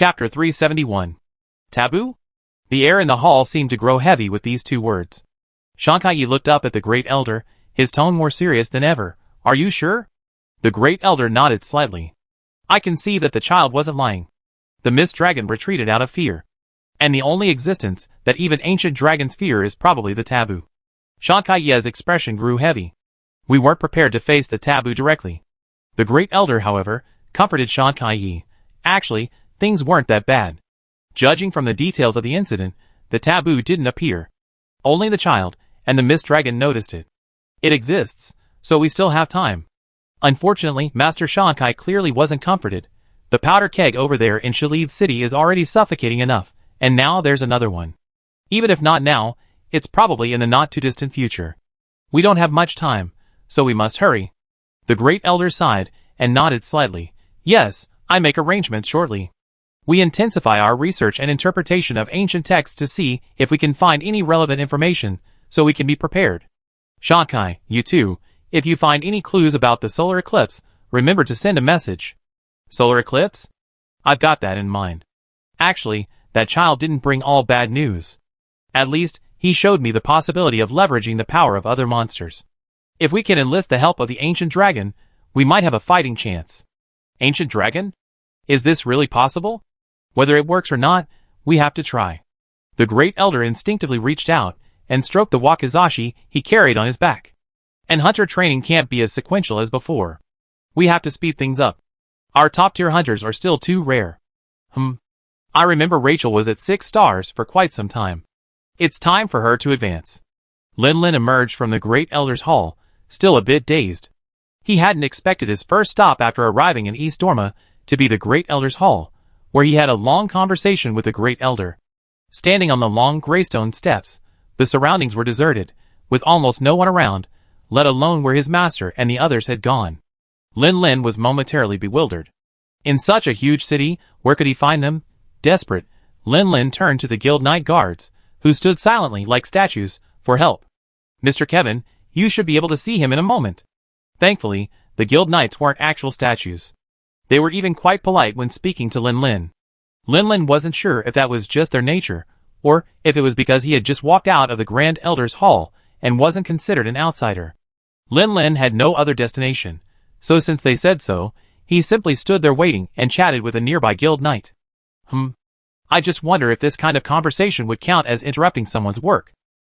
Chapter 371. Taboo? The air in the hall seemed to grow heavy with these two words. Shankai looked up at the Great Elder, his tone more serious than ever. Are you sure? The Great Elder nodded slightly. I can see that the child wasn't lying. The Mist Dragon retreated out of fear. And the only existence that even ancient dragons fear is probably the taboo. Shankai's expression grew heavy. We weren't prepared to face the taboo directly. The Great Elder, however, comforted Shankai. Actually, things weren't that bad. Judging from the details of the incident, the taboo didn't appear. Only the child and the Mist Dragon noticed it. It exists, so we still have time. Unfortunately, Master Shankai clearly wasn't comforted. The powder keg over there in Shalid City is already suffocating enough, and now there's another one. Even if not now, it's probably in the not-too-distant future. We don't have much time, so we must hurry. The Great Elder sighed and nodded slightly. Yes, I make arrangements shortly. We intensify our research and interpretation of ancient texts to see if we can find any relevant information, so we can be prepared. Shankai, you too, if you find any clues about the solar eclipse, remember to send a message. Solar eclipse? I've got that in mind. Actually, that child didn't bring all bad news. At least, he showed me the possibility of leveraging the power of other monsters. If we can enlist the help of the ancient dragon, we might have a fighting chance. Ancient dragon? Is this really possible? Whether it works or not, we have to try. The Great Elder instinctively reached out and stroked the wakizashi he carried on his back. And hunter training can't be as sequential as before. We have to speed things up. Our top-tier hunters are still too rare. I remember Rachel was at 6 stars for quite some time. It's time for her to advance. Lin emerged from the Great Elder's hall, still a bit dazed. He hadn't expected his first stop after arriving in East Dorma to be the Great Elder's hall, where he had a long conversation with the Great Elder. Standing on the long graystone steps, the surroundings were deserted, with almost no one around, let alone where his master and the others had gone. Lin was momentarily bewildered. In such a huge city, where could he find them? Desperate, Lin turned to the Guild Knight guards, who stood silently like statues, for help. Mr. Kevin, you should be able to see him in a moment. Thankfully, the Guild Knights weren't actual statues. They were even quite polite when speaking to Lin. Lin wasn't sure if that was just their nature, or if it was because he had just walked out of the Grand Elder's hall and wasn't considered an outsider. Lin had no other destination, so since they said so, he simply stood there waiting and chatted with a nearby Guild Knight. I just wonder if this kind of conversation would count as interrupting someone's work.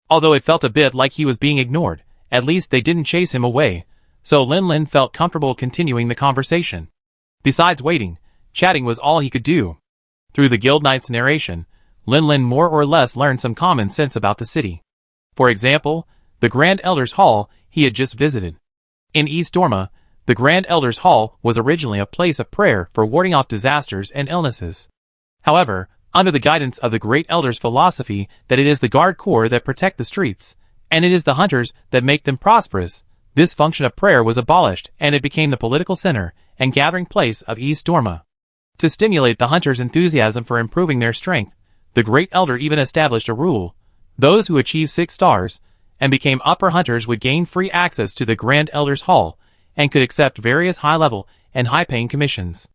Although it felt a bit like he was being ignored, at least they didn't chase him away, so Lin felt comfortable continuing the conversation. Besides waiting, chatting was all he could do. Through the Guild Knight's narration, Lin more or less learned some common sense about the city. For example, the Grand Elder's Hall he had just visited. In East Dorma, the Grand Elder's Hall was originally a place of prayer for warding off disasters and illnesses. However, under the guidance of the Great Elder's philosophy that it is the Guard Corps that protect the streets, and it is the hunters that make them prosperous, this function of prayer was abolished and it became the political center and gathering place of East Dorma. To stimulate the hunters' enthusiasm for improving their strength, the Great Elder even established a rule. Those who achieved 6 stars and became upper hunters would gain free access to the Grand Elder's Hall and could accept various high-level and high-paying commissions.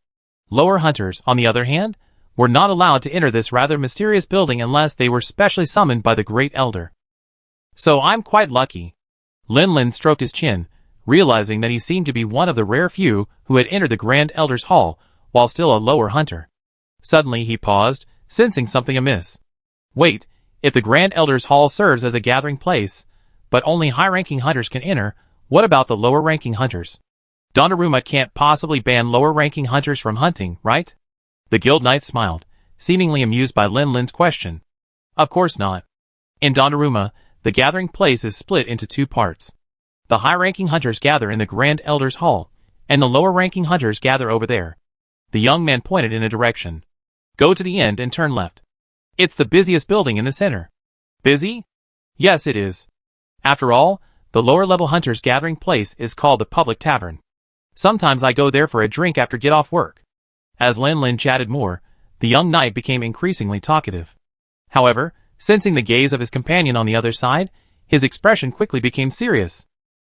Lower hunters, on the other hand, were not allowed to enter this rather mysterious building unless they were specially summoned by the Great Elder. So I'm quite lucky. Lin stroked his chin, realizing that he seemed to be one of the rare few who had entered the Grand Elder's Hall while still a lower hunter. Suddenly he paused, sensing something amiss. Wait, if the Grand Elder's Hall serves as a gathering place, but only high-ranking hunters can enter, what about the lower-ranking hunters? Donnarumma can't possibly ban lower-ranking hunters from hunting, right? The Guild Knight smiled, seemingly amused by Lin's question. Of course not. In Donnarumma, the gathering place is split into 2 parts. The high-ranking hunters gather in the Grand Elder's Hall, and the lower-ranking hunters gather over there. The young man pointed in a direction. Go to the end and turn left. It's the busiest building in the center. Busy? Yes, it is. After all, the lower-level hunters' gathering place is called the Public Tavern. Sometimes I go there for a drink after get-off work. As Lin chatted more, the young knight became increasingly talkative. However, sensing the gaze of his companion on the other side, his expression quickly became serious.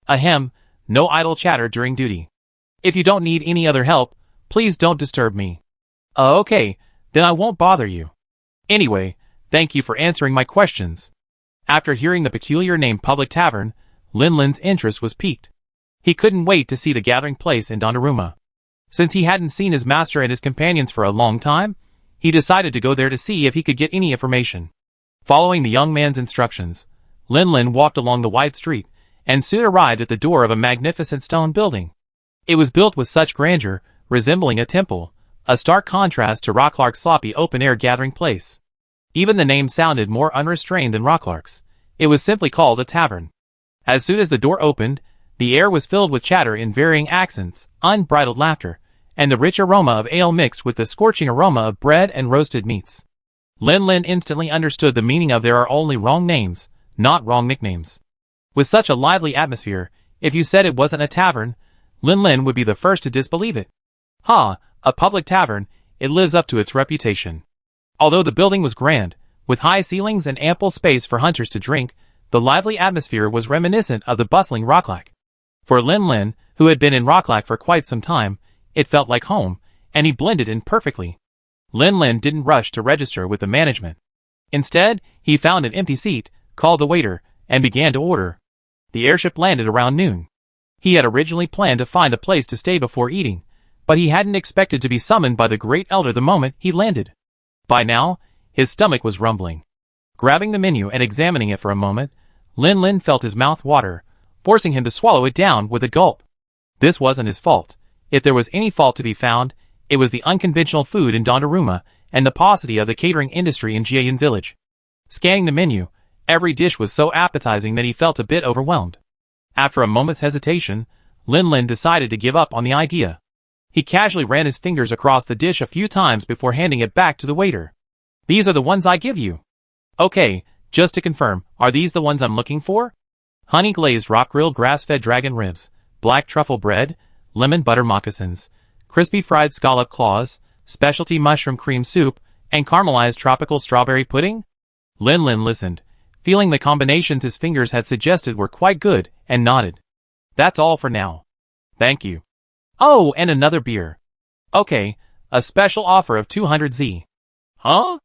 Ahem, no idle chatter during duty. If you don't need any other help, please don't disturb me. Okay, Then I won't bother you. Anyway, thank you for answering my questions. After hearing the peculiar name Public Tavern, Lin Lin's interest was piqued. He couldn't wait to see the gathering place in Donnarumma. Since he hadn't seen his master and his companions for a long time, he decided to go there to see if he could get any information. Following the young man's instructions, Lin walked along the wide street, and soon arrived at the door of a magnificent stone building. It was built with such grandeur, resembling a temple, a stark contrast to Rocklark's sloppy open-air gathering place. Even the name sounded more unrestrained than Rocklark's. It was simply called a tavern. As soon as the door opened, the air was filled with chatter in varying accents, unbridled laughter, and the rich aroma of ale mixed with the scorching aroma of bread and roasted meats. Lin instantly understood the meaning of there are only wrong names, not wrong nicknames. With such a lively atmosphere, if you said it wasn't a tavern, Lin would be the first to disbelieve it. A public tavern, it lives up to its reputation. Although the building was grand, with high ceilings and ample space for hunters to drink, the lively atmosphere was reminiscent of the bustling Rocklac. For Lin, who had been in Rocklac for quite some time, it felt like home, and he blended in perfectly. Lin didn't rush to register with the management. Instead, he found an empty seat, called the waiter, and began to order. The airship landed around noon. He had originally planned to find a place to stay before eating, but he hadn't expected to be summoned by the Great Elder the moment he landed. By now, his stomach was rumbling. Grabbing the menu and examining it for a moment, Lin felt his mouth water, forcing him to swallow it down with a gulp. This wasn't his fault. If there was any fault to be found, it was the unconventional food in Donnarumma and the paucity of the catering industry in Jiayan village. Scanning the menu, every dish was so appetizing that he felt a bit overwhelmed. After a moment's hesitation, Lin decided to give up on the idea. He casually ran his fingers across the dish a few times before handing it back to the waiter. "These are the ones I give you." "Okay, just to confirm, are these the ones I'm looking for?" Honey-glazed rock-grilled grass-fed dragon ribs, black truffle bread, lemon butter moccasins, crispy fried scallop claws, specialty mushroom cream soup, and caramelized tropical strawberry pudding? Lin listened, feeling the combinations his fingers had suggested were quite good, and nodded. "That's all for now. Thank you. Oh, and another beer. Okay, a special offer of 200Z. Huh?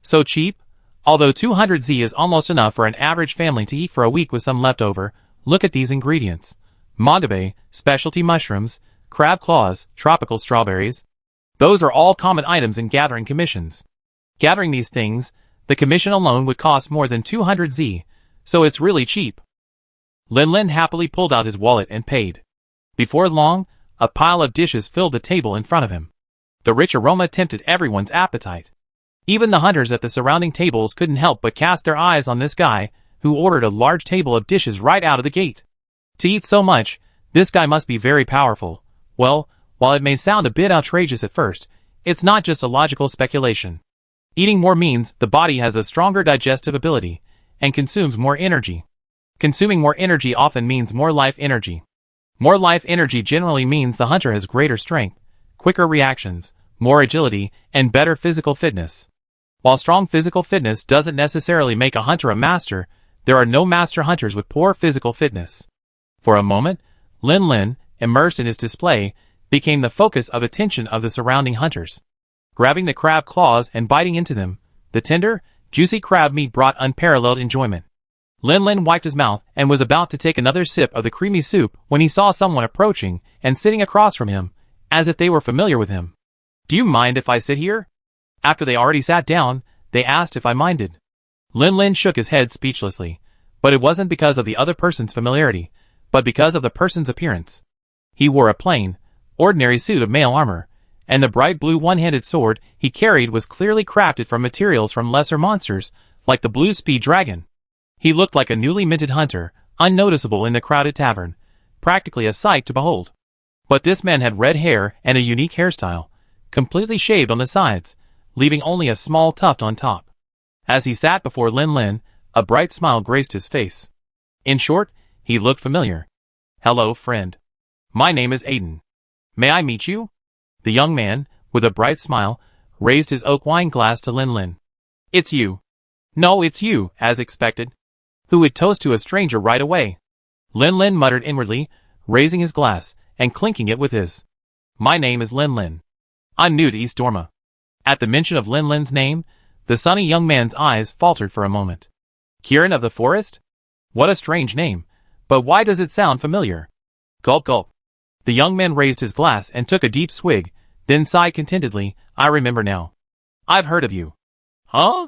So cheap? Although 200Z is almost enough for an average family to eat for a week with some leftover, look at these ingredients. Mandabe, specialty mushrooms, crab claws, tropical strawberries. Those are all common items in gathering commissions. Gathering these things, the commission alone would cost more than 200Z, so it's really cheap." Lin happily pulled out his wallet and paid. Before long, a pile of dishes filled the table in front of him. The rich aroma tempted everyone's appetite. Even the hunters at the surrounding tables couldn't help but cast their eyes on this guy, who ordered a large table of dishes right out of the gate. To eat so much, this guy must be very powerful. Well, while it may sound a bit outrageous at first, it's not just a logical speculation. Eating more means the body has a stronger digestive ability, and consumes more energy. Consuming more energy often means more life energy. More life energy generally means the hunter has greater strength, quicker reactions, more agility, and better physical fitness. While strong physical fitness doesn't necessarily make a hunter a master, there are no master hunters with poor physical fitness. For a moment, Lin, immersed in his display, became the focus of attention of the surrounding hunters. Grabbing the crab claws and biting into them, the tender, juicy crab meat brought unparalleled enjoyment. Lin wiped his mouth and was about to take another sip of the creamy soup when he saw someone approaching and sitting across from him, as if they were familiar with him. "Do you mind if I sit here?" After they already sat down, they asked if I minded. Lin shook his head speechlessly, but it wasn't because of the other person's familiarity, but because of the person's appearance. He wore a plain, ordinary suit of mail armor, and the bright blue one-handed sword he carried was clearly crafted from materials from lesser monsters, like the blue speed dragon. He looked like a newly minted hunter, unnoticeable in the crowded tavern, practically a sight to behold. But this man had red hair and a unique hairstyle, completely shaved on the sides, leaving only a small tuft on top. As he sat before Lin, a bright smile graced his face. In short, he looked familiar. "Hello, friend. My name is Aiden. May I meet you?" The young man, with a bright smile, raised his oak wine glass to Lin. "It's you." "No, it's you, as expected." Who would toast to a stranger right away? Lin muttered inwardly, raising his glass and clinking it with his. "My name is Lin. I'm new to East Dorma." At the mention of Lin Lin's name, the sunny young man's eyes faltered for a moment. Kirin of the Forest? What a strange name, but why does it sound familiar? Gulp gulp. The young man raised his glass and took a deep swig, then sighed contentedly. I remember now. I've heard of you. Huh?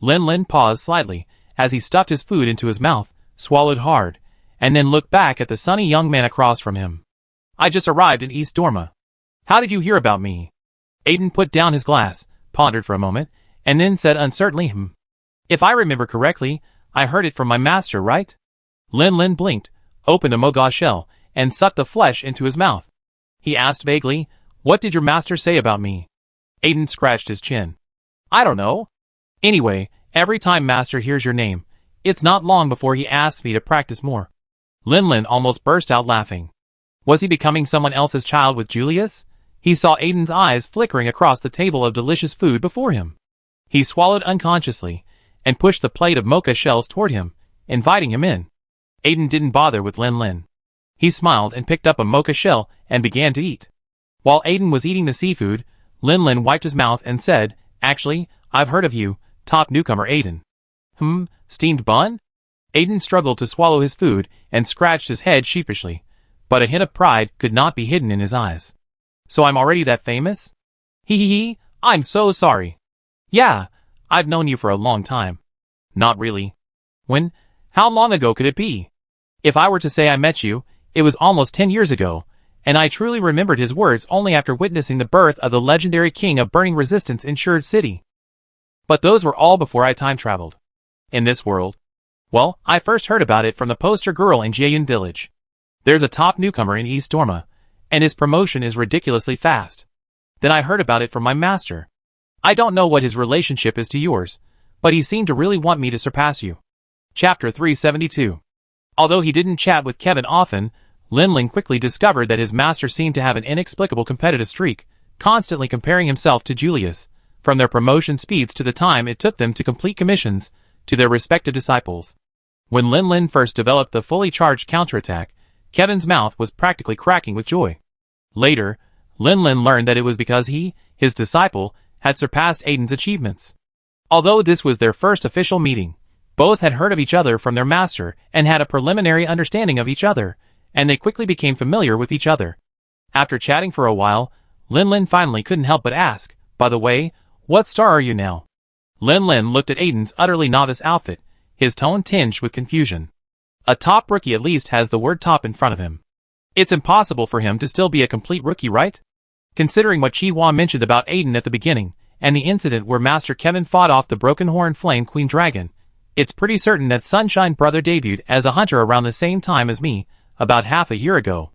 Lin Lin paused slightly, as he stuffed his food into his mouth, swallowed hard, and then looked back at the sunny young man across from him. I just arrived in East Dorma. How did you hear about me? Aiden put down his glass, pondered for a moment, and then said uncertainly, If I remember correctly, I heard it from my master, right? Lin Lin blinked, opened a moga shell, and sucked the flesh into his mouth. He asked vaguely, What did your master say about me? Aiden scratched his chin. I don't know. Anyway, every time master hears your name, it's not long before he asks me to practice more. Lin Lin almost burst out laughing. Was he becoming someone else's child with Julius? He saw Aiden's eyes flickering across the table of delicious food before him. He swallowed unconsciously, and pushed the plate of mocha shells toward him, inviting him in. Aiden didn't bother with Lin Lin. He smiled and picked up a mocha shell and began to eat. While Aiden was eating the seafood, Lin Lin wiped his mouth and said, Actually, I've heard of you, top newcomer Aiden. Steamed bun? Aiden struggled to swallow his food and scratched his head sheepishly, but a hint of pride could not be hidden in his eyes. So I'm already that famous? Hee, I'm so sorry. Yeah, I've known you for a long time. Not really. When? How long ago could it be? If I were to say I met you, it was almost 10 years ago, and I truly remembered his words only after witnessing the birth of the legendary king of burning resistance in Sherd City. But those were all before I time-traveled. In this world, well, I first heard about it from the poster girl in Jieyun Village. There's a top newcomer in East Dorma, and his promotion is ridiculously fast. Then I heard about it from my master. I don't know what his relationship is to yours, but he seemed to really want me to surpass you. Chapter 372. Although he didn't chat with Kevin often, Lin Lin quickly discovered that his master seemed to have an inexplicable competitive streak, constantly comparing himself to Julius, from their promotion speeds to the time it took them to complete commissions, to their respective disciples. When Lin Lin first developed the fully charged counterattack, Kevin's mouth was practically cracking with joy. Later, Lin Lin learned that it was because he, his disciple, had surpassed Aiden's achievements. Although this was their first official meeting, both had heard of each other from their master and had a preliminary understanding of each other, and they quickly became familiar with each other. After chatting for a while, Lin Lin finally couldn't help but ask, By the way, what star are you now? Lin Lin looked at Aiden's utterly novice outfit, his tone tinged with confusion. A top rookie at least has the word top in front of him. It's impossible for him to still be a complete rookie, right? Considering what Chi-Hua mentioned about Aiden at the beginning, and the incident where Master Kevin fought off the Broken Horn Flame Queen Dragon, it's pretty certain that Sunshine Brother debuted as a hunter around the same time as me, about half a year ago.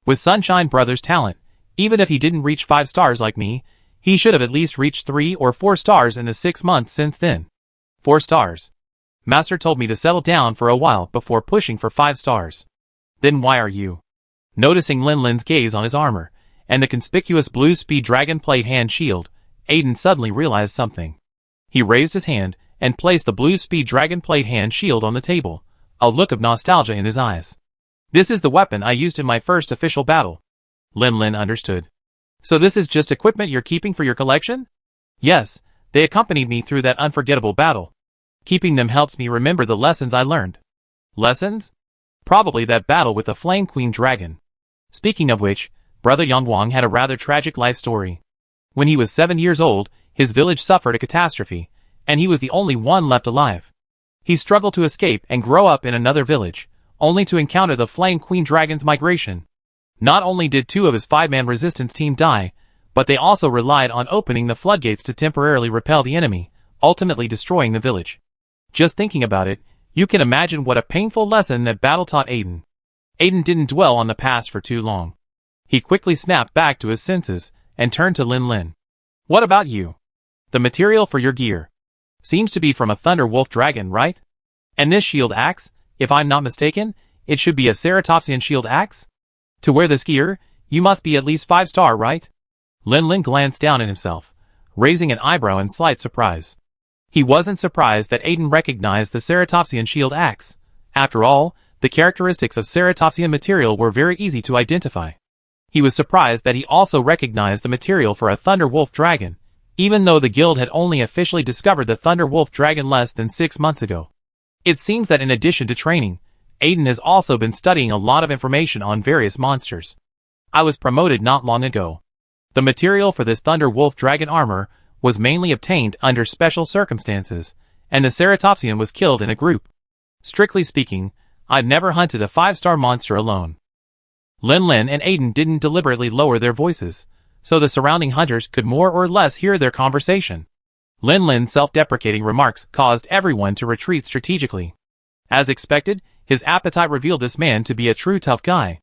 With Sunshine Brother's talent, even if he didn't reach 5 stars like me, he should have at least reached 3 or 4 stars in the 6 months since then. 4 stars. Master told me to settle down for a while before pushing for 5 stars. Then why are you? Noticing Lin Lin's gaze on his armor, and the conspicuous blue speed dragon plate hand shield, Aiden suddenly realized something. He raised his hand and placed the blue speed dragon plate hand shield on the table, a look of nostalgia in his eyes. This is the weapon I used in my first official battle. Lin Lin understood. So this is just equipment you're keeping for your collection? Yes, they accompanied me through that unforgettable battle. Keeping them helps me remember the lessons I learned. Lessons? Probably that battle with the Flame Queen Dragon. Speaking of which, Brother Yangwang had a rather tragic life story. When he was 7 years old, his village suffered a catastrophe, and he was the only one left alive. He struggled to escape and grow up in another village, only to encounter the Flame Queen Dragon's migration. Not only did 2 of his 5-man resistance team die, but they also relied on opening the floodgates to temporarily repel the enemy, ultimately destroying the village. Just thinking about it, you can imagine what a painful lesson that battle taught Aiden. Aiden didn't dwell on the past for too long. He quickly snapped back to his senses and turned to Lin Lin. What about you? The material for your gear seems to be from a Thunder Wolf Dragon, right? And this shield axe, if I'm not mistaken, it should be a Ceratopsian shield axe? To wear this gear, you must be at least 5-star, right? Lin Lin glanced down at himself, raising an eyebrow in slight surprise. He wasn't surprised that Aiden recognized the Ceratopsian shield axe. After all, the characteristics of Ceratopsian material were very easy to identify. He was surprised that he also recognized the material for a Thunder Wolf Dragon, even though the guild had only officially discovered the Thunder Wolf Dragon less than 6 months ago. It seems that in addition to training, Aiden has also been studying a lot of information on various monsters. I was promoted not long ago. The material for this Thunder Wolf Dragon armor was mainly obtained under special circumstances, and the Ceratopsian was killed in a group. Strictly speaking, I've never hunted a 5-star monster alone. Lin and Aiden didn't deliberately lower their voices, so the surrounding hunters could more or less hear their conversation. Lin's self-deprecating remarks caused everyone to retreat strategically. As expected, his appetite revealed this man to be a true tough guy.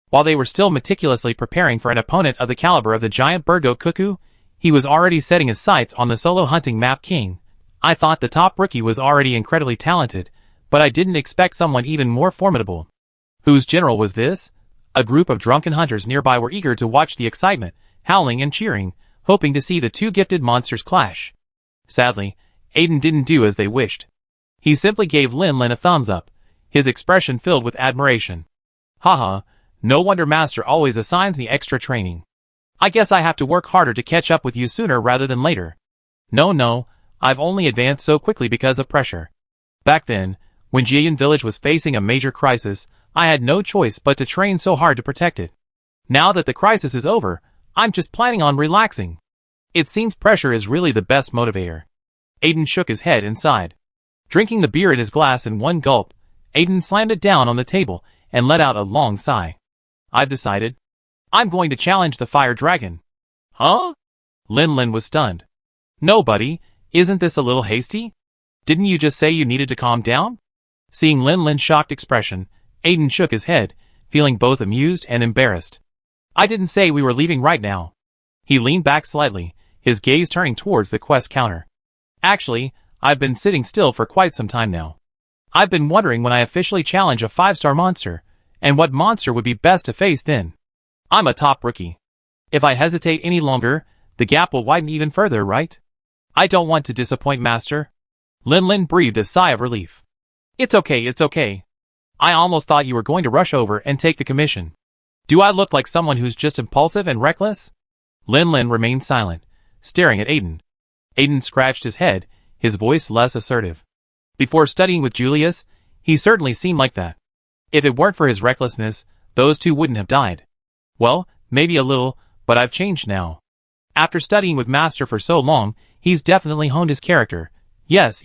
While they were still meticulously preparing for an opponent of the caliber of the giant bird-goat cuckoo, he was already setting his sights on the solo hunting map king. I thought the top rookie was already incredibly talented, but I didn't expect someone even more formidable. Whose general was this? A group of drunken hunters nearby were eager to watch the excitement, howling and cheering, hoping to see the two gifted monsters clash. Sadly, Aiden didn't do as they wished. He simply gave Lin a thumbs up, his expression filled with admiration. Haha, no wonder Master always assigns me extra training. I guess I have to work harder to catch up with you sooner rather than later. No, I've only advanced so quickly because of pressure. Back then, when Jian Village was facing a major crisis, I had no choice but to train so hard to protect it. Now that the crisis is over, I'm just planning on relaxing. It seems pressure is really the best motivator. Aiden shook his head and sighed. Drinking the beer in his glass in one gulp, Aiden slammed it down on the table and let out a long sigh. I've decided. I'm going to challenge the fire dragon. Huh? Lin was stunned. No, buddy, isn't this a little hasty? Didn't you just say you needed to calm down? Seeing Lin's shocked expression, Aiden shook his head, feeling both amused and embarrassed. I didn't say we were leaving right now. He leaned back slightly, his gaze turning towards the quest counter. Actually, I've been sitting still for quite some time now. I've been wondering when I officially challenge a 5-star monster, and what monster would be best to face then. I'm a top rookie. If I hesitate any longer, the gap will widen even further, right? I don't want to disappoint Master. Lin breathed a sigh of relief. It's okay. I almost thought you were going to rush over and take the commission. Do I look like someone who's just impulsive and reckless? Lin remained silent, staring at Aiden. Aiden scratched his head, his voice less assertive. Before studying with Julius, he certainly seemed like that. If it weren't for his recklessness, those two wouldn't have died. Well, maybe a little, but I've changed now. After studying with Master for so long, he's definitely honed his character. Yes,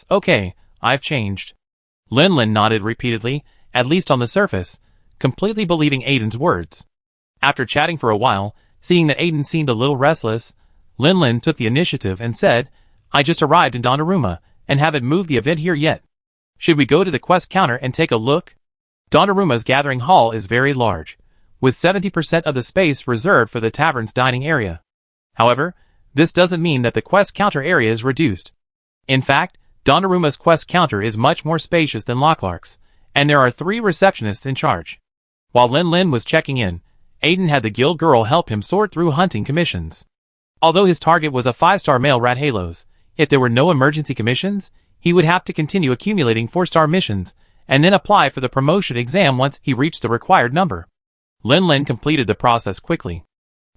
okay, I've changed. Lin nodded repeatedly, at least on the surface, completely believing Aiden's words. After chatting for a while, seeing that Aiden seemed a little restless, Lin took the initiative and said, I just arrived in Donnarumma, and haven't moved the event here yet. Should we go to the quest counter and take a look? Donnarumma's gathering hall is very large, with 70% of the space reserved for the tavern's dining area. However, this doesn't mean that the quest counter area is reduced. In fact, Donnarumma's quest counter is much more spacious than Locklark's, and there are 3 receptionists in charge. While Lin was checking in, Aiden had the guild girl help him sort through hunting commissions. Although his target was a 5-star male rat halos, if there were no emergency commissions, he would have to continue accumulating 4-star missions, and then apply for the promotion exam once he reached the required number. Lin completed the process quickly.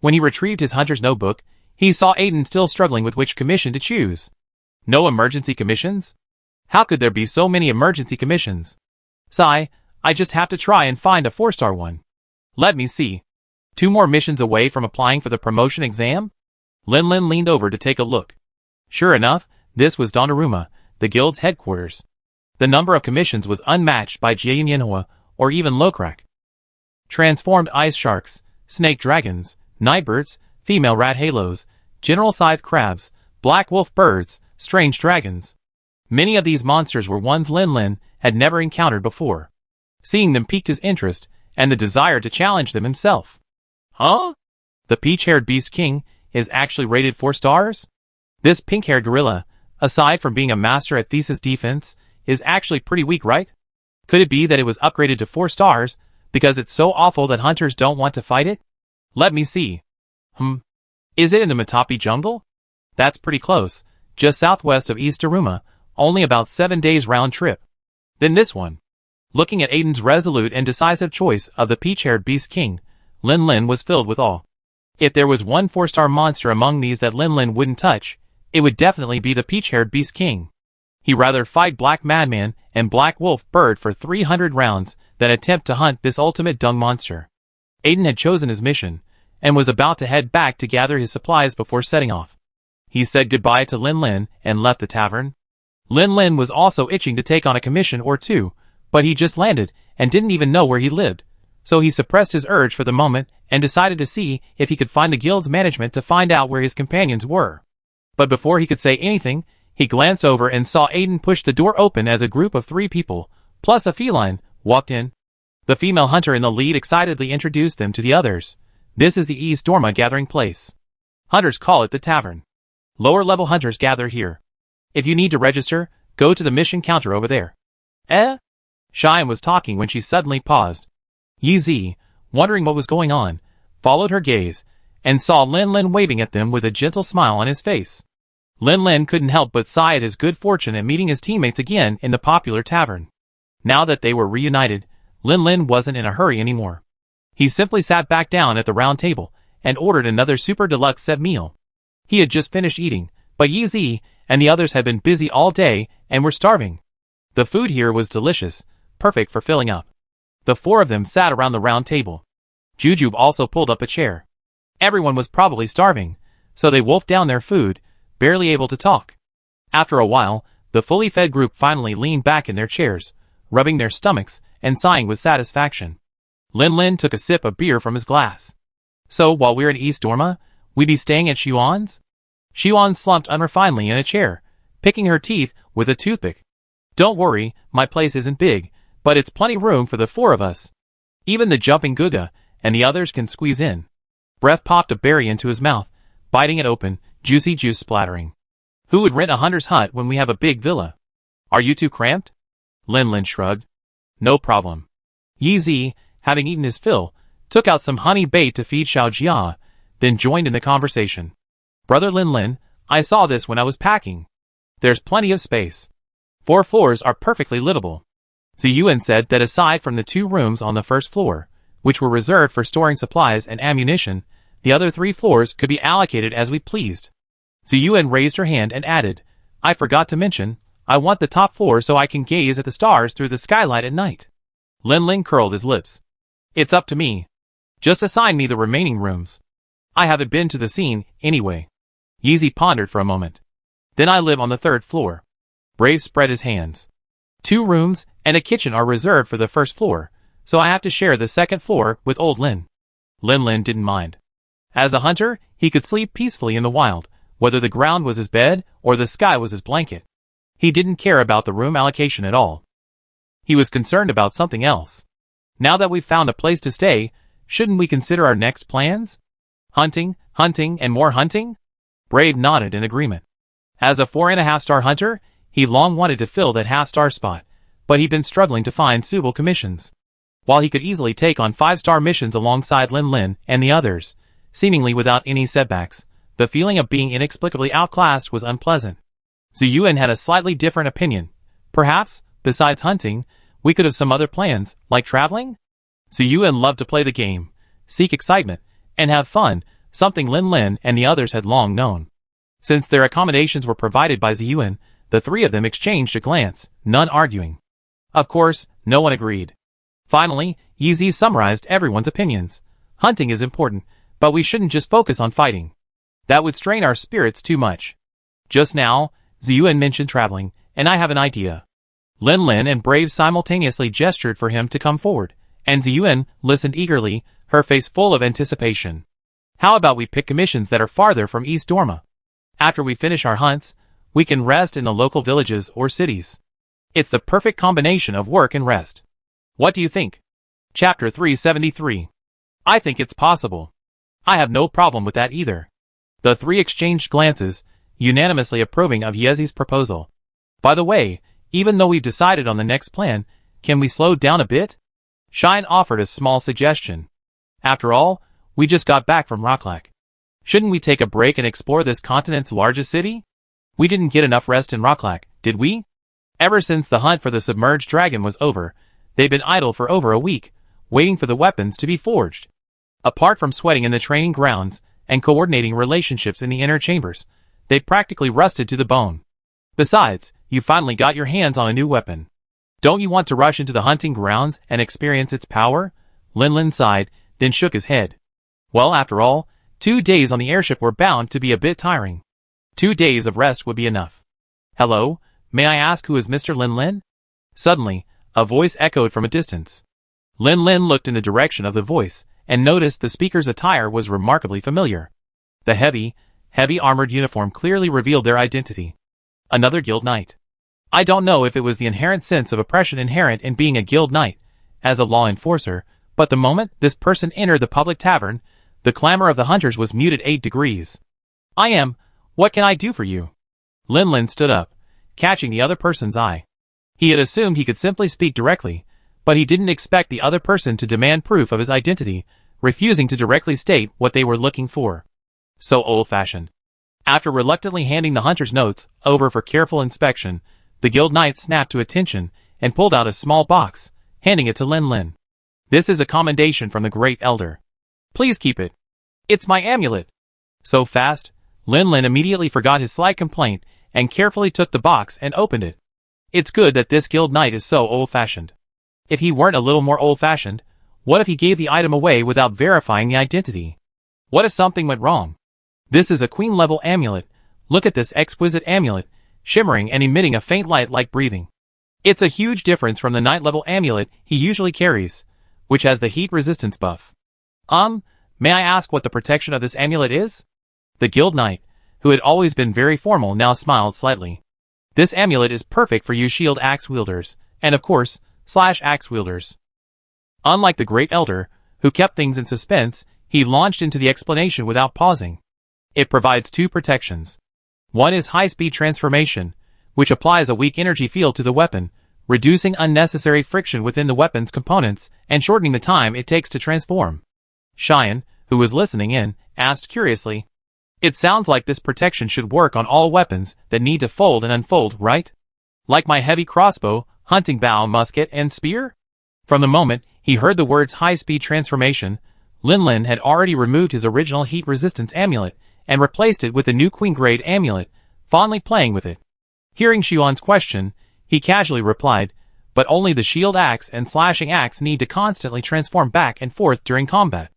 When he retrieved his hunter's notebook, he saw Aiden still struggling with which commission to choose. No emergency commissions? How could there be so many emergency commissions? Sigh, I just have to try and find a 4-star one. Let me see. 2 more missions away from applying for the promotion exam? Lin leaned over to take a look. Sure enough, this was Donnarumma, the guild's headquarters. The number of commissions was unmatched by Jianyanhua or even Lokrak. Transformed ice sharks, snake dragons, nightbirds, female rat halos, general scythe crabs, black wolf birds, strange dragons. Many of these monsters were ones Lin had never encountered before. Seeing them piqued his interest and the desire to challenge them himself. Huh? The peach-haired beast king is actually rated 4 stars? This pink-haired gorilla, aside from being a master at thesis defense, is actually pretty weak, right? Could it be that it was upgraded to 4 stars because it's so awful that hunters don't want to fight it? Let me see. Is it in the Matapi jungle? That's pretty close, just southwest of East Daruma, only about 7 days round trip. Then this one. Looking at Aiden's resolute and decisive choice of the peach-haired beast king, Lin was filled with awe. If there was one 4-star monster among these that Lin Lin wouldn't touch, it would definitely be the peach-haired Beast King. He'd rather fight Black Madman and Black Wolf Bird for 300 rounds than attempt to hunt this ultimate dung monster. Aiden had chosen his mission, and was about to head back to gather his supplies before setting off. He said goodbye to Lin Lin and left the tavern. Lin Lin was also itching to take on a commission or two, but he just landed and didn't even know where he lived, so he suppressed his urge for the moment and decided to see if he could find the guild's management to find out where his companions were. But before he could say anything, he glanced over and saw Aiden push the door open as a group of 3 people, plus a feline, walked in. The female hunter in the lead excitedly introduced them to the others. This is the East Dorma gathering place. Hunters call it the tavern. Lower-level hunters gather here. If you need to register, go to the mission counter over there. Cheyenne was talking when she suddenly paused. Yi Zi, wondering what was going on, followed her gaze, and saw Lin Lin waving at them with a gentle smile on his face. Lin Lin couldn't help but sigh at his good fortune at meeting his teammates again in the popular tavern. Now that they were reunited, Lin Lin wasn't in a hurry anymore. He simply sat back down at the round table and ordered another super deluxe set meal. He had just finished eating, but Yi Zi and the others had been busy all day and were starving. The food here was delicious, perfect for filling up. The 4 of them sat around the round table. Jujube also pulled up a chair. Everyone was probably starving, so they wolfed down their food, barely able to talk. After a while, the fully fed group finally leaned back in their chairs, rubbing their stomachs and sighing with satisfaction. Lin Lin took a sip of beer from his glass. So, while we're in East Dorma, we be staying at Xuan's? Xuan slumped unrefinedly in a chair, picking her teeth with a toothpick. Don't worry, my place isn't big, but it's plenty room for the 4 of us. Even the jumping Guga and the others can squeeze in. Breath popped a berry into his mouth, biting it open, juicy juice splattering. Who would rent a hunter's hut when we have a big villa? Are you too cramped? Lin Lin shrugged. No problem. Yi Zi, having eaten his fill, took out some honey bait to feed Xiao Jia, then joined in the conversation. Brother Lin Lin, I saw this when I was packing. There's plenty of space. 4 floors are perfectly livable. Ziyuan said that aside from the 2 rooms on the first floor, which were reserved for storing supplies and ammunition, the other 3 floors could be allocated as we pleased. Ziyuan raised her hand and added, I forgot to mention, I want the top floor so I can gaze at the stars through the skylight at night. Lin Lin curled his lips. It's up to me. Just assign me the remaining rooms. I haven't been to the scene, anyway. Yi Zi pondered for a moment. Then I live on the 3rd floor. Brave spread his hands. 2 rooms and a kitchen are reserved for the 1st floor, so I have to share the 2nd floor with old Lin. Lin Lin didn't mind. As a hunter, he could sleep peacefully in the wild, whether the ground was his bed or the sky was his blanket. He didn't care about the room allocation at all. He was concerned about something else. Now that we've found a place to stay, shouldn't we consider our next plans? Hunting, and more hunting? Brave nodded in agreement. As a 4.5-star hunter, he long wanted to fill that half-star spot, but he'd been struggling to find suitable commissions. While he could easily take on 5-star missions alongside Lin Lin and the others, seemingly without any setbacks, the feeling of being inexplicably outclassed was unpleasant. Ziyuan had a slightly different opinion. Perhaps, besides hunting, we could have some other plans, like traveling? Ziyuan loved to play the game, seek excitement, and have fun, something Lin Lin and the others had long known. Since their accommodations were provided by Ziyuan, the 3 of them exchanged a glance, none arguing. Of course, no one agreed. Finally, Yi Zi summarized everyone's opinions. Hunting is important, but we shouldn't just focus on fighting. That would strain our spirits too much. Just now, Ziyuan mentioned traveling, and I have an idea. Lin Lin and Brave simultaneously gestured for him to come forward, and Ziyuan listened eagerly, her face full of anticipation. How about we pick commissions that are farther from East Dorma? After we finish our hunts, we can rest in the local villages or cities. It's the perfect combination of work and rest. What do you think? Chapter 373. I think it's possible. I have no problem with that either. The 3 exchanged glances, unanimously approving of Yezi's proposal. By the way, even though we've decided on the next plan, can we slow down a bit? Shine offered a small suggestion. After all, we just got back from Rocklac. Shouldn't we take a break and explore this continent's largest city? We didn't get enough rest in Rocklac, did we? Ever since the hunt for the submerged dragon was over, they've been idle for over a week, waiting for the weapons to be forged. Apart from sweating in the training grounds and coordinating relationships in the inner chambers, they practically rusted to the bone. Besides, you finally got your hands on a new weapon. Don't you want to rush into the hunting grounds and experience its power? Lin Lin sighed, then shook his head. Well, after all, 2 days on the airship were bound to be a bit tiring. 2 days of rest would be enough. Hello, may I ask who is Mr. Lin Lin? Suddenly, a voice echoed from a distance. Lin Lin looked in the direction of the voice and noticed the speaker's attire was remarkably familiar. The heavy armored uniform clearly revealed their identity. Another guild knight. I don't know if it was the inherent sense of oppression inherent in being a guild knight, as a law enforcer, but the moment this person entered the public tavern, the clamor of the hunters was muted 8 degrees. What can I do for you? Lin Lin stood up, catching the other person's eye. He had assumed he could simply speak directly, but he didn't expect the other person to demand proof of his identity, refusing to directly state what they were looking for. So old-fashioned. After reluctantly handing the hunter's notes over for careful inspection, the guild knight snapped to attention and pulled out a small box, handing it to Lin Lin. This is a commendation from the great elder. Please keep it. It's my amulet. So fast, Lin Lin immediately forgot his slight complaint and carefully took the box and opened it. It's good that this guild knight is so old-fashioned. If he weren't a little more old-fashioned, what if he gave the item away without verifying the identity? What if something went wrong? This is a queen-level amulet. Look at this exquisite amulet, shimmering and emitting a faint light like breathing. It's a huge difference from the knight-level amulet he usually carries, which has the heat resistance buff. May I ask what the protection of this amulet is? The guild knight, who had always been very formal, now smiled slightly. This amulet is perfect for you shield axe wielders, and of course, /axe wielders. Unlike the great elder, who kept things in suspense, he launched into the explanation without pausing. It provides 2 protections. One is high-speed transformation, which applies a weak energy field to the weapon, reducing unnecessary friction within the weapon's components and shortening the time it takes to transform. Cheyenne, who was listening in, asked curiously, "It sounds like this protection should work on all weapons that need to fold and unfold, right? Like my heavy crossbow, hunting bow, musket, and spear?" From the moment he heard the words high-speed transformation, Lin Lin had already removed his original heat resistance amulet and replaced it with a new queen-grade amulet, fondly playing with it. Hearing Xuan's question, he casually replied, "But only the shield axe and slashing axe need to constantly transform back and forth during combat.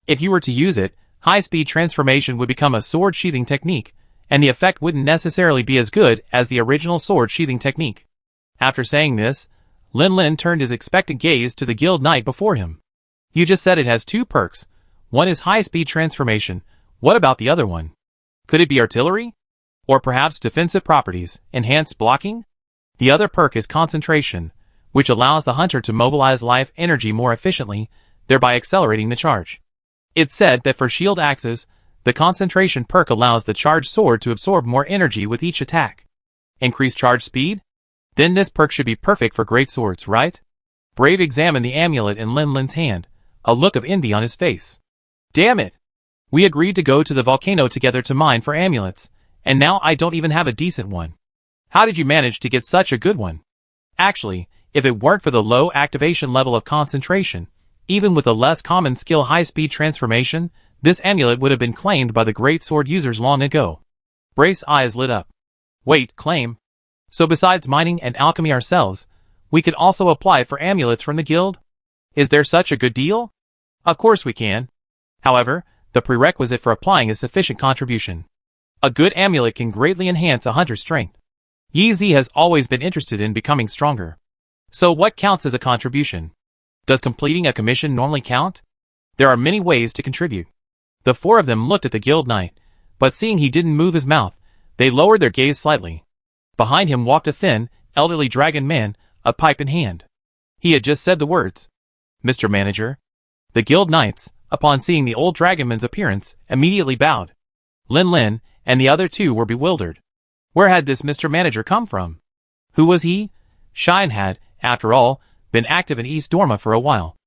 If you were to use it, high-speed transformation would become a sword sheathing technique, and the effect wouldn't necessarily be as good as the original sword sheathing technique." After saying this, Lin Lin turned his expectant gaze to the guild knight before him. "You just said it has 2 perks. One is high-speed transformation. What about the other one? Could it be artillery? Or perhaps defensive properties, enhanced blocking? The other perk is concentration, which allows the hunter to mobilize life energy more efficiently, thereby accelerating the charge. It's said that for shield axes, the concentration perk allows the charged sword to absorb more energy with each attack. Increased charge speed? Then this perk should be perfect for great swords, right?" Brave examined the amulet in Lin Lin's hand, a look of envy on his face. "Damn it! We agreed to go to the volcano together to mine for amulets, and now I don't even have a decent one. How did you manage to get such a good one? Actually, if it weren't for the low activation level of concentration, even with a less common skill high-speed transformation, this amulet would have been claimed by the great sword users long ago." Brave's eyes lit up. "Wait, claim? So besides mining and alchemy ourselves, we could also apply for amulets from the guild? Is there such a good deal?" "Of course we can. However, the prerequisite for applying is sufficient contribution. A good amulet can greatly enhance a hunter's strength. Yi Zi has always been interested in becoming stronger. So what counts as a contribution? Does completing a commission normally count? There are many ways to contribute." The 4 of them looked at the guild knight, but seeing he didn't move his mouth, they lowered their gaze slightly. Behind him walked a thin, elderly dragon man, a pipe in hand. He had just said the words, "Mr. Manager." The guild knights, upon seeing the old dragonman's appearance, immediately bowed. Lin Lin and the other 2 were bewildered. Where had this Mr. Manager come from? Who was he? Cheyenne had, after all, been active in East Dorma for a while.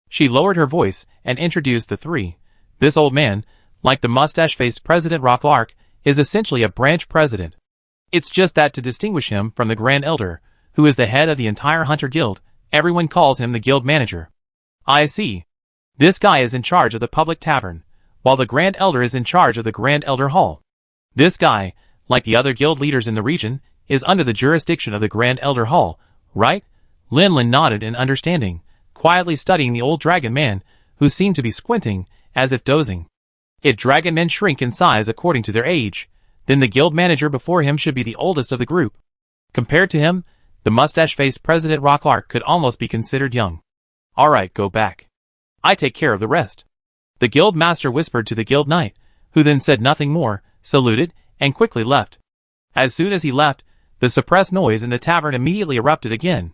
She lowered her voice and introduced the 3. This old man, like the mustache-faced President Rocklark, is essentially a branch president. It's just that to distinguish him from the Grand Elder, who is the head of the entire Hunter Guild, everyone calls him the Guild Manager. "I see. This guy is in charge of the public tavern, while the Grand Elder is in charge of the Grand Elder Hall. This guy, like the other guild leaders in the region, is under the jurisdiction of the Grand Elder Hall, right? Lin nodded in understanding, quietly studying the old dragon man, who seemed to be squinting, as if dozing. If dragon men shrink in size according to their age, then the guild manager before him should be the oldest of the group. Compared to him, the mustache-faced President Rocklark could almost be considered young. Alright, go back. I take care of the rest. The guild master whispered to the guild knight, who then said nothing more, saluted, and quickly left. As soon as he left, the suppressed noise in the tavern immediately erupted again.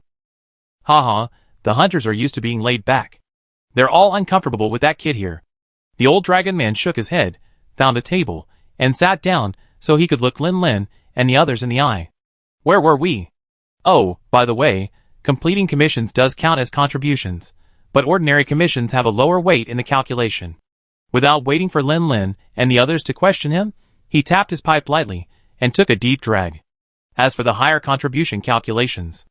Haha, the hunters are used to being laid back. They're all uncomfortable with that kid here. The old dragon man shook his head, found a table, and sat down so he could look Lin and the others in the eye. Where were we? Oh, by the way, completing commissions does count as contributions, but ordinary commissions have a lower weight in the calculation. Without waiting for Lin and the others to question him, he tapped his pipe lightly and took a deep drag. As for the higher contribution calculations,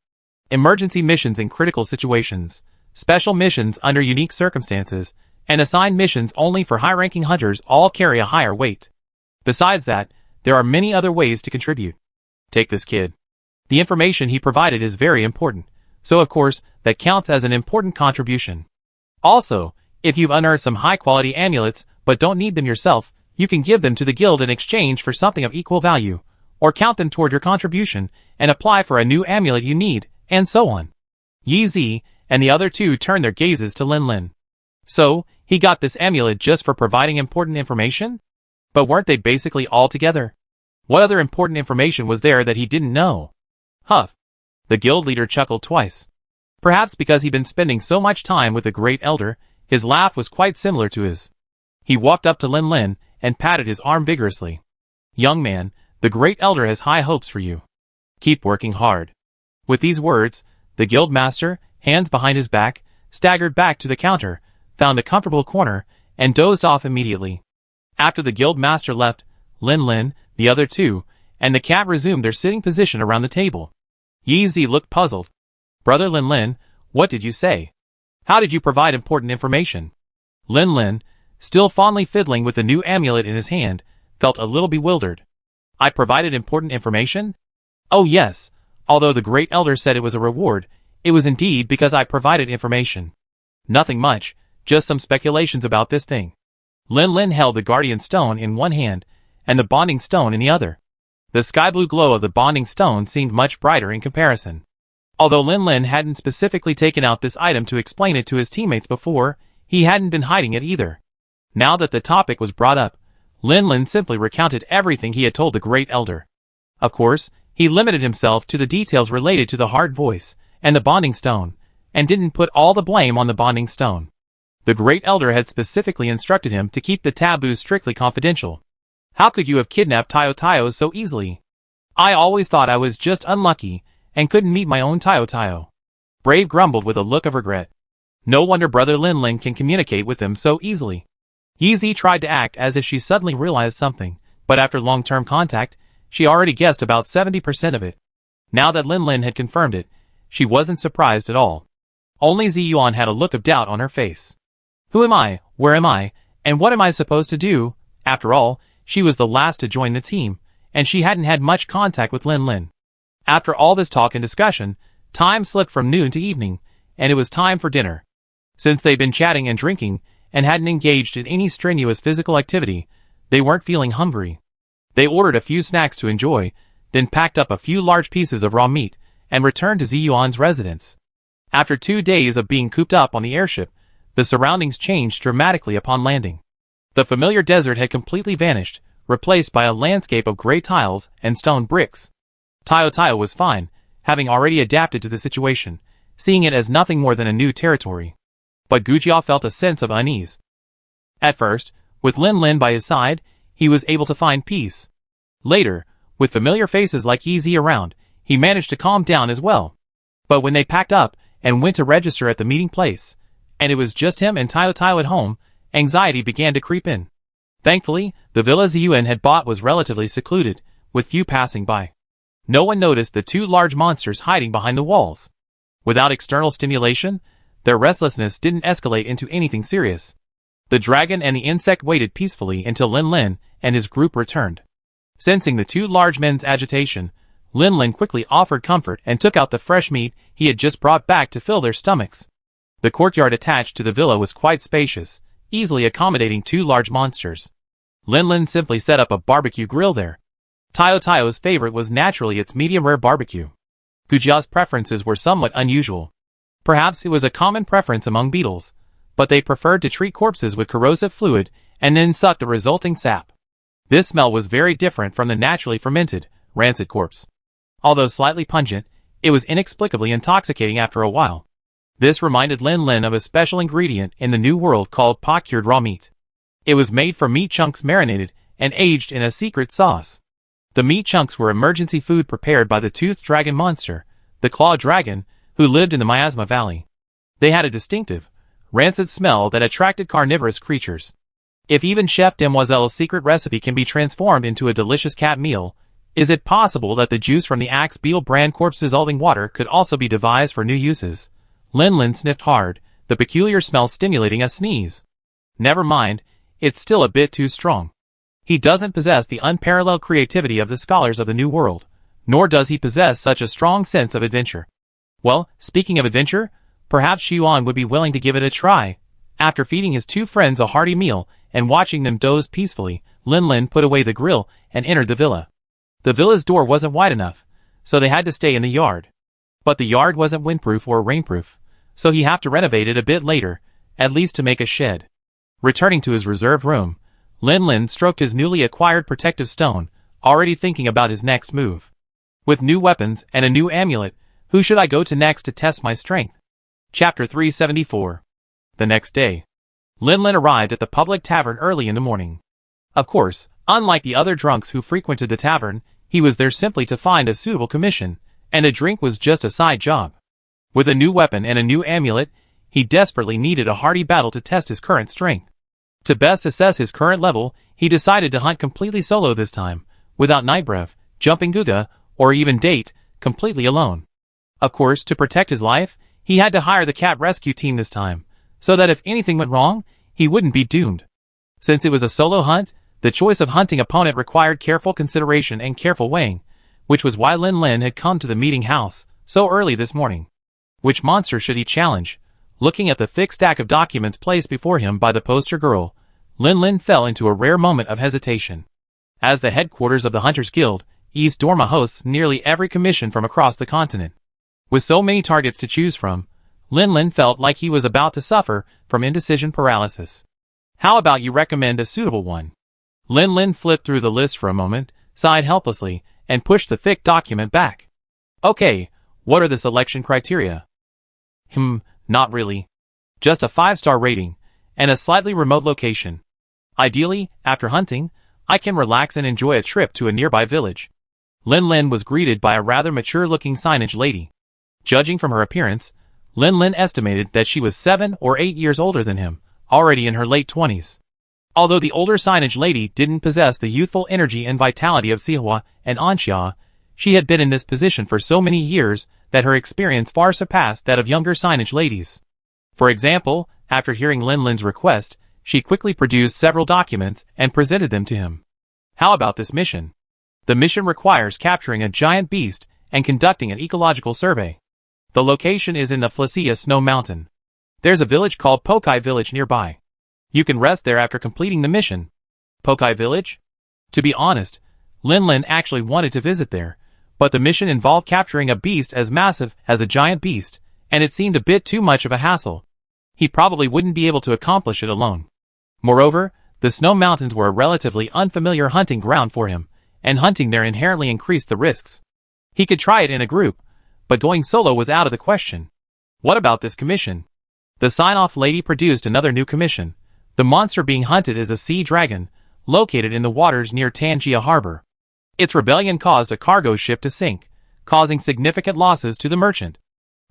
emergency missions in critical situations, special missions under unique circumstances, and assigned missions only for high-ranking hunters all carry a higher weight. Besides that, there are many other ways to contribute. Take this kid. The information he provided is very important, so of course, that counts as an important contribution. Also, if you've unearthed some high-quality amulets but don't need them yourself, you can give them to the guild in exchange for something of equal value, or count them toward your contribution and apply for a new amulet you need, and so on. Yi Zi and the other two turned their gazes to Lin. So, he got this amulet just for providing important information? But weren't they basically all together? What other important information was there that he didn't know? Huff. The guild leader chuckled twice. Perhaps because he'd been spending so much time with the Great Elder, his laugh was quite similar to his. He walked up to Lin and patted his arm vigorously. Young man, the Great Elder has high hopes for you. Keep working hard. With these words, the guild master, hands behind his back, staggered back to the counter, found a comfortable corner, and dozed off immediately. After the guild master left, Lin, the other two, and the cat resumed their sitting position around the table. Yi Zi looked puzzled. Brother Lin, what did you say? How did you provide important information? Lin, still fondly fiddling with the new amulet in his hand, felt a little bewildered. I provided important information? Oh yes, although the Great Elder said it was a reward, it was indeed because I provided information. Nothing much, just some speculations about this thing. Lin held the Guardian Stone in one hand, and the Bonding Stone in the other. The sky-blue glow of the Bonding Stone seemed much brighter in comparison. Although Lin hadn't specifically taken out this item to explain it to his teammates before, he hadn't been hiding it either. Now that the topic was brought up, Lin simply recounted everything he had told the Great Elder. Of course, he limited himself to the details related to the Heart Voice and the Bonding Stone, and didn't put all the blame on the Bonding Stone. The Great Elder had specifically instructed him to keep the taboo strictly confidential. How could you have kidnapped Tayo so easily? I always thought I was just unlucky, and couldn't meet my own Tayo. Brave grumbled with a look of regret. No wonder Brother Lin can communicate with them so easily. Yi Zi tried to act as if she suddenly realized something, but after long-term contact, she already guessed about 70% of it. Now that Lin had confirmed it, she wasn't surprised at all. Only Ziyuan had a look of doubt on her face. Who am I, where am I, and what am I supposed to do? After all, she was the last to join the team, and she hadn't had much contact with Lin. After all this talk and discussion, time slipped from noon to evening, and it was time for dinner. Since they'd been chatting and drinking, and hadn't engaged in any strenuous physical activity, they weren't feeling hungry. They ordered a few snacks to enjoy, then packed up a few large pieces of raw meat, and returned to Ziyuan's residence. After 2 days of being cooped up on the airship, the surroundings changed dramatically upon landing. The familiar desert had completely vanished, replaced by a landscape of gray tiles and stone bricks. Tayo was fine, having already adapted to the situation, seeing it as nothing more than a new territory. But Gujia felt a sense of unease. At first, with Lin by his side, he was able to find peace. Later, with familiar faces like Yi Zi around, he managed to calm down as well. But when they packed up and went to register at the meeting place, and it was just him and Tayo at home, anxiety began to creep in. Thankfully, the villa Ziyuan had bought was relatively secluded, with few passing by. No one noticed the 2 large monsters hiding behind the walls. Without external stimulation, their restlessness didn't escalate into anything serious. The dragon and the insect waited peacefully until Lin Lin and his group returned. Sensing the two large men's agitation, Lin Lin quickly offered comfort and took out the fresh meat he had just brought back to fill their stomachs. The courtyard attached to the villa was quite spacious, easily accommodating two large monsters. Lin Lin simply set up a barbecue grill there. Tao's favorite was naturally its medium-rare barbecue. Gujia's preferences were somewhat unusual. Perhaps it was a common preference among beetles, but they preferred to treat corpses with corrosive fluid and then suck the resulting sap. This smell was very different from the naturally fermented, rancid corpse. Although slightly pungent, it was inexplicably intoxicating after a while. This reminded Lin Lin of a special ingredient in the New World called pot-cured raw meat. It was made from meat chunks marinated and aged in a secret sauce. The meat chunks were emergency food prepared by the toothed dragon monster, the claw dragon, who lived in the Miasma Valley. They had a distinctive, rancid smell that attracted carnivorous creatures. If even Chef Demoiselle's secret recipe can be transformed into a delicious cat meal, is it possible that the juice from the Axe Beetle brand corpse-dissolving water could also be devised for new uses? Lin Lin sniffed hard, the peculiar smell stimulating a sneeze. Never mind, it's still a bit too strong. He doesn't possess the unparalleled creativity of the scholars of the New World, nor does he possess such a strong sense of adventure. Well, speaking of adventure, perhaps Xuan would be willing to give it a try. After feeding his two friends a hearty meal and watching them doze peacefully, Lin Lin put away the grill and entered the villa. The villa's door wasn't wide enough, so they had to stay in the yard. But the yard wasn't windproof or rainproof, so he had to renovate it a bit later, at least to make a shed. Returning to his reserved room, Lin Lin stroked his newly acquired protective stone, already thinking about his next move. With new weapons and a new amulet, who should I go to next to test my strength? Chapter 374. The next day, Lin Lin arrived at the public tavern early in the morning. Of course, unlike the other drunks who frequented the tavern, he was there simply to find a suitable commission, and a drink was just a side job. With a new weapon and a new amulet, he desperately needed a hearty battle to test his current strength. To best assess his current level, he decided to hunt completely solo this time, without Nightbreath, Jumping Guga, or even Date, completely alone. Of course, to protect his life, he had to hire the cat rescue team this time, so that if anything went wrong, he wouldn't be doomed. Since it was a solo hunt, the choice of hunting opponent required careful consideration and careful weighing, which was why Lin Lin had come to the meeting house so early this morning. Which monster should he challenge? Looking at the thick stack of documents placed before him by the poster girl, Lin Lin fell into a rare moment of hesitation. As the headquarters of the Hunters Guild, East Dorma hosts nearly every commission from across the continent. With so many targets to choose from, Lin Lin felt like he was about to suffer from indecision paralysis. How about you recommend a suitable one? Lin Lin flipped through the list for a moment, sighed helplessly, and pushed the thick document back. Okay, what are the selection criteria? Not really. Just a 5-star rating, and a slightly remote location. Ideally, after hunting, I can relax and enjoy a trip to a nearby village. Lin Lin was greeted by a rather mature-looking signage lady. Judging from her appearance, Lin Lin estimated that she was 7 or 8 years older than him, already in her late 20s. Although the older signage lady didn't possess the youthful energy and vitality of Sihua and Anxia, she had been in this position for so many years that her experience far surpassed that of younger signage ladies. For example, after hearing Lin Lin's request, she quickly produced several documents and presented them to him. How about this mission? The mission requires capturing a giant beast and conducting an ecological survey. The location is in the Flacia Snow Mountain. There's a village called Pokai Village nearby. You can rest there after completing the mission. Pokai Village? To be honest, Lin Lin actually wanted to visit there, but the mission involved capturing a beast as massive as a giant beast, and it seemed a bit too much of a hassle. He probably wouldn't be able to accomplish it alone. Moreover, the Snow Mountains were a relatively unfamiliar hunting ground for him, and hunting there inherently increased the risks. He could try it in a group, but going solo was out of the question. What about this commission? The sign-off lady produced another new commission. The monster being hunted is a sea dragon, located in the waters near Tangia Harbor. Its rebellion caused a cargo ship to sink, causing significant losses to the merchant.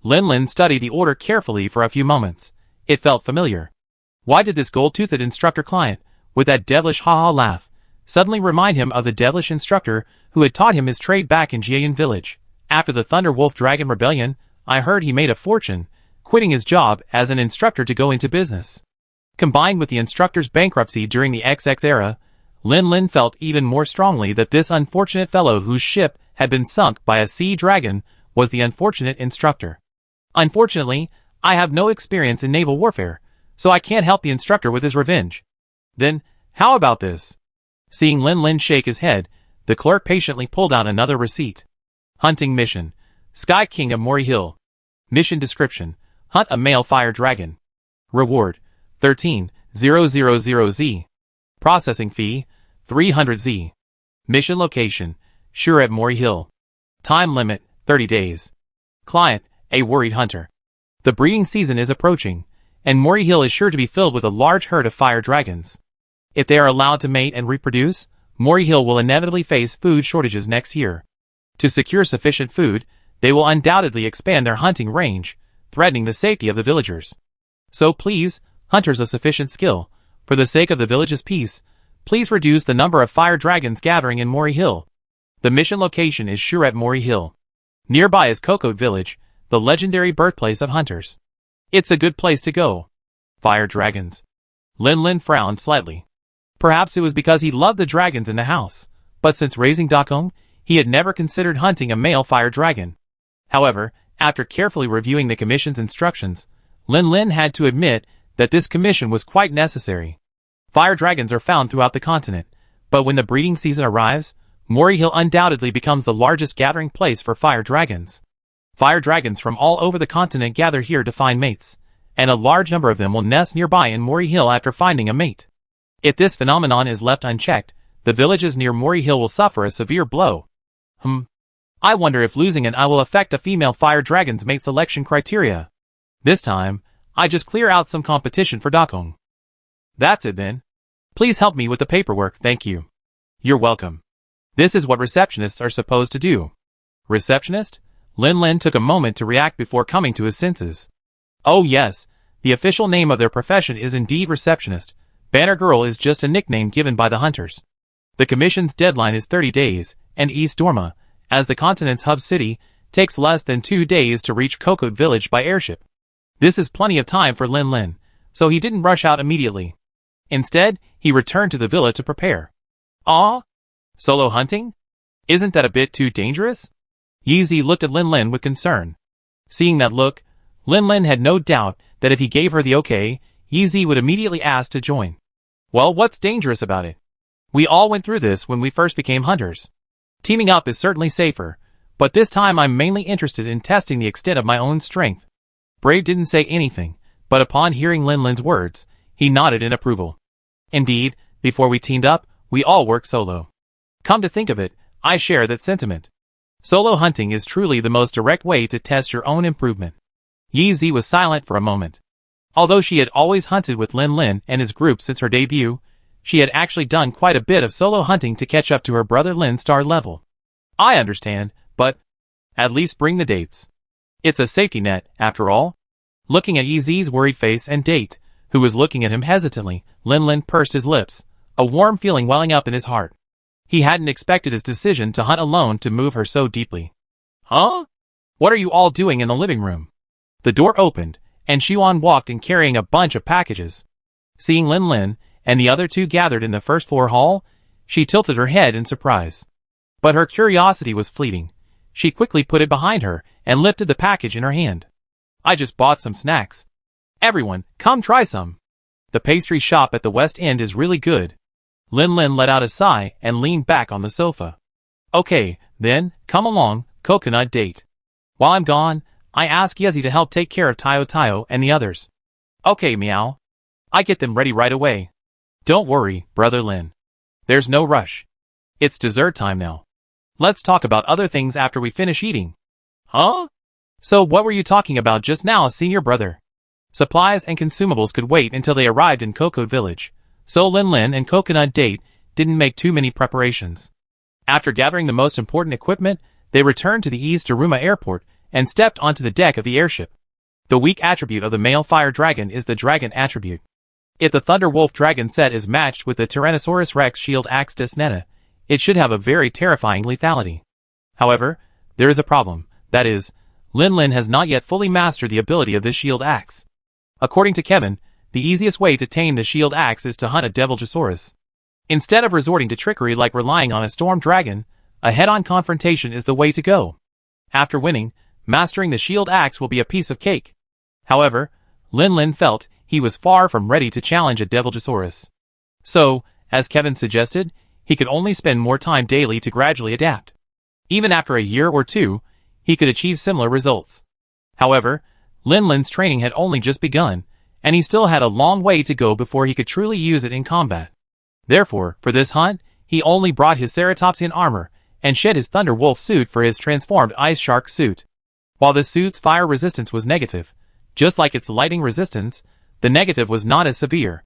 Lin Lin studied the order carefully for a few moments. It felt familiar. Why did this gold-toothed instructor client, with that devilish ha-ha laugh, suddenly remind him of the devilish instructor who had taught him his trade back in Jiayan Village? After the Thunder Wolf Dragon Rebellion, I heard he made a fortune, quitting his job as an instructor to go into business. Combined with the instructor's bankruptcy during the XX era, Lin Lin felt even more strongly that this unfortunate fellow whose ship had been sunk by a sea dragon was the unfortunate instructor. Unfortunately, I have no experience in naval warfare, so I can't help the instructor with his revenge. Then, how about this? Seeing Lin Lin shake his head, the clerk patiently pulled out another receipt. Hunting mission. Sky King of Mori Hill. Mission description. Hunt a male fire dragon. Reward. 13,000Z. Processing fee. 300Z. Mission location. Sure at Mori Hill. Time limit. 30 days. Client. A worried hunter. The breeding season is approaching, and Mori Hill is sure to be filled with a large herd of fire dragons. If they are allowed to mate and reproduce, Mori Hill will inevitably face food shortages next year. To secure sufficient food, they will undoubtedly expand their hunting range, threatening the safety of the villagers. So please, hunters of sufficient skill, for the sake of the village's peace, please reduce the number of fire dragons gathering in Mori Hill. The mission location is sure at Mori Hill. Nearby is Cocotte Village, the legendary birthplace of hunters. It's a good place to go. Fire dragons. Lin Lin frowned slightly. Perhaps it was because he loved the dragons in the house, but since raising Dakong, he had never considered hunting a male fire dragon. However, after carefully reviewing the commission's instructions, Lin Lin had to admit that this commission was quite necessary. Fire dragons are found throughout the continent, but when the breeding season arrives, Mori Hill undoubtedly becomes the largest gathering place for fire dragons. Fire dragons from all over the continent gather here to find mates, and a large number of them will nest nearby in Mori Hill after finding a mate. If this phenomenon is left unchecked, the villages near Mori Hill will suffer a severe blow. I wonder if losing an eye will affect a female fire dragon's mate selection criteria. This time, I just clear out some competition for Dakong. That's it then. Please help me with the paperwork, thank you. You're welcome. This is what receptionists are supposed to do. Receptionist? Lin Lin took a moment to react before coming to his senses. Oh yes, the official name of their profession is indeed receptionist. Banner Girl is just a nickname given by the hunters. The commission's deadline is 30 days, and East Dorma, as the continent's hub city, takes less than 2 days to reach Cocotte Village by airship. This is plenty of time for Lin Lin, so he didn't rush out immediately. Instead, he returned to the villa to prepare. Ah? Solo hunting? Isn't that a bit too dangerous? Yi looked at Lin Lin with concern. Seeing that look, Lin Lin had no doubt that if he gave her the okay, Yi would immediately ask to join. Well, what's dangerous about it? We all went through this when we first became hunters. Teaming up is certainly safer, but this time I'm mainly interested in testing the extent of my own strength. Brave didn't say anything, but upon hearing Lin Lin's words, he nodded in approval. Indeed, before we teamed up, we all worked solo. Come to think of it, I share that sentiment. Solo hunting is truly the most direct way to test your own improvement. Yi was silent for a moment. Although she had always hunted with Lin Lin and his group since her debut, she had actually done quite a bit of solo hunting to catch up to her brother Lin's star level. I understand, but at least bring the dates. It's a safety net, after all. Looking at Yi's worried face and Date, who was looking at him hesitantly, Lin Lin pursed his lips, a warm feeling welling up in his heart. He hadn't expected his decision to hunt alone to move her so deeply. Huh? What are you all doing in the living room? The door opened, and Xiwan walked in carrying a bunch of packages. Seeing Lin Lin and the other two gathered in the first floor hall, she tilted her head in surprise. But her curiosity was fleeting. She quickly put it behind her and lifted the package in her hand. I just bought some snacks. Everyone, come try some. The pastry shop at the West End is really good. Lin Lin let out a sigh and leaned back on the sofa. Okay, then, come along, Coconut Date. While I'm gone, I ask Yezi to help take care of Tayo Tayo and the others. Okay, Meow. I get them ready right away. Don't worry, Brother Lin. There's no rush. It's dessert time now. Let's talk about other things after we finish eating. Huh? So what were you talking about just now, Senior Brother? Supplies and consumables could wait until they arrived in Cocotte Village, so Lin Lin and Coconut Date didn't make too many preparations. After gathering the most important equipment, they returned to the East Daruma Airport and stepped onto the deck of the airship. The weak attribute of the male fire dragon is the dragon attribute. If the Thunder Wolf dragon set is matched with the Tyrannosaurus Rex shield Axtis Neta, it should have a very terrifying lethality. However, there is a problem, that is, Lin Lin has not yet fully mastered the ability of this shield axe. According to Kevin, the easiest way to tame the shield axe is to hunt a Deviljosaurus. Instead of resorting to trickery like relying on a storm dragon, a head-on confrontation is the way to go. After winning, mastering the shield axe will be a piece of cake. However, Lin Lin felt he was far from ready to challenge a Deviljosaurus. So, as Kevin suggested, he could only spend more time daily to gradually adapt. Even after a year or two, he could achieve similar results. However, Lin Lin's training had only just begun, and he still had a long way to go before he could truly use it in combat. Therefore, for this hunt, he only brought his Ceratopsian armor and shed his Thunder Wolf suit for his transformed Ice Shark suit. While this suit's fire resistance was negative, just like its lightning resistance, the negative was not as severe.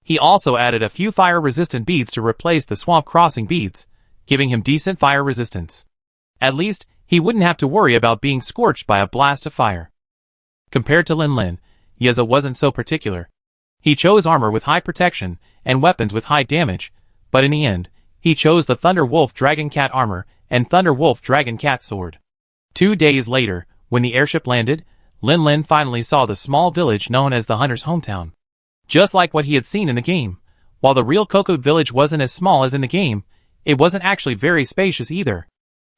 He also added a few fire-resistant beads to replace the swamp crossing beads, giving him decent fire resistance. At least, he wouldn't have to worry about being scorched by a blast of fire. Compared to Lin Lin, Yeza wasn't so particular. He chose armor with high protection and weapons with high damage, but in the end, he chose the Thunder Wolf Dragon Cat armor and Thunder Wolf Dragon Cat sword. 2 days later, when the airship landed, Lin Lin finally saw the small village known as the Hunter's hometown. Just like what he had seen in the game, while the real Cocoed village wasn't as small as in the game, it wasn't actually very spacious either.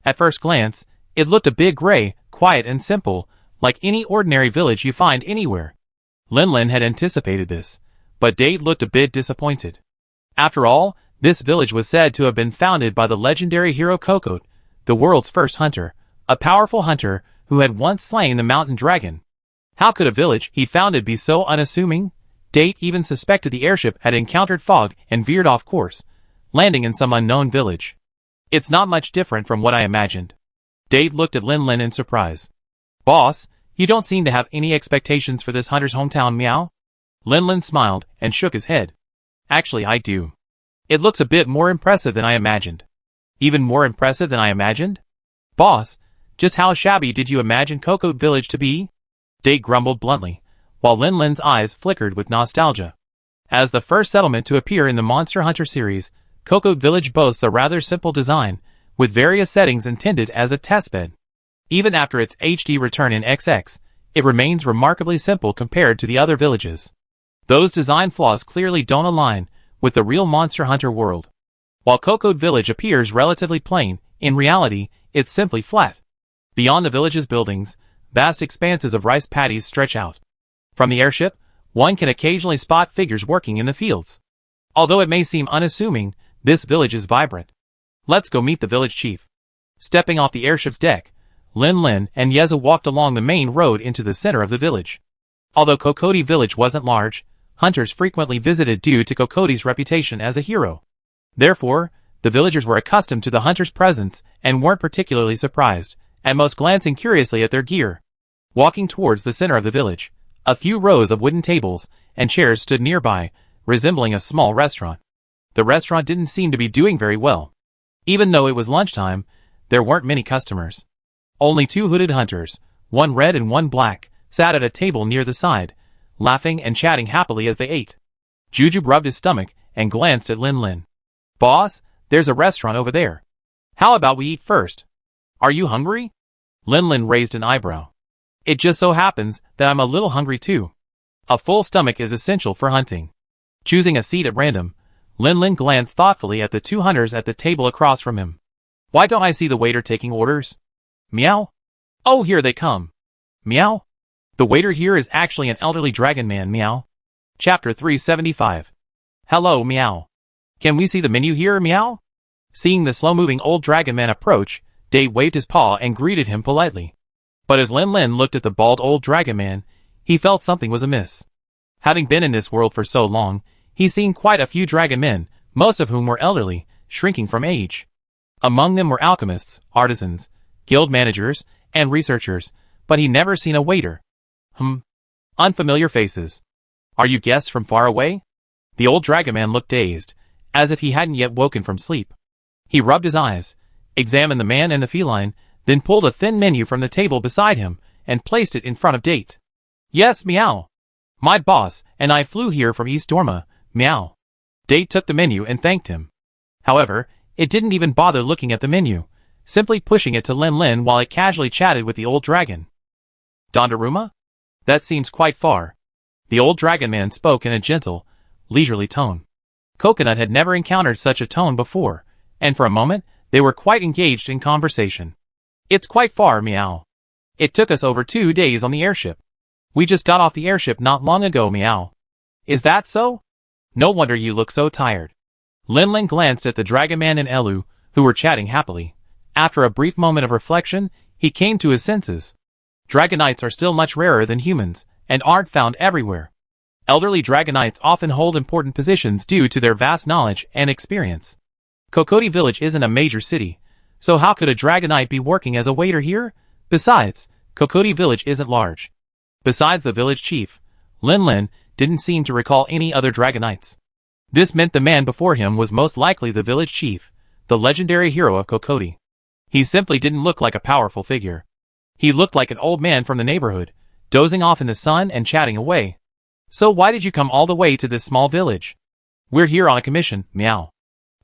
At first glance, it looked a bit gray, quiet and simple, like any ordinary village you find anywhere. Lin Lin had anticipated this, but Date looked a bit disappointed. After all, this village was said to have been founded by the legendary hero Cocoed, the world's first hunter, a powerful hunter who had once slain the mountain dragon. How could a village he founded be so unassuming? Date even suspected the airship had encountered fog and veered off course, landing in some unknown village. It's not much different from what I imagined. Date looked at Lin Lin in surprise. Boss, you don't seem to have any expectations for this hunter's hometown, meow? Lin Lin smiled and shook his head. Actually, I do. It looks a bit more impressive than I imagined. Even more impressive than I imagined? Boss, just how shabby did you imagine Cocoed Village to be? Date grumbled bluntly, while Lin Lin's eyes flickered with nostalgia. As the first settlement to appear in the Monster Hunter series, Cocoed Village boasts a rather simple design, with various settings intended as a testbed. Even after its HD return in XX, it remains remarkably simple compared to the other villages. Those design flaws clearly don't align with the real Monster Hunter world. While Cocoed Village appears relatively plain, in reality, it's simply flat. Beyond the village's buildings, vast expanses of rice paddies stretch out. From the airship, one can occasionally spot figures working in the fields. Although it may seem unassuming, this village is vibrant. Let's go meet the village chief. Stepping off the airship's deck, Lin Lin and Yeza walked along the main road into the center of the village. Although Cocody Village wasn't large, hunters frequently visited due to Cocody's reputation as a hero. Therefore, the villagers were accustomed to the hunter's presence and weren't particularly surprised, at most glancing curiously at their gear. Walking towards the center of the village, a few rows of wooden tables and chairs stood nearby, resembling a small restaurant. The restaurant didn't seem to be doing very well. Even though it was lunchtime, there weren't many customers. Only 2 hooded hunters, one red and one black, sat at a table near the side, laughing and chatting happily as they ate. Jujube rubbed his stomach and glanced at Lin Lin. Boss, there's a restaurant over there. How about we eat first? Are you hungry? Lin Lin raised an eyebrow. It just so happens that I'm a little hungry too. A full stomach is essential for hunting. Choosing a seat at random, Lin Lin glanced thoughtfully at the 2 hunters at the table across from him. Why don't I see the waiter taking orders? Meow? Oh, here they come. Meow? The waiter here is actually an elderly dragon man, meow. Chapter 375. Hello, meow. Can we see the menu here, meow? Seeing the slow-moving old dragon man approach, Date waved his paw and greeted him politely. But as Lin Lin looked at the bald old dragon man, he felt something was amiss. Having been in this world for so long, he's seen quite a few dragon men, most of whom were elderly, shrinking from age. Among them were alchemists, artisans, guild managers, and researchers, but he never seen a waiter. Unfamiliar faces. Are you guests from far away? The old dragon man looked dazed, as if he hadn't yet woken from sleep. He rubbed his eyes, examined the man and the feline, then pulled a thin menu from the table beside him and placed it in front of Date. Yes, meow. My boss and I flew here from East Dorma, meow. Date took the menu and thanked him. However, it didn't even bother looking at the menu, simply pushing it to Lin Lin while it casually chatted with the old dragon. Dondaruma? That seems quite far. The old dragon man spoke in a gentle, leisurely tone. Coconut had never encountered such a tone before, and for a moment, they were quite engaged in conversation. It's quite far, meow. It took us over 2 days on the airship. We just got off the airship not long ago, meow. Is that so? No wonder you look so tired. Lin glanced at the dragon man and Elu, who were chatting happily. After a brief moment of reflection, he came to his senses. Dragonites are still much rarer than humans, and aren't found everywhere. Elderly dragonites often hold important positions due to their vast knowledge and experience. Kokoti village isn't a major city, so how could a dragonite be working as a waiter here? Besides, Kokoti village isn't large. Besides the village chief, Lin didn't seem to recall any other dragonites. This meant the man before him was most likely the village chief, the legendary hero of Kokoti. He simply didn't look like a powerful figure. He looked like an old man from the neighborhood, dozing off in the sun and chatting away. So why did you come all the way to this small village? We're here on a commission, meow.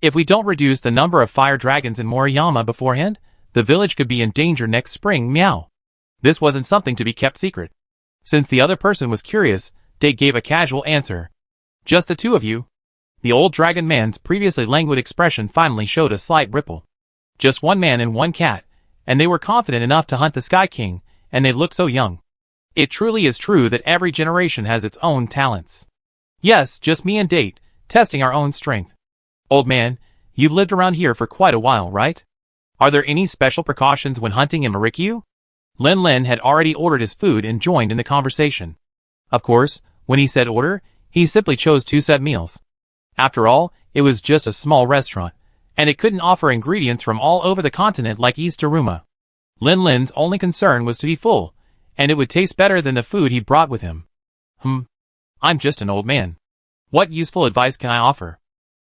If we don't reduce the number of fire dragons in Moriyama beforehand, the village could be in danger next spring, meow. This wasn't something to be kept secret. Since the other person was curious, Date gave a casual answer. Just the two of you? The old dragon man's previously languid expression finally showed a slight ripple. Just one man and one cat, and they were confident enough to hunt the Sky King, and they looked so young. It truly is true that every generation has its own talents. Yes, just me and Date, testing our own strength. Old man, you've lived around here for quite a while, right? Are there any special precautions when hunting in Marikyu? Lin had already ordered his food and joined in the conversation. Of course, when he said order, he simply chose 2 set meals. After all, it was just a small restaurant, and it couldn't offer ingredients from all over the continent like East Daruma. Lin's only concern was to be full, and it would taste better than the food he brought with him. I'm just an old man. What useful advice can I offer?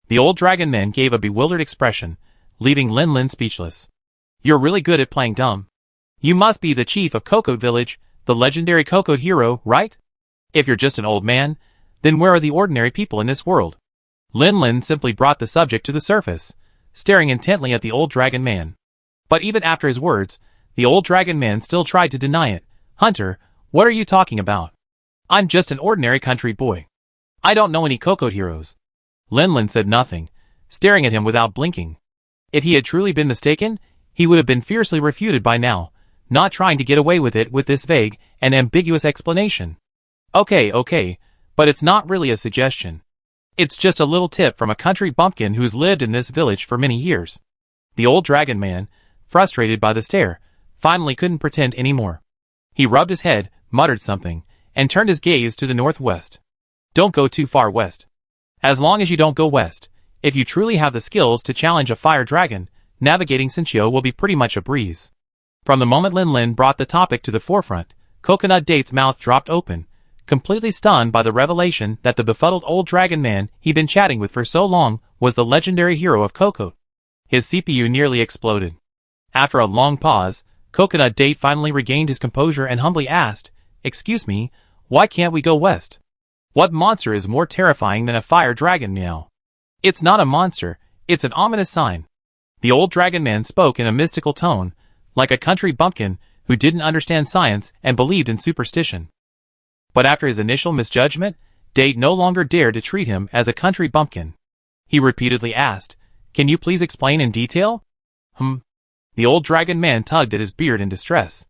The old dragon man gave a bewildered expression, leaving Lin speechless. You're really good at playing dumb. You must be the chief of Kokot village, the legendary Kokot hero, right? If you're just an old man, then where are the ordinary people in this world? Lin simply brought the subject to the surface, staring intently at the old dragon man. But even after his words, the old dragon man still tried to deny it. Hunter, what are you talking about? I'm just an ordinary country boy. I don't know any Kokot heroes. Lin said nothing, staring at him without blinking. If he had truly been mistaken, he would have been fiercely refuted by now, not trying to get away with it with this vague and ambiguous explanation. Okay, but it's not really a suggestion. It's just a little tip from a country bumpkin who's lived in this village for many years. The old dragon man, frustrated by the stare, finally couldn't pretend anymore. He rubbed his head, muttered something, and turned his gaze to the northwest. Don't go too far west. As long as you don't go west, if you truly have the skills to challenge a fire dragon, navigating Sinchio will be pretty much a breeze. From the moment Lin brought the topic to the forefront, Coconut Date's mouth dropped open, completely stunned by the revelation that the befuddled old dragon man he'd been chatting with for so long was the legendary hero of Kokot. His CPU nearly exploded. After a long pause, Coconut Date finally regained his composure and humbly asked, "Excuse me, why can't we go west? What monster is more terrifying than a fire dragon, meow?" It's not a monster, it's an ominous sign. The old dragon man spoke in a mystical tone, like a country bumpkin who didn't understand science and believed in superstition. But after his initial misjudgment, Date no longer dared to treat him as a country bumpkin. He repeatedly asked, "Can you please explain in detail?" The old dragon man tugged at his beard in distress.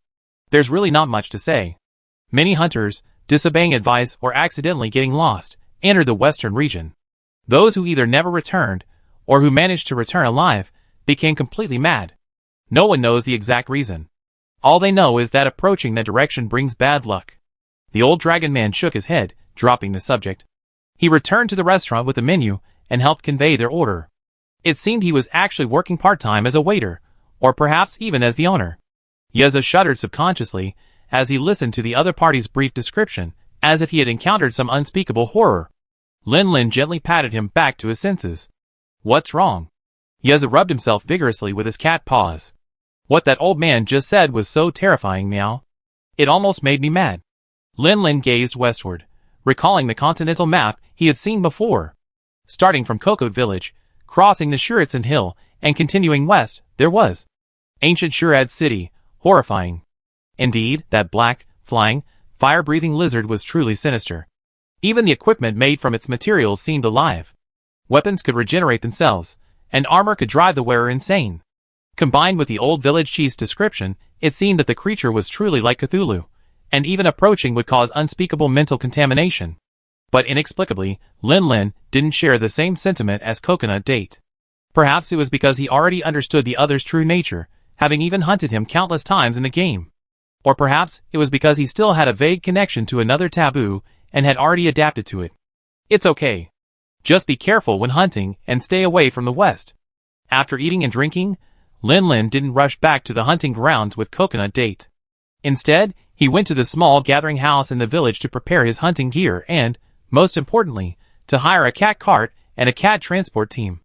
There's really not much to say. Many hunters, disobeying advice or accidentally getting lost, entered the western region. Those who either never returned, or who managed to return alive, became completely mad. No one knows the exact reason. All they know is that approaching that direction brings bad luck. The old dragon man shook his head, dropping the subject. He returned to the restaurant with the menu and helped convey their order. It seemed he was actually working part-time as a waiter, or perhaps even as the owner. Yeza shuddered subconsciously as he listened to the other party's brief description, as if he had encountered some unspeakable horror. Lin gently patted him back to his senses. What's wrong? Yeza rubbed himself vigorously with his cat paws. What that old man just said was so terrifying, meow. It almost made me mad. Lin gazed westward, recalling the continental map he had seen before. Starting from Kokot village, crossing the Shuritzen Hill, and continuing west, there was ancient Shurad city, horrifying. Indeed, that black, flying, fire-breathing lizard was truly sinister. Even the equipment made from its materials seemed alive. Weapons could regenerate themselves, and armor could drive the wearer insane. Combined with the old village chief's description, it seemed that the creature was truly like Cthulhu, and even approaching would cause unspeakable mental contamination. But inexplicably, Lin Lin didn't share the same sentiment as Coconut Date. Perhaps it was because he already understood the other's true nature, having even hunted him countless times in the game. Or perhaps it was because he still had a vague connection to another taboo and had already adapted to it. It's okay. Just be careful when hunting and stay away from the West. After eating and drinking, Lin Lin didn't rush back to the hunting grounds with Coconut Date. Instead, he went to the small gathering house in the village to prepare his hunting gear and, most importantly, to hire a cat cart and a cat transport team.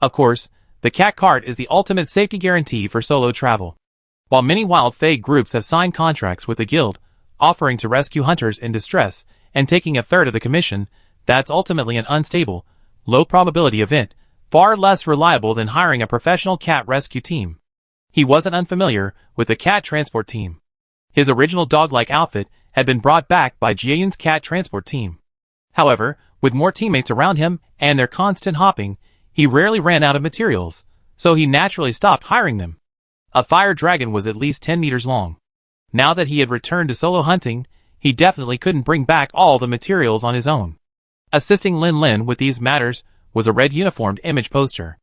Of course, the cat cart is the ultimate safety guarantee for solo travel. While many wild fae groups have signed contracts with the guild, offering to rescue hunters in distress and taking a third of the commission, that's ultimately an unstable, low-probability event, far less reliable than hiring a professional cat rescue team. He wasn't unfamiliar with the cat transport team. His original dog-like outfit had been brought back by Jiayan's cat transport team. However, with more teammates around him and their constant hopping, he rarely ran out of materials, so he naturally stopped hiring them. A fire dragon was at least 10 meters long. Now that he had returned to solo hunting, he definitely couldn't bring back all the materials on his own. Assisting Lin Lin with these matters was a red-uniformed image poster.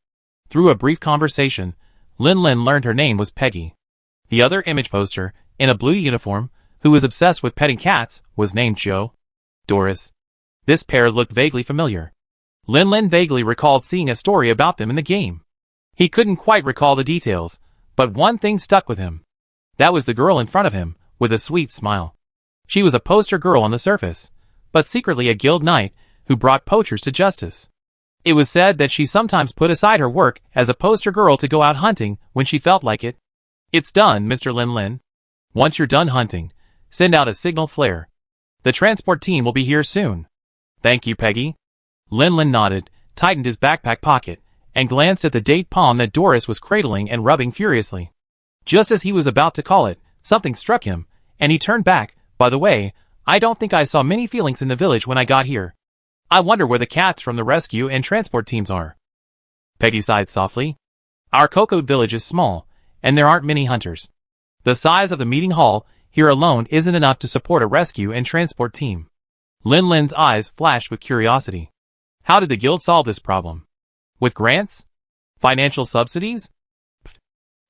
Through a brief conversation, Lin Lin learned her name was Peggy. The other image poster, in a blue uniform, who was obsessed with petting cats, was named Joe. Doris. This pair looked vaguely familiar. Lin Lin vaguely recalled seeing a story about them in the game. He couldn't quite recall the details, but one thing stuck with him. That was the girl in front of him, with a sweet smile. She was a poster girl on the surface, but secretly a guild knight who brought poachers to justice. It was said that she sometimes put aside her work as a poster girl to go out hunting when she felt like it. It's done, Mr. Lin Lin. Once you're done hunting, send out a signal flare. The transport team will be here soon. Thank you, Peggy. Lin Lin nodded, tightened his backpack pocket, and glanced at the date palm that Doris was cradling and rubbing furiously. Just as he was about to call it, something struck him, and he turned back. By the way, I don't think I saw many feelings in the village when I got here. I wonder where the cats from the rescue and transport teams are. Peggy sighed softly. Our Cocoa village is small, and there aren't many hunters. The size of the meeting hall here alone isn't enough to support a rescue and transport team. Lin Lin's eyes flashed with curiosity. How did the guild solve this problem? With grants? Financial subsidies?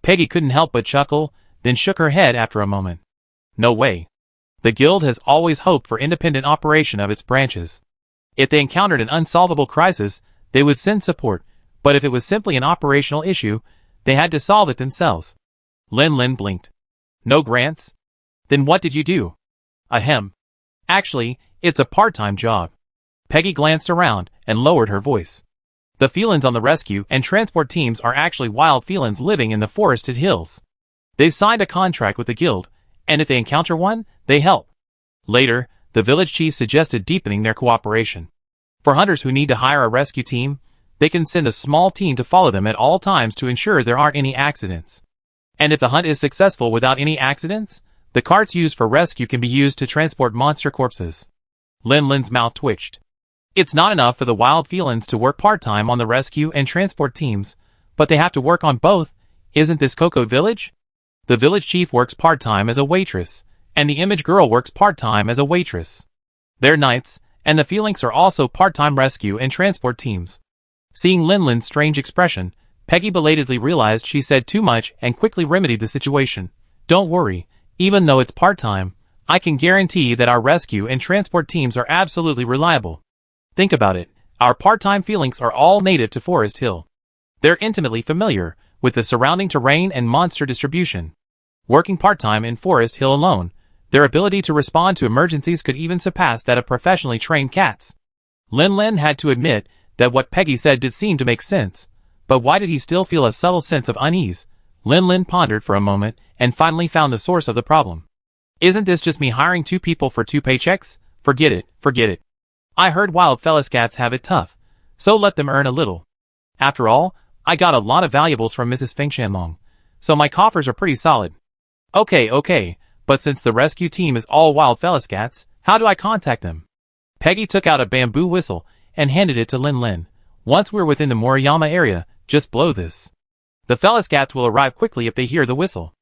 Peggy couldn't help but chuckle, then shook her head after a moment. No way. The guild has always hoped for independent operation of its branches. If they encountered an unsolvable crisis, they would send support, but if it was simply an operational issue, they had to solve it themselves. Lin Lin blinked. No grants? Then what did you do? Ahem. Actually, it's a part-time job. Peggy glanced around and lowered her voice. The felines on the rescue and transport teams are actually wild felines living in the forested hills. They've signed a contract with the guild, and if they encounter one, they help. Later, the village chief suggested deepening their cooperation. For hunters who need to hire a rescue team, they can send a small team to follow them at all times to ensure there aren't any accidents. And if the hunt is successful without any accidents, the carts used for rescue can be used to transport monster corpses. Lin Lin's mouth twitched. It's not enough for the wild felines to work part-time on the rescue and transport teams, but they have to work on both. Isn't this Cocoa Village? The village chief works part-time as a waitress, and the image girl works part-time as a waitress. They're knights, and the felines are also part-time rescue and transport teams. Seeing Lin Lin's strange expression, Peggy belatedly realized she said too much and quickly remedied the situation. Don't worry, even though it's part-time, I can guarantee that our rescue and transport teams are absolutely reliable. Think about it, our part-time felines are all native to Forest Hill. They're intimately familiar with the surrounding terrain and monster distribution. Working part-time in Forest Hill alone, their ability to respond to emergencies could even surpass that of professionally trained cats. Lin Lin had to admit that what Peggy said did seem to make sense, but why did he still feel a subtle sense of unease? Lin Lin pondered for a moment and finally found the source of the problem. Isn't this just me hiring two people for 2 paychecks? Forget it. I heard wild felis cats have it tough, so let them earn a little. After all, I got a lot of valuables from Mrs. Fengshanlong, so my coffers are pretty solid. Okay, but But since the rescue team is all wild Feliscats, how do I contact them? Peggy took out a bamboo whistle and handed it to Lin Lin. Once we're within the Moriyama area, just blow this. The Feliscats will arrive quickly if they hear the whistle.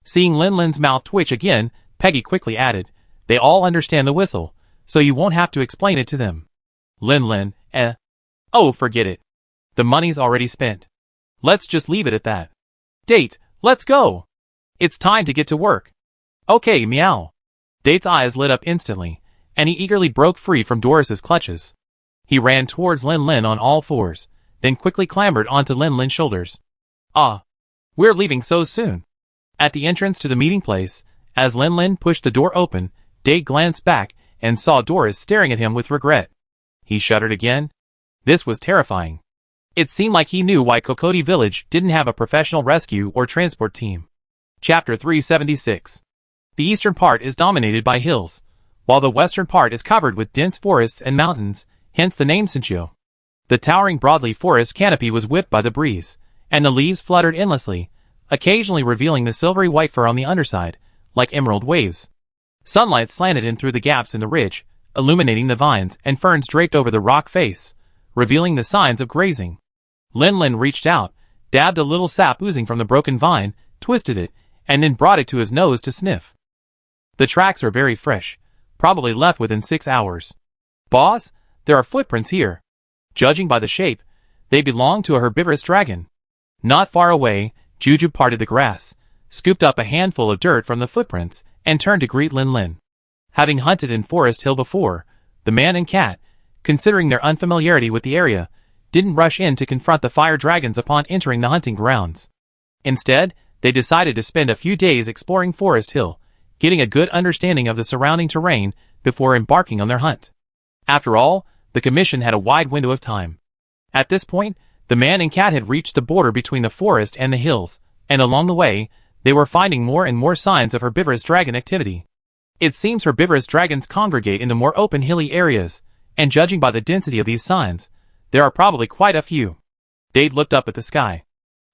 Seeing Lin Lin's mouth twitch again, Peggy quickly added, they all understand the whistle, so you won't have to explain it to them. Lin Lin, oh, forget it. The money's already spent. Let's just leave it at that. Date, let's go. It's time to get to work. Okay, meow. Date's eyes lit up instantly, and he eagerly broke free from Doris's clutches. He ran towards Lin Lin on all fours, then quickly clambered onto Lin Lin's shoulders. Ah, we're leaving so soon. At the entrance to the meeting place, as Lin Lin pushed the door open, Date glanced back and saw Doris staring at him with regret. He shuddered again. This was terrifying. It seemed like he knew why Kokoti Village didn't have a professional rescue or transport team. Chapter 376. The eastern part is dominated by hills, while the western part is covered with dense forests and mountains, hence the name Sincho. The towering broadleaf forest canopy was whipped by the breeze, and the leaves fluttered endlessly, occasionally revealing the silvery white fur on the underside, like emerald waves. Sunlight slanted in through the gaps in the ridge, illuminating the vines and ferns draped over the rock face, revealing the signs of grazing. Lin Lin reached out, dabbed a little sap oozing from the broken vine, twisted it, and then brought it to his nose to sniff. The tracks are very fresh, probably left within 6 hours. Boss, there are footprints here. Judging by the shape, they belong to a herbivorous dragon. Not far away, Juju parted the grass, scooped up a handful of dirt from the footprints, and turned to greet Lin Lin. Having hunted in Forest Hill before, the man and cat, considering their unfamiliarity with the area, didn't rush in to confront the fire dragons upon entering the hunting grounds. Instead, they decided to spend a few days exploring Forest Hill, getting a good understanding of the surrounding terrain before embarking on their hunt. After all, the commission had a wide window of time. At this point, the man and cat had reached the border between the forest and the hills, and along the way, they were finding more and more signs of herbivorous dragon activity. It seems herbivorous dragons congregate in the more open hilly areas, and judging by the density of these signs, there are probably quite a few. Dade looked up at the sky.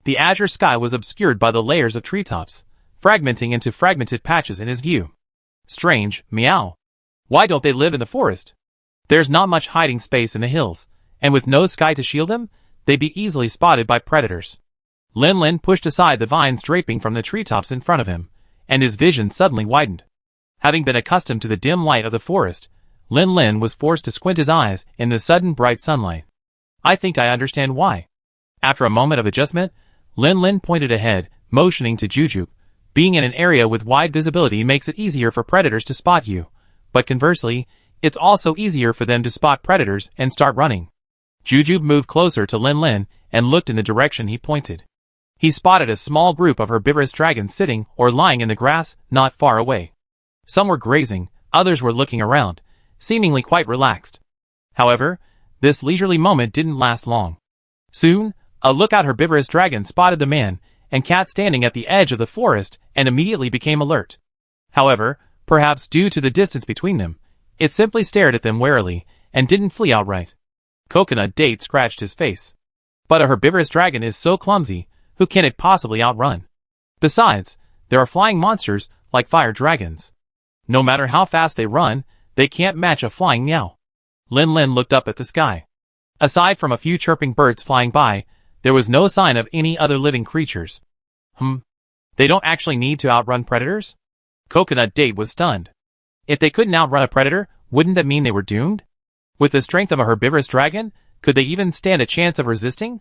The azure sky was obscured by the layers of treetops, fragmenting into fragmented patches in his view. Strange, meow. Why don't they live in the forest? There's not much hiding space in the hills, and with no sky to shield them, they'd be easily spotted by predators. Lin Lin pushed aside the vines draping from the treetops in front of him, and his vision suddenly widened. Having been accustomed to the dim light of the forest, Lin Lin was forced to squint his eyes in the sudden bright sunlight. I think I understand why. After a moment of adjustment, Lin Lin pointed ahead, motioning to Juju. Being in an area with wide visibility makes it easier for predators to spot you, but conversely, it's also easier for them to spot predators and start running. Juju moved closer to Lin Lin and looked in the direction he pointed. He spotted a small group of herbivorous dragons sitting or lying in the grass not far away. Some were grazing, others were looking around, seemingly quite relaxed. However, this leisurely moment didn't last long. Soon, a lookout herbivorous dragon spotted the man and cat standing at the edge of the forest and immediately became alert. However, perhaps due to the distance between them, it simply stared at them warily and didn't flee outright. Coconut Date scratched his face. But a herbivorous dragon is so clumsy, who can it possibly outrun? Besides, there are flying monsters like fire dragons. No matter how fast they run, they can't match a flying meow. Lin Lin looked up at the sky. Aside from a few chirping birds flying by, there was no sign of any other living creatures. They don't actually need to outrun predators? Coconut Date was stunned. If they couldn't outrun a predator, wouldn't that mean they were doomed? With the strength of a herbivorous dragon, could they even stand a chance of resisting?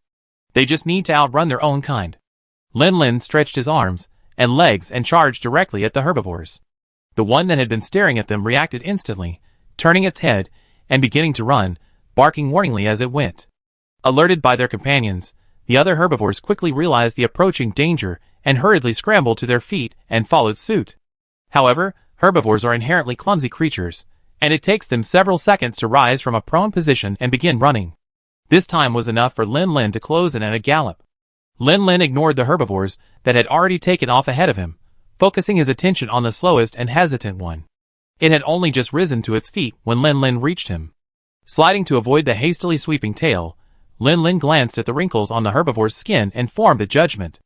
They just need to outrun their own kind. Lin Lin stretched his arms and legs and charged directly at the herbivores. The one that had been staring at them reacted instantly, turning its head and beginning to run, barking warningly as it went. Alerted by their companions, the other herbivores quickly realized the approaching danger and hurriedly scrambled to their feet and followed suit. However, herbivores are inherently clumsy creatures, and it takes them several seconds to rise from a prone position and begin running. This time was enough for Lin Lin to close in at a gallop. Lin Lin ignored the herbivores that had already taken off ahead of him, focusing his attention on the slowest and hesitant one. It had only just risen to its feet when Lin Lin reached him. Sliding to avoid the hastily sweeping tail, Lin Lin glanced at the wrinkles on the herbivore's skin and formed a judgment.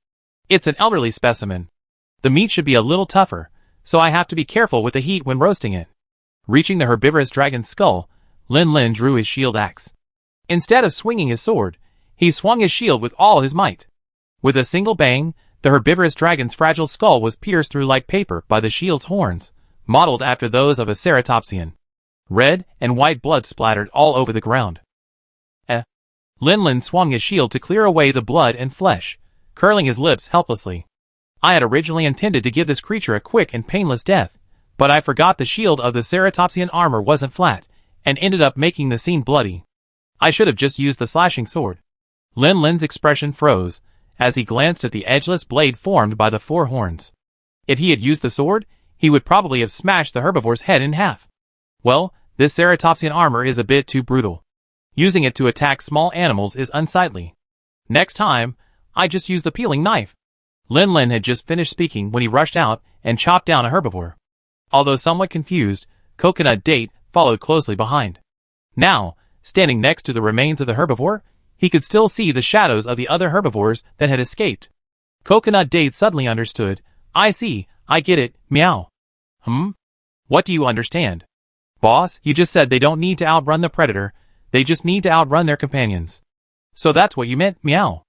It's an elderly specimen. The meat should be a little tougher, so I have to be careful with the heat when roasting it. Reaching the herbivorous dragon's skull, Lin Lin drew his shield axe. Instead of swinging his sword, he swung his shield with all his might. With a single bang, the herbivorous dragon's fragile skull was pierced through like paper by the shield's horns, modeled after those of a ceratopsian. Red and white blood splattered all over the ground. Lin Lin swung his shield to clear away the blood and flesh, curling his lips helplessly. I had originally intended to give this creature a quick and painless death, but I forgot the shield of the ceratopsian armor wasn't flat, and ended up making the scene bloody. I should have just used the slashing sword. Lin Lin's expression froze, as he glanced at the edgeless blade formed by the four horns. If he had used the sword, he would probably have smashed the herbivore's head in half. Well, this ceratopsian armor is a bit too brutal. Using it to attack small animals is unsightly. Next time, I just use the peeling knife. Lin Lin had just finished speaking when he rushed out and chopped down a herbivore. Although somewhat confused, Coconut Date followed closely behind. Now, standing next to the remains of the herbivore, he could still see the shadows of the other herbivores that had escaped. Coconut Date suddenly understood. I see, I get it, meow. What do you understand? Boss, you just said they don't need to outrun the predator, they just need to outrun their companions. So that's what you meant, meow.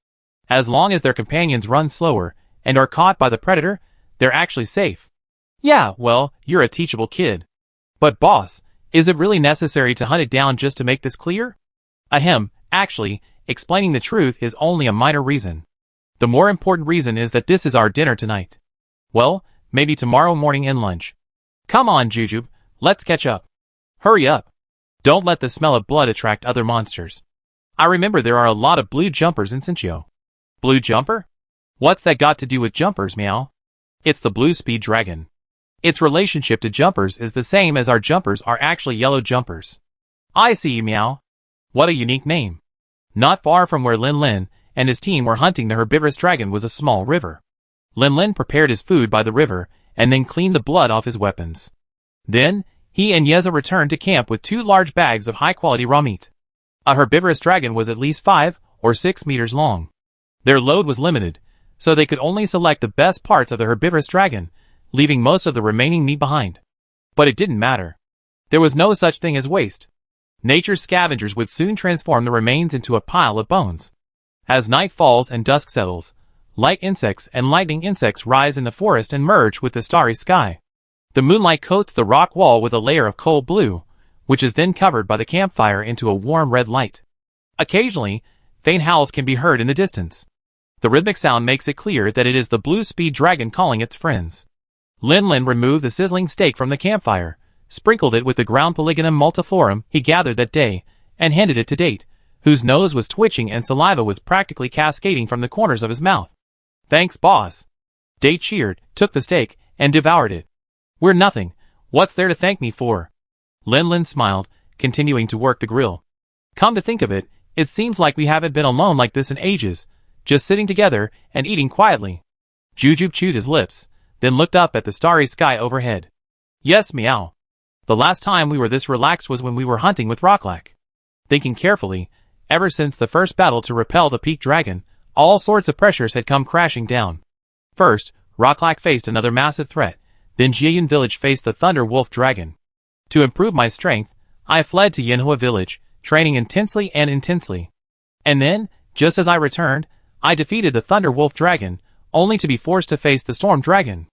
As long as their companions run slower and are caught by the predator, they're actually safe. Yeah, well, you're a teachable kid. But boss, is it really necessary to hunt it down just to make this clear? Ahem, actually, explaining the truth is only a minor reason. The more important reason is that this is our dinner tonight. Well, maybe tomorrow morning in lunch. Come on, Jujube, let's catch up. Hurry up. Don't let the smell of blood attract other monsters. I remember there are a lot of blue jumpers in Sinchio. Blue jumper? What's that got to do with jumpers, meow? It's the blue speed dragon. Its relationship to jumpers is the same as our jumpers are actually yellow jumpers. I see, meow. What a unique name. Not far from where Lin Lin and his team were hunting the herbivorous dragon was a small river. Lin Lin prepared his food by the river and then cleaned the blood off his weapons. Then, he and Yeza returned to camp with 2 large bags of high-quality raw meat. A herbivorous dragon was at least 5 or 6 meters long. Their load was limited, so they could only select the best parts of the herbivorous dragon, leaving most of the remaining meat behind. But it didn't matter. There was no such thing as waste. Nature's scavengers would soon transform the remains into a pile of bones. As night falls and dusk settles, light insects and lightning insects rise in the forest and merge with the starry sky. The moonlight coats the rock wall with a layer of cold blue, which is then covered by the campfire into a warm red light. Occasionally, faint howls can be heard in the distance. The rhythmic sound makes it clear that it is the blue speed dragon calling its friends. Lin Lin removed the sizzling steak from the campfire, sprinkled it with the ground Polygonum multiflorum he gathered that day, and handed it to Date, whose nose was twitching and saliva was practically cascading from the corners of his mouth. Thanks, boss. Date cheered, took the steak, and devoured it. We're nothing. What's there to thank me for? Lin Lin smiled, continuing to work the grill. Come to think of it, it seems like we haven't been alone like this in ages, just sitting together and eating quietly. Jujube chewed his lips, then looked up at the starry sky overhead. Yes, meow. The last time we were this relaxed was when we were hunting with Rocklack. Thinking carefully, ever since the first battle to repel the peak dragon, all sorts of pressures had come crashing down. First, Rocklack faced another massive threat. Then Jieyun village faced the Thunder Wolf Dragon. To improve my strength, I fled to Yanhua village, training intensely and intensely. And then, just as I returned, I defeated the Thunder Wolf Dragon, only to be forced to face the Storm Dragon.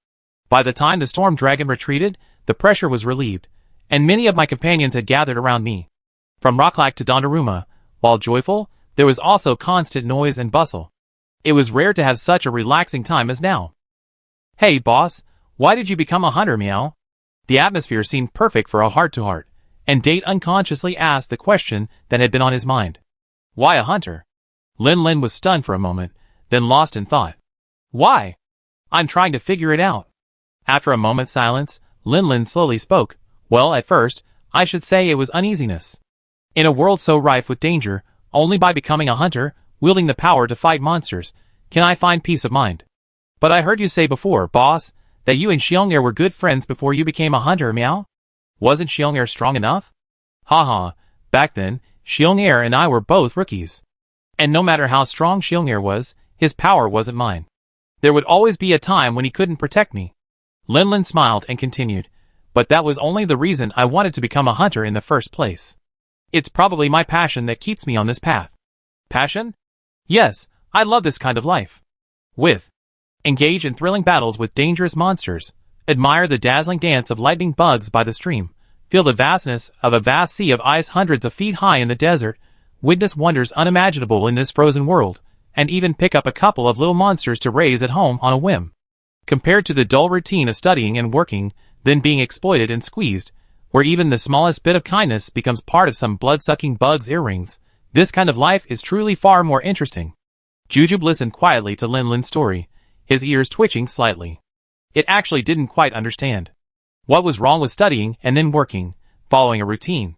By the time the Storm Dragon retreated, the pressure was relieved, and many of my companions had gathered around me. From Rocklack to Donnarumma, while joyful, there was also constant noise and bustle. It was rare to have such a relaxing time as now. Hey boss, why did you become a hunter, meow? The atmosphere seemed perfect for a heart-to-heart, and Date unconsciously asked the question that had been on his mind. Why a hunter? Lin Lin was stunned for a moment, then lost in thought. Why? I'm trying to figure it out. After a moment's silence, Lin Lin slowly spoke. Well, at first, I should say it was uneasiness. In a world so rife with danger, only by becoming a hunter, wielding the power to fight monsters, can I find peace of mind. But I heard you say before, boss, that you and Xiong'er were good friends before you became a hunter, meow? Wasn't Xiong'er strong enough? Haha, back then, Xiong'er and I were both rookies. And no matter how strong Xiong'er was, his power wasn't mine. There would always be a time when he couldn't protect me. Lin smiled and continued, but that was only the reason I wanted to become a hunter in the first place. It's probably my passion that keeps me on this path. Passion? Yes, I love this kind of life. Engage in thrilling battles with dangerous monsters, admire the dazzling dance of lightning bugs by the stream, feel the vastness of a vast sea of ice hundreds of feet high in the desert, witness wonders unimaginable in this frozen world, and even pick up a couple of little monsters to raise at home on a whim. Compared to the dull routine of studying and working, then being exploited and squeezed, where even the smallest bit of kindness becomes part of some blood-sucking bug's earrings, this kind of life is truly far more interesting. Jujube listened quietly to Lin's story, his ears twitching slightly. It actually didn't quite understand. What was wrong with studying and then working, following a routine?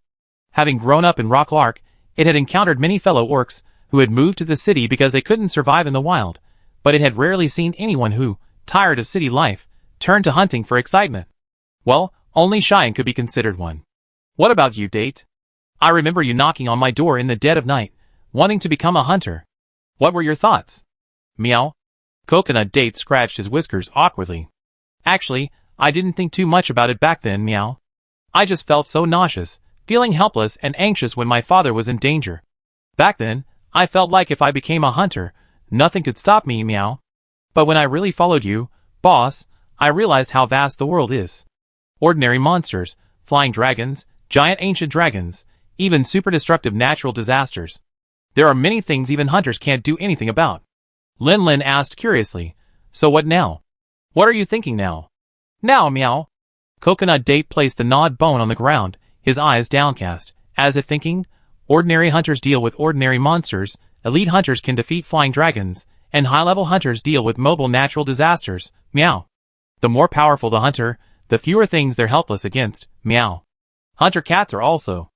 Having grown up in Rock Lark, it had encountered many fellow orcs who had moved to the city because they couldn't survive in the wild, but it had rarely seen anyone who, tired of city life, turned to hunting for excitement. Well, only Cheyenne could be considered one. What about you, Date? I remember you knocking on my door in the dead of night, wanting to become a hunter. What were your thoughts? Meow. Coconut Date scratched his whiskers awkwardly. Actually, I didn't think too much about it back then, meow. I just felt so nauseous, feeling helpless and anxious when my father was in danger. Back then, I felt like if I became a hunter, nothing could stop me, meow. But when I really followed you, boss, I realized how vast the world is. Ordinary monsters, flying dragons, giant ancient dragons, even super destructive natural disasters. There are many things even hunters can't do anything about. Lin asked curiously, so what now? What are you thinking now? Now, meow. Coconut Date placed the gnawed bone on the ground, his eyes downcast, as if thinking, ordinary hunters deal with ordinary monsters, elite hunters can defeat flying dragons, and high-level hunters deal with mobile natural disasters, meow. The more powerful the hunter, the fewer things they're helpless against, meow. Hunter cats are also.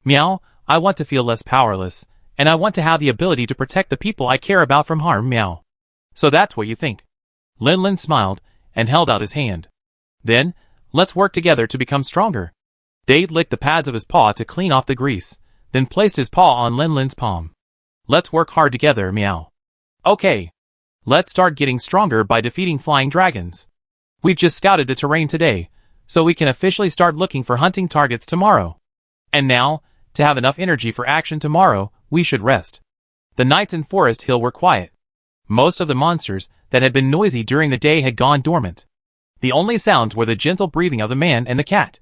Meow, I want to feel less powerless, and I want to have the ability to protect the people I care about from harm, meow. So that's what you think. Lin smiled, and held out his hand. Then, let's work together to become stronger. Date licked the pads of his paw to clean off the grease, then placed his paw on Lin's palm. Let's work hard together, meow. Okay. Let's start getting stronger by defeating flying dragons. We've just scouted the terrain today, so we can officially start looking for hunting targets tomorrow. And now, to have enough energy for action tomorrow, we should rest. The nights in Forest Hill were quiet. Most of the monsters that had been noisy during the day had gone dormant. The only sounds were the gentle breathing of the man and the cat.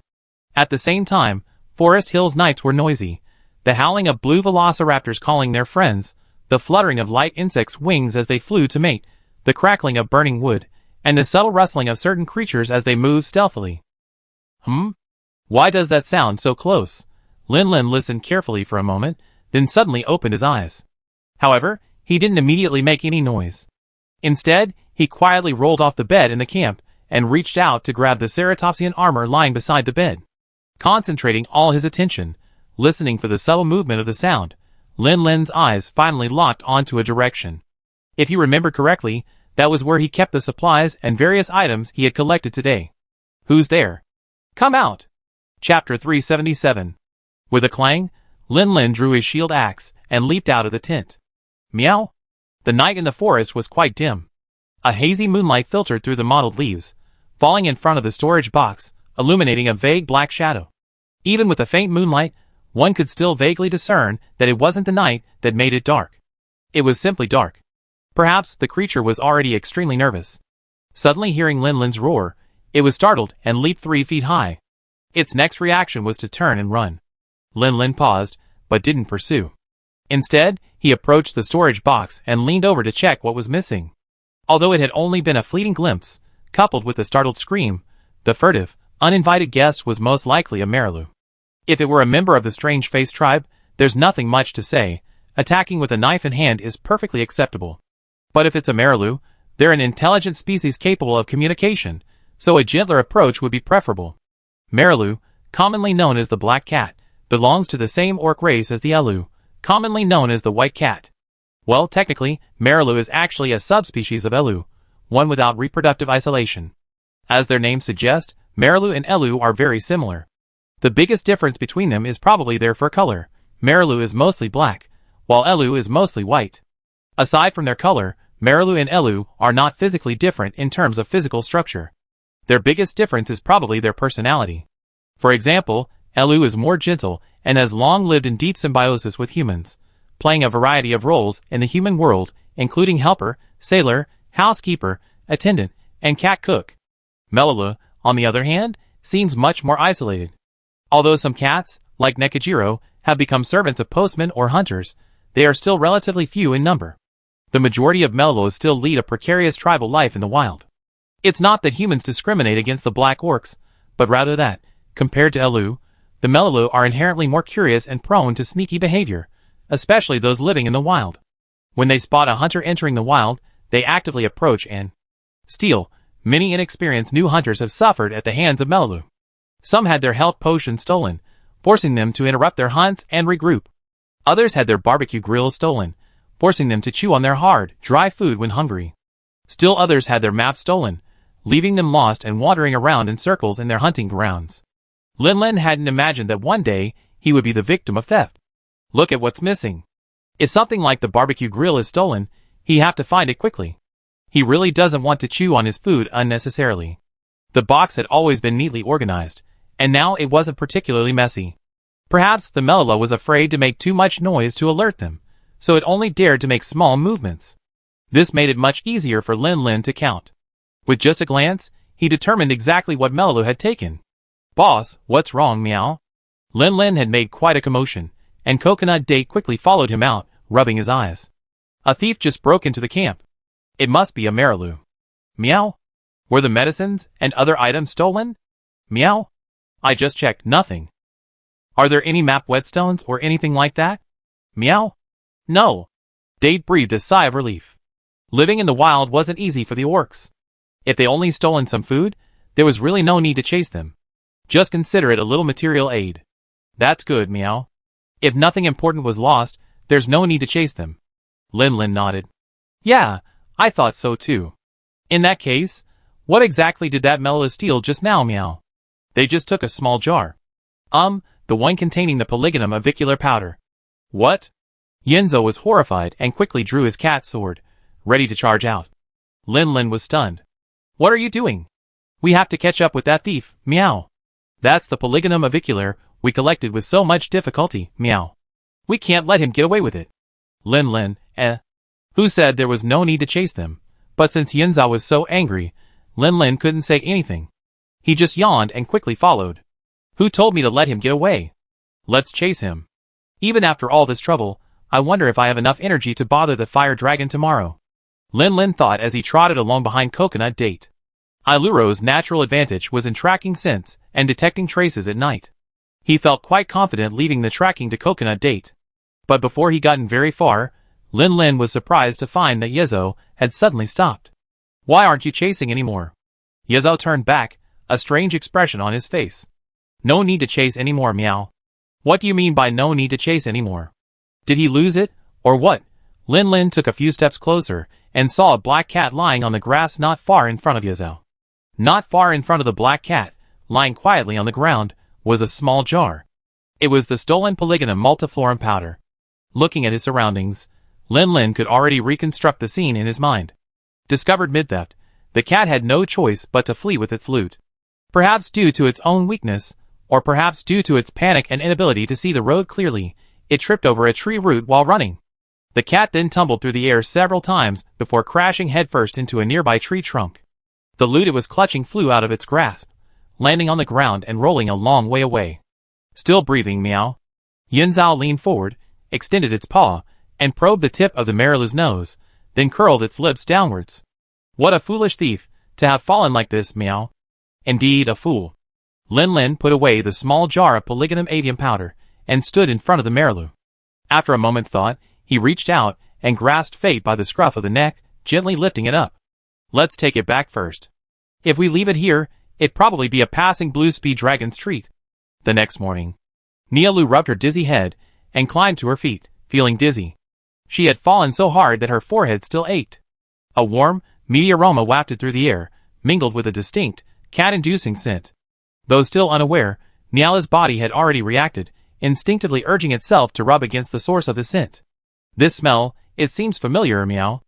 At the same time, Forest Hill's nights were noisy, the howling of blue velociraptors calling their friends, the fluttering of light insects' wings as they flew to mate, the crackling of burning wood, and the subtle rustling of certain creatures as they moved stealthily. Why does that sound so close? Lin listened carefully for a moment, then suddenly opened his eyes. However, he didn't immediately make any noise. Instead, he quietly rolled off the bed in the camp and reached out to grab the ceratopsian armor lying beside the bed. Concentrating all his attention, listening for the subtle movement of the sound, Lin's eyes finally locked onto a direction. If he remembered correctly, that was where he kept the supplies and various items he had collected today. Who's there? Come out! Chapter 377. With a clang, Lin drew his shield axe and leaped out of the tent. Meow! The night in the forest was quite dim. A hazy moonlight filtered through the mottled leaves, falling in front of the storage box, illuminating a vague black shadow. Even with the faint moonlight, one could still vaguely discern that it wasn't the night that made it dark. It was simply dark. Perhaps the creature was already extremely nervous. Suddenly hearing Lin's roar, it was startled and leaped 3 feet high. Its next reaction was to turn and run. Lin paused, but didn't pursue. Instead, he approached the storage box and leaned over to check what was missing. Although it had only been a fleeting glimpse, coupled with the startled scream, the furtive, uninvited guest was most likely a Marilu. If it were a member of the strange-faced tribe, there's nothing much to say. Attacking with a knife in hand is perfectly acceptable. But if it's a Marilu, they're an intelligent species capable of communication, so a gentler approach would be preferable. Marilu, commonly known as the black cat, belongs to the same orc race as the Elu, commonly known as the white cat. Well, technically, Marilu is actually a subspecies of Elu, one without reproductive isolation. As their names suggest, Marilu and Elu are very similar. The biggest difference between them is probably their fur color. Marilu is mostly black, while Elu is mostly white. Aside from their color, Marilu and Elu are not physically different in terms of physical structure. Their biggest difference is probably their personality. For example, Elu is more gentle and has long lived in deep symbiosis with humans, playing a variety of roles in the human world, including helper, sailor, housekeeper, attendant, and cat cook. Melolu, on the other hand, seems much more isolated. Although some cats, like Nekajiro, have become servants of postmen or hunters, they are still relatively few in number. The majority of Melolu still lead a precarious tribal life in the wild. It's not that humans discriminate against the black orcs, but rather that, compared to Elu, the Melolu are inherently more curious and prone to sneaky behavior, especially those living in the wild. When they spot a hunter entering the wild, they actively approach and steal. Many inexperienced new hunters have suffered at the hands of Melolu. Some had their health potions stolen, forcing them to interrupt their hunts and regroup. Others had their barbecue grills stolen, forcing them to chew on their hard, dry food when hungry. Still others had their maps stolen, leaving them lost and wandering around in circles in their hunting grounds. Lin hadn't imagined that one day he would be the victim of theft. Look at what's missing. If something like the barbecue grill is stolen, he'd have to find it quickly. He really doesn't want to chew on his food unnecessarily. The box had always been neatly organized, and now it wasn't particularly messy. Perhaps the Melolu was afraid to make too much noise to alert them, so it only dared to make small movements. This made it much easier for Lin to count. With just a glance, he determined exactly what Melolu had taken. "Boss, what's wrong, meow?" Lin had made quite a commotion, and Coconut Date quickly followed him out, rubbing his eyes. A thief just broke into the camp. It must be a Melolu. Meow? Were the medicines and other items stolen? Meow? I just checked, nothing. Are there any map whetstones or anything like that? Meow? No. Date breathed a sigh of relief. Living in the wild wasn't easy for the orcs. If they only stolen some food, there was really no need to chase them. Just consider it a little material aid. That's good, meow. If nothing important was lost, there's no need to chase them. Lin nodded. Yeah, I thought so too. In that case, what exactly did that Melolu steal just now, meow? They just took a small jar. The one containing the polygonum avicular powder. What? Yenzo was horrified and quickly drew his cat sword, ready to charge out. Lin was stunned. What are you doing? We have to catch up with that thief, meow. That's the polygonum avicular we collected with so much difficulty, meow. We can't let him get away with it. Lin, Who said there was no need to chase them? But since Yenzo was so angry, Lin couldn't say anything. He just yawned and quickly followed. Who told me to let him get away? Let's chase him. Even after all this trouble, I wonder if I have enough energy to bother the fire dragon tomorrow. Lin thought as he trotted along behind Coconut Date. Ailuro's natural advantage was in tracking scents and detecting traces at night. He felt quite confident leaving the tracking to Coconut Date. But before he gotten very far, Lin was surprised to find that Yenzo had suddenly stopped. Why aren't you chasing anymore? Yenzo turned back, a strange expression on his face. No need to chase anymore, meow. What do you mean by no need to chase anymore? Did he lose it, or what? Lin took a few steps closer, and saw a black cat lying on the grass not far in front of Yenzo. Not far in front of the black cat, lying quietly on the ground, was a small jar. It was the stolen polygonum multiflorum powder. Looking at his surroundings, Lin could already reconstruct the scene in his mind. Discovered mid-theft, the cat had no choice but to flee with its loot. Perhaps due to its own weakness, or perhaps due to its panic and inability to see the road clearly, it tripped over a tree root while running. The cat then tumbled through the air several times before crashing headfirst into a nearby tree trunk. The loot it was clutching flew out of its grasp, landing on the ground and rolling a long way away. Still breathing, meow. Yenzo leaned forward, extended its paw, and probed the tip of the Melolu's nose, then curled its lips downwards. What a foolish thief, to have fallen like this, meow. Indeed, a fool. Lin put away the small jar of polygonum avium powder, and stood in front of the Melolu. After a moment's thought, he reached out and grasped Fate by the scruff of the neck, gently lifting it up. Let's take it back first. If we leave it here, it'd probably be a passing blue speed dragon's treat. The next morning, Nialu rubbed her dizzy head and climbed to her feet, feeling dizzy. She had fallen so hard that her forehead still ached. A warm, meaty aroma wafted through the air, mingled with a distinct, cat-inducing scent. Though still unaware, Niala's body had already reacted, instinctively urging itself to rub against the source of the scent. This smell, it seems familiar, meow.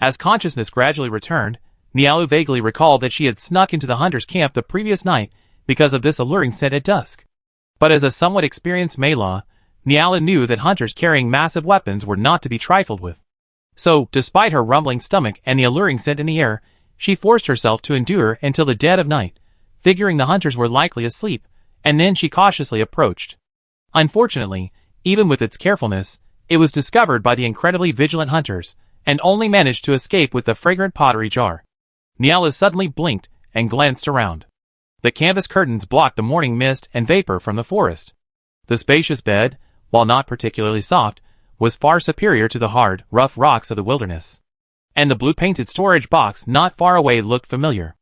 As consciousness gradually returned, Nialu vaguely recalled that she had snuck into the hunter's camp the previous night because of this alluring scent at dusk. But as a somewhat experienced Mela, Nialu knew that hunters carrying massive weapons were not to be trifled with. So, despite her rumbling stomach and the alluring scent in the air, she forced herself to endure until the dead of night, figuring the hunters were likely asleep, and then she cautiously approached. Unfortunately, even with its carefulness, it was discovered by the incredibly vigilant hunters, and only managed to escape with the fragrant pottery jar. Nialu suddenly blinked and glanced around. The canvas curtains blocked the morning mist and vapor from the forest. The spacious bed, while not particularly soft, was far superior to the hard, rough rocks of the wilderness. And the blue-painted storage box not far away looked familiar.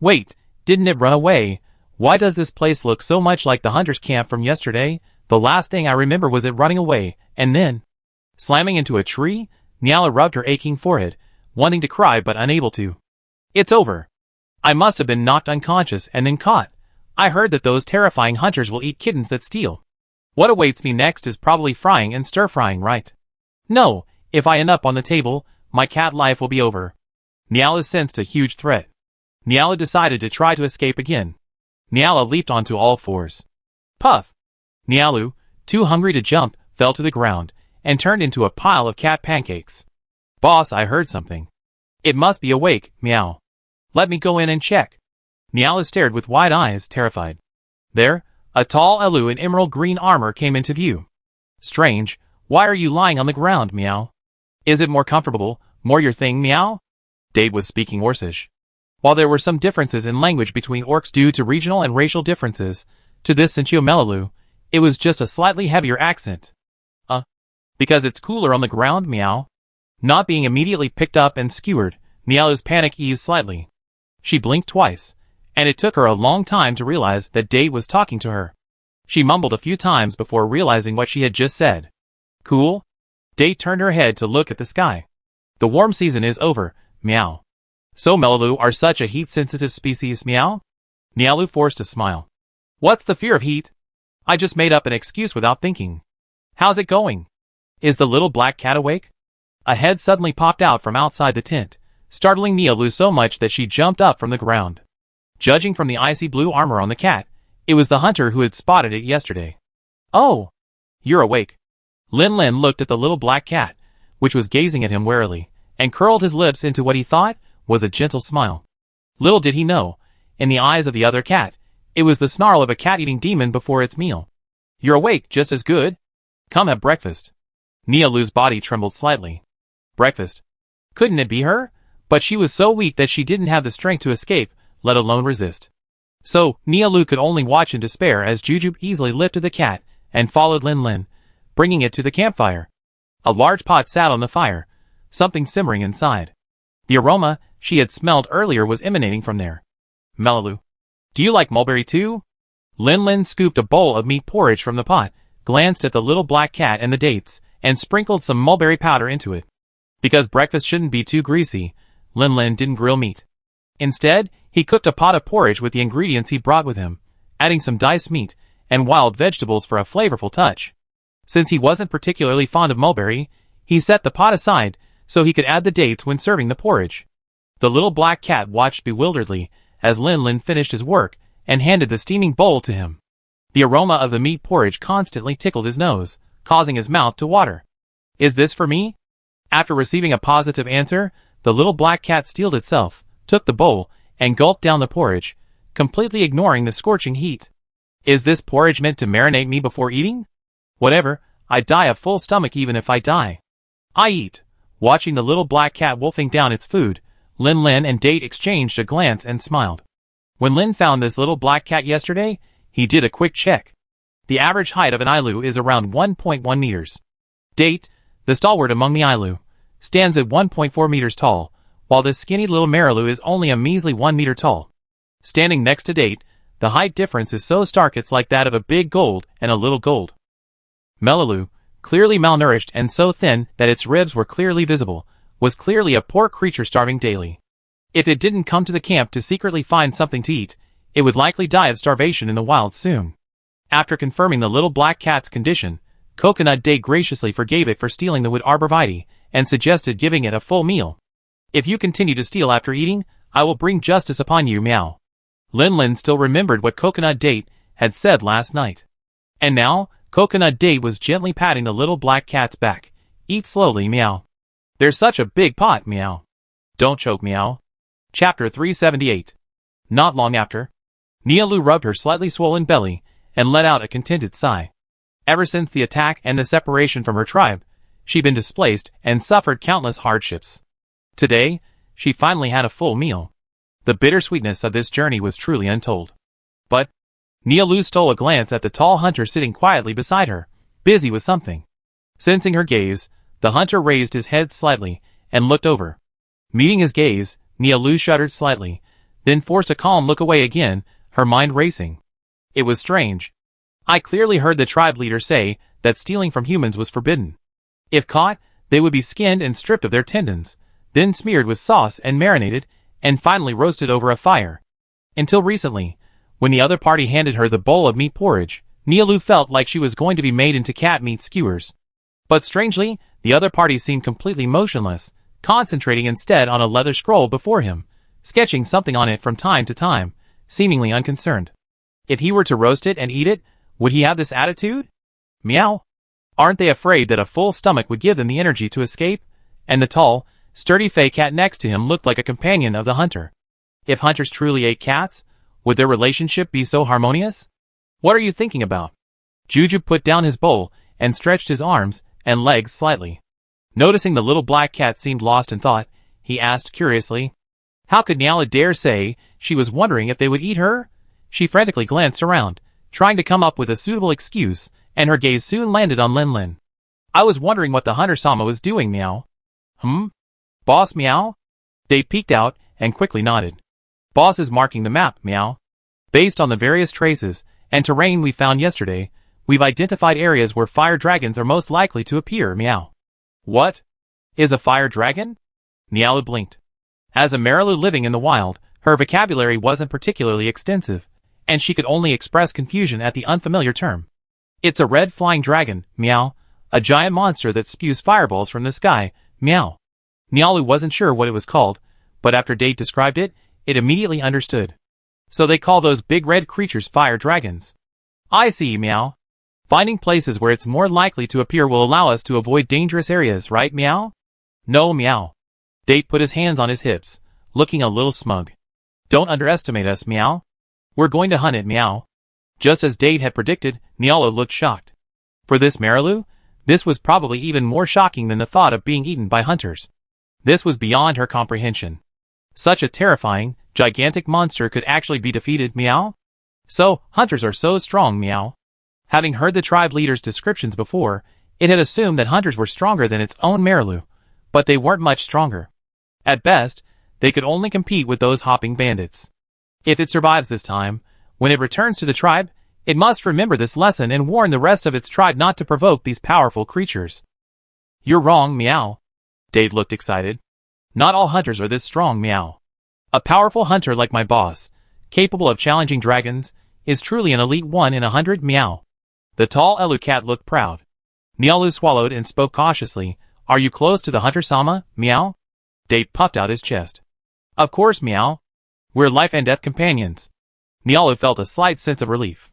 Wait, didn't it run away? Why does this place look so much like the hunter's camp from yesterday? The last thing I remember was it running away, and then slamming into a tree. Nialu rubbed her aching forehead, wanting to cry but unable to. It's over. I must have been knocked unconscious and then caught. I heard that those terrifying hunters will eat kittens that steal. What awaits me next is probably frying and stir-frying, right? No, if I end up on the table, my cat life will be over. Nialu sensed a huge threat. Nialu decided to try to escape again. Nialu leaped onto all fours. Puff! Nialu, too hungry to jump, fell to the ground, and turned into a pile of cat pancakes. Boss, I heard something. It must be awake, meow. Let me go in and check. Nialu stared with wide eyes, terrified. There, a tall Alu in emerald green armor came into view. Strange, why are you lying on the ground, meow? Is it more comfortable, more your thing, meow? Dade was speaking Orcish. While there were some differences in language between orcs due to regional and racial differences, to this Sinchio Melalu, it was just a slightly heavier accent. Because it's cooler on the ground, meow? Not being immediately picked up and skewered, Nialu's panic eased slightly. She blinked twice, and it took her a long time to realize that Dade was talking to her. She mumbled a few times before realizing what she had just said. Cool? Dade turned her head to look at the sky. The warm season is over, meow. So Melalu are such a heat-sensitive species, meow? Nialu forced a smile. What's the fear of heat? I just made up an excuse without thinking. How's it going? Is the little black cat awake? A head suddenly popped out from outside the tent, startling Nialu so much that she jumped up from the ground. Judging from the icy blue armor on the cat, it was the hunter who had spotted it yesterday. Oh! You're awake. Lin Lin looked at the little black cat, which was gazing at him warily, and curled his lips into what he thought was a gentle smile. Little did he know, in the eyes of the other cat, it was the snarl of a cat-eating demon before its meal. You're awake just as good. Come have breakfast. Nialu's body trembled slightly. Breakfast. Couldn't it be her? But she was so weak that she didn't have the strength to escape, let alone resist. So, Nialu could only watch in despair as Jujube easily lifted the cat and followed Lin Lin, bringing it to the campfire. A large pot sat on the fire, something simmering inside. The aroma she had smelled earlier was emanating from there. Melalu. Do you like mulberry too? Lin Lin scooped a bowl of meat porridge from the pot, glanced at the little black cat and the dates, and sprinkled some mulberry powder into it. Because breakfast shouldn't be too greasy, Lin Lin didn't grill meat. Instead, he cooked a pot of porridge with the ingredients he brought with him, adding some diced meat and wild vegetables for a flavorful touch. Since he wasn't particularly fond of mulberry, he set the pot aside so he could add the dates when serving the porridge. The little black cat watched bewilderedly as Lin Lin finished his work and handed the steaming bowl to him. The aroma of the meat porridge constantly tickled his nose, causing his mouth to water. Is this for me? After receiving a positive answer, the little black cat steeled itself, took the bowl, and gulped down the porridge, completely ignoring the scorching heat. Is this porridge meant to marinate me before eating? Whatever, I'd die of full stomach even if I die. I eat. Watching the little black cat wolfing down its food, Lin Lin and Date exchanged a glance and smiled. When Lin found this little black cat yesterday, he did a quick check. The average height of an Ailu is around 1.1 meters. Date, the stalwart among the Ailu, stands at 1.4 meters tall, while this skinny little Marilu is only a measly 1 meter tall. Standing next to Date, the height difference is so stark it's like that of a big gold and a little gold. Melalu, clearly malnourished and so thin that its ribs were clearly visible, was clearly a poor creature starving daily. If it didn't come to the camp to secretly find something to eat, it would likely die of starvation in the wild soon. After confirming the little black cat's condition, Coconut Day graciously forgave it for stealing the wood arborvitae and suggested giving it a full meal. If you continue to steal after eating, I will bring justice upon you, meow. Lin Lin still remembered what Coconut Date had said last night. And now, Coconut Date was gently patting the little black cat's back. Eat slowly, meow. There's such a big pot, meow. Don't choke, meow. Chapter 378. Not long after, Nialu rubbed her slightly swollen belly and let out a contented sigh. Ever since the attack and the separation from her tribe, she'd been displaced and suffered countless hardships. Today, she finally had a full meal. The bittersweetness of this journey was truly untold. But Nialu stole a glance at the tall hunter sitting quietly beside her, busy with something. Sensing her gaze, the hunter raised his head slightly and looked over. Meeting his gaze, Nialu shuddered slightly, then forced a calm look away again, her mind racing. It was strange. I clearly heard the tribe leader say that stealing from humans was forbidden. If caught, they would be skinned and stripped of their tendons, then smeared with sauce and marinated, and finally roasted over a fire. Until recently, when the other party handed her the bowl of meat porridge, Nialu felt like she was going to be made into cat meat skewers. But strangely, the other party seemed completely motionless, concentrating instead on a leather scroll before him, sketching something on it from time to time, seemingly unconcerned. If he were to roast it and eat it, would he have this attitude? Meow. Aren't they afraid that a full stomach would give them the energy to escape? And the tall, sturdy fey cat next to him looked like a companion of the hunter. If hunters truly ate cats, would their relationship be so harmonious? What are you thinking about? Juju put down his bowl and stretched his arms and legs slightly. Noticing the little black cat seemed lost in thought, he asked curiously. How could Nyala dare say she was wondering if they would eat her? She frantically glanced around, trying to come up with a suitable excuse, and her gaze soon landed on Lin Lin. I was wondering what the hunter-sama was doing, meow. Boss, meow? They peeked out and quickly nodded. Boss is marking the map, meow. Based on the various traces and terrain we found yesterday, we've identified areas where fire dragons are most likely to appear, meow. What? Is a fire dragon? Nialu blinked. As a Marilu living in the wild, her vocabulary wasn't particularly extensive, and she could only express confusion at the unfamiliar term. It's a red flying dragon, meow, a giant monster that spews fireballs from the sky, meow. Nialu wasn't sure what it was called, but after Date described it, it immediately understood. So they call those big red creatures fire dragons. I see, meow. Finding places where it's more likely to appear will allow us to avoid dangerous areas, right, meow? No, meow. Date put his hands on his hips, looking a little smug. Don't underestimate us, meow. We're going to hunt it, meow. Just as Date had predicted, Nyala looked shocked. For this Marilu, this was probably even more shocking than the thought of being eaten by hunters. This was beyond her comprehension. Such a terrifying, gigantic monster could actually be defeated, meow? So, hunters are so strong, meow. Having heard the tribe leader's descriptions before, it had assumed that hunters were stronger than its own Marilu, but they weren't much stronger. At best, they could only compete with those hopping bandits. If it survives this time, when it returns to the tribe, it must remember this lesson and warn the rest of its tribe not to provoke these powerful creatures. You're wrong, meow. Dave looked excited. Not all hunters are this strong, meow. A powerful hunter like my boss, capable of challenging dragons, is truly an elite 1 in 100, meow. The tall Elu cat looked proud. Nialu swallowed and spoke cautiously. Are you close to the hunter-sama, meow? Dave puffed out his chest. Of course, meow. We're life and death companions. Nialu felt a slight sense of relief.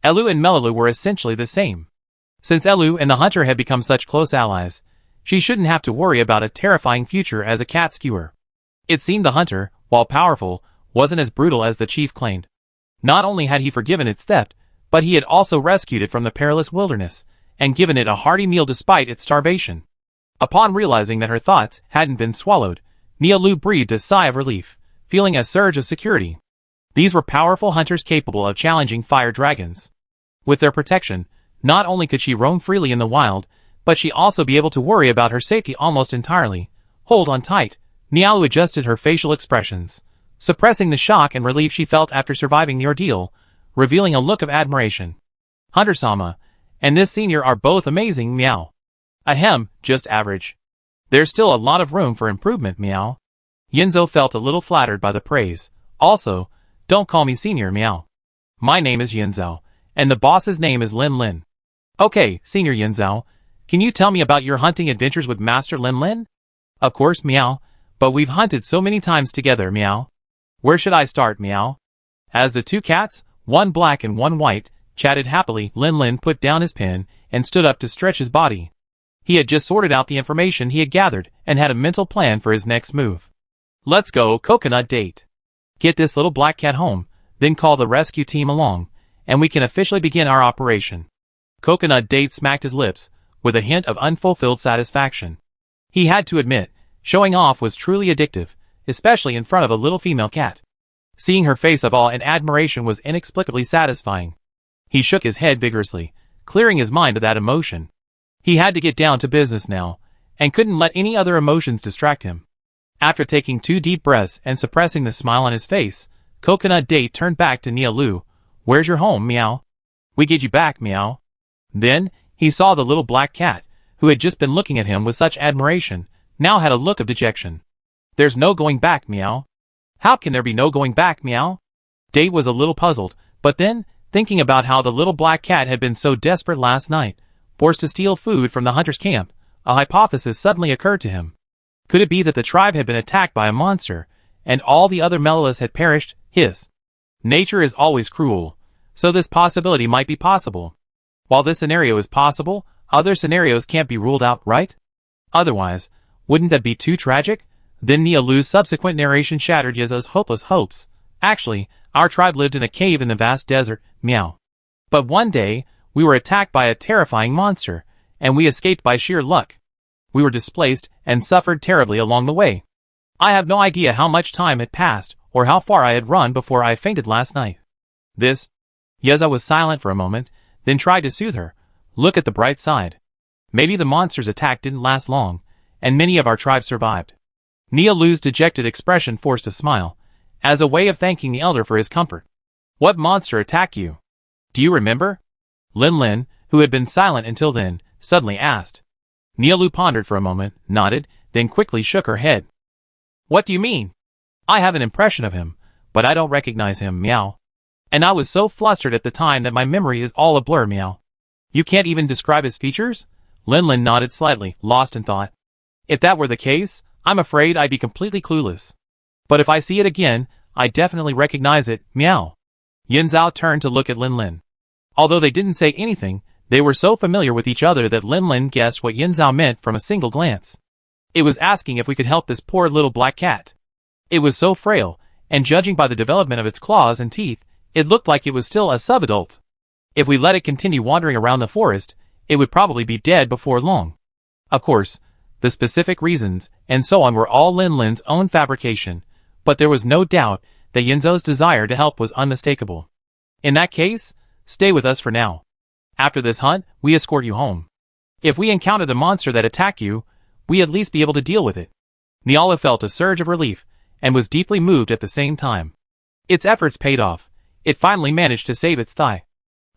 Elu and Melalu were essentially the same. Since Elu and the hunter had become such close allies, she shouldn't have to worry about a terrifying future as a cat skewer. It seemed the hunter, while powerful, wasn't as brutal as the chief claimed. Not only had he forgiven its theft, but he had also rescued it from the perilous wilderness, and given it a hearty meal despite its starvation. Upon realizing that her thoughts hadn't been swallowed, Nialu breathed a sigh of relief, feeling a surge of security. These were powerful hunters capable of challenging fire dragons. With their protection, not only could she roam freely in the wild, but she'd also be able to worry about her safety almost entirely. Hold on tight. Nialu adjusted her facial expressions, suppressing the shock and relief she felt after surviving the ordeal, revealing a look of admiration. Hunter-sama and this senior are both amazing, meow. Ahem, just average. There's still a lot of room for improvement, meow. Yinzo felt a little flattered by the praise. Also, don't call me senior, meow. My name is Yinzo, and the boss's name is Lin Lin. Okay, Senior Yinzo, can you tell me about your hunting adventures with Master Lin Lin? Of course, meow. But we've hunted so many times together, meow. Where should I start, meow? As the two cats, one black and one white, chatted happily, Lin put down his pen and stood up to stretch his body. He had just sorted out the information he had gathered and had a mental plan for his next move. Let's go, coconut date. Get this little black cat home, then call the rescue team along, and we can officially begin our operation. Coconut date smacked his lips, with a hint of unfulfilled satisfaction. He had to admit, showing off was truly addictive, especially in front of a little female cat. Seeing her face of awe and admiration was inexplicably satisfying. He shook his head vigorously, clearing his mind of that emotion. He had to get down to business now, and couldn't let any other emotions distract him. After taking 2 deep breaths and suppressing the smile on his face, Coconut Date turned back to Nia Lu. Where's your home, meow? We get you back, meow. Then, he saw the little black cat, who had just been looking at him with such admiration, now had a look of dejection. There's no going back, meow. How can there be no going back, meow? Date was a little puzzled, but then, thinking about how the little black cat had been so desperate last night, forced to steal food from the hunter's camp, a hypothesis suddenly occurred to him. Could it be that the tribe had been attacked by a monster, and all the other Mellilus had perished? Nature is always cruel, so this possibility might be possible. While this scenario is possible, other scenarios can't be ruled out, right? Otherwise, wouldn't that be too tragic? Then Nia Lu's subsequent narration shattered Yeza's hopeless hopes. Actually, our tribe lived in a cave in the vast desert, meow. But one day, we were attacked by a terrifying monster, and we escaped by sheer luck. We were displaced and suffered terribly along the way. I have no idea how much time had passed or how far I had run before I fainted last night. Yeza was silent for a moment, then tried to soothe her. Look at the bright side. Maybe the monster's attack didn't last long, and many of our tribe survived. Nia Lu's dejected expression forced a smile, as a way of thanking the elder for his comfort. What monster attacked you? Do you remember? Lin, who had been silent until then, suddenly asked. Nia Lu pondered for a moment, nodded, then quickly shook her head. What do you mean? I have an impression of him, but I don't recognize him, meow. And I was so flustered at the time that my memory is all a blur, meow. You can't even describe his features? Lin nodded slightly, lost in thought. If that were the case, I'm afraid I'd be completely clueless. But if I see it again, I definitely recognize it, meow. Yin Zhao turned to look at Lin. Although they didn't say anything, they were so familiar with each other that Lin guessed what Yin Zhao meant from a single glance. It was asking if we could help this poor little black cat. It was so frail, and judging by the development of its claws and teeth, it looked like it was still a subadult. If we let it continue wandering around the forest, it would probably be dead before long. Of course, the specific reasons, and so on were all Lin's own fabrication, but there was no doubt that Yinzo's desire to help was unmistakable. In that case, stay with us for now. After this hunt, we escort you home. If we encounter the monster that attacked you, we at least be able to deal with it. Niala felt a surge of relief, and was deeply moved at the same time. Its efforts paid off. It finally managed to save its thigh.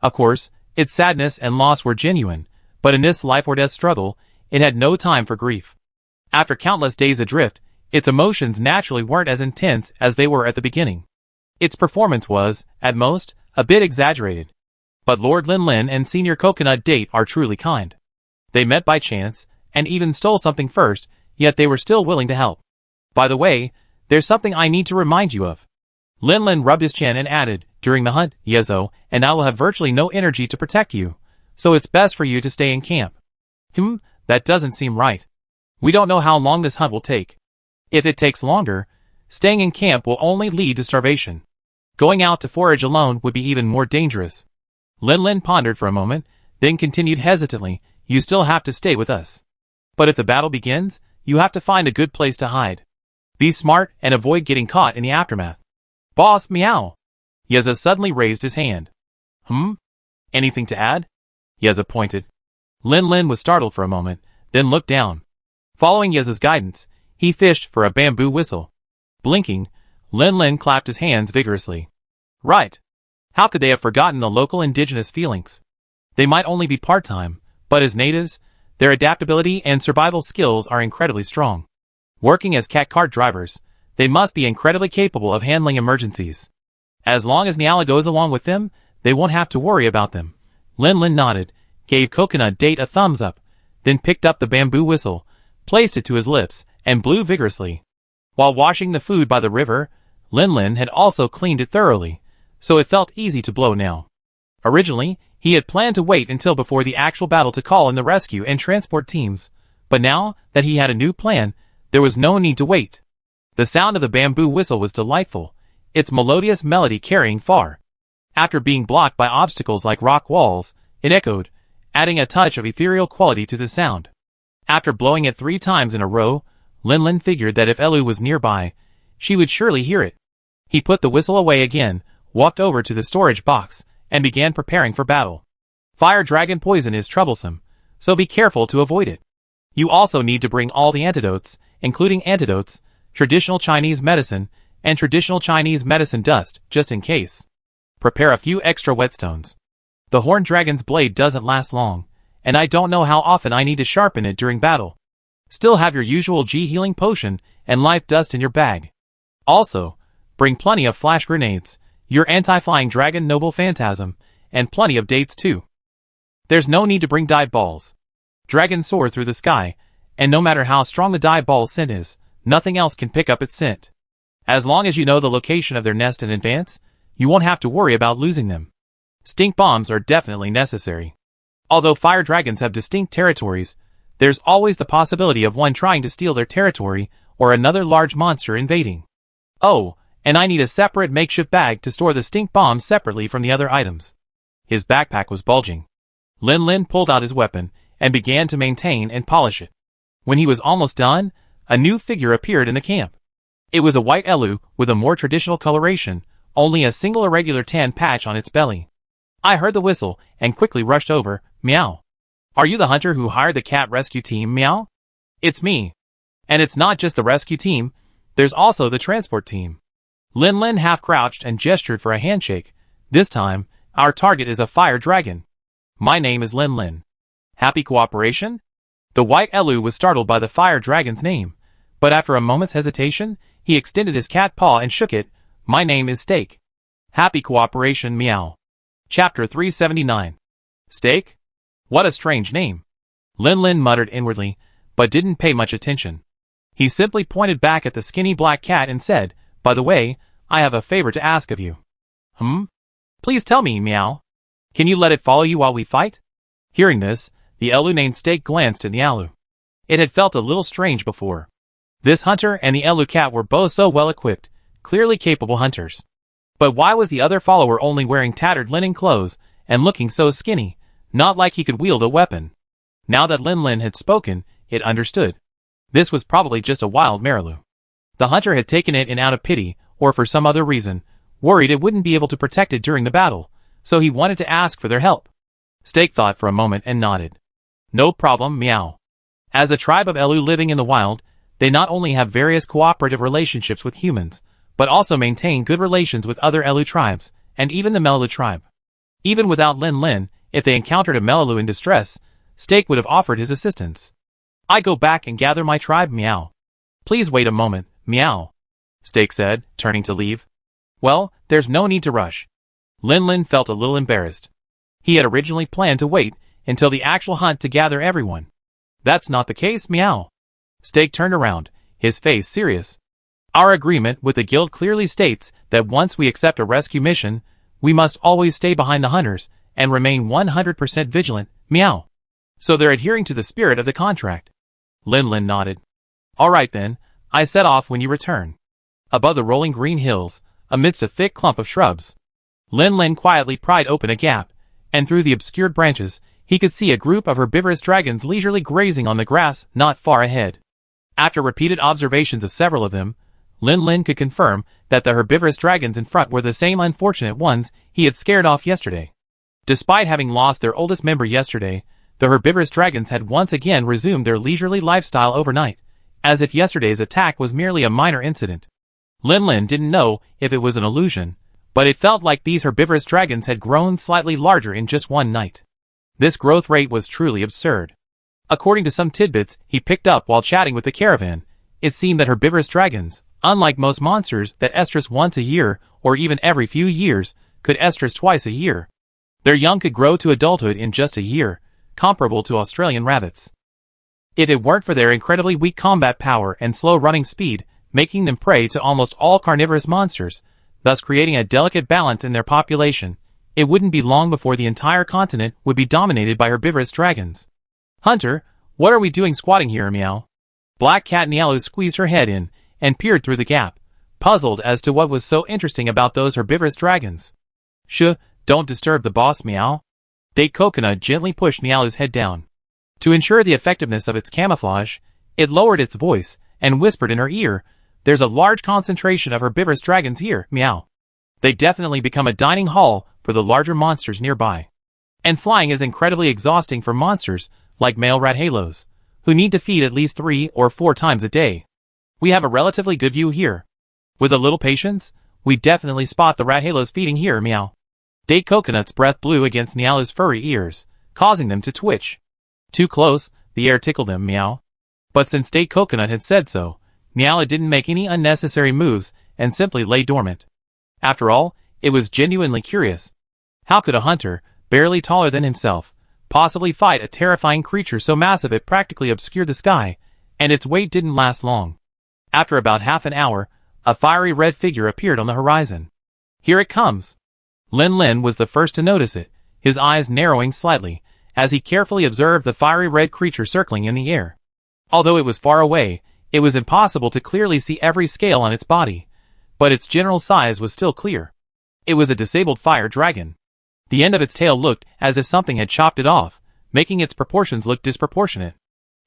Of course, its sadness and loss were genuine, but in this life-or-death struggle, it had no time for grief. After countless days adrift, its emotions naturally weren't as intense as they were at the beginning. Its performance was, at most, a bit exaggerated. But Lord Lin and Senior Coconut Date are truly kind. They met by chance, and even stole something first, yet they were still willing to help. By the way, there's something I need to remind you of. Lin rubbed his chin and added, during the hunt, Yezo, and I will have virtually no energy to protect you, so it's best for you to stay in camp. That doesn't seem right. We don't know how long this hunt will take. If it takes longer, staying in camp will only lead to starvation. Going out to forage alone would be even more dangerous. Lin pondered for a moment, then continued hesitantly, you still have to stay with us. But if the battle begins, you have to find a good place to hide. Be smart and avoid getting caught in the aftermath. Boss, meow. Yeza suddenly raised his hand. Anything to add? Yeza pointed. Lin was startled for a moment, then looked down. Following Yeza's guidance, he fished for a bamboo whistle. Blinking, Lin clapped his hands vigorously. Right. How could they have forgotten the local indigenous feelings? They might only be part-time, but as natives, their adaptability and survival skills are incredibly strong. Working as cat cart drivers, they must be incredibly capable of handling emergencies. As long as Niala goes along with them, they won't have to worry about them. Lin nodded, gave Coconut Date a thumbs up, then picked up the bamboo whistle, placed it to his lips, and blew vigorously. While washing the food by the river, Lin had also cleaned it thoroughly, so it felt easy to blow now. Originally, he had planned to wait until before the actual battle to call in the rescue and transport teams, but now that he had a new plan, there was no need to wait. The sound of the bamboo whistle was delightful, its melodious melody carrying far. After being blocked by obstacles like rock walls, it echoed, adding a touch of ethereal quality to the sound. After blowing it 3 times in a row, Lin figured that if Elu was nearby, she would surely hear it. He put the whistle away again, walked over to the storage box, and began preparing for battle. Fire dragon poison is troublesome, so be careful to avoid it. You also need to bring all the antidotes, including antidotes, traditional Chinese medicine, and traditional Chinese medicine dust, just in case. Prepare a few extra whetstones. The horned dragon's blade doesn't last long, and I don't know how often I need to sharpen it during battle. Still have your usual G healing potion and life dust in your bag. Also, bring plenty of flash grenades, your anti-flying dragon noble phantasm, and plenty of dates too. There's no need to bring dive balls. Dragons soar through the sky, and no matter how strong the dive ball's scent is, nothing else can pick up its scent. As long as you know the location of their nest in advance, you won't have to worry about losing them. Stink bombs are definitely necessary. Although fire dragons have distinct territories, there's always the possibility of one trying to steal their territory or another large monster invading. Oh, and I need a separate makeshift bag to store the stink bombs separately from the other items. His backpack was bulging. Lin pulled out his weapon and began to maintain and polish it. When he was almost done, a new figure appeared in the camp. It was a white Elu with a more traditional coloration, only a single irregular tan patch on its belly. I heard the whistle and quickly rushed over. Meow. Are you the hunter who hired the cat rescue team? Meow. It's me. And it's not just the rescue team, there's also the transport team. Lin half crouched and gestured for a handshake. This time, our target is a fire dragon. My name is Lin. Happy cooperation? The white Elu was startled by the fire dragon's name, but after a moment's hesitation, he extended his cat paw and shook it. My name is Steak. Happy cooperation. Meow. Chapter 379. Steak? What a strange name. Lin muttered inwardly, but didn't pay much attention. He simply pointed back at the skinny black cat and said, By the way, I have a favor to ask of you. Please tell me, Meow. Can you let it follow you while we fight? Hearing this, the Elu named Steak glanced at the Elu. It had felt a little strange before. This hunter and the Elu cat were both so well equipped, clearly capable hunters. But why was the other follower only wearing tattered linen clothes and looking so skinny, not like he could wield a weapon? Now that Lin had spoken, it understood. This was probably just a wild Marilu. The hunter had taken it in out of pity, or for some other reason, worried it wouldn't be able to protect it during the battle, so he wanted to ask for their help. Steak thought for a moment and nodded. No problem, Meow. As a tribe of Elu living in the wild, they not only have various cooperative relationships with humans, but also maintain good relations with other Elu tribes, and even the Melalu tribe. Even without Lin, if they encountered a Melalu in distress, Steak would have offered his assistance. I go back and gather my tribe. Meow. Please wait a moment, Meow. Steak said, turning to leave. Well, there's no need to rush. Lin felt a little embarrassed. He had originally planned to wait until the actual hunt to gather everyone. That's not the case. Meow. Steak turned around, his face serious. Our agreement with the guild clearly states that once we accept a rescue mission, we must always stay behind the hunters and remain 100% vigilant. Meow. So they're adhering to the spirit of the contract. Lin nodded. All right then, I set off when you return. Above the rolling green hills, amidst a thick clump of shrubs, Lin quietly pried open a gap, and through the obscured branches, he could see a group of herbivorous dragons leisurely grazing on the grass not far ahead. After repeated observations of several of them, Lin could confirm that the herbivorous dragons in front were the same unfortunate ones he had scared off yesterday. Despite having lost their oldest member yesterday, the herbivorous dragons had once again resumed their leisurely lifestyle overnight, as if yesterday's attack was merely a minor incident. Lin didn't know if it was an illusion, but it felt like these herbivorous dragons had grown slightly larger in just one night. This growth rate was truly absurd. According to some tidbits he picked up while chatting with the caravan, it seemed that herbivorous dragons, unlike most monsters that estrus once a year or even every few years, could estrus twice a year. Their young could grow to adulthood in just a year, comparable to Australian rabbits. If it weren't for their incredibly weak combat power and slow running speed, making them prey to almost all carnivorous monsters, thus creating a delicate balance in their population. It wouldn't be long before the entire continent would be dominated by herbivorous dragons. Hunter, what are we doing squatting here, meow? Black Cat Nialu squeezed her head in and peered through the gap, puzzled as to what was so interesting about those herbivorous dragons. Shh, don't disturb the boss, meow. Date Coconut gently pushed Nialu's head down. To ensure the effectiveness of its camouflage, it lowered its voice and whispered in her ear, "There's a large concentration of herbivorous dragons here, meow. They definitely become a dining hall for the larger monsters nearby. And flying is incredibly exhausting for monsters like male rat halos, who need to feed at least 3 or 4 times a day. We have a relatively good view here. With a little patience, we definitely spot the rat halos feeding here, meow." Date Coconut's breath blew against Nialu's furry ears, causing them to twitch. Too close, the air tickled them, meow. But since Date Coconut had said so, Nialu didn't make any unnecessary moves and simply lay dormant. After all, it was genuinely curious. How could a hunter, barely taller than himself, possibly fight a terrifying creature so massive it practically obscured the sky, and its weight didn't last long. After about half an hour, a fiery red figure appeared on the horizon. Here it comes. Lin Lin was the first to notice it, his eyes narrowing slightly, as he carefully observed the fiery red creature circling in the air. Although it was far away, it was impossible to clearly see every scale on its body, but its general size was still clear. It was a disabled fire dragon. The end of its tail looked as if something had chopped it off, making its proportions look disproportionate.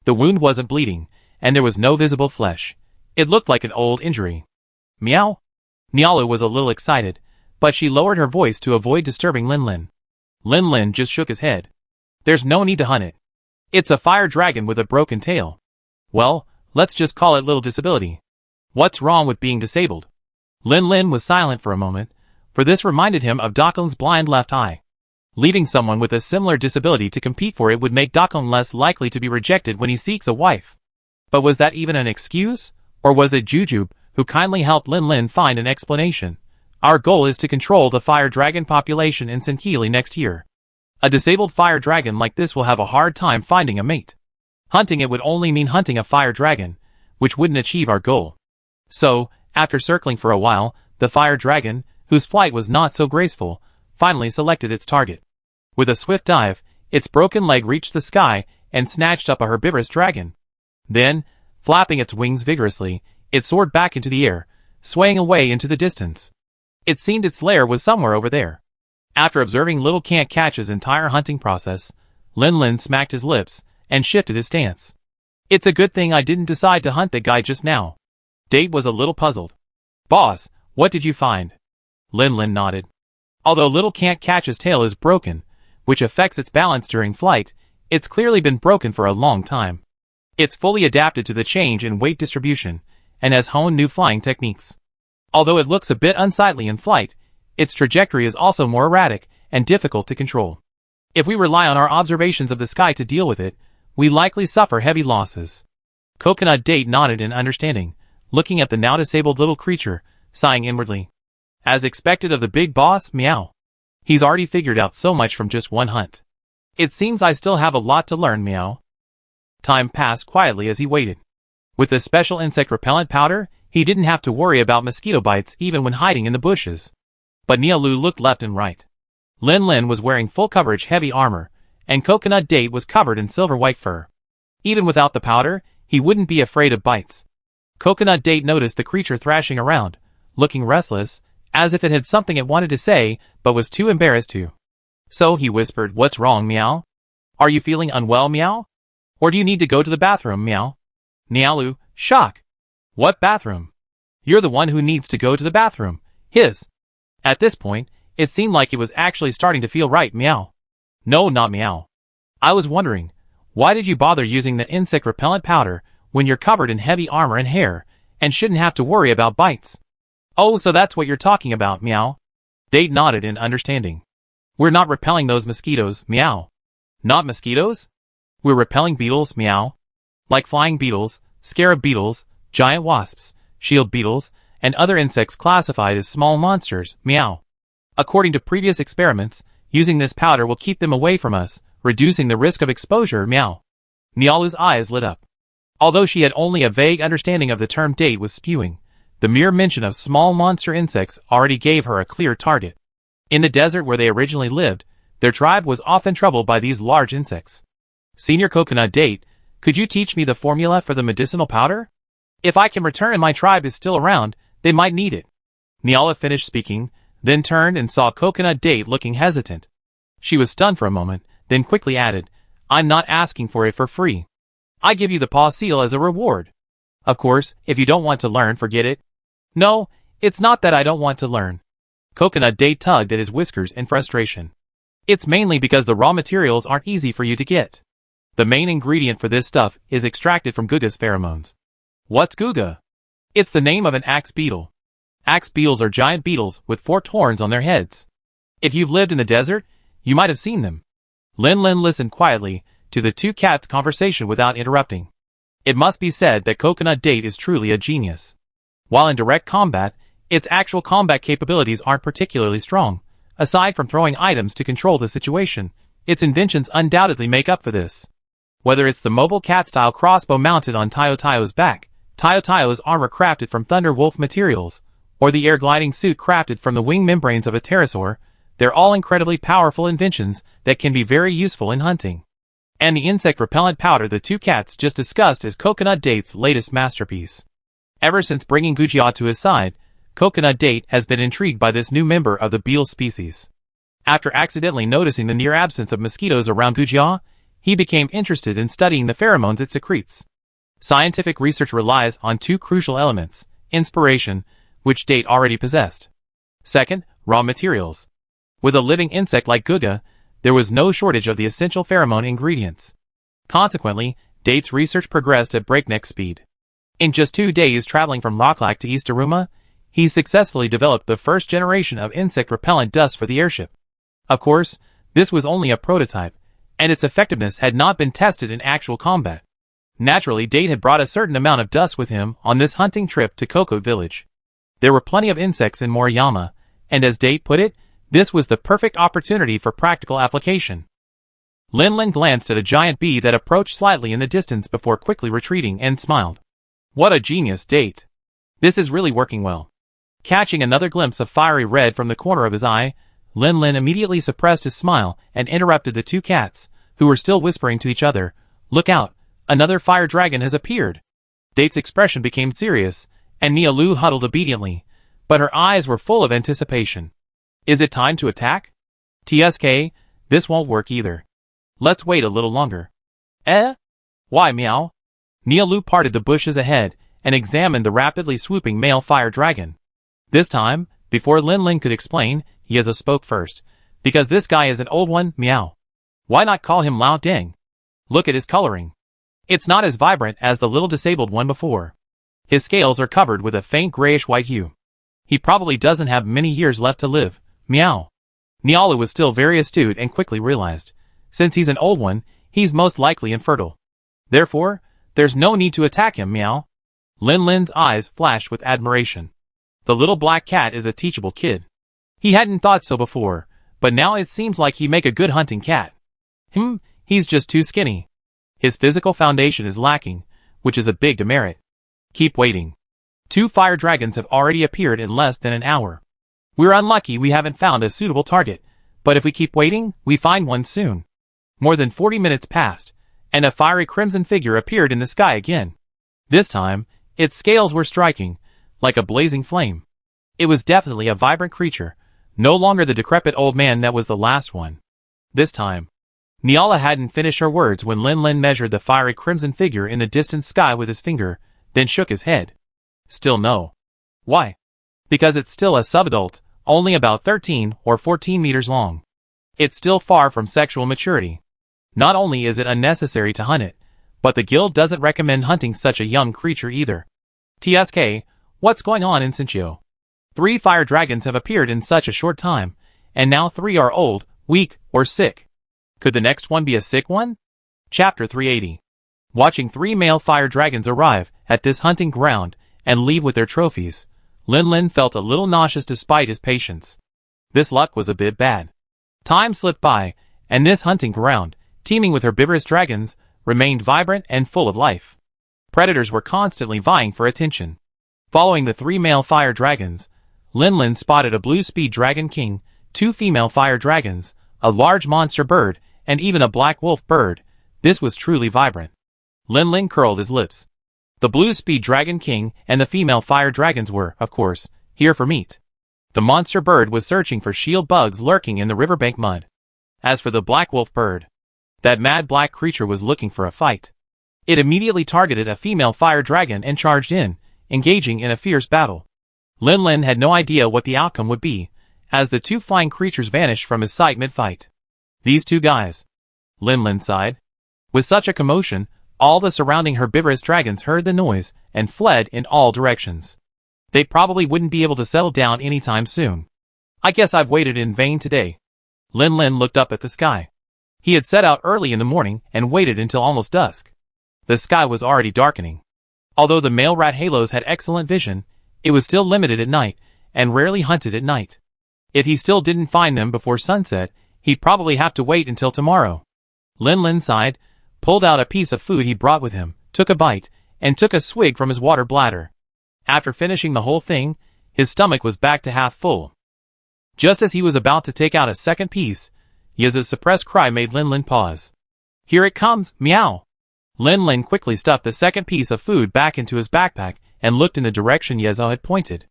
The wound wasn't bleeding, and there was no visible flesh. It looked like an old injury. Meow? Nialu was a little excited, but she lowered her voice to avoid disturbing Lin Lin. Lin Lin just shook his head. There's no need to hunt it. It's a fire dragon with a broken tail. Well, let's just call it little disability. What's wrong with being disabled? Lin Lin was silent for a moment, for this reminded him of Dakon's blind left eye. Leaving someone with a similar disability to compete for it would make Dakon less likely to be rejected when he seeks a wife. But was that even an excuse? Or was it Jujube, who kindly helped Lin Lin find an explanation? Our goal is to control the fire dragon population in Senkili next year. A disabled fire dragon like this will have a hard time finding a mate. Hunting it would only mean hunting a fire dragon, which wouldn't achieve our goal. So, after circling for a while, the fire dragon, whose flight was not so graceful, finally selected its target. With a swift dive, its broken leg reached the sky and snatched up a herbivorous dragon. Then, flapping its wings vigorously, it soared back into the air, swaying away into the distance. It seemed its lair was somewhere over there. After observing Little Can't Catch's entire hunting process, Lin Lin smacked his lips and shifted his stance. It's a good thing I didn't decide to hunt that guy just now. Date was a little puzzled. Boss, what did you find? Lin Lin nodded. Although Little Can't Catch's tail is broken, which affects its balance during flight, it's clearly been broken for a long time. It's fully adapted to the change in weight distribution, and has honed new flying techniques. Although it looks a bit unsightly in flight, its trajectory is also more erratic and difficult to control. If we rely on our observations of the sky to deal with it, we likely suffer heavy losses. Coconut Date nodded in understanding, looking at the now disabled little creature, sighing inwardly. As expected of the big boss, meow. He's already figured out so much from just one hunt. It seems I still have a lot to learn, meow. Time passed quietly as he waited. With the special insect repellent powder, he didn't have to worry about mosquito bites even when hiding in the bushes. But Nialu looked left and right. Lin Lin was wearing full coverage heavy armor, and Coconut Date was covered in silver white fur. Even without the powder, he wouldn't be afraid of bites. Coconut Date noticed the creature thrashing around, looking restless, as if it had something it wanted to say, but was too embarrassed to. So he whispered, "What's wrong, meow? Are you feeling unwell, meow? Or do you need to go to the bathroom, meow?" Nialu, shock. What bathroom? You're the one who needs to go to the bathroom. His. At this point, it seemed like it was actually starting to feel right, meow. No, not meow. I was wondering, why did you bother using the insect repellent powder when you're covered in heavy armor and hair, and shouldn't have to worry about bites? Oh, so that's what you're talking about, meow. Date nodded in understanding. We're not repelling those mosquitoes, meow. Not mosquitoes? We're repelling beetles, meow. Like flying beetles, scarab beetles, giant wasps, shield beetles, and other insects classified as small monsters, meow. According to previous experiments, using this powder will keep them away from us, reducing the risk of exposure, meow. Nialu's eyes lit up. Although she had only a vague understanding of the term date was spewing, the mere mention of small monster insects already gave her a clear target. In the desert where they originally lived, their tribe was often troubled by these large insects. Senior Coconut Date, could you teach me the formula for the medicinal powder? If I can return and my tribe is still around, they might need it. Nyala finished speaking, then turned and saw Coconut Date looking hesitant. She was stunned for a moment, then quickly added, I'm not asking for it for free. I give you the paw seal as a reward. Of course, if you don't want to learn, forget it. No, it's not that I don't want to learn. Coconut Date tugged at his whiskers in frustration. It's mainly because the raw materials aren't easy for you to get. The main ingredient for this stuff is extracted from Guga's pheromones. What's Guga? It's the name of an axe beetle. Axe beetles are giant beetles with forked horns on their heads. If you've lived in the desert, you might have seen them. Lin Lin listened quietly to the two cats' conversation without interrupting. It must be said that Coconut Date is truly a genius. While in direct combat, its actual combat capabilities aren't particularly strong. Aside from throwing items to control the situation, its inventions undoubtedly make up for this. Whether it's the mobile cat-style crossbow mounted on Tayo's back, Tayo's armor crafted from Thunder Wolf materials, or the air-gliding suit crafted from the wing membranes of a pterosaur, they're all incredibly powerful inventions that can be very useful in hunting. And the insect repellent powder the two cats just discussed is Coconut Date's latest masterpiece. Ever since bringing Gujia to his side, Coconut Date has been intrigued by this new member of the beetle species. After accidentally noticing the near absence of mosquitoes around Gujia, he became interested in studying the pheromones it secretes. Scientific research relies on two crucial elements: inspiration, which Date already possessed. Second, raw materials. With a living insect like Guga, there was no shortage of the essential pheromone ingredients. Consequently, Date's research progressed at breakneck speed. In just 2 days traveling from Locklak to East Aruma, he successfully developed the first generation of insect repellent dust for the airship. Of course, this was only a prototype, and its effectiveness had not been tested in actual combat. Naturally, Date had brought a certain amount of dust with him on this hunting trip to Cocoa Village. There were plenty of insects in Moriyama, and as Date put it, this was the perfect opportunity for practical application. Lin Lin glanced at a giant bee that approached slightly in the distance before quickly retreating and smiled. What a genius, Date! This is really working well. Catching another glimpse of fiery red from the corner of his eye, Lin Lin immediately suppressed his smile and interrupted the two cats, who were still whispering to each other, Look out, another fire dragon has appeared. Date's expression became serious, and Nia Lu huddled obediently, but her eyes were full of anticipation. Is it time to attack? TSK, this won't work either. Let's wait a little longer. Eh? Why, meow? Nia Lu parted the bushes ahead and examined the rapidly swooping male fire dragon. This time, before Lin Lin could explain, Yeza spoke first. Because this guy is an old one, meow. Why not call him Lao Deng? Look at his coloring. It's not as vibrant as the little disabled one before. His scales are covered with a faint grayish-white hue. He probably doesn't have many years left to live, meow. Nialu was still very astute and quickly realized. Since he's an old one, he's most likely infertile. Therefore, there's no need to attack him, meow. Lin Lin's eyes flashed with admiration. The little black cat is a teachable kid. He hadn't thought so before, but now it seems like he'd make a good hunting cat. He's just too skinny. His physical foundation is lacking, which is a big demerit. Keep waiting. 2 fire dragons have already appeared in less than an hour. We're unlucky we haven't found a suitable target, but if we keep waiting, we find one soon. More than 40 minutes passed, and a fiery crimson figure appeared in the sky again. This time, its scales were striking, like a blazing flame. It was definitely a vibrant creature, no longer the decrepit old man that was the last one. This time, Niala hadn't finished her words when Lin Lin measured the fiery crimson figure in the distant sky with his finger, then shook his head. Still no. Why? Because it's still a subadult, only about 13 or 14 meters long. It's still far from sexual maturity. Not only is it unnecessary to hunt it, but the guild doesn't recommend hunting such a young creature either. TSK, what's going on in Sinchio? 3 fire dragons have appeared in such a short time, and now 3 are old, weak, or sick. Could the next one be a sick one? Chapter 380. Watching 3 male fire dragons arrive at this hunting ground and leave with their trophies, Lin Lin felt a little nauseous despite his patience. This luck was a bit bad. Time slipped by, and this hunting ground, teeming with herbivorous dragons, remained vibrant and full of life. Predators were constantly vying for attention. Following the 3 male fire dragons, Lin Lin spotted a blue speed dragon king, 2 female fire dragons, a large monster bird, and even a black wolf bird. This was truly vibrant. Lin Lin curled his lips. The blue speed dragon king and the female fire dragons were, of course, here for meat. The monster bird was searching for shield bugs lurking in the riverbank mud. As for the black wolf bird, that mad black creature was looking for a fight. It immediately targeted a female fire dragon and charged in, engaging in a fierce battle. Lin Lin had no idea what the outcome would be, as the 2 flying creatures vanished from his sight mid-fight. These 2 guys. Lin Lin sighed. With such a commotion, all the surrounding herbivorous dragons heard the noise and fled in all directions. They probably wouldn't be able to settle down anytime soon. I guess I've waited in vain today. Lin Lin looked up at the sky. He had set out early in the morning and waited until almost dusk. The sky was already darkening. Although the male rat halos had excellent vision, it was still limited at night, and rarely hunted at night. If he still didn't find them before sunset, he'd probably have to wait until tomorrow. Lin Lin sighed, pulled out a piece of food he brought with him, took a bite, and took a swig from his water bladder. After finishing the whole thing, his stomach was back to half full. Just as he was about to take out a second piece, Yiza's suppressed cry made Lin Lin pause. Here it comes, meow! Lin Lin quickly stuffed the second piece of food back into his backpack and looked in the direction Yiza had pointed.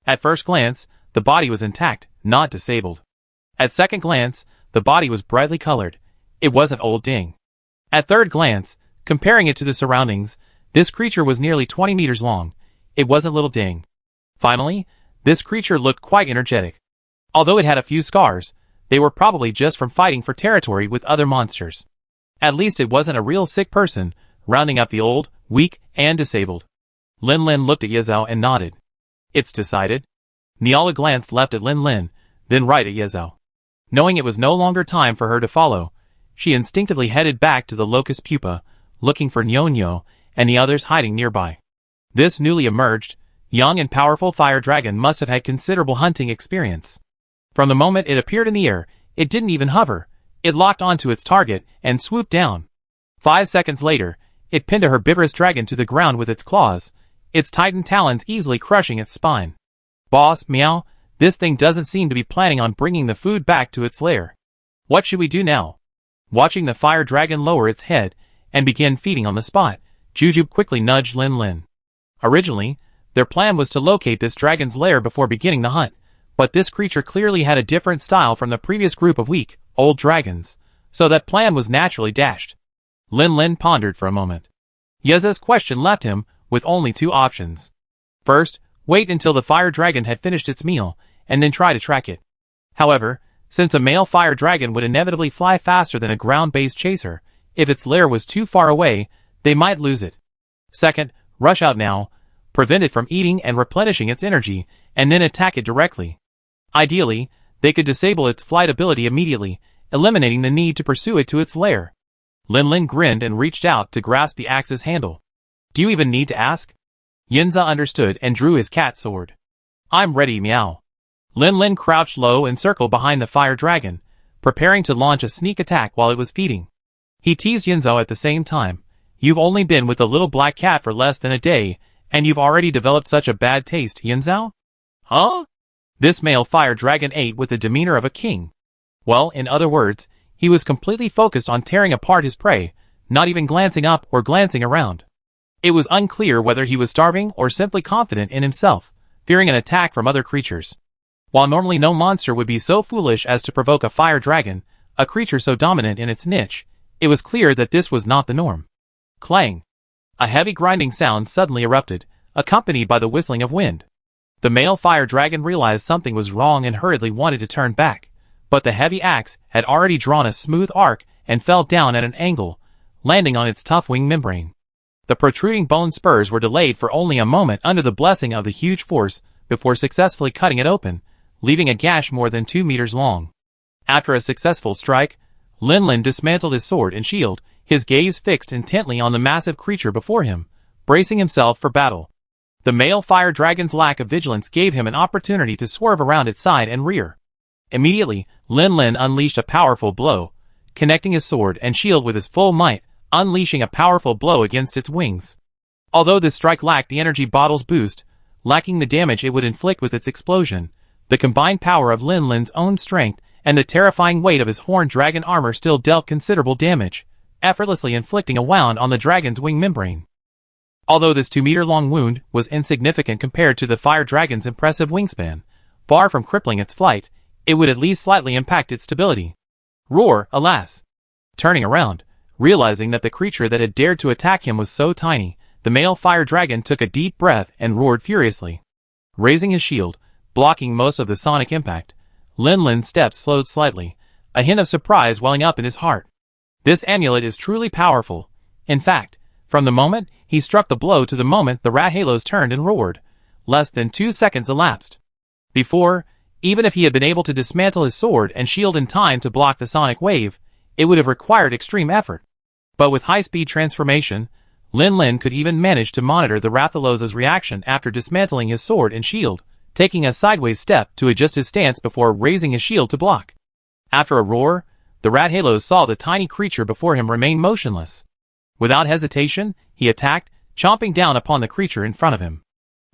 At first glance, the body was intact, not disabled. At second glance, the body was brightly colored. It wasn't old Ding. At third glance, comparing it to the surroundings, this creature was nearly 20 meters long. It wasn't little Ding. Finally, this creature looked quite energetic. Although it had a few scars, they were probably just from fighting for territory with other monsters. At least it wasn't a real sick person, rounding up the old, weak, and disabled. Lin Lin looked at Yizhao and nodded. It's decided. Niala glanced left at Lin Lin, then right at Yizhao. Knowing it was no longer time for her to follow, she instinctively headed back to the locust pupa, looking for Nyonyo and the others hiding nearby. This newly emerged, young and powerful fire dragon must have had considerable hunting experience. From the moment it appeared in the air, it didn't even hover. It locked onto its target and swooped down. 5 seconds later, it pinned a herbivorous dragon to the ground with its claws, its tightened talons easily crushing its spine. Boss, meow, this thing doesn't seem to be planning on bringing the food back to its lair. What should we do now? Watching the fire dragon lower its head and begin feeding on the spot, Jujube quickly nudged Lin Lin. Originally, their plan was to locate this dragon's lair before beginning the hunt, but this creature clearly had a different style from the previous group of weak, old dragons, so that plan was naturally dashed. Lin Lin pondered for a moment. Yeza's question left him with only 2 options. First, wait until the fire dragon had finished its meal, and then try to track it. However, since a male fire dragon would inevitably fly faster than a ground-based chaser, if its lair was too far away, they might lose it. Second, rush out now, prevent it from eating and replenishing its energy, and then attack it directly. Ideally, they could disable its flight ability immediately, eliminating the need to pursue it to its lair. Lin Lin grinned and reached out to grasp the axe's handle. Do you even need to ask? Yinza understood and drew his cat sword. I'm ready, meow. Lin Lin crouched low and circled behind the fire dragon, preparing to launch a sneak attack while it was feeding. He teased Yinzo at the same time. You've only been with the little black cat for less than a day, and you've already developed such a bad taste, Yinzao? Huh? This male fire dragon ate with the demeanor of a king. Well, in other words, he was completely focused on tearing apart his prey, not even glancing up or glancing around. It was unclear whether he was starving or simply confident in himself, fearing an attack from other creatures. While normally no monster would be so foolish as to provoke a fire dragon, a creature so dominant in its niche, it was clear that this was not the norm. Clang! A heavy grinding sound suddenly erupted, accompanied by the whistling of wind. The male fire dragon realized something was wrong and hurriedly wanted to turn back, but the heavy axe had already drawn a smooth arc and fell down at an angle, landing on its tough wing membrane. The protruding bone spurs were delayed for only a moment under the blessing of the huge force before successfully cutting it open, leaving a gash more than 2 meters long. After a successful strike, Lin Lin dismantled his sword and shield, his gaze fixed intently on the massive creature before him, bracing himself for battle. The male fire dragon's lack of vigilance gave him an opportunity to swerve around its side and rear. Immediately, Lin Lin unleashed a powerful blow, connecting his sword and shield with his full might, unleashing a powerful blow against its wings. Although this strike lacked the energy bottle's boost, lacking the damage it would inflict with its explosion, the combined power of Lin Lin's own strength and the terrifying weight of his horned dragon armor still dealt considerable damage, effortlessly inflicting a wound on the dragon's wing membrane. Although this 2-meter-long wound was insignificant compared to the fire dragon's impressive wingspan, far from crippling its flight, it would at least slightly impact its stability. Roar, alas! Turning around, realizing that the creature that had dared to attack him was so tiny, the male fire dragon took a deep breath and roared furiously. Raising his shield, blocking most of the sonic impact, Lin Lin's steps slowed slightly, a hint of surprise welling up in his heart. This amulet is truly powerful. In fact, from the moment he struck the blow to the moment the rat halos turned and roared, less than 2 seconds elapsed. Before, even if he had been able to dismantle his sword and shield in time to block the sonic wave, it would have required extreme effort. But with high-speed transformation, Lin Lin could even manage to monitor the Rathalos's reaction after dismantling his sword and shield, taking a sideways step to adjust his stance before raising his shield to block. After a roar, the rat halos saw the tiny creature before him remain motionless. Without hesitation, he attacked, chomping down upon the creature in front of him.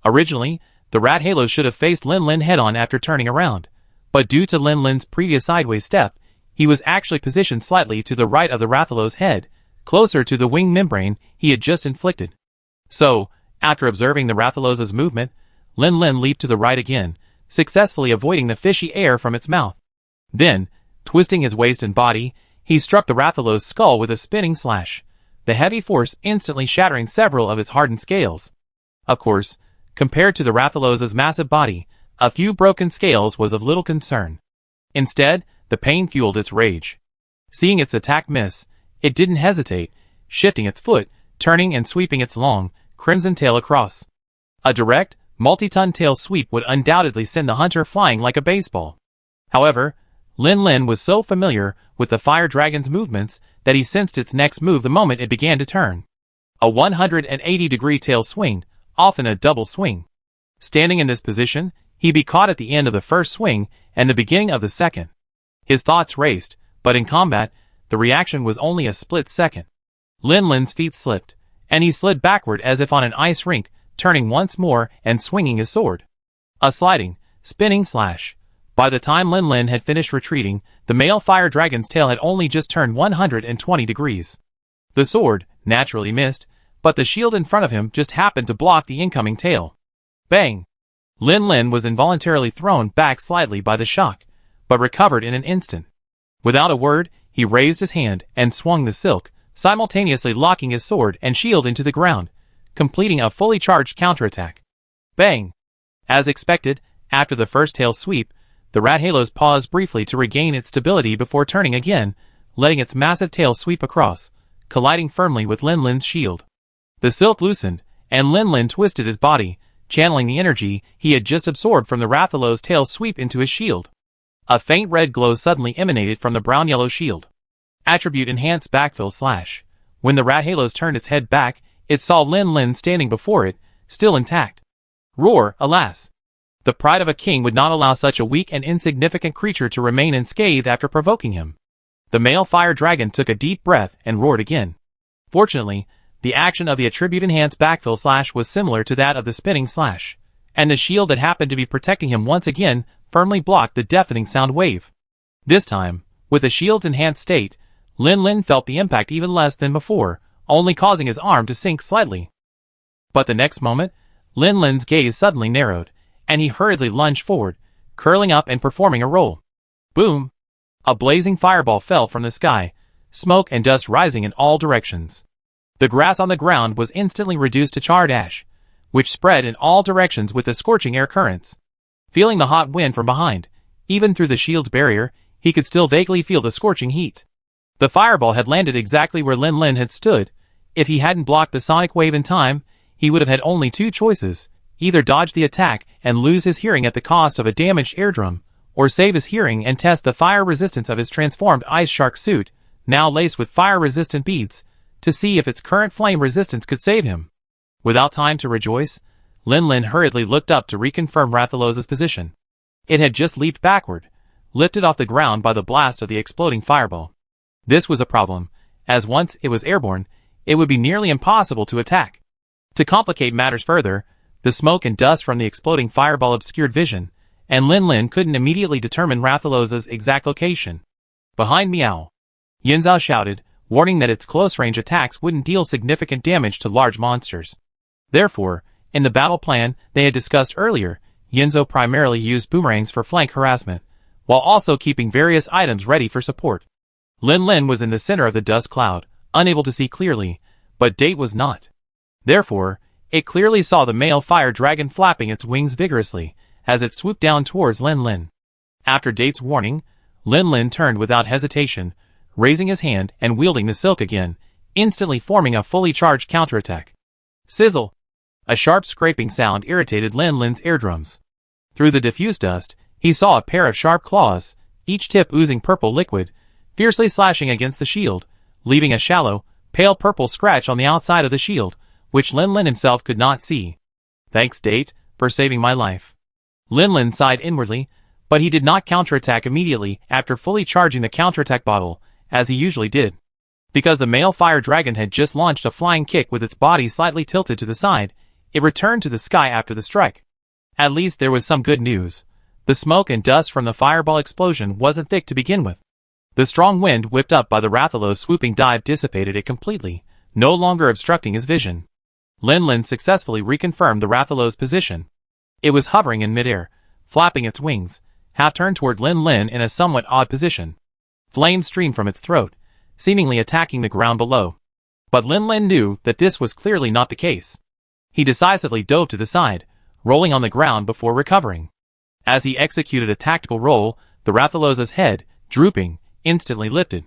Originally, the rat halos should have faced Lin Lin head-on after turning around, but due to Lin Lin's previous sideways step, he was actually positioned slightly to the right of the Rathalos' head, closer to the wing membrane he had just inflicted. So, after observing the Rathalos' movement, Lin Lin leaped to the right again, successfully avoiding the fishy air from its mouth. Then, twisting his waist and body, he struck the Rathalos' skull with a spinning slash, the heavy force instantly shattering several of its hardened scales. Of course, compared to the Rathalos' massive body, a few broken scales was of little concern. Instead, the pain fueled its rage. Seeing its attack miss, it didn't hesitate, shifting its foot, turning and sweeping its long, crimson tail across. A direct, multi-ton tail sweep would undoubtedly send the hunter flying like a baseball. However, Lin Lin was so familiar with the fire dragon's movements that he sensed its next move the moment it began to turn. A 180-degree tail swing, often a double swing. Standing in this position, he'd be caught at the end of the first swing and the beginning of the second. His thoughts raced, but in combat, the reaction was only a split second. Lin Lin's feet slipped, and he slid backward as if on an ice rink, turning once more and swinging his sword. A sliding, spinning slash. By the time Lin Lin had finished retreating, the male fire dragon's tail had only just turned 120 degrees. The sword, naturally missed, but the shield in front of him just happened to block the incoming tail. Bang! Lin Lin was involuntarily thrown back slightly by the shock, but recovered in an instant. Without a word, he raised his hand and swung the silk, simultaneously locking his sword and shield into the ground, completing a fully charged counterattack. Bang! As expected, after the first tail sweep, the rat halos paused briefly to regain its stability before turning again, letting its massive tail sweep across, colliding firmly with Lin Lin's shield. The silk loosened, and Lin Lin twisted his body, channeling the energy he had just absorbed from the Rathalos' tail sweep into his shield. A faint red glow suddenly emanated from the brown-yellow shield. Attribute Enhanced Backfill Slash. When the rat halos turned its head back, it saw Lin Lin standing before it, still intact. Roar, alas! The pride of a king would not allow such a weak and insignificant creature to remain unscathed after provoking him. The male fire dragon took a deep breath and roared again. Fortunately, the action of the Attribute Enhanced Backfill Slash was similar to that of the spinning slash, and the shield that happened to be protecting him once again firmly blocked the deafening sound wave. This time, with the shield's enhanced state, Lin Lin felt the impact even less than before, only causing his arm to sink slightly. But the next moment, Lin Lin's gaze suddenly narrowed, and he hurriedly lunged forward, curling up and performing a roll. Boom! A blazing fireball fell from the sky, smoke and dust rising in all directions. The grass on the ground was instantly reduced to charred ash, which spread in all directions with the scorching air currents. Feeling the hot wind from behind, even through the shield's barrier, he could still vaguely feel the scorching heat. The fireball had landed exactly where Lin Lin had stood. If he hadn't blocked the sonic wave in time, he would have had only two choices: either dodge the attack and lose his hearing at the cost of a damaged eardrum, or save his hearing and test the fire resistance of his transformed ice shark suit, now laced with fire-resistant beads, to see if its current flame resistance could save him. Without time to rejoice, Lin Lin hurriedly looked up to reconfirm Rathalos's position. It had just leaped backward, lifted off the ground by the blast of the exploding fireball. This was a problem, as once it was airborne, it would be nearly impossible to attack. To complicate matters further, the smoke and dust from the exploding fireball obscured vision, and Lin Lin couldn't immediately determine Rathalos's exact location. Behind Meow, Yinzao shouted, warning that its close-range attacks wouldn't deal significant damage to large monsters. Therefore, in the battle plan they had discussed earlier, Yinzao primarily used boomerangs for flank harassment, while also keeping various items ready for support. Lin Lin was in the center of the dust cloud, unable to see clearly, but Date was not. Therefore, it clearly saw the male fire dragon flapping its wings vigorously as it swooped down towards Lin Lin. After Date's warning, Lin Lin turned without hesitation, raising his hand and wielding the silk again, instantly forming a fully charged counterattack. Sizzle! A sharp scraping sound irritated Lin Lin's eardrums. Through the diffused dust, he saw a pair of sharp claws, each tip oozing purple liquid, fiercely slashing against the shield, leaving a shallow, pale purple scratch on the outside of the shield, which Lin Lin himself could not see. Thanks, Date, for saving my life. Lin Lin sighed inwardly, but he did not counterattack immediately after fully charging the counterattack bottle, as he usually did. Because the male fire dragon had just launched a flying kick with its body slightly tilted to the side, it returned to the sky after the strike. At least there was some good news. The smoke and dust from the fireball explosion wasn't thick to begin with. The strong wind whipped up by the Rathalos's swooping dive dissipated it completely, no longer obstructing his vision. Lin Lin successfully reconfirmed the Rathalos's position. It was hovering in midair, flapping its wings, half turned toward Lin Lin in a somewhat odd position. Flames streamed from its throat, seemingly attacking the ground below. But Lin Lin knew that this was clearly not the case. He decisively dove to the side, rolling on the ground before recovering. As he executed a tactical roll, the Rathalos's head, drooping, instantly lifted.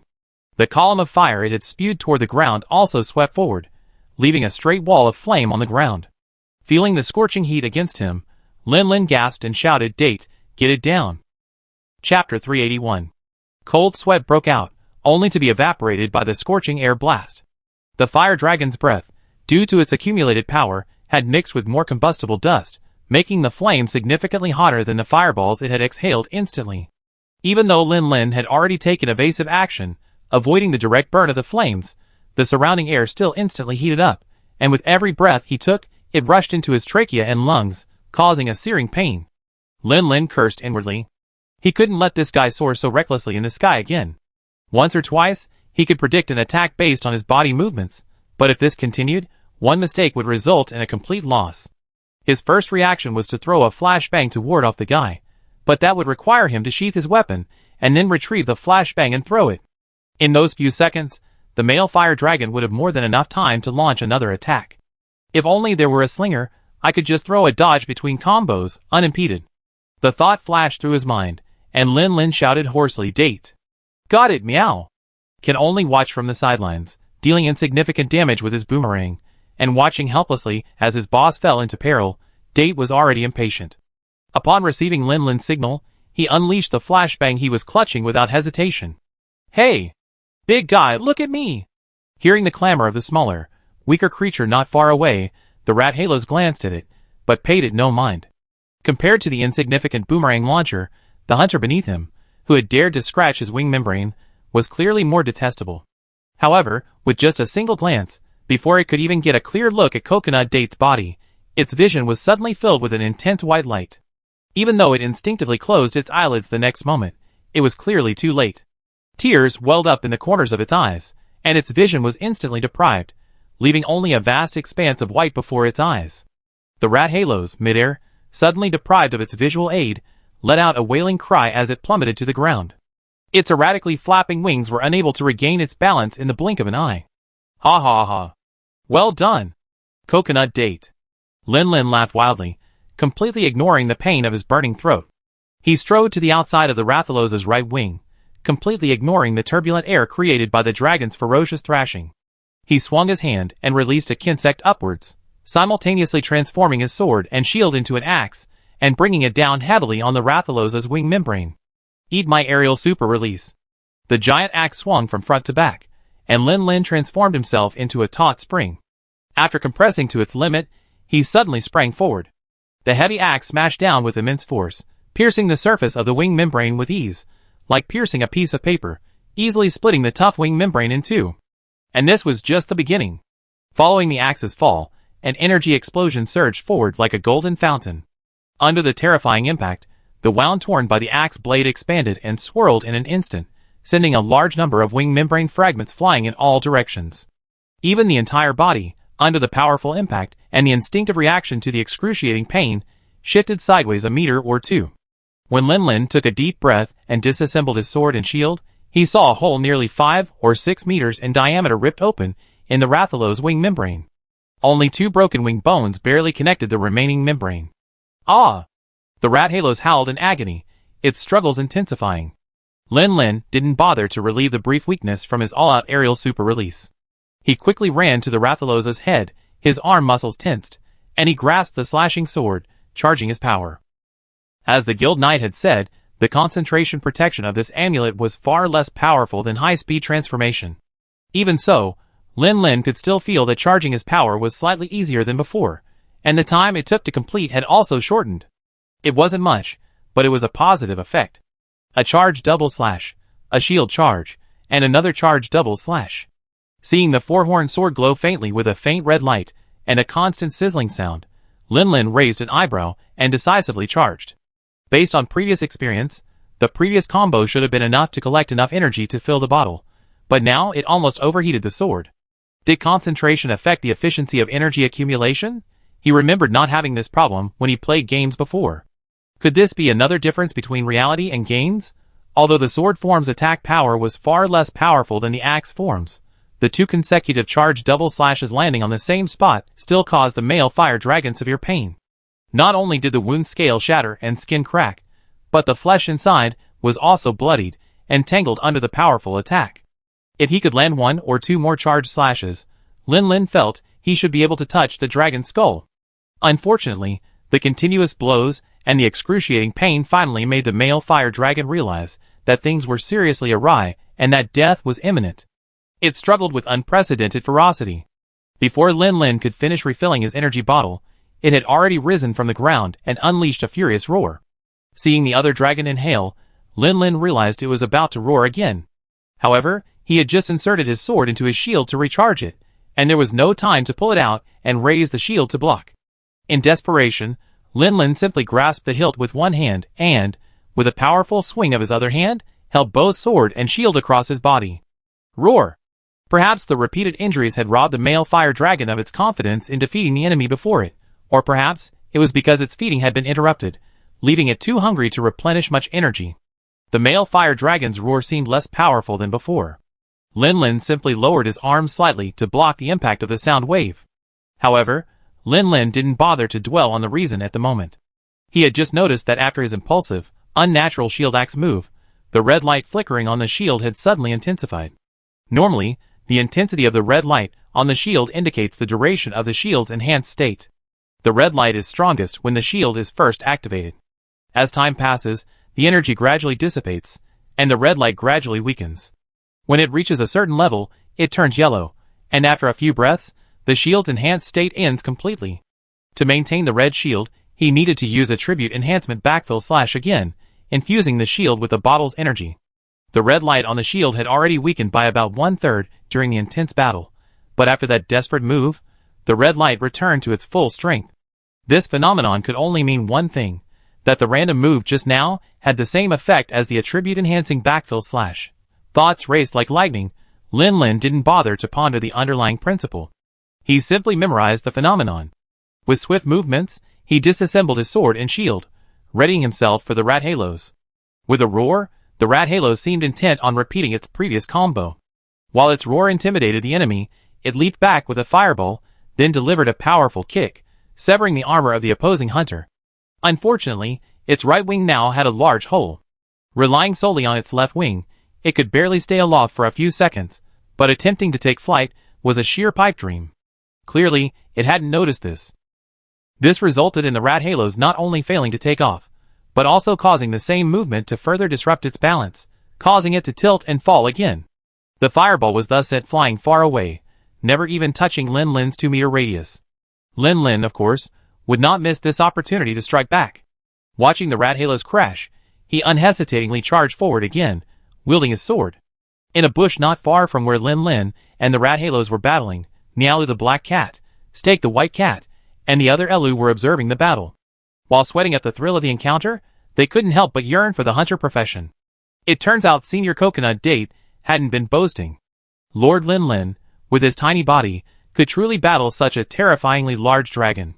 The column of fire it had spewed toward the ground also swept forward, leaving a straight wall of flame on the ground. Feeling the scorching heat against him, Lin Lin gasped and shouted, "Date, get it down." Chapter 381. Cold sweat broke out, only to be evaporated by the scorching air blast. The fire dragon's breath, due to its accumulated power, had mixed with more combustible dust, making the flame significantly hotter than the fireballs it had exhaled instantly. Even though Lin Lin had already taken evasive action, avoiding the direct burn of the flames, the surrounding air still instantly heated up, and with every breath he took, it rushed into his trachea and lungs, causing a searing pain. Lin Lin cursed inwardly. He couldn't let this guy soar so recklessly in the sky again. Once or twice, he could predict an attack based on his body movements, but if this continued, one mistake would result in a complete loss. His first reaction was to throw a flashbang to ward off the guy, but that would require him to sheath his weapon, and then retrieve the flashbang and throw it. In those few seconds, the male fire dragon would have more than enough time to launch another attack. If only there were a slinger, I could just throw a dodge between combos, unimpeded. The thought flashed through his mind, and Lin Lin shouted hoarsely, "Date." "Got it, meow." Can only watch from the sidelines, dealing insignificant damage with his boomerang, and watching helplessly as his boss fell into peril, Date was already impatient. Upon receiving Lin Lin's signal, he unleashed the flashbang he was clutching without hesitation. "Hey! Big guy, look at me!" Hearing the clamor of the smaller, weaker creature not far away, the rat halos glanced at it, but paid it no mind. Compared to the insignificant boomerang launcher, the hunter beneath him, who had dared to scratch his wing membrane, was clearly more detestable. However, with just a single glance, before it could even get a clear look at Coconut Date's body, its vision was suddenly filled with an intense white light. Even though it instinctively closed its eyelids the next moment, it was clearly too late. Tears welled up in the corners of its eyes, and its vision was instantly deprived, leaving only a vast expanse of white before its eyes. The rat halos, midair, suddenly deprived of its visual aid, let out a wailing cry as it plummeted to the ground. Its erratically flapping wings were unable to regain its balance in the blink of an eye. "Ha ha ha. Well done, Coconut Date." Lin Lin laughed wildly, completely ignoring the pain of his burning throat. He strode to the outside of the Rathalos's right wing, completely ignoring the turbulent air created by the dragon's ferocious thrashing. He swung his hand and released a kinsect upwards, simultaneously transforming his sword and shield into an axe, and bringing it down heavily on the Rathalos's wing membrane. "Eat my aerial super release." The giant axe swung from front to back, and Lin Lin transformed himself into a taut spring. After compressing to its limit, he suddenly sprang forward. The heavy axe smashed down with immense force, piercing the surface of the wing membrane with ease, like piercing a piece of paper, easily splitting the tough wing membrane in two. And this was just the beginning. Following the axe's fall, an energy explosion surged forward like a golden fountain. Under the terrifying impact, the wound torn by the axe blade expanded and swirled in an instant, sending a large number of wing membrane fragments flying in all directions. Even the entire body, under the powerful impact and the instinctive reaction to the excruciating pain, shifted sideways a meter or two. When Lin Lin took a deep breath and disassembled his sword and shield, he saw a hole nearly 5 or 6 meters in diameter ripped open in the Rathalos' wing membrane. Only 2 broken wing bones barely connected the remaining membrane. Ah! The Rathalos howled in agony, its struggles intensifying. Lin Lin didn't bother to relieve the brief weakness from his all-out aerial super release. He quickly ran to the Rathalos' head, his arm muscles tensed, and he grasped the slashing sword, charging his power. As the Guild Knight had said, the concentration protection of this amulet was far less powerful than high-speed transformation. Even so, Lin Lin could still feel that charging his power was slightly easier than before, and the time it took to complete had also shortened. It wasn't much, but it was a positive effect. A charge double slash, a shield charge, and another charge double slash. Seeing the four-horned sword glow faintly with a faint red light and a constant sizzling sound, Lin Lin raised an eyebrow and decisively charged. Based on previous experience, the previous combo should have been enough to collect enough energy to fill the bottle, but now it almost overheated the sword. Did concentration affect the efficiency of energy accumulation? He remembered not having this problem when he played games before. Could this be another difference between reality and games? Although the sword form's attack power was far less powerful than the axe form's, the 2 consecutive charge double slashes landing on the same spot still caused the male fire dragon severe pain. Not only did the wound scale shatter and skin crack, but the flesh inside was also bloodied and tangled under the powerful attack. If he could land 1 or 2 more charge slashes, Lin Lin felt he should be able to touch the dragon's skull. Unfortunately, the continuous blows and the excruciating pain finally made the male fire dragon realize that things were seriously awry and that death was imminent. It struggled with unprecedented ferocity. Before Lin Lin could finish refilling his energy bottle, it had already risen from the ground and unleashed a furious roar. Seeing the other dragon inhale, Lin Lin realized it was about to roar again. However, he had just inserted his sword into his shield to recharge it, and there was no time to pull it out and raise the shield to block. In desperation, Lin Lin simply grasped the hilt with one hand and, with a powerful swing of his other hand, held both sword and shield across his body. Roar! Perhaps the repeated injuries had robbed the male fire dragon of its confidence in defeating the enemy before it, or perhaps it was because its feeding had been interrupted, leaving it too hungry to replenish much energy. The male fire dragon's roar seemed less powerful than before. Lin Lin simply lowered his arms slightly to block the impact of the sound wave. However, Lin Lin didn't bother to dwell on the reason at the moment. He had just noticed that after his impulsive, unnatural shield axe move, the red light flickering on the shield had suddenly intensified. Normally, the intensity of the red light on the shield indicates the duration of the shield's enhanced state. The red light is strongest when the shield is first activated. As time passes, the energy gradually dissipates, and the red light gradually weakens. When it reaches a certain level, it turns yellow, and after a few breaths, the shield's enhanced state ends completely. To maintain the red shield, he needed to use a tribute enhancement backfill slash again, infusing the shield with the bottle's energy. The red light on the shield had already weakened by about 1/3 during the intense battle, but after that desperate move, the red light returned to its full strength. This phenomenon could only mean one thing, that the random move just now had the same effect as the attribute-enhancing backfill slash. Thoughts raced like lightning. Lin Lin didn't bother to ponder the underlying principle. He simply memorized the phenomenon. With swift movements, he disassembled his sword and shield, readying himself for the rat halos. With a roar, the rat halo seemed intent on repeating its previous combo. While its roar intimidated the enemy, it leaped back with a fireball, then delivered a powerful kick, severing the armor of the opposing hunter. Unfortunately, its right wing now had a large hole. Relying solely on its left wing, it could barely stay aloft for a few seconds, but attempting to take flight was a sheer pipe dream. Clearly, it hadn't noticed this. This resulted in the rat halos not only failing to take off, but also causing the same movement to further disrupt its balance, causing it to tilt and fall again. The fireball was thus sent flying far away, never even touching Lin Lin's 2-meter radius. Lin Lin, of course, would not miss this opportunity to strike back. Watching the rat halos crash, he unhesitatingly charged forward again, wielding his sword. In a bush not far from where Lin Lin and the rat halos were battling, Nialu the black cat, Stake the white cat, and the other Elu were observing the battle. While sweating at the thrill of the encounter, they couldn't help but yearn for the hunter profession. It turns out Senior Coconut Date hadn't been boasting. Lord Lin Lin, with his tiny body, could truly battle such a terrifyingly large dragon.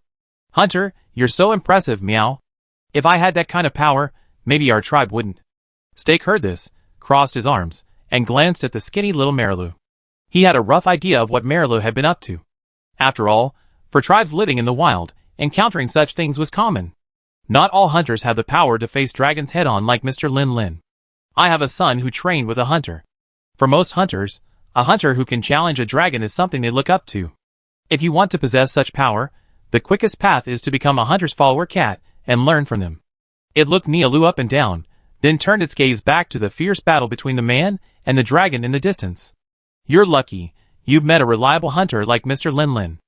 Hunter, you're so impressive, meow. If I had that kind of power, maybe our tribe wouldn't. Stake heard this, crossed his arms, and glanced at the skinny little Marilou. He had a rough idea of what Marilou had been up to. After all, for tribes living in the wild, encountering such things was common. Not all hunters have the power to face dragons head-on like Mr. Lin Lin. I have a son who trained with a hunter. For most hunters, a hunter who can challenge a dragon is something they look up to. If you want to possess such power, the quickest path is to become a hunter's follower cat and learn from them. It looked Nialu up and down, then turned its gaze back to the fierce battle between the man and the dragon in the distance. You're lucky, you've met a reliable hunter like Mr. Lin Lin.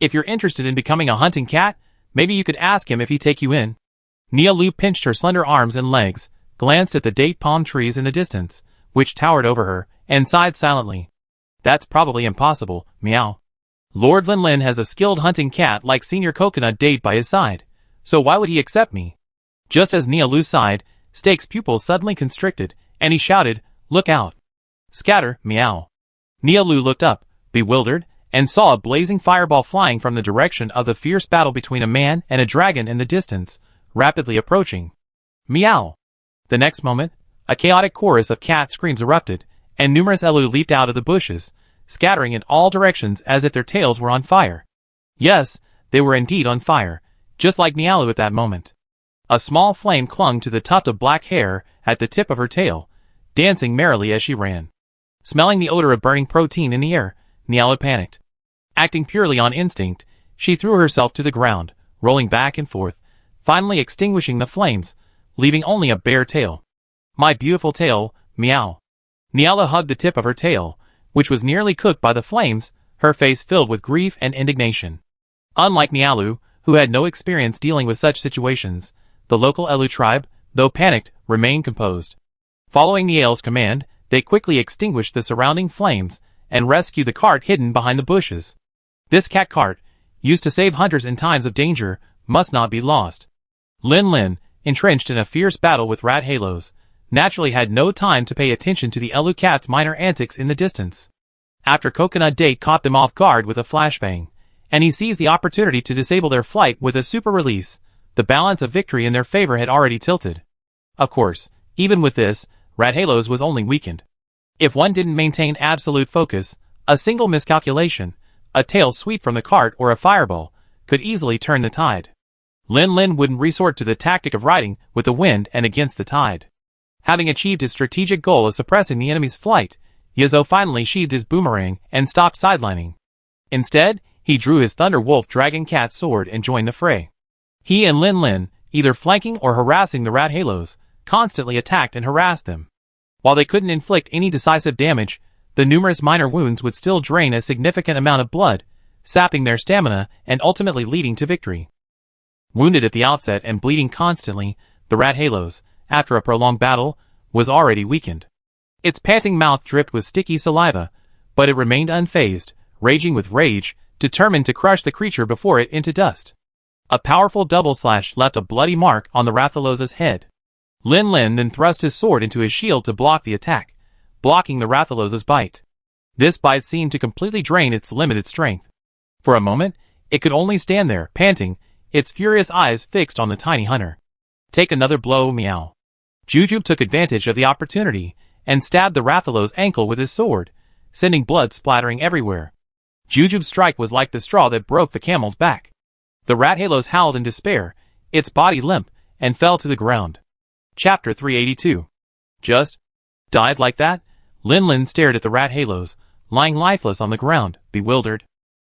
If you're interested in becoming a hunting cat, maybe you could ask him if he'd take you in. Nialu pinched her slender arms and legs, glanced at the date palm trees in the distance, which towered over her, and sighed silently. That's probably impossible, meow. Lord Lin Lin has a skilled hunting cat like Senior Coconut Date by his side, so why would he accept me? Just as Nialu sighed, Stake's pupils suddenly constricted, and he shouted, "Look out! Scatter, meow!" Nialu looked up, bewildered, and saw a blazing fireball flying from the direction of the fierce battle between a man and a dragon in the distance, rapidly approaching. Meow! The next moment, a chaotic chorus of cat screams erupted, and numerous Elu leaped out of the bushes, scattering in all directions as if their tails were on fire. Yes, they were indeed on fire, just like Nialu at that moment. A small flame clung to the tuft of black hair at the tip of her tail, dancing merrily as she ran. Smelling the odor of burning protein in the air, Nialu panicked. Acting purely on instinct, she threw herself to the ground, rolling back and forth, finally extinguishing the flames, leaving only a bare tail. My beautiful tail, meow. Nialu hugged the tip of her tail, which was nearly cooked by the flames, her face filled with grief and indignation. Unlike Nialu, who had no experience dealing with such situations, the local Elu tribe, though panicked, remained composed. Following Nialu's command, they quickly extinguished the surrounding flames and rescued the cart hidden behind the bushes. This cat cart, used to save hunters in times of danger, must not be lost. Lin Lin, entrenched in a fierce battle with rat halos, naturally had no time to pay attention to the Elu cat's minor antics in the distance. After Coconut Date caught them off guard with a flashbang, and he seized the opportunity to disable their flight with a super release, the balance of victory in their favor had already tilted. Of course, even with this, Rat Halos was only weakened. If one didn't maintain absolute focus, a single miscalculation, a tail sweep from the cart or a fireball, could easily turn the tide. Lin Lin wouldn't resort to the tactic of riding with the wind and against the tide. Having achieved his strategic goal of suppressing the enemy's flight, Yizo finally sheathed his boomerang and stopped sidelining. Instead, he drew his Thunder Wolf Dragon Cat sword and joined the fray. He and Lin Lin, either flanking or harassing the Rat Halos, constantly attacked and harassed them. While they couldn't inflict any decisive damage, the numerous minor wounds would still drain a significant amount of blood, sapping their stamina and ultimately leading to victory. Wounded at the outset and bleeding constantly, the Rat Halos, after a prolonged battle, was already weakened. Its panting mouth dripped with sticky saliva, but it remained unfazed, raging with rage, determined to crush the creature before it into dust. A powerful double slash left a bloody mark on the Rathalos's head. Lin Lin then thrust his sword into his shield to block the attack, blocking the Rathalos's bite. This bite seemed to completely drain its limited strength. For a moment, it could only stand there, panting, its furious eyes fixed on the tiny hunter. Take another blow, meow. Jujube took advantage of the opportunity and stabbed the Rathalos's ankle with his sword, sending blood splattering everywhere. Jujube's strike was like the straw that broke the camel's back. The Rat Halos howled in despair, its body limp, and fell to the ground. Chapter 382. Just died like that? Lin Lin stared at the Rat Halos, lying lifeless on the ground, bewildered.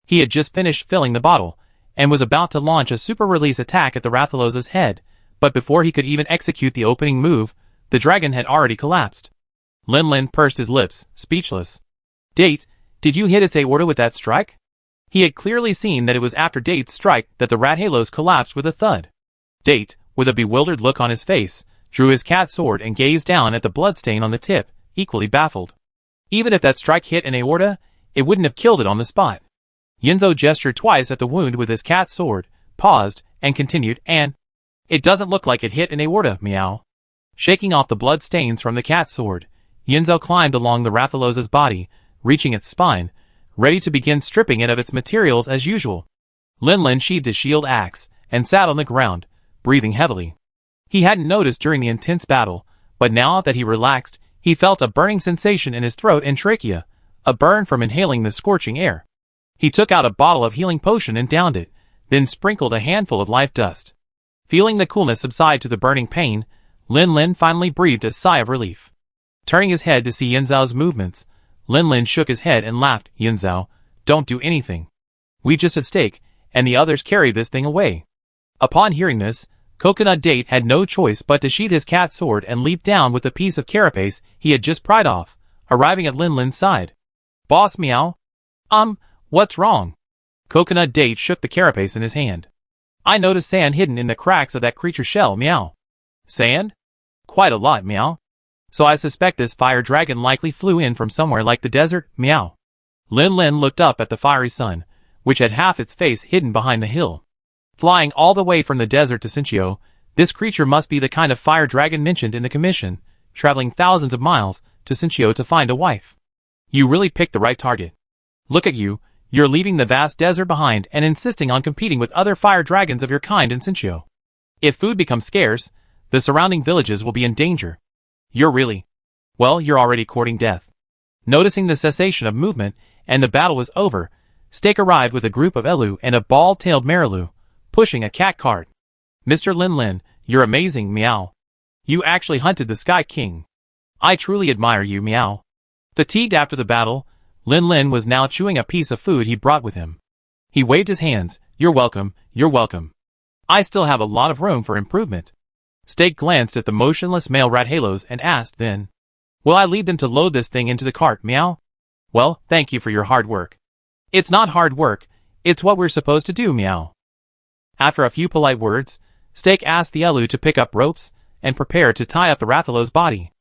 He had just finished filling the bottle, and was about to launch a super release attack at the Rathalos's head, but before he could even execute the opening move, the dragon had already collapsed. Lin Lin pursed his lips, speechless. Date, did you hit its aorta with that strike? He had clearly seen that it was after Date's strike that the Rat Halos collapsed with a thud. Date, with a bewildered look on his face, drew his cat sword and gazed down at the bloodstain on the tip, equally baffled. Even if that strike hit an aorta, it wouldn't have killed it on the spot. Yinzo gestured twice at the wound with his cat sword, paused, and continued, and it doesn't look like it hit an aorta, meow. Shaking off the blood stains from the cat sword, Yinzo climbed along the Rathalos's body, reaching its spine, ready to begin stripping it of its materials as usual. Lin Lin sheathed his shield axe, and sat on the ground, breathing heavily. He hadn't noticed during the intense battle, but now that he relaxed, he felt a burning sensation in his throat and trachea, a burn from inhaling the scorching air. He took out a bottle of healing potion and downed it, then sprinkled a handful of life dust. Feeling the coolness subside to the burning pain, Lin Lin finally breathed a sigh of relief. Turning his head to see Yinzao's movements, Lin Lin shook his head and laughed. Yinzao, don't do anything. We just have steak, and the others carry this thing away. Upon hearing this, Coconut Date had no choice but to sheath his cat sword and leap down with a piece of carapace he had just pried off, arriving at Lin Lin's side. Boss meow. What's wrong? Coconut Date shook the carapace in his hand. I noticed sand hidden in the cracks of that creature's shell, meow. Sand? Quite a lot, meow. So I suspect this fire dragon likely flew in from somewhere like the desert, meow. Lin Lin looked up at the fiery sun, which had half its face hidden behind the hill. Flying all the way from the desert to Sinchio, this creature must be the kind of fire dragon mentioned in the commission, traveling thousands of miles to Sinchio to find a wife. You really picked the right target. Look at you, you're leaving the vast desert behind and insisting on competing with other fire dragons of your kind in Sinchio. If food becomes scarce, the surrounding villages will be in danger. Well, you're already courting death. Noticing the cessation of movement and the battle was over, Steak arrived with a group of Elu and a bald-tailed Marilu, pushing a cat cart. Mr. Lin Lin, you're amazing, meow. You actually hunted the Sky King. I truly admire you, meow. Fatigued after the battle, Lin Lin was now chewing a piece of food he brought with him. He waved his hands. You're welcome, you're welcome. I still have a lot of room for improvement. Steak glanced at the motionless male rat halos and asked then, will I lead them to load this thing into the cart, meow? Well, thank you for your hard work. It's not hard work, it's what we're supposed to do, meow. After a few polite words, Steak asked the Elu to pick up ropes and prepare to tie up the Rathalos' body.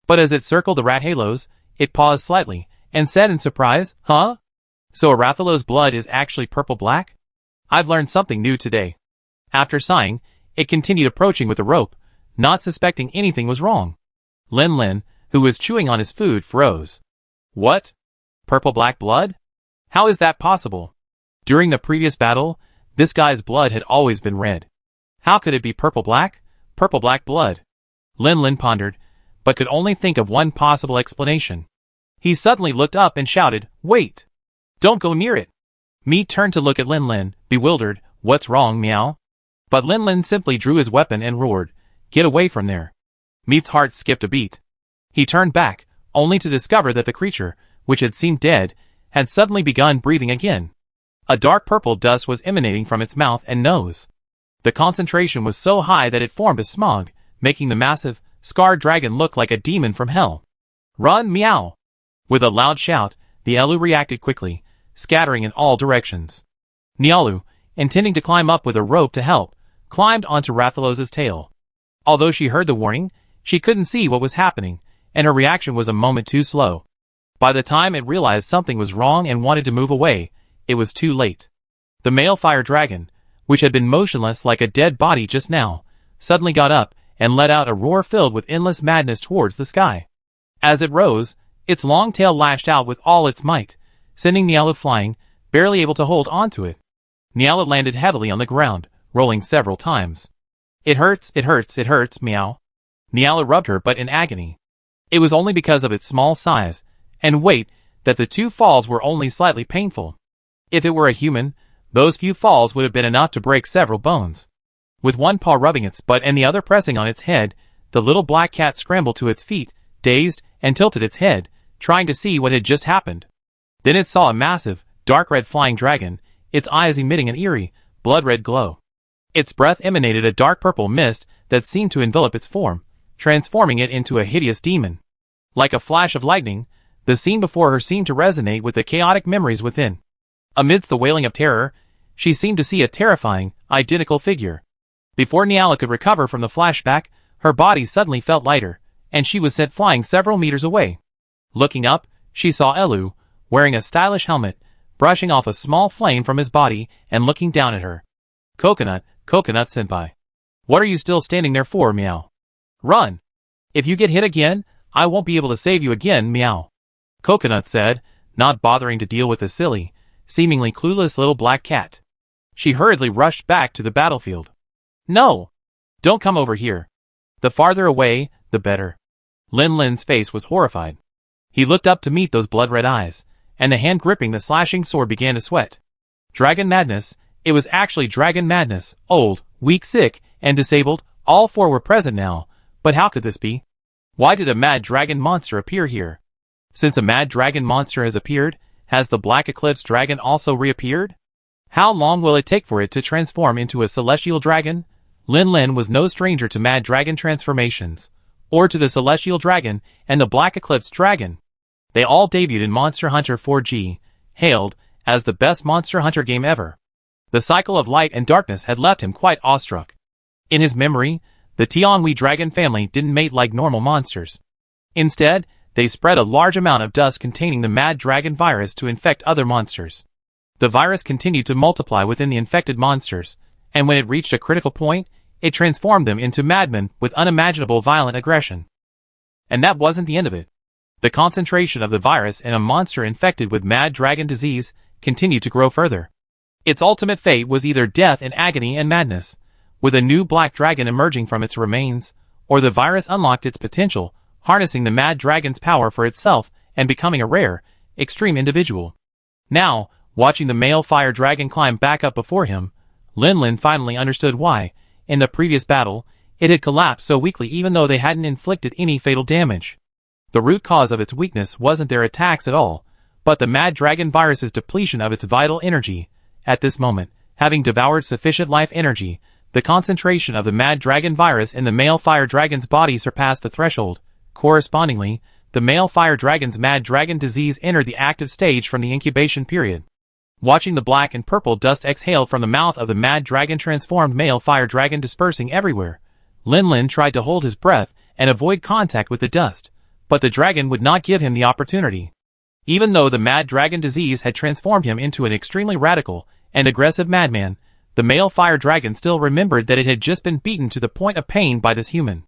But as it circled the rat halos, it paused slightly and said in surprise, huh? So a Rathalos' blood is actually purple-black? I've learned something new today. After sighing, it continued approaching with the rope, not suspecting anything was wrong. Lin Lin, who was chewing on his food, froze. What? Purple-black blood? How is that possible? During the previous battle, this guy's blood had always been red. How could it be purple-black? Purple-black blood. Lin Lin pondered, but could only think of one possible explanation. He suddenly looked up and shouted, wait! Don't go near it! Me turned to look at Lin Lin, bewildered. What's wrong, meow? But Lin Lin simply drew his weapon and roared, get away from there. Meat's heart skipped a beat. He turned back, only to discover that the creature, which had seemed dead, had suddenly begun breathing again. A dark purple dust was emanating from its mouth and nose. The concentration was so high that it formed a smog, making the massive, scarred dragon look like a demon from hell. Run, meow! With a loud shout, the Elu reacted quickly, scattering in all directions. Nialu, intending to climb up with a rope to help, climbed onto Rathalos's tail. Although she heard the warning, she couldn't see what was happening, and her reaction was a moment too slow. By the time it realized something was wrong and wanted to move away, it was too late. The male fire dragon, which had been motionless like a dead body just now, suddenly got up and let out a roar filled with endless madness towards the sky. As it rose, its long tail lashed out with all its might, sending Nialu flying, barely able to hold onto it. Nialu landed heavily on the ground, rolling several times. It hurts, meow. Nialu rubbed her butt in agony. It was only because of its small size and weight that the two falls were only slightly painful. If it were a human, those few falls would have been enough to break several bones. With one paw rubbing its butt and the other pressing on its head, the little black cat scrambled to its feet, dazed, and tilted its head, trying to see what had just happened. Then it saw a massive, dark red flying dragon, its eyes emitting an eerie, blood-red glow. Its breath emanated a dark purple mist that seemed to envelop its form, transforming it into a hideous demon. Like a flash of lightning, the scene before her seemed to resonate with the chaotic memories within. Amidst the wailing of terror, she seemed to see a terrifying, identical figure. Before Niala could recover from the flashback, her body suddenly felt lighter, and she was sent flying several meters away. Looking up, she saw Elu, wearing a stylish helmet, brushing off a small flame from his body and looking down at her. Coconut senpai. What are you still standing there for, meow? Run! If you get hit again, I won't be able to save you again, meow. Coconut said, not bothering to deal with the silly, seemingly clueless little black cat. She hurriedly rushed back to the battlefield. No! Don't come over here. The farther away, the better. Lin's face was horrified. He looked up to meet those blood-red eyes, and the hand gripping the slashing sword began to sweat. Dragon madness. It was actually dragon madness. Old, weak, sick, and disabled, all four were present now. But how could this be? Why did a mad dragon monster appear here? Since a mad dragon monster has appeared, has the Black Eclipse dragon also reappeared? How long will it take for it to transform into a celestial dragon? Lin was no stranger to mad dragon transformations, or to the celestial dragon and the Black Eclipse dragon. They all debuted in Monster Hunter 4G, hailed as the best Monster Hunter game ever. The cycle of light and darkness had left him quite awestruck. In his memory, the Tianhui dragon family didn't mate like normal monsters. Instead, they spread a large amount of dust containing the mad dragon virus to infect other monsters. The virus continued to multiply within the infected monsters, and when it reached a critical point, it transformed them into madmen with unimaginable violent aggression. And that wasn't the end of it. The concentration of the virus in a monster infected with mad dragon disease continued to grow further. Its ultimate fate was either death in agony and madness, with a new black dragon emerging from its remains, or the virus unlocked its potential, harnessing the mad dragon's power for itself and becoming a rare, extreme individual. Now, watching the male fire dragon climb back up before him, Lin finally understood why, in the previous battle, it had collapsed so weakly even though they hadn't inflicted any fatal damage. The root cause of its weakness wasn't their attacks at all, but the mad dragon virus's depletion of its vital energy. At this moment, having devoured sufficient life energy, the concentration of the mad dragon virus in the male fire dragon's body surpassed the threshold. Correspondingly, the male fire dragon's mad dragon disease entered the active stage from the incubation period. Watching the black and purple dust exhale from the mouth of the mad dragon transformed male fire dragon dispersing everywhere, Lin tried to hold his breath and avoid contact with the dust, but the dragon would not give him the opportunity. Even though the mad dragon disease had transformed him into an extremely radical and aggressive madman, the male fire dragon still remembered that it had just been beaten to the point of pain by this human.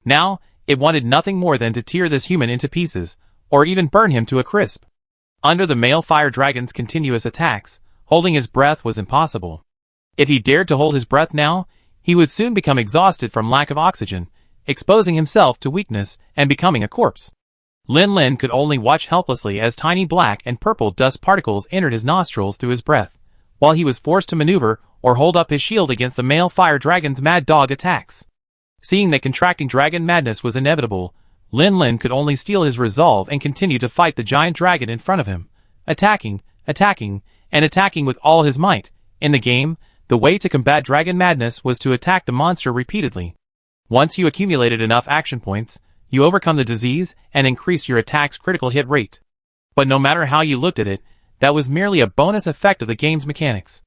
Now, it wanted nothing more than to tear this human into pieces, or even burn him to a crisp. Under the male fire dragon's continuous attacks, holding his breath was impossible. If he dared to hold his breath now, he would soon become exhausted from lack of oxygen, exposing himself to weakness and becoming a corpse. Lin could only watch helplessly as tiny black and purple dust particles entered his nostrils through his breath, while he was forced to maneuver or hold up his shield against the male fire dragon's mad dog attacks. Seeing that contracting dragon madness was inevitable, Lin could only steel his resolve and continue to fight the giant dragon in front of him, attacking, and attacking with all his might. In the game, the way to combat dragon madness was to attack the monster repeatedly. Once you accumulated enough action points, you overcome the disease and increase your attack's critical hit rate. But no matter how you looked at it, that was merely a bonus effect of the game's mechanics.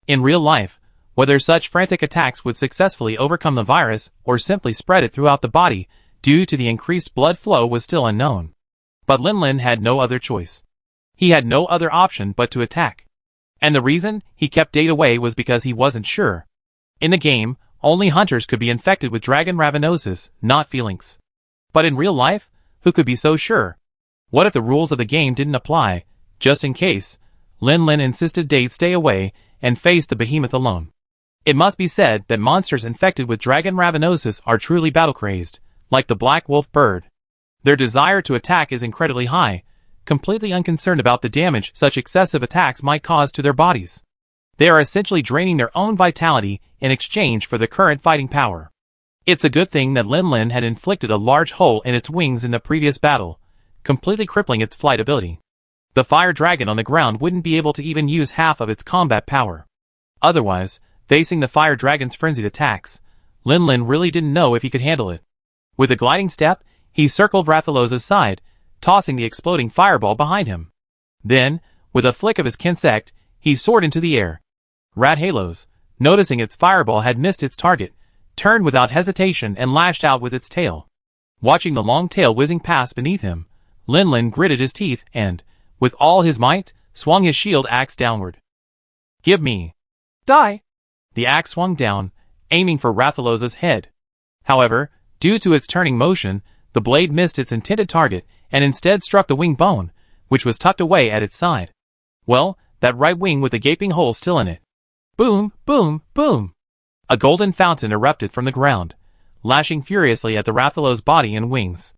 In real life, whether such frantic attacks would successfully overcome the virus or simply spread it throughout the body due to the increased blood flow was still unknown. But Lin had no other choice. He had no other option but to attack. And the reason he kept Date away was because he wasn't sure. In the game, only hunters could be infected with dragon ravenosis, not feelings. But in real life, who could be so sure? What if the rules of the game didn't apply? Just in case, Lin insisted Date stay away and face the behemoth alone. It must be said that monsters infected with dragon ravenosis are truly battle-crazed, like the black wolf bird. Their desire to attack is incredibly high, completely unconcerned about the damage such excessive attacks might cause to their bodies. They are essentially draining their own vitality in exchange for the current fighting power. It's a good thing that Lin had inflicted a large hole in its wings in the previous battle, completely crippling its flight ability. The fire dragon on the ground wouldn't be able to even use half of its combat power. Otherwise, facing the fire dragon's frenzied attacks, Lin really didn't know if he could handle it. With a gliding step, he circled Rathalos's side, tossing the exploding fireball behind him. Then, with a flick of his kinsect, he soared into the air. Rathalos, noticing its fireball had missed its target, turned without hesitation and lashed out with its tail. Watching the long tail whizzing past beneath him, Lin gritted his teeth and, with all his might, swung his shield axe downward. Give me. Die! The axe swung down, aiming for Rathalos's head. However, due to its turning motion, the blade missed its intended target and instead struck the wing bone, which was tucked away at its side. Well, that right wing with the gaping hole still in it. Boom, boom, boom! A golden fountain erupted from the ground, lashing furiously at the Rathalos's body and wings.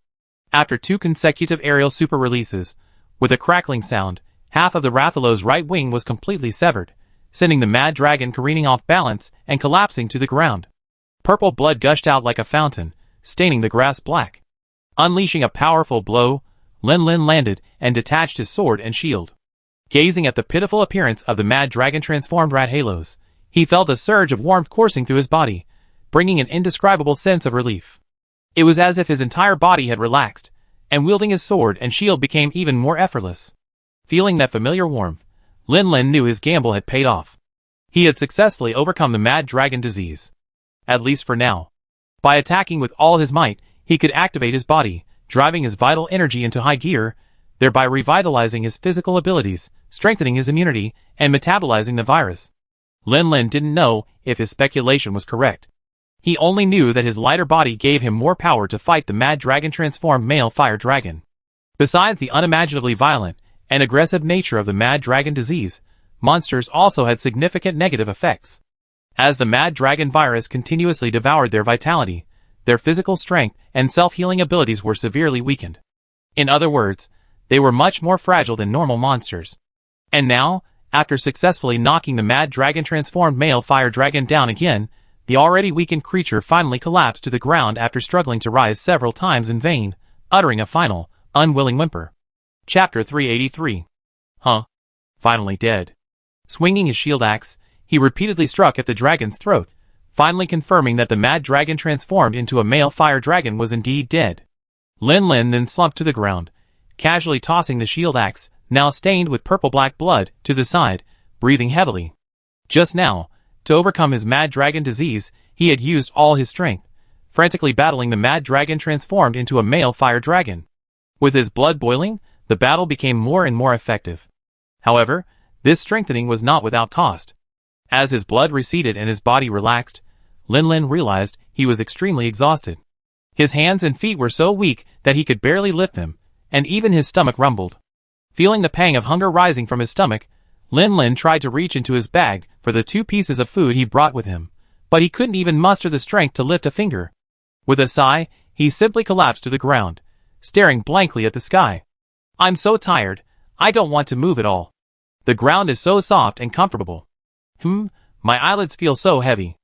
After 2 consecutive aerial super releases, with a crackling sound, half of the Rathalos's right wing was completely severed, sending the mad dragon careening off balance and collapsing to the ground. Purple blood gushed out like a fountain, staining the grass black. Unleashing a powerful blow, Lin Lin landed and detached his sword and shield. Gazing at the pitiful appearance of the mad dragon-transformed Rathalos, he felt a surge of warmth coursing through his body, bringing an indescribable sense of relief. It was as if his entire body had relaxed, and wielding his sword and shield became even more effortless. Feeling that familiar warmth, Lin Lin knew his gamble had paid off. He had successfully overcome the mad dragon disease. At least for now. By attacking with all his might, he could activate his body, driving his vital energy into high gear, thereby revitalizing his physical abilities, strengthening his immunity, and metabolizing the virus. Lin Lin didn't know if his speculation was correct. He only knew that his lighter body gave him more power to fight the mad dragon-transformed male fire dragon. Besides the unimaginably violent and aggressive nature of the mad dragon disease, monsters also had significant negative effects. As the mad dragon virus continuously devoured their vitality, their physical strength and self-healing abilities were severely weakened. In other words, they were much more fragile than normal monsters. And now, after successfully knocking the mad dragon-transformed male fire dragon down again, the already weakened creature finally collapsed to the ground after struggling to rise several times in vain, uttering a final, unwilling whimper. Chapter 383. Huh? Finally dead. Swinging his shield axe, he repeatedly struck at the dragon's throat, finally confirming that the mad dragon transformed into a male fire dragon was indeed dead. Lin Lin then slumped to the ground, casually tossing the shield axe, now stained with purple-black blood, to the side, breathing heavily. Just now, to overcome his mad dragon disease, he had used all his strength, frantically battling the mad dragon transformed into a male fire dragon. With his blood boiling, the battle became more and more effective. However, this strengthening was not without cost. As his blood receded and his body relaxed, Lin Lin realized he was extremely exhausted. His hands and feet were so weak that he could barely lift them, and even his stomach rumbled. Feeling the pang of hunger rising from his stomach, Lin Lin tried to reach into his bag for the 2 pieces of food he brought with him, but he couldn't even muster the strength to lift a finger. With a sigh, he simply collapsed to the ground, staring blankly at the sky. I'm so tired, I don't want to move at all. The ground is so soft and comfortable. My eyelids feel so heavy.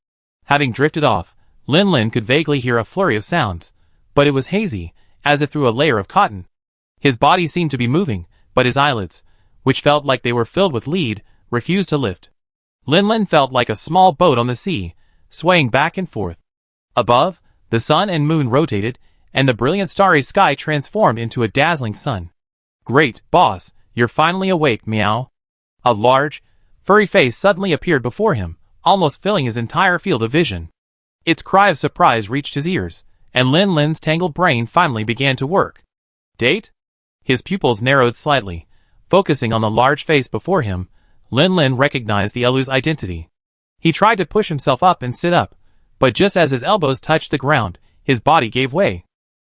Having drifted off, Lin Lin could vaguely hear a flurry of sounds, but it was hazy, as if through a layer of cotton. His body seemed to be moving, but his eyelids, which felt like they were filled with lead, refused to lift. Lin Lin felt like a small boat on the sea, swaying back and forth. Above, the sun and moon rotated, and the brilliant starry sky transformed into a dazzling sun. Great, boss, you're finally awake, meow. A large, furry face suddenly appeared before him, almost filling his entire field of vision. Its cry of surprise reached his ears, and Lin Lin's tangled brain finally began to work. Date? His pupils narrowed slightly. Focusing on the large face before him, Lin Lin recognized the Elu's identity. He tried to push himself up and sit up, but just as his elbows touched the ground, his body gave way.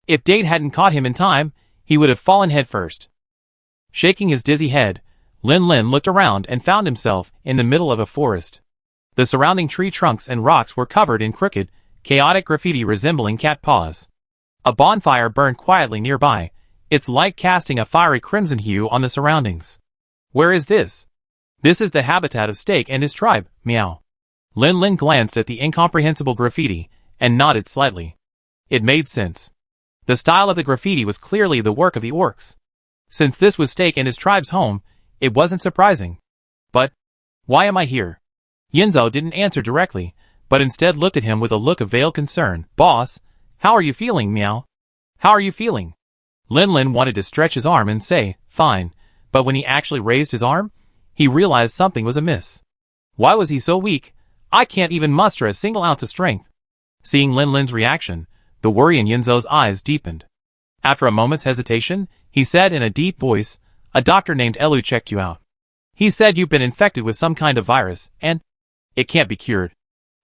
If Date hadn't caught him in time, he would have fallen headfirst. Shaking his dizzy head, Lin Lin looked around and found himself in the middle of a forest. The surrounding tree trunks and rocks were covered in crooked, chaotic graffiti resembling cat paws. A bonfire burned quietly nearby, its light casting a fiery crimson hue on the surroundings. Where is this? This is the habitat of Steak and his tribe, meow. Lin Lin glanced at the incomprehensible graffiti and nodded slightly. It made sense. The style of the graffiti was clearly the work of the orcs. Since this was Steak and his tribe's home, it wasn't surprising. But, why am I here? Yinzo didn't answer directly, but instead looked at him with a look of veiled concern. Boss, how are you feeling, meow? How are you feeling? Lin Lin wanted to stretch his arm and say, fine, but when he actually raised his arm, he realized something was amiss. Why was he so weak? I can't even muster a single ounce of strength. Seeing Lin Lin's reaction, the worry in Yinzo's eyes deepened. After a moment's hesitation, he said in a deep voice, a doctor named Elu checked you out. He said you've been infected with some kind of virus, and it can't be cured.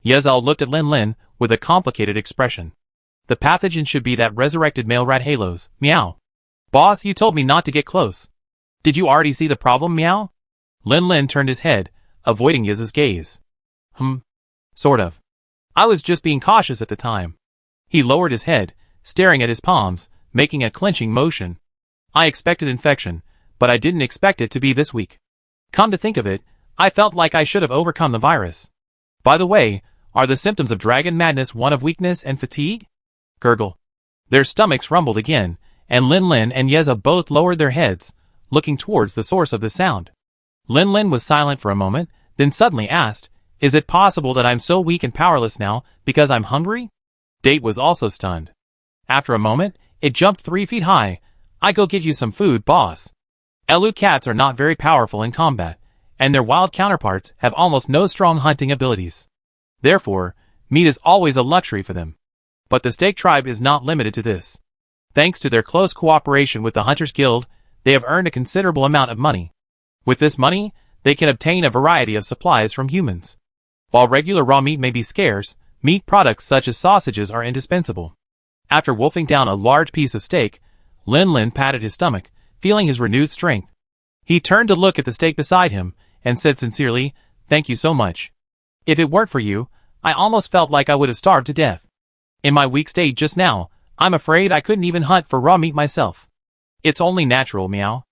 Yezel looked at Lin Lin with a complicated expression. The pathogen should be that resurrected male rat halos, meow. Boss, you told me not to get close. Did you already see the problem, meow? Lin Lin turned his head, avoiding Yezel's gaze. Sort of. I was just being cautious at the time. He lowered his head, staring at his palms, making a clenching motion. I expected infection, but I didn't expect it to be this weak. Come to think of it, I felt like I should have overcome the virus. By the way, are the symptoms of dragon madness one of weakness and fatigue? Gurgle. Their stomachs rumbled again, and Lin Lin and Yeza both lowered their heads, looking towards the source of the sound. Lin Lin was silent for a moment, then suddenly asked, "Is it possible that I'm so weak and powerless now because I'm hungry?" Date was also stunned. After a moment, it jumped 3 feet high. "I go get you some food, boss." Elu cats are not very powerful in combat, and their wild counterparts have almost no strong hunting abilities. Therefore, meat is always a luxury for them. But the Steak Tribe is not limited to this. Thanks to their close cooperation with the Hunters Guild, they have earned a considerable amount of money. With this money, they can obtain a variety of supplies from humans. While regular raw meat may be scarce, meat products such as sausages are indispensable. After wolfing down a large piece of steak, Lin Lin patted his stomach, feeling his renewed strength. He turned to look at the steak beside him, and said sincerely, "Thank you so much. If it weren't for you, I almost felt like I would have starved to death. In my weak state just now, I'm afraid I couldn't even hunt for raw meat myself. It's only natural, meow.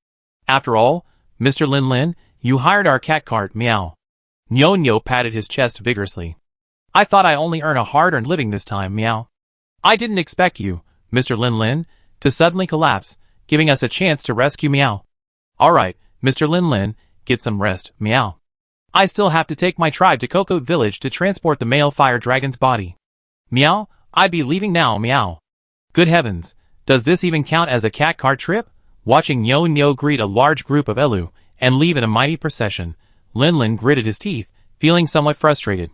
After all, Mr. Lin Lin, you hired our cat cart, meow." Nyo Nyo patted his chest vigorously. "I thought I only earn a hard-earned living this time, meow. I didn't expect you, Mr. Lin Lin, to suddenly collapse, giving us a chance to rescue meow. Alright, Mr. Lin Lin, get some rest, meow. I still have to take my tribe to Cocote Village to transport the male fire dragon's body. Meow, I'd be leaving now, meow." Good heavens, does this even count as a cat cart trip? Watching Nyo Nyo greet a large group of Elu and leave in a mighty procession, Lin Lin gritted his teeth, feeling somewhat frustrated.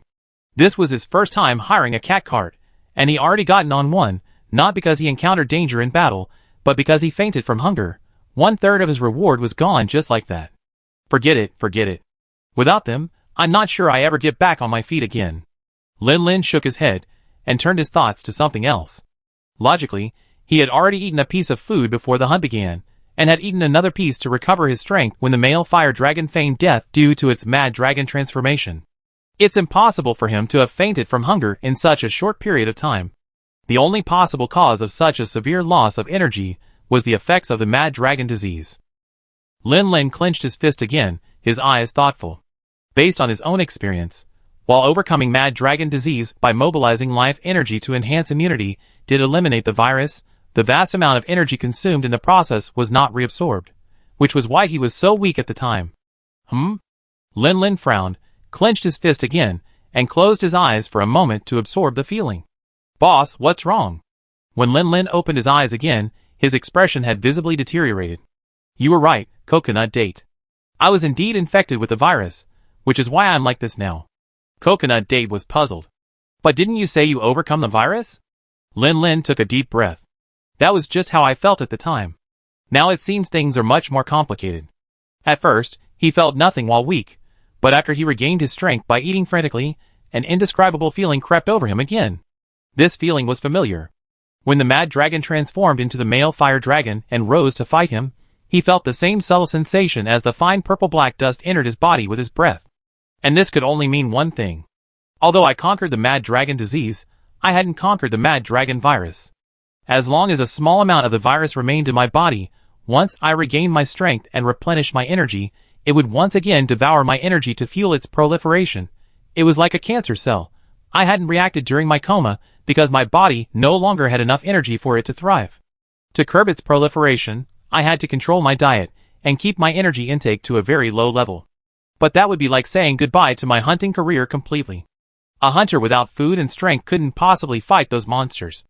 This was his first time hiring a cat cart, and he already gotten on one, not because he encountered danger in battle, but because he fainted from hunger. 1/3 of his reward was gone just like that. Forget it, forget it. Without them, I'm not sure I ever get back on my feet again. Lin Lin shook his head, and turned his thoughts to something else. Logically, he had already eaten a piece of food before the hunt began, and had eaten another piece to recover his strength when the male fire dragon feigned death due to its mad dragon transformation. It's impossible for him to have fainted from hunger in such a short period of time. The only possible cause of such a severe loss of energy was the effects of the mad dragon disease. Lin Lin clenched his fist again, his eyes thoughtful. Based on his own experience, while overcoming mad dragon disease by mobilizing life energy to enhance immunity did eliminate the virus, the vast amount of energy consumed in the process was not reabsorbed, which was why he was so weak at the time. Lin Lin frowned, clenched his fist again, and closed his eyes for a moment to absorb the feeling. "Boss, what's wrong?" When Lin Lin opened his eyes again, his expression had visibly deteriorated. "You were right, Coconut Date. I was indeed infected with the virus, which is why I'm like this now." Coconut Date was puzzled. "But didn't you say you overcome the virus?" Lin Lin took a deep breath. "That was just how I felt at the time. Now it seems things are much more complicated. At first, he felt nothing while weak, but after he regained his strength by eating frantically, an indescribable feeling crept over him again. This feeling was familiar. When the mad dragon transformed into the male fire dragon and rose to fight him, he felt the same subtle sensation as the fine purple-black dust entered his body with his breath. And this could only mean one thing. Although I conquered the mad dragon disease, I hadn't conquered the mad dragon virus. As long as a small amount of the virus remained in my body, once I regained my strength and replenished my energy, it would once again devour my energy to fuel its proliferation. It was like a cancer cell. I hadn't reacted during my coma because my body no longer had enough energy for it to thrive. To curb its proliferation, I had to control my diet and keep my energy intake to a very low level. But that would be like saying goodbye to my hunting career completely. A hunter without food and strength couldn't possibly fight those monsters.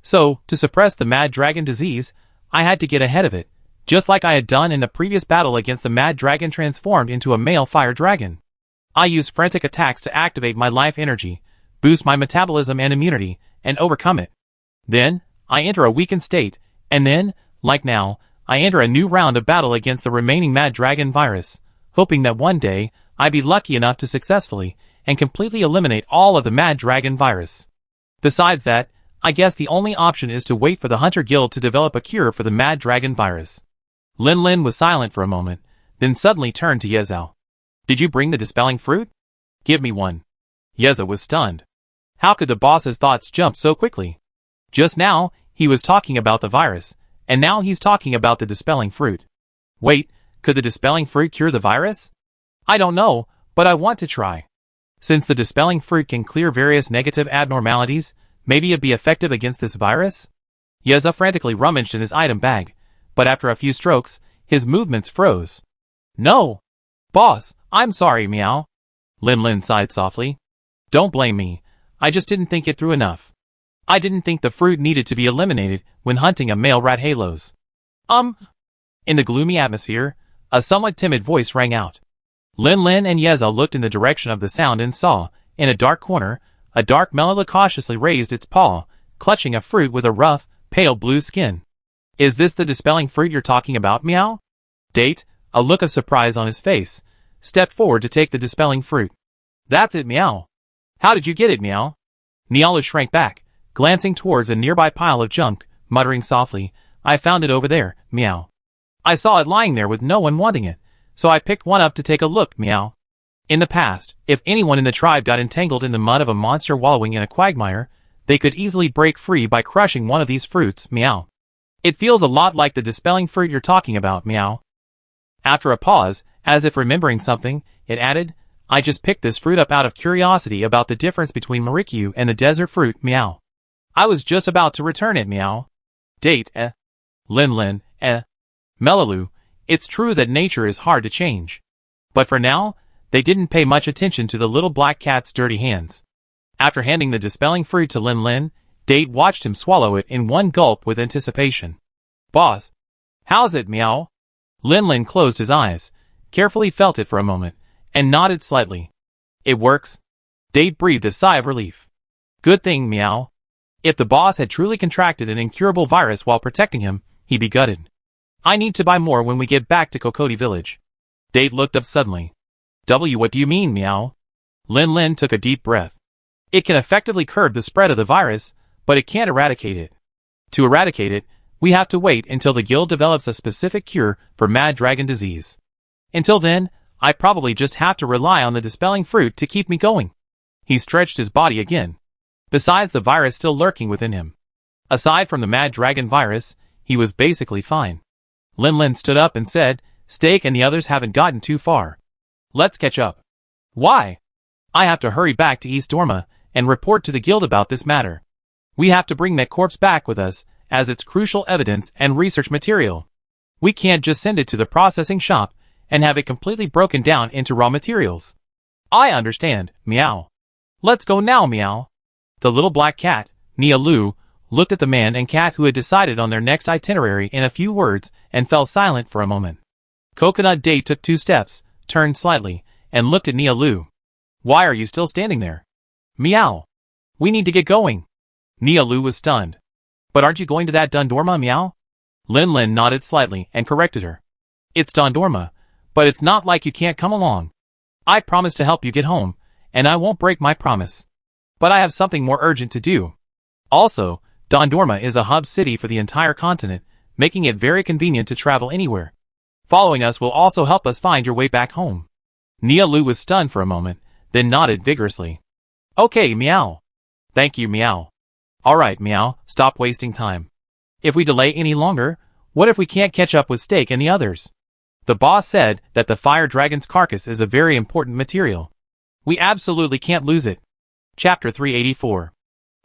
So, to suppress the mad dragon disease, I had to get ahead of it, just like I had done in the previous battle against the mad dragon transformed into a male fire dragon. I used frantic attacks to activate my life energy, boost my metabolism and immunity, and overcome it. Then, I enter a weakened state, and then, like now, I enter a new round of battle against the remaining mad dragon virus, hoping that one day I'd be lucky enough to successfully and completely eliminate all of the Mad Dragon virus. Besides that, I guess the only option is to wait for the Hunter Guild to develop a cure for the Mad Dragon virus. Lin Lin was silent for a moment, then suddenly turned to Yezhao. Did you bring the dispelling fruit? Give me one. Yezhao was stunned. How could the boss's thoughts jump so quickly? Just now, he was talking about the virus, and now he's talking about the dispelling fruit. Wait, could the dispelling fruit cure the virus? I don't know, but I want to try. Since the dispelling fruit can clear various negative abnormalities, maybe it'd be effective against this virus? Yezhao frantically rummaged in his item bag, but after a few strokes, his movements froze. No! Boss, I'm sorry, meow. Lin Lin sighed softly. Don't blame me, I just didn't think it through enough. I didn't think the fruit needed to be eliminated when hunting a male rat halos. In the gloomy atmosphere, a somewhat timid voice rang out. Lin Lin and Yezhao looked in the direction of the sound and saw, in a dark corner, a dark Melila cautiously raised its paw, clutching a fruit with a rough, pale blue skin. Is this the dispelling fruit you're talking about, meow? Date, a look of surprise on his face, stepped forward to take the dispelling fruit. That's it, meow. How did you get it, meow? Nialu shrank back, glancing towards a nearby pile of junk, muttering softly, I found it over there, meow. I saw it lying there with no one wanting it, so I picked one up to take a look, meow. In the past, if anyone in the tribe got entangled in the mud of a monster wallowing in a quagmire, they could easily break free by crushing one of these fruits, meow. It feels a lot like the dispelling fruit you're talking about, meow. After a pause, as if remembering something, it added, I just picked this fruit up out of curiosity about the difference between Marikyu and the desert fruit, meow. I was just about to return it, meow. Date, Lin Lin, Melalu, it's true that nature is hard to change. But for now, they didn't pay much attention to the little black cat's dirty hands. After handing the dispelling fruit to Lin Lin, Date watched him swallow it in one gulp with anticipation. Boss, how's it, meow? Lin Lin closed his eyes, carefully felt it for a moment, and nodded slightly. It works. Date breathed a sigh of relief. Good thing, meow. If the boss had truly contracted an incurable virus while protecting him, he'd be gutted. I need to buy more when we get back to Kokoti village. Date looked up suddenly. What do you mean, meow? Lin Lin took a deep breath. It can effectively curb the spread of the virus, but it can't eradicate it. To eradicate it, we have to wait until the guild develops a specific cure for Mad Dragon disease. Until then, I probably just have to rely on the dispelling fruit to keep me going. He stretched his body again. Besides the virus still lurking within him. Aside from the Mad Dragon virus, he was basically fine. Lin Lin stood up and said, Steak and the others haven't gotten too far. Let's catch up. Why? I have to hurry back to East Dorma and report to the guild about this matter. We have to bring that corpse back with us, as it's crucial evidence and research material. We can't just send it to the processing shop and have it completely broken down into raw materials. I understand, meow. Let's go now, meow. The little black cat, Nia Lu, looked at the man and cat who had decided on their next itinerary in a few words and fell silent for a moment. Coconut Date took 2 steps, turned slightly, and looked at Nia Lu. Why are you still standing there? Meow. We need to get going. Nia Lu was stunned. But aren't you going to that Dondorma, meow? Lin Lin nodded slightly and corrected her. It's Dondorma, but it's not like you can't come along. I promise to help you get home, and I won't break my promise. But I have something more urgent to do. Also, Dondorma is a hub city for the entire continent, making it very convenient to travel anywhere. Following us will also help us find your way back home. Nia Lu was stunned for a moment, then nodded vigorously. Okay, meow. Thank you, meow. Alright, meow, stop wasting time. If we delay any longer, what if we can't catch up with Steak and the others? The boss said that the fire dragon's carcass is a very important material. We absolutely can't lose it. Chapter 384.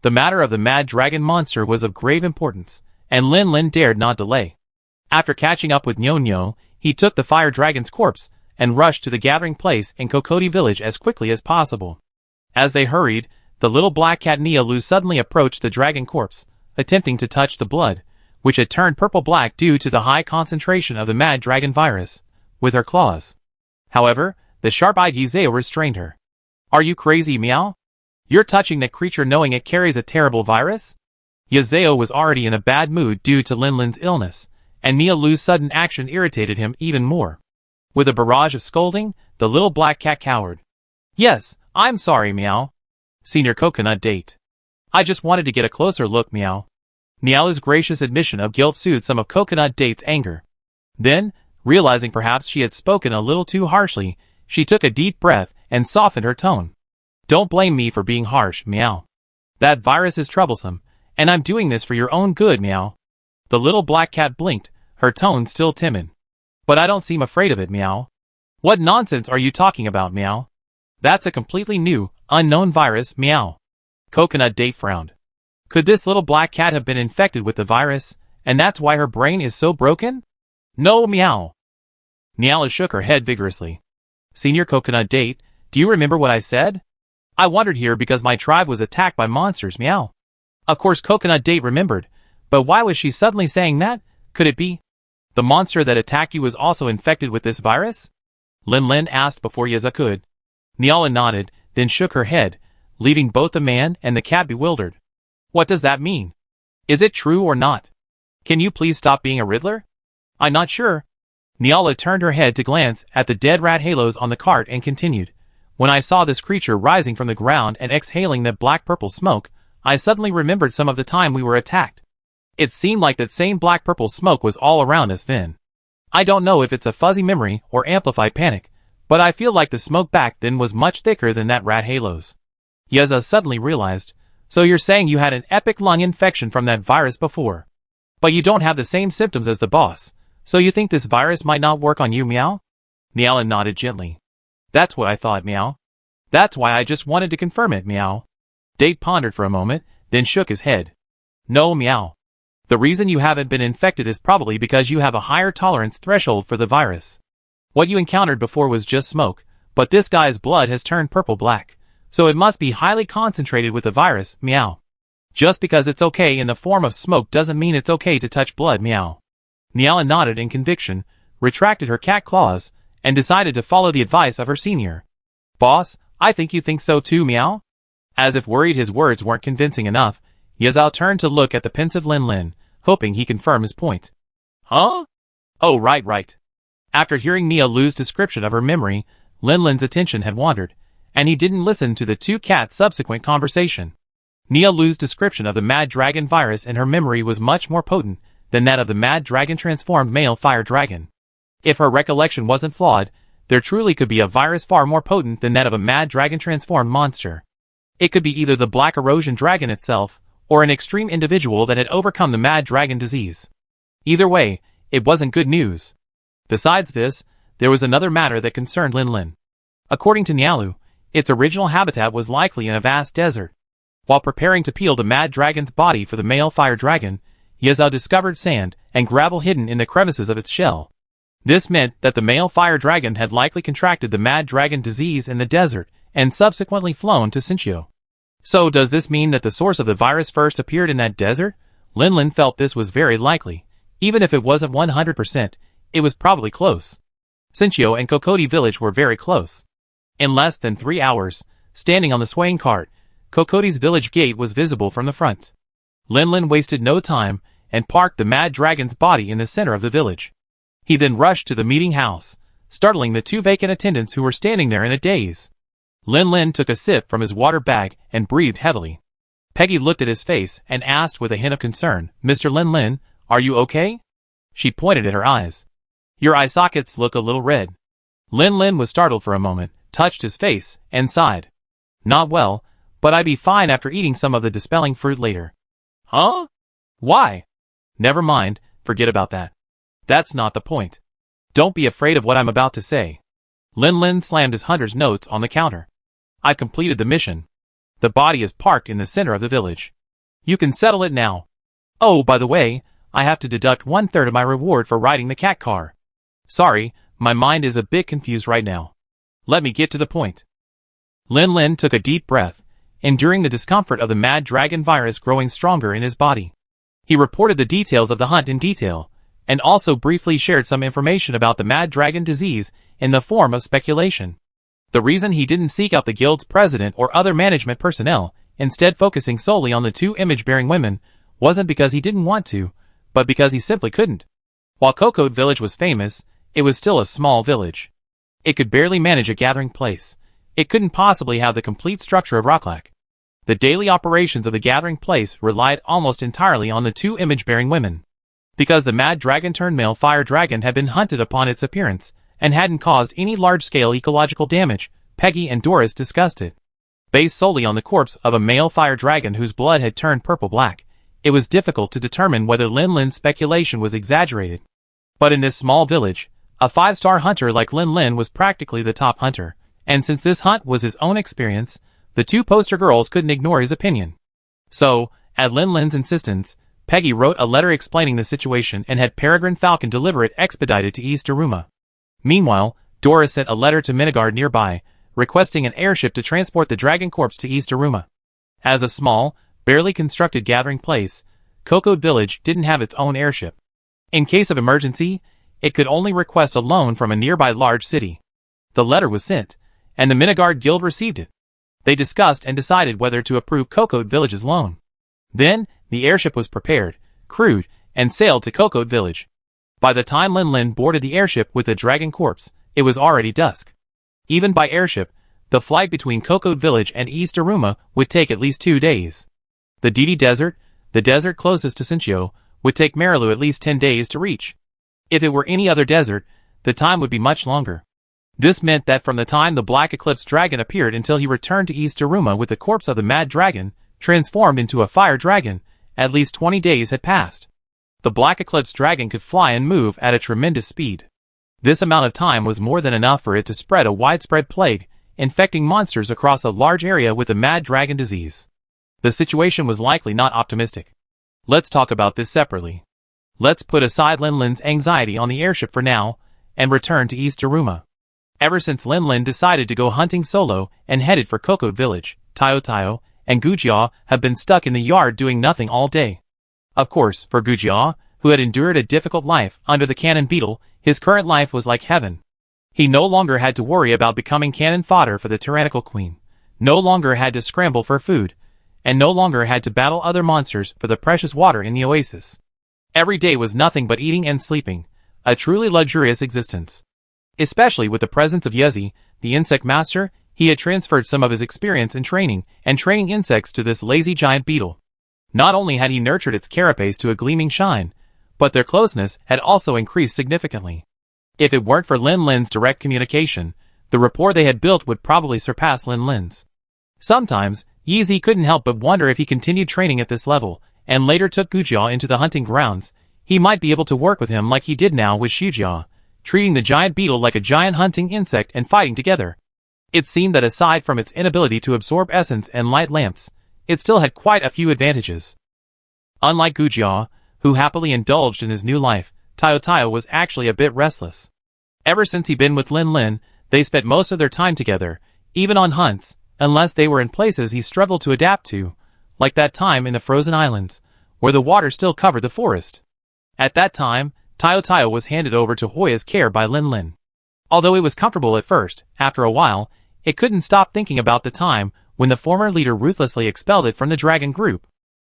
The matter of the Mad Dragon monster was of grave importance, and Lin Lin dared not delay. After catching up with Nyo Nyo, he took the fire dragon's corpse and rushed to the gathering place in Kokoti village as quickly as possible. As they hurried, the little black cat Nia Lu suddenly approached the dragon corpse, attempting to touch the blood, which had turned purple-black due to the high concentration of the Mad Dragon virus, with her claws. However, the sharp-eyed Yizeo restrained her. Are you crazy, meow? You're touching that creature knowing it carries a terrible virus? Yizeo was already in a bad mood due to Lin Lin's illness, and Nia Lu's sudden action irritated him even more. With a barrage of scolding, the little black cat cowered. Yes, I'm sorry, meow. Senior coconut date. I just wanted to get a closer look, meow. Nialu's gracious admission of guilt soothed some of Coconut Date's anger. Then, realizing perhaps she had spoken a little too harshly, she took a deep breath and softened her tone. Don't blame me for being harsh, meow. That virus is troublesome, and I'm doing this for your own good, meow. The little black cat blinked, her tone still timid. But I don't seem afraid of it, meow. What nonsense are you talking about, meow? That's a completely new, unknown virus, meow. Coconut Date frowned. Could this little black cat have been infected with the virus, and that's why her brain is so broken? No, meow. Niala shook her head vigorously. Senior Coconut Date, do you remember what I said? I wandered here because my tribe was attacked by monsters, meow. Of course Coconut Date remembered, but why was she suddenly saying that? Could it be the monster that attacked you was also infected with this virus? Lin Lin asked before Yeza could. Niala nodded, then shook her head, leaving both the man and the cat bewildered. What does that mean? Is it true or not? Can you please stop being a riddler? I'm not sure. Niala turned her head to glance at the dead rat halos on the cart and continued. When I saw this creature rising from the ground and exhaling that black-purple smoke, I suddenly remembered some of the time we were attacked. It seemed like that same black-purple smoke was all around us then. I don't know if it's a fuzzy memory or amplified panic, but I feel like the smoke back then was much thicker than that rat halos. Yeza suddenly realized, so you're saying you had an epic lung infection from that virus before. But you don't have the same symptoms as the boss, so you think this virus might not work on you, meow? Niala nodded gently. That's what I thought, meow. That's why I just wanted to confirm it, meow. Date pondered for a moment, then shook his head. No, meow. The reason you haven't been infected is probably because you have a higher tolerance threshold for the virus. What you encountered before was just smoke, but this guy's blood has turned purple-black, so it must be highly concentrated with the virus, meow. Just because it's okay in the form of smoke doesn't mean it's okay to touch blood, meow. Niala nodded in conviction, retracted her cat claws, and decided to follow the advice of her senior. Boss, I think you think so too, meow? As if worried his words weren't convincing enough, Yazao turned to look at the pensive Lin Lin, hoping he confirm his point. Huh? Oh, right. After hearing Nia Lu's description of her memory, Lin Lin's attention had wandered, and he didn't listen to the two cats' subsequent conversation. Nia Lu's description of the Mad Dragon virus in her memory was much more potent than that of the Mad Dragon transformed male fire dragon. If her recollection wasn't flawed, there truly could be a virus far more potent than that of a Mad Dragon transformed monster. It could be either the Black Erosion Dragon itself, or an extreme individual that had overcome the Mad Dragon disease. Either way, it wasn't good news. Besides this, there was another matter that concerned Lin Lin. According to Nialu, its original habitat was likely in a vast desert. While preparing to peel the Mad Dragon's body for the male fire dragon, Yazao discovered sand and gravel hidden in the crevices of its shell. This meant that the male fire dragon had likely contracted the Mad Dragon disease in the desert and subsequently flown to Sinchio. So does this mean that the source of the virus first appeared in that desert? Lin Lin felt this was very likely. Even if it wasn't 100%, it was probably close. Sinchio and Kokoti village were very close. In less than 3 hours, standing on the swaying cart, Kokoti's village gate was visible from the front. Lin Lin wasted no time and parked the Mad Dragon's body in the center of the village. He then rushed to the meeting house, startling the two vacant attendants who were standing there in a daze. Lin Lin took a sip from his water bag and breathed heavily. Peggy looked at his face and asked with a hint of concern, Mr. Lin Lin, are you okay? She pointed at her eyes. Your eye sockets look a little red. Lin Lin was startled for a moment, touched his face, and sighed. Not well, but I'd be fine after eating some of the dispelling fruit later. Huh? Why? Never mind, forget about that. That's not the point. Don't be afraid of what I'm about to say. Lin Lin slammed his hunter's notes on the counter. I've completed the mission. The body is parked in the center of the village. You can settle it now. Oh, by the way, I have to deduct 1/3 of my reward for riding the cat car. Sorry, my mind is a bit confused right now. Let me get to the point. Lin Lin took a deep breath, enduring the discomfort of the Mad Dragon virus growing stronger in his body. He reported the details of the hunt in detail, and also briefly shared some information about the Mad Dragon disease in the form of speculation. The reason he didn't seek out the guild's president or other management personnel, instead focusing solely on the two image-bearing women, wasn't because he didn't want to, but because he simply couldn't. While Kokot Village was famous, it was still a small village. It could barely manage a gathering place. It couldn't possibly have the complete structure of Rocklac. The daily operations of the gathering place relied almost entirely on the two image-bearing women. Because the mad dragon-turned-male fire dragon had been hunted upon its appearance, and hadn't caused any large-scale ecological damage, Peggy and Doris discussed it. Based solely on the corpse of a male fire dragon whose blood had turned purple-black, it was difficult to determine whether Lin Lin's speculation was exaggerated. But in this small village, a 5-star hunter like Lin Lin was practically the top hunter, and since this hunt was his own experience, the two poster girls couldn't ignore his opinion. So, at Lin Lin's insistence, Peggy wrote a letter explaining the situation and had Peregrine Falcon deliver it expedited to East Daruma. Meanwhile, Doris sent a letter to Minigard nearby, requesting an airship to transport the dragon corpse to East Daruma. As a small, barely constructed gathering place, Cocoa Village didn't have its own airship. In case of emergency, it could only request a loan from a nearby large city. The letter was sent, and the Minigard Guild received it. They discussed and decided whether to approve Cocoa Village's loan. Then, the airship was prepared, crewed, and sailed to Cocoa Village. By the time Lin Lin boarded the airship with the dragon corpse, it was already dusk. Even by airship, the flight between Cocoa Village and East Daruma would take at least 2 days. The Didi Desert, the desert closest to Sinchio, would take Marilu at least 10 days to reach. If it were any other desert, the time would be much longer. This meant that from the time the Black Eclipse Dragon appeared until he returned to East Daruma with the corpse of the Mad Dragon, transformed into a fire dragon, at least 20 days had passed. The Black Eclipse Dragon could fly and move at a tremendous speed. This amount of time was more than enough for it to spread a widespread plague, infecting monsters across a large area with the Mad Dragon disease. The situation was likely not optimistic. Let's talk about this separately. Let's put aside Lin Lin's anxiety on the airship for now, and return to East Daruma. Ever since Lin Lin decided to go hunting solo and headed for Cocoa Village, Tayo and Gujia have been stuck in the yard doing nothing all day. Of course, for Gujia, who had endured a difficult life under the cannon beetle, his current life was like heaven. He no longer had to worry about becoming cannon fodder for the tyrannical queen, no longer had to scramble for food, and no longer had to battle other monsters for the precious water in the oasis. Every day was nothing but eating and sleeping, a truly luxurious existence. Especially with the presence of Yezi, the insect master, he had transferred some of his experience in training insects to this lazy giant beetle. Not only had he nurtured its carapace to a gleaming shine, but their closeness had also increased significantly. If it weren't for Lin Lin's direct communication, the rapport they had built would probably surpass Lin Lin's. Sometimes, Yezi couldn't help but wonder if he continued training at this level, and later took Gujia into the hunting grounds, he might be able to work with him like he did now with Shujia, treating the giant beetle like a giant hunting insect and fighting together. It seemed that aside from its inability to absorb essence and light lamps, it still had quite a few advantages. Unlike Gujia, who happily indulged in his new life, Tayo was actually a bit restless. Ever since he'd been with Lin Lin, they spent most of their time together, even on hunts, unless they were in places he struggled to adapt to, like that time in the Frozen Islands, where the water still covered the forest. At that time, Tayo was handed over to Hoya's care by Lin Lin. Although it was comfortable at first, after a while, it couldn't stop thinking about the time when the former leader ruthlessly expelled it from the dragon group.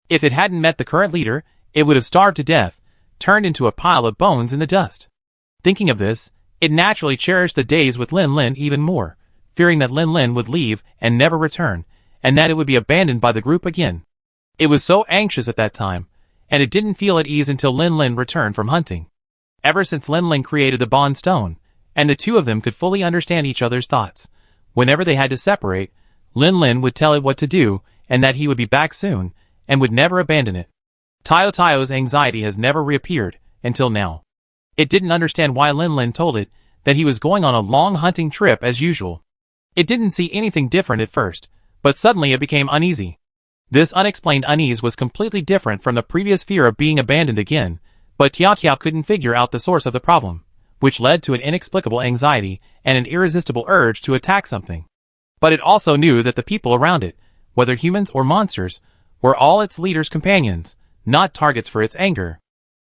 If it hadn't met the current leader, it would have starved to death, turned into a pile of bones in the dust. Thinking of this, it naturally cherished the days with Lin Lin even more, fearing that Lin Lin would leave and never return, and that it would be abandoned by the group again. It was so anxious at that time, and it didn't feel at ease until Lin Lin returned from hunting. Ever since Lin Lin created the bond stone, and the two of them could fully understand each other's thoughts, whenever they had to separate, Lin Lin would tell it what to do, and that he would be back soon, and would never abandon it. Tayo's anxiety has never reappeared, until now. It didn't understand why Lin Lin told it that he was going on a long hunting trip as usual. It didn't see anything different at first, but suddenly it became uneasy. This unexplained unease was completely different from the previous fear of being abandoned again, but Tiao couldn't figure out the source of the problem, which led to an inexplicable anxiety and an irresistible urge to attack something. But it also knew that the people around it, whether humans or monsters, were all its leader's companions, not targets for its anger.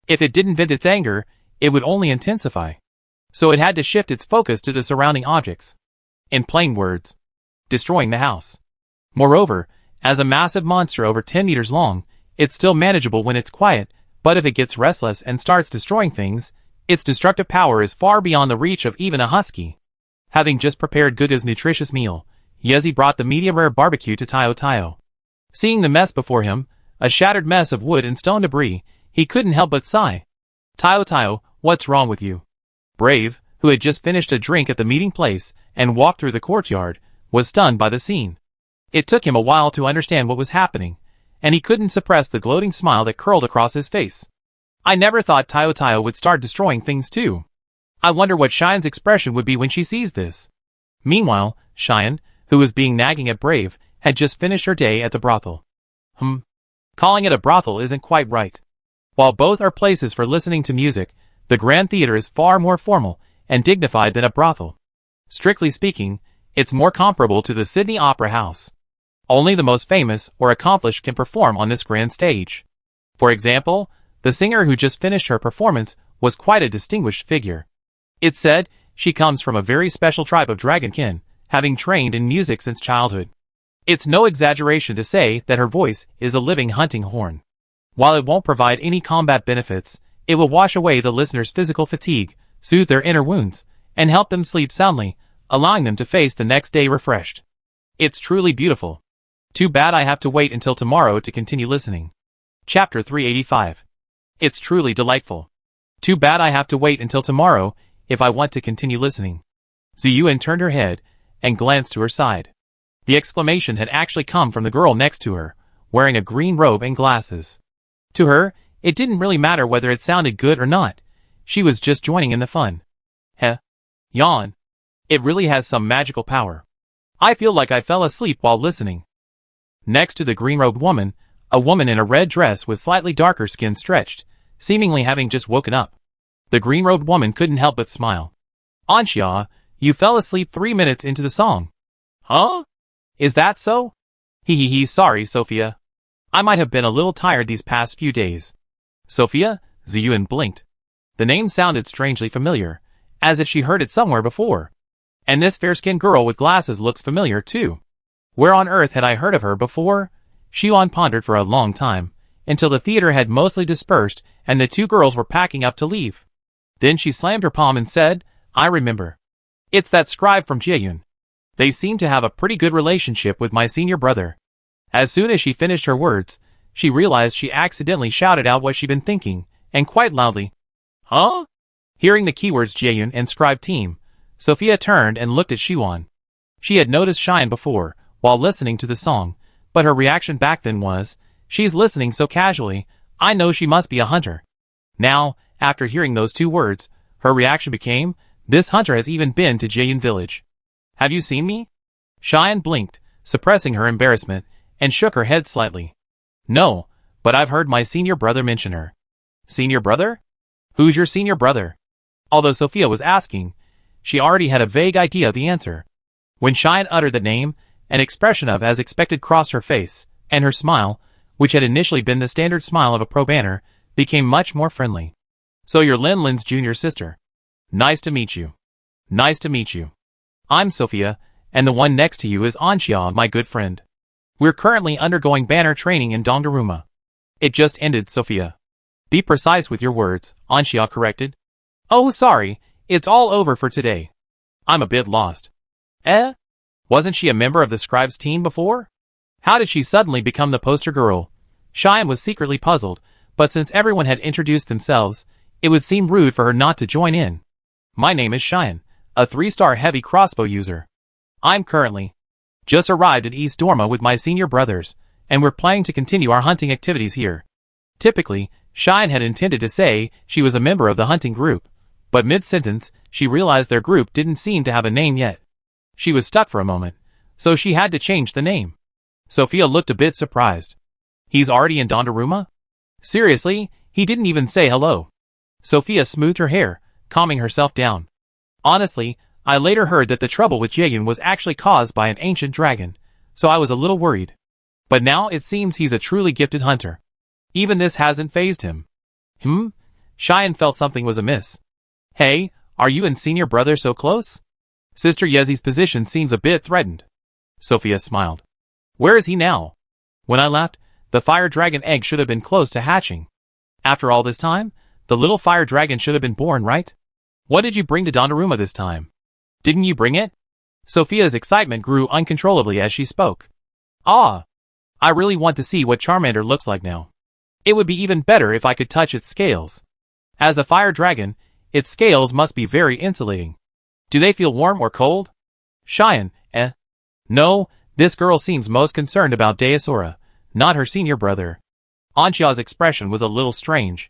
If it didn't vent its anger, it would only intensify. So it had to shift its focus to the surrounding objects. In plain words, destroying the house. Moreover, as a massive monster over 10 meters long, it's still manageable when it's quiet, but if it gets restless and starts destroying things, Its destructive power is far beyond the reach of even a husky. Having just prepared Guga's nutritious meal, Yezi brought the medium-rare barbecue to Tayo Tayo. Seeing the mess before him, a shattered mess of wood and stone debris, he couldn't help but sigh. Tayo Tayo, what's wrong with you? Brave, who had just finished a drink at the meeting place and walked through the courtyard, was stunned by the scene. It took him a while to understand what was happening, and he couldn't suppress the gloating smile that curled across his face. I never thought Tayo Tayo would start destroying things too. I wonder what Cheyenne's expression would be when she sees this. Meanwhile, Cheyenne, who was being nagging at Brave, had just finished her day at the brothel. Calling it a brothel isn't quite right. While both are places for listening to music, the Grand Theater is far more formal and dignified than a brothel. Strictly speaking, it's more comparable to the Sydney Opera House. Only the most famous or accomplished can perform on this grand stage. For example, the singer who just finished her performance was quite a distinguished figure. It's said she comes from a very special tribe of dragonkin, having trained in music since childhood. It's no exaggeration to say that her voice is a living hunting horn. While it won't provide any combat benefits, it will wash away the listener's physical fatigue, soothe their inner wounds, and help them sleep soundly, allowing them to face the next day refreshed. It's truly beautiful. Too bad I have to wait until tomorrow to continue listening. Chapter 385. It's truly delightful. Too bad I have to wait until tomorrow if I want to continue listening. Ziyuan turned her head and glanced to her side. The exclamation had actually come from the girl next to her, wearing a green robe and glasses. To her, it didn't really matter whether it sounded good or not. She was just joining in the fun. Yawn. It really has some magical power. I feel like I fell asleep while listening. Next to the green-robed woman, a woman in a red dress with slightly darker skin stretched, seemingly having just woken up. The green-robed woman couldn't help but smile. Anxia, you fell asleep 3 minutes into the song. Huh? Is that so? Sorry, Sophia. I might have been a little tired these past few days. Sophia? Ziyuan blinked. The name sounded strangely familiar, as if she heard it somewhere before. And this fair-skinned girl with glasses looks familiar too. Where on earth had I heard of her before? Xiuan pondered for a long time, until the theater had mostly dispersed and the two girls were packing up to leave. Then she slammed her palm and said, I remember. It's that scribe from Jieyun. They seem to have a pretty good relationship with my senior brother. As soon as she finished her words, she realized she accidentally shouted out what she'd been thinking, and quite loudly. Huh? Hearing the keywords Jieyun and scribe team, Sophia turned and looked at Xiuan. She had noticed Cheyenne before, while listening to the song, but her reaction back then was, she's listening so casually, I know she must be a hunter. Now, after hearing those two words, her reaction became, this hunter has even been to Jieyun village. Have you seen me? Cheyenne blinked, suppressing her embarrassment, and shook her head slightly. No, but I've heard my senior brother mention her. Senior brother? Who's your senior brother? Although Sophia was asking, she already had a vague idea of the answer. When Cheyenne uttered the name, an expression of as expected crossed her face, and her smile, which had initially been the standard smile of a pro-banner, became much more friendly. So you're Lin Lin's junior sister. Nice to meet you. Nice to meet you. I'm Sophia, and the one next to you is Anxia, my good friend. We're currently undergoing banner training in Dongdaruma. It just ended, Sophia. Be precise with your words, Anxia corrected. Oh, sorry, it's all over for today. I'm a bit lost. Wasn't she a member of the scribe's team before? How did she suddenly become the poster girl? Cheyenne was secretly puzzled, but since everyone had introduced themselves, it would seem rude for her not to join in. My name is Cheyenne, a 3-star heavy crossbow user. I'm currently just arrived at East Dorma with my senior brothers, and we're planning to continue our hunting activities here. Typically, Cheyenne had intended to say she was a member of the hunting group, but mid-sentence, she realized their group didn't seem to have a name yet. She was stuck for a moment, so she had to change the name. Sophia looked a bit surprised. He's already in Dongdaruma? Seriously, he didn't even say hello. Sophia smoothed her hair, calming herself down. Honestly, I later heard that the trouble with Jieyun was actually caused by an ancient dragon, so I was a little worried. But now it seems he's a truly gifted hunter. Even this hasn't fazed him. Cheyenne felt something was amiss. Hey, are you and senior brother so close? Sister Yezi's position seems a bit threatened. Sophia smiled. Where is he now? When I left, the fire dragon egg should have been close to hatching. After all this time, The little fire dragon should have been born, right? What did you bring to Donnarumma this time? Didn't you bring it? Sophia's excitement grew uncontrollably as she spoke. Ah! I really want to see what Charmander looks like now. It would be even better if I could touch its scales. As a fire dragon, its scales must be very insulating. Do they feel warm or cold? Cheyenne, eh? No, this girl seems most concerned about Deosora, not her senior brother. Anxia's expression was a little strange.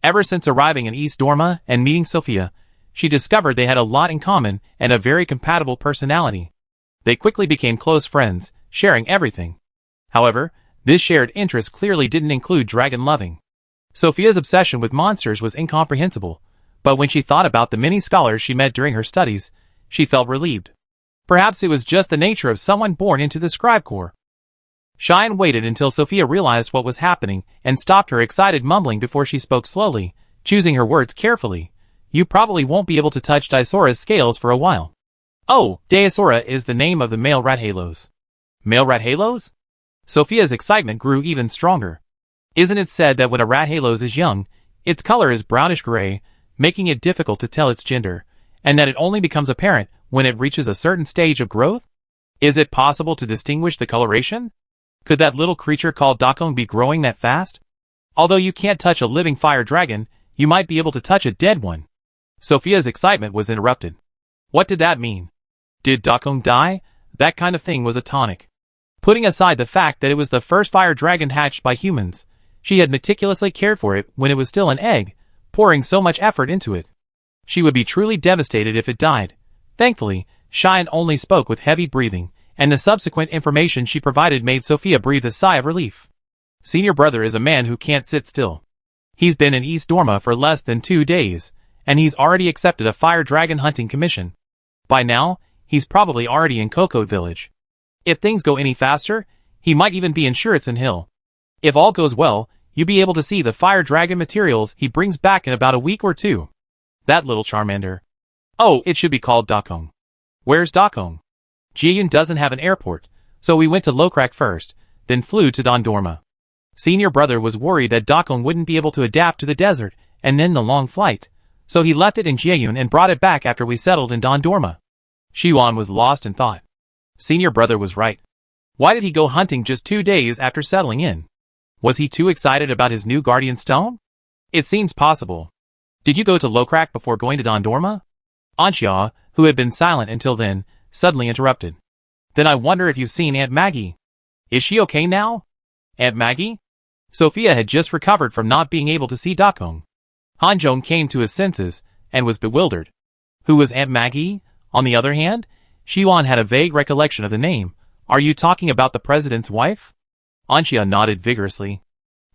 Ever since arriving in East Dorma and meeting Sophia, she discovered they had a lot in common and a very compatible personality. They quickly became close friends, sharing everything. However, this shared interest clearly didn't include dragon loving. Sophia's obsession with monsters was incomprehensible, but when she thought about the many scholars she met during her studies, she felt relieved. Perhaps it was just the nature of someone born into the scribe corps. Cheyenne waited until Sophia realized what was happening and stopped her excited mumbling before she spoke slowly, choosing her words carefully. You probably won't be able to touch Deosora's scales for a while. Oh, Deosora is the name of the male rat halos. Male rat halos? Sophia's excitement grew even stronger. Isn't it said that when a rat halos is young, its color is brownish-gray, making it difficult to tell its gender, and that it only becomes apparent when it reaches a certain stage of growth? Is it possible to distinguish the coloration? Could that little creature called Dakong be growing that fast? Although you can't touch a living fire dragon, you might be able to touch a dead one. Sophia's excitement was interrupted. What did that mean? Did Dakong die? That kind of thing was a tonic. Putting aside the fact that it was the first fire dragon hatched by humans, she had meticulously cared for it when it was still an egg, pouring so much effort into it. She would be truly devastated if it died. Thankfully, Cheyenne only spoke with heavy breathing, and the subsequent information she provided made Sophia breathe a sigh of relief. Senior brother is a man who can't sit still. He's been in East Dorma for less than 2 days, and he's already accepted a fire dragon hunting commission. By now, he's probably already in Cocoa Village. If things go any faster, he might even be in Shuritzen Hill. If all goes well, you'll be able to see the fire dragon materials he brings back in about a week or 2. That little Charmander. Oh, it should be called Dakong. Where's Dakong? Jieyun doesn't have an airport, so we went to Lokrak first, then flew to Dondorma. Senior brother was worried that Dakong wouldn't be able to adapt to the desert and then the long flight, so he left it in Jieyun and brought it back after we settled in Dondorma. Xiwan was lost in thought. Senior brother was right. Why did he go hunting just 2 days after settling in? Was he too excited about his new guardian stone? It seems possible. Did you go to Lokrak before going to Dondorma? Anxia, who had been silent until then, suddenly interrupted. Then I wonder if you've seen Aunt Maggie. Is she okay now? Aunt Maggie? Sophia had just recovered from not being able to see Dakong. Hanzhong came to his senses and was bewildered. Who was Aunt Maggie? On the other hand, Xiwan had a vague recollection of the name. Are you talking about the president's wife? Anxia nodded vigorously.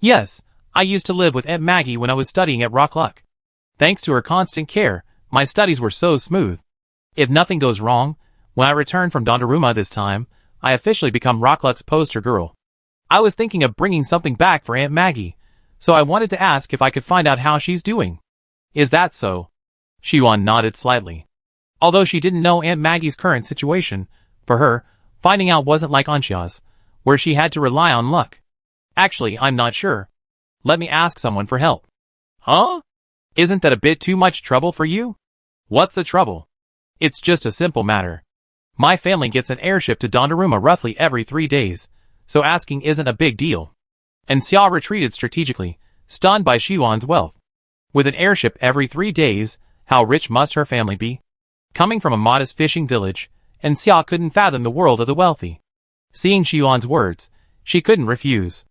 Yes, I used to live with Aunt Maggie when I was studying at Rockluck. Thanks to her constant care, my studies were so smooth. If nothing goes wrong, when I return from Donnarumma this time, I officially become Rockluck's poster girl. I was thinking of bringing something back for Aunt Maggie, so I wanted to ask if I could find out how she's doing. Is that so? Xiwan nodded slightly. Although she didn't know Aunt Maggie's current situation, for her, finding out wasn't like Anxia's, where she had to rely on luck. Actually, I'm not sure. Let me ask someone for help. Huh? Isn't that a bit too much trouble for you? What's the trouble? It's just a simple matter. My family gets an airship to Donnarumma roughly every 3 days, so asking isn't a big deal. And Xia retreated strategically, stunned by Xiwan's wealth. With an airship every 3 days, how rich must her family be? Coming from a modest fishing village, and Xia couldn't fathom the world of the wealthy. Seeing Xiwan's words, she couldn't refuse.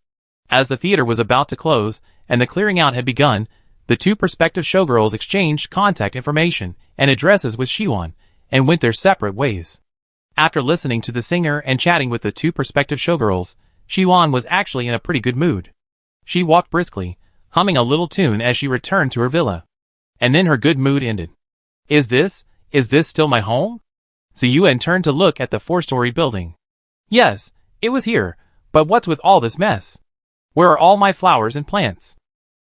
As the theater was about to close, and the clearing out had begun, the 2 prospective showgirls exchanged contact information and addresses with Xiwan, and went their separate ways. After listening to the singer and chatting with the 2 prospective showgirls, Xiwan was actually in a pretty good mood. She walked briskly, humming a little tune as she returned to her villa. And then her good mood ended. Is this still my home? Ziyuan turned to look at the 4-story building. Yes, it was here, but what's with all this mess? Where are all my flowers and plants?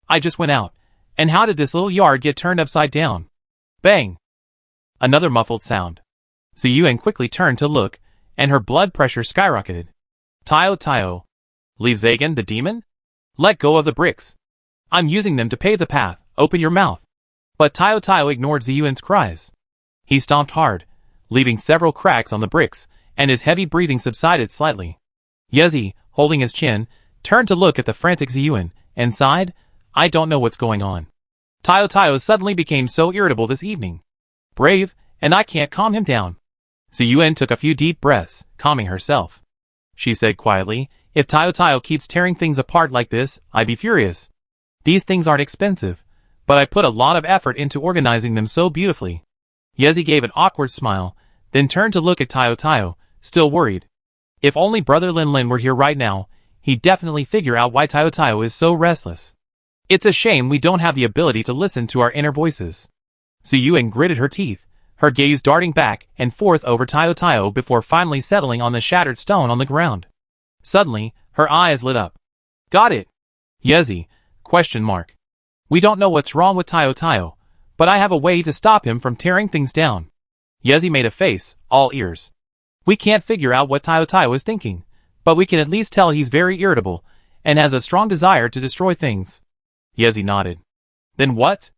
I just went out, and how did this little yard get turned upside down? Bang! Another muffled sound. Ziyuan quickly turned to look, and her blood pressure skyrocketed. Tio. Li Zagan the demon? Let go of the bricks. I'm using them to pave the path, Open your mouth. But Tao Tao ignored Ziyuan's cries. He stomped hard, leaving several cracks on the bricks, and his heavy breathing subsided slightly. Yezi, holding his chin, turned to look at the frantic Ziyuan, and sighed, I don't know what's going on. Tao Tao suddenly became so irritable this evening. Brave, and I can't calm him down. Ziyuan took a few deep breaths, calming herself. She said quietly, if Tao Tao keeps tearing things apart like this, I'd be furious. These things aren't expensive, but I put a lot of effort into organizing them so beautifully. Yezi gave an awkward smile, then turned to look at Tao Tao, still worried. If only Brother Lin Lin were here right now, he'd definitely figure out why Tao Tao is so restless. It's a shame we don't have the ability to listen to our inner voices. Ziyuan gritted her teeth, her gaze darting back and forth over Tao Tao before finally settling on the shattered stone on the ground. Suddenly, her eyes lit up. Got it. Yezi, ? We don't know what's wrong with Tao Tao, but I have a way to stop him from tearing things down. Yezi made a face, all ears. We can't figure out what Tao Tao is thinking, but we can at least tell he's very irritable, and has a strong desire to destroy things. Yezi nodded. Then what?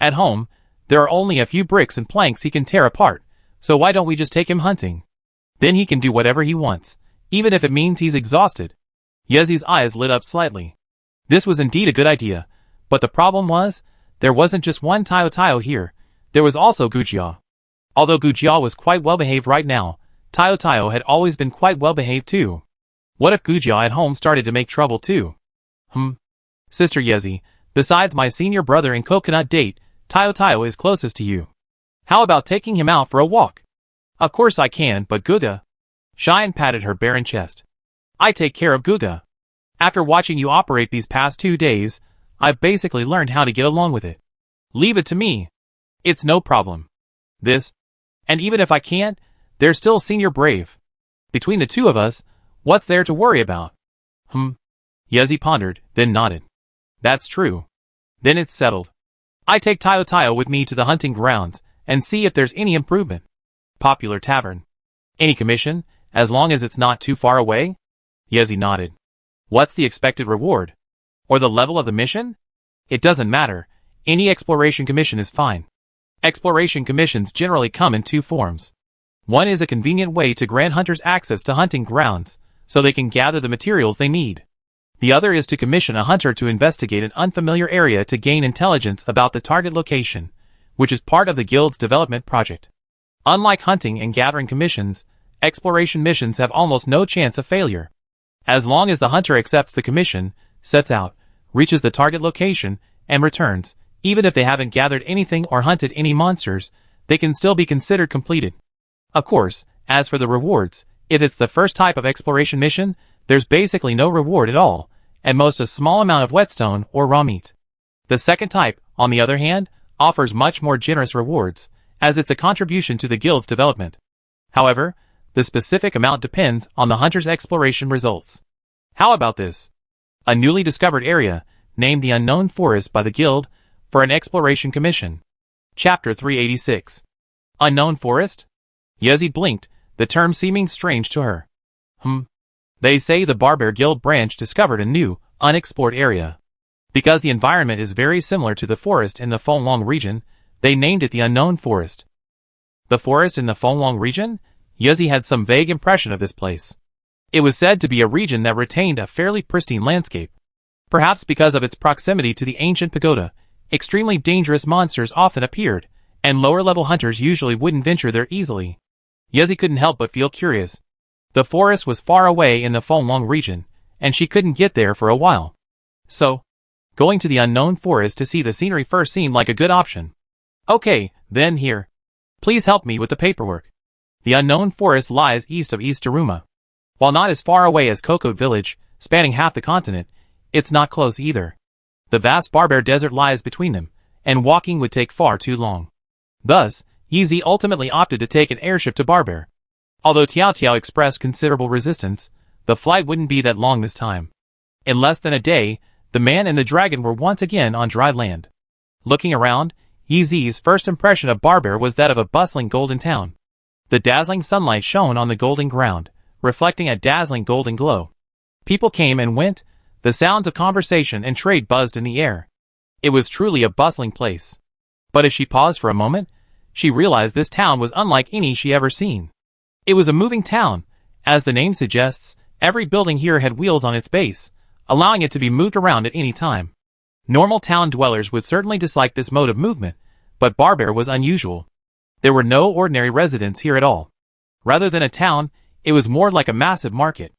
At home, there are only a few bricks and planks he can tear apart, so why don't we just take him hunting? Then he can do whatever he wants, even if it means he's exhausted. Yezi's eyes lit up slightly. This was indeed a good idea, but the problem was, there wasn't just one Tao Tao here, there was also Gujia. Although Gujia was quite well behaved right now, Tao Tao had always been quite well behaved too. What if Gujia at home started to make trouble too? Sister Yezi, besides my senior brother and coconut date, Tao Tao is closest to you. How about taking him out for a walk? Of course I can, but Guga. Cheyenne patted her barren chest. I take care of Guga. After watching you operate these past 2 days, I've basically learned how to get along with it. Leave it to me. It's no problem. And even if I can't, there's still Senior Brave. Between the two of us, what's there to worry about? Yezi pondered, then nodded. That's true. Then it's settled. I take Tao Tao with me to the hunting grounds, and see if there's any improvement. Popular tavern. Any commission, as long as it's not too far away? Yezi nodded. What's the expected reward? Or the level of the mission? It doesn't matter. Any exploration commission is fine. Exploration commissions generally come in 2 forms. One is a convenient way to grant hunters access to hunting grounds, so they can gather the materials they need. The other is to commission a hunter to investigate an unfamiliar area to gain intelligence about the target location, which is part of the guild's development project. Unlike hunting and gathering commissions, exploration missions have almost no chance of failure. As long as the hunter accepts the commission, sets out, reaches the target location, and returns, even if they haven't gathered anything or hunted any monsters, they can still be considered completed. Of course, as for the rewards, if it's the first type of exploration mission, there's basically no reward at all, at most a small amount of whetstone or raw meat. The second type, on the other hand, offers much more generous rewards, as it's a contribution to the guild's development. However, the specific amount depends on the hunter's exploration results. How about this? A newly discovered area, named the Unknown Forest by the guild, for an exploration commission. Chapter 386. Unknown Forest? Yezi blinked, the term seeming strange to her. They say the Barber Guild branch discovered a new, unexplored area. Because the environment is very similar to the forest in the Fonglong region, they named it the Unknown Forest. The forest in the Fonglong region? Yezi had some vague impression of this place. It was said to be a region that retained a fairly pristine landscape. Perhaps because of its proximity to the ancient pagoda, extremely dangerous monsters often appeared, and lower-level hunters usually wouldn't venture there easily. Yezi couldn't help but feel curious. The forest was far away in the Fonglong region, and she couldn't get there for a while. So, going to the Unknown Forest to see the scenery first seemed like a good option. Okay, then here. Please help me with the paperwork. The Unknown Forest lies east of East Daruma. While not as far away as Cocotte Village, spanning half the continent, it's not close either. The vast Barber Desert lies between them, and walking would take far too long. Thus, Yezi ultimately opted to take an airship to Barber. Although Tiao Tiao expressed considerable resistance, the flight wouldn't be that long this time. In less than a day, the man and the dragon were once again on dry land. Looking around, Yezi's first impression of Barber was that of a bustling golden town. The dazzling sunlight shone on the golden ground, reflecting a dazzling golden glow. People came and went, the sounds of conversation and trade buzzed in the air. It was truly a bustling place. But as she paused for a moment, she realized this town was unlike any she ever seen. It was a moving town. As the name suggests, every building here had wheels on its base, allowing it to be moved around at any time. Normal town dwellers would certainly dislike this mode of movement, but Barber was unusual. There were no ordinary residents here at all. Rather than a town, it was more like a massive market.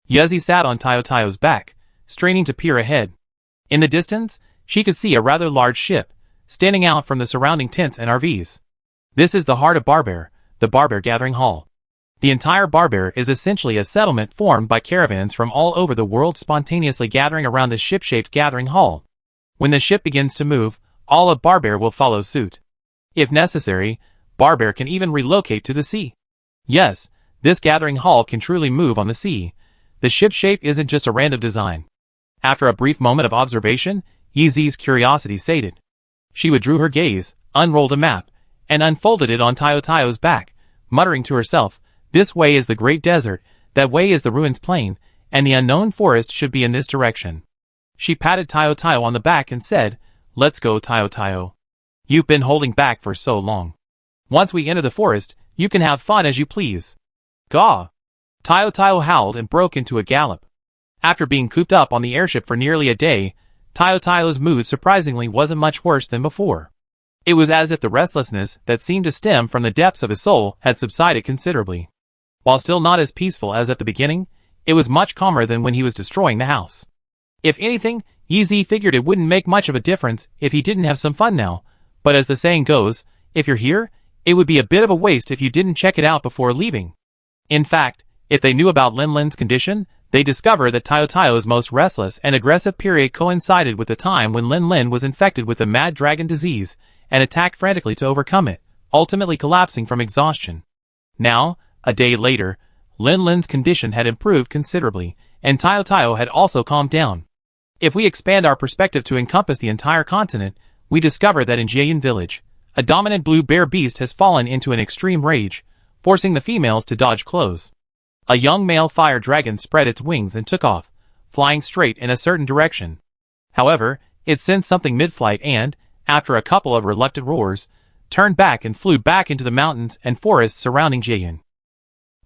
Yezi sat on Tayotayo's back, straining to peer ahead. In the distance, she could see a rather large ship, standing out from the surrounding tents and RVs. This is the heart of Barber, the Barber Gathering Hall. The entire Barber is essentially a settlement formed by caravans from all over the world spontaneously gathering around this ship-shaped gathering hall. When the ship begins to move, all of Barber will follow suit. If necessary, Barber can even relocate to the sea. Yes, this gathering hall can truly move on the sea. The ship shape isn't just a random design. After a brief moment of observation, Yeezy's curiosity sated. She withdrew her gaze, unrolled a map, and unfolded it on Tayotayo's back, muttering to herself, "This way is the great desert, that way is the ruins plain, and the unknown forest should be in this direction." She patted Tayotayo on the back and said, "Let's go, Tayotayo. You've been holding back for so long. Once we enter the forest, you can have fun as you please." Gaw! Tayotayo howled and broke into a gallop. After being cooped up on the airship for nearly a day, Tayotayo's mood surprisingly wasn't much worse than before. It was as if the restlessness that seemed to stem from the depths of his soul had subsided considerably. While still not as peaceful as at the beginning, it was much calmer than when he was destroying the house. If anything, Yeezy figured it wouldn't make much of a difference if he didn't have some fun now, but as the saying goes, if you're here, it would be a bit of a waste if you didn't check it out before leaving. In fact, if they knew about Lin Lin's condition, they discovered that Tayotayo's most restless and aggressive period coincided with the time when Lin Lin was infected with the Mad Dragon disease and attacked frantically to overcome it, ultimately collapsing from exhaustion. Now, a day later, Lin Lin's condition had improved considerably, and Tayotayo had also calmed down. If we expand our perspective to encompass the entire continent, we discover that in Jiayan village, a dominant blue bear beast has fallen into an extreme rage, forcing the females to dodge close. A young male fire dragon spread its wings and took off, flying straight in a certain direction. However, it sensed something mid-flight and, after a couple of reluctant roars, turned back and flew back into the mountains and forests surrounding Jiayan.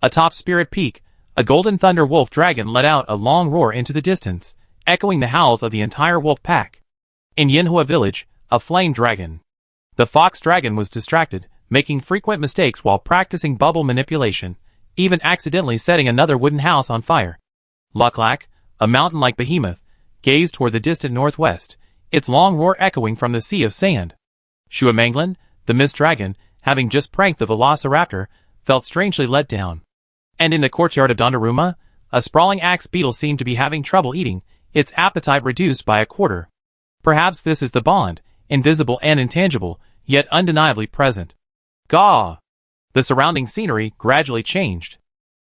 Atop Spirit Peak, a golden thunder wolf dragon let out a long roar into the distance, echoing the howls of the entire wolf pack. In Yanhua village, a flame dragon. The fox dragon was distracted, making frequent mistakes while practicing bubble manipulation, even accidentally setting another wooden house on fire. Luklak, a mountain-like behemoth, gazed toward the distant northwest, its long roar echoing from the sea of sand. Shuamanglin, the mist dragon, having just pranked the velociraptor, felt strangely let down. And in the courtyard of Donnarumma, a sprawling axe beetle seemed to be having trouble eating, its appetite reduced by a quarter. Perhaps this is the bond, invisible and intangible, yet undeniably present. Gaw! The surrounding scenery gradually changed.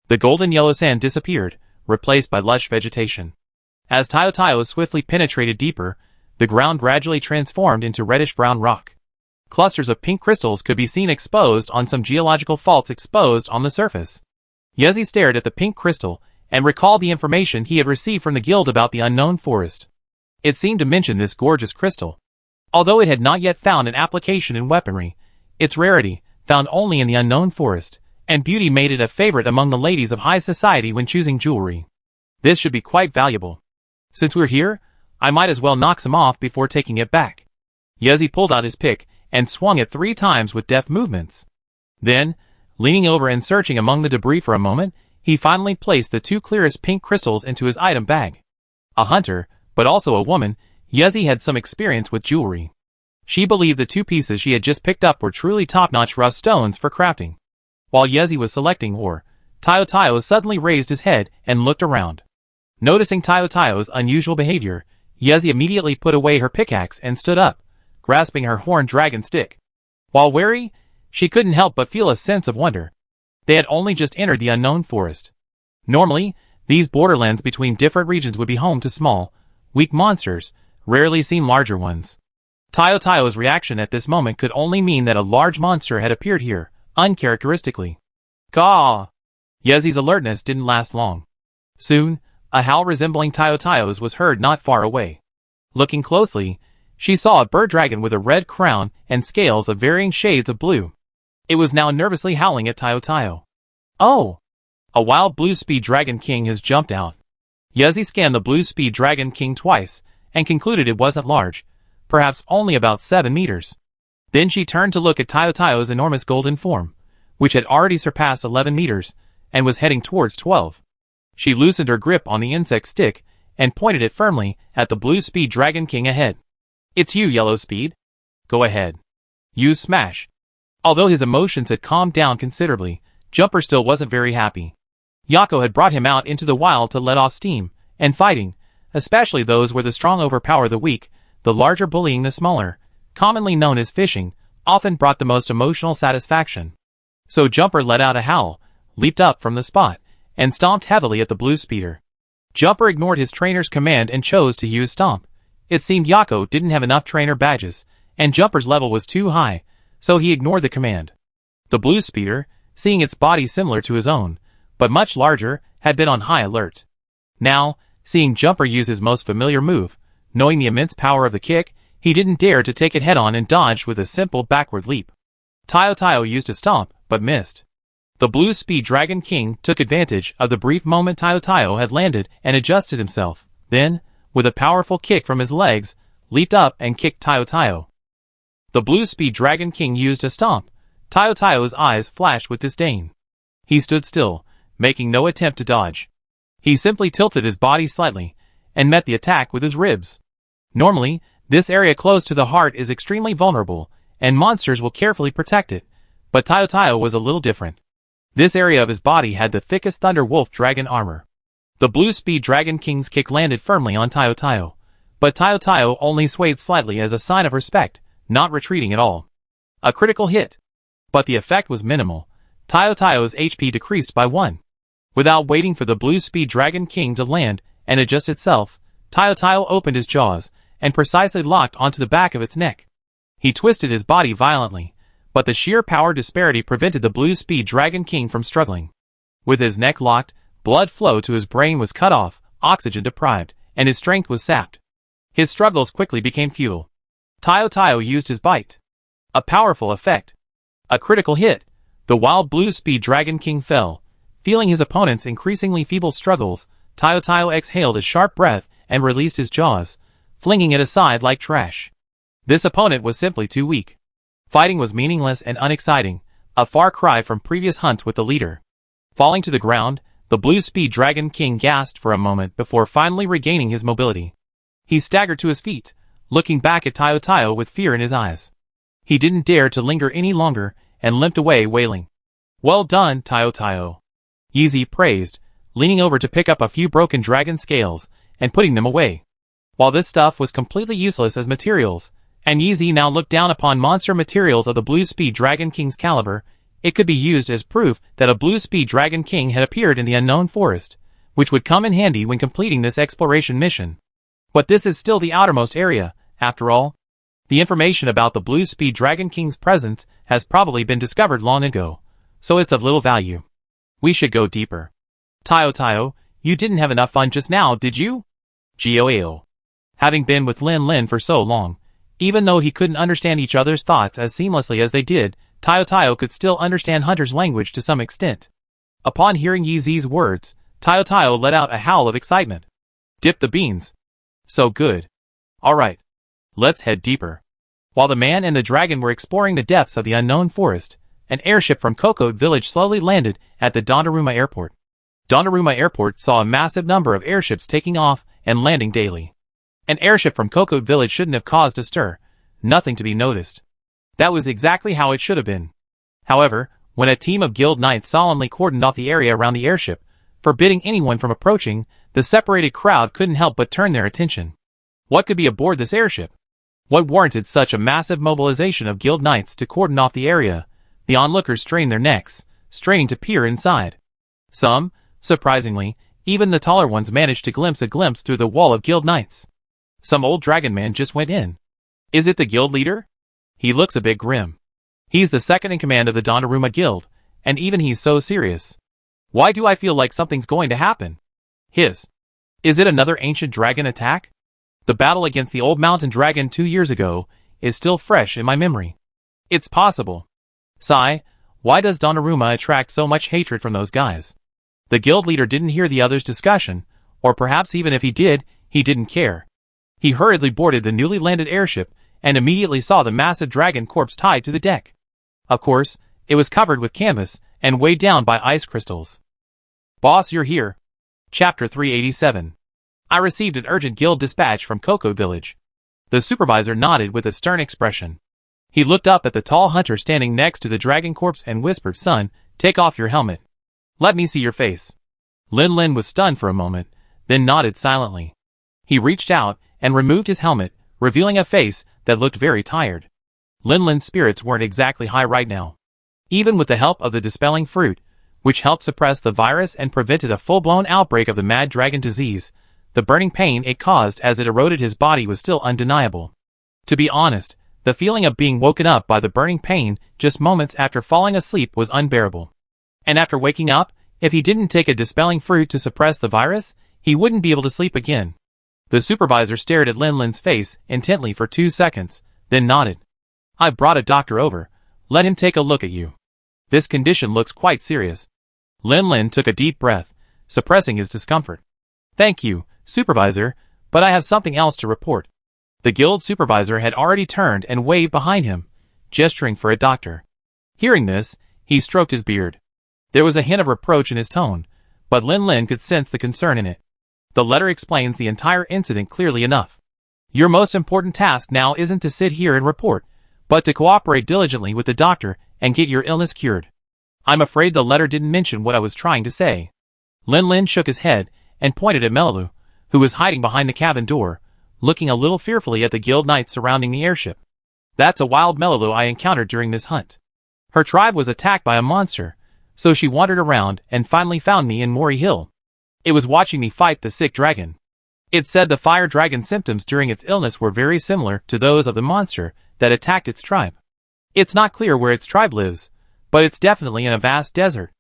The golden yellow sand disappeared, replaced by lush vegetation. As Tayotayo swiftly penetrated deeper, the ground gradually transformed into reddish-brown rock. Clusters of pink crystals could be seen exposed on some geological faults exposed on the surface. Yezi stared at the pink crystal and recalled the information he had received from the guild about the unknown forest. It seemed to mention this gorgeous crystal. Although it had not yet found an application in weaponry, its rarity, found only in the unknown forest, and beauty made it a favorite among the ladies of high society when choosing jewelry. This should be quite valuable. Since we're here, I might as well knock some off before taking it back. Yezi pulled out his pick and swung it 3 times with deft movements. Then, leaning over and searching among the debris for a moment, he finally placed the 2 clearest pink crystals into his item bag. A hunter, but also a woman, Yezi had some experience with jewelry. She believed the 2 pieces she had just picked up were truly top-notch rough stones for crafting. While Yezi was selecting ore, Tayotayo suddenly raised his head and looked around. Noticing Tayotayo's unusual behavior, Yezi immediately put away her pickaxe and stood up, grasping her horned dragon stick. While wary, she couldn't help but feel a sense of wonder. They had only just entered the unknown forest. Normally, these borderlands between different regions would be home to small, weak monsters, rarely seen larger ones. Tayotayo's reaction at this moment could only mean that a large monster had appeared here, uncharacteristically. Caw! Yezi's alertness didn't last long. Soon, a howl resembling Tayotayo's was heard not far away. Looking closely, she saw a bird dragon with a red crown and scales of varying shades of blue. It was now nervously howling at Tayo Tayo. Oh! A wild blue speed dragon king has jumped out. Yuzi scanned the blue speed dragon king twice and concluded it wasn't large, perhaps only about 7 meters. Then she turned to look at Tayo Tayo's enormous golden form, which had already surpassed 11 meters and was heading towards 12. She loosened her grip on the insect stick and pointed it firmly at the blue speed dragon king ahead. It's you, Yellow Speed. Go ahead. Use smash. Although his emotions had calmed down considerably, Jumper still wasn't very happy. Yako had brought him out into the wild to let off steam, and fighting, especially those where the strong overpower the weak, the larger bullying the smaller, commonly known as fishing, often brought the most emotional satisfaction. So Jumper let out a howl, leaped up from the spot, and stomped heavily at the blue speeder. Jumper ignored his trainer's command and chose to use Stomp. It seemed Yako didn't have enough trainer badges, and Jumper's level was too high, so he ignored the command. The blue speeder, seeing its body similar to his own, but much larger, had been on high alert. Now, seeing Jumper use his most familiar move, knowing the immense power of the kick, he didn't dare to take it head-on and dodged with a simple backward leap. Tayo Tayo used a stomp, but missed. The blue speed dragon king took advantage of the brief moment Tayo Tayo had landed and adjusted himself, then, with a powerful kick from his legs, leaped up and kicked Tayo Tayo. The blue speed dragon king used a stomp. Tayo Tayo's eyes flashed with disdain. He stood still, making no attempt to dodge. He simply tilted his body slightly, and met the attack with his ribs. Normally, this area close to the heart is extremely vulnerable, and monsters will carefully protect it, but Tayo Tayo was a little different. This area of his body had the thickest Thunder Wolf dragon armor. The blue speed dragon king's kick landed firmly on Tayo Tayo, but Tayo Tayo only swayed slightly as a sign of respect, not retreating at all. A critical hit. But the effect was minimal. Tayo Tayo's HP decreased by 1. Without waiting for the blue speed dragon king to land and adjust itself, Tayo Tayo opened his jaws and precisely locked onto the back of its neck. He twisted his body violently, but the sheer power disparity prevented the blue speed dragon king from struggling. With his neck locked, blood flow to his brain was cut off, oxygen deprived, and his strength was sapped. His struggles quickly became futile. Tayo Tayo used his bite. A powerful effect. A critical hit. The wild blue speed dragon king fell. Feeling his opponent's increasingly feeble struggles, Tayo Tayo exhaled a sharp breath and released his jaws, flinging it aside like trash. This opponent was simply too weak. Fighting was meaningless and unexciting, a far cry from previous hunts with the leader. Falling to the ground, the blue speed dragon king gasped for a moment before finally regaining his mobility. He staggered to his feet, looking back at Tayo Tayo with fear in his eyes. He didn't dare to linger any longer and limped away wailing. Well done, Tayo Tayo. Yeezy praised, leaning over to pick up a few broken dragon scales and putting them away. While this stuff was completely useless as materials, and Yeezy now looked down upon monster materials of the blue speed dragon king's caliber, it could be used as proof that a blue speed dragon king had appeared in the unknown forest, which would come in handy when completing this exploration mission. But this is still the outermost area, after all. The information about the blue speed dragon king's presence has probably been discovered long ago, so it's of little value. We should go deeper. Tayo Tayo, you didn't have enough fun just now, did you? Goao. Having been with Lin Lin for so long, even though he couldn't understand each other's thoughts as seamlessly as they did, Tayo Tayo could still understand Hunter's language to some extent. Upon hearing Yeezy's words, Tayo Tayo let out a howl of excitement. Dip the beans. So good. Alright. Let's head deeper. While the man and the dragon were exploring the depths of the unknown forest, an airship from Cocotte Village slowly landed at the Donnarumma Airport. Donnarumma Airport saw a massive number of airships taking off and landing daily. An airship from Cocotte Village shouldn't have caused a stir, nothing to be noticed. That was exactly how it should have been. However, when a team of guild knights solemnly cordoned off the area around the airship, forbidding anyone from approaching, the separated crowd couldn't help but turn their attention. What could be aboard this airship? What warranted such a massive mobilization of guild knights to cordon off the area? The onlookers strained their necks, straining to peer inside. Some, surprisingly, even the taller ones managed to glimpse a glimpse through the wall of guild knights. Some old dragon man just went in. Is it the guild leader? He looks a bit grim. He's the second in command of the Donnarumma Guild, and even he's so serious. Why do I feel like something's going to happen? Hiss. Is it another ancient dragon attack? The battle against the old mountain dragon 2 years ago is still fresh in my memory. It's possible. Sigh, why does Donnarumma attract so much hatred from those guys? The guild leader didn't hear the others' discussion, or perhaps even if he did, he didn't care. He hurriedly boarded the newly landed airship and immediately saw the massive dragon corpse tied to the deck. Of course, it was covered with canvas and weighed down by ice crystals. Boss, you're here. Chapter 387. I received an urgent guild dispatch from Cocoa Village. The supervisor nodded with a stern expression. He looked up at the tall hunter standing next to the dragon corpse and whispered, "Son, take off your helmet. Let me see your face." Lin Lin was stunned for a moment, then nodded silently. He reached out and removed his helmet, revealing a face that looked very tired. Lin Lin's spirits weren't exactly high right now. Even with the help of the dispelling fruit, which helped suppress the virus and prevented a full-blown outbreak of the mad dragon disease, the burning pain it caused as it eroded his body was still undeniable. To be honest, the feeling of being woken up by the burning pain just moments after falling asleep was unbearable. And after waking up, if he didn't take a dispelling fruit to suppress the virus, he wouldn't be able to sleep again. The supervisor stared at Lin Lin's face intently for 2 seconds, then nodded. "I brought a doctor over. Let him take a look at you. This condition looks quite serious." Lin Lin took a deep breath, suppressing his discomfort. "Thank you, supervisor, but I have something else to report." The guild supervisor had already turned and waved behind him, gesturing for a doctor. Hearing this, he stroked his beard. There was a hint of reproach in his tone, but Lin Lin could sense the concern in it. The letter explains the entire incident clearly enough. Your most important task now isn't to sit here and report, but to cooperate diligently with the doctor and get your illness cured. I'm afraid the letter didn't mention what I was trying to say. Lin Lin shook his head and pointed at Melalu, who was hiding behind the cabin door, looking a little fearfully at the guild knights surrounding the airship. That's a wild Melalu I encountered during this hunt. Her tribe was attacked by a monster, so she wandered around and finally found me in Mori Hill. It was watching me fight the sick dragon. It said the fire dragon's symptoms during its illness were very similar to those of the monster that attacked its tribe. It's not clear where its tribe lives, but it's definitely in a vast desert.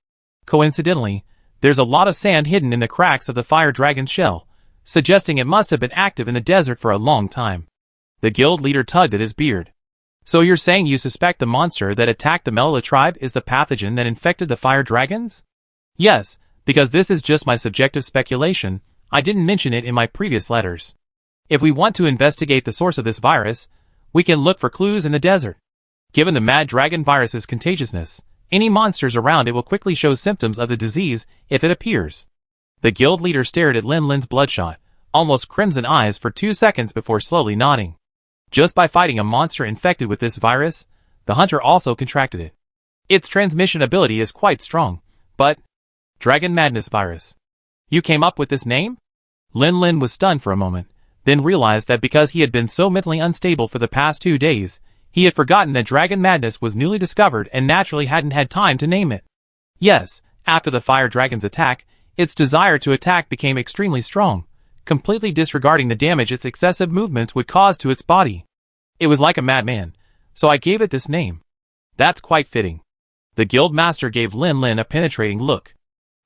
Coincidentally, there's a lot of sand hidden in the cracks of the fire dragon's shell, suggesting it must have been active in the desert for a long time. The guild leader tugged at his beard. So you're saying you suspect the monster that attacked the Melala tribe is the pathogen that infected the fire dragons? Yes, because this is just my subjective speculation. I didn't mention it in my previous letters. If we want to investigate the source of this virus, we can look for clues in the desert. Given the mad dragon virus's contagiousness, any monsters around it will quickly show symptoms of the disease if it appears. The guild leader stared at Lin Lin's bloodshot, almost crimson eyes for 2 seconds before slowly nodding. Just by fighting a monster infected with this virus, the hunter also contracted it. Its transmission ability is quite strong, but... Dragon Madness Virus. You came up with this name? Lin Lin was stunned for a moment, then realized that because he had been so mentally unstable for the past 2 days, he had forgotten that Dragon Madness was newly discovered and naturally hadn't had time to name it. Yes, after the fire dragon's attack, its desire to attack became extremely strong, completely disregarding the damage its excessive movements would cause to its body. It was like a madman, so I gave it this name. That's quite fitting. The guild master gave Lin Lin a penetrating look.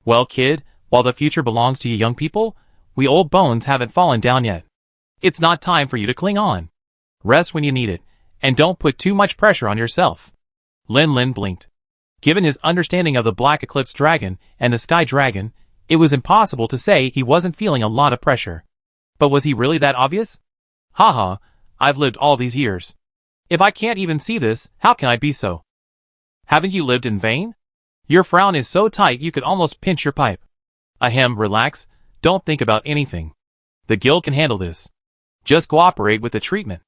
Well, kid, while the future belongs to you young people, we old bones haven't fallen down yet. It's not time for you to cling on. Rest when you need it, and don't put too much pressure on yourself. Lin Lin blinked. Given his understanding of the Black Eclipse Dragon and the Sky Dragon, it was impossible to say he wasn't feeling a lot of pressure. But was he really that obvious? Haha, I've lived all these years. If I can't even see this, how can I be so? Haven't you lived in vain? Your frown is so tight you could almost pinch your pipe. Ahem, relax, don't think about anything. The guild can handle this. Just cooperate with the treatment.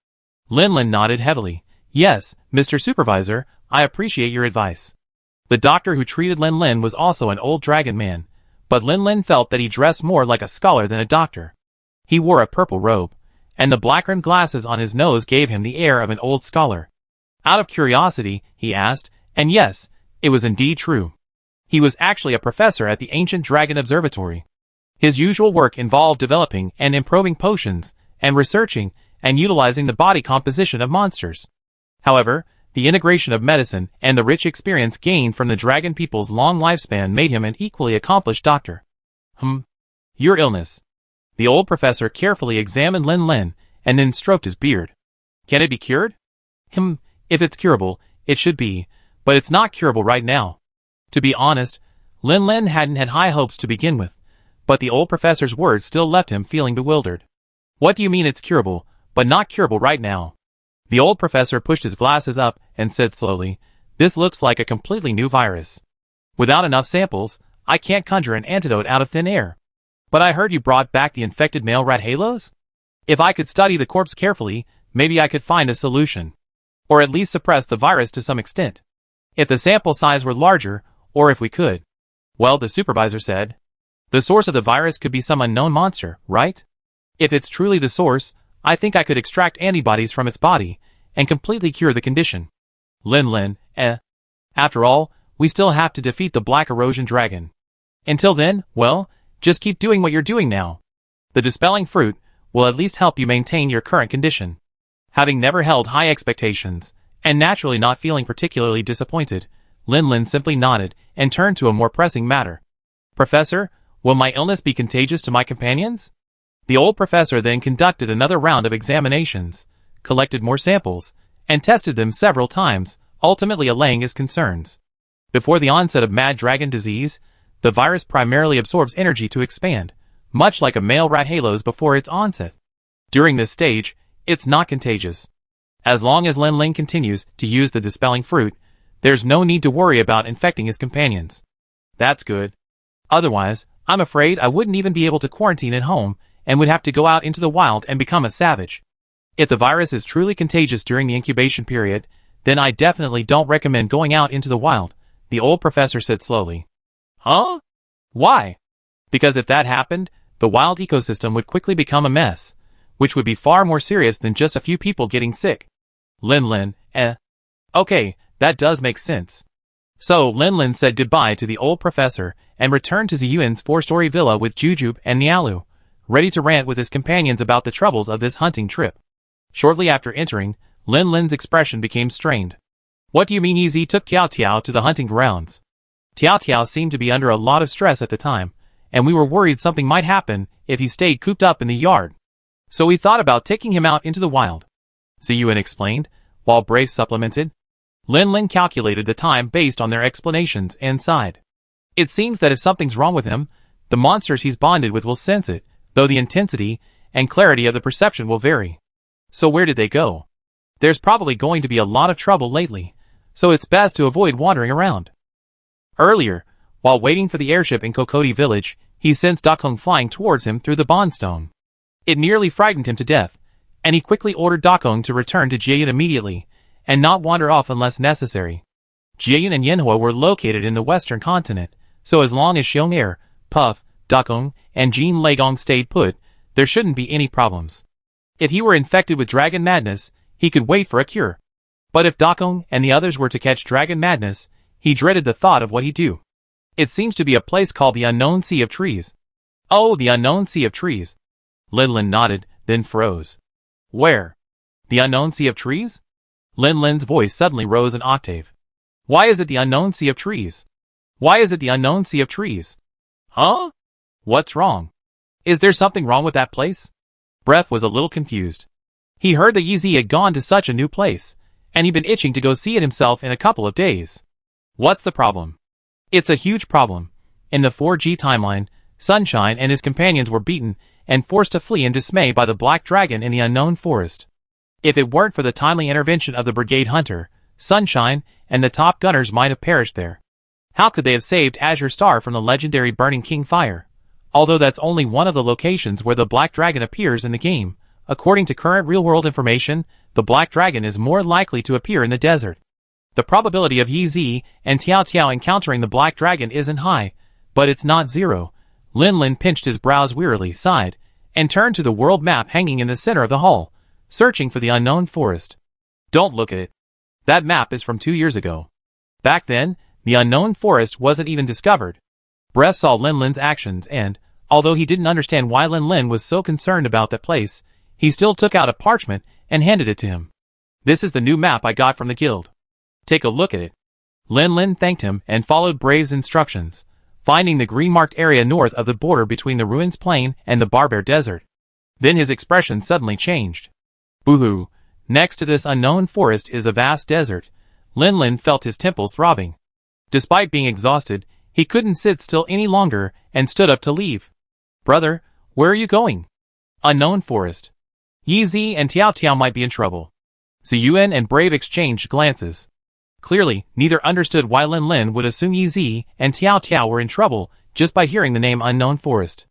Lin Lin nodded heavily. Yes, Mr. Supervisor, I appreciate your advice. The doctor who treated Lin Lin was also an old dragon man, but Lin Lin felt that he dressed more like a scholar than a doctor. He wore a purple robe, and the black-rimmed glasses on his nose gave him the air of an old scholar. Out of curiosity, he asked, and yes, it was indeed true. He was actually a professor at the Ancient Dragon Observatory. His usual work involved developing and improving potions, and researching and utilizing the body composition of monsters. However, the integration of medicine and the rich experience gained from the dragon people's long lifespan made him an equally accomplished doctor. Your illness. The old professor carefully examined Lin Lin and then stroked his beard. Can it be cured? If it's curable, it should be, but it's not curable right now. To be honest, Lin Lin hadn't had high hopes to begin with, but the old professor's words still left him feeling bewildered. What do you mean it's curable, but not curable right now? The old professor pushed his glasses up and said slowly, this looks like a completely new virus. Without enough samples, I can't conjure an antidote out of thin air. But I heard you brought back the infected male rat halos? If I could study the corpse carefully, maybe I could find a solution. Or at least suppress the virus to some extent. If the sample size were larger, or if we could. Well, the supervisor said. The source of the virus could be some unknown monster, right? If it's truly the source, I think I could extract antibodies from its body, and completely cure the condition. Lin, After all, we still have to defeat the Black Erosion Dragon. Until then, well, just keep doing what you're doing now. The dispelling fruit will at least help you maintain your current condition. Having never held high expectations, and naturally not feeling particularly disappointed, Lin simply nodded and turned to a more pressing matter. Professor, will my illness be contagious to my companions? The old professor then conducted another round of examinations, collected more samples, and tested them several times, ultimately allaying his concerns. Before the onset of Mad Dragon disease, the virus primarily absorbs energy to expand, much like a male rat halos before its onset. During this stage, it's not contagious. As long as Lin continues to use the dispelling fruit, there's no need to worry about infecting his companions. That's good. Otherwise, I'm afraid I wouldn't even be able to quarantine at home and would have to go out into the wild and become a savage. If the virus is truly contagious during the incubation period, then I definitely don't recommend going out into the wild, the old professor said slowly. Huh? Why? Because if that happened, the wild ecosystem would quickly become a mess, which would be far more serious than just a few people getting sick. Lin, Okay, that does make sense. So Lin said goodbye to the old professor and returned to Ziyuan's 4-story villa with Jujube and Nialu, ready to rant with his companions about the troubles of this hunting trip. Shortly after entering, Lin's expression became strained. What do you mean Yi took Tiao Tiao to the hunting grounds? Tiao Tiao seemed to be under a lot of stress at the time, and we were worried something might happen if he stayed cooped up in the yard. So we thought about taking him out into the wild. Ziyuan explained, while Brave supplemented. Lin calculated the time based on their explanations and sighed. It seems that if something's wrong with him, the monsters he's bonded with will sense it, though the intensity and clarity of the perception will vary. So where did they go? There's probably going to be a lot of trouble lately, so it's best to avoid wandering around. Earlier, while waiting for the airship in Kokoti village, he sensed Dakong flying towards him through the bondstone. It nearly frightened him to death, and he quickly ordered Dakong to return to Jieyun immediately, and not wander off unless necessary. Jieyun and Yanhua were located in the western continent, so as long as Xiong Air, Puff, Dakong, and Jean Legong stayed put, there shouldn't be any problems. If he were infected with dragon madness, he could wait for a cure. But if Dakong and the others were to catch dragon madness, he dreaded the thought of what he'd do. It seems to be a place called the Unknown Sea of Trees. Oh, the Unknown Sea of Trees. Lin nodded, then froze. Where? The Unknown Sea of Trees? Lin's voice suddenly rose an octave. Why is it the Unknown Sea of Trees? Why is it the Unknown Sea of Trees? Huh? What's wrong? Is there something wrong with that place? Bref was a little confused. He heard that Yi had gone to such a new place, and he'd been itching to go see it himself in a couple of days. What's the problem? It's a huge problem. In the 4G timeline, Sunshine and his companions were beaten and forced to flee in dismay by the Black Dragon in the unknown forest. If it weren't for the timely intervention of the Brigade Hunter, Sunshine and the top gunners might have perished there. How could they have saved Azure Star from the legendary Burning King fire? Although that's only one of the locations where the Black Dragon appears in the game, according to current real-world information, the Black Dragon is more likely to appear in the desert. The probability of Yi and Tiao Tiao encountering the Black Dragon isn't high, but it's not zero. Lin pinched his brows wearily, sighed, and turned to the world map hanging in the center of the hall, searching for the unknown forest. Don't look at it. That map is from 2 years ago. Back then, the unknown forest wasn't even discovered. Bref saw Lin's actions and, although he didn't understand why Lin was so concerned about that place, he still took out a parchment and handed it to him. This is the new map I got from the guild. Take a look at it. Lin thanked him and followed Brave's instructions, finding the green-marked area north of the border between the Ruins Plain and the Barbear Desert. Then his expression suddenly changed. Boohoo! Next to this unknown forest is a vast desert. Lin Lin felt his temples throbbing. Despite being exhausted, he couldn't sit still any longer and stood up to leave. Brother, where are you going? Unknown forest. Yi Zi and Tiao Tiao might be in trouble. Ziyuan and Brave exchanged glances. Clearly, neither understood why Lin Lin would assume Yi Zi and Tiao Tiao were in trouble just by hearing the name Unknown Forest.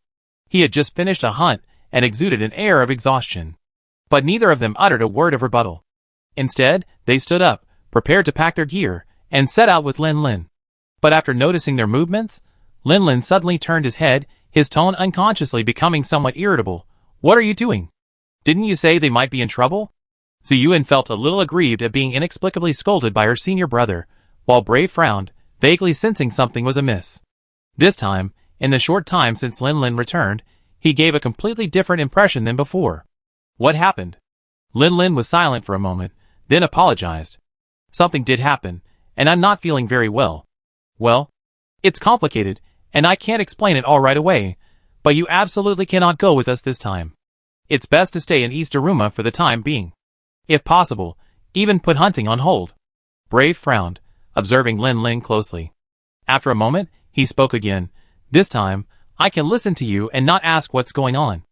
He had just finished a hunt and exuded an air of exhaustion. But neither of them uttered a word of rebuttal. Instead, they stood up, prepared to pack their gear, and set out with Lin Lin. But after noticing their movements, Lin Lin suddenly turned his head, his tone unconsciously becoming somewhat irritable. What are you doing? Didn't you say they might be in trouble? Ziyuan felt a little aggrieved at being inexplicably scolded by her senior brother, while Brave frowned, vaguely sensing something was amiss. This time, in the short time since Lin Lin returned, he gave a completely different impression than before. What happened? Lin Lin was silent for a moment, then apologized. Something did happen, and I'm not feeling very well. Well, it's complicated, and I can't explain it all right away, but you absolutely cannot go with us this time. It's best to stay in East Aruma for the time being. If possible, even put hunting on hold. Brave frowned, observing Lin Lin closely. After a moment, he spoke again. This time, I can listen to you and not ask what's going on.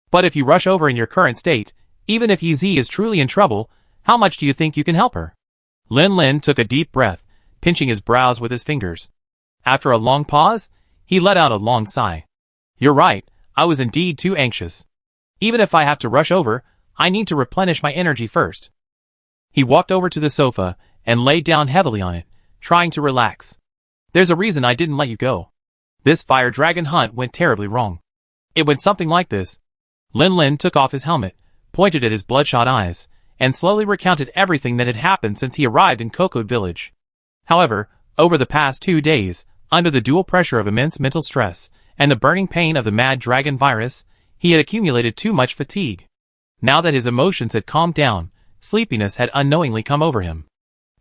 But if you rush over in your current state, even if Yi Zi is truly in trouble, how much do you think you can help her? Lin Lin took a deep breath, pinching his brows with his fingers. After a long pause, he let out a long sigh. You're right, I was indeed too anxious. Even if I have to rush over, I need to replenish my energy first. He walked over to the sofa and laid down heavily on it, trying to relax. There's a reason I didn't let you go. This fire dragon hunt went terribly wrong. It went something like this. Lin Lin took off his helmet, pointed at his bloodshot eyes, and slowly recounted everything that had happened since he arrived in Kokode village. However, over the past 2 days, under the dual pressure of immense mental stress and the burning pain of the mad dragon virus, he had accumulated too much fatigue. Now that his emotions had calmed down, sleepiness had unknowingly come over him.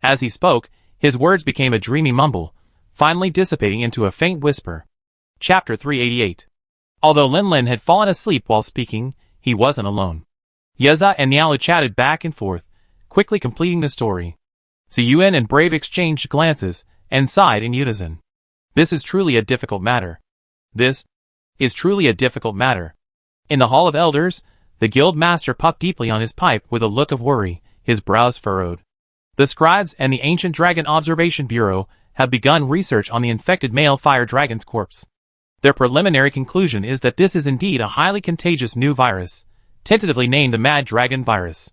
As he spoke, his words became a dreamy mumble, finally dissipating into a faint whisper. Chapter 388. Although Lin Lin had fallen asleep while speaking, he wasn't alone. Yeza and Nialu chatted back and forth, quickly completing the story. Ziyuan and Brave exchanged glances, and sighed in unison. This is truly a difficult matter. This is truly a difficult matter. In the Hall of Elders, the guild master puffed deeply on his pipe with a look of worry, his brows furrowed. The scribes and the Ancient Dragon Observation Bureau have begun research on the infected male fire dragon's corpse. Their preliminary conclusion is that this is indeed a highly contagious new virus, tentatively named the Mad Dragon Virus.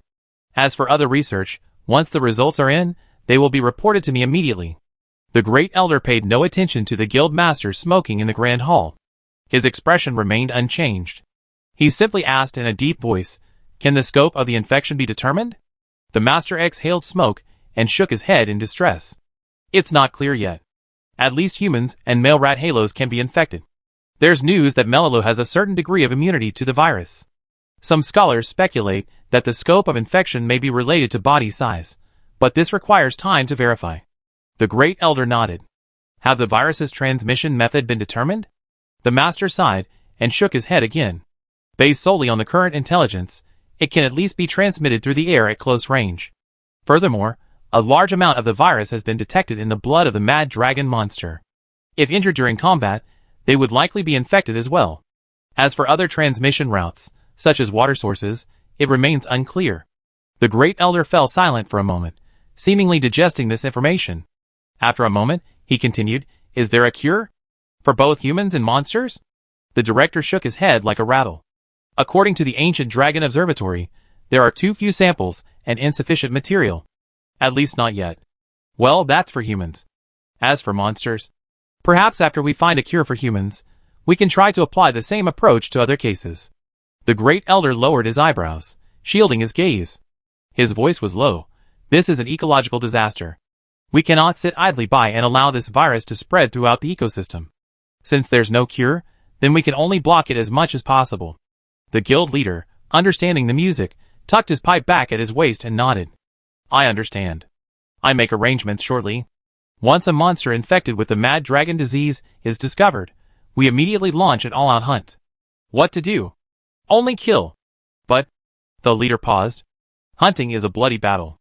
As for other research, once the results are in, they will be reported to me immediately. The Great Elder paid no attention to the guild master smoking in the Grand Hall. His expression remained unchanged. He simply asked in a deep voice, "Can the scope of the infection be determined?" The master exhaled smoke and shook his head in distress. It's not clear yet. At least humans and male rat halos can be infected. There's news that Melilo has a certain degree of immunity to the virus. Some scholars speculate that the scope of infection may be related to body size, but this requires time to verify. The Great Elder nodded. Have the virus's transmission method been determined? The master sighed and shook his head again. Based solely on the current intelligence, it can at least be transmitted through the air at close range. Furthermore, a large amount of the virus has been detected in the blood of the Mad Dragon monster. If injured during combat, they would likely be infected as well. As for other transmission routes, such as water sources, it remains unclear. The Great Elder fell silent for a moment, seemingly digesting this information. After a moment, he continued, "Is there a cure? For both humans and monsters?" The director shook his head like a rattle. According to the Ancient Dragon Observatory, there are too few samples and insufficient material. At least not yet. Well, that's for humans. As for monsters, perhaps after we find a cure for humans, we can try to apply the same approach to other cases. The Great Elder lowered his eyebrows, shielding his gaze. His voice was low. This is an ecological disaster. We cannot sit idly by and allow this virus to spread throughout the ecosystem. Since there's no cure, then we can only block it as much as possible. The guild leader, understanding the music, tucked his pipe back at his waist and nodded. I understand. I make arrangements shortly. Once a monster infected with the Mad Dragon disease is discovered, we immediately launch an all-out hunt. What to do? Only kill. But, the leader paused. Hunting is a bloody battle.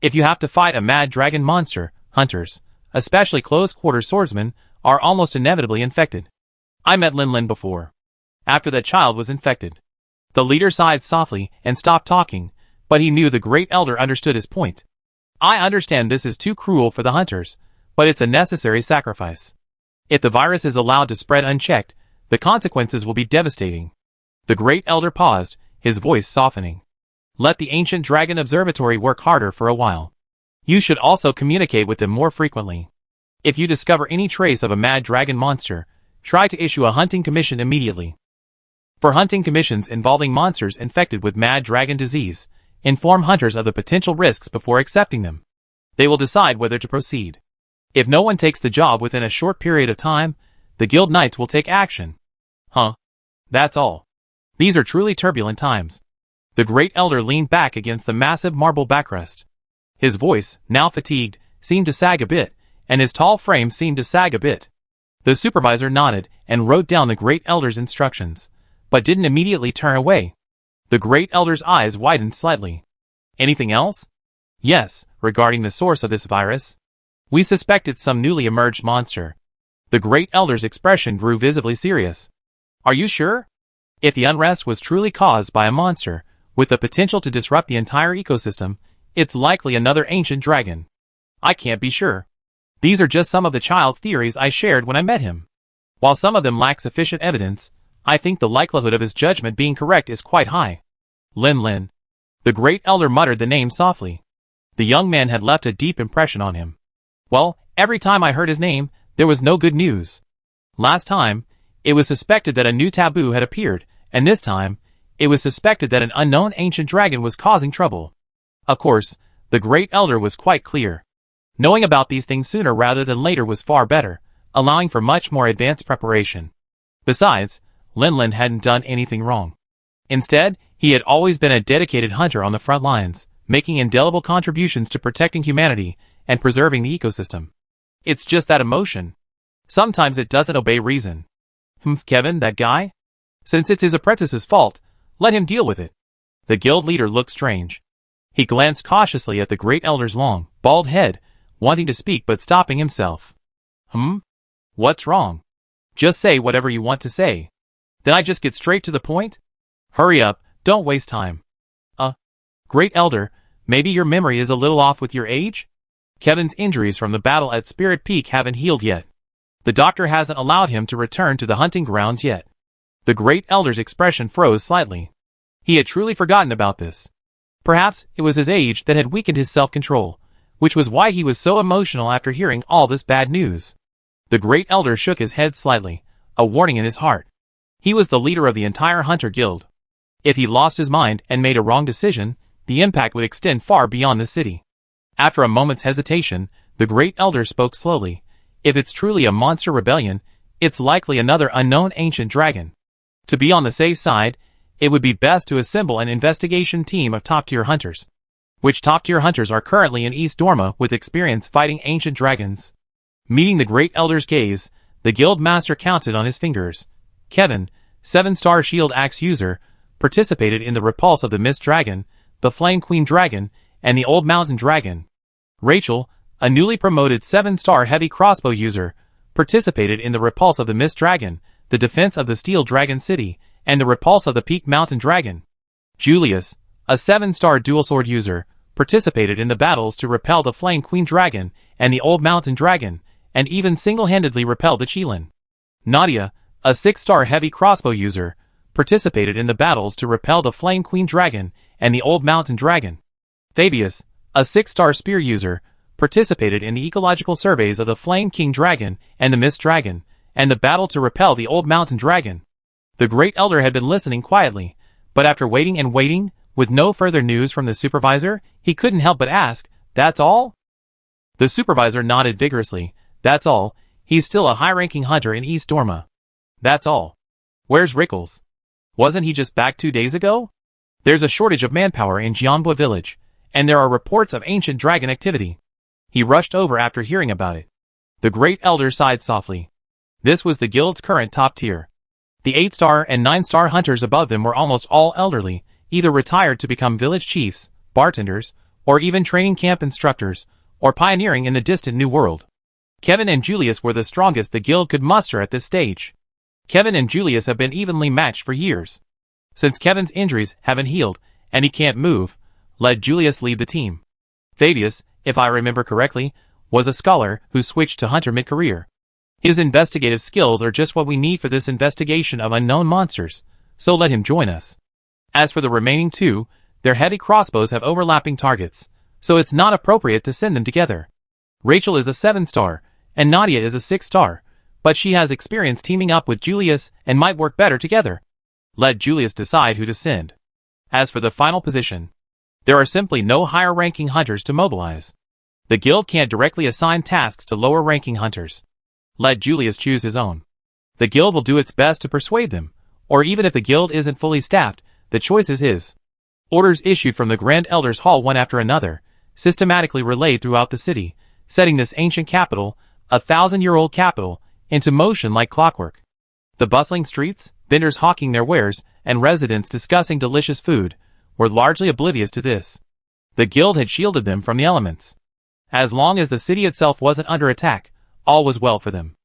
If you have to fight a mad dragon monster, hunters, especially close-quarter swordsmen, are almost inevitably infected. I met Lin Lin before. After that child was infected. The leader sighed softly and stopped talking, but he knew the great elder understood his point. I understand this is too cruel for the hunters, but it's a necessary sacrifice. If the virus is allowed to spread unchecked, the consequences will be devastating. The great elder paused, his voice softening. Let the ancient dragon observatory work harder for a while. You should also communicate with them more frequently. If you discover any trace of a mad dragon monster, try to issue a hunting commission immediately. For hunting commissions involving monsters infected with mad dragon disease, inform hunters of the potential risks before accepting them. They will decide whether to proceed. If no one takes the job within a short period of time, the guild knights will take action. That's all. These are truly turbulent times. The great elder leaned back against the massive marble backrest. His voice, now fatigued, seemed to sag a bit, and his tall frame seemed to sag a bit. The supervisor nodded and wrote down the great elder's instructions, but didn't immediately turn away. The great elder's eyes widened slightly. Anything else? Yes, regarding the source of this virus. We suspect it's some newly emerged monster. The great elder's expression grew visibly serious. Are you sure? If the unrest was truly caused by a monster, with the potential to disrupt the entire ecosystem, it's likely another ancient dragon. I can't be sure. These are just some of the child's theories I shared when I met him. While some of them lack sufficient evidence, I think the likelihood of his judgment being correct is quite high. Lin Lin. The great elder muttered the name softly. The young man had left a deep impression on him. Well, every time I heard his name, there was no good news. Last time, it was suspected that a new taboo had appeared, and this time, it was suspected that an unknown ancient dragon was causing trouble. Of course, the great elder was quite clear. Knowing about these things sooner rather than later was far better, allowing for much more advanced preparation. Besides, Lin Lin hadn't done anything wrong. Instead, he had always been a dedicated hunter on the front lines, making indelible contributions to protecting humanity and preserving the ecosystem. It's just that emotion. Sometimes it doesn't obey reason. Kevin, that guy? Since it's his apprentice's fault, let him deal with it. The guild leader looked strange. He glanced cautiously at the great elder's long, bald head, wanting to speak but stopping himself. What's wrong? Just say whatever you want to say. Then I just get straight to the point? Hurry up, don't waste time. Great elder, maybe your memory is a little off with your age? Kevin's injuries from the battle at Spirit Peak haven't healed yet. The doctor hasn't allowed him to return to the hunting grounds yet. The great elder's expression froze slightly. He had truly forgotten about this. Perhaps it was his age that had weakened his self-control, which was why he was so emotional after hearing all this bad news. The great elder shook his head slightly, a warning in his heart. He was the leader of the entire hunter guild. If he lost his mind and made a wrong decision, the impact would extend far beyond the city. After a moment's hesitation, the great elder spoke slowly. If it's truly a monster rebellion, it's likely another unknown ancient dragon. To be on the safe side, it would be best to assemble an investigation team of top-tier hunters. Which top-tier hunters are currently in East Dorma with experience fighting ancient dragons? Meeting the great elder's gaze, the guild master counted on his fingers. Kevin, 7-star shield axe user, participated in the repulse of the Mist Dragon, the Flame Queen Dragon, and the Old Mountain Dragon. Rachel, a newly promoted 7-star heavy crossbow user, participated in the repulse of the Mist Dragon, the defense of the Steel Dragon City, and the repulse of the Peak Mountain Dragon. Julius, a 7-star dual sword user, participated in the battles to repel the Flame Queen Dragon and the Old Mountain Dragon, and even single-handedly repelled the Qilin. Nadia, a 6-star heavy crossbow user, participated in the battles to repel the Flame Queen Dragon and the Old Mountain Dragon. Fabius, a 6-star spear user, participated in the ecological surveys of the Flame King Dragon and the Mist Dragon, and the battle to repel the Old Mountain Dragon. The great elder had been listening quietly, but after waiting and waiting, with no further news from the supervisor, he couldn't help but ask, "That's all?" The supervisor nodded vigorously. "That's all. He's still a high-ranking hunter in East Dorma." "That's all. Where's Rickles? Wasn't he just back 2 days ago?" "There's a shortage of manpower in Jianbua village, and there are reports of ancient dragon activity." He rushed over after hearing about it. The great elder sighed softly. This was the guild's current top tier. The 8-star and 9-star hunters above them were almost all elderly, either retired to become village chiefs, bartenders, or even training camp instructors, or pioneering in the distant New World. Kevin and Julius were the strongest the guild could muster at this stage. Kevin and Julius have been evenly matched for years. Since Kevin's injuries haven't healed, and he can't move, let Julius lead the team. Fabius, if I remember correctly, was a scholar who switched to hunter mid-career. His investigative skills are just what we need for this investigation of unknown monsters, so let him join us. As for the remaining two, their heavy crossbows have overlapping targets, so it's not appropriate to send them together. Rachel is a 7-star, and Nadia is a 6-star, but she has experience teaming up with Julius and might work better together. Let Julius decide who to send. As for the final position, there are simply no higher-ranking hunters to mobilize. The guild can't directly assign tasks to lower-ranking hunters. Let Julius choose his own. The guild will do its best to persuade them, or even if the guild isn't fully staffed, the choice is his. Orders issued from the Grand Elders Hall one after another, systematically relayed throughout the city, setting this ancient capital, a 1,000-year-old capital, into motion like clockwork. The bustling streets, vendors hawking their wares, and residents discussing delicious food, were largely oblivious to this. The guild had shielded them from the elements. As long as the city itself wasn't under attack, all was well for them.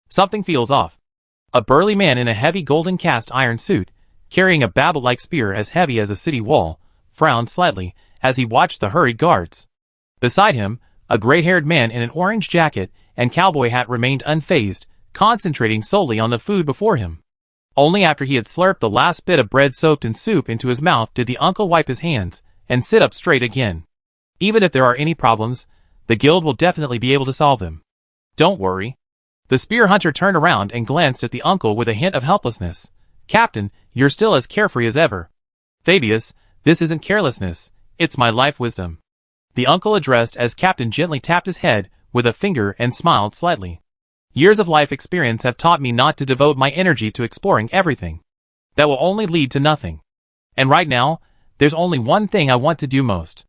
Something feels off. A burly man in a heavy golden cast iron suit, carrying a babble-like spear as heavy as a city wall, frowned slightly as he watched the hurried guards. Beside him, a gray-haired man in an orange jacket and cowboy hat remained unfazed, concentrating solely on the food before him. Only after he had slurped the last bit of bread soaked in soup into his mouth did the uncle wipe his hands and sit up straight again. Even if there are any problems, the guild will definitely be able to solve them. Don't worry. The spear hunter turned around and glanced at the uncle with a hint of helplessness. Captain, you're still as carefree as ever. Fabius, this isn't carelessness, it's my life wisdom. The uncle addressed as Captain gently tapped his head with a finger and smiled slightly. Years of life experience have taught me not to devote my energy to exploring everything. That will only lead to nothing. And right now, there's only one thing I want to do most.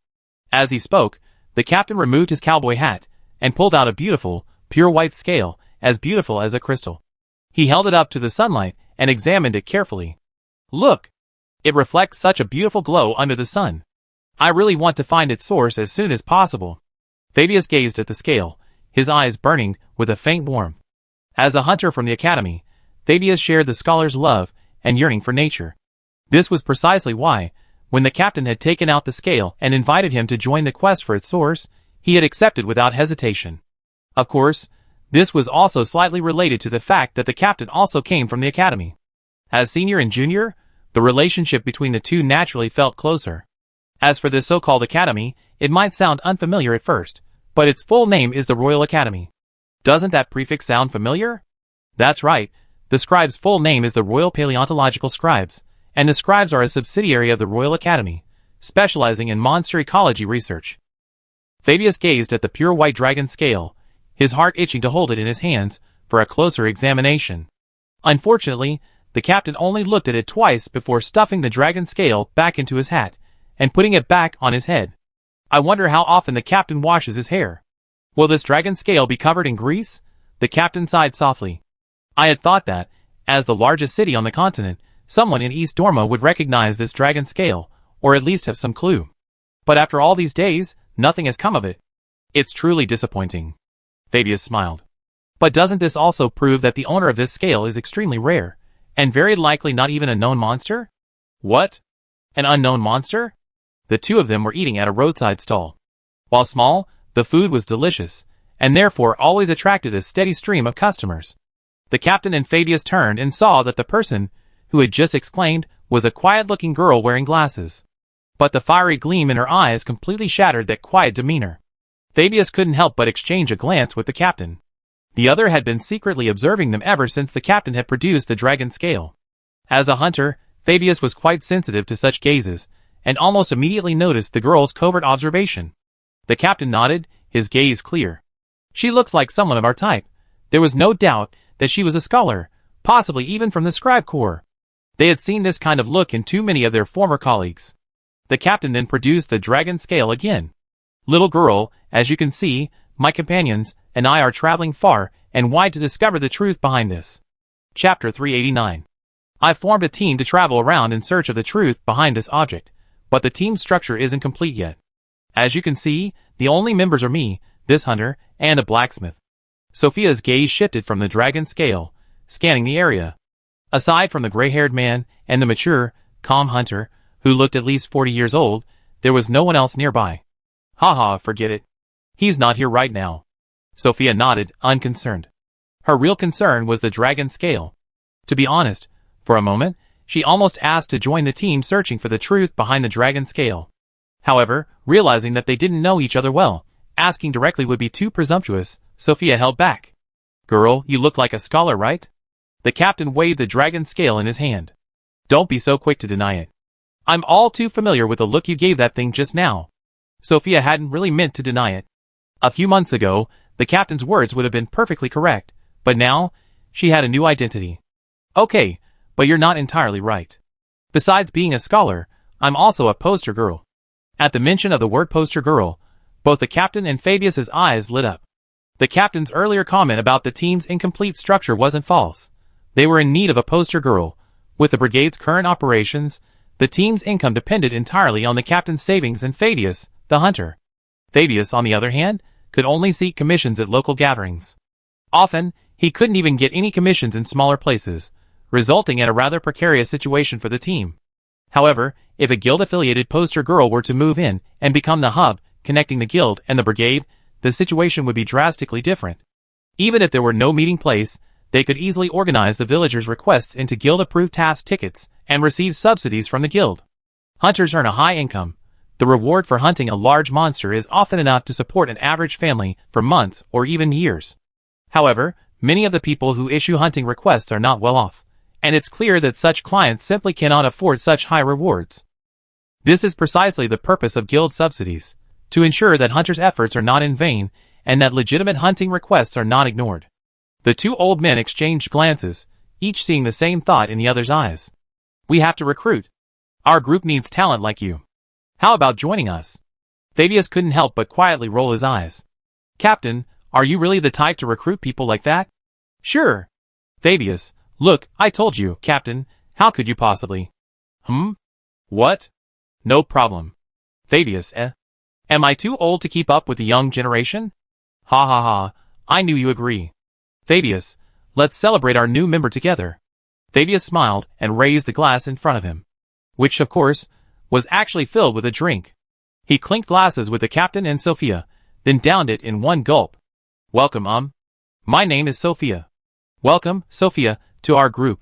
As he spoke, the captain removed his cowboy hat and pulled out a beautiful, pure white scale, as beautiful as a crystal. He held it up to the sunlight and examined it carefully. Look! It reflects such a beautiful glow under the sun. I really want to find its source as soon as possible. Fabius gazed at the scale, his eyes burning with a faint warmth. As a hunter from the academy, Fabius shared the scholar's love and yearning for nature. This was precisely why, when the captain had taken out the scale and invited him to join the quest for its source, he had accepted without hesitation. Of course, this was also slightly related to the fact that the captain also came from the academy. As senior and junior, the relationship between the two naturally felt closer. As for this so-called academy, it might sound unfamiliar at first, but its full name is the Royal Academy. Doesn't that prefix sound familiar? That's right, the scribe's full name is the Royal Paleontological Scribes, and the scribes are a subsidiary of the Royal Academy, specializing in monster ecology research. Fabius gazed at the pure white dragon scale, his heart itching to hold it in his hands for a closer examination. Unfortunately, the captain only looked at it twice before stuffing the dragon scale back into his hat and putting it back on his head. I wonder how often the captain washes his hair. Will this dragon scale be covered in grease? The captain sighed softly. I had thought that, as the largest city on the continent, someone in East Dorma would recognize this dragon scale, or at least have some clue. But after all these days, nothing has come of it. It's truly disappointing. Fabius smiled. But doesn't this also prove that the owner of this scale is extremely rare, and very likely not even a known monster? What? An unknown monster? The two of them were eating at a roadside stall. While small, the food was delicious, and therefore always attracted a steady stream of customers. The captain and Fabius turned and saw that the person, who had just exclaimed, was a quiet-looking girl wearing glasses. But the fiery gleam in her eyes completely shattered that quiet demeanor. Fabius couldn't help but exchange a glance with the captain. The other had been secretly observing them ever since the captain had produced the dragon scale. As a hunter, Fabius was quite sensitive to such gazes, and almost immediately noticed the girl's covert observation. The captain nodded, his gaze clear. She looks like someone of our type. There was no doubt that she was a scholar, possibly even from the scribe corps. They had seen this kind of look in too many of their former colleagues. The captain then produced the dragon scale again. Little girl, as you can see, my companions and I are traveling far and wide to discover the truth behind this. Chapter 389. I formed a team to travel around in search of the truth behind this object, but the team structure isn't complete yet. As you can see, the only members are me, this hunter, and a blacksmith. Sophia's gaze shifted from the dragon scale, scanning the area. Aside from the gray-haired man and the mature, calm hunter, who looked at least 40 years old, there was no one else nearby. Haha, forget it. He's not here right now. Sophia nodded, unconcerned. Her real concern was the dragon scale. To be honest, for a moment, she almost asked to join the team searching for the truth behind the dragon scale. However, realizing that they didn't know each other well, asking directly would be too presumptuous, Sophia held back. Girl, you look like a scholar, right? The captain waved the dragon scale in his hand. Don't be so quick to deny it. I'm all too familiar with the look you gave that thing just now. Sophia hadn't really meant to deny it. A few months ago, the captain's words would have been perfectly correct, but now, she had a new identity. Okay, but you're not entirely right. Besides being a scholar, I'm also a poster girl. At the mention of the word poster girl, both the captain and Fabius's eyes lit up. The captain's earlier comment about the team's incomplete structure wasn't false. They were in need of a poster girl. With the brigade's current operations, the team's income depended entirely on the captain's savings and Fabius, the hunter. Fabius, on the other hand, could only seek commissions at local gatherings. Often, he couldn't even get any commissions in smaller places, resulting in a rather precarious situation for the team. However, if a guild-affiliated poster girl were to move in and become the hub, connecting the guild and the brigade, the situation would be drastically different. Even if there were no meeting place, they could easily organize the villagers' requests into guild-approved task tickets and receive subsidies from the guild. Hunters earn a high income. The reward for hunting a large monster is often enough to support an average family for months or even years. However, many of the people who issue hunting requests are not well off, and it's clear that such clients simply cannot afford such high rewards. This is precisely the purpose of guild subsidies, to ensure that hunters' efforts are not in vain and that legitimate hunting requests are not ignored. The two old men exchanged glances, each seeing the same thought in the other's eyes. We have to recruit. Our group needs talent like you. How about joining us? Fabius couldn't help but quietly roll his eyes. Captain, are you really the type to recruit people like that? Sure. Fabius, look, I told you, Captain, how could you possibly? What? No problem. Fabius, Am I too old to keep up with the young generation? Ha ha ha, I knew you agree. Fabius, let's celebrate our new member together. Fabius smiled and raised the glass in front of him, which, of course, was actually filled with a drink. He clinked glasses with the captain and Sophia, then downed it in one gulp. Welcome, My name is Sophia. Welcome, Sophia, to our group.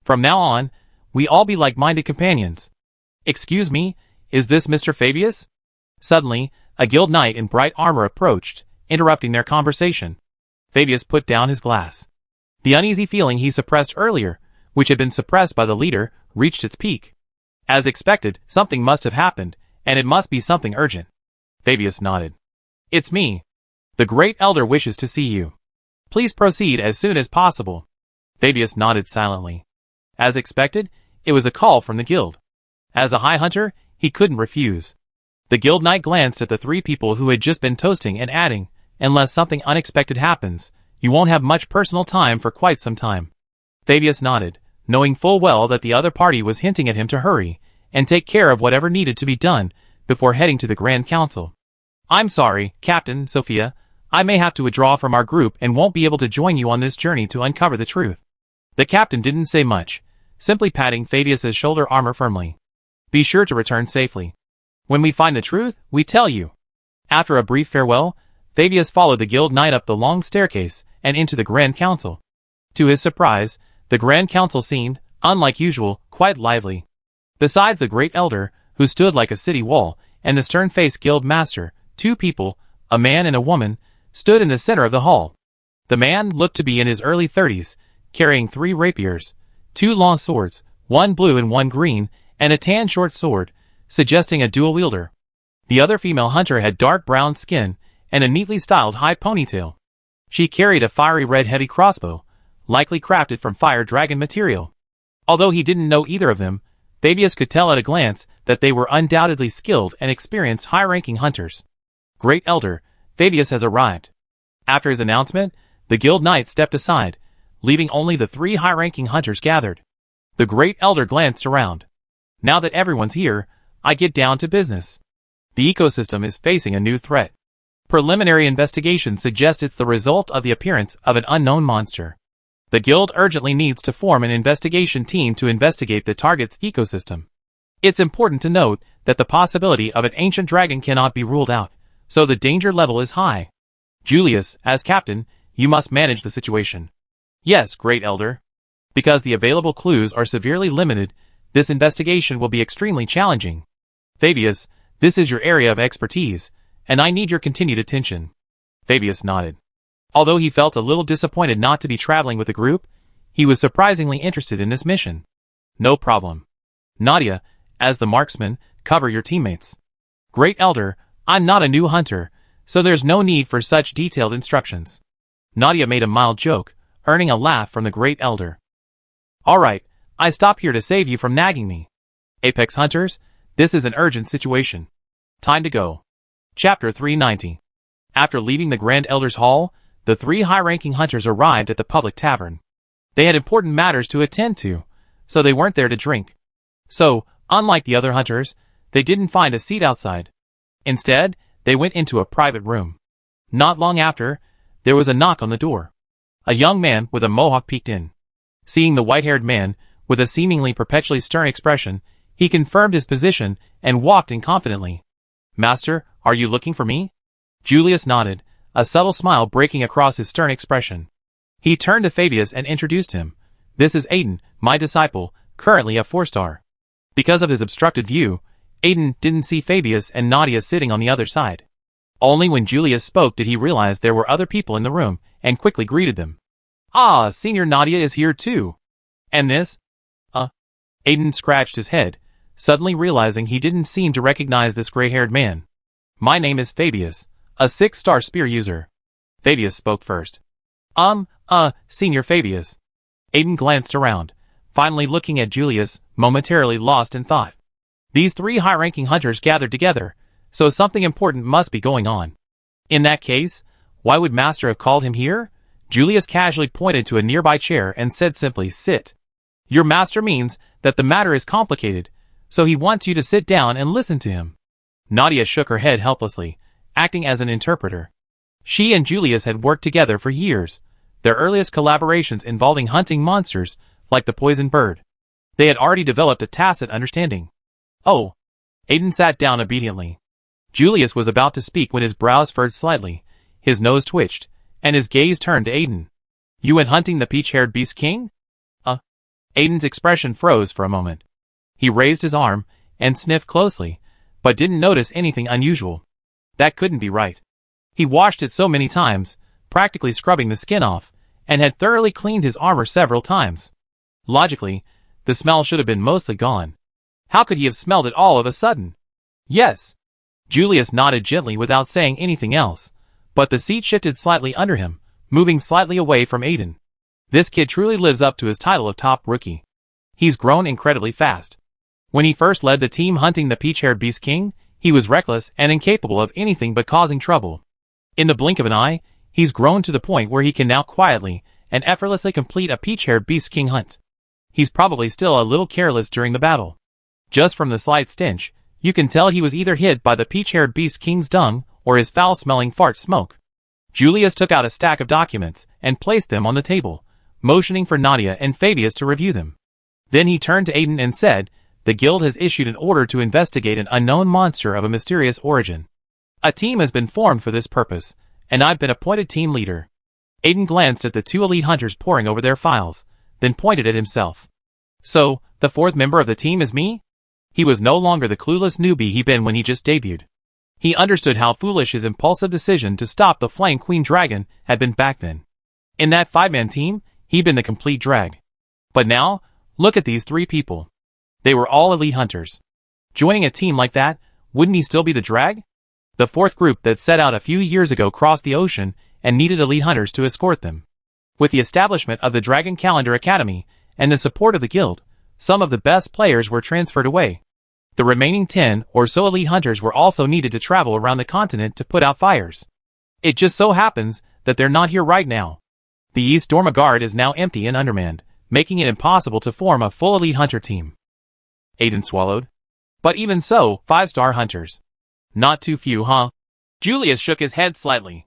From now on, we all be like-minded companions. Excuse me, is this Mr. Fabius? Suddenly, a guild knight in bright armor approached, interrupting their conversation. Fabius put down his glass. The uneasy feeling he suppressed earlier, which had been suppressed by the leader, reached its peak. As expected, something must have happened, and it must be something urgent. Fabius nodded. It's me. The Great Elder wishes to see you. Please proceed as soon as possible. Fabius nodded silently. As expected, it was a call from the guild. As a high hunter, he couldn't refuse. The guild knight glanced at the three people who had just been toasting and adding, unless something unexpected happens, you won't have much personal time for quite some time. Fabius nodded, knowing full well that the other party was hinting at him to hurry and take care of whatever needed to be done before heading to the Grand Council. I'm sorry, Captain, Sophia, I may have to withdraw from our group and won't be able to join you on this journey to uncover the truth. The captain didn't say much, simply patting Fabius's shoulder armor firmly. Be sure to return safely. When we find the truth, we tell you. After a brief farewell, Fabius followed the guild knight up the long staircase and into the Grand Council. To his surprise, the Grand Council seemed, unlike usual, quite lively. Besides the Great Elder, who stood like a city wall, and the stern-faced guild master, two people, a man and a woman, stood in the center of the hall. The man looked to be in his early 30s, carrying 3 rapiers, 2 long swords, one blue and one green, and a tan short sword, suggesting a dual wielder. The other female hunter had dark brown skin and a neatly styled high ponytail. She carried a fiery red heavy crossbow, likely crafted from fire dragon material. Although he didn't know either of them, Fabius could tell at a glance that they were undoubtedly skilled and experienced high-ranking hunters. Great Elder, Fabius has arrived. After his announcement, the guild knight stepped aside, leaving only the 3 high-ranking hunters gathered. The Great Elder glanced around. Now that everyone's here, I get down to business. The ecosystem is facing a new threat. Preliminary investigation suggests it's the result of the appearance of an unknown monster. The guild urgently needs to form an investigation team to investigate the target's ecosystem. It's important to note that the possibility of an ancient dragon cannot be ruled out, so the danger level is high. Julius, as captain, you must manage the situation. Yes, Great Elder. Because the available clues are severely limited, this investigation will be extremely challenging. Fabius, this is your area of expertise, and I need your continued attention. Fabius nodded. Although he felt a little disappointed not to be traveling with the group, he was surprisingly interested in this mission. No problem. Nadia, as the marksman, cover your teammates. Great Elder, I'm not a new hunter, so there's no need for such detailed instructions. Nadia made a mild joke, earning a laugh from the Great Elder. Alright, I stop here to save you from nagging me. Apex Hunters, this is an urgent situation. Time to go. Chapter 390. After leaving the Grand Elder's Hall, the three high-ranking hunters arrived at the public tavern. They had important matters to attend to, so they weren't there to drink. So, unlike the other hunters, they didn't find a seat outside. Instead, they went into a private room. Not long after, there was a knock on the door. A young man with a mohawk peeked in. Seeing the white-haired man, with a seemingly perpetually stern expression, he confirmed his position and walked in confidently. Master, are you looking for me? Julius nodded, a subtle smile breaking across his stern expression. He turned to Fabius and introduced him. This is Aiden, my disciple, currently a 4-star. Because of his obstructed view, Aiden didn't see Fabius and Nadia sitting on the other side. Only when Julius spoke did he realize there were other people in the room, and quickly greeted them. Ah, Senior Nadia is here too. And this? Aiden scratched his head, suddenly realizing he didn't seem to recognize this gray-haired man. My name is Fabius, a 6-star spear user. Fabius spoke first. Senior Fabius. Aiden glanced around, finally looking at Julius, momentarily lost in thought. These three high-ranking hunters gathered together, so something important must be going on. In that case, why would Master have called him here? Julius casually pointed to a nearby chair and said simply, sit. Your master means that the matter is complicated, so he wants you to sit down and listen to him. Nadia shook her head helplessly, acting as an interpreter. She and Julius had worked together for years, their earliest collaborations involving hunting monsters like the poison bird. They had already developed a tacit understanding. Oh. Aiden sat down obediently. Julius was about to speak when his brows furrowed slightly, his nose twitched, and his gaze turned to Aiden. You went hunting the peach-haired beast king? Aiden's expression froze for a moment. He raised his arm and sniffed closely, but didn't notice anything unusual. That couldn't be right. He washed it so many times, practically scrubbing the skin off, and had thoroughly cleaned his armor several times. Logically, the smell should have been mostly gone. How could he have smelled it all of a sudden? Yes. Julius nodded gently without saying anything else, but the seat shifted slightly under him, moving slightly away from Aiden. This kid truly lives up to his title of top rookie. He's grown incredibly fast. When he first led the team hunting the peach-haired beast king, he was reckless and incapable of anything but causing trouble. In the blink of an eye, he's grown to the point where he can now quietly and effortlessly complete a peach-haired beast king hunt. He's probably still a little careless during the battle. Just from the slight stench, you can tell he was either hit by the peach-haired beast king's dung or his foul-smelling fart smoke. Julius took out a stack of documents and placed them on the table, motioning for Nadia and Fabius to review them. Then he turned to Aiden and said, the guild has issued an order to investigate an unknown monster of a mysterious origin. A team has been formed for this purpose, and I've been appointed team leader. Aiden glanced at the two elite hunters poring over their files, then pointed at himself. So, the fourth member of the team is me? He was no longer the clueless newbie he'd been when he just debuted. He understood how foolish his impulsive decision to stop the Flame Queen Dragon had been back then. In that 5-man team, he'd been the complete drag. But now, look at these three people. They were all elite hunters. Joining a team like that, wouldn't he still be the drag? The fourth group that set out a few years ago crossed the ocean and needed elite hunters to escort them. With the establishment of the Dragon Calendar Academy and the support of the guild, some of the best players were transferred away. The remaining 10 or so elite hunters were also needed to travel around the continent to put out fires. It just so happens that they're not here right now. The East Dorma Guard is now empty and undermanned, making it impossible to form a full elite hunter team. Aiden swallowed. But even so, 5-star hunters. Not too few, huh? Julius shook his head slightly.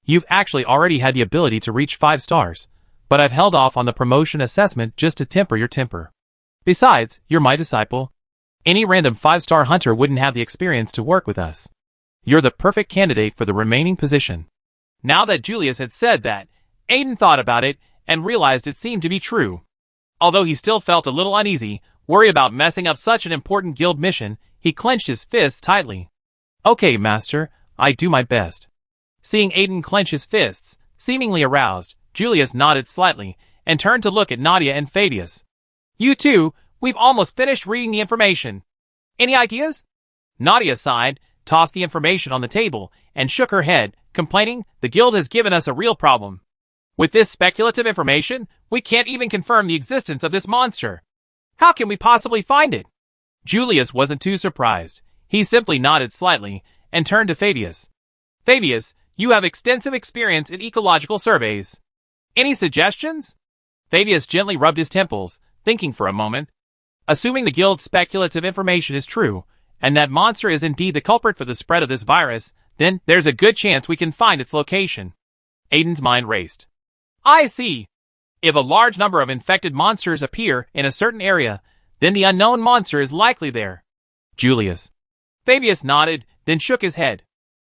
You've actually already had the ability to reach 5 stars, but I've held off on the promotion assessment just to temper your temper. Besides, you're my disciple. Any random 5-star hunter wouldn't have the experience to work with us. You're the perfect candidate for the remaining position. Now that Julius had said that, Aiden thought about it and realized it seemed to be true. Although he still felt a little uneasy, worried about messing up such an important guild mission, he clenched his fists tightly. Okay, Master, I do my best. Seeing Aiden clench his fists, seemingly aroused, Julius nodded slightly and turned to look at Nadia and Fabius. You two, we've almost finished reading the information. Any ideas? Nadia sighed, tossed the information on the table, and shook her head, complaining, the guild has given us a real problem. With this speculative information, we can't even confirm the existence of this monster. How can we possibly find it? Julius wasn't too surprised. He simply nodded slightly and turned to Fabius. Fabius, you have extensive experience in ecological surveys. Any suggestions? Fabius gently rubbed his temples, thinking for a moment. Assuming the guild's speculative information is true, and that monster is indeed the culprit for the spread of this virus, then there's a good chance we can find its location. Aiden's mind raced. I see. If a large number of infected monsters appear in a certain area, then the unknown monster is likely there. Julius. Fabius nodded, then shook his head.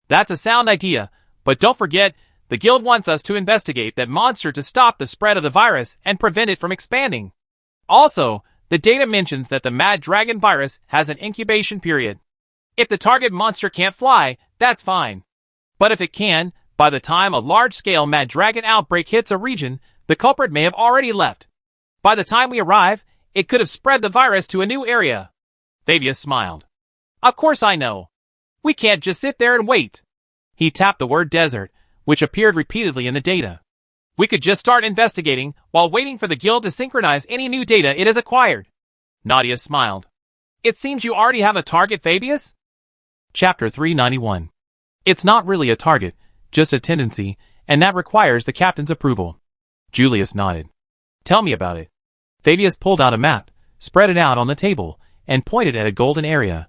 That's a sound idea, but don't forget, the guild wants us to investigate that monster to stop the spread of the virus and prevent it from expanding. Also, the data mentions that the Mad Dragon virus has an incubation period. If the target monster can't fly, that's fine. But if it can, by the time a large-scale Mad Dragon outbreak hits a region, the culprit may have already left. By the time we arrive, it could have spread the virus to a new area. Fabius smiled. Of course I know. We can't just sit there and wait. He tapped the word desert, which appeared repeatedly in the data. We could just start investigating while waiting for the guild to synchronize any new data it has acquired. Nadia smiled. It seems you already have a target, Fabius? Chapter 391. It's not really a target, just a tendency, and that requires the captain's approval. Julius nodded. Tell me about it. Fabius pulled out a map, spread it out on the table, and pointed at a golden area.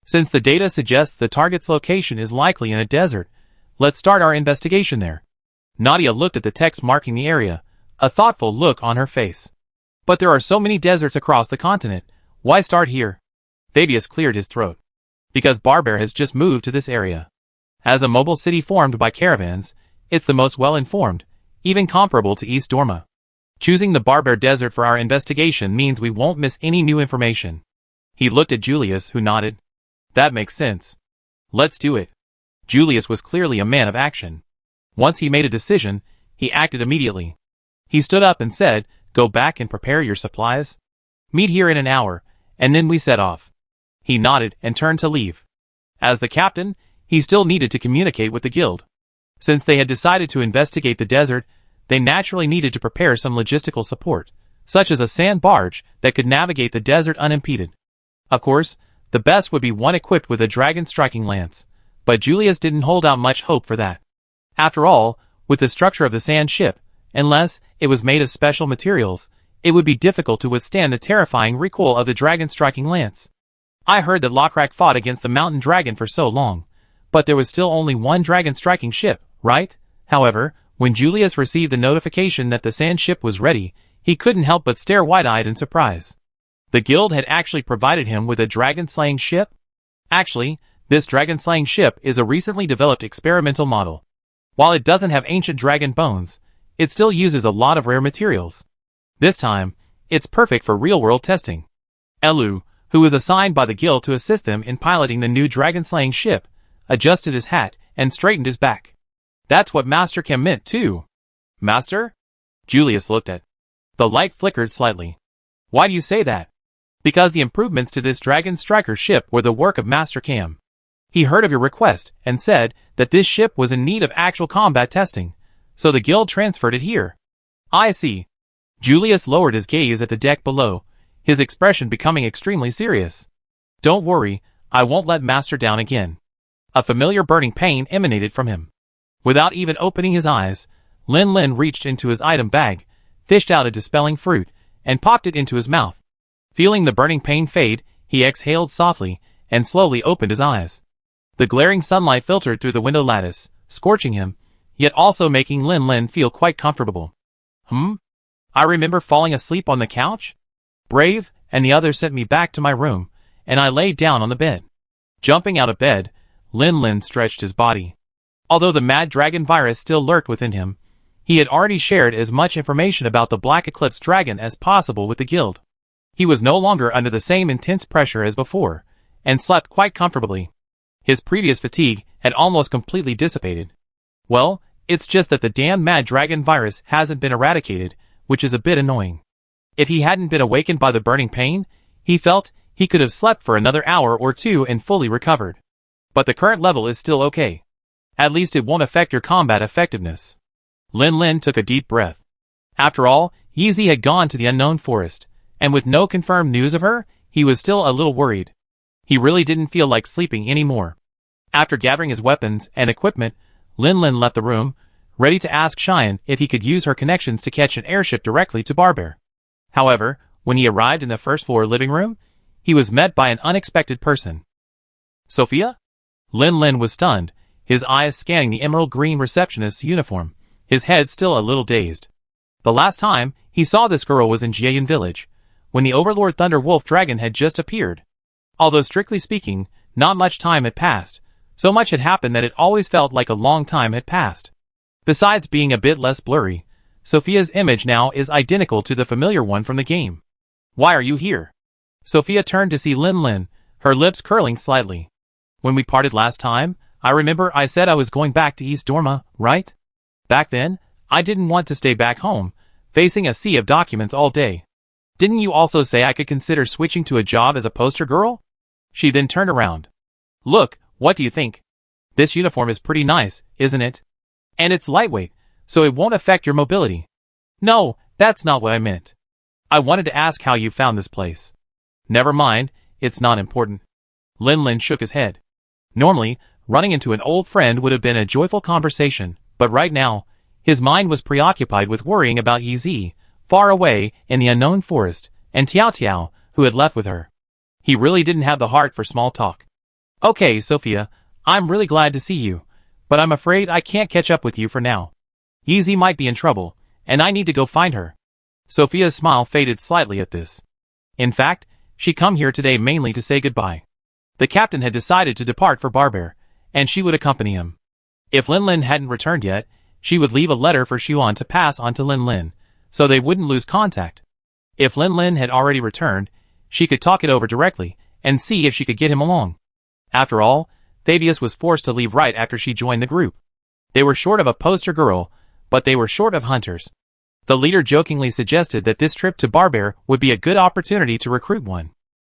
Since the data suggests the target's location is likely in a desert, let's start our investigation there. Nadia looked at the text marking the area, a thoughtful look on her face. But there are so many deserts across the continent, why start here? Fabius cleared his throat. Because Barbear has just moved to this area. As a mobile city formed by caravans, it's the most well-informed, even comparable to East Dorma. Choosing the Barbear Desert for our investigation means we won't miss any new information. He looked at Julius, who nodded. That makes sense. Let's do it. Julius was clearly a man of action. Once he made a decision, he acted immediately. He stood up and said, go back and prepare your supplies. Meet here in an hour, and then we set off. He nodded and turned to leave. As the captain, he still needed to communicate with the guild. Since they had decided to investigate the desert, they naturally needed to prepare some logistical support, such as a sand barge that could navigate the desert unimpeded. Of course, the best would be one equipped with a dragon striking lance, but Julius didn't hold out much hope for that. After all, with the structure of the sand ship, unless it was made of special materials, it would be difficult to withstand the terrifying recoil of the dragon striking lance. I heard that Lokrak fought against the mountain dragon for so long, but there was still only one dragon striking ship, right? However, when Julius received the notification that the sand ship was ready, he couldn't help but stare wide-eyed in surprise. The guild had actually provided him with a dragon-slaying ship? Actually, this dragon-slaying ship is a recently developed experimental model. While it doesn't have ancient dragon bones, it still uses a lot of rare materials. This time, it's perfect for real-world testing. Elu, who was assigned by the guild to assist them in piloting the new dragon-slaying ship, adjusted his hat and straightened his back. That's what Master Kim meant too. Master? Julius looked at. The light flickered slightly. Why do you say that? Because the improvements to this Dragon Striker ship were the work of Master Cam. He heard of your request and said that this ship was in need of actual combat testing, so the guild transferred it here. I see. Julius lowered his gaze at the deck below, his expression becoming extremely serious. Don't worry, I won't let Master down again. A familiar burning pain emanated from him. Without even opening his eyes, Lin Lin reached into his item bag, fished out a dispelling fruit, and popped it into his mouth. Feeling the burning pain fade, he exhaled softly and slowly opened his eyes. The glaring sunlight filtered through the window lattice, scorching him, yet also making Lin Lin feel quite comfortable. I remember falling asleep on the couch? Brave, and the others sent me back to my room, and I laid down on the bed. Jumping out of bed, Lin Lin stretched his body. Although the Mad Dragon virus still lurked within him, he had already shared as much information about the Black Eclipse Dragon as possible with the guild. He was no longer under the same intense pressure as before, and slept quite comfortably. His previous fatigue had almost completely dissipated. Well, it's just that the damn Mad Dragon virus hasn't been eradicated, which is a bit annoying. If he hadn't been awakened by the burning pain, he felt he could have slept for another hour or two and fully recovered. But the current level is still okay. At least it won't affect your combat effectiveness. Lin Lin took a deep breath. After all, Yeezy had gone to the unknown forest, and with no confirmed news of her, he was still a little worried. He really didn't feel like sleeping anymore. After gathering his weapons and equipment, Lin Lin left the room, ready to ask Cheyenne if he could use her connections to catch an airship directly to Barbear. However, when he arrived in the first-floor living room, he was met by an unexpected person. Sophia? Lin Lin was stunned, his eyes scanning the emerald green receptionist's uniform, his head still a little dazed. The last time he saw this girl was in Jiayan Village, when the Overlord Thunder Wolf Dragon had just appeared. Although strictly speaking, not much time had passed, so much had happened that it always felt like a long time had passed. Besides being a bit less blurry, Sophia's image now is identical to the familiar one from the game. Why are you here? Sophia turned to see Lin Lin, her lips curling slightly. When we parted last time, I remember I said I was going back to East Dorma, right? Back then, I didn't want to stay back home, facing a sea of documents all day. Didn't you also say I could consider switching to a job as a poster girl? She then turned around. Look, what do you think? This uniform is pretty nice, isn't it? And it's lightweight, so it won't affect your mobility. No, that's not what I meant. I wanted to ask how you found this place. Never mind, it's not important. Lin Lin shook his head. Normally, running into an old friend would have been a joyful conversation, but right now, his mind was preoccupied with worrying about Yi Zi, far away in the unknown forest, and Tiao Tiao, who had left with her. He really didn't have the heart for small talk. Okay, Sophia, I'm really glad to see you, but I'm afraid I can't catch up with you for now. Yi Zi might be in trouble, and I need to go find her. Sophia's smile faded slightly at this. In fact, she come here today mainly to say goodbye. The captain had decided to depart for Barbear, and she would accompany him. If Lin Lin hadn't returned yet, she would leave a letter for Xuan to pass on to Lin Lin, so they wouldn't lose contact. If Lin Lin had already returned, she could talk it over directly, and see if she could get him along. After all, Thaddeus was forced to leave right after she joined the group. They were short of a poster girl, but they were short of hunters. The leader jokingly suggested that this trip to Barbear would be a good opportunity to recruit one.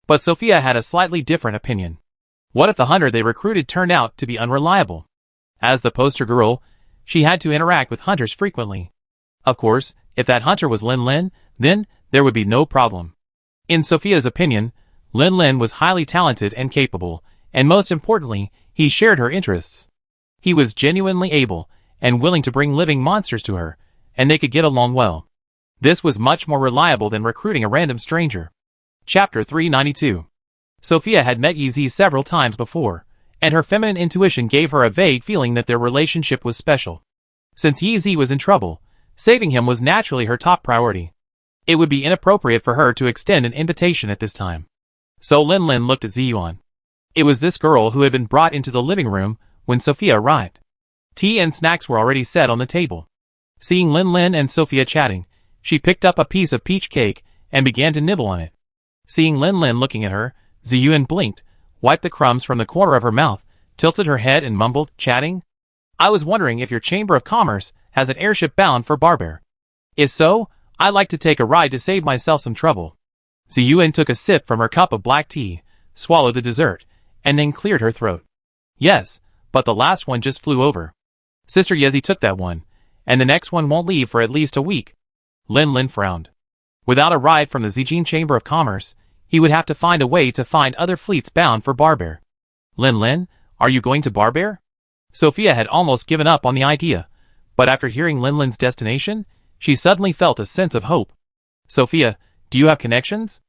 But Sophia had a slightly different opinion. What if the hunter they recruited turned out to be unreliable? As the poster girl, she had to interact with hunters frequently. Of course, if that hunter was Lin Lin, then there would be no problem. In Sophia's opinion, Lin Lin was highly talented and capable, and most importantly, he shared her interests. He was genuinely able and willing to bring living monsters to her, and they could get along well. This was much more reliable than recruiting a random stranger. Chapter 392. Sophia had met Yi Zi several times before, and her feminine intuition gave her a vague feeling that their relationship was special. Since Yi Zi was in trouble, saving him was naturally her top priority. It would be inappropriate for her to extend an invitation at this time. So Lin Lin looked at Ziyuan. It was this girl who had been brought into the living room when Sophia arrived. Tea and snacks were already set on the table. Seeing Lin Lin and Sophia chatting, she picked up a piece of peach cake and began to nibble on it. Seeing Lin Lin looking at her, Ziyuan blinked, wiped the crumbs from the corner of her mouth, tilted her head and mumbled, chatting. I was wondering if your Chamber of Commerce has an airship bound for Barbear. If so, I'd like to take a ride to save myself some trouble. Ziyuan took a sip from her cup of black tea, swallowed the dessert, and then cleared her throat. Yes, but the last one just flew over. Sister Yezi took that one, and the next one won't leave for at least a week. Lin Lin frowned. Without a ride from the Zijin Chamber of Commerce, he would have to find a way to find other fleets bound for Barbear. Lin Lin, are you going to Barbear? Sophia had almost given up on the idea, but after hearing Lin Lin's destination, she suddenly felt a sense of hope. Sophia, do you have connections?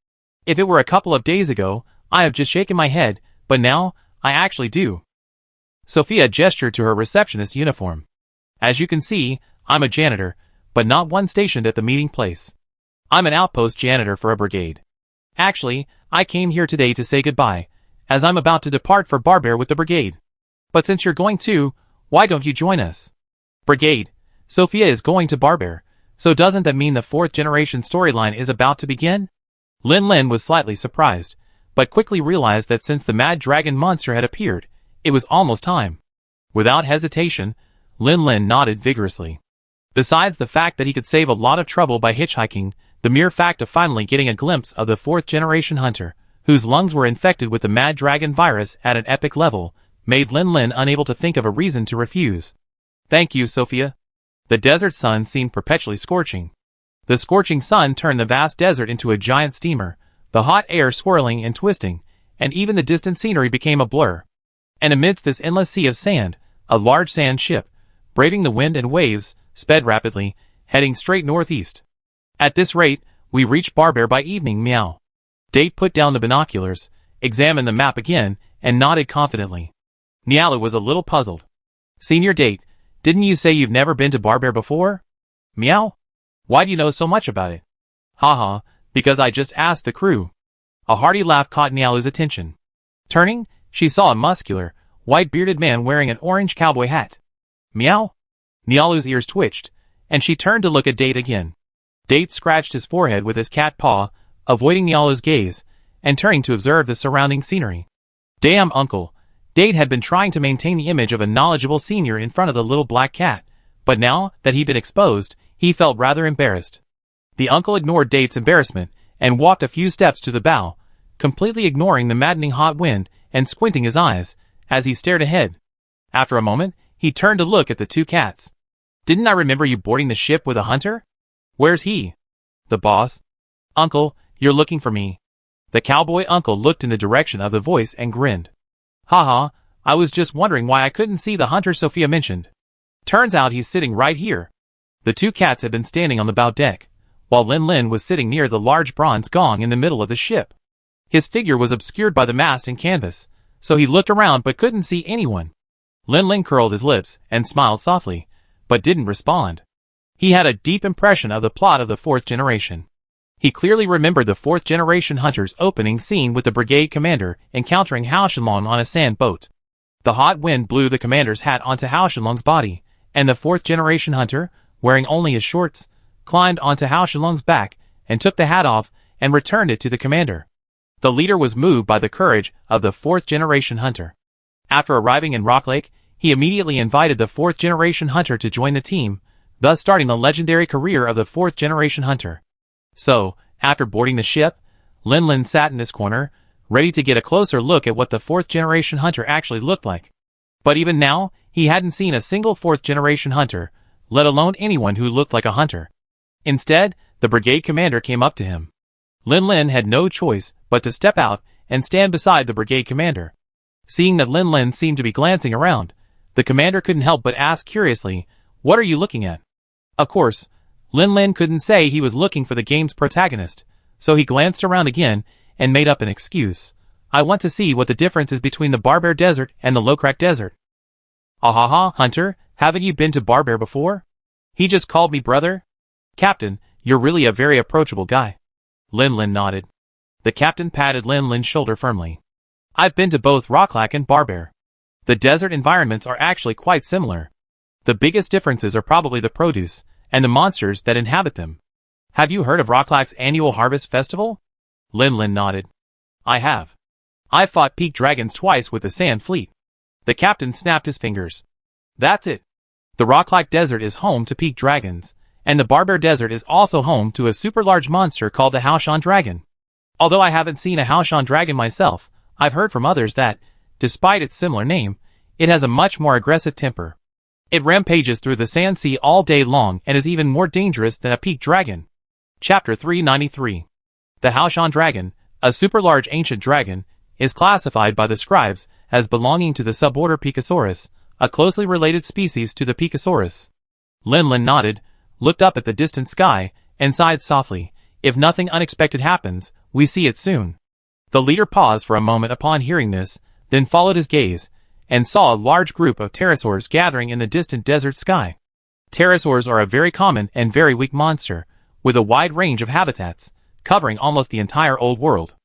If it were a couple of days ago, I have just shaken my head, but now, I actually do. Sophia gestured to her receptionist uniform. As you can see, I'm a janitor, but not one stationed at the meeting place. I'm an outpost janitor for a brigade. Actually, I came here today to say goodbye, as I'm about to depart for Barbear with the brigade. But since you're going too, why don't you join us? Brigade, Sophia is going to Barbear, so doesn't that mean the 4th generation storyline is about to begin? Lin was slightly surprised, but quickly realized that since the mad dragon monster had appeared, it was almost time. Without hesitation, Lin nodded vigorously. Besides the fact that he could save a lot of trouble by hitchhiking, the mere fact of finally getting a glimpse of the 4th generation hunter, whose lungs were infected with the mad dragon virus at an epic level, made Lin unable to think of a reason to refuse. Thank you, Sophia. The desert sun seemed perpetually scorching. The scorching sun turned the vast desert into a giant steamer, the hot air swirling and twisting, and even the distant scenery became a blur. And amidst this endless sea of sand, a large sand ship, braving the wind and waves, sped rapidly, heading straight northeast. At this rate, we reached Barbear by evening, meow. Date put down the binoculars, examined the map again, and nodded confidently. Nialu was a little puzzled. Senior Date, didn't you say you've never been to Barbear before? Meow? Why do you know so much about it? Haha, because I just asked the crew. A hearty laugh caught Nialu's attention. Turning, she saw a muscular, white-bearded man wearing an orange cowboy hat. Meow? Nialu's ears twitched, and she turned to look at Date again. Date scratched his forehead with his cat paw, avoiding Nialu's gaze, and turning to observe the surrounding scenery. Damn, uncle. Date had been trying to maintain the image of a knowledgeable senior in front of the little black cat, but now that he'd been exposed, he felt rather embarrassed. The uncle ignored Date's embarrassment and walked a few steps to the bow, completely ignoring the maddening hot wind and squinting his eyes as he stared ahead. After a moment, he turned to look at the two cats. Didn't I remember you boarding the ship with a hunter? Where's he? The boss. Uncle, you're looking for me. The cowboy uncle looked in the direction of the voice and grinned. Haha, I was just wondering why I couldn't see the hunter Sophia mentioned. Turns out he's sitting right here. The two cats had been standing on the bow deck, while Lin was sitting near the large bronze gong in the middle of the ship. His figure was obscured by the mast and canvas, so he looked around but couldn't see anyone. Lin curled his lips and smiled softly, but didn't respond. He had a deep impression of the plot of the 4th generation. He clearly remembered the 4th generation hunter's opening scene with the brigade commander encountering Hao Shenlong on a sand boat. The hot wind blew the commander's hat onto Hao Shenlong's body, and the 4th generation hunter, wearing only his shorts, climbed onto Hao Shenlong's back and took the hat off and returned it to the commander. The leader was moved by the courage of the 4th generation hunter. After arriving in Rock Lake, he immediately invited the 4th generation hunter to join the team, thus starting the legendary career of the 4th generation hunter. So, after boarding the ship, Lin sat in his corner, ready to get a closer look at what the 4th generation hunter actually looked like. But even now, he hadn't seen a single 4th generation hunter, let alone anyone who looked like a hunter. Instead, the brigade commander came up to him. Lin had no choice but to step out and stand beside the brigade commander. Seeing that Lin seemed to be glancing around, the commander couldn't help but ask curiously, "What are you looking at?" Of course, Lin couldn't say he was looking for the game's protagonist, so he glanced around again and made up an excuse. "I want to see what the difference is between the Barbear Desert and the Lokrak Desert." "Ahaha, Hunter, haven't you been to Barbear before?" "He just called me brother." "Captain, you're really a very approachable guy." Lin nodded. The captain patted Lin's shoulder firmly. "I've been to both Rocklak and Barbear. The desert environments are actually quite similar. The biggest differences are probably the produce and the monsters that inhabit them. Have you heard of Rocklak's annual harvest festival?" Lin nodded. "I have. I've fought peak dragons twice with the Sand Fleet." The captain snapped his fingers. "That's it. The Rocklak Desert is home to peak dragons, and the Barbear Desert is also home to a super large monster called the Haoshan Dragon. Although I haven't seen a Haoshan Dragon myself, I've heard from others that, despite its similar name, it has a much more aggressive temper. It rampages through the Sand Sea all day long and is even more dangerous than a peak dragon." Chapter 393. The Haoshan Dragon, a super-large ancient dragon, is classified by the scribes as belonging to the suborder Picosaurus, a closely related species to the Picosaurus. Lin nodded, looked up at the distant sky, and sighed softly. "If nothing unexpected happens, we see it soon." The leader paused for a moment upon hearing this, then followed his gaze, and saw a large group of pterosaurs gathering in the distant desert sky. Pterosaurs are a very common and very weak monster, with a wide range of habitats, covering almost the entire old world.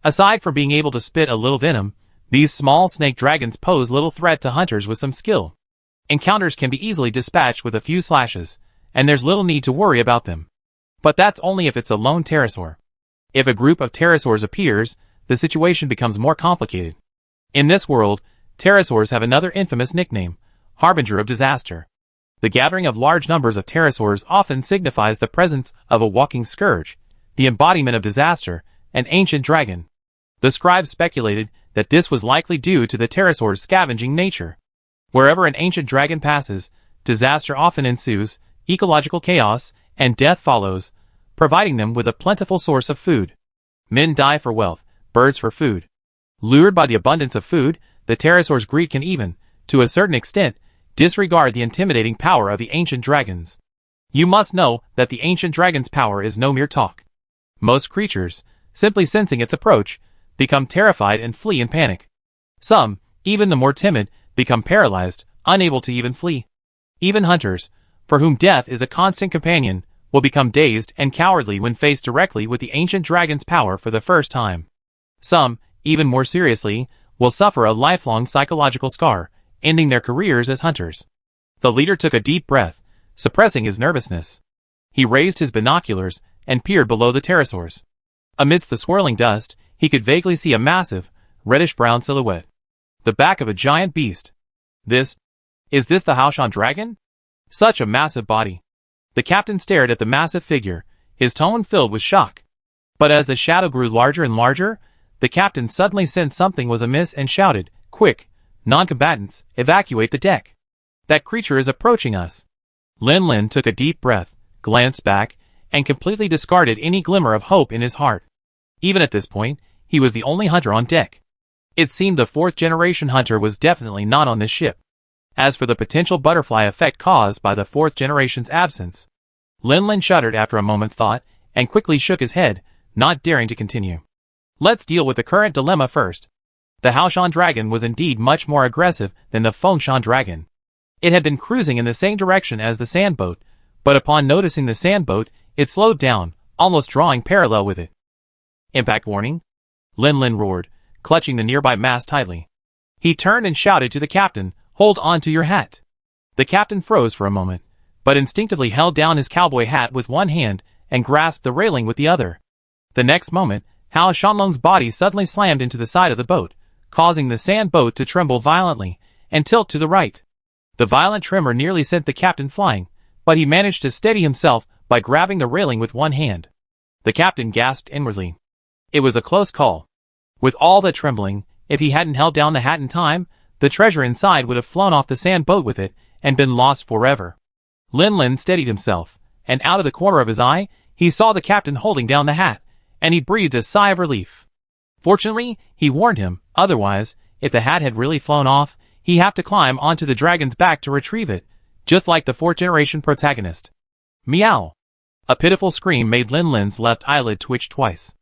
Aside from being able to spit a little venom, these small snake dragons pose little threat to hunters with some skill. Encounters can be easily dispatched with a few slashes, and there's little need to worry about them. But that's only if it's a lone pterosaur. If a group of pterosaurs appears, the situation becomes more complicated. In this world, pterosaurs have another infamous nickname, harbinger of disaster. The gathering of large numbers of pterosaurs often signifies the presence of a walking scourge, the embodiment of disaster, an ancient dragon. The scribes speculated that this was likely due to the pterosaurs' scavenging nature. Wherever an ancient dragon passes, disaster often ensues, ecological chaos, and death follows, providing them with a plentiful source of food. Men die for wealth, birds for food. Lured by the abundance of food, the pterosaurs' greed can even, to a certain extent, disregard the intimidating power of the ancient dragons. You must know that the ancient dragon's power is no mere talk. Most creatures, simply sensing its approach, become terrified and flee in panic. Some, even the more timid, become paralyzed, unable to even flee. Even hunters, for whom death is a constant companion, will become dazed and cowardly when faced directly with the ancient dragon's power for the first time. Some, even more seriously, will suffer a lifelong psychological scar, ending their careers as hunters. The leader took a deep breath, suppressing his nervousness. He raised his binoculars and peered below the pterosaurs. Amidst the swirling dust, he could vaguely see a massive, reddish-brown silhouette. The back of a giant beast. Is this the Haoshan dragon? Such a massive body. The captain stared at the massive figure, his tone filled with shock. But as the shadow grew larger and larger, the captain suddenly sensed something was amiss and shouted, "Quick, non-combatants, evacuate the deck. That creature is approaching us." Lin Lin took a deep breath, glanced back, and completely discarded any glimmer of hope in his heart. Even at this point, he was the only hunter on deck. It seemed the fourth-generation hunter was definitely not on this ship. As for the potential butterfly effect caused by the fourth generation's absence, Lin Lin shuddered after a moment's thought and quickly shook his head, not daring to continue. Let's deal with the current dilemma first. The Haoshan dragon was indeed much more aggressive than the Fengshan dragon. It had been cruising in the same direction as the sand boat, but upon noticing the sand boat, it slowed down, almost drawing parallel with it. Impact warning? Lin Lin roared, clutching the nearby mast tightly. He turned and shouted to the captain, "Hold on to your hat." The captain froze for a moment, but instinctively held down his cowboy hat with one hand and grasped the railing with the other. The next moment, Hao Shanlong's body suddenly slammed into the side of the boat, causing the sand boat to tremble violently and tilt to the right. The violent tremor nearly sent the captain flying, but he managed to steady himself by grabbing the railing with one hand. The captain gasped inwardly. It was a close call. With all that trembling, if he hadn't held down the hat in time, the treasure inside would have flown off the sand boat with it and been lost forever. Lin Lin steadied himself, and out of the corner of his eye, he saw the captain holding down the hat, and he breathed a sigh of relief. Fortunately, he warned him, otherwise, if the hat had really flown off, he'd have to climb onto the dragon's back to retrieve it, just like the fourth-generation protagonist. Meow! A pitiful scream made Lin Lin's left eyelid twitch twice.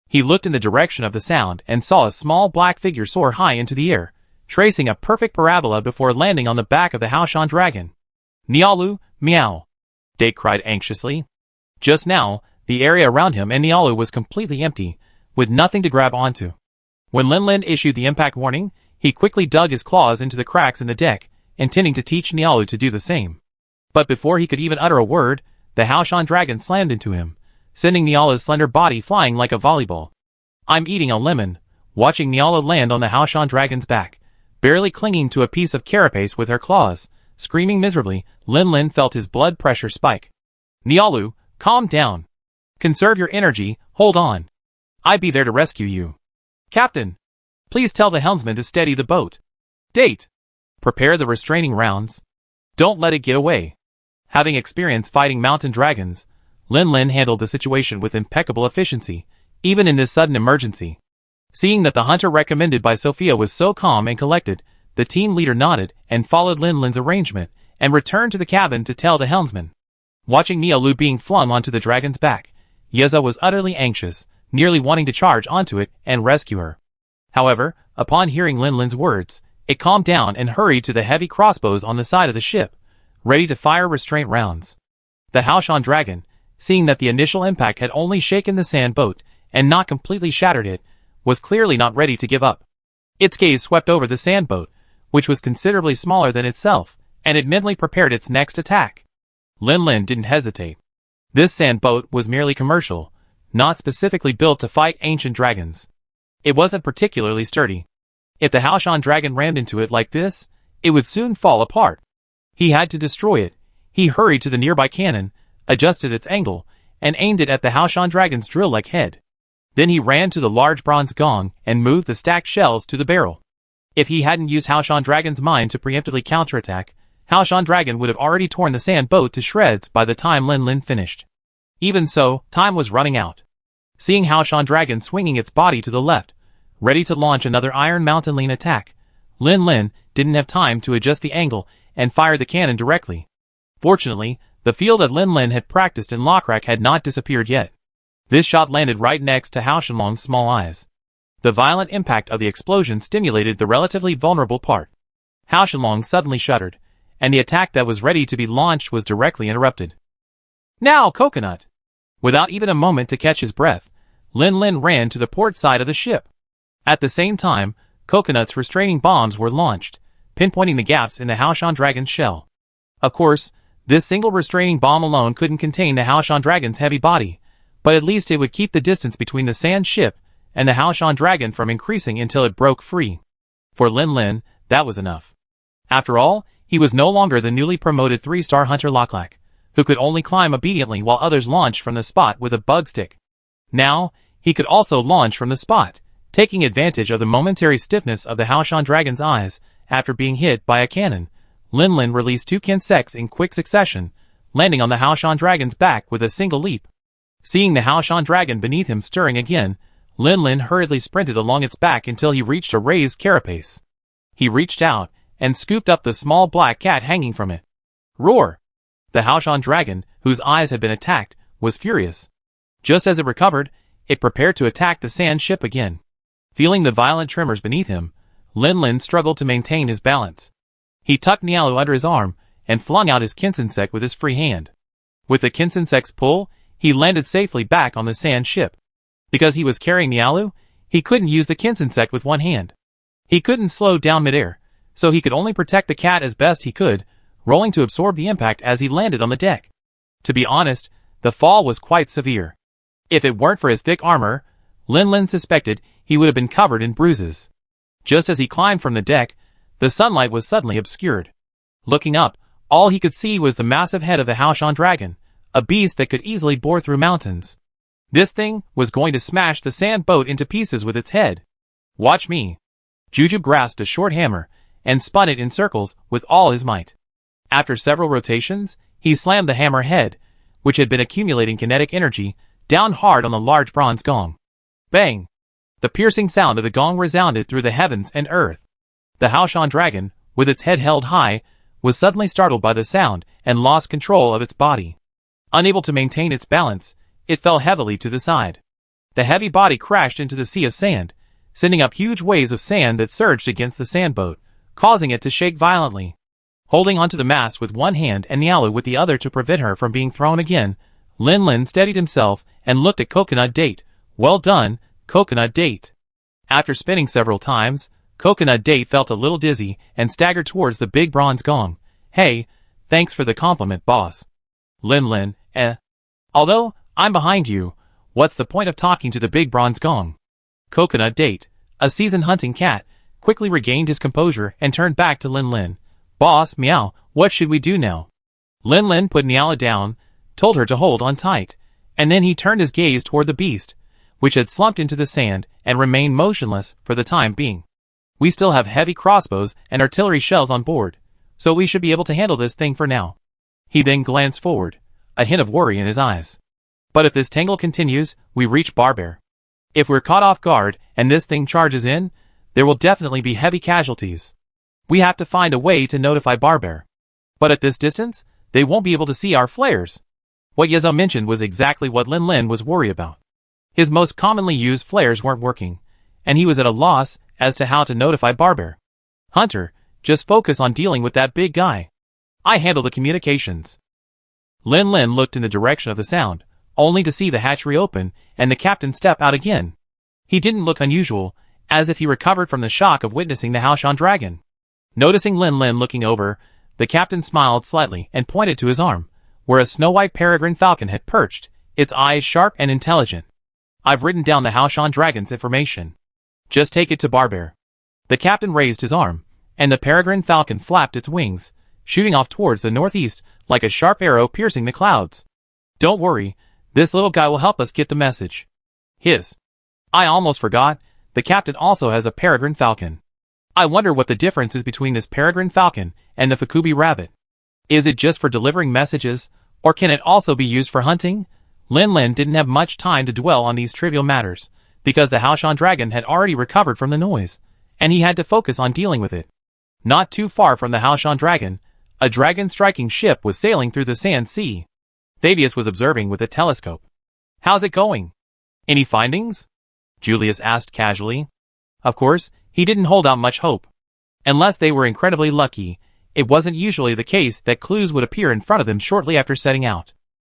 He looked in the direction of the sound and saw a small black figure soar high into the air, tracing a perfect parabola before landing on the back of the Haoshan dragon. "Nialu, meow!" Dake cried anxiously. Just now, the area around him and Nialu was completely empty, with nothing to grab onto. When Lin Lin issued the impact warning, he quickly dug his claws into the cracks in the deck, intending to teach Nialu to do the same. But before he could even utter a word, the Haoshan dragon slammed into him, sending Nialu's slender body flying like a volleyball. "I'm eating a lemon," watching Nialu land on the Haoshan dragon's back, barely clinging to a piece of carapace with her claws. Screaming miserably, Lin Lin felt his blood pressure spike. "Nialu, calm down. Conserve your energy, hold on. I'd be there to rescue you. Captain, please tell the helmsman to steady the boat. Date. Prepare the restraining rounds. Don't let it get away." Having experience fighting mountain dragons, Lin Lin handled the situation with impeccable efficiency, even in this sudden emergency. Seeing that the hunter recommended by Sophia was so calm and collected, the team leader nodded and followed Lin Lin's arrangement and returned to the cabin to tell the helmsman. Watching Nialu being flung onto the dragon's back, Yeza was utterly anxious, nearly wanting to charge onto it and rescue her. However, Upon hearing Lin Lin's words, it calmed down and hurried to the heavy crossbows on the side of the ship, ready to fire restraint rounds. The Haoshan dragon, seeing that the initial impact had only shaken the sand boat and not completely shattered it, was clearly not ready to give up. Its gaze swept over the sand boat, which was considerably smaller than itself, and it mentally prepared its next attack. Lin Lin didn't hesitate. This sand boat was merely commercial, not specifically built to fight ancient dragons. It wasn't particularly sturdy. If the Haoshan dragon rammed into it like this, it would soon fall apart. He had to destroy it. He hurried to the nearby cannon, adjusted its angle, and aimed it at the Haoshan dragon's drill-like head. Then he ran to the large bronze gong and moved the stacked shells to the barrel. If he hadn't used Haoshan dragon's mind to preemptively counterattack, Haoshan dragon would have already torn the sand boat to shreds by the time Lin Lin finished. Even so, time was running out. Seeing Haoshan dragon swinging its body to the left, ready to launch another Iron Mountain Lean attack, Lin Lin didn't have time to adjust the angle and fire the cannon directly. Fortunately, the field that Lin Lin had practiced in Lokrak had not disappeared yet. This shot landed right next to Hao Shenlong's small eyes. The violent impact of the explosion stimulated the relatively vulnerable part. Hao Shenlong suddenly shuddered, and the attack that was ready to be launched was directly interrupted. "Now, Coconut!" Without even a moment to catch his breath, Lin Lin ran to the port side of the ship. At the same time, Coconut's restraining bombs were launched, pinpointing the gaps in the Haoshan dragon's shell. Of course, this single restraining bomb alone couldn't contain the Haoshan dragon's heavy body, but at least it would keep the distance between the sand ship and the Haoshan dragon from increasing until it broke free. For Lin Lin, that was enough. After all, he was no longer the newly promoted 3-star hunter Loklak, who could only climb obediently while others launched from the spot with a bug stick. Now, he could also launch from the spot, taking advantage of the momentary stiffness of the Haoshan dragon's eyes after being hit by a cannon. Lin Lin released 2 Kinseks in quick succession, landing on the Haoshan dragon's back with a single leap. Seeing the Haoshan dragon beneath him stirring again, Lin Lin hurriedly sprinted along its back until he reached a raised carapace. He reached out and scooped up the small black cat hanging from it. Roar! The Haoshan dragon, whose eyes had been attacked, was furious. Just as it recovered, it prepared to attack the sand ship again. Feeling the violent tremors beneath him, Lin Lin struggled to maintain his balance. He tucked Nialu under his arm and flung out his Kinsensek with his free hand. With the Kinsensek's pull, he landed safely back on the sand ship. Because he was carrying Nialu, he couldn't use the Kinsensek with one hand. He couldn't slow down midair, so he could only protect the cat as best he could, rolling to absorb the impact as he landed on the deck. To be honest, the fall was quite severe. If it weren't for his thick armor, Lin Lin suspected he would have been covered in bruises. Just as he climbed from the deck, the sunlight was suddenly obscured. Looking up, all he could see was the massive head of the Haoshan dragon, a beast that could easily bore through mountains. This thing was going to smash the sand boat into pieces with its head. Watch me. Jujub grasped a short hammer and spun it in circles with all his might. After several rotations, he slammed the hammer head, which had been accumulating kinetic energy, down hard on the large bronze gong. Bang! The piercing sound of the gong resounded through the heavens and earth. The Haoshan dragon, with its head held high, was suddenly startled by the sound and lost control of its body. Unable to maintain its balance, it fell heavily to the side. The heavy body crashed into the sea of sand, sending up huge waves of sand that surged against the sand boat, causing it to shake violently. Holding onto the mast with one hand and Nialu with the other to prevent her from being thrown again, Lin Lin steadied himself and looked at Coconut Date. Well done, Coconut Date. After spinning several times, Coconut Date felt a little dizzy and staggered towards the big bronze gong. Hey, thanks for the compliment, boss. Lin Lin, Although, I'm behind you, what's the point of talking to the big bronze gong? Coconut Date, a seasoned hunting cat, quickly regained his composure and turned back to Lin Lin. Boss, meow, what should we do now? Lin Lin put Niala down, told her to hold on tight, and then he turned his gaze toward the beast, which had slumped into the sand and remained motionless for the time being. We still have heavy crossbows and artillery shells on board, so we should be able to handle this thing for now. He then glanced forward, a hint of worry in his eyes. But if this tangle continues, we reach Barbear. If we're caught off guard and this thing charges in, there will definitely be heavy casualties. We have to find a way to notify Barbear. But at this distance, they won't be able to see our flares. What Yezo mentioned was exactly what Lin Lin was worried about. His most commonly used flares weren't working, and he was at a loss as to how to notify Barber. "Hunter, just focus on dealing with that big guy. I handle the communications." Lin Lin looked in the direction of the sound, only to see the hatchery open and the captain step out again. He didn't look unusual, as if he recovered from the shock of witnessing the Haoshan dragon. Noticing Lin Lin looking over, the captain smiled slightly and pointed to his arm, where a snow-white peregrine falcon had perched, its eyes sharp and intelligent. "I've written down the Haoshan dragon's information. Just take it to Barber." The captain raised his arm, and the peregrine falcon flapped its wings, shooting off towards the northeast like a sharp arrow piercing the clouds. "Don't worry, this little guy will help us get the message." I almost forgot, the captain also has a peregrine falcon. I wonder what the difference is between this peregrine falcon and the Fukubi rabbit. Is it just for delivering messages, or can it also be used for hunting? Lin Lin didn't have much time to dwell on these trivial matters, because the Haoshan dragon had already recovered from the noise, and he had to focus on dealing with it. Not too far from the Haoshan dragon, a dragon-striking ship was sailing through the Sand Sea. Fabius was observing with a telescope. "How's it going? Any findings?" Julius asked casually. Of course, he didn't hold out much hope. Unless they were incredibly lucky, it wasn't usually the case that clues would appear in front of them shortly after setting out.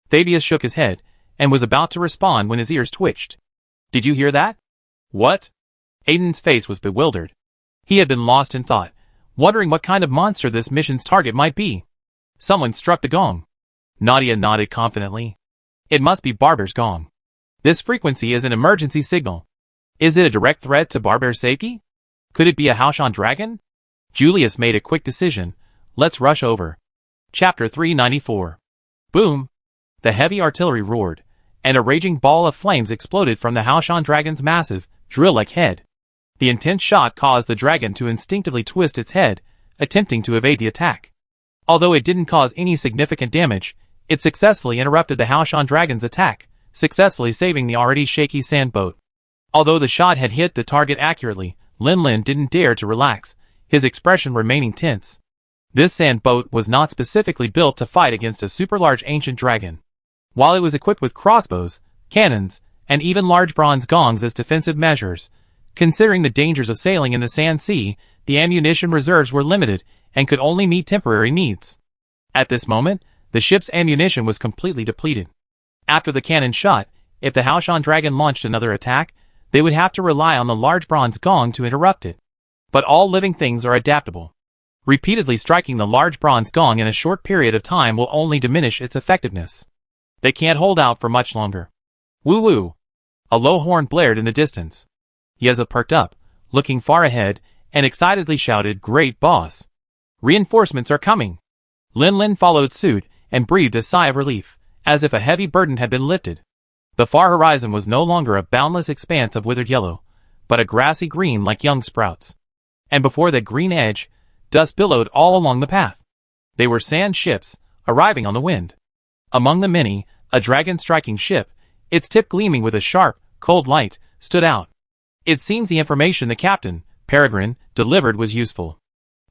Fabius shook his head, and was about to respond when his ears twitched. "Did you hear that?" "What?" Aiden's face was bewildered. He had been lost in thought, wondering what kind of monster this mission's target might be. Someone struck the gong. Nadia nodded confidently. "It must be Barber's gong. This frequency is an emergency signal. Is it a direct threat to Barber's safety? Could it be a Haoshan dragon?" Julius made a quick decision. "Let's rush over." Chapter 394. Boom! The heavy artillery roared, and a raging ball of flames exploded from the Haoshan dragon's massive, drill-like head. The intense shot caused the dragon to instinctively twist its head, attempting to evade the attack. Although it didn't cause any significant damage, it successfully interrupted the Haoshan dragon's attack, successfully saving the already shaky sand boat. Although the shot had hit the target accurately, Lin Lin didn't dare to relax, his expression remaining tense. This sand boat was not specifically built to fight against a super-large ancient dragon. While it was equipped with crossbows, cannons, and even large bronze gongs as defensive measures, considering the dangers of sailing in the Sand Sea, the ammunition reserves were limited and could only meet temporary needs. At this moment, the ship's ammunition was completely depleted. After the cannon shot, if the Haoshan dragon launched another attack, they would have to rely on the large bronze gong to interrupt it. But all living things are adaptable. Repeatedly striking the large bronze gong in a short period of time will only diminish its effectiveness. They can't hold out for much longer. Woo-woo! A low horn blared in the distance. Yeza perked up, looking far ahead, and excitedly shouted, "Great boss! Reinforcements are coming!" Lin Lin followed suit, and breathed a sigh of relief, as if a heavy burden had been lifted. The far horizon was no longer a boundless expanse of withered yellow, but a grassy green like young sprouts. And before that green edge, dust billowed all along the path. They were sand ships, arriving on the wind. Among the many, a dragon-striking ship, its tip gleaming with a sharp, cold light, stood out. It seems the information the captain, Peregrine, delivered was useful.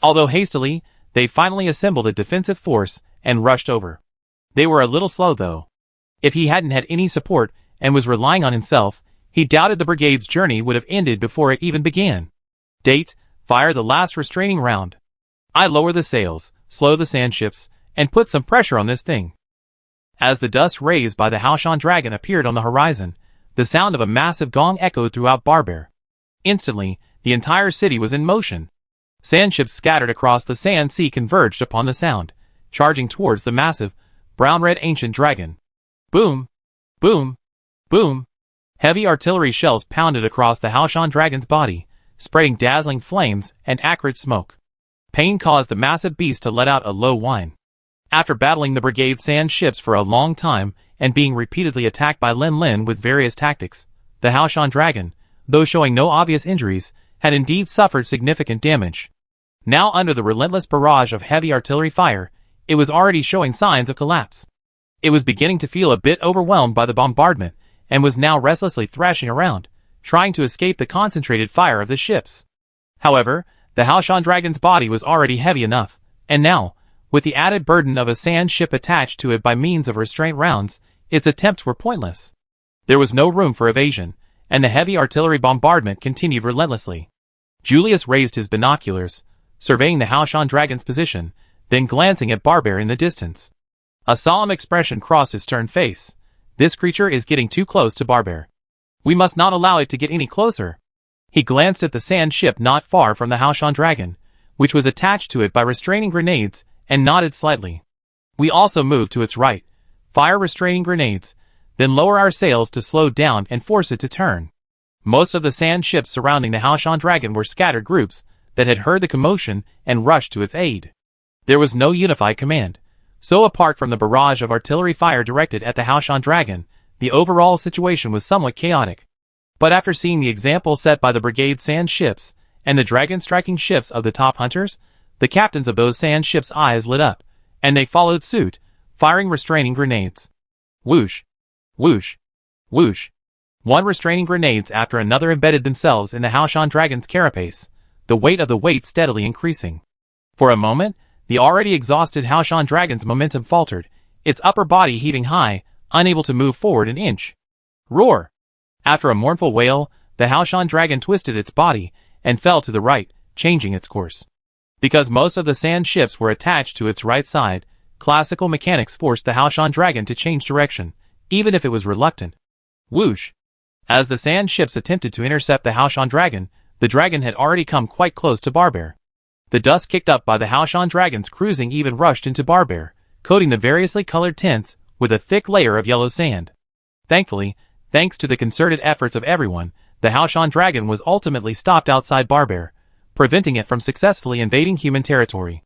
Although hastily, they finally assembled a defensive force and rushed over. They were a little slow though. If he hadn't had any support and was relying on himself, he doubted the brigade's journey would have ended before it even began. Date, fire the last restraining round. I lower the sails, slow the sand ships, and put some pressure on this thing. As the dust raised by the Haoshan dragon appeared on the horizon, the sound of a massive gong echoed throughout Barber. Instantly, the entire city was in motion. Sand ships scattered across the Sand Sea converged upon the sound, charging towards the massive, brown-red ancient dragon. Boom! Boom! Boom! Heavy artillery shells pounded across the Haoshan dragon's body, spreading dazzling flames and acrid smoke. Pain caused the massive beast to let out a low whine. After battling the brigade's sand ships for a long time and being repeatedly attacked by Lin Lin with various tactics, the Haoshan dragon, though showing no obvious injuries, had indeed suffered significant damage. Now under the relentless barrage of heavy artillery fire, it was already showing signs of collapse. It was beginning to feel a bit overwhelmed by the bombardment, and was now restlessly thrashing around, trying to escape the concentrated fire of the ships. However, the Haoshan dragon's body was already heavy enough, and now, with the added burden of a sand ship attached to it by means of restraint rounds, its attempts were pointless. There was no room for evasion, and the heavy artillery bombardment continued relentlessly. Julius raised his binoculars, surveying the Haoshan dragon's position, then glancing at Barbear in the distance. A solemn expression crossed his stern face. This creature is getting too close to Barbear. We must not allow it to get any closer. He glanced at the sand ship not far from the Haoshan dragon, which was attached to it by restraining grenades, and nodded slightly. We also moved to its right, fire restraining grenades, then lower our sails to slow down and force it to turn. Most of the sand ships surrounding the Haoshan dragon were scattered groups that had heard the commotion and rushed to its aid. There was no unified command, so apart from the barrage of artillery fire directed at the Haoshan dragon, the overall situation was somewhat chaotic. But after seeing the example set by the brigade sand ships and the dragon-striking ships of the top hunters, the captains of those sand ships' eyes lit up, and they followed suit, firing restraining grenades. Whoosh! Whoosh! Whoosh! One restraining grenades after another embedded themselves in the Haoshan dragon's carapace, the weight of the weight steadily increasing. For a moment, the already exhausted Haoshan dragon's momentum faltered, its upper body heaving high, unable to move forward an inch. Roar! After a mournful wail, the Haoshan dragon twisted its body and fell to the right, changing its course. Because most of the sand ships were attached to its right side, classical mechanics forced the Haoshan dragon to change direction, even if it was reluctant. Whoosh! As the sand ships attempted to intercept the Haoshan dragon, the dragon had already come quite close to Barbear. The dust kicked up by the Haoshan dragon's cruising even rushed into Barbear, coating the variously colored tents with a thick layer of yellow sand. Thankfully, thanks to the concerted efforts of everyone, the Haoshan dragon was ultimately stopped outside Barbear, preventing it from successfully invading human territory.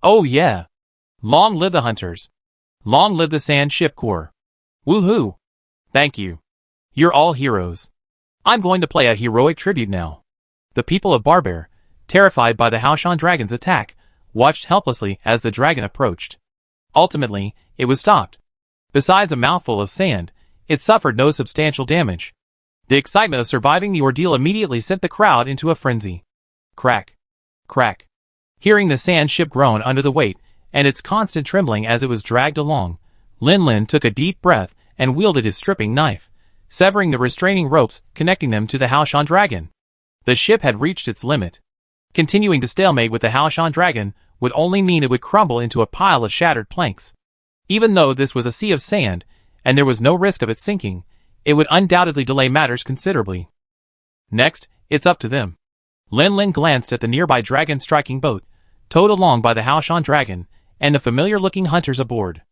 Oh yeah! Long live the hunters! Long live the sand ship corps! Woohoo! Thank you. You're all heroes. I'm going to play a heroic tribute now. The people of Barbear, terrified by the Haoshan dragon's attack, watched helplessly as the dragon approached. Ultimately, it was stopped. Besides a mouthful of sand, it suffered no substantial damage. The excitement of surviving the ordeal immediately sent the crowd into a frenzy. Crack! Crack! Hearing the sand ship groan under the weight, and its constant trembling as it was dragged along, Lin Lin took a deep breath and wielded his stripping knife, severing the restraining ropes connecting them to the Haoshan dragon. The ship had reached its limit. Continuing to stalemate with the Haoshan dragon would only mean it would crumble into a pile of shattered planks. Even though this was a sea of sand, and there was no risk of it sinking, it would undoubtedly delay matters considerably. Next, it's up to them. Lin Lin glanced at the nearby dragon-striking boat, towed along by the Haoshan dragon, and the familiar-looking hunters aboard.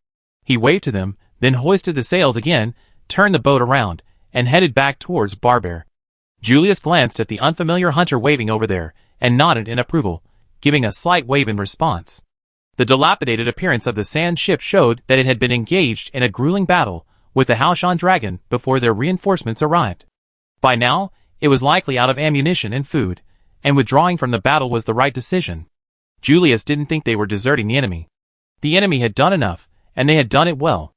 He waved to them, then hoisted the sails again, turned the boat around, and headed back towards Barbear. Julius glanced at the unfamiliar hunter waving over there, and nodded in approval, giving a slight wave in response. The dilapidated appearance of the sand ship showed that it had been engaged in a grueling battle with the Haoshan dragon before their reinforcements arrived. By now, it was likely out of ammunition and food, and withdrawing from the battle was the right decision. Julius didn't think they were deserting the enemy. The enemy had done enough, and they had done it well.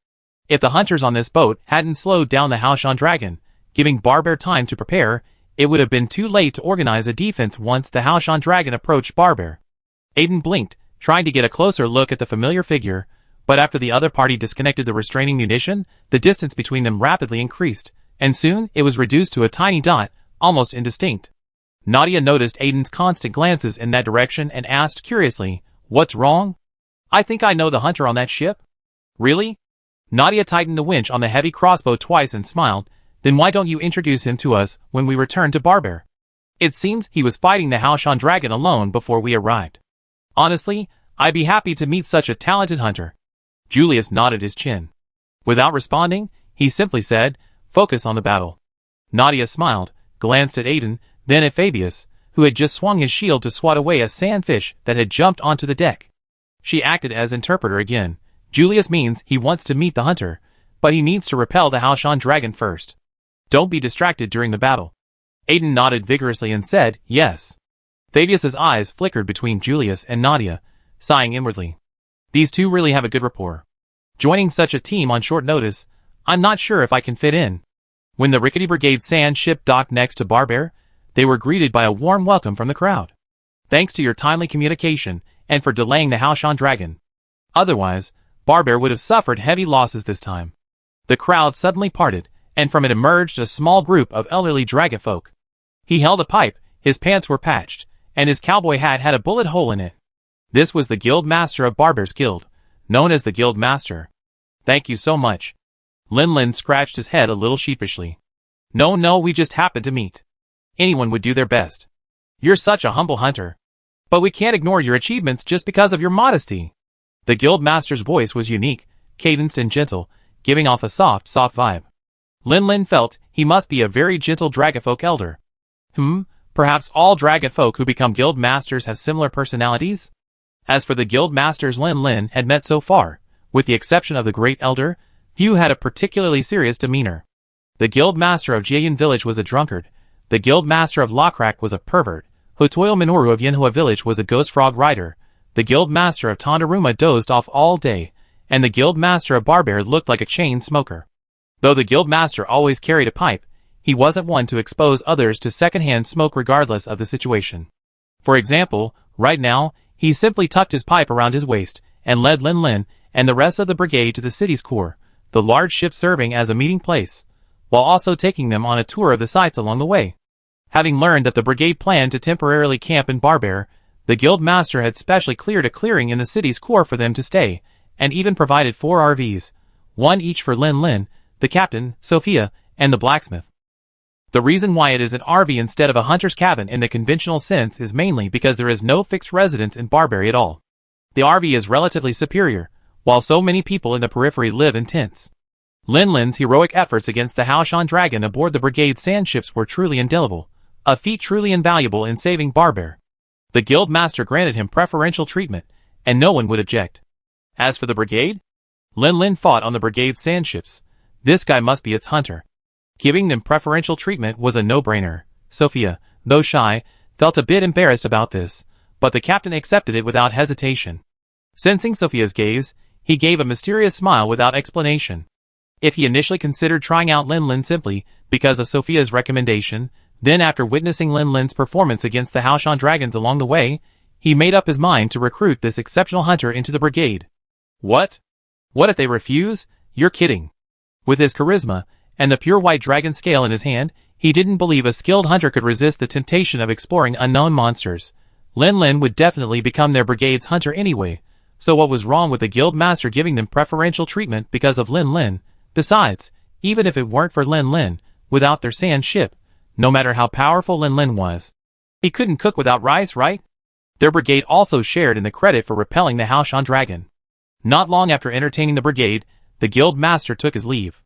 If the hunters on this boat hadn't slowed down the Haoshan dragon, giving Barbear time to prepare, it would have been too late to organize a defense once the Haoshan dragon approached Barbear. Aiden blinked, trying to get a closer look at the familiar figure, but after the other party disconnected the restraining munition, the distance between them rapidly increased, and soon it was reduced to a tiny dot, almost indistinct. Nadia noticed Aiden's constant glances in that direction and asked curiously, "What's wrong?" "I think I know the hunter on that ship." "Really?" Nadia tightened the winch on the heavy crossbow twice and smiled. "Then why don't you introduce him to us when we return to Barbear? It seems he was fighting the Haoshan dragon alone before we arrived. Honestly, I'd be happy to meet such a talented hunter." Julius nodded his chin. Without responding, he simply said, "Focus on the battle." Nadia smiled, glanced at Aiden, then at Fabius, who had just swung his shield to swat away a sandfish that had jumped onto the deck. She acted as interpreter again. Julius means he wants to meet the hunter, but he needs to repel the Haoshan dragon first. Don't be distracted during the battle. Aiden nodded vigorously and said, "Yes." Fabius's eyes flickered between Julius and Nadia, sighing inwardly. These two really have a good rapport. Joining such a team on short notice, I'm not sure if I can fit in. When the Rickety Brigade sand ship docked next to Barbear, they were greeted by a warm welcome from the crowd. "Thanks to your timely communication, and for delaying the Haoshan dragon. Otherwise, Barbear would have suffered heavy losses this time." The crowd suddenly parted, and from it emerged a small group of elderly dragonfolk. He held a pipe, his pants were patched, and his cowboy hat had a bullet hole in it. This was the guild master of Barber's Guild, known as the Guild Master. Thank you so much. Lin Lin scratched his head a little sheepishly. No, we just happened to meet. Anyone would do their best. You're such a humble hunter. But we can't ignore your achievements just because of your modesty. The guild master's voice was unique, cadenced and gentle, giving off a soft vibe. Lin Lin felt he must be a very gentle dragonfolk elder. Perhaps all dragonfolk who become guild masters have similar personalities? As for the guild masters Lin Lin had met so far, with the exception of the great elder, few had a particularly serious demeanor. The guild master of Jiayan village was a drunkard, the guild master of Lokrak was a pervert, Hotoyo Minoru of Yenhua village was a ghost frog rider, the guild master of Tondaruma dozed off all day, and the guild master of Barber looked like a chain smoker. Though the guild master always carried a pipe, he wasn't one to expose others to secondhand smoke regardless of the situation. For example, right now, he simply tucked his pipe around his waist, and led Lin Lin and the rest of the brigade to the city's core, the large ship serving as a meeting place, while also taking them on a tour of the sights along the way. Having learned that the brigade planned to temporarily camp in Barber, the guild master had specially cleared a clearing in the city's core for them to stay, and even provided 4 RVs, one each for Lin Lin, the captain, Sophia, and the blacksmith. The reason why it is an RV instead of a hunter's cabin in the conventional sense is mainly because there is no fixed residence in Barber at all. The RV is relatively superior, while so many people in the periphery live in tents. Lin Lin's heroic efforts against the Haoshan dragon aboard the brigade's sand ships were truly indelible, a feat truly invaluable in saving Barber. The guild master granted him preferential treatment, and no one would object. As for the brigade, Lin Lin fought on the brigade's sand ships. This guy must be its hunter. Giving them preferential treatment was a no-brainer. Sophia, though shy, felt a bit embarrassed about this, but the captain accepted it without hesitation. Sensing Sophia's gaze, he gave a mysterious smile without explanation. If he initially considered trying out Lin Lin simply because of Sophia's recommendation, then after witnessing Lin Lin's performance against the Haoshan dragons along the way, he made up his mind to recruit this exceptional hunter into the brigade. What? What if they refuse? You're kidding. With his charisma, and the pure white dragon scale in his hand, he didn't believe a skilled hunter could resist the temptation of exploring unknown monsters. Lin Lin would definitely become their brigade's hunter anyway, so what was wrong with the guild master giving them preferential treatment because of Lin Lin? Besides, even if it weren't for Lin Lin, without their sand ship, no matter how powerful Lin Lin was, he couldn't cook without rice, right? Their brigade also shared in the credit for repelling the Haoshan dragon. Not long after entertaining the brigade, the guild master took his leave.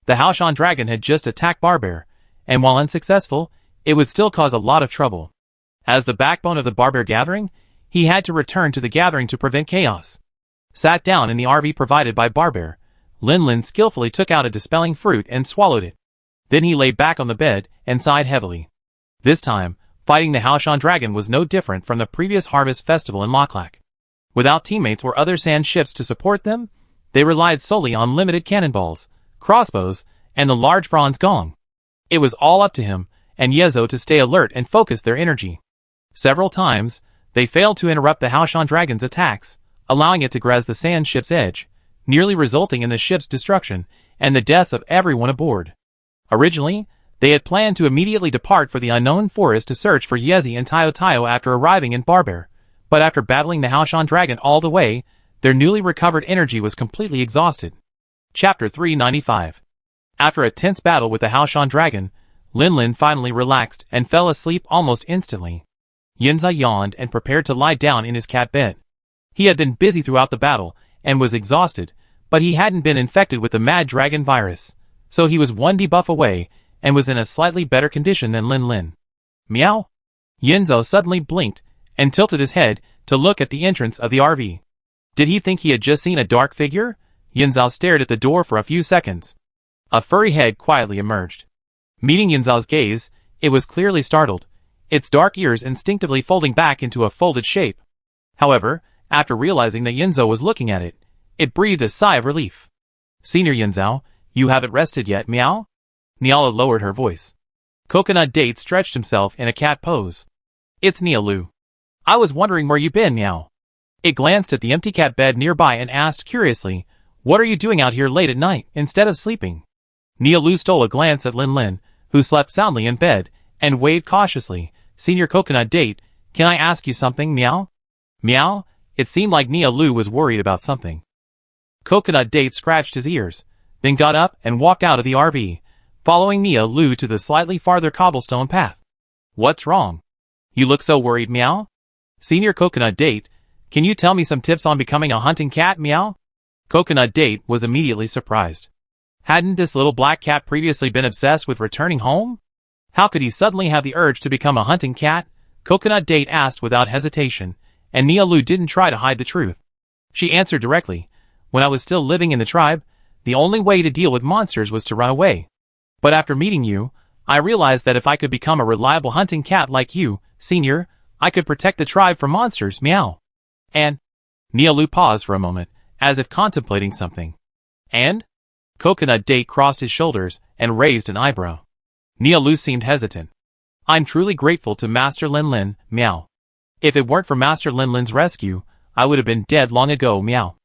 The Haoshan dragon had just attacked Barber, and while unsuccessful, it would still cause a lot of trouble. As the backbone of the Barber gathering, he had to return to the gathering to prevent chaos. Sat down in the RV provided by Barber, Lin Lin skillfully took out a dispelling fruit and swallowed it. Then he lay back on the bed and sighed heavily. This time, fighting the Haoshan dragon was no different from the previous harvest festival in Loklak. Without teammates or other sand ships to support them, they relied solely on limited cannonballs, crossbows, and the large bronze gong. It was all up to him and Yezo to stay alert and focus their energy. Several times, they failed to interrupt the Haoshan dragon's attacks, allowing it to graze the sand ship's edge, nearly resulting in the ship's destruction and the deaths of everyone aboard. Originally, they had planned to immediately depart for the unknown forest to search for Yezi and Tayo after arriving in Barber, but after battling the Haoshan dragon all the way, their newly recovered energy was completely exhausted. Chapter 395. After a tense battle with the Haoshan dragon, Lin Lin finally relaxed and fell asleep almost instantly. Yinza yawned and prepared to lie down in his cat bed. He had been busy throughout the battle and was exhausted, but he hadn't been infected with the mad dragon virus, so he was one debuff away and was in a slightly better condition than Lin Lin. Meow? Yinzo suddenly blinked and tilted his head to look at the entrance of the RV. Did he think he had just seen a dark figure? Yinzao stared at the door for a few seconds. A furry head quietly emerged. Meeting Yinzao's gaze, it was clearly startled, its dark ears instinctively folding back into a folded shape. However, after realizing that Yinzao was looking at it, it breathed a sigh of relief. Senior Yinzao, you haven't rested yet, meow? Niala lowered her voice. Coconut Date stretched himself in a cat pose. It's Nialu. I was wondering where you been, meow. It glanced at the empty cat bed nearby and asked curiously, what are you doing out here late at night, instead of sleeping? Nialu stole a glance at Lin Lin, who slept soundly in bed, and waved cautiously. Senior Coconut Date, can I ask you something, meow? Meow? It seemed like Nia Lu was worried about something. Coconut Date scratched his ears, then got up and walked out of the RV, following Nia Lu to the slightly farther cobblestone path. What's wrong? You look so worried, meow? Senior Coconut Date, can you tell me some tips on becoming a hunting cat, meow? Coconut Date was immediately surprised. Hadn't this little black cat previously been obsessed with returning home? How could he suddenly have the urge to become a hunting cat? Coconut Date asked without hesitation, and Nia Lu didn't try to hide the truth. She answered directly, when I was still living in the tribe, the only way to deal with monsters was to run away. But after meeting you, I realized that if I could become a reliable hunting cat like you, Senior, I could protect the tribe from monsters, meow. And? Nia Lu paused for a moment, as if contemplating something. And? Coconut Date crossed his shoulders and raised an eyebrow. Nia Lu seemed hesitant. I'm truly grateful to Master Lin Lin, meow. If it weren't for Master Lin Lin's rescue, I would have been dead long ago, meow.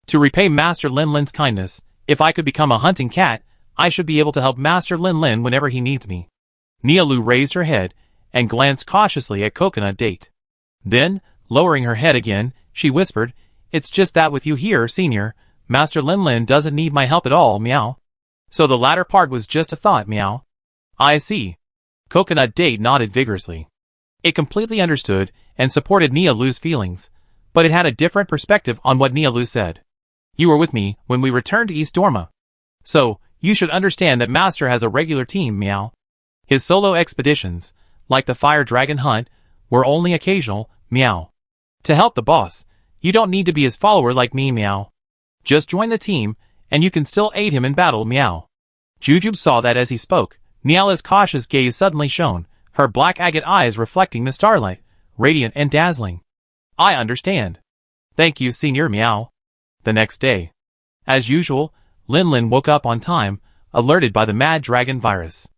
To repay Master Lin Lin's kindness, if I could become a hunting cat, I should be able to help Master Lin Lin whenever he needs me. Nia Lu raised her head and glanced cautiously at Coconut Date. Then, lowering her head again, she whispered, It's just that with you here, Senior, Master Lin Lin doesn't need my help at all, meow. So the latter part was just a thought, meow. I see. Coconut Date nodded vigorously. It completely understood and supported Nia Lu's feelings, but it had a different perspective on what Nia Lu said. You were with me when we returned to East Dorma. So, you should understand that Master has a regular team, meow. His solo expeditions, like the Fire Dragon Hunt, were only occasional, meow. To help the boss, you don't need to be his follower like me, meow. Just join the team, and you can still aid him in battle, meow. Jujube saw that as he spoke. Niala's cautious gaze suddenly shone, her black agate eyes reflecting the starlight, radiant and dazzling. I understand. Thank you, Senior, meow. The next day. As usual, Lin Lin woke up on time, alerted by the Mad Dragon virus.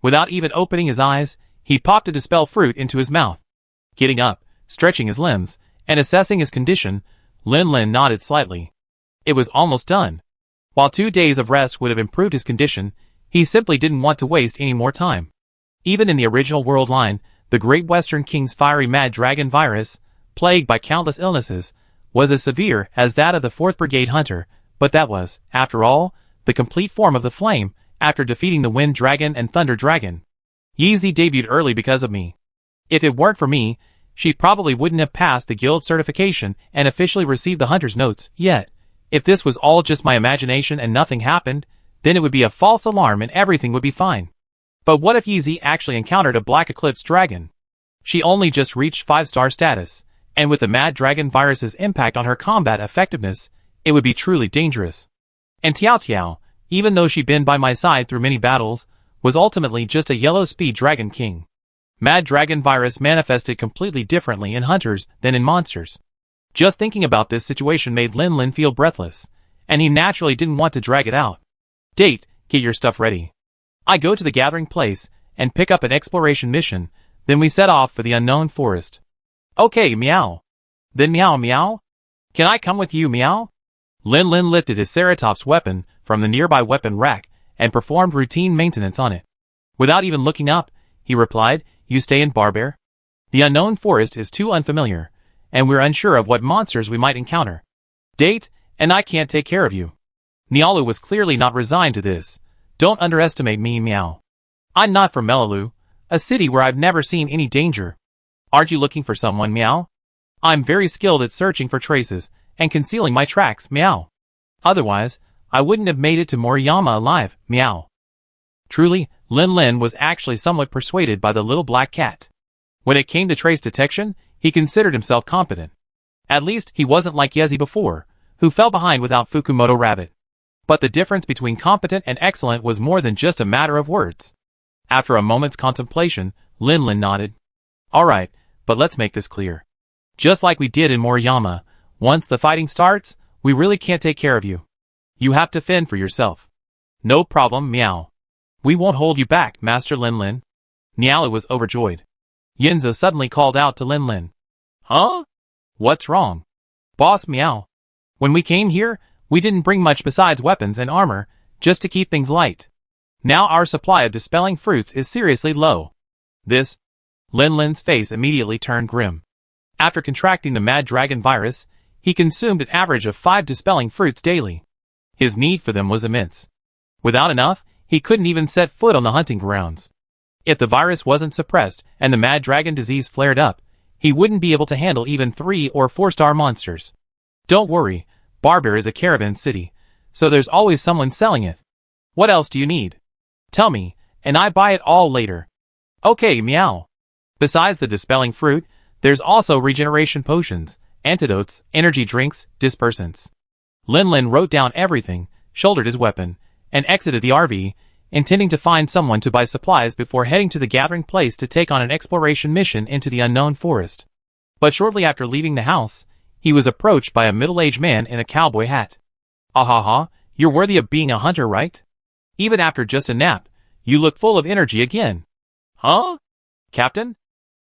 Without even opening his eyes, he popped a dispel fruit into his mouth. Getting up, stretching his limbs, and assessing his condition, Lin Lin nodded slightly. It was almost done. While 2 days of rest would have improved his condition, he simply didn't want to waste any more time. Even in the original world line, the Great Western King's fiery Mad Dragon virus, plagued by countless illnesses, was as severe as that of the 4th Brigade Hunter, but that was, after all, the complete form of the flame after defeating the Wind Dragon and Thunder Dragon. Yeezy debuted early because of me. If it weren't for me, she probably wouldn't have passed the guild certification and officially received the Hunter's Notes yet. If this was all just my imagination and nothing happened, then it would be a false alarm and everything would be fine. But what if Yeezy actually encountered a Black Eclipse Dragon? She only just reached 5-star status, and with the Mad Dragon virus's impact on her combat effectiveness, it would be truly dangerous. And Tiao Tiao, even though she'd been by my side through many battles, was ultimately just a yellow speed dragon king. Mad Dragon virus manifested completely differently in hunters than in monsters. Just thinking about this situation made Lin Lin feel breathless, and he naturally didn't want to drag it out. Date, get your stuff ready. I go to the gathering place and pick up an exploration mission, then we set off for the unknown forest. Okay, meow. Then meow meow? Can I come with you, meow? Lin Lin lifted his Ceratops weapon from the nearby weapon rack and performed routine maintenance on it. Without even looking up, he replied, You stay in Barbear? The unknown forest is too unfamiliar, and we're unsure of what monsters we might encounter. Date, and I can't take care of you. Nialu was clearly not resigned to this. Don't underestimate me, meow. I'm not from Melalu, a city where I've never seen any danger. Aren't you looking for someone, meow? I'm very skilled at searching for traces and concealing my tracks, meow. Otherwise, I wouldn't have made it to Moriyama alive, meow. Truly, Lin Lin was actually somewhat persuaded by the little black cat. When it came to trace detection, he considered himself competent. At least, he wasn't like Yezi before, who fell behind without Fukumoto Rabbit. But the difference between competent and excellent was more than just a matter of words. After a moment's contemplation, Lin Lin nodded. Alright, but let's make this clear. Just like we did in Moriyama, once the fighting starts, we really can't take care of you. You have to fend for yourself. No problem, meow. We won't hold you back, Master Lin Lin. Nialu was overjoyed. Yinza suddenly called out to Lin Lin. Huh? What's wrong? Boss, meow. When we came here, we didn't bring much besides weapons and armor, just to keep things light. Now our supply of dispelling fruits is seriously low. This? Lin Lin's face immediately turned grim. After contracting the Mad Dragon virus, he consumed an average of 5 dispelling fruits daily. His need for them was immense. Without enough, he couldn't even set foot on the hunting grounds. If the virus wasn't suppressed and the Mad Dragon disease flared up, he wouldn't be able to handle even 3- or 4-star monsters. Don't worry, Barber is a caravan city, so there's always someone selling it. What else do you need? Tell me, and I buy it all later. Okay, meow. Besides the dispelling fruit, there's also regeneration potions, antidotes, energy drinks, dispersants. Lin Lin wrote down everything, shouldered his weapon, and exited the RV, intending to find someone to buy supplies before heading to the gathering place to take on an exploration mission into the unknown forest. But shortly after leaving the house, he was approached by a middle-aged man in a cowboy hat. Ahaha, you're worthy of being a hunter, right? Even after just a nap, you look full of energy again. Huh? Captain?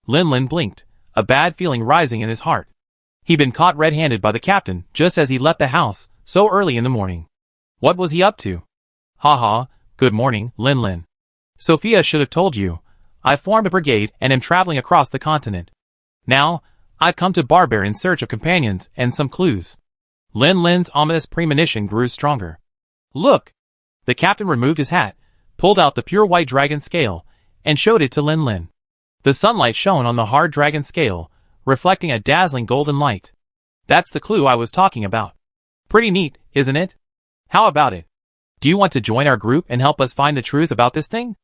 Lin Lin blinked, a bad feeling rising in his heart. He'd been caught red-handed by the captain just as he left the house, so early in the morning. What was he up to? Haha, good morning, Lin Lin. Sophia should have told you. I formed a brigade and am traveling across the continent. Now, I've come to Barber in search of companions and some clues. Lin Lin's ominous premonition grew stronger. Look! The captain removed his hat, pulled out the pure white dragon scale, and showed it to Lin Lin. The sunlight shone on the hard dragon scale, reflecting a dazzling golden light. That's the clue I was talking about. Pretty neat, isn't it? How about it? Do you want to join our group and help us find the truth about this thing?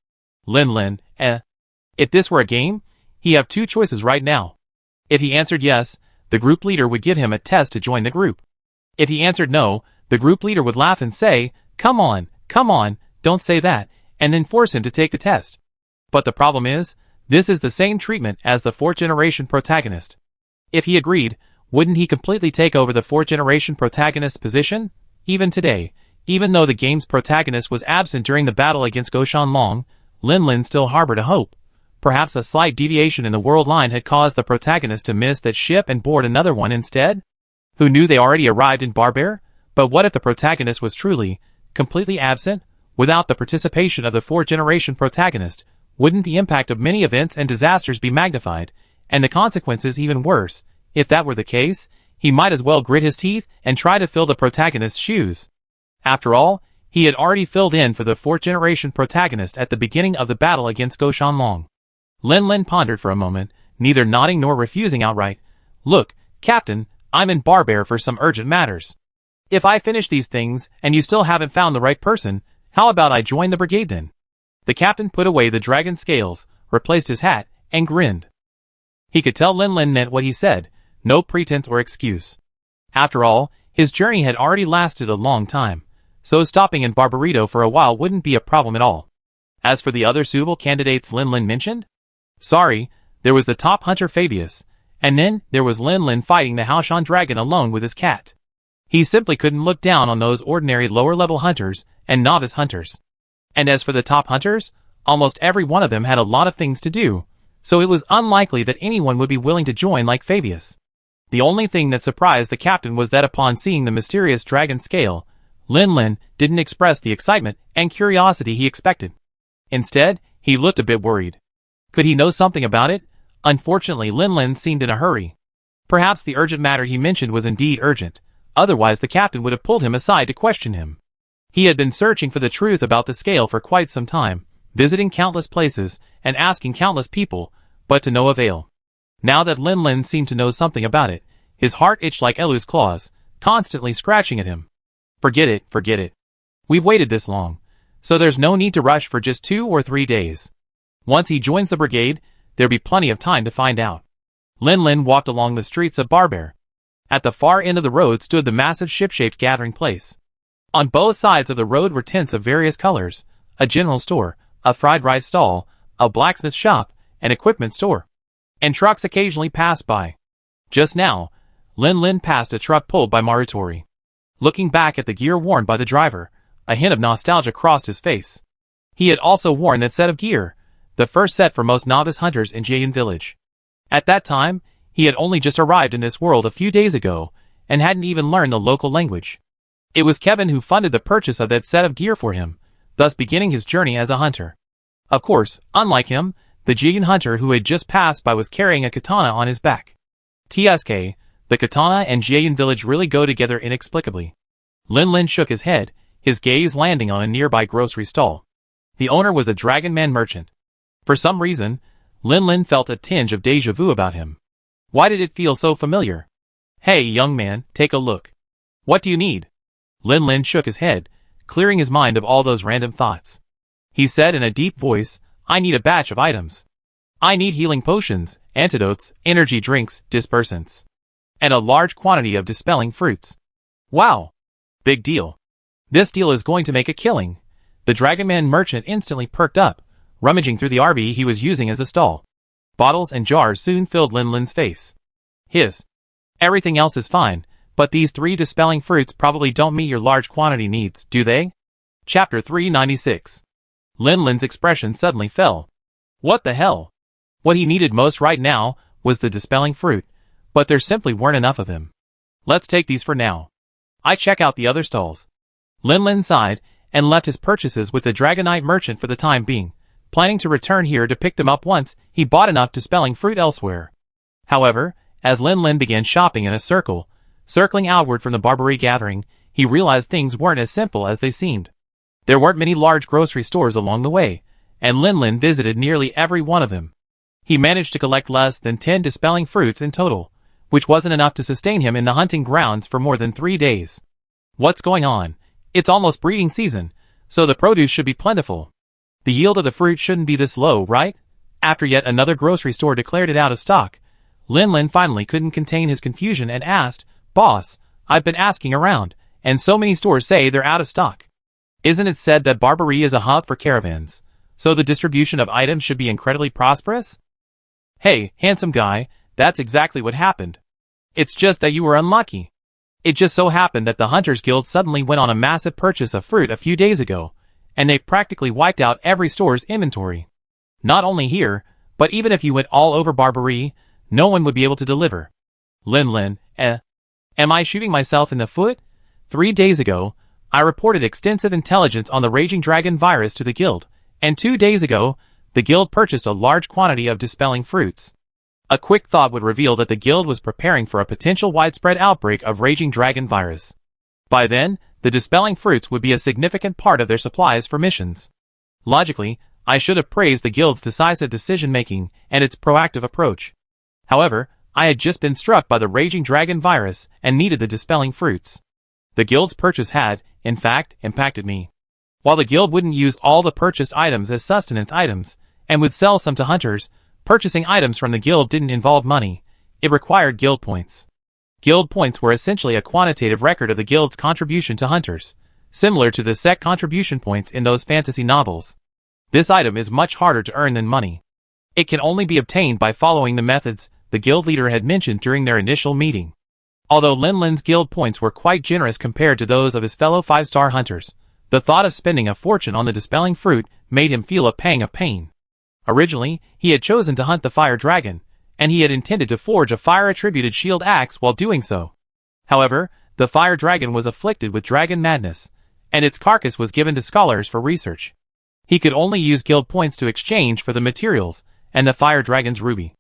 Lin Lin, If this were a game, he'd have 2 choices right now. If he answered yes, the group leader would give him a test to join the group. If he answered no, the group leader would laugh and say, come on, don't say that, and then force him to take the test. But the problem is, this is the same treatment as the 4th generation protagonist. If he agreed, wouldn't he completely take over the 4th generation protagonist's position? Even today, even though the game's protagonist was absent during the battle against Goshan Long, Lin Lin still harbored a hope. Perhaps a slight deviation in the world line had caused the protagonist to miss that ship and board another one instead? Who knew they already arrived in Barber? But what if the protagonist was truly, completely absent? Without the participation of the 4th generation protagonist, wouldn't the impact of many events and disasters be magnified, and the consequences even worse? If that were the case, he might as well grit his teeth and try to fill the protagonist's shoes. After all, he had already filled in for the 4th generation protagonist at the beginning of the battle against Goshan Long. Lin Lin pondered for a moment, neither nodding nor refusing outright. Look, Captain, I'm in Barber for some urgent matters. If I finish these things and you still haven't found the right person, how about I join the brigade then? The captain put away the dragon scales, replaced his hat, and grinned. He could tell Lin Lin meant what he said, no pretense or excuse. After all, his journey had already lasted a long time, so stopping in Barbarito for a while wouldn't be a problem at all. As for the other suitable candidates Lin Lin mentioned, sorry, there was the top hunter Fabius, and then there was Lin Lin fighting the Haoshan dragon alone with his cat. He simply couldn't look down on those ordinary lower-level hunters and novice hunters. And as for the top hunters, almost every one of them had a lot of things to do, so it was unlikely that anyone would be willing to join like Fabius. The only thing that surprised the captain was that upon seeing the mysterious dragon scale, Lin Lin didn't express the excitement and curiosity he expected. Instead, he looked a bit worried. Could he know something about it? Unfortunately, Lin Lin seemed in a hurry. Perhaps the urgent matter he mentioned was indeed urgent, otherwise the captain would have pulled him aside to question him. He had been searching for the truth about the scale for quite some time, visiting countless places and asking countless people, but to no avail. Now that Lin Lin seemed to know something about it, his heart itched like Elu's claws, constantly scratching at him. Forget it. We've waited this long, so there's no need to rush for just 2 or 3 days. Once he joins the brigade, there'll be plenty of time to find out. Lin Lin walked along the streets of Barber. At the far end of the road stood the massive ship-shaped gathering place. On both sides of the road were tents of various colors, a general store, a fried rice stall, a blacksmith shop, an equipment store. And trucks occasionally passed by. Just now, Lin Lin passed a truck pulled by Marutori. Looking back at the gear worn by the driver, a hint of nostalgia crossed his face. He had also worn that set of gear, the first set for most novice hunters in Jayan Village. At that time, he had only just arrived in this world a few days ago, and hadn't even learned the local language. It was Kevin who funded the purchase of that set of gear for him, thus beginning his journey as a hunter. Of course, unlike him, The Jian hunter who had just passed by was carrying a katana on his back. TSK, the katana and Jian village really go together inexplicably. Lin Lin shook his head, his gaze landing on a nearby grocery stall. The owner was a Dragon Man merchant. For some reason, Lin Lin felt a tinge of déjà vu about him. Why did it feel so familiar? Hey, young man, take a look. What do you need? Lin Lin shook his head, clearing his mind of all those random thoughts. He said in a deep voice, I need a batch of items. I need healing potions, antidotes, energy drinks, dispersants. And a large quantity of dispelling fruits. Wow! Big deal. This deal is going to make a killing. The Dragon Man merchant instantly perked up, rummaging through the RV he was using as a stall. Bottles and jars soon filled Lin Lin's face. Everything else is fine, but these 3 dispelling fruits probably don't meet your large quantity needs, do they? Chapter 396. Lin Lin's expression suddenly fell. What the hell? What he needed most right now was the dispelling fruit, but there simply weren't enough of them. Let's take these for now. I check out the other stalls. Lin Lin sighed and left his purchases with the Dragonite merchant for the time being, planning to return here to pick them up once he bought enough dispelling fruit elsewhere. However, as Lin Lin began shopping in a circling outward from the Barbary gathering, he realized things weren't as simple as they seemed. There weren't many large grocery stores along the way, and Lin Lin visited nearly every one of them. He managed to collect less than 10 dispelling fruits in total, which wasn't enough to sustain him in the hunting grounds for more than 3 days. What's going on? It's almost breeding season, so the produce should be plentiful. The yield of the fruit shouldn't be this low, right? After yet another grocery store declared it out of stock, Lin Lin finally couldn't contain his confusion and asked, Boss, I've been asking around, and so many stores say they're out of stock. Isn't it said that Barbary is a hub for caravans, so the distribution of items should be incredibly prosperous? Hey, handsome guy, that's exactly what happened. It's just that you were unlucky. It just so happened that the Hunters Guild suddenly went on a massive purchase of fruit a few days ago, and they practically wiped out every store's inventory. Not only here, but even if you went all over Barbary, no one would be able to deliver. Lin Lin, am I shooting myself in the foot? 3 days ago, I reported extensive intelligence on the Raging Dragon virus to the guild, and 2 days ago, the guild purchased a large quantity of dispelling fruits. A quick thought would reveal that the guild was preparing for a potential widespread outbreak of Raging Dragon virus. By then, the dispelling fruits would be a significant part of their supplies for missions. Logically, I should have praised the guild's decisive decision-making and its proactive approach. However, I had just been struck by the Raging Dragon virus and needed the dispelling fruits. The guild's purchase had, in fact, impacted me. While the guild wouldn't use all the purchased items as sustenance items, and would sell some to hunters, purchasing items from the guild didn't involve money. It required guild points. Guild points were essentially a quantitative record of the guild's contribution to hunters, similar to the sect contribution points in those fantasy novels. This item is much harder to earn than money. It can only be obtained by following the methods the guild leader had mentioned during their initial meeting. Although Lin Lin's guild points were quite generous compared to those of his fellow 5-star hunters, the thought of spending a fortune on the dispelling fruit made him feel a pang of pain. Originally, he had chosen to hunt the fire dragon, and he had intended to forge a fire-attributed shield axe while doing so. However, the fire dragon was afflicted with dragon madness, and its carcass was given to scholars for research. He could only use guild points to exchange for the materials and the fire dragon's ruby.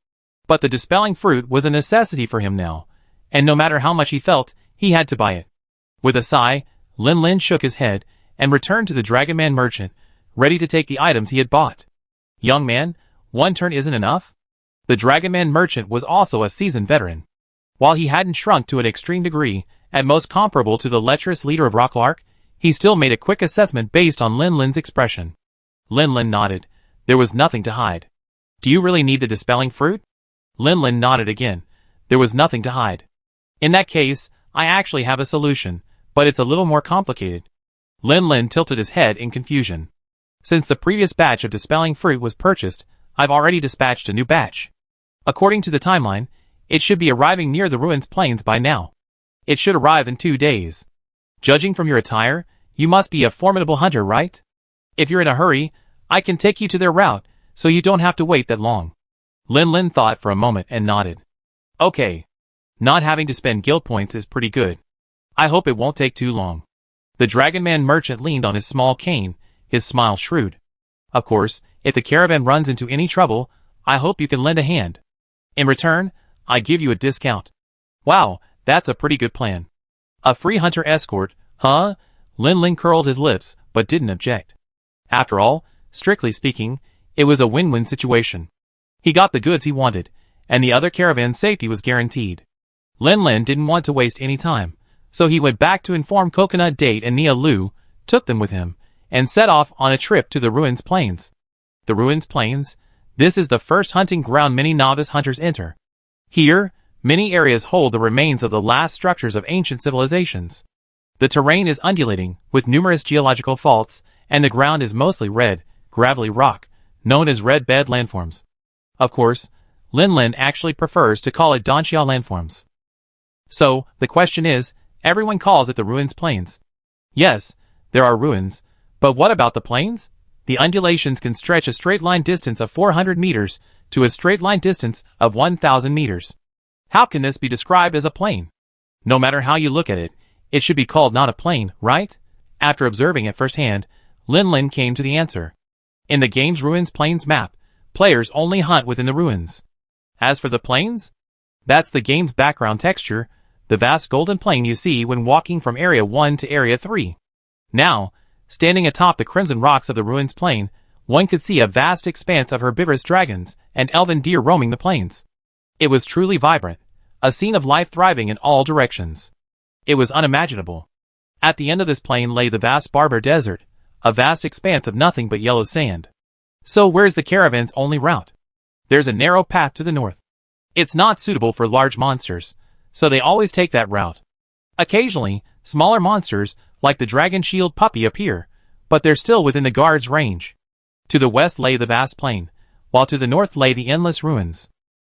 But the dispelling fruit was a necessity for him now, and no matter how much he felt, he had to buy it. With a sigh, Lin Lin shook his head and returned to the Dragon Man merchant, ready to take the items he had bought. Young man, one turn isn't enough? The Dragon Man merchant was also a seasoned veteran. While he hadn't shrunk to an extreme degree, at most comparable to the lecherous leader of Rocklark, he still made a quick assessment based on Lin Lin's expression. Lin Lin nodded. There was nothing to hide. Do you really need the dispelling fruit? Lin Lin nodded again. There was nothing to hide. In that case, I actually have a solution, but it's a little more complicated. Lin Lin tilted his head in confusion. Since the previous batch of dispelling fruit was purchased, I've already dispatched a new batch. According to the timeline, it should be arriving near the ruins plains by now. It should arrive in 2 days. Judging from your attire, you must be a formidable hunter, right? If you're in a hurry, I can take you to their route, so you don't have to wait that long. Lin Lin thought for a moment and nodded. Okay. Not having to spend guild points is pretty good. I hope it won't take too long. The Dragon Man merchant leaned on his small cane, his smile shrewd. Of course, if the caravan runs into any trouble, I hope you can lend a hand. In return, I give you a discount. Wow, that's a pretty good plan. A free hunter escort, huh? Lin Lin curled his lips, but didn't object. After all, strictly speaking, it was a win-win situation. He got the goods he wanted, and the other caravan's safety was guaranteed. Lin Lin didn't want to waste any time, so he went back to inform Coconut Date and Nia Lu, took them with him, and set off on a trip to the Ruins Plains. The Ruins Plains? This is the first hunting ground many novice hunters enter. Here, many areas hold the remains of the last structures of ancient civilizations. The terrain is undulating, with numerous geological faults, and the ground is mostly red, gravelly rock, known as red bed landforms. Of course, Lin Lin actually prefers to call it Donxia landforms. So, the question is, everyone calls it the Ruins Plains. Yes, there are ruins, but what about the plains? The undulations can stretch a straight line distance of 400 meters to a straight line distance of 1,000 meters. How can this be described as a plain? No matter how you look at it, it should be called not a plain, right? After observing it firsthand, Lin Lin came to the answer. In the game's Ruins Plains map, players only hunt within the ruins. As for the plains, that's the game's background texture, the vast golden plain you see when walking from Area 1 to Area 3. Now, standing atop the crimson rocks of the Ruins Plain, one could see a vast expanse of herbivorous dragons and elven deer roaming the plains. It was truly vibrant, a scene of life thriving in all directions. It was unimaginable. At the end of this plain lay the vast Barber Desert, a vast expanse of nothing but yellow sand. So where's the caravan's only route? There's a narrow path to the north. It's not suitable for large monsters, so they always take that route. Occasionally, smaller monsters, like the Dragon Shield Puppy, appear, but they're still within the guard's range. To the west lay the vast plain, while to the north lay the endless ruins.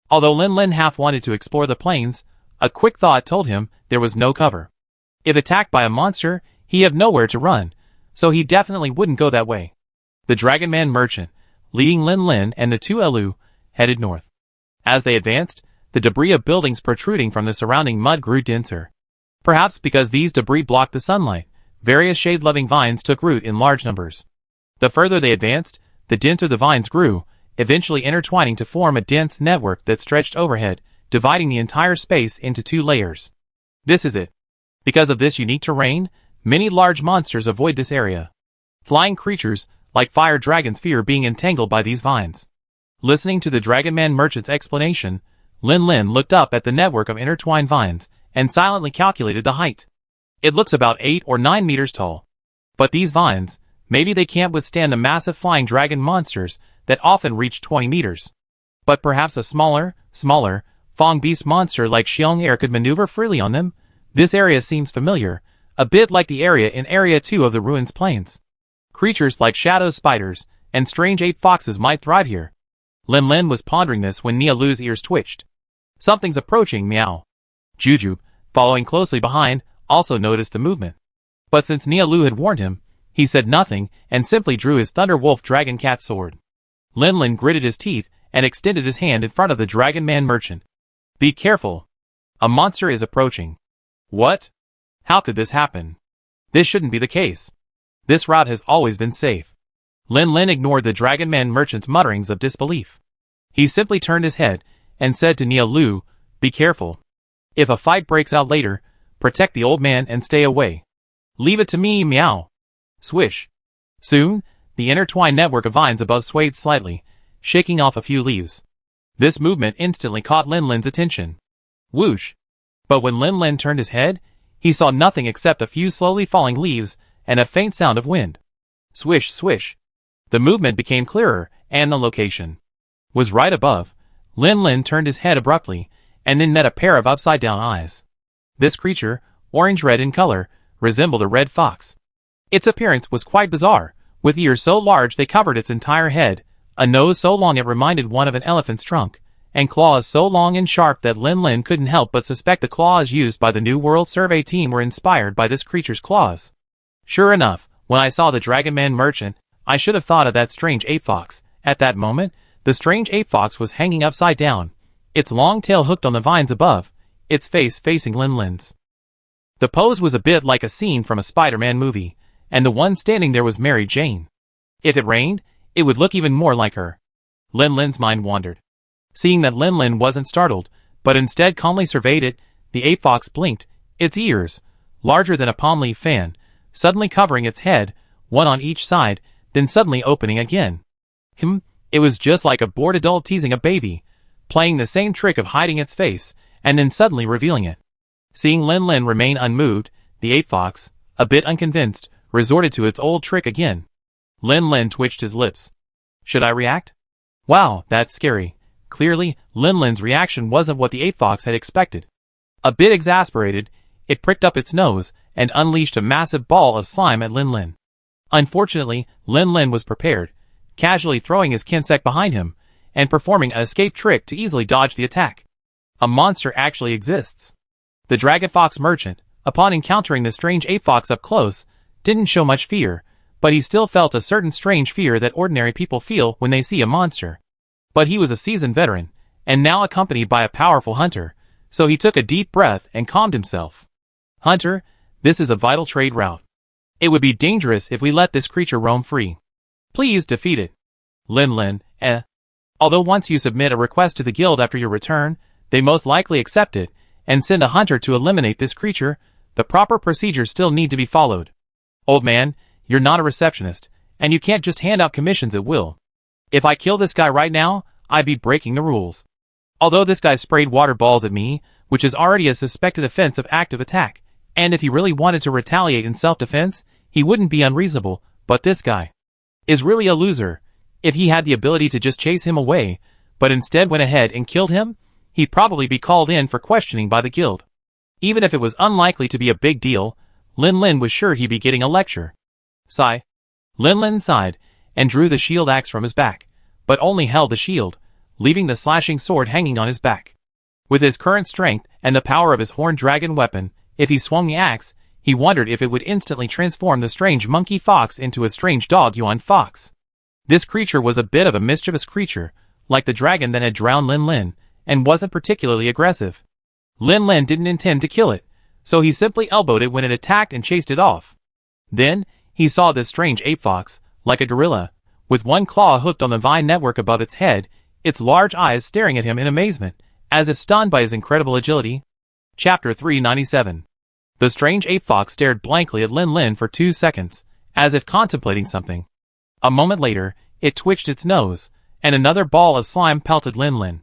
Although Lin Lin half wanted to explore the plains, a quick thought told him there was no cover. If attacked by a monster, he'd have nowhere to run, so he definitely wouldn't go that way. The Dragon Man merchant, leading Lin Lin and the two Elu, headed north. As they advanced, the debris of buildings protruding from the surrounding mud grew denser. Perhaps because these debris blocked the sunlight, various shade-loving vines took root in large numbers. The further they advanced, the denser the vines grew, eventually intertwining to form a dense network that stretched overhead, dividing the entire space into two layers. This is it. Because of this unique terrain, many large monsters avoid this area. Flying creatures, like fire dragons, fear being entangled by these vines. Listening to the Dragon Man merchant's explanation, Lin Lin looked up at the network of intertwined vines and silently calculated the height. It looks about 8 or 9 meters tall. But these vines, maybe they can't withstand the massive flying dragon monsters that often reach 20 meters. But perhaps a smaller, Fong Beast monster like Xiong Air could maneuver freely on them. This area seems familiar, a bit like the area in Area 2 of the Ruins Plains. Creatures like shadow spiders and strange ape foxes might thrive here. Lin Lin was pondering this when Nia Lu's ears twitched. Something's approaching, meow. Jujube, following closely behind, also noticed the movement. But since Nia Lu had warned him, he said nothing and simply drew his Thunder Wolf Dragon Cat sword. Lin Lin gritted his teeth and extended his hand in front of the Dragon Man merchant. Be careful. A monster is approaching. What? How could this happen? This shouldn't be the case. This route has always been safe. Lin Lin ignored the Dragon Man merchant's mutterings of disbelief. He simply turned his head and said to Nia Lu, be careful. If a fight breaks out later, protect the old man and stay away. Leave it to me, meow. Swish. Soon, the intertwined network of vines above swayed slightly, shaking off a few leaves. This movement instantly caught Lin Lin's attention. Whoosh. But when Lin Lin turned his head, he saw nothing except a few slowly falling leaves and a faint sound of wind. Swish, swish. The movement became clearer, and the location was right above. Lin Lin turned his head abruptly, and then met a pair of upside-down eyes. This creature, orange-red in color, resembled a red fox. Its appearance was quite bizarre, with ears so large they covered its entire head, a nose so long it reminded one of an elephant's trunk, and claws so long and sharp that Lin Lin couldn't help but suspect the claws used by the New World Survey team were inspired by this creature's claws. Sure enough, when I saw the Dragon Man merchant, I should have thought of that strange ape fox. At that moment, the strange ape fox was hanging upside down, its long tail hooked on the vines above, its face facing Lin Lin's. The pose was a bit like a scene from a Spider-Man movie, and the one standing there was Mary Jane. If it rained, it would look even more like her. Lin Lin's mind wandered. Seeing that Lin Lin wasn't startled, but instead calmly surveyed it, the ape fox blinked, its ears, larger than a palm leaf fan, suddenly covering its head, one on each side, then suddenly opening again. It was just like a bored adult teasing a baby, playing the same trick of hiding its face, and then suddenly revealing it. Seeing Lin Lin remain unmoved, the ape fox, a bit unconvinced, resorted to its old trick again. Lin Lin twitched his lips. Should I react? Wow, that's scary. Clearly, Lin Lin's reaction wasn't what the ape fox had expected. A bit exasperated, it pricked up its nose and unleashed a massive ball of slime at Lin Lin. Unfortunately, Lin Lin was prepared, casually throwing his kinsect behind him, and performing an escape trick to easily dodge the attack. A monster actually exists. The dragon fox merchant, upon encountering the strange ape fox up close, didn't show much fear, but he still felt a certain strange fear that ordinary people feel when they see a monster. But he was a seasoned veteran, and now accompanied by a powerful hunter, so he took a deep breath and calmed himself. Hunter, this is a vital trade route. It would be dangerous if we let this creature roam free. Please defeat it. Lin Lin, Although once you submit a request to the guild after your return, they most likely accept it, and send a hunter to eliminate this creature, the proper procedures still need to be followed. Old man, you're not a receptionist, and you can't just hand out commissions at will. If I kill this guy right now, I'd be breaking the rules. Although this guy sprayed water balls at me, which is already a suspected offense of active attack, and if he really wanted to retaliate in self-defense, he wouldn't be unreasonable, but this guy is really a loser. If he had the ability to just chase him away, but instead went ahead and killed him, he'd probably be called in for questioning by the guild. Even if it was unlikely to be a big deal, Lin Lin was sure he'd be getting a lecture. Sigh. Lin Lin sighed, and drew the shield axe from his back, but only held the shield, leaving the slashing sword hanging on his back. With his current strength and the power of his horned dragon weapon, if he swung the axe, he wondered if it would instantly transform the strange monkey fox into a strange dog Yuan fox. This creature was a bit of a mischievous creature, like the dragon that had drowned Lin Lin, and wasn't particularly aggressive. Lin Lin didn't intend to kill it, so he simply elbowed it when it attacked and chased it off. Then, he saw this strange ape fox, like a gorilla, with one claw hooked on the vine network above its head, its large eyes staring at him in amazement, as if stunned by his incredible agility. Chapter 397. The strange ape fox stared blankly at Lin Lin for 2 seconds, as if contemplating something. A moment later, it twitched its nose, and another ball of slime pelted Lin Lin.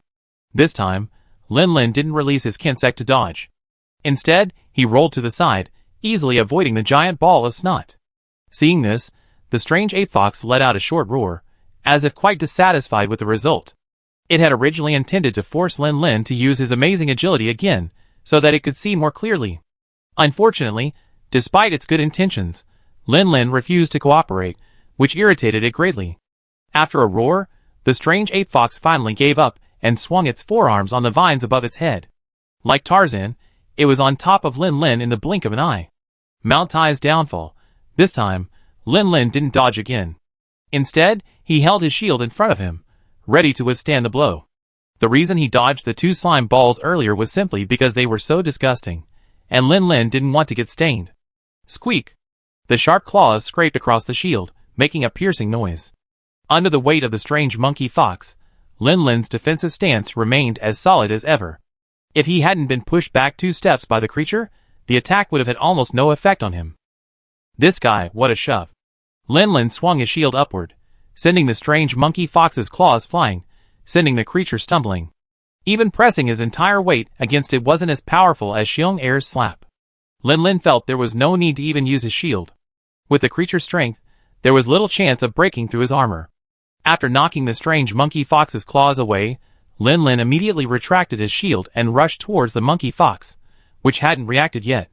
This time, Lin Lin didn't release his kinsect to dodge. Instead, he rolled to the side, easily avoiding the giant ball of snot. Seeing this, the strange ape fox let out a short roar, as if quite dissatisfied with the result. It had originally intended to force Lin Lin to use his amazing agility again, so that it could see more clearly. Unfortunately, despite its good intentions, Lin Lin refused to cooperate, which irritated it greatly. After a roar, the strange ape fox finally gave up and swung its forearms on the vines above its head. Like Tarzan, it was on top of Lin Lin in the blink of an eye. Mount Tai's downfall. This time, Lin Lin didn't dodge again. Instead, he held his shield in front of him, ready to withstand the blow. The reason he dodged the 2 slime balls earlier was simply because they were so disgusting, and Lin Lin didn't want to get stained. Squeak! The sharp claws scraped across the shield, making a piercing noise. Under the weight of the strange monkey fox, Lin Lin's defensive stance remained as solid as ever. If he hadn't been pushed back 2 steps by the creature, the attack would have had almost no effect on him. This guy, what a shove. Lin Lin swung his shield upward, sending the strange monkey fox's claws flying, sending the creature stumbling. Even pressing his entire weight against it wasn't as powerful as Xiong Air's slap. Lin Lin felt there was no need to even use his shield. With the creature's strength, there was little chance of breaking through his armor. After knocking the strange monkey fox's claws away, Lin Lin immediately retracted his shield and rushed towards the monkey fox, which hadn't reacted yet.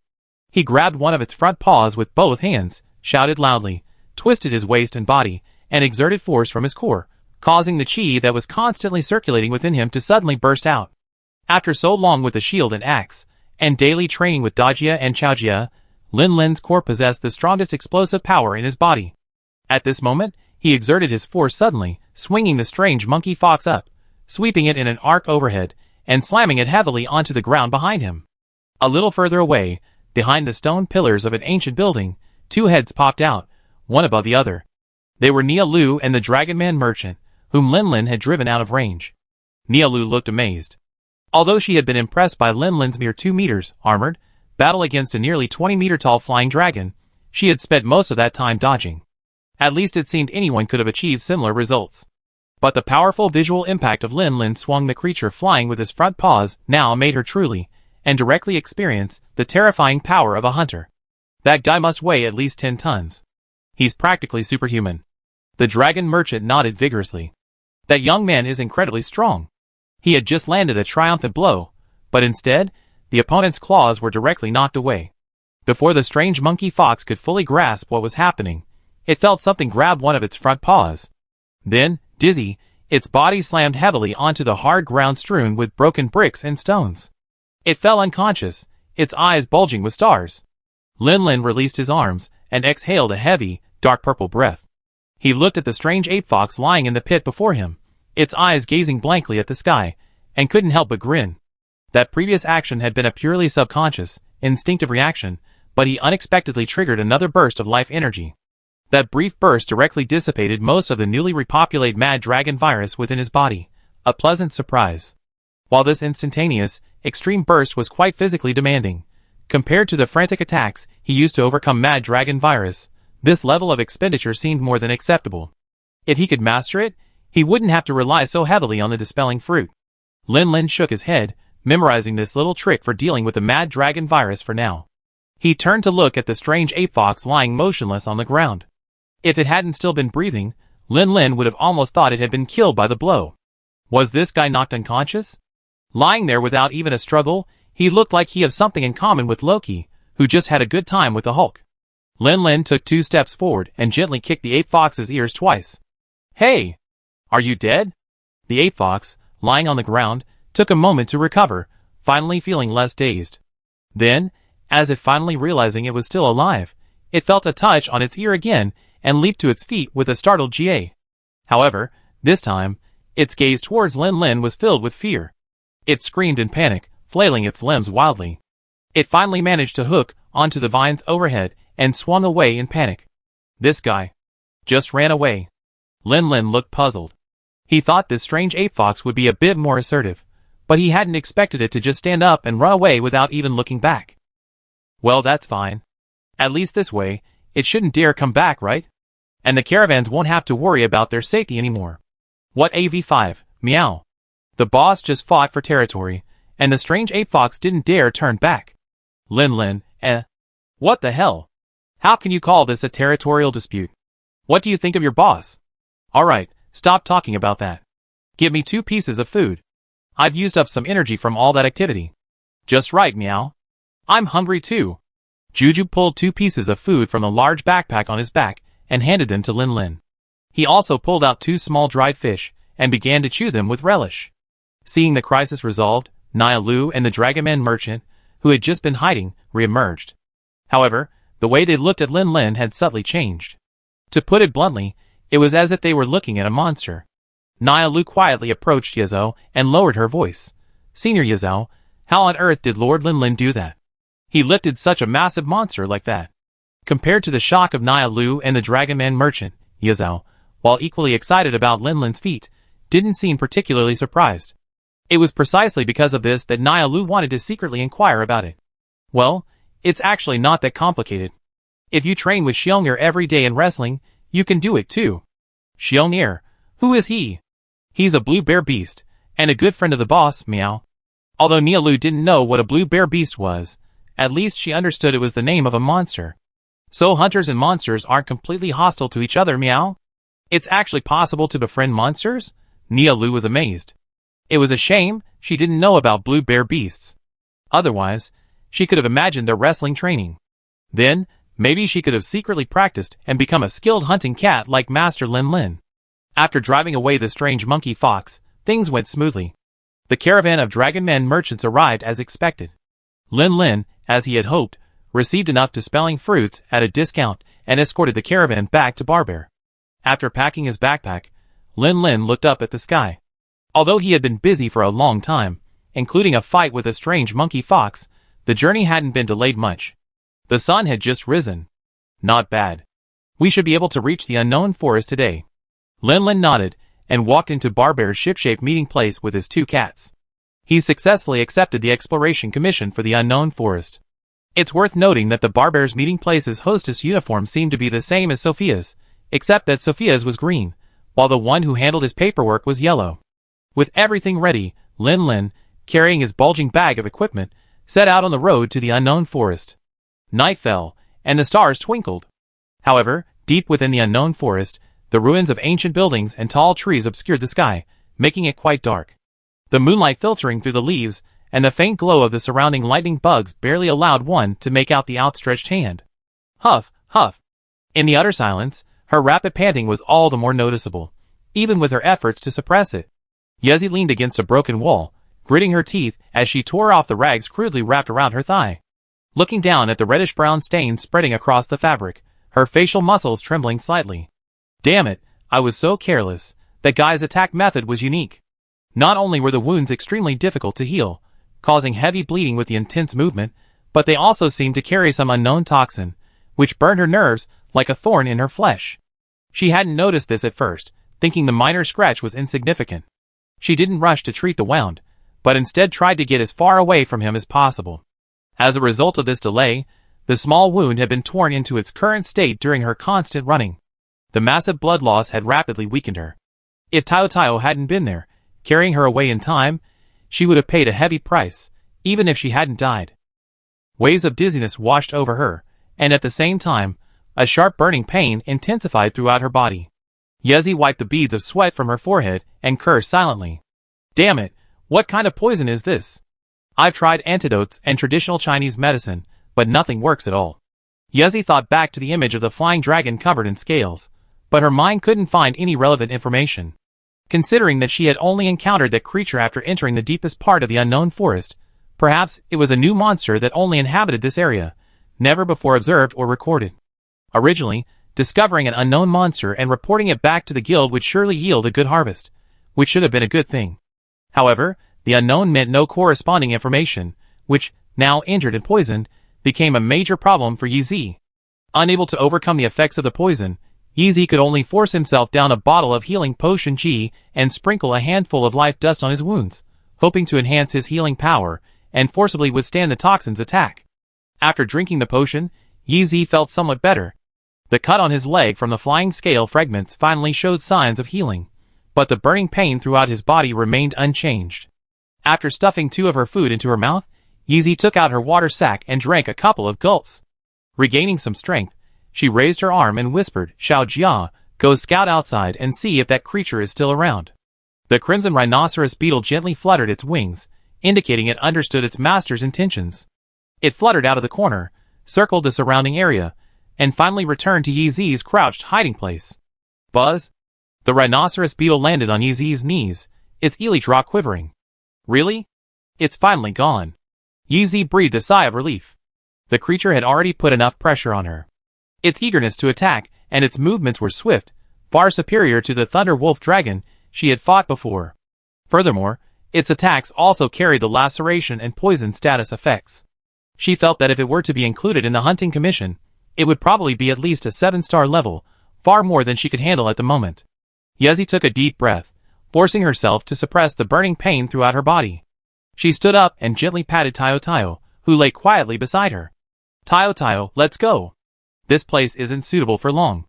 He grabbed one of its front paws with both hands, shouted loudly, twisted his waist and body, and exerted force from his core, causing the chi that was constantly circulating within him to suddenly burst out. After so long with the shield and axe, and daily training with Dajia and Chaojia, Lin Lin's core possessed the strongest explosive power in his body. At this moment, he exerted his force suddenly, swinging the strange monkey fox up, sweeping it in an arc overhead, and slamming it heavily onto the ground behind him. A little further away, behind the stone pillars of an ancient building, 2 heads popped out, one above the other. They were Nia Lu and the Dragon Man merchant, whom Lin Lin had driven out of range. Nialu looked amazed. Although she had been impressed by Lin Lin's mere 2 meters, armored, battle against a nearly 20-meter-tall flying dragon, she had spent most of that time dodging. At least it seemed anyone could have achieved similar results. But the powerful visual impact of Lin Lin swung the creature flying with his front paws now made her truly, and directly experience, the terrifying power of a hunter. That guy must weigh at least 10 tons. He's practically superhuman. The dragon merchant nodded vigorously. That young man is incredibly strong. He had just landed a triumphant blow, but instead, the opponent's claws were directly knocked away. Before the strange monkey fox could fully grasp what was happening, it felt something grab one of its front paws. Then, dizzy, its body slammed heavily onto the hard ground strewn with broken bricks and stones. It fell unconscious, its eyes bulging with stars. Lin Lin released his arms and exhaled a heavy, dark purple breath. He looked at the strange ape fox lying in the pit before him, its eyes gazing blankly at the sky, and couldn't help but grin. That previous action had been a purely subconscious, instinctive reaction, but he unexpectedly triggered another burst of life energy. That brief burst directly dissipated most of the newly repopulated mad dragon virus within his body, a pleasant surprise. While this instantaneous, extreme burst was quite physically demanding, compared to the frantic attacks he used to overcome mad dragon virus, this level of expenditure seemed more than acceptable. If he could master it, he wouldn't have to rely so heavily on the dispelling fruit. Lin Lin shook his head, memorizing this little trick for dealing with the mad dragon virus for now. He turned to look at the strange ape fox lying motionless on the ground. If it hadn't still been breathing, Lin Lin would have almost thought it had been killed by the blow. Was this guy knocked unconscious? Lying there without even a struggle, he looked like he had something in common with Loki, who just had a good time with the Hulk. Lin Lin took 2 steps forward and gently kicked the ape fox's ears twice. "Hey! Are you dead?" The ape fox, lying on the ground, took a moment to recover, finally feeling less dazed. Then, as if finally realizing it was still alive, it felt a touch on its ear again and leaped to its feet with a startled "Ga." However, this time, its gaze towards Lin Lin was filled with fear. It screamed in panic, flailing its limbs wildly. It finally managed to hook onto the vines overhead and swung away in panic. This guy just ran away. Lin Lin looked puzzled. He thought this strange ape fox would be a bit more assertive, but he hadn't expected it to just stand up and run away without even looking back. Well, that's fine. At least this way, it shouldn't dare come back, right? And the caravans won't have to worry about their safety anymore. What AV5, meow. The boss just fought for territory, and the strange ape fox didn't dare turn back. Lin Lin, what the hell? How can you call this a territorial dispute? What do you think of your boss? Alright, stop talking about that. Give me 2 pieces of food. I've used up some energy from all that activity. Just right, meow. I'm hungry too. Juju pulled 2 pieces of food from a large backpack on his back and handed them to Lin Lin. He also pulled out 2 small dried fish and began to chew them with relish. Seeing the crisis resolved, Nia Lu and the Dragonman merchant, who had just been hiding, re-emerged. However, the way they looked at Lin Lin had subtly changed. To put it bluntly, it was as if they were looking at a monster. Nia Lu quietly approached Yizhou and lowered her voice. "Senior Yizhou, how on earth did Lord Lin Lin do that? He lifted such a massive monster like that." Compared to the shock of Nia Lu and the Dragonman merchant, Yizhou, while equally excited about Lin Lin's feat, didn't seem particularly surprised. It was precisely because of this that Nia Lu wanted to secretly inquire about it. Well, it's actually not that complicated. If you train with Xiong'er every day in wrestling, you can do it too. Xiong'er, who is he? He's a blue bear beast, and a good friend of the boss, meow. Although Nia Lu didn't know what a blue bear beast was, at least she understood it was the name of a monster. So hunters and monsters aren't completely hostile to each other, meow? It's actually possible to befriend monsters? Nia Lu was amazed. It was a shame she didn't know about blue bear beasts. Otherwise, she could have imagined their wrestling training. Then, maybe she could have secretly practiced and become a skilled hunting cat like Master Lin Lin. After driving away the strange monkey fox, things went smoothly. The caravan of Dragonman merchants arrived as expected. Lin Lin, as he had hoped, received enough dispelling fruits at a discount and escorted the caravan back to Barbear. After packing his backpack, Lin Lin looked up at the sky. Although he had been busy for a long time, including a fight with a strange monkey fox, the journey hadn't been delayed much. The sun had just risen. Not bad. We should be able to reach the unknown forest today. Lin Lin nodded, and walked into Barbear's ship-shaped meeting place with his 2 cats. He successfully accepted the exploration commission for the unknown forest. It's worth noting that the Barbear's meeting place's hostess uniform seemed to be the same as Sophia's, except that Sophia's was green, while the one who handled his paperwork was yellow. With everything ready, Lin, carrying his bulging bag of equipment, set out on the road to the unknown forest. Night fell, and the stars twinkled. However, deep within the unknown forest, the ruins of ancient buildings and tall trees obscured the sky, making it quite dark. The moonlight filtering through the leaves and the faint glow of the surrounding lightning bugs barely allowed one to make out the outstretched hand. Huff, huff. In the utter silence, her rapid panting was all the more noticeable, even with her efforts to suppress it. Yezi leaned against a broken wall, gritting her teeth as she tore off the rags crudely wrapped around her thigh. Looking down at the reddish-brown stains spreading across the fabric, her facial muscles trembling slightly. Damn it, I was so careless. That guy's attack method was unique. Not only were the wounds extremely difficult to heal, causing heavy bleeding with the intense movement, but they also seemed to carry some unknown toxin, which burned her nerves like a thorn in her flesh. She hadn't noticed this at first, thinking the minor scratch was insignificant. She didn't rush to treat the wound, but instead tried to get as far away from him as possible. As a result of this delay, the small wound had been torn into its current state during her constant running. The massive blood loss had rapidly weakened her. If Tayo hadn't been there, carrying her away in time, she would have paid a heavy price, even if she hadn't died. Waves of dizziness washed over her, and at the same time, a sharp burning pain intensified throughout her body. Yezi wiped the beads of sweat from her forehead and cursed silently. Damn it, what kind of poison is this? I've tried antidotes and traditional Chinese medicine, but nothing works at all. Yezi thought back to the image of the flying dragon covered in scales, but her mind couldn't find any relevant information. Considering that she had only encountered that creature after entering the deepest part of the unknown forest, perhaps it was a new monster that only inhabited this area, never before observed or recorded. Originally, discovering an unknown monster and reporting it back to the guild would surely yield a good harvest, which should have been a good thing. However, the unknown meant no corresponding information, which, now injured and poisoned, became a major problem for Yi Zi. Unable to overcome the effects of the poison, Yi Zi could only force himself down a bottle of healing potion G and sprinkle a handful of life dust on his wounds, hoping to enhance his healing power and forcibly withstand the toxin's attack. After drinking the potion, Yi Zi felt somewhat better. The cut on his leg from the flying scale fragments finally showed signs of healing, but the burning pain throughout his body remained unchanged. After stuffing 2 of her food into her mouth, Yi Zi took out her water sack and drank a couple of gulps. Regaining some strength, she raised her arm and whispered, Xiao Jia, go scout outside and see if that creature is still around. The crimson rhinoceros beetle gently fluttered its wings, indicating it understood its master's intentions. It fluttered out of the corner, circled the surrounding area, and finally returned to Yi Zi's crouched hiding place. Buzz? The rhinoceros beetle landed on Yi Zi's knees, its elytra quivering. Really? It's finally gone. Yi Zi breathed a sigh of relief. The creature had already put enough pressure on her. Its eagerness to attack and its movements were swift, far superior to the thunder wolf dragon she had fought before. Furthermore, its attacks also carried the laceration and poison status effects. She felt that if it were to be included in the hunting commission, it would probably be at least a 7-star level, far more than she could handle at the moment. Yezi took a deep breath, forcing herself to suppress the burning pain throughout her body. She stood up and gently patted Tayo, who lay quietly beside her. Tayo, let's go. This place isn't suitable for long.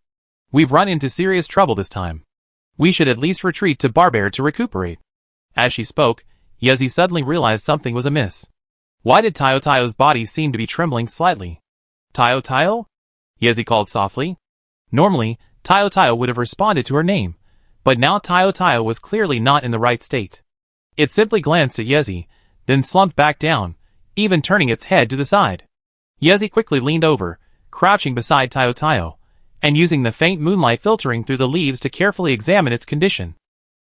We've run into serious trouble this time. We should at least retreat to Barbear to recuperate. As she spoke, Yezi suddenly realized something was amiss. Why did Tayo's body seem to be trembling slightly? Tayo? Yezi called softly. Normally, Tayo would have responded to her name, but now Tayo was clearly not in the right state. It simply glanced at Yezi, then slumped back down, even turning its head to the side. Yezi quickly leaned over, crouching beside Tayo, and using the faint moonlight filtering through the leaves to carefully examine its condition.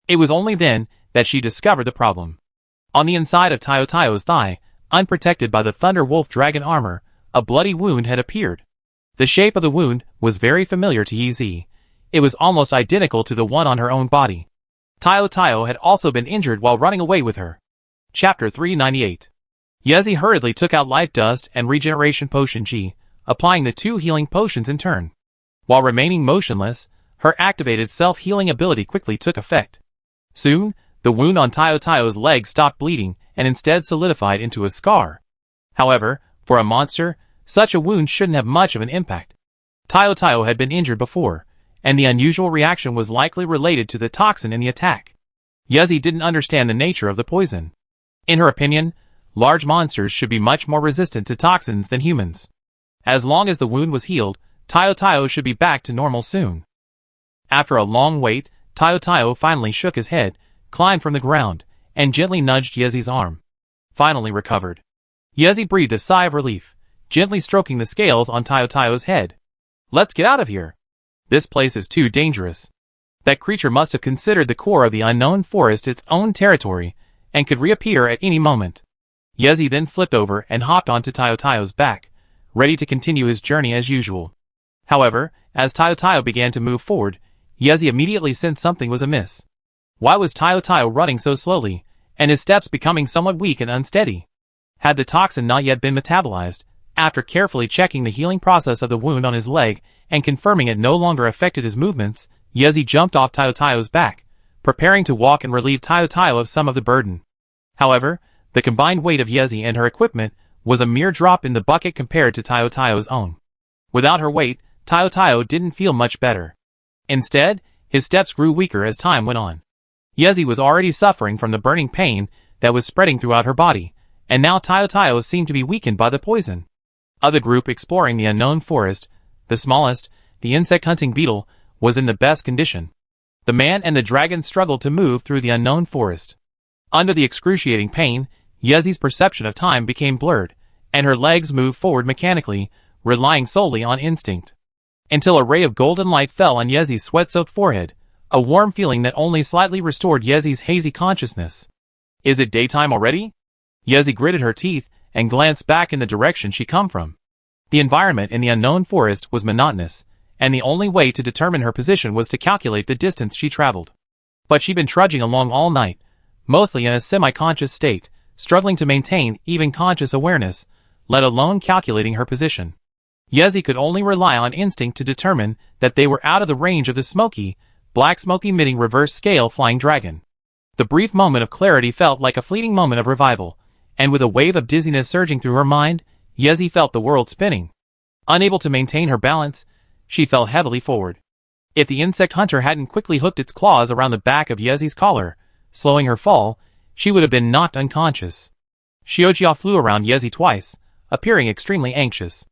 It was only then that she discovered the problem. On the inside of Tayo's thigh, unprotected by the Thunder Wolf Dragon armor, a bloody wound had appeared. The shape of the wound was very familiar to Yi Zi. It was almost identical to the one on her own body. Tayo had also been injured while running away with her. Chapter 398. Yezi hurriedly took out life dust and regeneration potion G, applying the 2 healing potions in turn. While remaining motionless, her activated self-healing ability quickly took effect. Soon, the wound on Tao's leg stopped bleeding and instead solidified into a scar. However, for a monster, such a wound shouldn't have much of an impact. Tao had been injured before, and the unusual reaction was likely related to the toxin in the attack. Yezi didn't understand the nature of the poison. In her opinion, large monsters should be much more resistant to toxins than humans. As long as the wound was healed, Tao should be back to normal soon. After a long wait, Tao finally shook his head, climbed from the ground, and gently nudged Yezi's arm. Finally recovered. Yezi breathed a sigh of relief, gently stroking the scales on Tao's head. Let's get out of here. This place is too dangerous. That creature must have considered the core of the unknown forest its own territory, and could reappear at any moment. Yezi then flipped over and hopped onto Tao's back, ready to continue his journey as usual. However, as Tao began to move forward, Yezi immediately sensed something was amiss. Why was Tao running so slowly, and his steps becoming somewhat weak and unsteady? Had the toxin not yet been metabolized? After carefully checking the healing process of the wound on his leg and confirming it no longer affected his movements, Yezi jumped off Tao's back, preparing to walk and relieve Tao of some of the burden. However, the combined weight of Yezi and her equipment was a mere drop in the bucket compared to Tao's own. Without her weight, Tao didn't feel much better. Instead, his steps grew weaker as time went on. Yezi was already suffering from the burning pain that was spreading throughout her body, and now Tao seemed to be weakened by the poison. Of the group exploring the unknown forest, the smallest, the insect-hunting beetle, was in the best condition. The man and the dragon struggled to move through the unknown forest. Under the excruciating pain, Yezi's perception of time became blurred, and her legs moved forward mechanically, relying solely on instinct. Until a ray of golden light fell on Yezi's sweat-soaked forehead, a warm feeling that only slightly restored Yezi's hazy consciousness. Is it daytime already? Yezi gritted her teeth and glanced back in the direction she come from. The environment in the unknown forest was monotonous, and the only way to determine her position was to calculate the distance she traveled. But she'd been trudging along all night, mostly in a semi-conscious state, struggling to maintain even conscious awareness, let alone calculating her position. Yezi could only rely on instinct to determine that they were out of the range of the black smoke-emitting reverse-scale flying dragon. The brief moment of clarity felt like a fleeting moment of revival, and with a wave of dizziness surging through her mind, Yezi felt the world spinning. Unable to maintain her balance, she fell heavily forward. If the insect hunter hadn't quickly hooked its claws around the back of Yezi's collar, slowing her fall, she would have been knocked unconscious. Xiaojia flew around Yezi twice, appearing extremely anxious.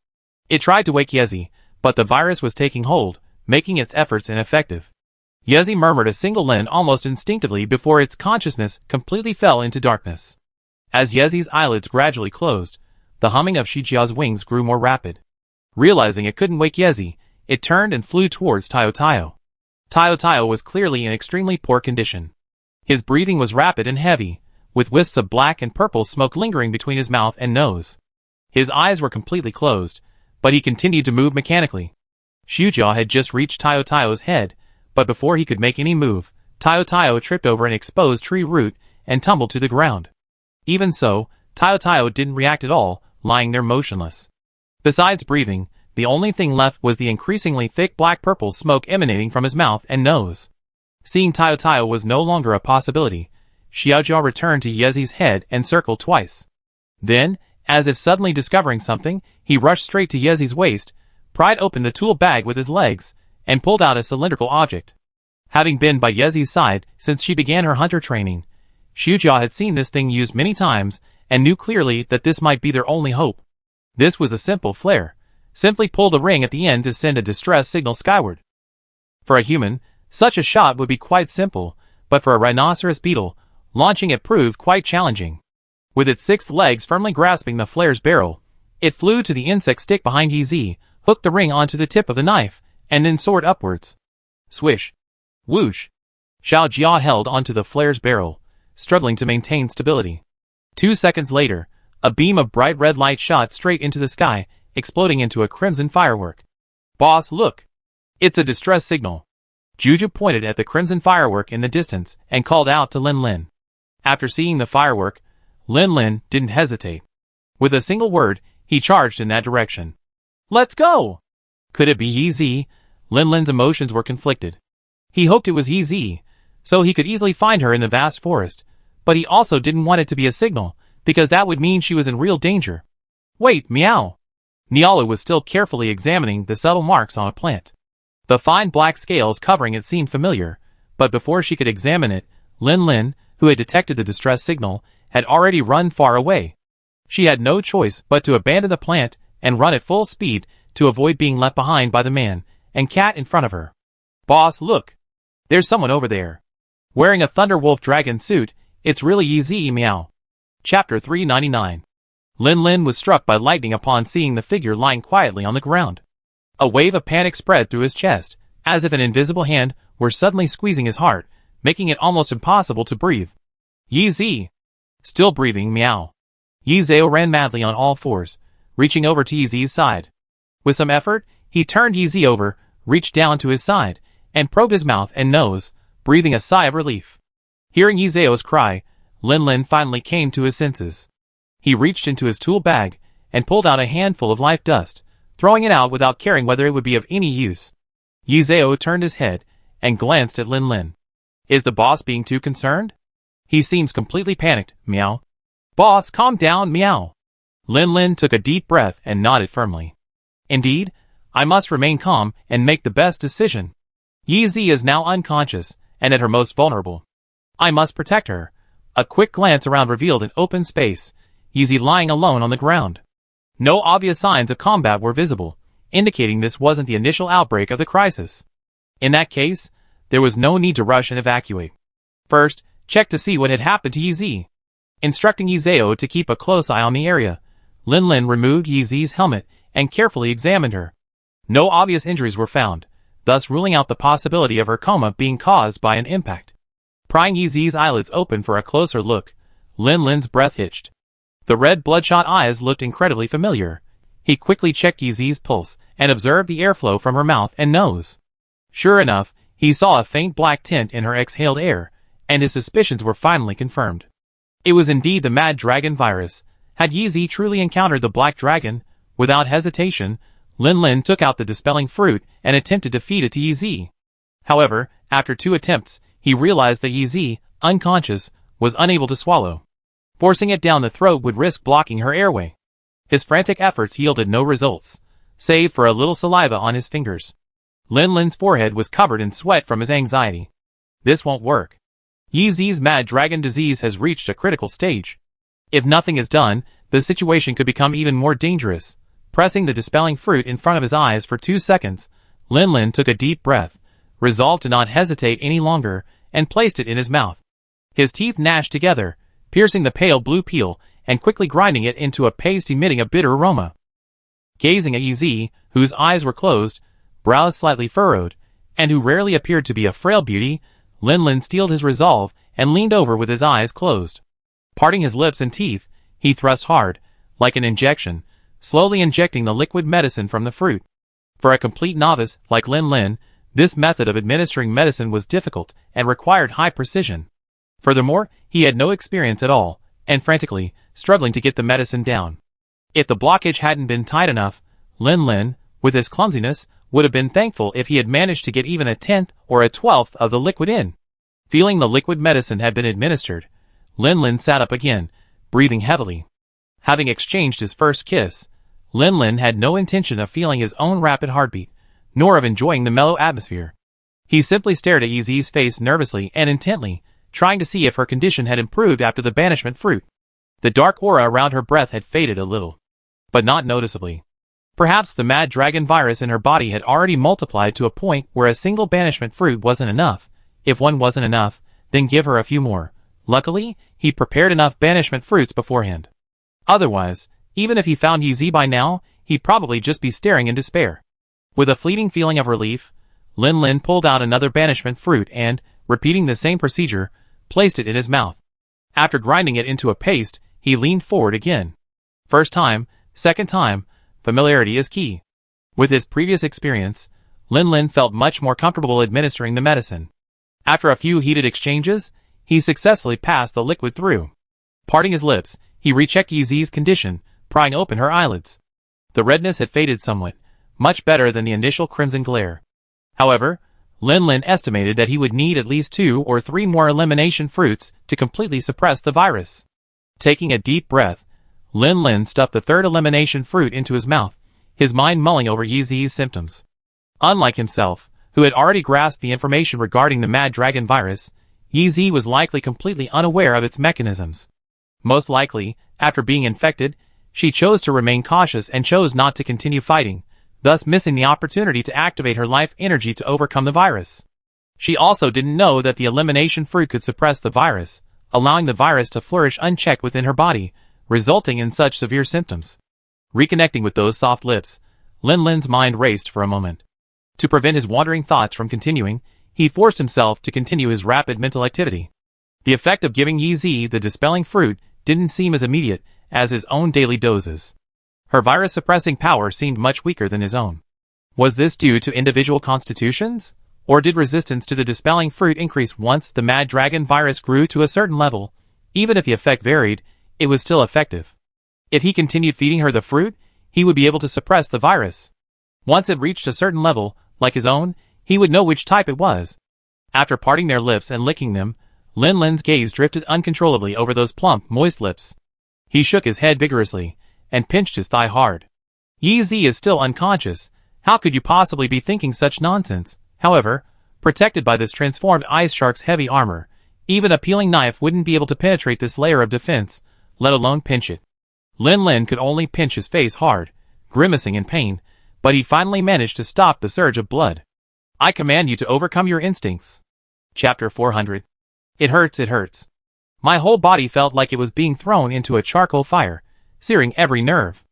It tried to wake Yezi, but the virus was taking hold, making its efforts ineffective. Yezi murmured a single lin almost instinctively before its consciousness completely fell into darkness. As Yezi's eyelids gradually closed, the humming of Xiaojia's wings grew more rapid. Realizing it couldn't wake Yezi, it turned and flew towards Tao. Tao was clearly in extremely poor condition. His breathing was rapid and heavy, with wisps of black and purple smoke lingering between his mouth and nose. His eyes were completely closed, but he continued to move mechanically. Xiaojia had just reached Tao's head, but before he could make any move, Tao tripped over an exposed tree root and tumbled to the ground. Even so, Tao didn't react at all, lying there motionless. Besides breathing, the only thing left was the increasingly thick black-purple smoke emanating from his mouth and nose. Seeing Tao was no longer a possibility, Xiaojia returned to Yezi's head and circled twice. Then, as if suddenly discovering something, he rushed straight to Yezi's waist, pried open the tool bag with his legs, and pulled out a cylindrical object. Having been by Yezi's side since she began her hunter training, Xiaojia had seen this thing used many times and knew clearly that this might be their only hope. This was a simple flare. Simply pull the ring at the end to send a distress signal skyward. For a human, such a shot would be quite simple, but for a rhinoceros beetle, launching it proved quite challenging. With its 6 legs firmly grasping the flare's barrel, it flew to the insect stick behind Yezi, hooked the ring onto the tip of the knife, and then soared upwards. Swish. Whoosh. Xiaojia held onto the flare's barrel, struggling to maintain stability. 2 seconds later, a beam of bright red light shot straight into the sky, exploding into a crimson firework. Boss, look! It's a distress signal. Juju pointed at the crimson firework in the distance and called out to Lin. After seeing the firework, Lin didn't hesitate. With a single word, he charged in that direction. Let's go! Could it be Yezi? Lin's emotions were conflicted. He hoped it was Yezi, so he could easily find her in the vast forest, but he also didn't want it to be a signal, because that would mean she was in real danger. Wait, meow. Nialu was still carefully examining the subtle marks on a plant. The fine black scales covering it seemed familiar, but before she could examine it, Lin Lin, who had detected the distress signal, had already run far away. She had no choice but to abandon the plant and run at full speed to avoid being left behind by the man and cat in front of her. Boss, look! There's someone over there. Wearing a Thunderwolf dragon suit, it's really easy, meow. Chapter 399. Lin Lin was struck by lightning upon seeing the figure lying quietly on the ground. A wave of panic spread through his chest, as if an invisible hand were suddenly squeezing his heart, making it almost impossible to breathe. Yi Zi! Still breathing, meow. Yi Zhao ran madly on all fours, reaching over to Yi Zi's side. With some effort, he turned Yi Zi over, reached down to his side, and probed his mouth and nose, breathing a sigh of relief. Hearing Yi Zhao's cry, Lin Lin finally came to his senses. He reached into his tool bag and pulled out a handful of life dust, throwing it out without caring whether it would be of any use. Yi Zhao turned his head and glanced at Lin Lin. Is the boss being too concerned? He seems completely panicked, meow. Boss, calm down, meow. Lin Lin took a deep breath and nodded firmly. Indeed, I must remain calm and make the best decision. Yi Zi is now unconscious and at her most vulnerable. I must protect her. A quick glance around revealed an open space, Yi Zi lying alone on the ground. No obvious signs of combat were visible, indicating this wasn't the initial outbreak of the crisis. In that case, there was no need to rush and evacuate. First, check to see what had happened to Yi Zi. Instructing Yi Zhao to keep a close eye on the area, Lin Lin removed Yi Zi's helmet and carefully examined her. No obvious injuries were found, thus ruling out the possibility of her coma being caused by an impact. Prying Yi Zi's eyelids open for a closer look, Lin Lin's breath hitched. The red bloodshot eyes looked incredibly familiar. He quickly checked Yi Zi's pulse and observed the airflow from her mouth and nose. Sure enough, he saw a faint black tint in her exhaled air, and his suspicions were finally confirmed. It was indeed the mad dragon virus. Had Yi Zi truly encountered the black dragon? Without hesitation, Lin Lin took out the dispelling fruit and attempted to feed it to Yi Zi. However, after 2 attempts, he realized that Yi Zi, unconscious, was unable to swallow. Forcing it down the throat would risk blocking her airway. His frantic efforts yielded no results, save for a little saliva on his fingers. Lin Lin's forehead was covered in sweat from his anxiety. This won't work. Yi Zi's mad dragon disease has reached a critical stage. If nothing is done, the situation could become even more dangerous. Pressing the dispelling fruit in front of his eyes for 2 seconds, Lin Lin took a deep breath, resolved to not hesitate any longer, and placed it in his mouth. His teeth gnashed together, piercing the pale blue peel and quickly grinding it into a paste emitting a bitter aroma. Gazing at Yi Zi, whose eyes were closed, brows slightly furrowed, and who rarely appeared to be a frail beauty, Lin Lin steeled his resolve and leaned over with his eyes closed. Parting his lips and teeth, he thrust hard, like an injection, slowly injecting the liquid medicine from the fruit. For a complete novice like Lin Lin, this method of administering medicine was difficult and required high precision. Furthermore, he had no experience at all, and frantically, struggling to get the medicine down. If the blockage hadn't been tight enough, Lin Lin, with his clumsiness, would have been thankful if he had managed to get even a 1/10 or a 1/12 of the liquid in. Feeling the liquid medicine had been administered, Lin Lin sat up again, breathing heavily. Having exchanged his first kiss, Lin Lin had no intention of feeling his own rapid heartbeat, nor of enjoying the mellow atmosphere. He simply stared at Yi Zi's face nervously and intently, trying to see if her condition had improved after the banishment fruit. The dark aura around her breath had faded a little, but not noticeably. Perhaps the mad dragon virus in her body had already multiplied to a point where a single banishment fruit wasn't enough. If one wasn't enough, then give her a few more. Luckily, he prepared enough banishment fruits beforehand. Otherwise, even if he found Yi Zi by now, he'd probably just be staring in despair. With a fleeting feeling of relief, Lin Lin pulled out another banishment fruit and, repeating the same procedure, placed it in his mouth. After grinding it into a paste, he leaned forward again. First time, second time, familiarity is key. With his previous experience, Lin Lin felt much more comfortable administering the medicine. After a few heated exchanges, he successfully passed the liquid through. Parting his lips, he rechecked Yi Zi's condition, prying open her eyelids. The redness had faded somewhat, much better than the initial crimson glare. However, Lin Lin estimated that he would need at least 2 or 3 more elimination fruits to completely suppress the virus. Taking a deep breath, Lin Lin stuffed the third elimination fruit into his mouth, his mind mulling over Yi Zi's symptoms. Unlike himself, who had already grasped the information regarding the Mad Dragon virus, Yi Zi was likely completely unaware of its mechanisms. Most likely, after being infected, she chose to remain cautious and chose not to continue fighting, thus missing the opportunity to activate her life energy to overcome the virus. She also didn't know that the elimination fruit could suppress the virus, allowing the virus to flourish unchecked within her body, resulting in such severe symptoms. Reconnecting with those soft lips, Lin Lin's mind raced for a moment. To prevent his wandering thoughts from continuing, he forced himself to continue his rapid mental activity. The effect of giving Yi Zi the dispelling fruit didn't seem as immediate as his own daily doses. Her virus-suppressing power seemed much weaker than his own. Was this due to individual constitutions? Or did resistance to the dispelling fruit increase once the Mad Dragon virus grew to a certain level? Even if the effect varied, it was still effective. If he continued feeding her the fruit, he would be able to suppress the virus. Once it reached a certain level, like his own, he would know which type it was. After parting their lips and licking them, Lin Lin's gaze drifted uncontrollably over those plump, moist lips. He shook his head vigorously, and pinched his thigh hard. Yi Zi is still unconscious. How could you possibly be thinking such nonsense? However, protected by this transformed ice shark's heavy armor, even a peeling knife wouldn't be able to penetrate this layer of defense, let alone pinch it. Lin Lin could only pinch his face hard, grimacing in pain, but he finally managed to stop the surge of blood. I command you to overcome your instincts. Chapter 400. It hurts, it hurts. My whole body felt like it was being thrown into a charcoal fire, searing every nerve.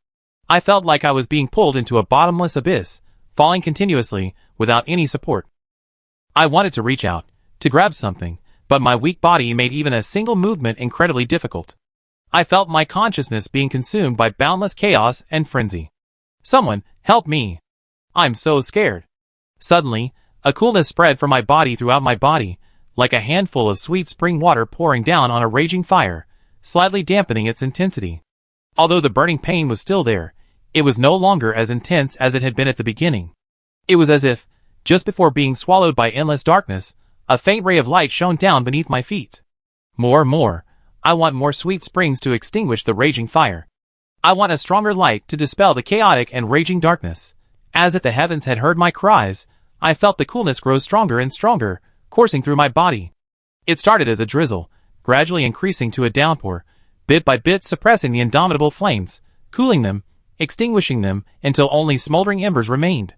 I felt like I was being pulled into a bottomless abyss, falling continuously, without any support. I wanted to reach out, to grab something, but my weak body made even a single movement incredibly difficult. I felt my consciousness being consumed by boundless chaos and frenzy. Someone, help me. I'm so scared. Suddenly, a coolness spread from my body throughout my body, like a handful of sweet spring water pouring down on a raging fire, slightly dampening its intensity. Although the burning pain was still there, it was no longer as intense as it had been at the beginning. It was as if, just before being swallowed by endless darkness, a faint ray of light shone down beneath my feet. More. I want more sweet springs to extinguish the raging fire. I want a stronger light to dispel the chaotic and raging darkness. As if the heavens had heard my cries, I felt the coolness grow stronger and stronger, coursing through my body. It started as a drizzle, gradually increasing to a downpour, bit by bit suppressing the indomitable flames, cooling them, extinguishing them, until only smoldering embers remained.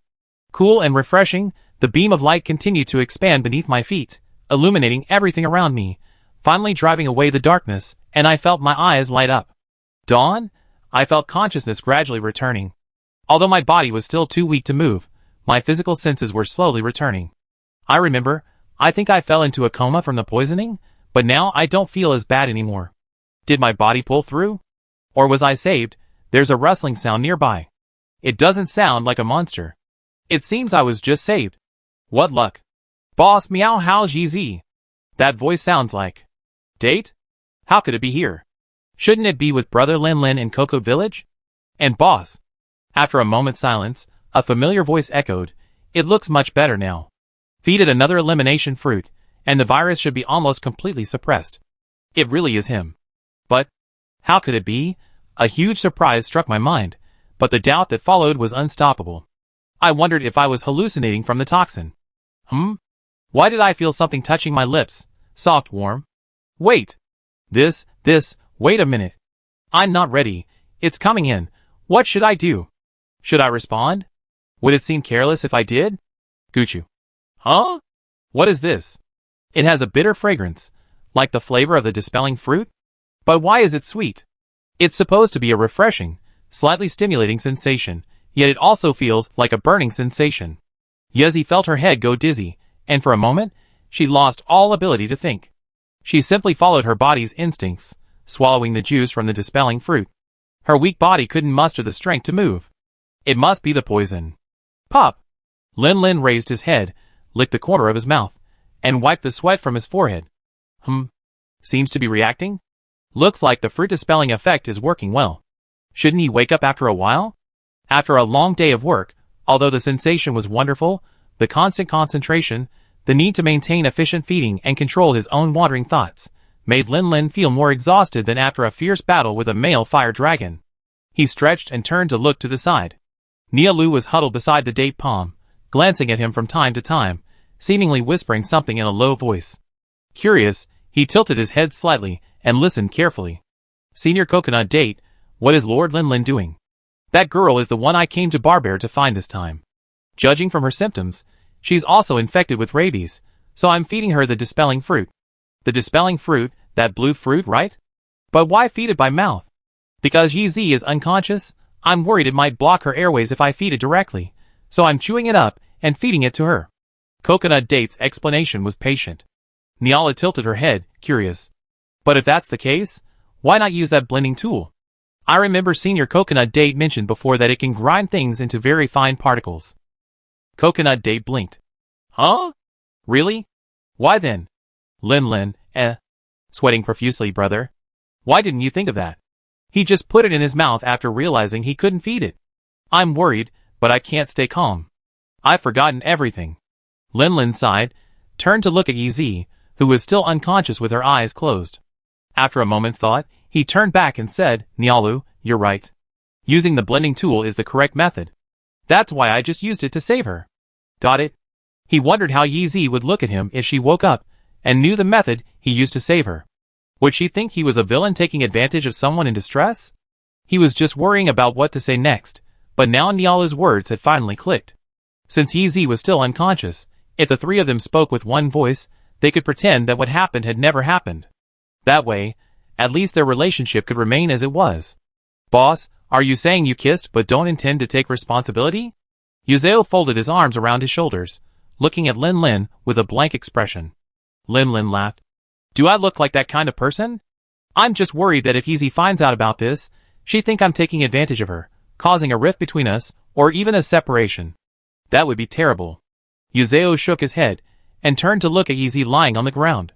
Cool and refreshing, the beam of light continued to expand beneath my feet, illuminating everything around me, finally driving away the darkness, and I felt my eyes light up. Dawn? I felt consciousness gradually returning. Although my body was still too weak to move, my physical senses were slowly returning. I remember, I think I fell into a coma from the poisoning, but now I don't feel as bad anymore. Did my body pull through? Or was I saved? There's a rustling sound nearby. It doesn't sound like a monster. It seems I was just saved. What luck. Boss meow how's Yi Zi? That voice sounds like. Date? How could it be here? Shouldn't it be with brother Lin Lin in Cocoa Village? And boss? After a moment's silence, a familiar voice echoed, it looks much better now. Feed it another elimination fruit, and the virus should be almost completely suppressed. It really is him. But, how could it be? A huge surprise struck my mind, but the doubt that followed was unstoppable. I wondered if I was hallucinating from the toxin. Why did I feel something touching my lips? Soft, warm. Wait. Wait a minute. I'm not ready. It's coming in. What should I do? Should I respond? Would it seem careless if I did? Guchu. Huh? What is this? It has a bitter fragrance, like the flavor of the dispelling fruit? But why is it sweet? It's supposed to be a refreshing, slightly stimulating sensation, yet it also feels like a burning sensation. Yezi felt her head go dizzy, and for a moment, she lost all ability to think. She simply followed her body's instincts, swallowing the juice from the dispelling fruit. Her weak body couldn't muster the strength to move. It must be the poison. Pop! Lin Lin raised his head, licked the corner of his mouth, and wiped the sweat from his forehead. Seems to be reacting? Looks like the fruit dispelling effect is working well. Shouldn't he wake up after a while? After a long day of work, although the sensation was wonderful, the constant concentration, the need to maintain efficient feeding and control his own wandering thoughts, made Lin Lin feel more exhausted than after a fierce battle with a male fire dragon. He stretched and turned to look to the side. Nialu was huddled beside the date palm, glancing at him from time to time, seemingly whispering something in a low voice. Curious, he tilted his head slightly and listened carefully. Senior Coconut Date, what is Lord Lin Lin doing? That girl is the one I came to Barbear to find this time. Judging from her symptoms, she's also infected with rabies, so I'm feeding her the dispelling fruit. The dispelling fruit, that blue fruit, right? But why feed it by mouth? Because Yi Zi is unconscious, I'm worried it might block her airways if I feed it directly, so I'm chewing it up and feeding it to her. Coconut Date's explanation was patient. Niala tilted her head, curious. But if that's the case, why not use that blending tool? I remember Senior Coconut Date mentioned before that it can grind things into very fine particles. Coconut Date blinked. Huh? Really? Why then? Lin Lin, sweating profusely, brother. Why didn't you think of that? He just put it in his mouth after realizing he couldn't feed it. I'm worried, but I can't stay calm. I've forgotten everything. Lin Lin sighed, turned to look at Yi Zi, who was still unconscious with her eyes closed. After a moment's thought, he turned back and said, Nialu, you're right. Using the blending tool is the correct method. That's why I just used it to save her. Got it? He wondered how Yi Zi would look at him if she woke up and knew the method he used to save her. Would she think he was a villain taking advantage of someone in distress? He was just worrying about what to say next, but now Niala's words had finally clicked. Since Yi Zi was still unconscious, if the three of them spoke with one voice, they could pretend that what happened had never happened. That way, at least their relationship could remain as it was. Boss, are you saying you kissed but don't intend to take responsibility? Yuzeo folded his arms around his shoulders, looking at Lin Lin with a blank expression. Lin Lin laughed. Do I look like that kind of person? I'm just worried that if Yi Zi finds out about this, she'd think I'm taking advantage of her, causing a rift between us, or even a separation. That would be terrible. Yuzeo shook his head, and turned to look at Yi Zi lying on the ground.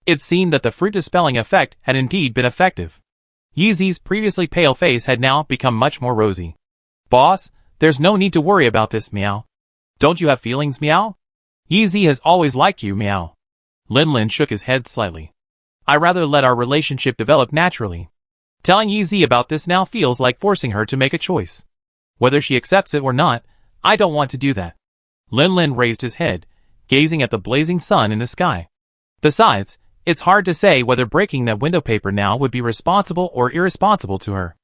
It seemed that the fruit dispelling effect had indeed been effective. Yi Zi's previously pale face had now become much more rosy. Boss, there's no need to worry about this, meow. Don't you have feelings, meow? Yi Zi has always liked you, meow. Lin Lin shook his head slightly. I rather let our relationship develop naturally. Telling Yi Zi about this now feels like forcing her to make a choice. Whether she accepts it or not, I don't want to do that. Lin Lin raised his head, gazing at the blazing sun in the sky. Besides, it's hard to say whether breaking that window paper now would be responsible or irresponsible to her.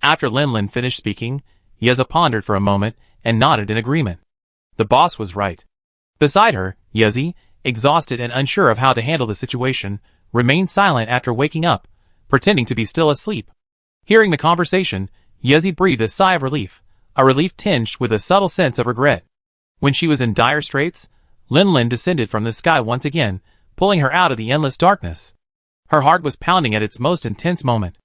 After Lin Lin finished speaking, Yeza pondered for a moment and nodded in agreement. The boss was right. Beside her, Yezi, exhausted and unsure of how to handle the situation, remained silent after waking up, pretending to be still asleep. Hearing the conversation, Yezi breathed a sigh of relief, a relief tinged with a subtle sense of regret. When she was in dire straits, Lin Lin descended from the sky once again, pulling her out of the endless darkness. Her heart was pounding at its most intense moment.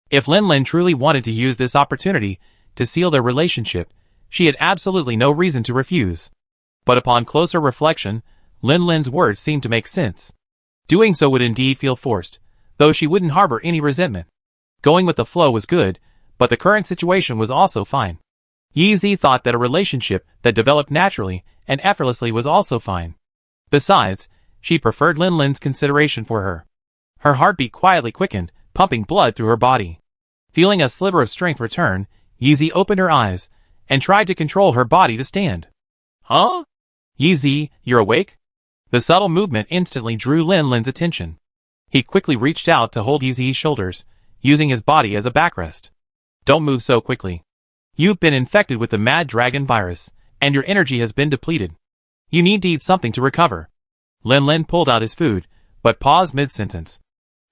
If Lin Lin truly wanted to use this opportunity to seal their relationship, she had absolutely no reason to refuse. But upon closer reflection, Lin Lin's words seemed to make sense. Doing so would indeed feel forced, though she wouldn't harbor any resentment. Going with the flow was good, but the current situation was also fine. Yi Zi thought that a relationship that developed naturally and effortlessly was also fine. Besides, she preferred Lin Lin's consideration for her. Her heartbeat quietly quickened, pumping blood through her body. Feeling a sliver of strength return, Yi Zi opened her eyes and tried to control her body to stand. Huh? Yi Zi, you're awake? The subtle movement instantly drew Lin Lin's attention. He quickly reached out to hold Yi Zi's shoulders, using his body as a backrest. Don't move so quickly. You've been infected with the Mad Dragon virus, and your energy has been depleted. You need to eat something to recover. Lin Lin pulled out his food, but paused mid-sentence.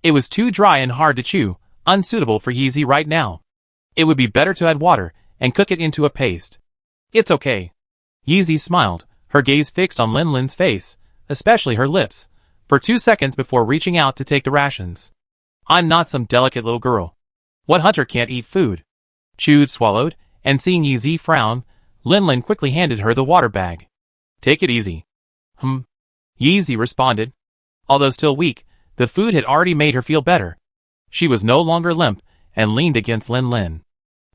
It was too dry and hard to chew, unsuitable for Yi Zi right now. It would be better to add water and cook it into a paste. It's okay. Yi Zi smiled, her gaze fixed on Lin Lin's face, especially her lips, for 2 seconds before reaching out to take the rations. I'm not some delicate little girl. What hunter can't eat food? Chewed, swallowed, and seeing Yi Zi frown, Lin Lin quickly handed her the water bag. Take it easy. Yi Zi responded. Although still weak, the food had already made her feel better. She was no longer limp and leaned against Lin Lin.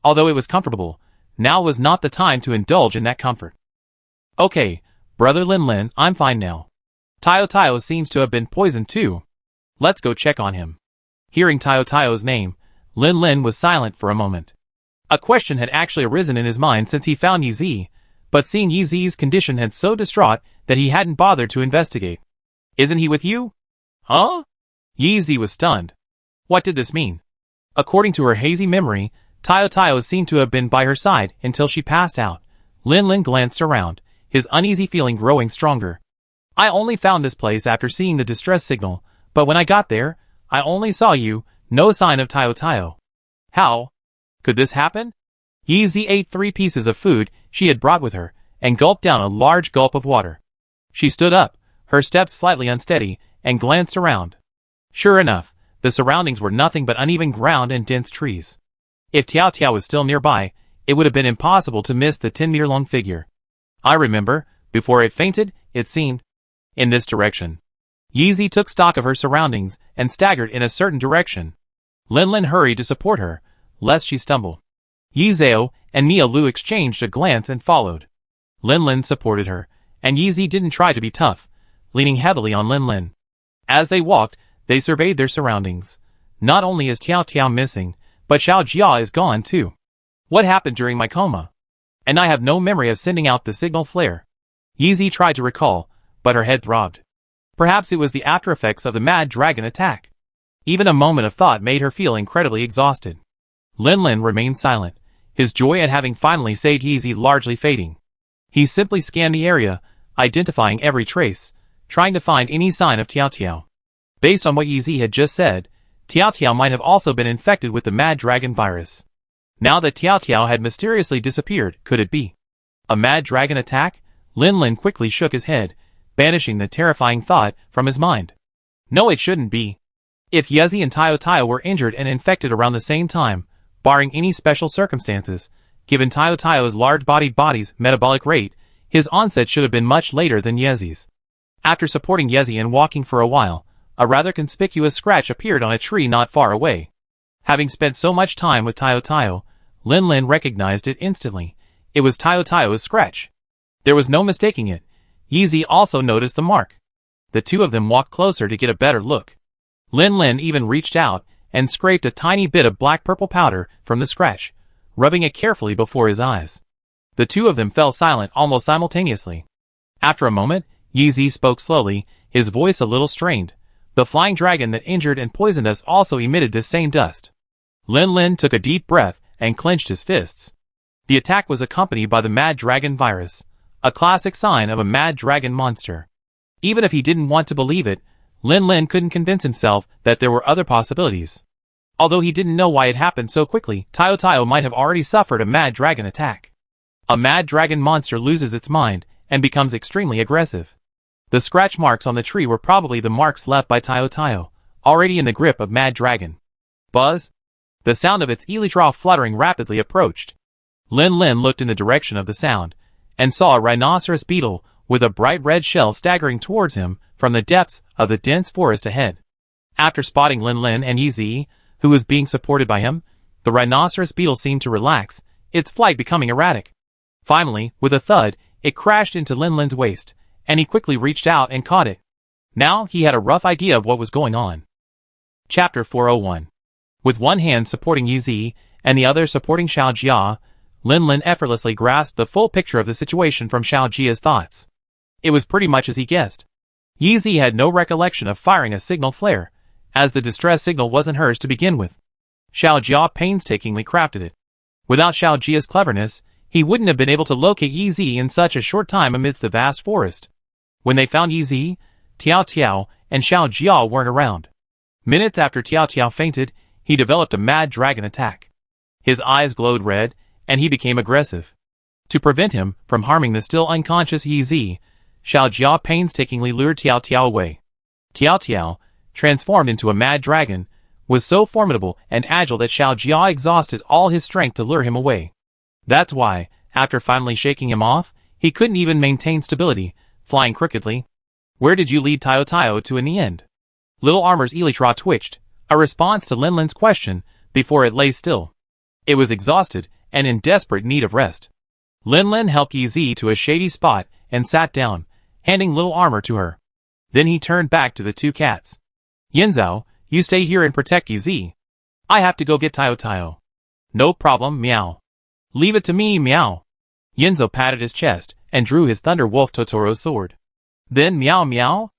Although it was comfortable, now was not the time to indulge in that comfort. Okay, brother Lin Lin, I'm fine now. Tio Tio seems to have been poisoned too. Let's go check on him. Hearing Tio Tio's name, Lin Lin was silent for a moment. A question had actually arisen in his mind since he found Yi Zi, but seeing Yi Zi's condition had so distraught that he hadn't bothered to investigate. Isn't he with you? Huh? Yi Zi was stunned. What did this mean? According to her hazy memory, Tio Tio seemed to have been by her side until she passed out. Lin Lin glanced around, his uneasy feeling growing stronger. I only found this place after seeing the distress signal, but when I got there, I only saw you, no sign of Tio Tio. How could this happen? Yi Zi ate 3 pieces of food she had brought with her, and gulped down a large gulp of water. She stood up, her steps slightly unsteady, and glanced around. Sure enough, the surroundings were nothing but uneven ground and dense trees. If Tio Tio was still nearby, it would have been impossible to miss the 10-meter-long figure. I remember, before it fainted, it seemed. In this direction. Yi Zi took stock of her surroundings and staggered in a certain direction. Lin Lin hurried to support her, lest she stumble. Yi Zhao and Mia Lu exchanged a glance and followed. Lin Lin supported her, and Yi Zi didn't try to be tough, leaning heavily on Lin Lin. As they walked, they surveyed their surroundings. Not only is Tio Tio missing, but Xiao Jia is gone too. What happened during my coma? And I have no memory of sending out the signal flare. Yi Zi tried to recall, but her head throbbed. Perhaps it was the after-effects of the mad dragon attack. Even a moment of thought made her feel incredibly exhausted. Lin Lin remained silent, his joy at having finally saved Yi Zi largely fading. He simply scanned the area, identifying every trace, trying to find any sign of Tio Tio. Based on what Yi Zi had just said, Tio Tio might have also been infected with the mad dragon virus. Now that Tio Tio had mysteriously disappeared, could it be a mad dragon attack? Lin Lin quickly shook his head, banishing the terrifying thought from his mind. No, it shouldn't be. If Yi Zi and Tio Tio were injured and infected around the same time, barring any special circumstances, given Tio Tio's large-bodied body's metabolic rate, his onset should have been much later than Yi Zi's. After supporting Yi Zi and walking for a while, a rather conspicuous scratch appeared on a tree not far away. Having spent so much time with Tio Tio, Lin Lin recognized it instantly. It was Tio Tio's scratch. There was no mistaking it. Yi Zi also noticed the mark. The two of them walked closer to get a better look. Lin Lin even reached out and scraped a tiny bit of black-purple powder from the scratch, rubbing it carefully before his eyes. The two of them fell silent almost simultaneously. After a moment, Yi Zi spoke slowly, his voice a little strained. The flying dragon that injured and poisoned us also emitted this same dust. Lin Lin took a deep breath and clenched his fists. The attack was accompanied by the mad dragon virus, a classic sign of a mad dragon monster. Even if he didn't want to believe it, Lin Lin couldn't convince himself that there were other possibilities. Although he didn't know why it happened so quickly, Tio Tio might have already suffered a mad dragon attack. A mad dragon monster loses its mind and becomes extremely aggressive. The scratch marks on the tree were probably the marks left by Tio Tio, already in the grip of mad dragon. Buzz? The sound of its elytra fluttering rapidly approached. Lin Lin looked in the direction of the sound, and saw a rhinoceros beetle with a bright red shell staggering towards him from the depths of the dense forest ahead. After spotting Lin Lin and Yi Zi, who was being supported by him, the rhinoceros beetle seemed to relax, its flight becoming erratic. Finally, with a thud, it crashed into Lin Lin's waist, and he quickly reached out and caught it. Now he had a rough idea of what was going on. Chapter 401. With one hand supporting Yi Zi and the other supporting Xiao Jia, Lin Lin effortlessly grasped the full picture of the situation from Xiao Jia's thoughts. It was pretty much as he guessed. Yi Zi had no recollection of firing a signal flare, as the distress signal wasn't hers to begin with. Xiao Jia painstakingly crafted it. Without Xiao Jia's cleverness, he wouldn't have been able to locate Yi Zi in such a short time amidst the vast forest. When they found Yi Zi, Tio Tio and Xiao Jia weren't around. Minutes after Tio Tio fainted, he developed a mad dragon attack. His eyes glowed red, and he became aggressive. To prevent him from harming the still unconscious Yi Zi, Xiao Jia painstakingly lured Tio Tio away. Tio Tio, transformed into a mad dragon, was so formidable and agile that Xiao Jia exhausted all his strength to lure him away. That's why, after finally shaking him off, he couldn't even maintain stability, flying crookedly. Where did you lead Tio Tio to in the end? Little Armor's elytra twitched, a response to Lin Lin's question, before it lay still. It was exhausted and in desperate need of rest. Lin Lin helped Yi Zi to a shady spot and sat down, handing Little Armor to her. Then he turned back to the two cats. Yinzao, you stay here and protect Yizi. I have to go get Tao Tao. No problem, meow. Leave it to me, meow. Yinzao patted his chest and drew his Thunder Wolf Totoro's sword. Then meow meow.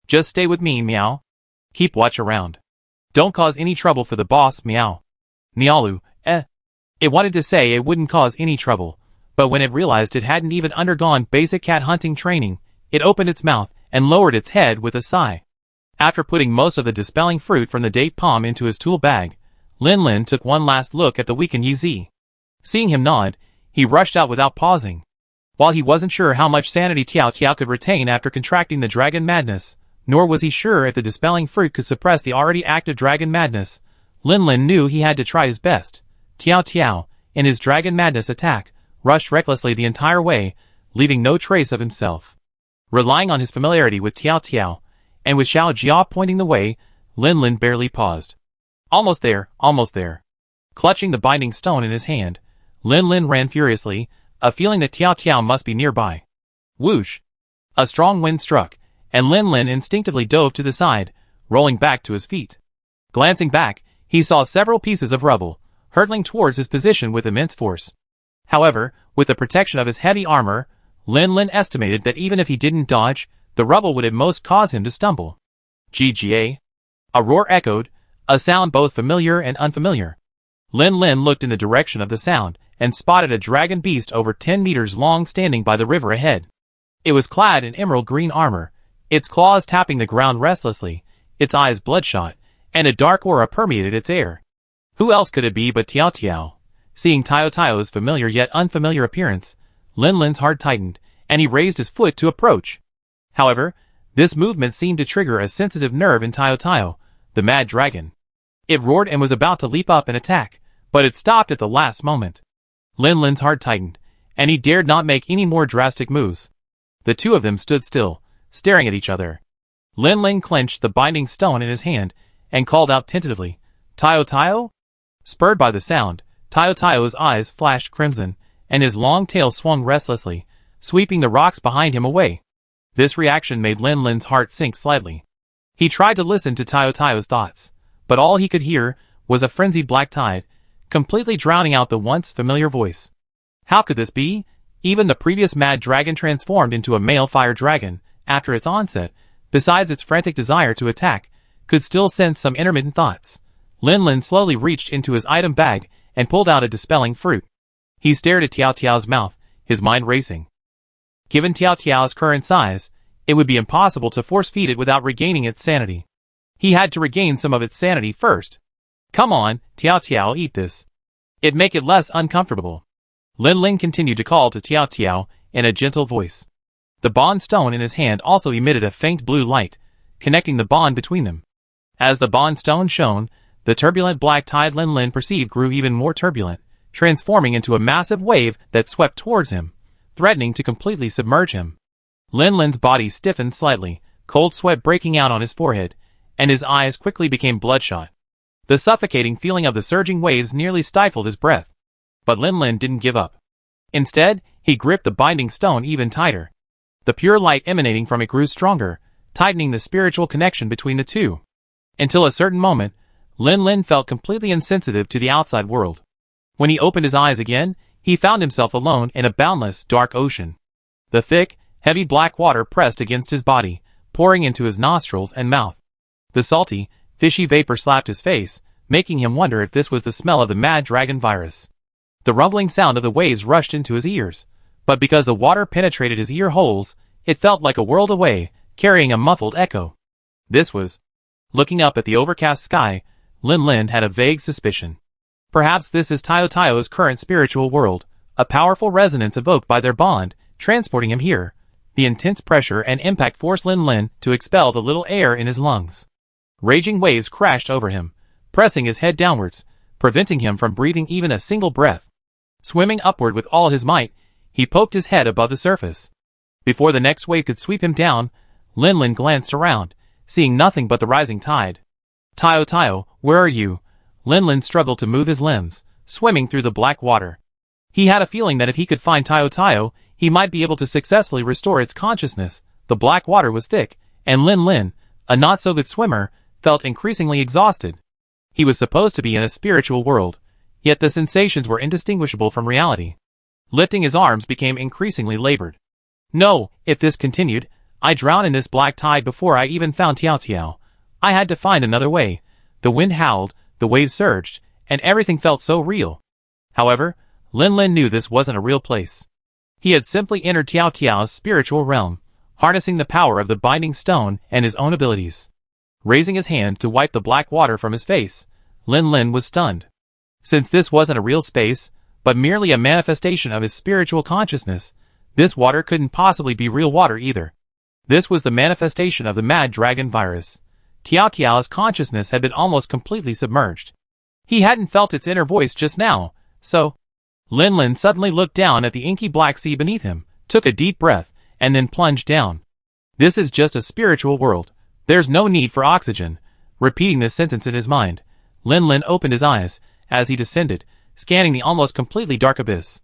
Just stay with me, meow. Keep watch around. Don't cause any trouble for the boss, meow. Nialu, It wanted to say it wouldn't cause any trouble, but when it realized it hadn't even undergone basic cat hunting training, it opened its mouth and lowered its head with a sigh. After putting most of the dispelling fruit from the date palm into his tool bag, Lin Lin took one last look at the weakened Yizi. Seeing him nod, he rushed out without pausing. While he wasn't sure how much sanity Tiao Tiao could retain after contracting the dragon madness, nor was he sure if the dispelling fruit could suppress the already active dragon madness, Lin Lin knew he had to try his best. Tiao Tiao, in his dragon madness attack, rushed recklessly the entire way, leaving no trace of himself. Relying on his familiarity with Tiao Tiao, and with Xiao Jia pointing the way, Lin Lin barely paused. Almost there, almost there. Clutching the binding stone in his hand, Lin Lin ran furiously, a feeling that Tiao Tiao must be nearby. Whoosh! A strong wind struck, and Lin Lin instinctively dove to the side, rolling back to his feet. Glancing back, he saw several pieces of rubble, hurtling towards his position with immense force. However, with the protection of his heavy armor, Lin Lin estimated that even if he didn't dodge, the rubble would at most cause him to stumble. GGA. A roar echoed, a sound both familiar and unfamiliar. Lin Lin looked in the direction of the sound, and spotted a dragon beast over 10 meters long standing by the river ahead. It was clad in emerald green armor, its claws tapping the ground restlessly, its eyes bloodshot, and a dark aura permeated its air. Who else could it be but Tiao Tiao? Seeing Tao Tao's familiar yet unfamiliar appearance, Lin Lin's heart tightened, and he raised his foot to approach. However, this movement seemed to trigger a sensitive nerve in Tao Tao, the mad dragon. It roared and was about to leap up and attack, but it stopped at the last moment. Lin Lin's heart tightened, and he dared not make any more drastic moves. The two of them stood still, staring at each other. Lin Lin clenched the binding stone in his hand, and called out tentatively, Tao Tao? Spurred by the sound, Tao Tao's eyes flashed crimson, and his long tail swung restlessly, sweeping the rocks behind him away. This reaction made Lin Lin's heart sink slightly. He tried to listen to Tao Tao's thoughts, but all he could hear was a frenzied black tide, completely drowning out the once familiar voice. How could this be? Even the previous mad dragon transformed into a male fire dragon, after its onset, besides its frantic desire to attack, could still sense some intermittent thoughts. Lin Lin slowly reached into his item bag and pulled out a dispelling fruit. He stared at Tiao Tiao's mouth, his mind racing. Given Tiao Tiao's current size, it would be impossible to force-feed it without regaining its sanity. He had to regain some of its sanity first. Come on, Tiao Tiao, eat this. It'd make it less uncomfortable. Lin Lin continued to call to Tiao Tiao in a gentle voice. The bond stone in his hand also emitted a faint blue light, connecting the bond between them. As the bond stone shone, the turbulent black tide Lin Lin perceived grew even more turbulent, transforming into a massive wave that swept towards him, threatening to completely submerge him. Lin Lin's body stiffened slightly, cold sweat breaking out on his forehead, and his eyes quickly became bloodshot. The suffocating feeling of the surging waves nearly stifled his breath. But Lin Lin didn't give up. Instead, he gripped the binding stone even tighter. The pure light emanating from it grew stronger, tightening the spiritual connection between the two. Until a certain moment, Lin Lin felt completely insensitive to the outside world. When he opened his eyes again, he found himself alone in a boundless, dark ocean. The thick, heavy black water pressed against his body, pouring into his nostrils and mouth. The salty, fishy vapor slapped his face, making him wonder if this was the smell of the mad dragon virus. The rumbling sound of the waves rushed into his ears, but because the water penetrated his ear holes, it felt like a world away, carrying a muffled echo. This was... Looking up at the overcast sky, Lin Lin had a vague suspicion. Perhaps this is Tao Tao's current spiritual world, a powerful resonance evoked by their bond, transporting him here. The intense pressure and impact forced Lin Lin to expel the little air in his lungs. Raging waves crashed over him, pressing his head downwards, preventing him from breathing even a single breath. Swimming upward with all his might, he poked his head above the surface. Before the next wave could sweep him down, Lin Lin glanced around, seeing nothing but the rising tide. Tao Tao, where are you? Lin Lin struggled to move his limbs, swimming through the black water. He had a feeling that if he could find Tao Tao, he might be able to successfully restore its consciousness. The black water was thick, and Lin Lin, a not-so-good swimmer, felt increasingly exhausted. He was supposed to be in a spiritual world, yet the sensations were indistinguishable from reality. Lifting his arms became increasingly labored. No, if this continued, I'd drown in this black tide before I even found Tiao Tiao. I had to find another way. The wind howled, the waves surged, and everything felt so real. However, Lin Lin knew this wasn't a real place. He had simply entered Tiao Tiao's spiritual realm, harnessing the power of the binding stone and his own abilities. Raising his hand to wipe the black water from his face, Lin Lin was stunned. Since this wasn't a real space, but merely a manifestation of his spiritual consciousness, this water couldn't possibly be real water either. This was the manifestation of the Mad Dragon virus. Tiao Tiao's consciousness had been almost completely submerged. He hadn't felt its inner voice just now, so... Lin Lin suddenly looked down at the inky black sea beneath him, took a deep breath, and then plunged down. This is just a spiritual world. There's no need for oxygen. Repeating this sentence in his mind, Lin Lin opened his eyes as he descended, scanning the almost completely dark abyss.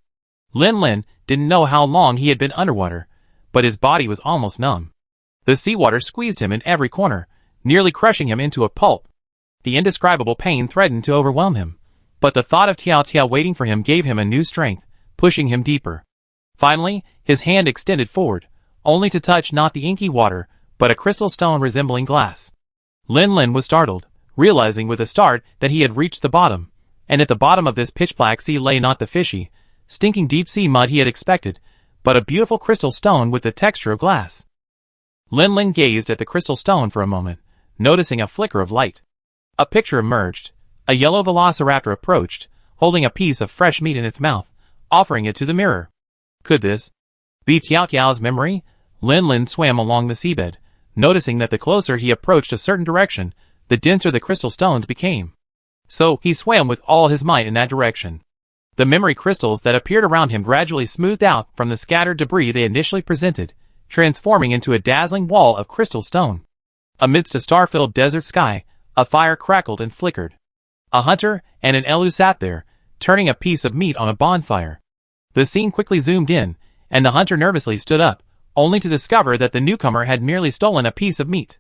Lin Lin didn't know how long he had been underwater, but his body was almost numb. The seawater squeezed him in every corner, nearly crushing him into a pulp. The indescribable pain threatened to overwhelm him, but the thought of Tiao Tiao waiting for him gave him a new strength, pushing him deeper. Finally, his hand extended forward, only to touch not the inky water, but a crystal stone resembling glass. Lin Lin was startled, realizing with a start that he had reached the bottom, and at the bottom of this pitch-black sea lay not the fishy, stinking deep-sea mud he had expected, but a beautiful crystal stone with the texture of glass. Lin Lin gazed at the crystal stone for a moment, noticing a flicker of light. A picture emerged. A yellow velociraptor approached, holding a piece of fresh meat in its mouth, offering it to the mirror. Could this be Tiao Tiao's memory? Lin Lin swam along the seabed, noticing that the closer he approached a certain direction, the denser the crystal stones became. So he swam with all his might in that direction. The memory crystals that appeared around him gradually smoothed out from the scattered debris they initially presented, transforming into a dazzling wall of crystal stone. Amidst a star-filled desert sky, a fire crackled and flickered. A hunter and an elu sat there, turning a piece of meat on a bonfire. The scene quickly zoomed in, and the hunter nervously stood up, only to discover that the newcomer had merely stolen a piece of meat.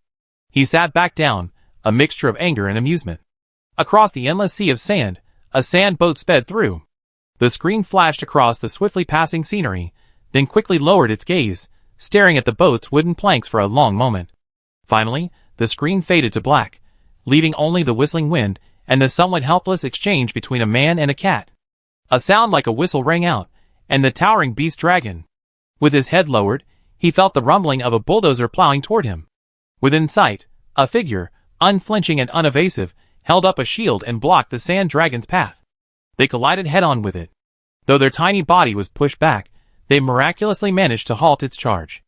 He sat back down, a mixture of anger and amusement. Across the endless sea of sand, a sand boat sped through. The screen flashed across the swiftly passing scenery, then quickly lowered its gaze, staring at the boat's wooden planks for a long moment. Finally, the screen faded to black, leaving only the whistling wind and the somewhat helpless exchange between a man and a cat. A sound like a whistle rang out, and the towering beast dragon. With his head lowered, he felt the rumbling of a bulldozer plowing toward him. Within sight, a figure, unflinching and unevasive, held up a shield and blocked the sand dragon's path. They collided head-on with it. Though their tiny body was pushed back, they miraculously managed to halt its charge.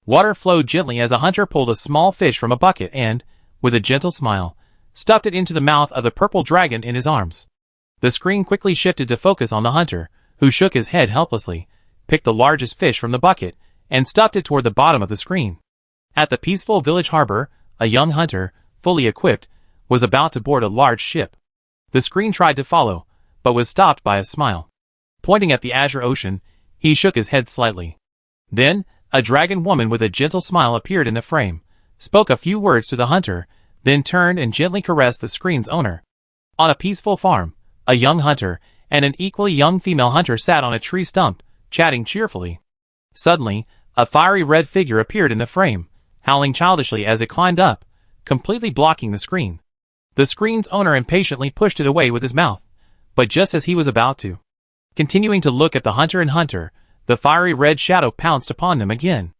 Water flowed gently as a hunter pulled a small fish from a bucket and, with a gentle smile, stuffed it into the mouth of the purple dragon in his arms. The screen quickly shifted to focus on the hunter, who shook his head helplessly, picked the largest fish from the bucket, and stuffed it toward the bottom of the screen. At the peaceful village harbor, a young hunter, fully equipped, was about to board a large ship. The screen tried to follow, but was stopped by a smile. Pointing at the azure ocean, he shook his head slightly. Then, a dragon woman with a gentle smile appeared in the frame, spoke a few words to the hunter, then turned and gently caressed the screen's owner. On a peaceful farm, a young hunter and an equally young female hunter sat on a tree stump, chatting cheerfully. Suddenly, a fiery red figure appeared in the frame, howling childishly as it climbed up, completely blocking the screen. The screen's owner impatiently pushed it away with his mouth, but just as he was about to, continuing to look at the hunter and hunter, the fiery red shadow pounced upon them again.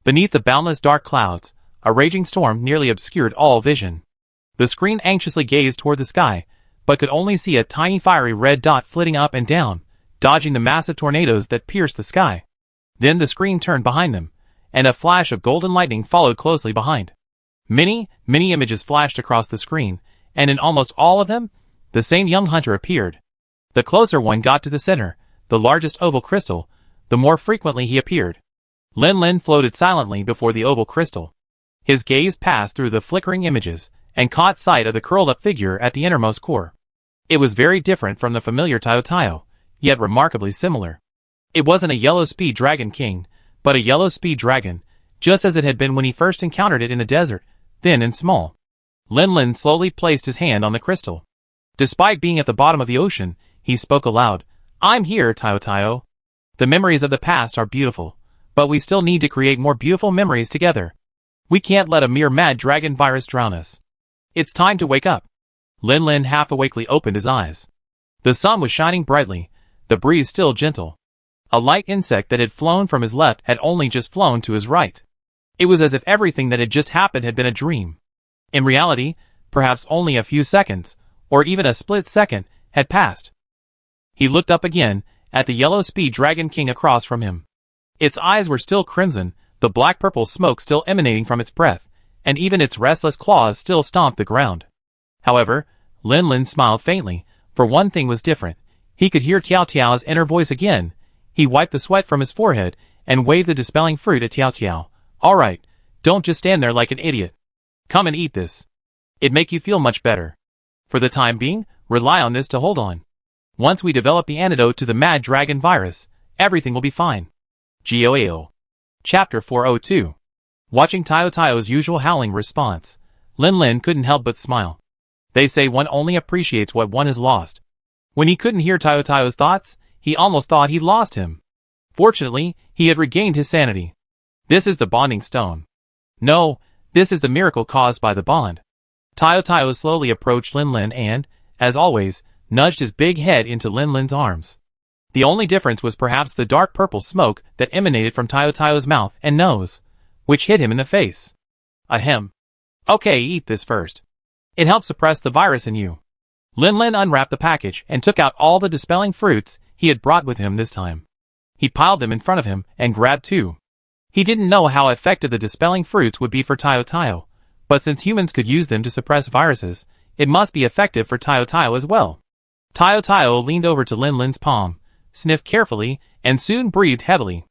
Beneath the boundless dark clouds, a raging storm nearly obscured all vision. The screen anxiously gazed toward the sky, but could only see a tiny fiery red dot flitting up and down, dodging the massive tornadoes that pierced the sky. Then the screen turned behind them, and a flash of golden lightning followed closely behind. Many images flashed across the screen, and in almost all of them, the same young hunter appeared. The closer one got to the center, the largest oval crystal, the more frequently he appeared. Lin Lin floated silently before the oval crystal. His gaze passed through the flickering images, and caught sight of the curled-up figure at the innermost core. It was very different from the familiar Tiao Tiao, yet remarkably similar. It wasn't a yellow speed dragon king, but a yellow speed dragon, just as it had been when he first encountered it in the desert, thin and small. Lin Lin slowly placed his hand on the crystal. Despite being at the bottom of the ocean, he spoke aloud. I'm here, Tao Tao. The memories of the past are beautiful, but we still need to create more beautiful memories together. We can't let a mere mad dragon virus drown us. It's time to wake up. Lin Lin half-awakely opened his eyes. The sun was shining brightly, the breeze still gentle. A light insect that had flown from his left had only just flown to his right. It was as if everything that had just happened had been a dream. In reality, perhaps only a few seconds, or even a split second, had passed. He looked up again, at the yellow speed dragon king across from him. Its eyes were still crimson, the black-purple smoke still emanating from its breath, and even its restless claws still stomped the ground. However, Lin Lin smiled faintly, for one thing was different. He could hear Tiao Tiao's inner voice again. He wiped the sweat from his forehead, and waved the dispelling fruit at Tiao Tiao. Alright, don't just stand there like an idiot. Come and eat this. It'd make you feel much better. For the time being, rely on this to hold on. Once we develop the antidote to the mad dragon virus, everything will be fine. GOAO. Chapter 402. Watching Tao Tao's usual howling response, Lin Lin couldn't help but smile. They say one only appreciates what one has lost. When he couldn't hear Tao Tao's thoughts, he almost thought he'd lost him. Fortunately, he had regained his sanity. This is the bonding stone. No, this is the miracle caused by the bond. Tao Tao slowly approached Lin Lin and, as always, nudged his big head into Lin Lin's arms. The only difference was perhaps the dark purple smoke that emanated from Tao Tao's mouth and nose, which hit him in the face. Ahem. Okay, eat this first. It helps suppress the virus in you. Lin Lin unwrapped the package and took out all the dispelling fruits he had brought with him this time. He piled them in front of him and grabbed two. He didn't know how effective the dispelling fruits would be for Tao Tao, but since humans could use them to suppress viruses, it must be effective for Tao Tao as well. Tao Tao leaned over to Lin Lin's palm, sniffed carefully, and soon breathed heavily.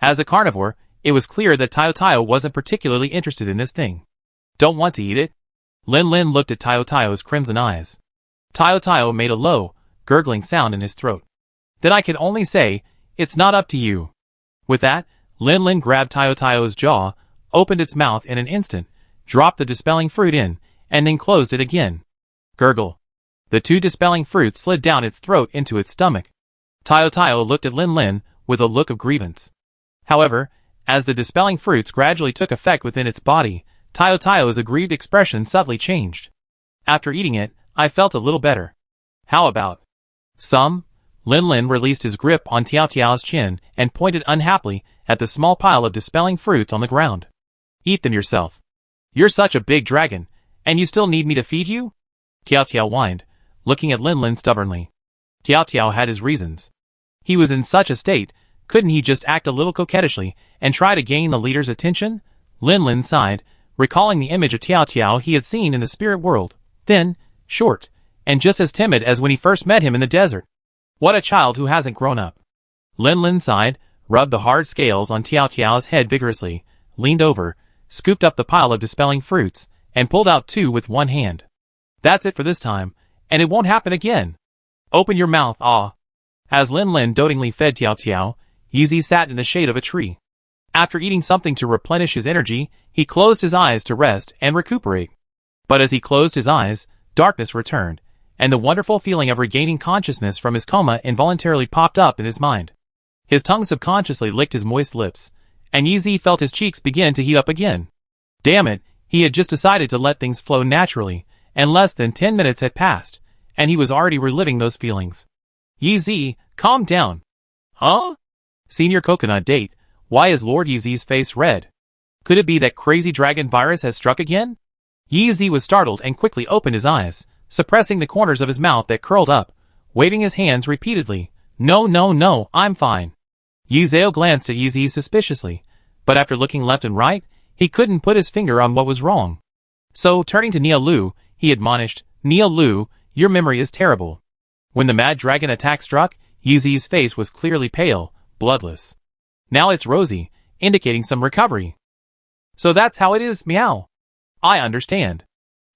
As a carnivore, it was clear that Tao Tao wasn't particularly interested in this thing. Don't want to eat it? Lin Lin looked at Tao Tao's crimson eyes. Tao Tao made a low, gurgling sound in his throat. Then I can only say, it's not up to you. With that, Lin Lin grabbed Tao Tao's jaw, opened its mouth in an instant, dropped the dispelling fruit in, and then closed it again. Gurgle. The two dispelling fruits slid down its throat into its stomach. Tao Tao looked at Lin Lin with a look of grievance. However, as the dispelling fruits gradually took effect within its body, Tao Tao's aggrieved expression subtly changed. After eating it, I felt a little better. How about some? Lin Lin released his grip on Tiao Tiao's chin and pointed unhappily at the small pile of dispelling fruits on the ground. Eat them yourself. You're such a big dragon, and you still need me to feed you? Tiao Tiao whined, looking at Lin Lin stubbornly. Tiao Tiao had his reasons. He was in such a state, couldn't he just act a little coquettishly and try to gain the leader's attention? Lin Lin sighed, recalling the image of Tiao Tiao he had seen in the spirit world, thin, short, and just as timid as when he first met him in the desert. What a child who hasn't grown up. Lin Lin sighed, rubbed the hard scales on Tiao Tiao's head vigorously, leaned over, scooped up the pile of dispelling fruits, and pulled out two with one hand. That's it for this time, and it won't happen again. Open your mouth, ah. As Lin Lin dotingly fed Tiao Tiao, Yizi sat in the shade of a tree. After eating something to replenish his energy, he closed his eyes to rest and recuperate. But as he closed his eyes, darkness returned, and the wonderful feeling of regaining consciousness from his coma involuntarily popped up in his mind. His tongue subconsciously licked his moist lips, and Yizi felt his cheeks begin to heat up again. Damn it, he had just decided to let things flow naturally, and less than 10 minutes had passed, and he was already reliving those feelings. Yizi, calm down. Huh? Senior Coconut Date, why is Lord Yizi's face red? Could it be that crazy dragon virus has struck again? Yizi was startled and quickly opened his eyes, suppressing the corners of his mouth that curled up, waving his hands repeatedly. No, no, no, I'm fine. Yizao glanced at Yizi suspiciously, but after looking left and right, he couldn't put his finger on what was wrong. So, turning to Nia Lu, he admonished, Nia Lu, your memory is terrible. When the mad dragon attack struck, Yizi's face was clearly pale, bloodless. Now it's rosy, indicating some recovery. So that's how it is, meow. I understand.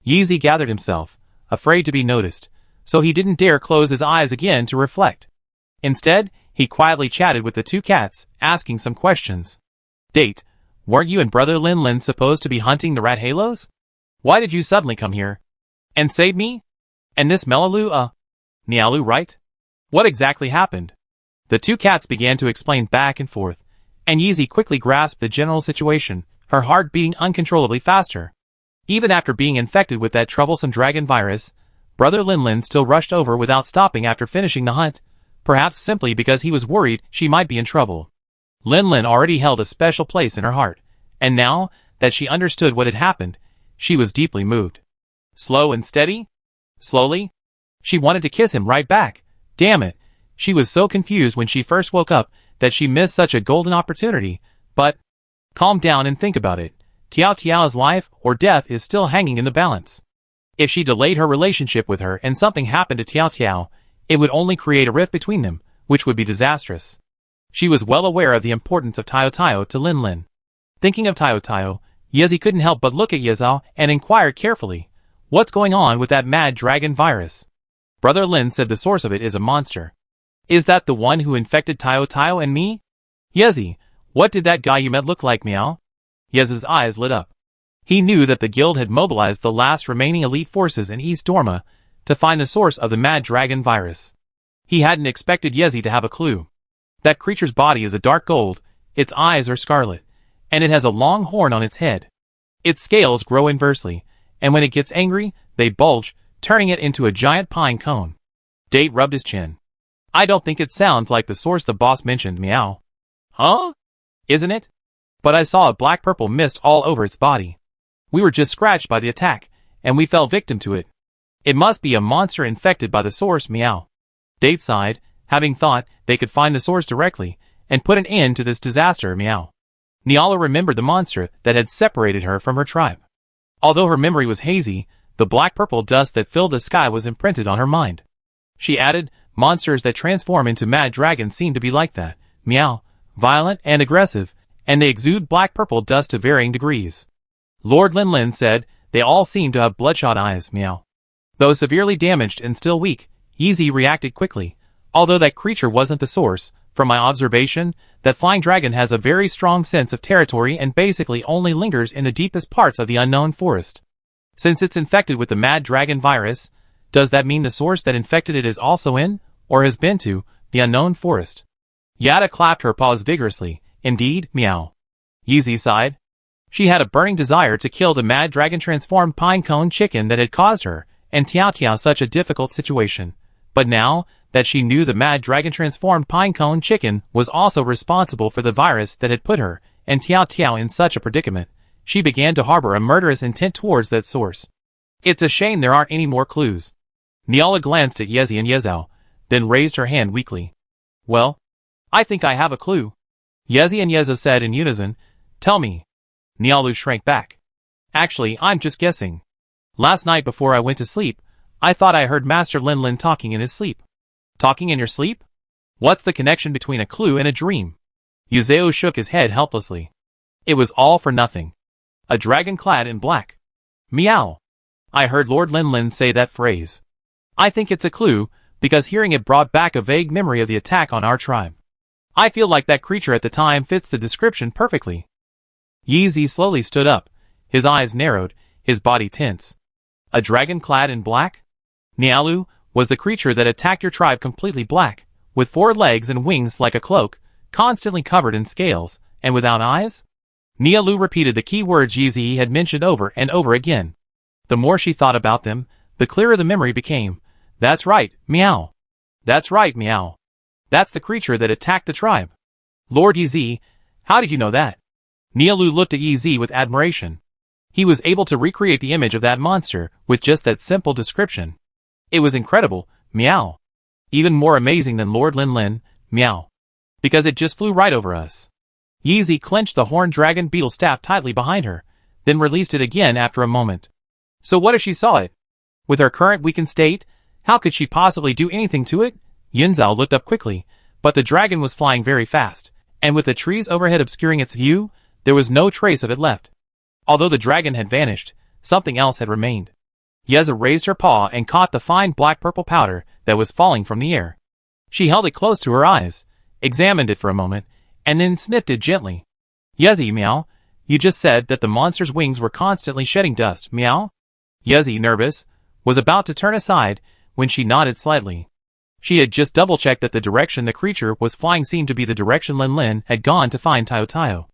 Yizi gathered himself, afraid to be noticed, so he didn't dare close his eyes again to reflect. Instead, he quietly chatted with the two cats, asking some questions. Date, Weren't you and Brother Lin Lin supposed to be hunting the rat halos? Why did you suddenly come here? And save me? And this Melalu, Nialu, right? What exactly happened? The two cats began to explain back and forth, and Yeezy quickly grasped the general situation, her heart beating uncontrollably faster. Even after being infected with that troublesome dragon virus, Brother Lin Lin still rushed over without stopping after finishing the hunt, perhaps simply because he was worried she might be in trouble. Lin Lin already held a special place in her heart, and now that she understood what had happened, she was deeply moved. Slow and steady? Slowly? She wanted to kiss him right back. Damn it. She was so confused when she first woke up that she missed such a golden opportunity, but calm down and think about it. Tiao Tiao's life or death is still hanging in the balance. If she delayed her relationship with her and something happened to Tiao Tiao, it would only create a rift between them, which would be disastrous. She was well aware of the importance of Tiao Tiao to Lin Lin. Thinking of Tiao Tiao, Yezi couldn't help but look at Yezao and inquired carefully, "What's going on with that mad dragon virus?" Brother Lin said the source of it is a monster. "Is that the one who infected Tiao Tiao and me?" "Yezi, what did that guy you met look like, meow?" Yezi's eyes lit up. He knew that the guild had mobilized the last remaining elite forces in East Dorma to find the source of the mad dragon virus. He hadn't expected Yezi to have a clue. That creature's body is a dark gold, its eyes are scarlet, and it has a long horn on its head. Its scales grow inversely, and when it gets angry, they bulge, turning it into a giant pine cone. Date rubbed his chin. "I don't think it sounds like the source the boss mentioned, meow." "Huh? Isn't it? But I saw a black-purple mist all over its body. We were just scratched by the attack, and we fell victim to it. It must be a monster infected by the source, meow." Date sighed, having thought they could find the source directly and put an end to this disaster, meow. Niala remembered the monster that had separated her from her tribe. Although her memory was hazy, the black-purple dust that filled the sky was imprinted on her mind. She added, "Monsters that transform into mad dragons seem to be like that, meow, violent and aggressive, and they exude black-purple dust to varying degrees." Lord Lin Lin said, "They all seem to have bloodshot eyes, meow." Though severely damaged and still weak, Yeezy reacted quickly. Although that creature wasn't the source, from my observation, that flying dragon has a very strong sense of territory and basically only lingers in the deepest parts of the unknown forest. Since it's infected with the mad dragon virus, does that mean the source that infected it is also in, or has been to, the unknown forest? Yada clapped her paws vigorously. "Indeed, meow." Yeezy sighed. She had a burning desire to kill the mad dragon-transformed pinecone chicken that had caused her and Tiao Tiao such a difficult situation. But now that she knew the mad dragon-transformed pinecone chicken was also responsible for the virus that had put her and Tiao Tiao in such a predicament, she began to harbor a murderous intent towards that source. "It's a shame there aren't any more clues." Niala glanced at Yezi and Yezao, then raised her hand weakly. "Well, I think I have a clue." Yezi and Yezao said in unison, "Tell me." Nialu shrank back. "Actually, I'm just guessing. Last night before I went to sleep, I thought I heard Master Lin Lin talking in his sleep." "Talking in your sleep? What's the connection between a clue and a dream?" Yuzeo shook his head helplessly. "It was all for nothing. A dragon clad in black. Meow. I heard Lord Lin Lin say that phrase. I think it's a clue, because hearing it brought back a vague memory of the attack on our tribe. I feel like that creature at the time fits the description perfectly." Yeezy slowly stood up, his eyes narrowed, his body tense. "A dragon clad in black? Nialu, was the creature that attacked your tribe completely black, with 4 legs and wings like a cloak, constantly covered in scales, and without eyes?" Nialu repeated the key words Yeezy had mentioned over and over again. The more she thought about them, the clearer the memory became. "That's right, meow. That's right, meow. That's the creature that attacked the tribe." "Lord Yeezy, how did you know that?" Nialu looked at Yeezy with admiration. He was able to recreate the image of that monster with just that simple description. It was incredible, meow. Even more amazing than Lord Lin Lin, meow. Because it just flew right over us. Yeezy clenched the horned dragon beetle staff tightly behind her, then released it again after a moment. "So what if she saw it? With her current weakened state, how could she possibly do anything to it?" Yinzao looked up quickly, but the dragon was flying very fast, and with the trees overhead obscuring its view, there was no trace of it left. Although the dragon had vanished, something else had remained. Yeza raised her paw and caught the fine black-purple powder that was falling from the air. She held it close to her eyes, examined it for a moment, and then sniffed it gently. "Yezi, meow, You just said that the monster's wings were constantly shedding dust, meow? Yuzi, nervous, was about to turn aside when she nodded slightly. She had just double-checked that the direction the creature was flying seemed to be the direction Lin Lin had gone to find Tayo Tayo.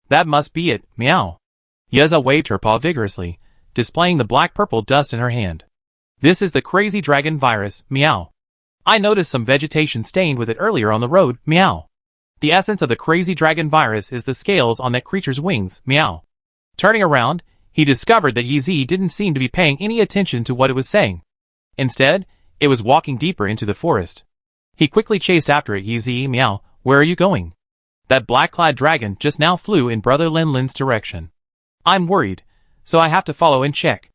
That must be it, meow. Yuzi waved her paw vigorously, displaying the black-purple dust in her hand. This is the crazy dragon virus, meow. I noticed some vegetation stained with it earlier on the road, meow. The essence of the crazy dragon virus is the scales on that creature's wings, meow. Turning around, he discovered that Yuzi didn't seem to be paying any attention to what it was saying. Instead, it was walking deeper into the forest. He quickly chased after it. Yuzi, meow, where are you going? That black-clad dragon just now flew in Brother Lin Lin's direction. I'm worried, so I have to follow and check.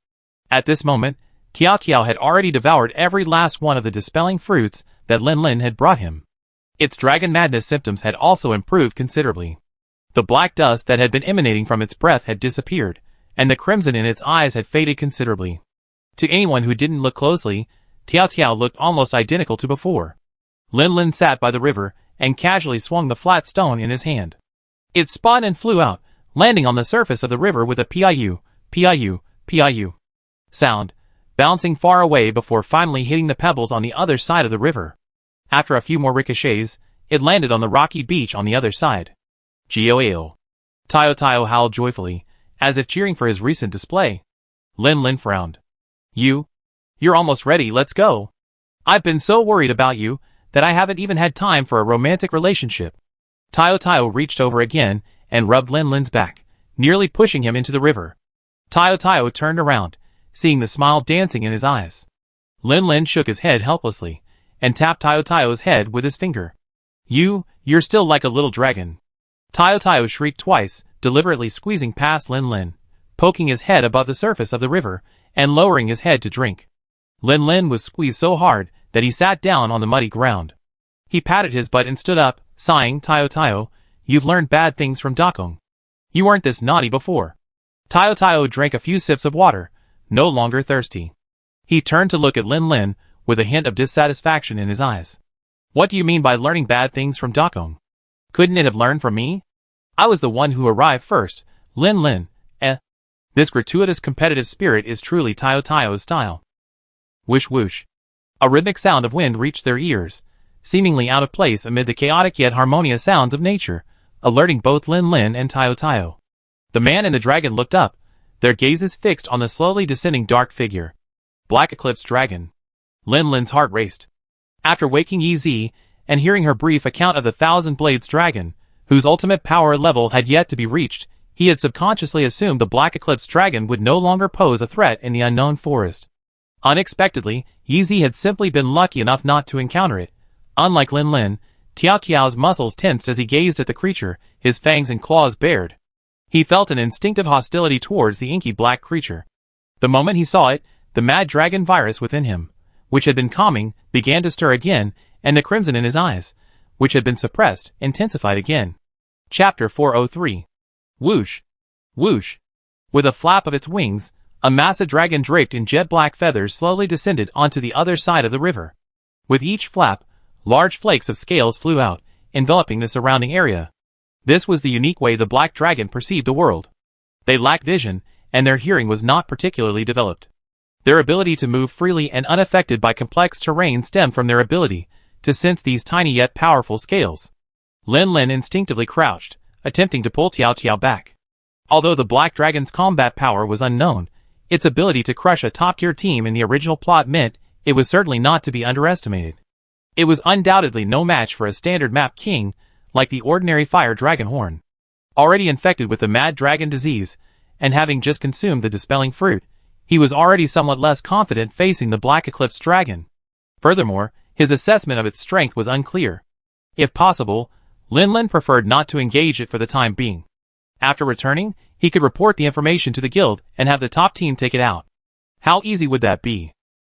At this moment, Tiao Tiao had already devoured every last one of the dispelling fruits that Lin Lin had brought him. Its dragon madness symptoms had also improved considerably. The black dust that had been emanating from its breath had disappeared, and the crimson in its eyes had faded considerably. To anyone who didn't look closely, Tiao Tiao looked almost identical to before. Lin Lin sat by the river and casually swung the flat stone in his hand. It spun and flew out, landing on the surface of the river with a piu, piu, piu sound, bouncing far away before finally hitting the pebbles on the other side of the river. After a few more ricochets, it landed on the rocky beach on the other side. Gioao. Tayo Tayo howled joyfully, as if cheering for his recent display. Lin Lin frowned. You're almost ready, let's go. I've been so worried about you that I haven't even had time for a romantic relationship. Tayo Tayo reached over again and rubbed Lin Lin's back, nearly pushing him into the river. Tayo Tayo turned around, seeing the smile dancing in his eyes. Lin Lin shook his head helplessly, and tapped Tayo Tayo's head with his finger. You're still like a little dragon. Tayo Tayo shrieked twice, deliberately squeezing past Lin Lin, poking his head above the surface of the river, and lowering his head to drink. Lin Lin was squeezed so hard that he sat down on the muddy ground. He patted his butt and stood up, sighing. Tayo Tayo, you've learned bad things from Dakong. You weren't this naughty before. Tayo Tayo drank a few sips of water, no longer thirsty. He turned to look at Lin Lin, with a hint of dissatisfaction in his eyes. What do you mean by learning bad things from Dakong? Couldn't it have learned from me? I was the one who arrived first, Lin Lin, This gratuitous competitive spirit is truly Tayo Tayo's style. Whoosh whoosh. A rhythmic sound of wind reached their ears, seemingly out of place amid the chaotic yet harmonious sounds of nature, alerting both Lin Lin and Tayo Tayo. The man and the dragon looked up, their gazes fixed on the slowly descending dark figure. Black Eclipse Dragon. Lin Lin's heart raced. After waking Yuzi and hearing her brief account of the Thousand Blades Dragon, whose ultimate power level had yet to be reached, he had subconsciously assumed the Black Eclipse Dragon would no longer pose a threat in the unknown forest. Unexpectedly, Yuzi had simply been lucky enough not to encounter it. Unlike Lin Lin, Tiao Tiao's muscles tensed as he gazed at the creature, his fangs and claws bared. He felt an instinctive hostility towards the inky black creature. The moment he saw it, the mad dragon virus within him, which had been calming, began to stir again, and the crimson in his eyes, which had been suppressed, intensified again. Chapter 403. Whoosh! Whoosh! With a flap of its wings, a massive dragon draped in jet-black feathers slowly descended onto the other side of the river. With each flap, large flakes of scales flew out, enveloping the surrounding area. This was the unique way the black dragon perceived the world. They lacked vision, and their hearing was not particularly developed. Their ability to move freely and unaffected by complex terrain stemmed from their ability to sense these tiny yet powerful scales. Lin Lin instinctively crouched, attempting to pull Tiao Tiao back. Although the black dragon's combat power was unknown, its ability to crush a top-tier team in the original plot meant it was certainly not to be underestimated. It was undoubtedly no match for a standard map king like the ordinary fire dragon horn. Already infected with the mad dragon disease, and having just consumed the dispelling fruit, he was already somewhat less confident facing the Black Eclipse Dragon. Furthermore, his assessment of its strength was unclear. If possible, Lin Lin preferred not to engage it for the time being. After returning, he could report the information to the guild and have the top team take it out. How easy would that be?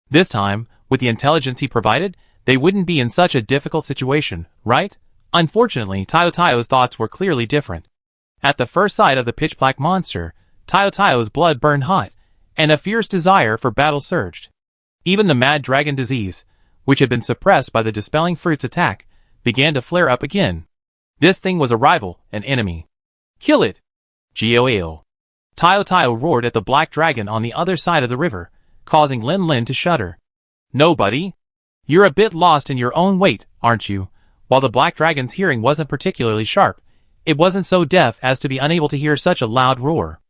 This time, with the intelligence he provided, they wouldn't be in such a difficult situation, right? Unfortunately, Tayo Tayo's thoughts were clearly different. At the first sight of the pitch-black monster, Tayo Tayo's blood burned hot, and a fierce desire for battle surged. Even the mad dragon disease, which had been suppressed by the dispelling fruit's attack, began to flare up again. This thing was a rival, an enemy. Kill it! Geo. Tayo roared at the black dragon on the other side of the river, causing Lin Lin to shudder. No, buddy. You're a bit lost in your own weight, aren't you? While the black dragon's hearing wasn't particularly sharp, it wasn't so deaf as to be unable to hear such a loud roar.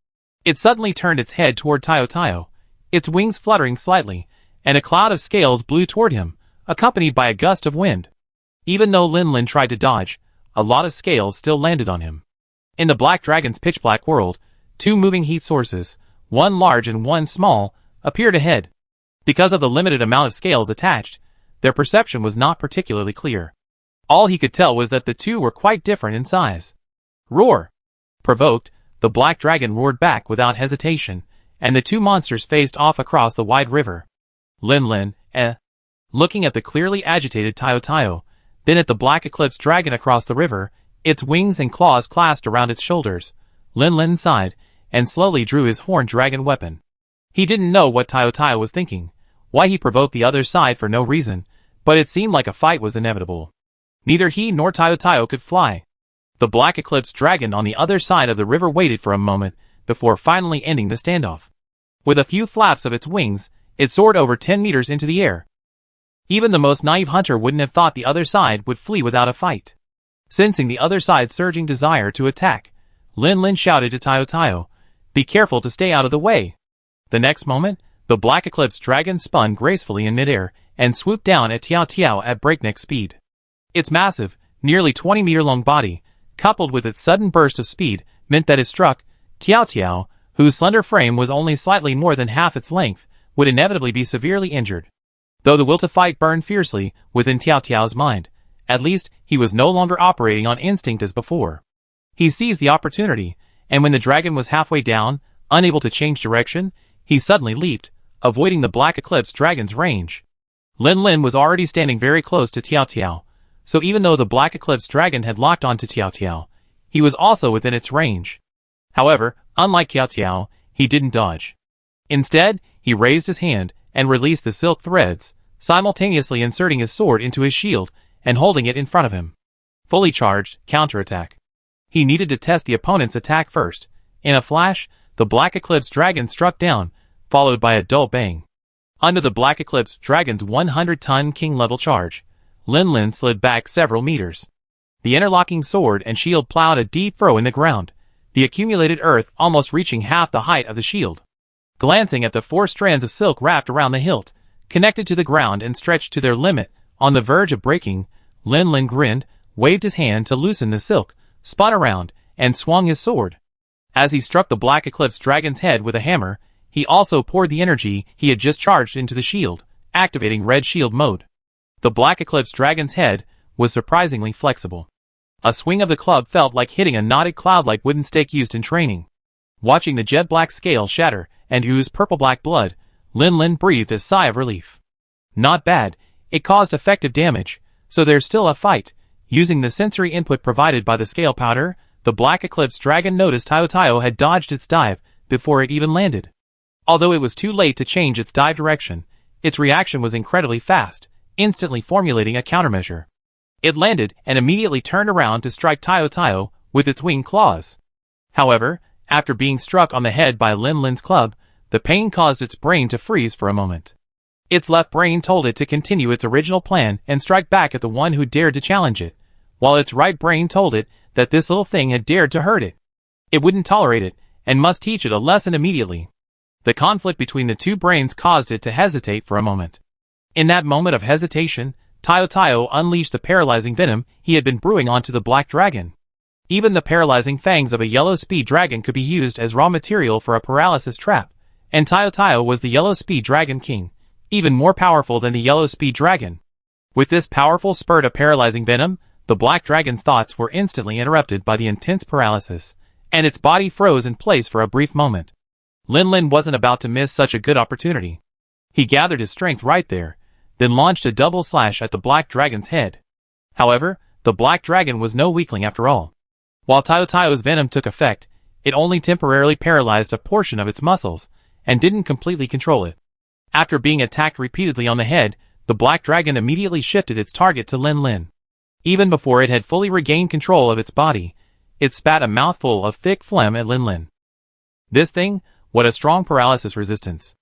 It suddenly turned its head toward Tayo, its wings fluttering slightly, and a cloud of scales blew toward him, accompanied by a gust of wind. Even though Lin Lin tried to dodge, a lot of scales still landed on him. In the black dragon's pitch-black world, two moving heat sources, one large and one small, appeared ahead. Because of the limited amount of scales attached, their perception was not particularly clear. All he could tell was that the two were quite different in size. Roar! Provoked, the black dragon roared back without hesitation, and the two monsters faced off across the wide river. Lin Lin, looking at the clearly agitated Tayo, then at the black eclipse dragon across the river, its wings and claws clasped around its shoulders. Lin Lin sighed, and slowly drew his horned dragon weapon. He didn't know what Tayo was thinking, why he provoked the other side for no reason, but it seemed like a fight was inevitable. Neither he nor Tayo could fly. The black eclipse dragon on the other side of the river waited for a moment, before finally ending the standoff. With a few flaps of its wings, it soared over 10 meters into the air. Even the most naive hunter wouldn't have thought the other side would flee without a fight. Sensing the other side's surging desire to attack, Lin Lin shouted to Tayo, "Be careful to stay out of the way." The next moment, the black eclipse dragon spun gracefully in midair and swooped down at Tiao at breakneck speed. Its massive, nearly 20-meter-long body, coupled with its sudden burst of speed, meant that it struck Tiao, whose slender frame was only slightly more than half its length, would inevitably be severely injured. Though the will to fight burned fiercely within Tiao's mind, at least he was no longer operating on instinct as before. He seized the opportunity, and when the dragon was halfway down, unable to change direction, he suddenly leaped, avoiding the black eclipse dragon's range. Lin Lin was already standing very close to Tiao, so even though the black eclipse dragon had locked onto Tiao, he was also within its range. However, unlike Tiao, he didn't dodge. Instead, he raised his hand and released the silk threads, simultaneously inserting his sword into his shield and holding it in front of him. Fully charged, counterattack. He needed to test the opponent's attack first. In a flash, the black eclipse dragon struck down, followed by a dull bang. Under the black eclipse dragon's 100-ton king-level charge, Lin Lin slid back several meters. The interlocking sword and shield plowed a deep furrow in the ground, the accumulated earth almost reaching half the height of the shield. Glancing at the 4 strands of silk wrapped around the hilt, connected to the ground and stretched to their limit, on the verge of breaking, Lin Lin grinned, waved his hand to loosen the silk, spun around, and swung his sword. As he struck the black eclipse dragon's head with a hammer, he also poured the energy he had just charged into the shield, activating red shield mode. The black eclipse dragon's head was surprisingly flexible. A swing of the club felt like hitting a knotted cloud-like wooden stick used in training. Watching the jet-black scale shatter and ooze purple-black blood, Lin Lin breathed a sigh of relief. Not bad, it caused effective damage, so there's still a fight. Using the sensory input provided by the scale powder, the black eclipse dragon noticed Tayo had dodged its dive before it even landed. Although it was too late to change its dive direction, its reaction was incredibly fast, instantly formulating a countermeasure. It landed and immediately turned around to strike Tayo with its winged claws. However, after being struck on the head by Lin Lin's club, the pain caused its brain to freeze for a moment. Its left brain told it to continue its original plan and strike back at the one who dared to challenge it, while its right brain told it that this little thing had dared to hurt it. It wouldn't tolerate it, and must teach it a lesson immediately. The conflict between the two brains caused it to hesitate for a moment. In that moment of hesitation, Tayo unleashed the paralyzing venom he had been brewing onto the black dragon. Even the paralyzing fangs of a yellow speed dragon could be used as raw material for a paralysis trap, and Tayo was the yellow speed dragon king, even more powerful than the yellow speed dragon. With this powerful spurt of paralyzing venom, the black dragon's thoughts were instantly interrupted by the intense paralysis, and its body froze in place for a brief moment. Lin Lin wasn't about to miss such a good opportunity. He gathered his strength right there, then launched a double slash at the black dragon's head. However, the black dragon was no weakling after all. While Tayo's venom took effect, it only temporarily paralyzed a portion of its muscles, and didn't completely control it. After being attacked repeatedly on the head, the black dragon immediately shifted its target to Lin Lin. Even before it had fully regained control of its body, it spat a mouthful of thick phlegm at Lin Lin. This thing, what a strong paralysis resistance.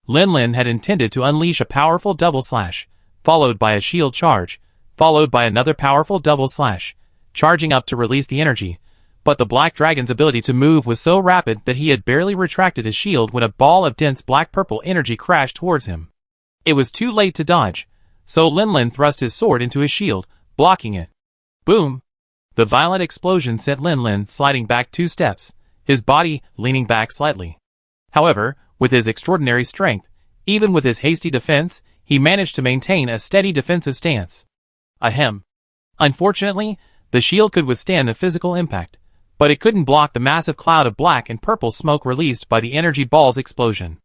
Lin Lin had intended to unleash a powerful double slash, followed by a shield charge, followed by another powerful double slash, charging up to release the energy, but the black dragon's ability to move was so rapid that he had barely retracted his shield when a ball of dense black-purple energy crashed towards him. It was too late to dodge, so Lin Lin thrust his sword into his shield, blocking it. Boom! The violent explosion sent Lin Lin sliding back 2 steps, his body leaning back slightly. However, with his extraordinary strength, even with his hasty defense, he managed to maintain a steady defensive stance. Ahem. Unfortunately, the shield could withstand the physical impact, but it couldn't block the massive cloud of black and purple smoke released by the energy ball's explosion.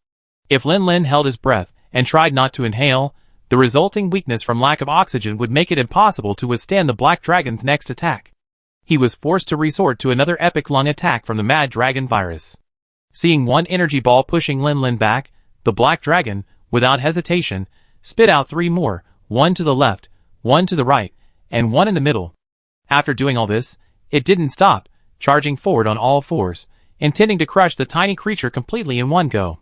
If Lin Lin held his breath and tried not to inhale, the resulting weakness from lack of oxygen would make it impossible to withstand the black dragon's next attack. He was forced to resort to another epic lung attack from the Mad Dragon virus. Seeing one energy ball pushing Lin Lin back, the black dragon, without hesitation, spit out 3 more, 1 to the left, 1 to the right, and 1 in the middle. After doing all this, it didn't stop, charging forward on all 4s, intending to crush the tiny creature completely in one go.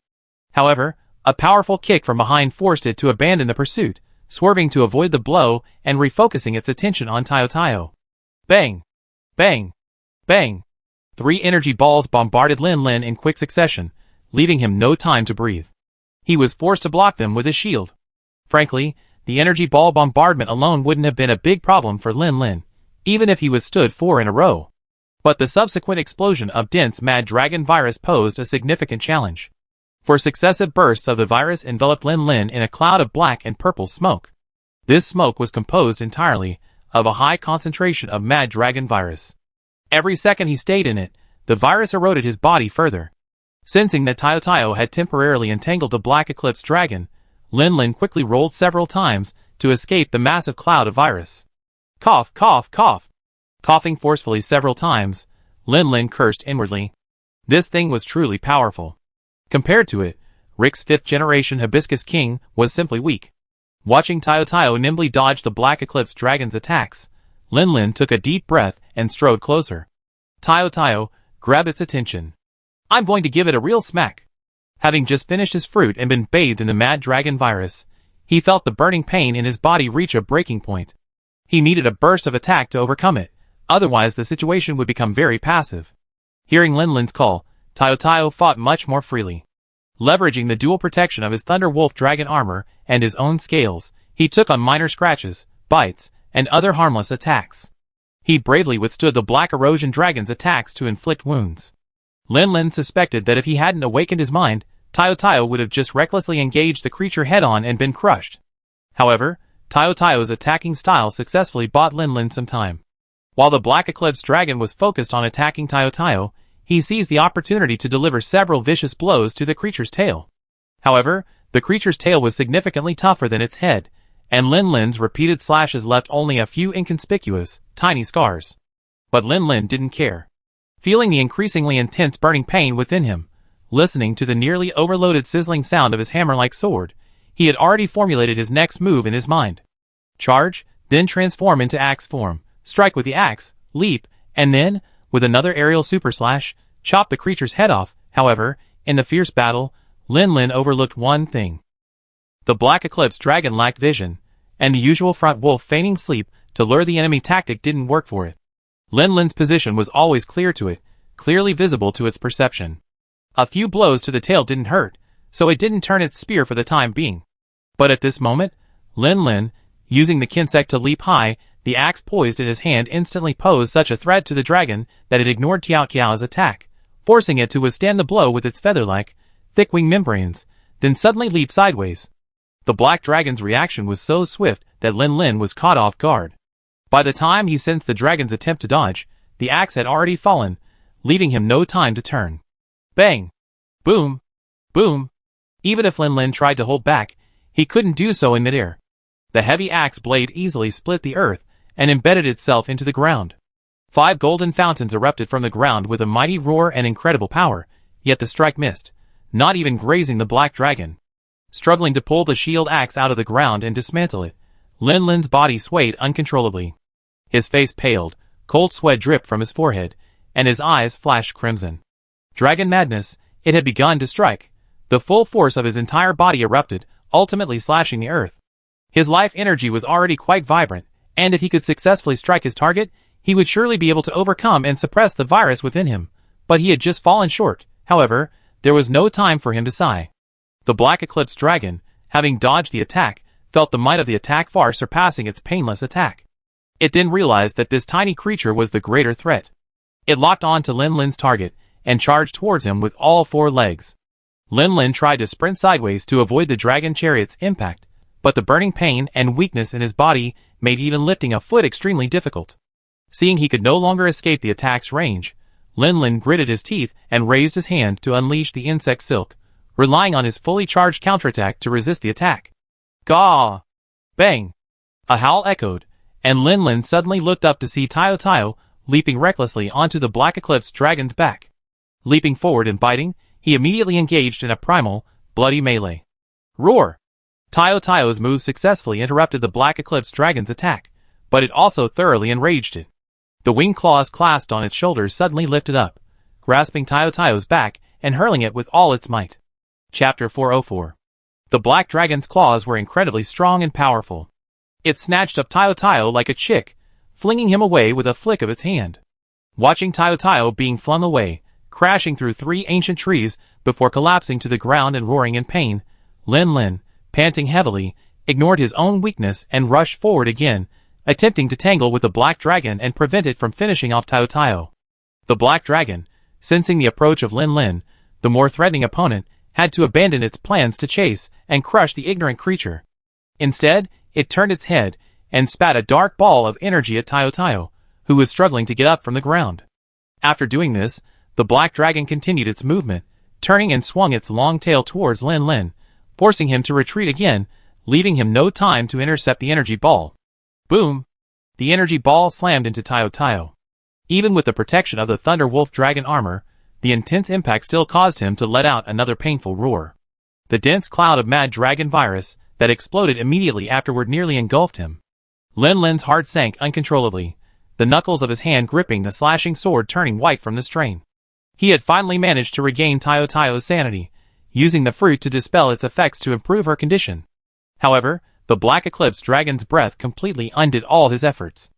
However, a powerful kick from behind forced it to abandon the pursuit, swerving to avoid the blow and refocusing its attention on Tayo Tayo. Bang! Bang! Bang! 3 energy balls bombarded Lin Lin in quick succession, leaving him no time to breathe. He was forced to block them with his shield. Frankly, the energy ball bombardment alone wouldn't have been a big problem for Lin Lin, even if he withstood 4 in a row. But the subsequent explosion of dense Mad Dragon virus posed a significant challenge. For successive bursts of the virus enveloped Lin Lin in a cloud of black and purple smoke. This smoke was composed entirely of a high concentration of Mad Dragon virus. Every second he stayed in it, the virus eroded his body further. Sensing that Tayo Tayo had temporarily entangled the Black Eclipse Dragon, Lin Lin quickly rolled several times to escape the massive cloud of virus. Cough, cough, cough. Coughing forcefully several times, Lin Lin cursed inwardly. This thing was truly powerful. Compared to it, Rick's 5th generation Hibiscus King was simply weak. Watching Tayo Tayo nimbly dodge the Black Eclipse Dragon's attacks, Lin Lin took a deep breath and strode closer. Tayo Tayo grabbed its attention. I'm going to give it a real smack. Having just finished his fruit and been bathed in the Mad Dragon virus, he felt the burning pain in his body reach a breaking point. He needed a burst of attack to overcome it, otherwise the situation would become very passive. Hearing Lin Lin's call, Tayo Tayo fought much more freely. Leveraging the dual protection of his Thunder Wolf Dragon armor and his own scales, he took on minor scratches, bites, and other harmless attacks. He bravely withstood the Black Erosion Dragon's attacks to inflict wounds. Lin Lin suspected that if he hadn't awakened his mind, Tayo Tayo would have just recklessly engaged the creature head-on and been crushed. However, Tayo Tayo's attacking style successfully bought Lin Lin some time. While the Black Eclipse Dragon was focused on attacking Tayo Tayo, he seized the opportunity to deliver several vicious blows to the creature's tail. However, the creature's tail was significantly tougher than its head, and Lin Lin's repeated slashes left only a few inconspicuous, tiny scars. But Lin Lin didn't care. Feeling the increasingly intense burning pain within him, listening to the nearly overloaded sizzling sound of his hammer-like sword, he had already formulated his next move in his mind. Charge, then transform into axe form, strike with the axe, leap, and then, with another aerial super slash, chop the creature's head off. However, in the fierce battle, Lin Lin overlooked one thing. The Black Eclipse Dragon lacked vision, and the usual front wolf feigning sleep to lure the enemy tactic didn't work for it. Lin Lin's position was always clear to it, clearly visible to its perception. A few blows to the tail didn't hurt, so it didn't turn its spear for the time being. But at this moment, Lin Lin, using the Kinsek to leap high, the axe poised in his hand instantly posed such a threat to the dragon that it ignored Tiao Kiao's attack, forcing it to withstand the blow with its feather-like, thick-wing membranes, then suddenly leap sideways. The black dragon's reaction was so swift that Lin Lin was caught off guard. By the time he sensed the dragon's attempt to dodge, the axe had already fallen, leaving him no time to turn. Bang! Boom! Boom! Even if Lin Lin tried to hold back, he couldn't do so in midair. The heavy axe blade easily split the earth and embedded itself into the ground. 5 golden fountains erupted from the ground with a mighty roar and incredible power, yet the strike missed, not even grazing the black dragon. Struggling to pull the shield axe out of the ground and dismantle it, Lin Lin's body swayed uncontrollably. His face paled, cold sweat dripped from his forehead, and his eyes flashed crimson. Dragon madness, it had begun to strike. The full force of his entire body erupted, ultimately slashing the earth. His life energy was already quite vibrant, and if he could successfully strike his target, he would surely be able to overcome and suppress the virus within him. But he had just fallen short. However, there was no time for him to sigh. The Black Eclipse Dragon, having dodged the attack, felt the might of the attack far surpassing its painless attack. It then realized that this tiny creature was the greater threat. It locked on to Lin Lin's target and charged towards him with all four legs. Lin Lin tried to sprint sideways to avoid the dragon chariot's impact, but the burning pain and weakness in his body made even lifting a foot extremely difficult. Seeing he could no longer escape the attack's range, Lin Lin gritted his teeth and raised his hand to unleash the insect silk, relying on his fully charged counterattack to resist the attack. Gaw! Bang! A howl echoed, and Lin Lin suddenly looked up to see Tayo Tayo leaping recklessly onto the Black Eclipse Dragon's back. Leaping forward and biting, he immediately engaged in a primal, bloody melee. Roar! Tayo Tayo's move successfully interrupted the Black Eclipse Dragon's attack, but it also thoroughly enraged it. The wing claws clasped on its shoulders suddenly lifted up, grasping Tayo Tayo's back and hurling it with all its might. Chapter 404. The Black Dragon's claws were incredibly strong and powerful. It snatched up Tayo Tayo like a chick, flinging him away with a flick of its hand. Watching Tayo Tayo being flung away, crashing through 3 ancient trees before collapsing to the ground and roaring in pain, Lin Lin, panting heavily, ignored his own weakness and rushed forward again, attempting to tangle with the Black Dragon and prevent it from finishing off Tayo Tayo. The Black Dragon, sensing the approach of Lin Lin, the more threatening opponent, had to abandon its plans to chase and crush the ignorant creature. Instead, it turned its head and spat a dark ball of energy at Tayo Tayo, who was struggling to get up from the ground. After doing this, the Black Dragon continued its movement, turning and swung its long tail towards Lin Lin, forcing him to retreat again, leaving him no time to intercept the energy ball. Boom! The energy ball slammed into Tayo Tayo. Even with the protection of the Thunder Wolf Dragon armor, the intense impact still caused him to let out another painful roar. The dense cloud of Mad Dragon virus that exploded immediately afterward nearly engulfed him. Lin Lin's heart sank uncontrollably, the knuckles of his hand gripping the slashing sword turning white from the strain. He had finally managed to regain Tayo Tayo's sanity, using the fruit to dispel its effects to improve her condition. However, the Black Eclipse Dragon's breath completely undid all his efforts.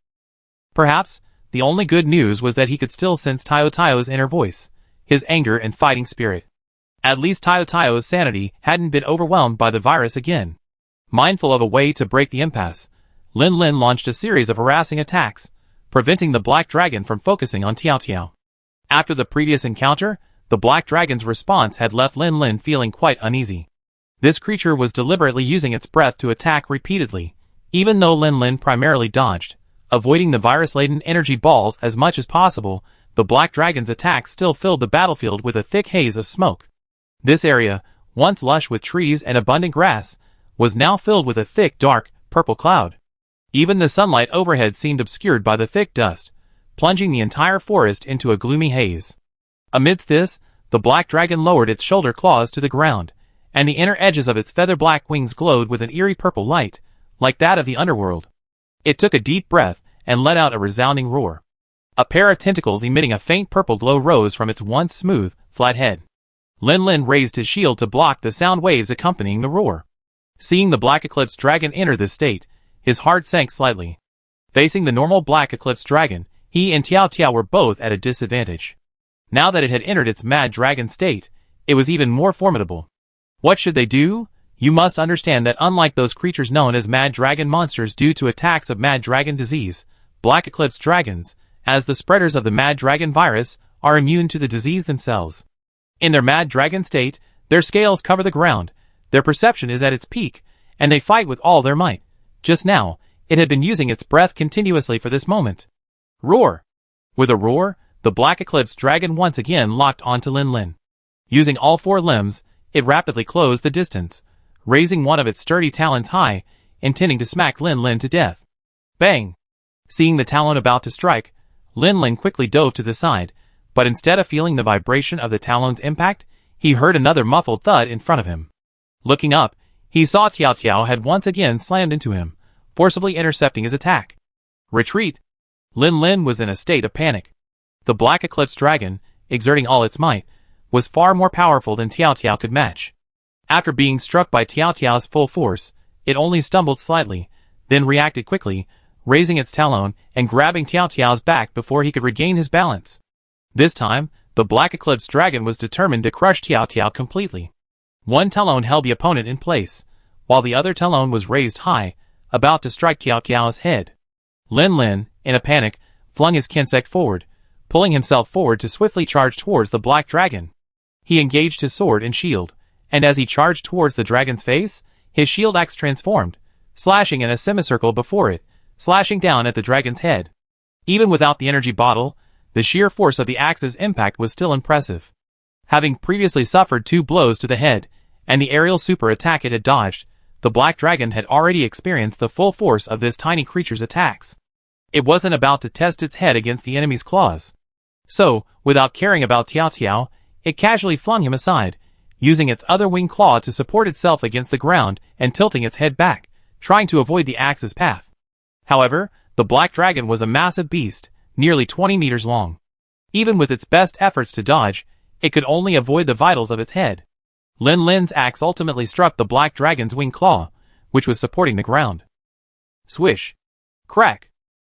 Perhaps, the only good news was that he could still sense Tayo Tayo's inner voice, his anger and fighting spirit. At least Tayo Tayo's sanity hadn't been overwhelmed by the virus again. Mindful of a way to break the impasse, Lin Lin launched a series of harassing attacks, preventing the Black Dragon from focusing on Tiao Tiao. After the previous encounter, the Black Dragon's response had left Lin Lin feeling quite uneasy. This creature was deliberately using its breath to attack repeatedly, even though Lin Lin primarily dodged, avoiding the virus-laden energy balls as much as possible. The Black Dragon's attack still filled the battlefield with a thick haze of smoke. This area, once lush with trees and abundant grass, was now filled with a thick, dark, purple cloud. Even the sunlight overhead seemed obscured by the thick dust, plunging the entire forest into a gloomy haze. Amidst this, the Black Dragon lowered its shoulder claws to the ground, and the inner edges of its feather-black wings glowed with an eerie purple light, like that of the underworld. It took a deep breath and let out a resounding roar. A pair of tentacles emitting a faint purple glow rose from its once smooth, flat head. Lin Lin raised his shield to block the sound waves accompanying the roar. Seeing the Black Eclipse Dragon enter this state, his heart sank slightly. Facing the normal Black Eclipse Dragon, he and Tiao Tiao were both at a disadvantage. Now that it had entered its Mad Dragon state, it was even more formidable. What should they do? You must understand that unlike those creatures known as Mad Dragon monsters due to attacks of Mad Dragon disease, Black Eclipse Dragons, as the spreaders of the Mad Dragon virus, are immune to the disease themselves. In their Mad Dragon state, their scales cover the ground, their perception is at its peak, and they fight with all their might. Just now, it had been using its breath continuously for this moment. Roar! With a roar, the Black Eclipse Dragon once again locked onto Lin Lin. Using all four limbs, it rapidly closed the distance, raising one of its sturdy talons high, intending to smack Lin Lin to death. Bang! Seeing the talon about to strike, Lin Lin quickly dove to the side, but instead of feeling the vibration of the talon's impact, he heard another muffled thud in front of him. Looking up, he saw Tiao Tiao had once again slammed into him, forcibly intercepting his attack. Retreat! Lin Lin was in a state of panic. The Black Eclipse Dragon, exerting all its might, was far more powerful than Tiao Tiao could match. After being struck by Tiao Tiao's full force, it only stumbled slightly, then reacted quickly, raising its talon and grabbing Tiao Tiao's back before he could regain his balance. This time, the Black Eclipse Dragon was determined to crush Tiao Tiao completely. One talon held the opponent in place, while the other talon was raised high, about to strike Tiao Tiao's head. Lin Lin, in a panic, flung his kinsect forward, pulling himself forward to swiftly charge towards the Black Dragon. He engaged his sword and shield, and as he charged towards the dragon's face, his shield axe transformed, slashing in a semicircle before it, slashing down at the dragon's head. Even without the energy bottle, the sheer force of the axe's impact was still impressive. Having previously suffered 2 blows to the head, and the aerial super attack it had dodged, the Black Dragon had already experienced the full force of this tiny creature's attacks. It wasn't about to test its head against the enemy's claws. So, without caring about Tiao Tiao, it casually flung him aside, using its other wing claw to support itself against the ground and tilting its head back, trying to avoid the axe's path. However, the Black Dragon was a massive beast, nearly 20 meters long. Even with its best efforts to dodge, it could only avoid the vitals of its head. Lin Lin's axe ultimately struck the Black Dragon's wing claw, which was supporting the ground. Swish. Crack.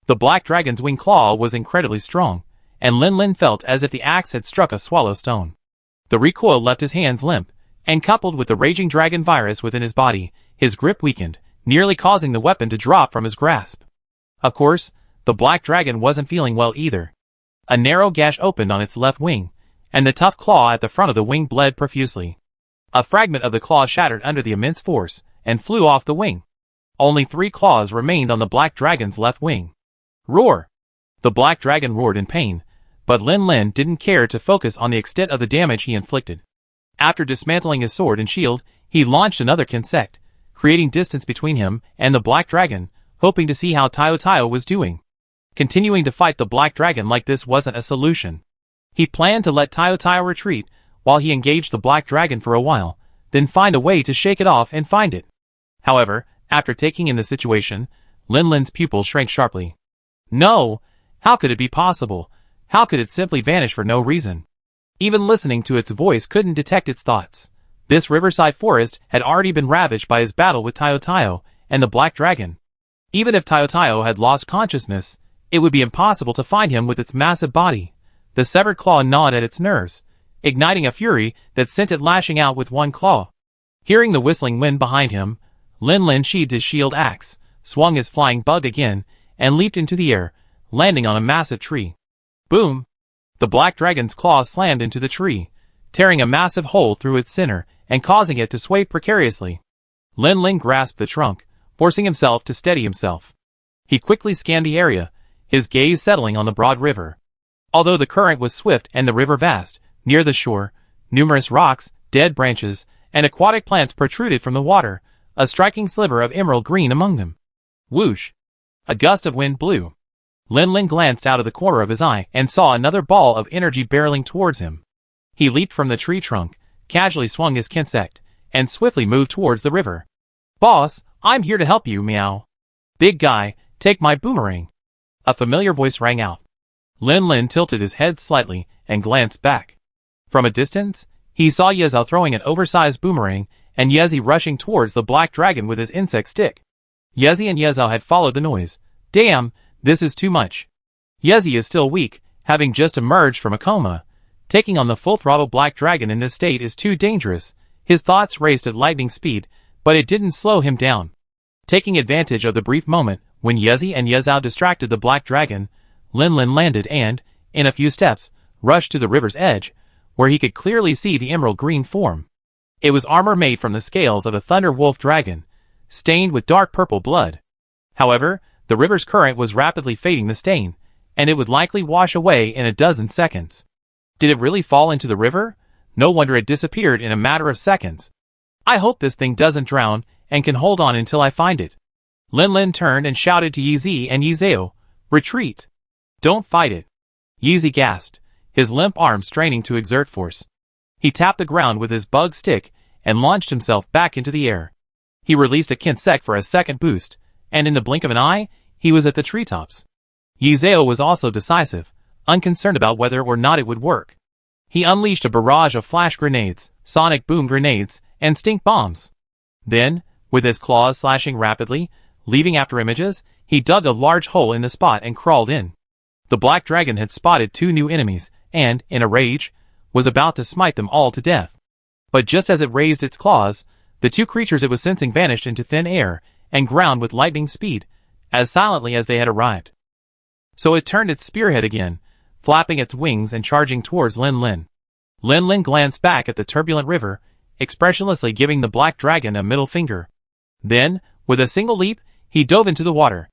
The Black Dragon's wing claw was incredibly strong, and Lin Lin felt as if the axe had struck a swallow stone. The recoil left his hands limp, and coupled with the raging dragon virus within his body, his grip weakened, nearly causing the weapon to drop from his grasp. Of course, the Black Dragon wasn't feeling well either. A narrow gash opened on its left wing, and the tough claw at the front of the wing bled profusely. A fragment of the claw shattered under the immense force, and flew off the wing. Only 3 claws remained on the Black Dragon's left wing. Roar! The Black Dragon roared in pain, but Lin Lin didn't care to focus on the extent of the damage he inflicted. After dismantling his sword and shield, he launched another kinsect, creating distance between him and the Black Dragon, hoping to see how Tiao Tiao was doing. Continuing to fight the Black Dragon like this wasn't a solution. He planned to let Tiao Tiao retreat, while he engaged the Black Dragon for a while, then find a way to shake it off and find it. However, after taking in the situation, Lin Lin's pupil shrank sharply. No! How could it be possible? How could it simply vanish for no reason? Even listening to its voice couldn't detect its thoughts. This riverside forest had already been ravaged by his battle with Tiao Tiao and the Black Dragon. Even if Tiao Tiao had lost consciousness, it would be impossible to find him with its massive body. The severed claw gnawed at its nerves, igniting a fury that sent it lashing out with one claw. Hearing the whistling wind behind him, Lin Lin sheathed his shield axe, swung his flying bug again, and leaped into the air, landing on a massive tree. Boom! The Black Dragon's claw slammed into the tree, tearing a massive hole through its center and causing it to sway precariously. Lin Lin grasped the trunk, forcing himself to steady himself. He quickly scanned the area, his gaze settling on the broad river. Although the current was swift and the river vast, near the shore, numerous rocks, dead branches, and aquatic plants protruded from the water, a striking sliver of emerald green among them. Whoosh! A gust of wind blew. Lin Lin glanced out of the corner of his eye and saw another ball of energy barreling towards him. He leaped from the tree trunk, casually swung his kinsect, and swiftly moved towards the river. Boss, I'm here to help you, meow. Big guy, take my boomerang. A familiar voice rang out. Lin Lin tilted his head slightly and glanced back. From a distance, he saw Yezhao throwing an oversized boomerang and Yezi rushing towards the Black Dragon with his insect stick. Yezi and Yezhao had followed the noise. Damn, this is too much. Yezi is still weak, having just emerged from a coma. Taking on the full-throttle Black Dragon in this state is too dangerous. His thoughts raced at lightning speed, but it didn't slow him down. Taking advantage of the brief moment when Yezi and Yezhao distracted the Black Dragon, Lin Lin landed and, in a few steps, rushed to the river's edge, where he could clearly see the emerald green form. It was armor made from the scales of a thunder wolf dragon, stained with dark purple blood. However, the river's current was rapidly fading the stain, and it would likely wash away in a dozen seconds. Did it really fall into the river? No wonder it disappeared in a matter of seconds. I hope this thing doesn't drown and can hold on until I find it. Lin Lin turned and shouted to Yizi and Yizeo, retreat. Don't fight it. Yizi gasped, his limp arm straining to exert force. He tapped the ground with his bug stick and launched himself back into the air. He released a kinsect for a second boost, and in the blink of an eye, he was at the treetops. Yizeo was also decisive, unconcerned about whether or not it would work. He unleashed a barrage of flash grenades, sonic boom grenades, and stink bombs. Then, with his claws slashing rapidly, leaving after images, he dug a large hole in the spot and crawled in. The black dragon had spotted 2 new enemies, and, in a rage, was about to smite them all to death. But just as it raised its claws, the 2 creatures it was sensing vanished into thin air, and ground with lightning speed, as silently as they had arrived. So it turned its spearhead again, flapping its wings and charging towards Lin Lin. Lin Lin glanced back at the turbulent river, expressionlessly giving the black dragon a middle finger. Then, with a single leap, he dove into the water.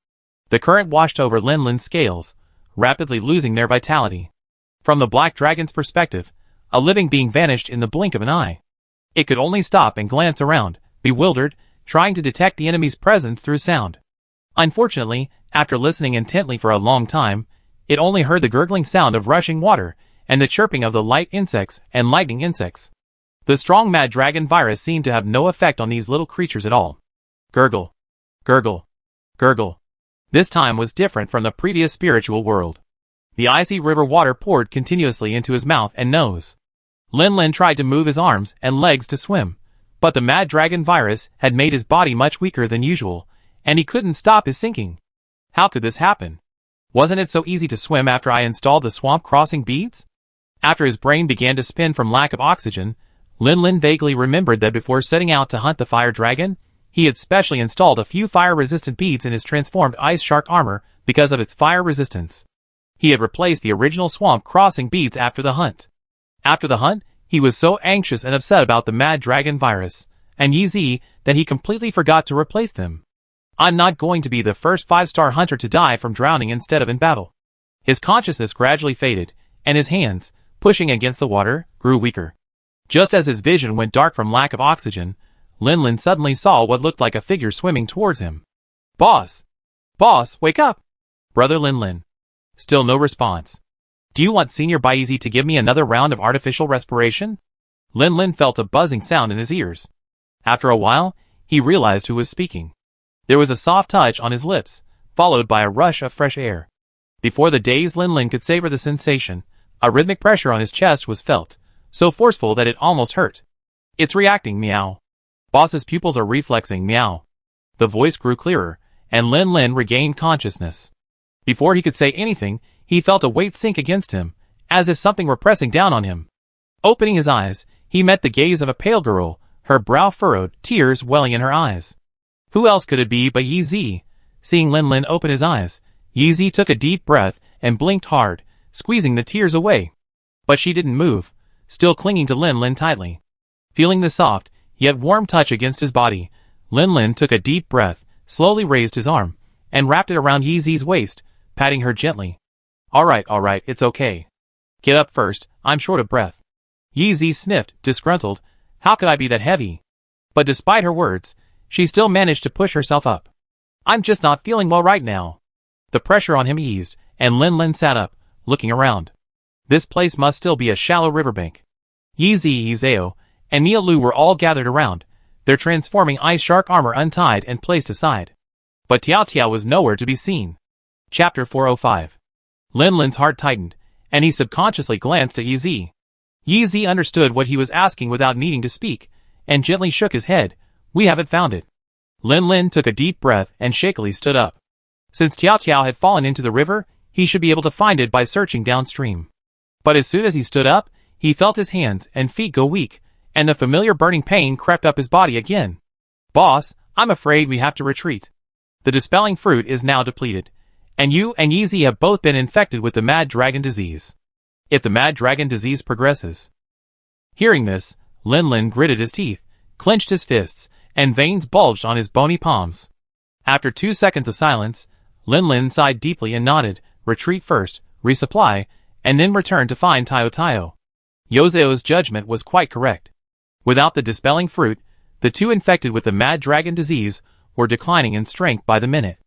The current washed over Lin Lin's scales, rapidly losing their vitality. From the black dragon's perspective, a living being vanished in the blink of an eye. It could only stop and glance around, bewildered, trying to detect the enemy's presence through sound. Unfortunately, after listening intently for a long time, it only heard the gurgling sound of rushing water and the chirping of the light insects and lightning insects. The strong mad dragon virus seemed to have no effect on these little creatures at all. Gurgle. Gurgle. Gurgle. This time was different from the previous spiritual world. The icy river water poured continuously into his mouth and nose. Lin Lin tried to move his arms and legs to swim, but the mad dragon virus had made his body much weaker than usual, and he couldn't stop his sinking. How could this happen? Wasn't it so easy to swim after I installed the swamp crossing beads? After his brain began to spin from lack of oxygen, Lin Lin vaguely remembered that before setting out to hunt the fire dragon, he had specially installed a few fire-resistant beads in his transformed ice shark armor because of its fire resistance. He had replaced the original swamp crossing beads after the hunt. After the hunt, he was so anxious and upset about the mad dragon virus and Yi Zi that he completely forgot to replace them. I'm not going to be the first 5-star hunter to die from drowning instead of in battle. His consciousness gradually faded, and his hands, pushing against the water, grew weaker. Just as his vision went dark from lack of oxygen, Lin Lin suddenly saw what looked like a figure swimming towards him. Boss! Boss, wake up! Brother Lin Lin. Still no response. Do you want Senior Baizi to give me another round of artificial respiration? Lin Lin felt a buzzing sound in his ears. After a while, he realized who was speaking. There was a soft touch on his lips, followed by a rush of fresh air. Before the dazed Lin Lin could savor the sensation, a rhythmic pressure on his chest was felt, so forceful that it almost hurt. It's reacting, meow. Boss's pupils are reflexing, meow. The voice grew clearer, and Lin Lin regained consciousness. Before he could say anything, he felt a weight sink against him, as if something were pressing down on him. Opening his eyes, he met the gaze of a pale girl, her brow furrowed, tears welling in her eyes. Who else could it be but Yi Zi? Seeing Lin Lin open his eyes, Yi Zi took a deep breath and blinked hard, squeezing the tears away. But she didn't move, still clinging to Lin Lin tightly. Feeling the soft, yet warm touch against his body, Lin Lin took a deep breath, slowly raised his arm, and wrapped it around Yi Zi's waist, patting her gently. All right, it's okay. Get up first, I'm short of breath. Yi Zi sniffed, disgruntled. How could I be that heavy? But despite her words, she still managed to push herself up. I'm just not feeling well right now. The pressure on him eased, and Lin Lin sat up, looking around. This place must still be a shallow riverbank. Yi Zi, Zhao, and Nia Lu were all gathered around, their transforming ice shark armor untied and placed aside. But Tiao Tiao was nowhere to be seen. Chapter 405. Lin Lin's heart tightened, and he subconsciously glanced at Yi Zi. Yi Zi understood what he was asking without needing to speak, and gently shook his head. We haven't found it. Lin Lin took a deep breath and shakily stood up. Since Tiao Tiao had fallen into the river, he should be able to find it by searching downstream. But as soon as he stood up, he felt his hands and feet go weak, and the familiar burning pain crept up his body again. Boss, I'm afraid we have to retreat. The dispelling fruit is now depleted, and you and Yi Zi have both been infected with the mad dragon disease. If the mad dragon disease progresses. Hearing this, Lin Lin gritted his teeth, clenched his fists, and veins bulged on his bony palms. After 2 seconds of silence, Lin Lin sighed deeply and nodded, retreat first, resupply, and then return to find Tao Tao. Yozeo's judgment was quite correct. Without the dispelling fruit, the 2 infected with the mad dragon disease were declining in strength by the minute.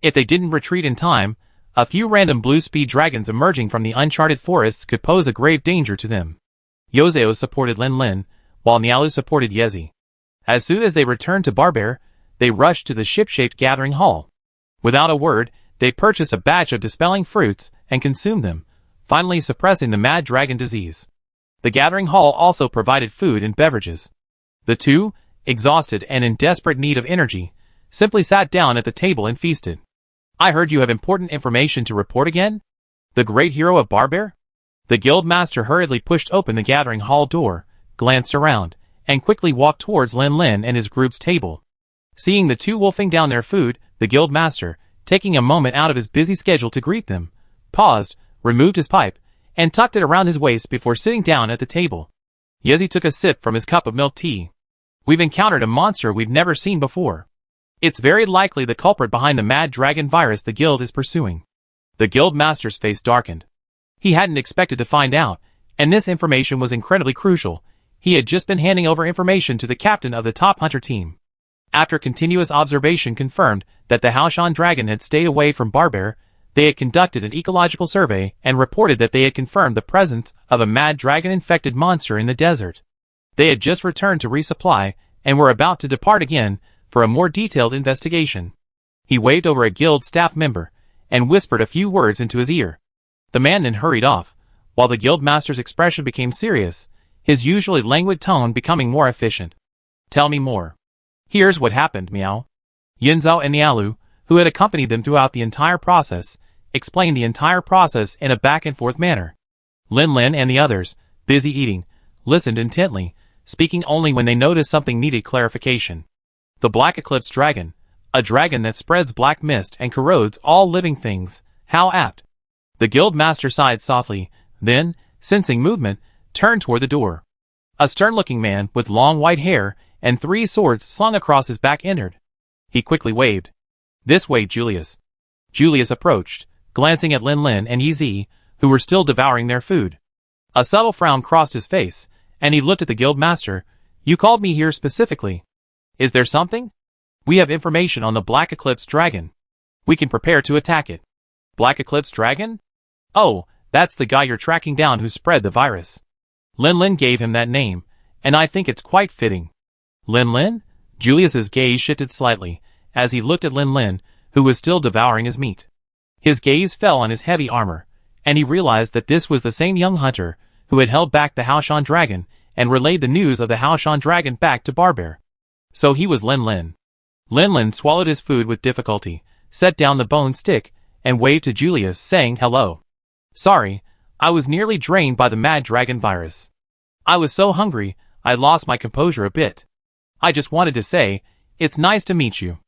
If they didn't retreat in time, a few random blue-speed dragons emerging from the uncharted forests could pose a grave danger to them. Yozeo supported Lin Lin, while Nialu supported Yezi. As soon as they returned to Barbear, they rushed to the ship-shaped gathering hall. Without a word, they purchased a batch of dispelling fruits and consumed them, finally suppressing the mad dragon disease. The gathering hall also provided food and beverages. The two, exhausted and in desperate need of energy, simply sat down at the table and feasted. I heard you have important information to report again? The great hero of Barbear? The guild master hurriedly pushed open the gathering hall door, glanced around, and quickly walked towards Lin Lin and his group's table. Seeing the two wolfing down their food, the guild master, taking a moment out of his busy schedule to greet them, paused, removed his pipe, and tucked it around his waist before sitting down at the table. Yezi took a sip from his cup of milk tea. We've encountered a monster we've never seen before. It's very likely the culprit behind the mad dragon virus the guild is pursuing. The guild master's face darkened. He hadn't expected to find out, and this information was incredibly crucial. He had just been handing over information to the captain of the top hunter team. After continuous observation confirmed that the Haoshan dragon had stayed away from Barbear, they had conducted an ecological survey and reported that they had confirmed the presence of a mad dragon-infected monster in the desert. They had just returned to resupply and were about to depart again for a more detailed investigation. He waved over a guild staff member and whispered a few words into his ear. The man then hurried off, while the guild master's expression became serious, his usually languid tone becoming more efficient. Tell me more. Here's what happened, Meow. Yinzhao and Nialu, who had accompanied them throughout the entire process, explained the entire process in a back-and-forth manner. Lin Lin and the others, busy eating, listened intently, speaking only when they noticed something needed clarification. The Black Eclipse Dragon, a dragon that spreads black mist and corrodes all living things, how apt. The guild master sighed softly, then, sensing movement, turned toward the door. A stern-looking man with long white hair and 3 swords slung across his back entered. He quickly waved. This way, Julius. Julius approached, glancing at Lin Lin and Yi, who were still devouring their food. A subtle frown crossed his face, and he looked at the guild master. You called me here specifically. Is there something? We have information on the Black Eclipse Dragon. We can prepare to attack it. Black Eclipse Dragon? Oh, that's the guy you're tracking down who spread the virus. Lin Lin gave him that name, and I think it's quite fitting. Lin Lin? Julius's gaze shifted slightly, as he looked at Lin Lin, who was still devouring his meat. His gaze fell on his heavy armor, and he realized that this was the same young hunter who had held back the Haoshan dragon and relayed the news of the Haoshan dragon back to Barbear. So he was Lin Lin. Lin Lin swallowed his food with difficulty, set down the bone stick, and waved to Julius, saying hello. Sorry, I was nearly drained by the mad dragon virus. I was so hungry, I lost my composure a bit. I just wanted to say, it's nice to meet you.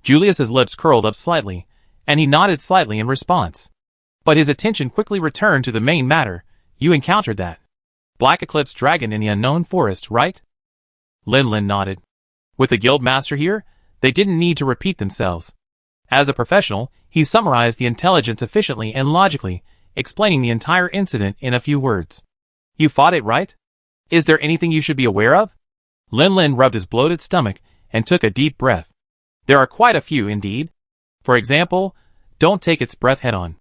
Julius's lips curled up slightly, and he nodded slightly in response. But his attention quickly returned to the main matter. You encountered that Black Eclipse Dragon in the unknown forest, right? Lin Lin nodded. With the guild master here, they didn't need to repeat themselves. As a professional, he summarized the intelligence efficiently and logically, explaining the entire incident in a few words. You fought it, right? Is there anything you should be aware of? Lin Lin rubbed his bloated stomach and took a deep breath. There are quite a few indeed. For example, don't take its breath head-on.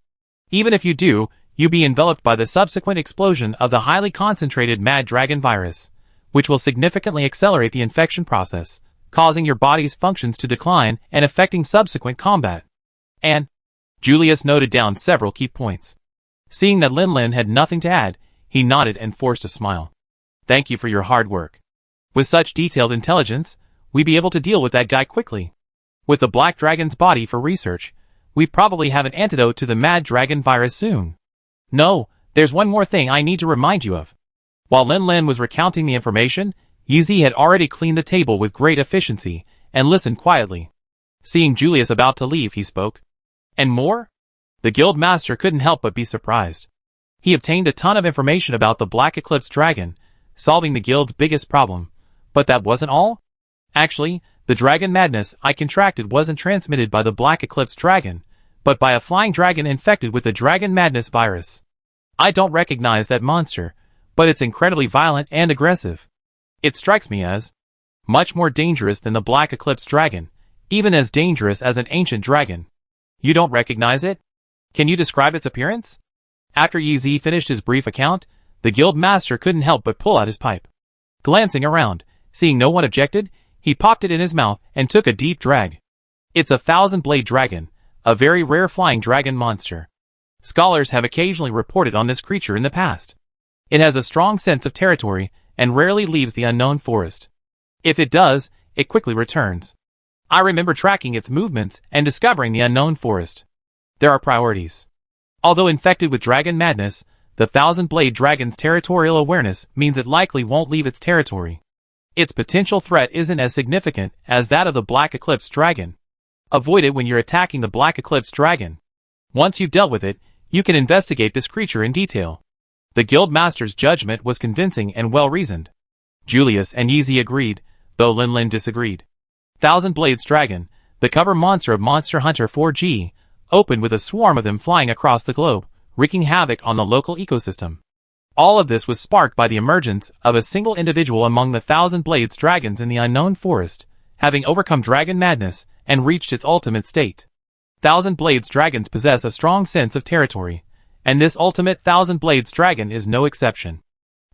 Even if you do, you'll be enveloped by the subsequent explosion of the highly concentrated mad dragon virus, which will significantly accelerate the infection process, causing your body's functions to decline and affecting subsequent combat. And Julius noted down several key points. Seeing that Lin Lin had nothing to add, he nodded and forced a smile. Thank you for your hard work. With such detailed intelligence, we'd be able to deal with that guy quickly. With the Black Dragon's body for research, we probably have an antidote to the mad dragon virus soon. No, there's one more thing I need to remind you of. While Lin Lin was recounting the information, Yi had already cleaned the table with great efficiency and listened quietly. Seeing Julius about to leave, he spoke. And more? The guild master couldn't help but be surprised. He obtained a ton of information about the Black Eclipse Dragon, solving the guild's biggest problem. But that wasn't all? Actually, the dragon madness I contracted wasn't transmitted by the Black Eclipse Dragon, but by a flying dragon infected with the dragon madness virus. I don't recognize that monster, but it's incredibly violent and aggressive. It strikes me as much more dangerous than the Black Eclipse Dragon, even as dangerous as an ancient dragon. You don't recognize it? Can you describe its appearance? After Yi finished his brief account, the guild master couldn't help but pull out his pipe. Glancing around, seeing no one objected, he popped it in his mouth and took a deep drag. It's a 1,000-blade dragon, a very rare flying dragon monster. Scholars have occasionally reported on this creature in the past. It has a strong sense of territory and rarely leaves the unknown forest. If it does, it quickly returns. I remember tracking its movements and discovering the unknown forest. There are priorities. Although infected with dragon madness, the Thousand-Blade Dragon's territorial awareness means it likely won't leave its territory. Its potential threat isn't as significant as that of the Black Eclipse Dragon. Avoid it when you're attacking the Black Eclipse Dragon. Once you've dealt with it, you can investigate this creature in detail. The Guildmaster's judgment was convincing and well-reasoned. Julius and Yeezy agreed, though Lin Lin disagreed. Thousand Blades Dragon, the cover monster of Monster Hunter 4G, opened with a swarm of them flying across the globe, wreaking havoc on the local ecosystem. All of this was sparked by the emergence of a single individual among the Thousand Blades Dragons in the unknown forest, having overcome dragon madness and reached its ultimate state. Thousand Blades Dragons possess a strong sense of territory, and this ultimate Thousand Blades Dragon is no exception.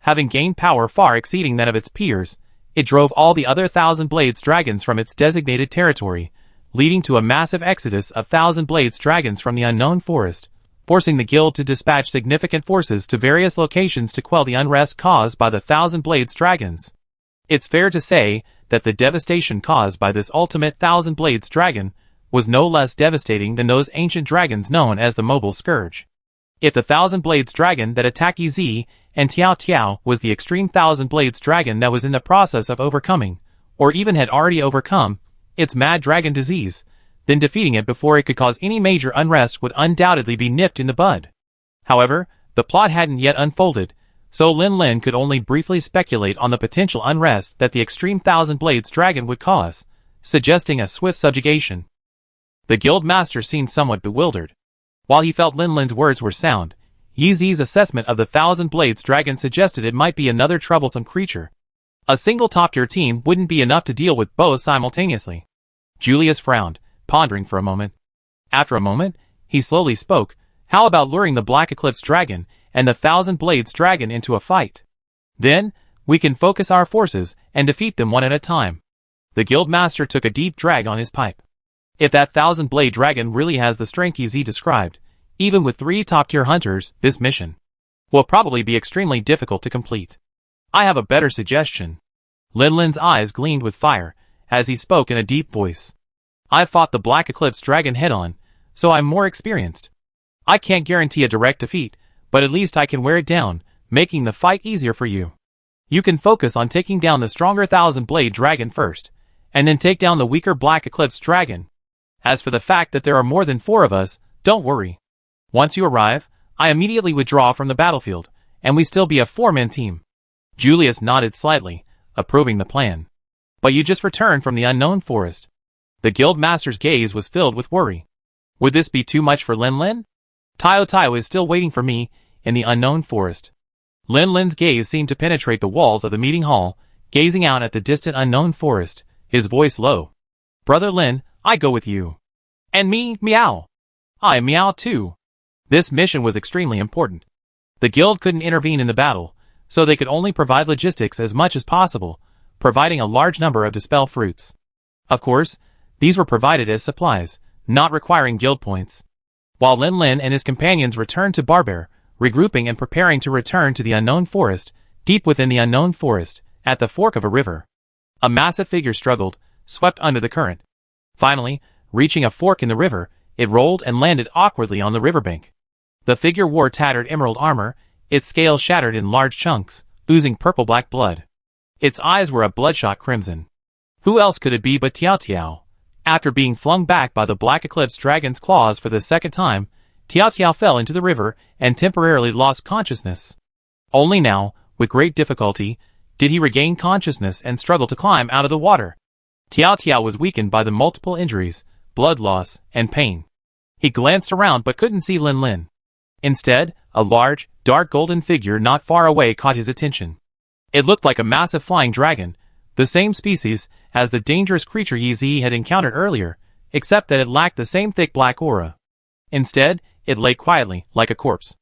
Having gained power far exceeding that of its peers, it drove all the other Thousand Blades Dragons from its designated territory, leading to a massive exodus of Thousand Blades Dragons from the unknown forest, forcing the guild to dispatch significant forces to various locations to quell the unrest caused by the Thousand Blades Dragons. It's fair to say that the devastation caused by this ultimate Thousand Blades Dragon was no less devastating than those ancient dragons known as the Mobile Scourge. If the Thousand Blades Dragon that attacked Z and Tiao Tiao was the extreme Thousand Blades Dragon that was in the process of overcoming, or even had already overcome, its mad dragon disease, then defeating it before it could cause any major unrest would undoubtedly be nipped in the bud. However, the plot hadn't yet unfolded, so Lin Lin could only briefly speculate on the potential unrest that the extreme Thousand Blades Dragon would cause, suggesting a swift subjugation. The Guildmaster seemed somewhat bewildered. While he felt Lin Lin's words were sound, Yeezy's assessment of the Thousand Blades Dragon suggested it might be another troublesome creature. A single top-tier team wouldn't be enough to deal with both simultaneously. Julius frowned, pondering for a moment. After a moment, he slowly spoke, "How about luring the Black Eclipse Dragon and the Thousand Blades Dragon into a fight? Then, we can focus our forces and defeat them one at a time." The Guildmaster took a deep drag on his pipe. If that Thousand Blade Dragon really has the strength Yeezy described, even with 3 top-tier hunters, this mission will probably be extremely difficult to complete. I have a better suggestion. Lin Lin's eyes gleamed with fire as he spoke in a deep voice. I've fought the Black Eclipse Dragon head-on, so I'm more experienced. I can't guarantee a direct defeat, but at least I can wear it down, making the fight easier for you. You can focus on taking down the stronger Thousand Blade Dragon first, and then take down the weaker Black Eclipse Dragon. As for the fact that there are more than 4 of us, don't worry. Once you arrive, I immediately withdraw from the battlefield, and we still be a 4-man team. Julius nodded slightly, approving the plan. But you just returned from the unknown forest. The Guildmaster's gaze was filled with worry. Would this be too much for Lin Lin? Tio Tio is still waiting for me in the unknown forest. Lin Lin's gaze seemed to penetrate the walls of the meeting hall, gazing out at the distant unknown forest, his voice low. Brother Lin, I go with you. And me, Meow. I meow too. This mission was extremely important. The guild couldn't intervene in the battle, so they could only provide logistics as much as possible, providing a large number of dispel fruits. Of course, these were provided as supplies, not requiring guild points. While Lin Lin and his companions returned to Barber, regrouping and preparing to return to the unknown forest, deep within the unknown forest, at the fork of a river, a massive figure struggled, swept under the current. Finally, reaching a fork in the river, it rolled and landed awkwardly on the riverbank. The figure wore tattered emerald armor, its scales shattered in large chunks, oozing purple-black blood. Its eyes were a bloodshot crimson. Who else could it be but Tiao Tiao? After being flung back by the Black Eclipse Dragon's claws for the second time, Tiao Tiao fell into the river and temporarily lost consciousness. Only now, with great difficulty, did he regain consciousness and struggle to climb out of the water. Tiao Tiao was weakened by the multiple injuries, blood loss, and pain. He glanced around but couldn't see Lin Lin. Instead, a large, dark golden figure not far away caught his attention. It looked like a massive flying dragon, the same species as the dangerous creature Yeezy had encountered earlier, except that it lacked the same thick black aura. Instead, it lay quietly, like a corpse.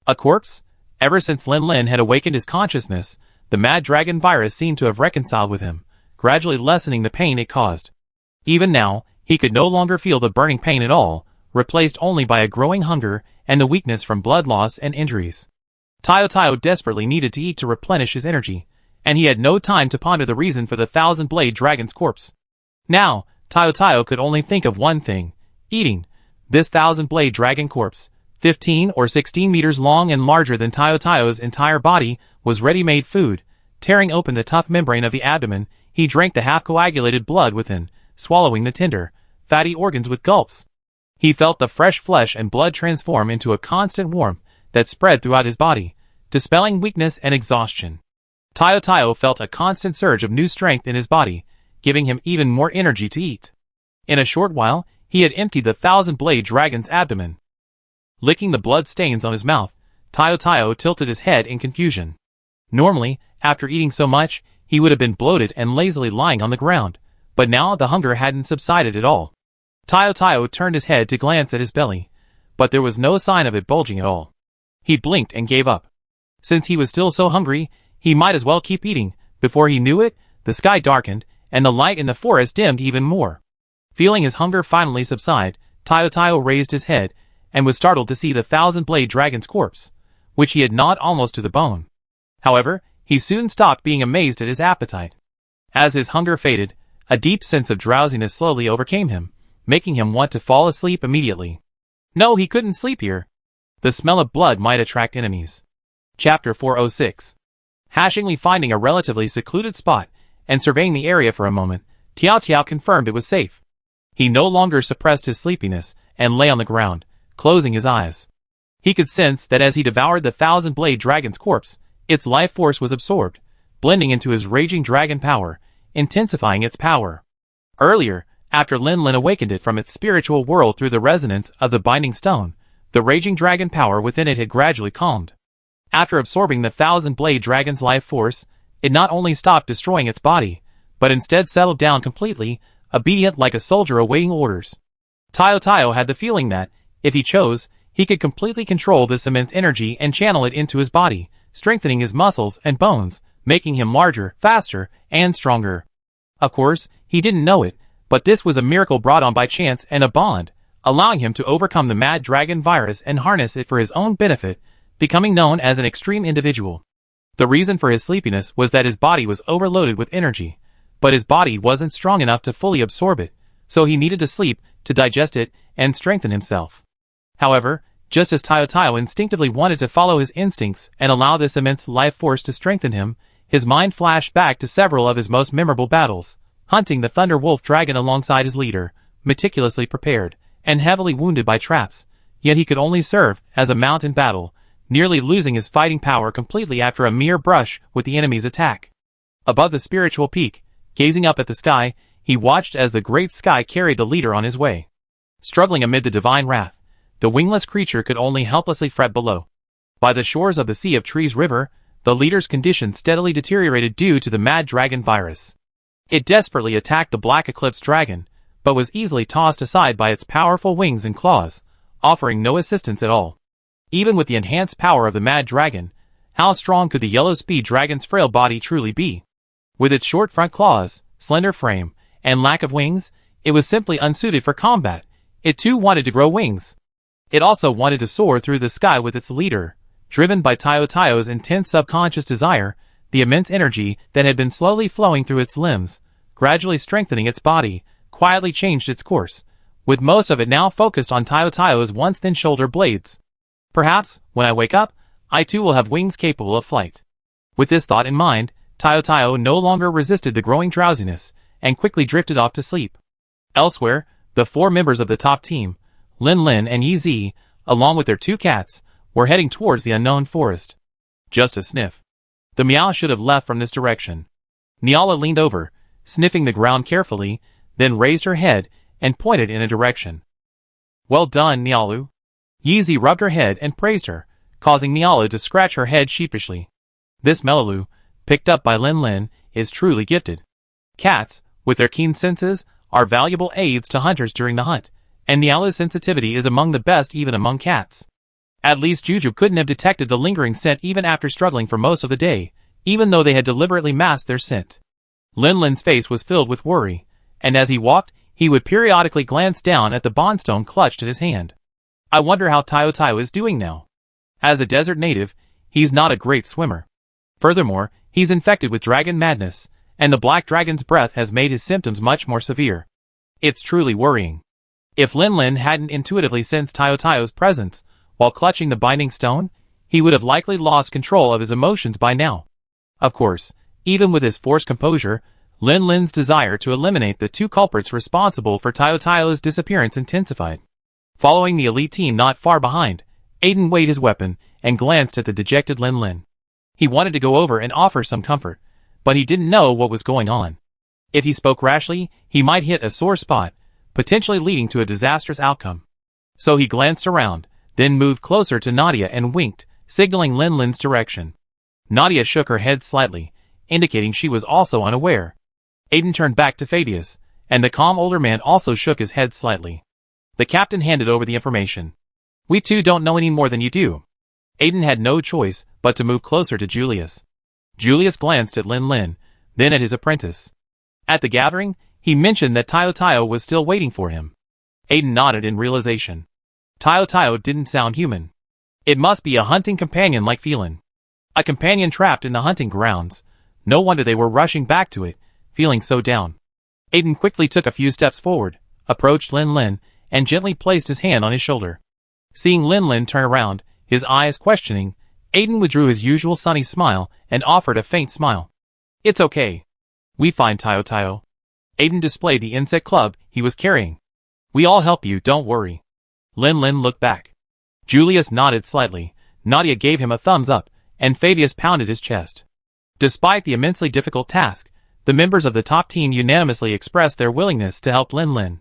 A corpse? Ever since Lin Lin had awakened his consciousness, the mad dragon virus seemed to have reconciled with him, gradually lessening the pain it caused. Even now, he could no longer feel the burning pain at all, replaced only by a growing hunger and the weakness from blood loss and injuries. Tayo desperately needed to eat to replenish his energy, and he had no time to ponder the reason for the thousand-blade dragon's corpse. Now, Tayo could only think of one thing: eating. This thousand-blade dragon corpse, 15 or 16 meters long and larger than Tayo's entire body, was ready-made food. Tearing open the tough membrane of the abdomen, he drank the half-coagulated blood within, swallowing the tender, fatty organs with gulps. He felt the fresh flesh and blood transform into a constant warmth that spread throughout his body, dispelling weakness and exhaustion. Tayo felt a constant surge of new strength in his body, giving him even more energy to eat. In a short while, he had emptied the thousand-blade dragon's abdomen. Licking the blood stains on his mouth, Tayo tilted his head in confusion. Normally, after eating so much, he would have been bloated and lazily lying on the ground, but now the hunger hadn't subsided at all. Tayo turned his head to glance at his belly, but there was no sign of it bulging at all. He blinked and gave up. Since he was still so hungry, he might as well keep eating. Before he knew it, the sky darkened, and the light in the forest dimmed even more. Feeling his hunger finally subside, Tayo raised his head, and was startled to see the thousand-blade dragon's corpse, which he had gnawed almost to the bone. However, he soon stopped being amazed at his appetite. As his hunger faded, a deep sense of drowsiness slowly overcame him, making him want to fall asleep immediately. No, he couldn't sleep here. The smell of blood might attract enemies. Chapter 406. Hashingly finding a relatively secluded spot and surveying the area for a moment, Tiao confirmed it was safe. He no longer suppressed his sleepiness and lay on the ground, closing his eyes. He could sense that as he devoured the thousand-blade dragon's corpse, its life force was absorbed, blending into his raging dragon power, intensifying its power. Earlier, after Lin awakened it from its spiritual world through the resonance of the binding stone, the raging dragon power within it had gradually calmed. After absorbing the thousand-blade dragon's life force, it not only stopped destroying its body, but instead settled down completely, obedient like a soldier awaiting orders. Tayo had the feeling that, if he chose, he could completely control this immense energy and channel it into his body, strengthening his muscles and bones, making him larger, faster, and stronger. Of course, he didn't know it, but this was a miracle brought on by chance and a bond, allowing him to overcome the mad dragon virus and harness it for his own benefit, becoming known as an extreme individual. The reason for his sleepiness was that his body was overloaded with energy, but his body wasn't strong enough to fully absorb it, so he needed to sleep to digest it and strengthen himself. However, just as Tayo instinctively wanted to follow his instincts and allow this immense life force to strengthen him, his mind flashed back to several of his most memorable battles, hunting the Thunder Wolf Dragon alongside his leader, meticulously prepared, and heavily wounded by traps, yet he could only serve as a mount in battle, nearly losing his fighting power completely after a mere brush with the enemy's attack. Above the spiritual peak, gazing up at the sky, he watched as the great sky carried the leader on his way. Struggling amid the divine wrath, the wingless creature could only helplessly fret below. By the shores of the Sea of Trees River, the leader's condition steadily deteriorated due to the mad dragon virus. It desperately attacked the Black Eclipse dragon, but was easily tossed aside by its powerful wings and claws, offering no assistance at all. Even with the enhanced power of the mad dragon, how strong could the yellow speed dragon's frail body truly be? With its short front claws, slender frame, and lack of wings, it was simply unsuited for combat. It too wanted to grow wings. It also wanted to soar through the sky with its leader. Driven by Tayo's intense subconscious desire, the immense energy that had been slowly flowing through its limbs, gradually strengthening its body, quietly changed its course, with most of it now focused on Tayo's once thin shoulder blades. Perhaps, when I wake up, I too will have wings capable of flight. With this thought in mind, Tayo no longer resisted the growing drowsiness, and quickly drifted off to sleep. Elsewhere, the four members of the top team, Lin and Yi, along with their two cats, were heading towards the unknown forest. Just a sniff. The meow should have left from this direction. Niala leaned over, sniffing the ground carefully, then raised her head and pointed in a direction. Well done, Nialu. Yi rubbed her head and praised her, causing Niala to scratch her head sheepishly. This Melalu, picked up by Lin, is truly gifted. Cats, with their keen senses, are valuable aids to hunters during the hunt, and Niala's sensitivity is among the best even among cats. At least Juju couldn't have detected the lingering scent even after struggling for most of the day, even though they had deliberately masked their scent. Lin's face was filled with worry, and as he walked, he would periodically glance down at the bondstone clutched in his hand. I wonder how Tayo Tayo is doing now. As a desert native, he's not a great swimmer. Furthermore, he's infected with dragon madness, and the black dragon's breath has made his symptoms much more severe. It's truly worrying. If Lin Lin hadn't intuitively sensed Tayo Tayo's presence while clutching the binding stone, he would have likely lost control of his emotions by now. Of course, even with his forced composure, Lin Lin's desire to eliminate the two culprits responsible for Tayo Tayo's disappearance intensified. Following the elite team not far behind, Aiden weighed his weapon and glanced at the dejected Lin Lin. He wanted to go over and offer some comfort, but he didn't know what was going on. If he spoke rashly, he might hit a sore spot, potentially leading to a disastrous outcome. So he glanced around, then moved closer to Nadia and winked, signaling Lin Lin's direction. Nadia shook her head slightly, indicating she was also unaware. Aiden turned back to Fabius, and the calm older man also shook his head slightly. The captain handed over the information. We too don't know any more than you do. Aiden had no choice but to move closer to Julius. Julius glanced at Lin Lin, then at his apprentice. At the gathering, he mentioned that Tayo Tayo was still waiting for him. Aiden nodded in realization. Tayo Tayo didn't sound human. It must be a hunting companion-like feeling. A companion trapped in the hunting grounds. No wonder they were rushing back to it, feeling so down. Aiden quickly took a few steps forward, approached Lin Lin, and gently placed his hand on his shoulder. Seeing Lin Lin turn around, his eyes questioning, Aiden withdrew his usual sunny smile and offered a faint smile. It's okay. We find Tayo Tayo. Aiden displayed the insect club he was carrying. We all help you, don't worry. Lin Lin looked back. Julius nodded slightly, Nadia gave him a thumbs up, and Fabius pounded his chest. Despite the immensely difficult task, the members of the top team unanimously expressed their willingness to help Lin Lin.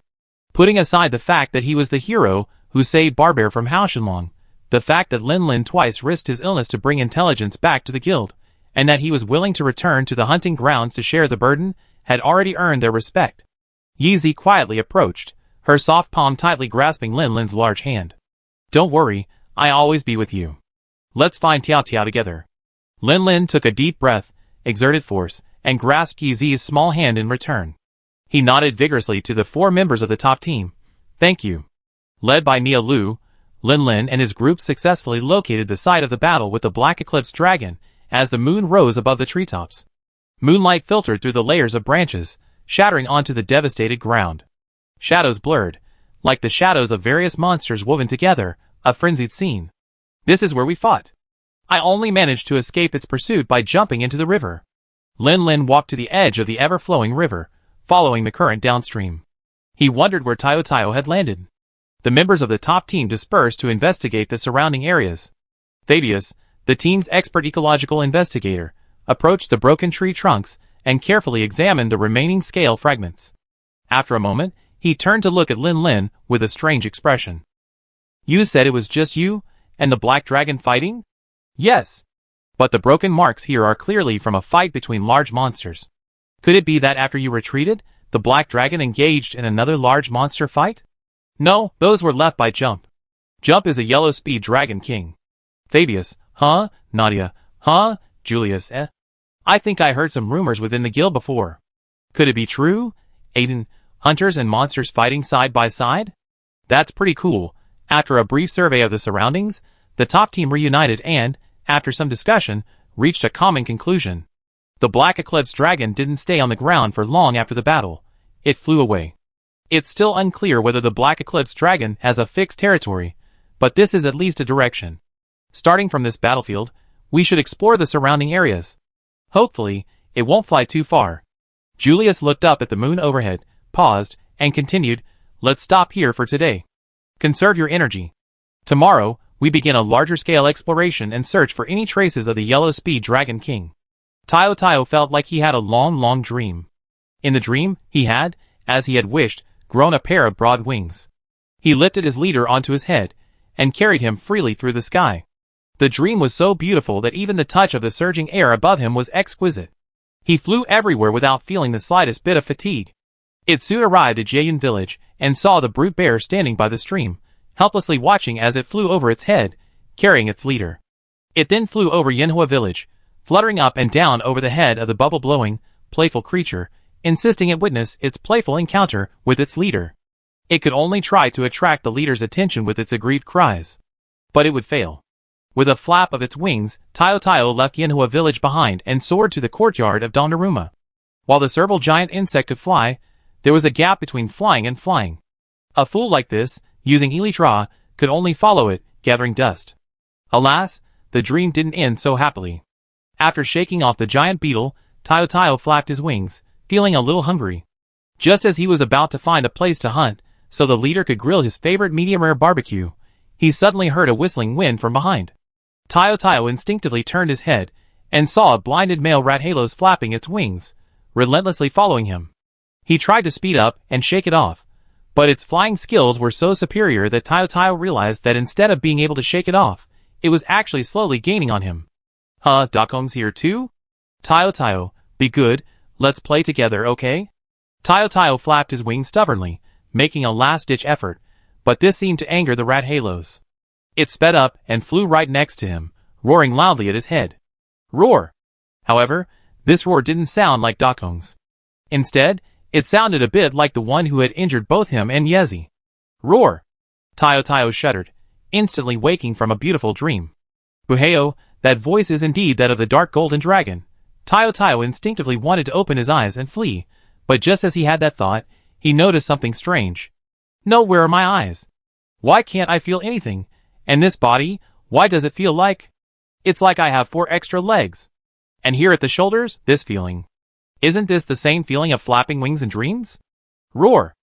Putting aside the fact that he was the hero who saved Barbear from Haoshenlong, the fact that Lin Lin twice risked his illness to bring intelligence back to the guild, and that he was willing to return to the hunting grounds to share the burden, had already earned their respect. Yeezy quietly approached, her soft palm tightly grasping Lin Lin's large hand. Don't worry, I'll always be with you. Let's find Tiao Tiao together. Lin Lin took a deep breath, exerted force, and grasped Yeezy's small hand in return. He nodded vigorously to the four members of the top team. Thank you. Led by Nia Lu, Lin Lin and his group successfully located the site of the battle with the Black Eclipse Dragon as the moon rose above the treetops. Moonlight filtered through the layers of branches, shattering onto the devastated ground. Shadows blurred, like the shadows of various monsters woven together, a frenzied scene. This is where we fought. I only managed to escape its pursuit by jumping into the river. Lin Lin walked to the edge of the ever-flowing river, following the current downstream. He wondered where Tayo Tayo had landed. The members of the top team dispersed to investigate the surrounding areas. Fabius, the team's expert ecological investigator, approached the broken tree trunks and carefully examined the remaining scale fragments. After a moment, he turned to look at Lin Lin with a strange expression. You said it was just you and the black dragon fighting? Yes. But the broken marks here are clearly from a fight between large monsters. Could it be that after you retreated, the black dragon engaged in another large monster fight? No, those were left by Jump. Jump is a yellow speed dragon king. Fabius, huh? Nadia, huh? Julius, eh? I think I heard some rumors within the guild before. Could it be true? Aiden, hunters and monsters fighting side by side? That's pretty cool. After a brief survey of the surroundings, the top team reunited and, after some discussion, reached a common conclusion. The Black Eclipse Dragon didn't stay on the ground for long after the battle. It flew away. It's still unclear whether the Black Eclipse Dragon has a fixed territory, but this is at least a direction. Starting from this battlefield, we should explore the surrounding areas. Hopefully, it won't fly too far. Julius looked up at the moon overhead, paused, and continued, Let's stop here for today. Conserve your energy. Tomorrow, we begin a larger-scale exploration and search for any traces of the Yellow Speed Dragon King. Tayo Tayo felt like he had a long dream. In the dream, he had, as he had wished, grown a pair of broad wings. He lifted his leader onto his head, and carried him freely through the sky. The dream was so beautiful that even the touch of the surging air above him was exquisite. He flew everywhere without feeling the slightest bit of fatigue. It soon arrived at Jaeyun village, and saw the brute bear standing by the stream, helplessly watching as it flew over its head, carrying its leader. It then flew over Yanhua village, fluttering up and down over the head of the bubble-blowing, playful creature, insisting it witness its playful encounter with its leader. It could only try to attract the leader's attention with its aggrieved cries. But it would fail. With a flap of its wings, Tayo left Yinhua village behind and soared to the courtyard of Donnarumma. While the serval giant insect could fly, there was a gap between flying and flying. A fool like this, using Elytra, could only follow it, gathering dust. Alas, the dream didn't end so happily. After shaking off the giant beetle, Tayo flapped his wings, feeling a little hungry. Just as he was about to find a place to hunt, so the leader could grill his favorite medium-rare barbecue, he suddenly heard a whistling wind from behind. Tayo instinctively turned his head, and saw a blinded male rat halos flapping its wings, relentlessly following him. He tried to speed up and shake it off, but its flying skills were so superior that Tayo realized that instead of being able to shake it off, it was actually slowly gaining on him. Huh, Dakong's here too? Tayo, be good, let's play together, okay? Tayo flapped his wings stubbornly, making a last-ditch effort, but this seemed to anger the rat halos. It sped up and flew right next to him, roaring loudly at his head. Roar! However, this roar didn't sound like Dakong's. Instead, it sounded a bit like the one who had injured both him and Yezi. Roar! Tayo shuddered, instantly waking from a beautiful dream. Buheo, that voice is indeed that of the dark golden dragon. Tayo instinctively wanted to open his eyes and flee, but just as he had that thought, he noticed something strange. No, where are my eyes? Why can't I feel anything? And this body, why does it feel like? It's like I have 4 extra legs. And here at the shoulders, this feeling. Isn't this the same feeling of flapping wings in dreams? Roar!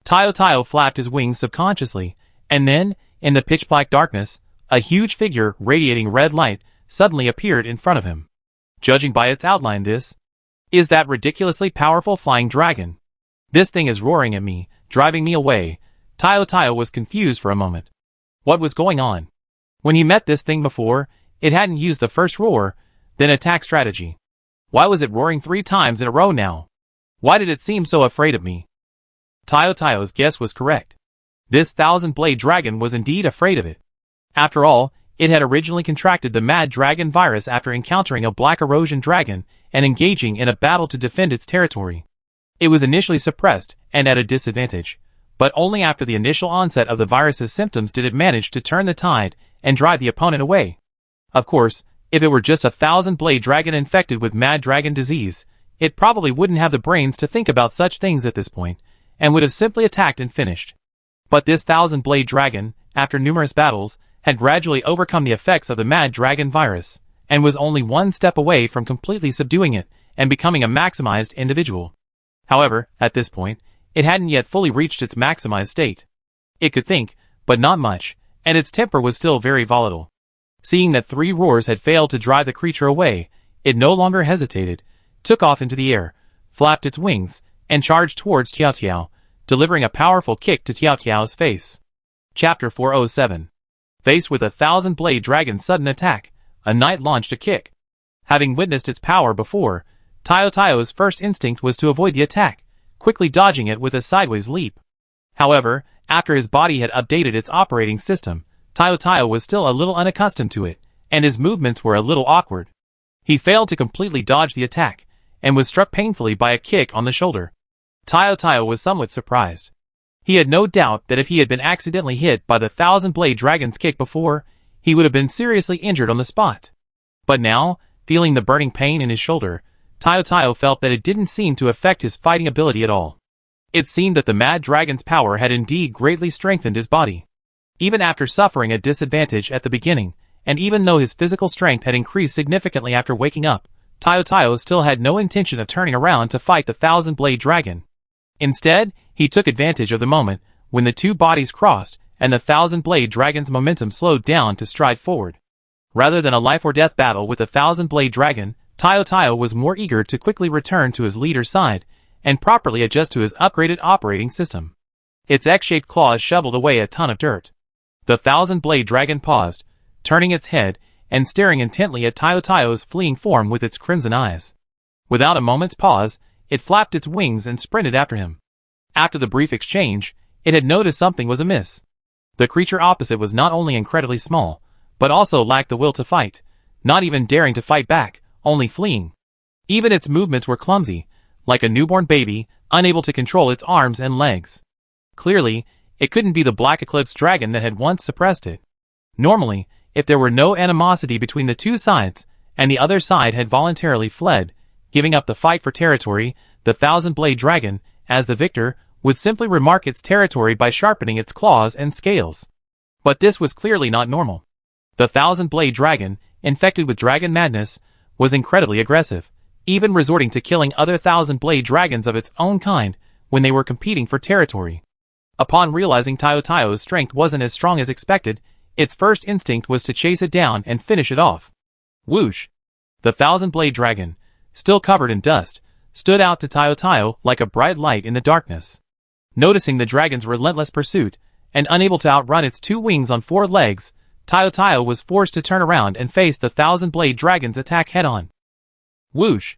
Tayo flapped his wings subconsciously, and then, in the pitch-black darkness, a huge figure radiating red light suddenly appeared in front of him. Judging by its outline, this is that ridiculously powerful flying dragon. This thing is roaring at me, driving me away. Tayo was confused for a moment. What was going on? When he met this thing before, it hadn't used the first roar, then attack strategy. Why was it roaring 3 times in a row now? Why did it seem so afraid of me? Tayo's guess was correct. This 1,000-blade dragon was indeed afraid of it. After all, it had originally contracted the Mad Dragon virus after encountering a black erosion dragon and engaging in a battle to defend its territory. It was initially suppressed and at a disadvantage, but only after the initial onset of the virus's symptoms did it manage to turn the tide and drive the opponent away. Of course, if it were just a 1,000-blade dragon infected with Mad Dragon disease, it probably wouldn't have the brains to think about such things at this point, and would have simply attacked and finished. But this 1,000-blade dragon, after numerous battles, had gradually overcome the effects of the Mad Dragon virus, and was only one step away from completely subduing it and becoming a maximized individual. However, at this point, it hadn't yet fully reached its maximized state. It could think, but not much, and its temper was still very volatile. Seeing that 3 roars had failed to drive the creature away, it no longer hesitated, took off into the air, flapped its wings, and charged towards Tiao, delivering a powerful kick to Tiao's face. Chapter 407. Faced with a 1,000-blade dragon's sudden attack, a knight launched a kick. Having witnessed its power before, Tayo's first instinct was to avoid the attack, quickly dodging it with a sideways leap. However, after his body had updated its operating system, Tayo was still a little unaccustomed to it, and his movements were a little awkward. He failed to completely dodge the attack, and was struck painfully by a kick on the shoulder. Tayo was somewhat surprised. He had no doubt that if he had been accidentally hit by the 1,000-blade dragon's kick before, he would have been seriously injured on the spot. But now, feeling the burning pain in his shoulder, Tayo felt that it didn't seem to affect his fighting ability at all. It seemed that the Mad Dragon's power had indeed greatly strengthened his body. Even after suffering a disadvantage at the beginning, and even though his physical strength had increased significantly after waking up, Tayo still had no intention of turning around to fight the 1,000-blade dragon. Instead, he took advantage of the moment when the 2 bodies crossed and the 1,000-blade dragon's momentum slowed down to stride forward. Rather than a life-or-death battle with the 1,000-blade dragon, Tayo was more eager to quickly return to his leader's side and properly adjust to his upgraded operating system. Its X-shaped claws shoveled away a ton of dirt. The 1,000-blade dragon paused, turning its head and staring intently at Tayo's fleeing form with its crimson eyes. Without a moment's pause, it flapped its wings and sprinted after him. After the brief exchange, it had noticed something was amiss. The creature opposite was not only incredibly small, but also lacked the will to fight, not even daring to fight back, only fleeing. Even its movements were clumsy, like a newborn baby, unable to control its arms and legs. Clearly, it couldn't be the Black Eclipse dragon that had once suppressed it. Normally, if there were no animosity between the two sides, and the other side had voluntarily fled, giving up the fight for territory, the Thousand-Blade Dragon, as the victor, would simply remark its territory by sharpening its claws and scales. But this was clearly not normal. The Thousand-Blade Dragon, infected with dragon madness, was incredibly aggressive, even resorting to killing other Thousand-Blade Dragons of its own kind when they were competing for territory. Upon realizing Taio's strength wasn't as strong as expected, its first instinct was to chase it down and finish it off. Whoosh! The Thousand-Blade Dragon, still covered in dust, stood out to Taio like a bright light in the darkness. Noticing the dragon's relentless pursuit, and unable to outrun its two wings on four legs, Taio was forced to turn around and face the Thousand-Blade Dragon's attack head-on. Whoosh!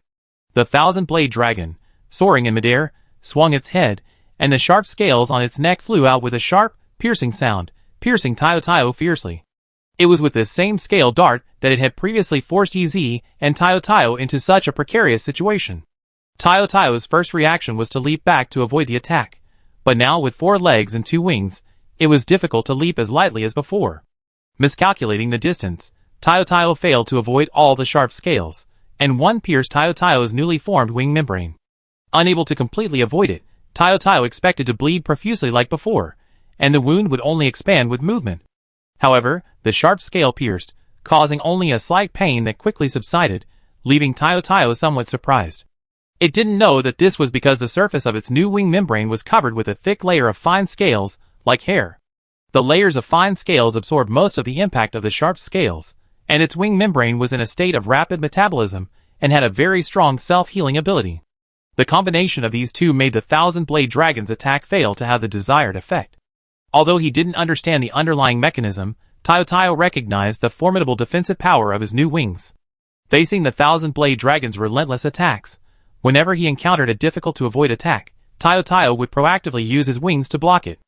The Thousand-Blade Dragon, soaring in midair, swung its head, and the sharp scales on its neck flew out with a sharp, piercing sound, piercing Taio fiercely. It was with this same scale dart that it had previously forced EZ and Taio into such a precarious situation. Taio's first reaction was to leap back to avoid the attack, but now with four legs and two wings, it was difficult to leap as lightly as before. Miscalculating the distance, Taio failed to avoid all the sharp scales, and one pierced Taio's newly formed wing membrane. Unable to completely avoid it, Taio expected to bleed profusely like before, and the wound would only expand with movement. However, the sharp scale pierced, causing only a slight pain that quickly subsided, leaving Taio somewhat surprised. It didn't know that this was because the surface of its new wing membrane was covered with a thick layer of fine scales, like hair. The layers of fine scales absorbed most of the impact of the sharp scales, and its wing membrane was in a state of rapid metabolism and had a very strong self-healing ability. The combination of these two made the Thousand-Blade Dragon's attack fail to have the desired effect. Although he didn't understand the underlying mechanism, Taio recognized the formidable defensive power of his new wings. Facing the Thousand-Blade Dragon's relentless attacks, whenever he encountered a difficult-to-avoid attack, Taio would proactively use his wings to block it.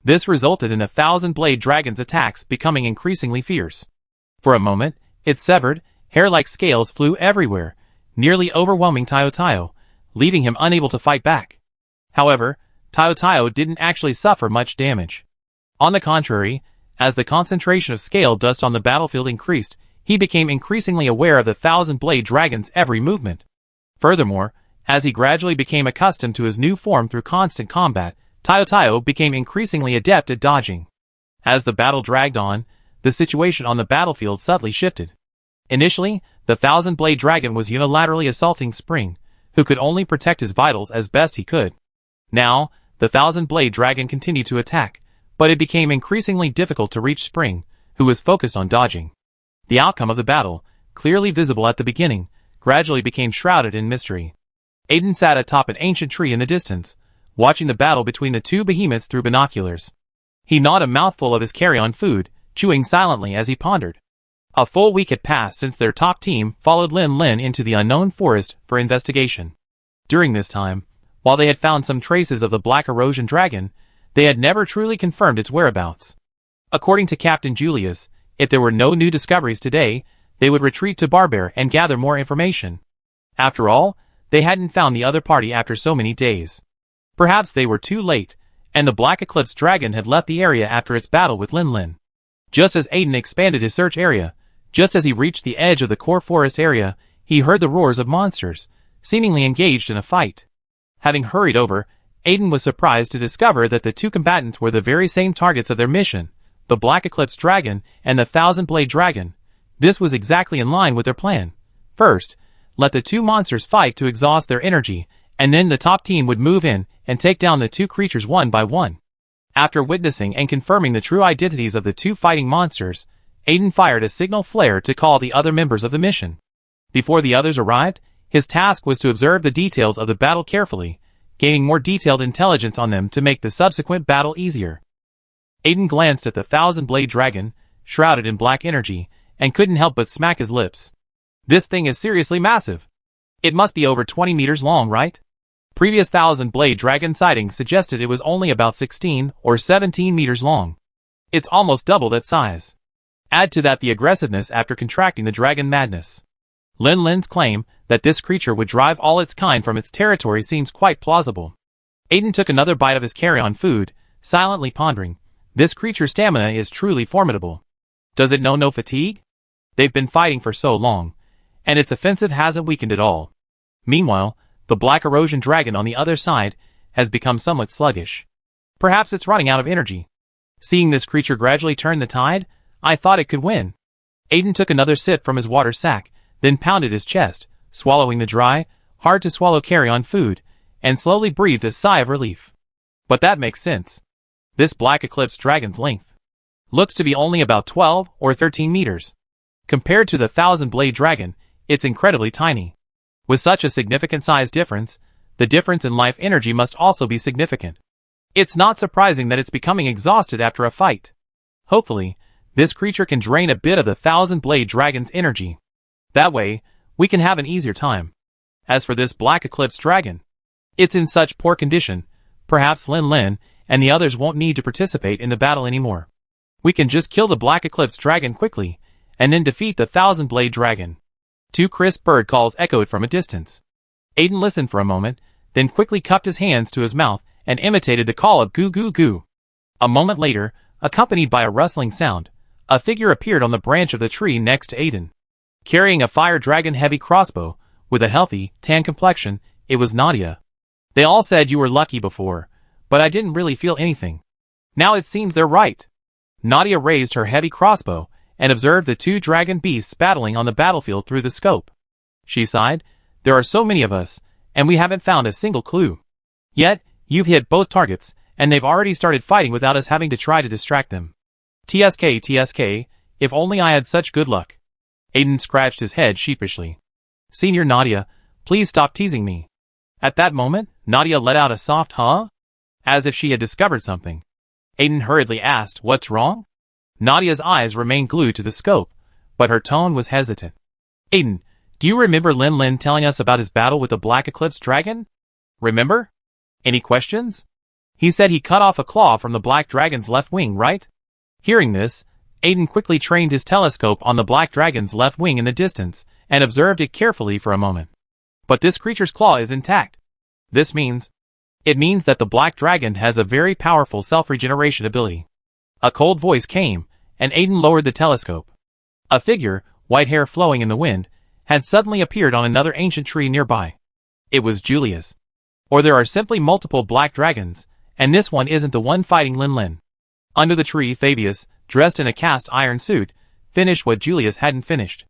This resulted in the Thousand-Blade Dragon's attacks becoming increasingly fierce. For a moment, its severed, hair-like scales flew everywhere, nearly overwhelming Taio, leaving him unable to fight back. However, Taio didn't actually suffer much damage. On the contrary, as the concentration of scale dust on the battlefield increased, he became increasingly aware of the Thousand-Blade Dragon's every movement. Furthermore, as he gradually became accustomed to his new form through constant combat, Taio became increasingly adept at dodging. As the battle dragged on, the situation on the battlefield subtly shifted. Initially, the Thousand-Blade Dragon was unilaterally assaulting Spring, who could only protect his vitals as best he could. Now, the Thousand-Blade Dragon continued to attack, but it became increasingly difficult to reach Spring, who was focused on dodging. The outcome of the battle, clearly visible at the beginning, gradually became shrouded in mystery. Aiden sat atop an ancient tree in the distance, watching the battle between the two behemoths through binoculars. He gnawed a mouthful of his carry-on food, chewing silently as he pondered. A full week had passed since their top team followed Lin into the unknown forest for investigation. During this time, while they had found some traces of the Black Erosion Dragon, they had never truly confirmed its whereabouts. According to Captain Julius, if there were no new discoveries today, they would retreat to Barbear and gather more information. After all, they hadn't found the other party after so many days. Perhaps they were too late, and the Black Eclipse Dragon had left the area after its battle with Lin. Just as Aiden expanded his search area, just as he reached the edge of the core forest area, he heard the roars of monsters, seemingly engaged in a fight. Having hurried over, Aiden was surprised to discover that the two combatants were the very same targets of their mission, the Black Eclipse Dragon and the Thousand-Blade Dragon. This was exactly in line with their plan. First, let the two monsters fight to exhaust their energy, and then the top team would move in and take down the two creatures one by one. After witnessing and confirming the true identities of the two fighting monsters, Aiden fired a signal flare to call the other members of the mission. Before the others arrived, his task was to observe the details of the battle carefully, gaining more detailed intelligence on them to make the subsequent battle easier. Aiden glanced at the Thousand-Blade Dragon, shrouded in black energy, and couldn't help but smack his lips. This thing is seriously massive. It must be over 20 meters long, right? Previous Thousand-Blade Dragon sightings suggested it was only about 16 or 17 meters long. It's almost double that size. Add to that the aggressiveness after contracting the dragon madness. Lin's claim that this creature would drive all its kind from its territory seems quite plausible. Aiden took another bite of his carry-on food, silently pondering. This creature's stamina is truly formidable. Does it know no fatigue? They've been fighting for so long, and its offensive hasn't weakened at all. Meanwhile, the black erosion dragon on the other side has become somewhat sluggish. Perhaps it's running out of energy. Seeing this creature gradually turn the tide, I thought it could win. Aiden took another sip from his water sack, then pounded his chest, swallowing the dry, hard-to-swallow carrion food, and slowly breathed a sigh of relief. But that makes sense. This black eclipse dragon's length looks to be only about 12 or 13 meters. Compared to the thousand-blade dragon, it's incredibly tiny. With such a significant size difference, the difference in life energy must also be significant. It's not surprising that it's becoming exhausted after a fight. Hopefully, this creature can drain a bit of the thousand-blade dragon's energy. That way, we can have an easier time. As for this black eclipse dragon, it's in such poor condition, perhaps Lin Lin and the others won't need to participate in the battle anymore. We can just kill the black eclipse dragon quickly, and then defeat the thousand-blade dragon. 2 crisp bird calls echoed from a distance. Aiden listened for a moment, then quickly cupped his hands to his mouth and imitated the call of goo goo goo. A moment later, accompanied by a rustling sound, a figure appeared on the branch of the tree next to Aiden. Carrying a fire dragon heavy crossbow, with a healthy, tan complexion, it was Nadia. They all said you were lucky before, but I didn't really feel anything. Now it seems they're right. Nadia raised her heavy crossbow and observed the 2 dragon beasts battling on the battlefield through the scope. She sighed, there are so many of us, and we haven't found a single clue. Yet, you've hit both targets, and they've already started fighting without us having to try to distract them. TSK, if only I had such good luck. Aiden scratched his head sheepishly. Senior Nadia, please stop teasing me. At that moment, Nadia let out a soft huh? As if she had discovered something. Aiden hurriedly asked, what's wrong? Nadia's eyes remained glued to the scope, but her tone was hesitant. Aiden, do you remember Lin Lin telling us about his battle with the Black Eclipse Dragon? Remember? Any questions? He said he cut off a claw from the Black Dragon's left wing, right? Hearing this, Aiden quickly trained his telescope on the Black Dragon's left wing in the distance, and observed it carefully for a moment. But this creature's claw is intact. This means... It means that the Black Dragon has a very powerful self-regeneration ability. A cold voice came, and Aiden lowered the telescope. A figure, white hair flowing in the wind, had suddenly appeared on another ancient tree nearby. It was Julius. Or there are simply multiple black dragons, and this one isn't the one fighting Lin Lin. Under the tree, Fabius, dressed in a cast iron suit, finished what Julius hadn't finished.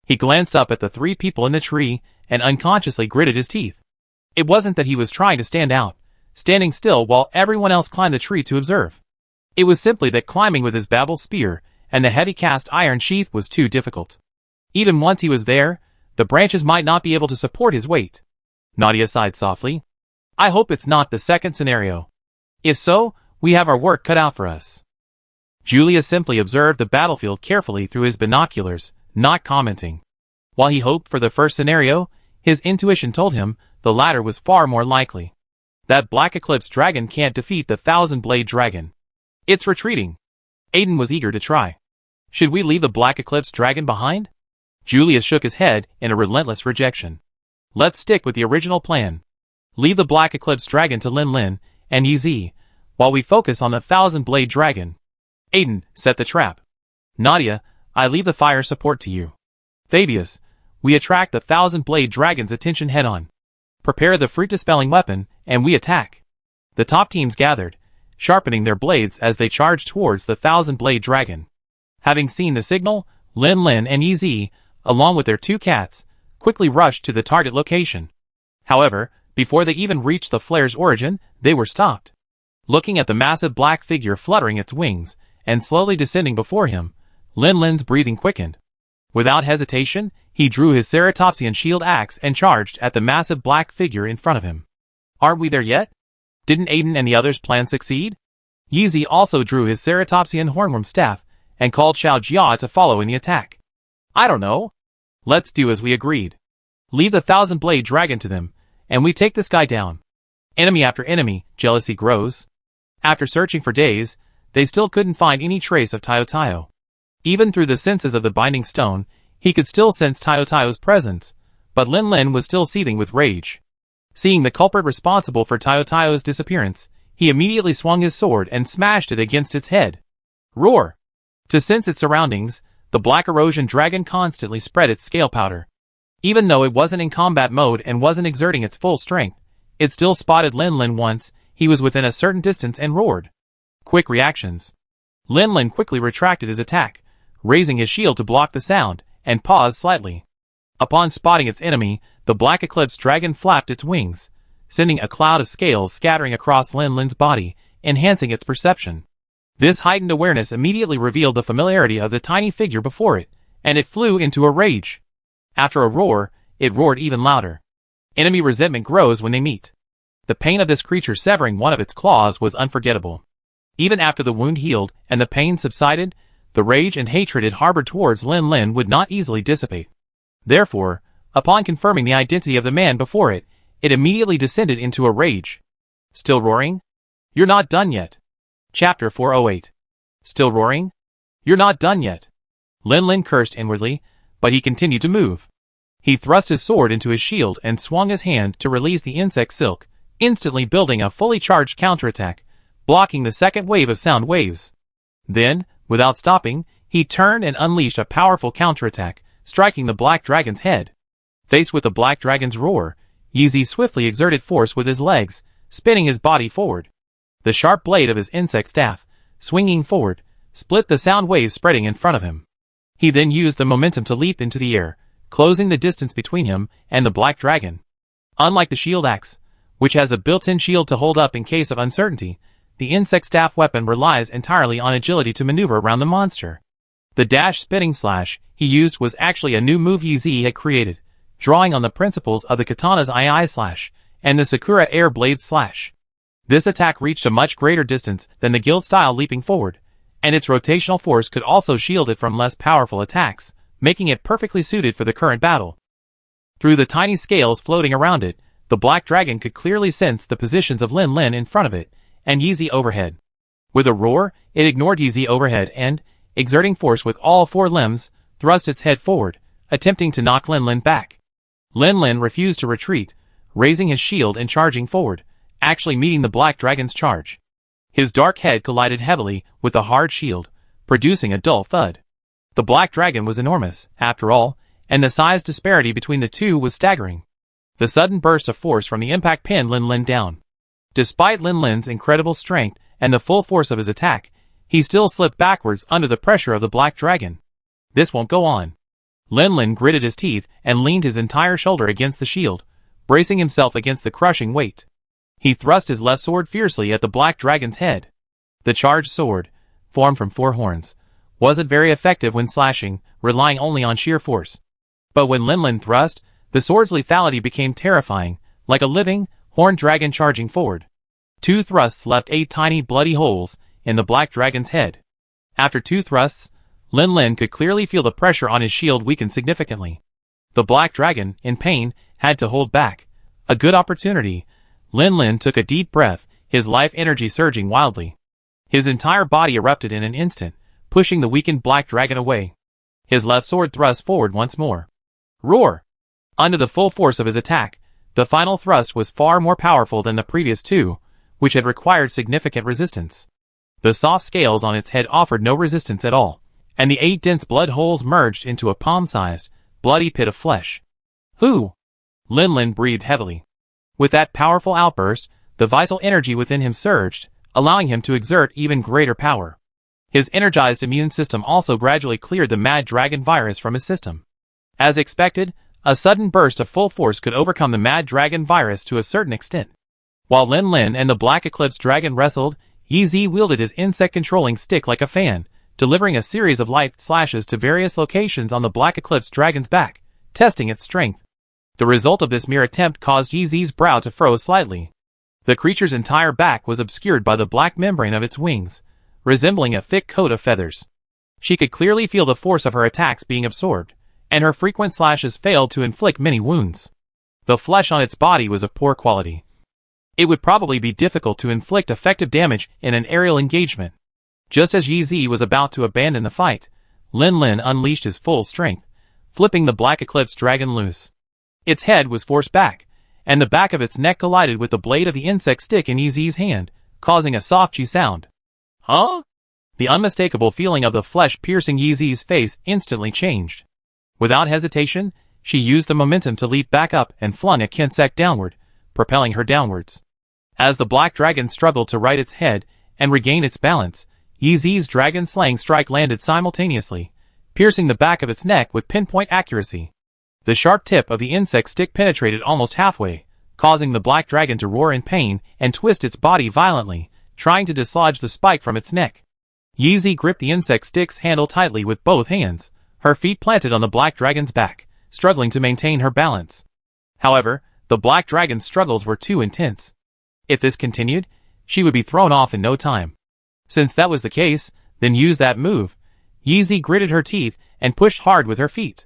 He glanced up at the 3 people in the tree, and unconsciously gritted his teeth. It wasn't that he was trying to stand out, standing still while everyone else climbed the tree to observe. It was simply that climbing with his Babel spear and the heavy cast iron sheath was too difficult. Even once he was there, the branches might not be able to support his weight. Nadia sighed softly. I hope it's not the second scenario. If so, we have our work cut out for us. Julius simply observed the battlefield carefully through his binoculars, not commenting. While he hoped for the first scenario, his intuition told him the latter was far more likely. That Black Eclipse Dragon can't defeat the Thousand-Blade Dragon. It's retreating. Aiden was eager to try. Should we leave the Black Eclipse Dragon behind? Julius shook his head in a relentless rejection. Let's stick with the original plan. Leave the Black Eclipse Dragon to Lin Lin and Yi, while we focus on the Thousand-Blade Dragon. Aiden, set the trap. Nadia, I leave the fire support to you. Fabius, we attract the Thousand-Blade Dragon's attention head-on. Prepare the fruit-dispelling weapon, and we attack. The top teams gathered, sharpening their blades as they charged towards the Thousand-Blade Dragon. Having seen the signal, Lin Lin and Yi, along with their 2 cats, quickly rushed to the target location. However, before they even reached the flare's origin, they were stopped. Looking at the massive black figure fluttering its wings and slowly descending before him, Lin Lin's breathing quickened. Without hesitation, he drew his Ceratopsian shield axe and charged at the massive black figure in front of him. Aren't we there yet? Didn't Aiden and the others' plan succeed? Yi also drew his Ceratopsian hornworm staff and called Xiao Jia to follow in the attack. I don't know. Let's do as we agreed. Leave the Thousand-Blade Dragon to them, and we take this guy down. Enemy after enemy, jealousy grows. After searching for days, they still couldn't find any trace of Tayo. Even through the senses of the Binding Stone, he could still sense Tayo's presence, but Lin Lin was still seething with rage. Seeing the culprit responsible for Tayo's disappearance, He immediately swung his sword and smashed it against its head. Roar! To sense its surroundings, the black erosion dragon constantly spread its scale powder. Even though it wasn't in combat mode and wasn't exerting its full strength, it still spotted Lin Lin once he was within a certain distance and roared. Quick reactions. Lin Lin quickly retracted his attack, raising his shield to block the sound, and paused slightly. Upon spotting its enemy, the black eclipse dragon flapped its wings, sending a cloud of scales scattering across Lin Lin's body, enhancing its perception. This heightened awareness immediately revealed the familiarity of the tiny figure before it, and it flew into a rage. After a roar, it roared even louder. Enemy resentment grows when they meet. The pain of this creature severing one of its claws was unforgettable. Even after the wound healed and the pain subsided, the rage and hatred it harbored towards Lin Lin would not easily dissipate. Therefore, upon confirming the identity of the man before it, it immediately descended into a rage. Still roaring? You're not done yet. Chapter 408. Still roaring? You're not done yet. Lin Lin cursed inwardly, but he continued to move. He thrust his sword into his shield and swung his hand to release the insect silk, instantly building a fully charged counterattack, blocking the second wave of sound waves. Then, without stopping, he turned and unleashed a powerful counterattack, striking the black dragon's head. Faced with the black dragon's roar, Yeezy swiftly exerted force with his legs, spinning his body forward. The sharp blade of his insect staff, swinging forward, split the sound waves spreading in front of him. He then used the momentum to leap into the air, closing the distance between him and the black dragon. Unlike the shield axe, which has a built-in shield to hold up in case of uncertainty, the insect staff weapon relies entirely on agility to maneuver around the monster. The dash spinning slash he used was actually a new move Yeezy had created, drawing on the principles of the katana's II slash and the Sakura air blade slash. This attack reached a much greater distance than the guild-style leaping forward, and its rotational force could also shield it from less powerful attacks, making it perfectly suited for the current battle. Through the tiny scales floating around it, the black dragon could clearly sense the positions of Lin Lin in front of it, and Yeezy overhead. With a roar, it ignored Yeezy overhead and, exerting force with all four limbs, thrust its head forward, attempting to knock Lin Lin back. Lin Lin refused to retreat, raising his shield and charging forward, actually meeting the black dragon's charge. His dark head collided heavily with the hard shield, producing a dull thud. The black dragon was enormous, after all, and the size disparity between the two was staggering. The sudden burst of force from the impact pinned Lin Lin down. Despite Lin Lin's incredible strength and the full force of his attack, he still slipped backwards under the pressure of the black dragon. This won't go on. Lin Lin gritted his teeth and leaned his entire shoulder against the shield, bracing himself against the crushing weight. He thrust his left sword fiercely at the black dragon's head. The charged sword, formed from 4 horns, wasn't very effective when slashing, relying only on sheer force. But when Lin Lin thrust, the sword's lethality became terrifying, like a living, horned dragon charging forward. 2 thrusts left 8 tiny bloody holes in the black dragon's head. After 2 thrusts, Lin Lin could clearly feel the pressure on his shield weaken significantly. The black dragon, in pain, had to hold back. A good opportunity. Lin Lin took a deep breath, his life energy surging wildly. His entire body erupted in an instant, pushing the weakened black dragon away. His left sword thrust forward once more. Roar! Under the full force of his attack, the final thrust was far more powerful than the previous 2, which had required significant resistance. The soft scales on its head offered no resistance at all, and the 8 dense blood holes merged into a palm-sized, bloody pit of flesh. Who? Lin Lin breathed heavily. With that powerful outburst, the vital energy within him surged, allowing him to exert even greater power. His energized immune system also gradually cleared the mad dragon virus from his system. As expected, a sudden burst of full force could overcome the mad dragon virus to a certain extent. While Lin Lin and the black eclipse dragon wrestled, Yeezy wielded his insect-controlling stick like a fan, delivering a series of light slashes to various locations on the black eclipse dragon's back, testing its strength. The result of this mere attempt caused Yeezy's brow to furrow slightly. The creature's entire back was obscured by the black membrane of its wings, resembling a thick coat of feathers. She could clearly feel the force of her attacks being absorbed, and her frequent slashes failed to inflict many wounds. The flesh on its body was of poor quality. It would probably be difficult to inflict effective damage in an aerial engagement. Just as Yeezy was about to abandon the fight, Lin Lin unleashed his full strength, flipping the black eclipse dragon loose. Its head was forced back, and the back of its neck collided with the blade of the insect stick in Yeezy's hand, causing a soft "G" sound. Huh? The unmistakable feeling of the flesh piercing Yi Zi's face instantly changed. Without hesitation, she used the momentum to leap back up and flung a kinsek downward, propelling her downwards. As the black dragon struggled to right its head and regain its balance, Yi Zi's dragon-slaying strike landed simultaneously, piercing the back of its neck with pinpoint accuracy. The sharp tip of the insect stick penetrated almost halfway, causing the black dragon to roar in pain and twist its body violently, trying to dislodge the spike from its neck. Yi Zi gripped the insect stick's handle tightly with both hands, her feet planted on the black dragon's back, struggling to maintain her balance. However, the black dragon's struggles were too intense. If this continued, she would be thrown off in no time. Since that was the case, then use that move. Yi Zi gritted her teeth and pushed hard with her feet.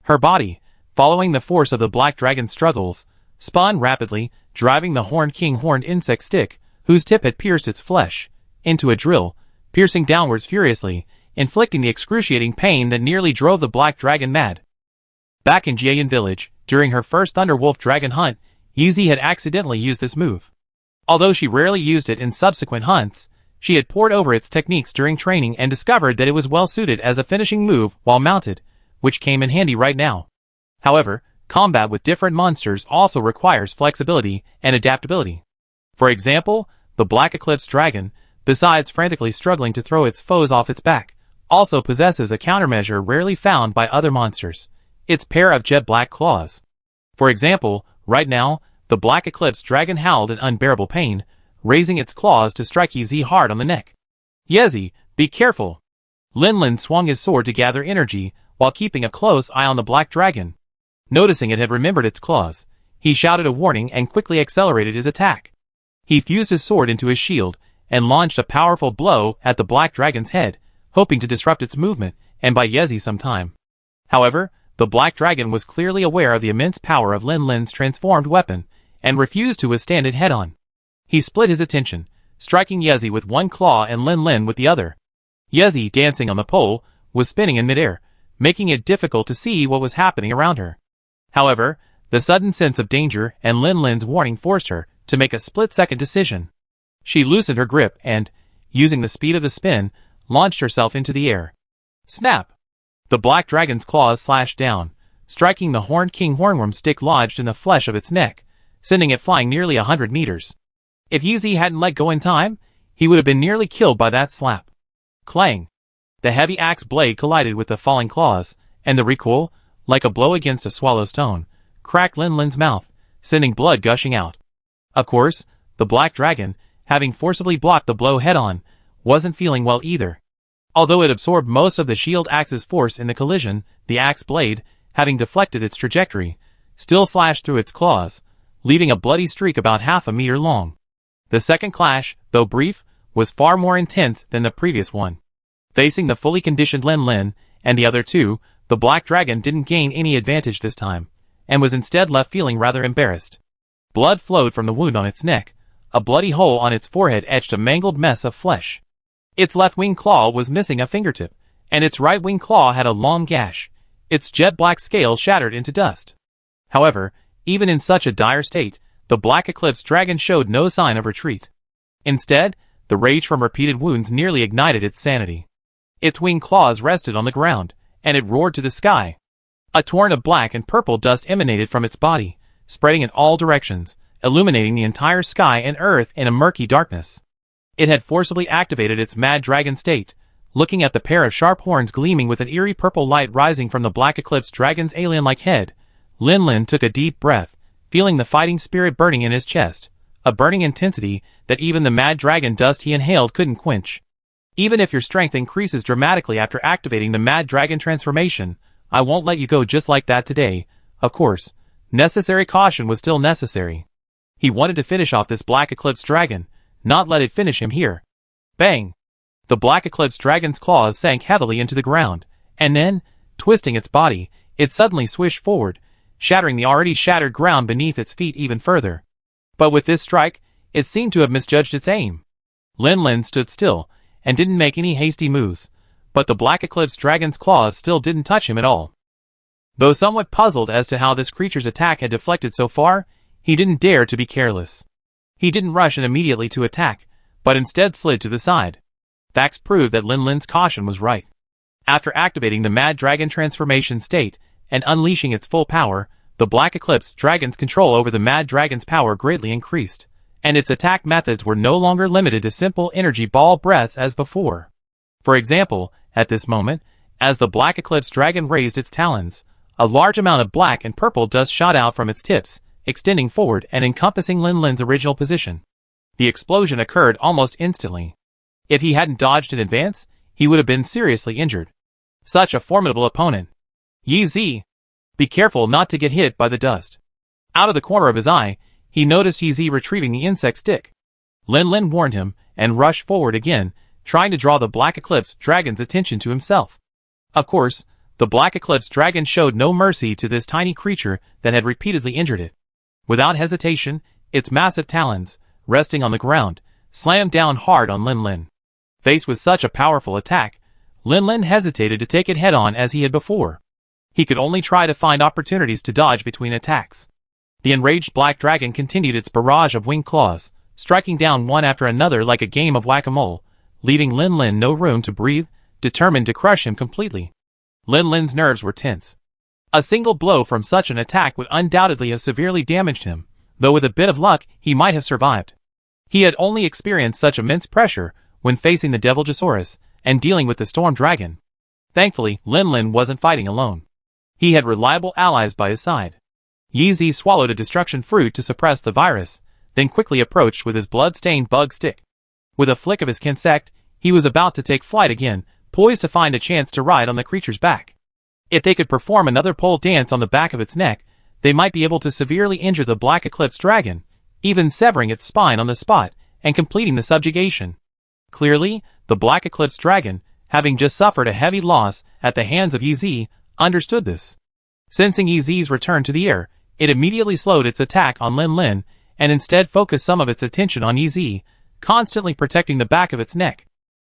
Her body, following the force of the black dragon's struggles, spun rapidly, driving the Horned King horned insect stick, whose tip had pierced its flesh, into a drill, piercing downwards furiously, inflicting the excruciating pain that nearly drove the black dragon mad. Back in Jiayan village, during her first Thunderwolf dragon hunt, Yi Zi had accidentally used this move. Although she rarely used it in subsequent hunts, she had pored over its techniques during training and discovered that it was well suited as a finishing move while mounted, which came in handy right now. However, combat with different monsters also requires flexibility and adaptability. For example, the Black Eclipse Dragon, besides frantically struggling to throw its foes off its back, also possesses a countermeasure rarely found by other monsters: its pair of jet black claws. For example, right now, the Black Eclipse Dragon howled in unbearable pain, raising its claws to strike Yi Zi hard on the neck. "Yezi, be careful!" Lin Lin swung his sword to gather energy, while keeping a close eye on the black dragon. Noticing it had remembered its claws, he shouted a warning and quickly accelerated his attack. He fused his sword into his shield, and launched a powerful blow at the black dragon's head, hoping to disrupt its movement and buy Yezi some time. However, the black dragon was clearly aware of the immense power of Lin Lin's transformed weapon, and refused to withstand it head-on. He split his attention, striking Yezi with one claw and Lin Lin with the other. Yezi, dancing on the pole, was spinning in midair, making it difficult to see what was happening around her. However, the sudden sense of danger and Lin Lin's warning forced her to make a split-second decision. She loosened her grip and, using the speed of the spin, launched herself into the air. Snap! The black dragon's claws slashed down, striking the Horned King hornworm stick lodged in the flesh of its neck, sending it flying nearly 100 meters. If Yi Zi hadn't let go in time, he would have been nearly killed by that slap. Clang! The heavy axe blade collided with the falling claws, and the recoil, like a blow against a swallow's stone, cracked Lin Lin's mouth, sending blood gushing out. Of course, the black dragon, having forcibly blocked the blow head-on, wasn't feeling well either. Although it absorbed most of the shield axe's force in the collision, the axe blade, having deflected its trajectory, still slashed through its claws, leaving a bloody streak about half a meter long. The second clash, though brief, was far more intense than the previous one. Facing the fully conditioned Lin Lin and the other two, the black dragon didn't gain any advantage this time, and was instead left feeling rather embarrassed. Blood flowed from the wound on its neck. A bloody hole on its forehead etched a mangled mess of flesh. Its left wing claw was missing a fingertip, and its right wing claw had a long gash, its jet black scales shattered into dust. However, even in such a dire state, the Black Eclipse Dragon showed no sign of retreat. Instead, the rage from repeated wounds nearly ignited its sanity. Its wing claws rested on the ground, and it roared to the sky. A torrent of black and purple dust emanated from its body, spreading in all directions, illuminating the entire sky and earth in a murky darkness. It had forcibly activated its mad dragon state, looking at the pair of sharp horns gleaming with an eerie purple light rising from the Black Eclipse Dragon's alien-like head. Lin Lin took a deep breath, feeling the fighting spirit burning in his chest, a burning intensity that even the mad dragon dust he inhaled couldn't quench. Even if your strength increases dramatically after activating the mad dragon transformation, I won't let you go just like that today. Of course, necessary caution was still necessary. He wanted to finish off this Black Eclipse Dragon, not let it finish him here. Bang! The Black Eclipse Dragon's claws sank heavily into the ground, and then, twisting its body, it suddenly swished forward, shattering the already shattered ground beneath its feet even further. But with this strike, it seemed to have misjudged its aim. Lin Lin stood still, and didn't make any hasty moves, but the Black Eclipse Dragon's claws still didn't touch him at all. Though somewhat puzzled as to how this creature's attack had deflected so far, he didn't dare to be careless. He didn't rush in immediately to attack, but instead slid to the side. Facts proved that Lin Lin's caution was right. After activating the Mad Dragon transformation state and unleashing its full power, the Black Eclipse Dragon's control over the Mad Dragon's power greatly increased, and its attack methods were no longer limited to simple energy ball breaths as before. For example, at this moment, as the Black Eclipse Dragon raised its talons, a large amount of black and purple dust shot out from its tips, extending forward and encompassing Lin Lin's original position. The explosion occurred almost instantly. If he hadn't dodged in advance, he would have been seriously injured. Such a formidable opponent. Yi Zi. Be careful not to get hit by the dust. Out of the corner of his eye, he noticed Yi Zi retrieving the insect stick. Lin Lin warned him and rushed forward again, trying to draw the Black Eclipse Dragon's attention to himself. Of course, the Black Eclipse Dragon showed no mercy to this tiny creature that had repeatedly injured it. Without hesitation, its massive talons, resting on the ground, slammed down hard on Lin Lin. Faced with such a powerful attack, Lin Lin hesitated to take it head-on as he had before. He could only try to find opportunities to dodge between attacks. The enraged Black Dragon continued its barrage of winged claws, striking down one after another like a game of whack-a-mole, leaving Lin Lin no room to breathe, determined to crush him completely. Lin Lin's nerves were tense. A single blow from such an attack would undoubtedly have severely damaged him, though with a bit of luck he might have survived. He had only experienced such immense pressure when facing the Deviljosaurus and dealing with the Storm Dragon. Thankfully, Lin Lin wasn't fighting alone. He had reliable allies by his side. Yi Zi swallowed a destruction fruit to suppress the virus, then quickly approached with his blood-stained bug stick. With a flick of his insect, he was about to take flight again, poised to find a chance to ride on the creature's back. If they could perform another pole dance on the back of its neck, they might be able to severely injure the Black Eclipse Dragon, even severing its spine on the spot and completing the subjugation. Clearly, the Black Eclipse Dragon, having just suffered a heavy loss at the hands of Yi Zi, understood this. Sensing Yi Zi's return to the air, it immediately slowed its attack on Lin Lin and instead focused some of its attention on Yi Zi, constantly protecting the back of its neck.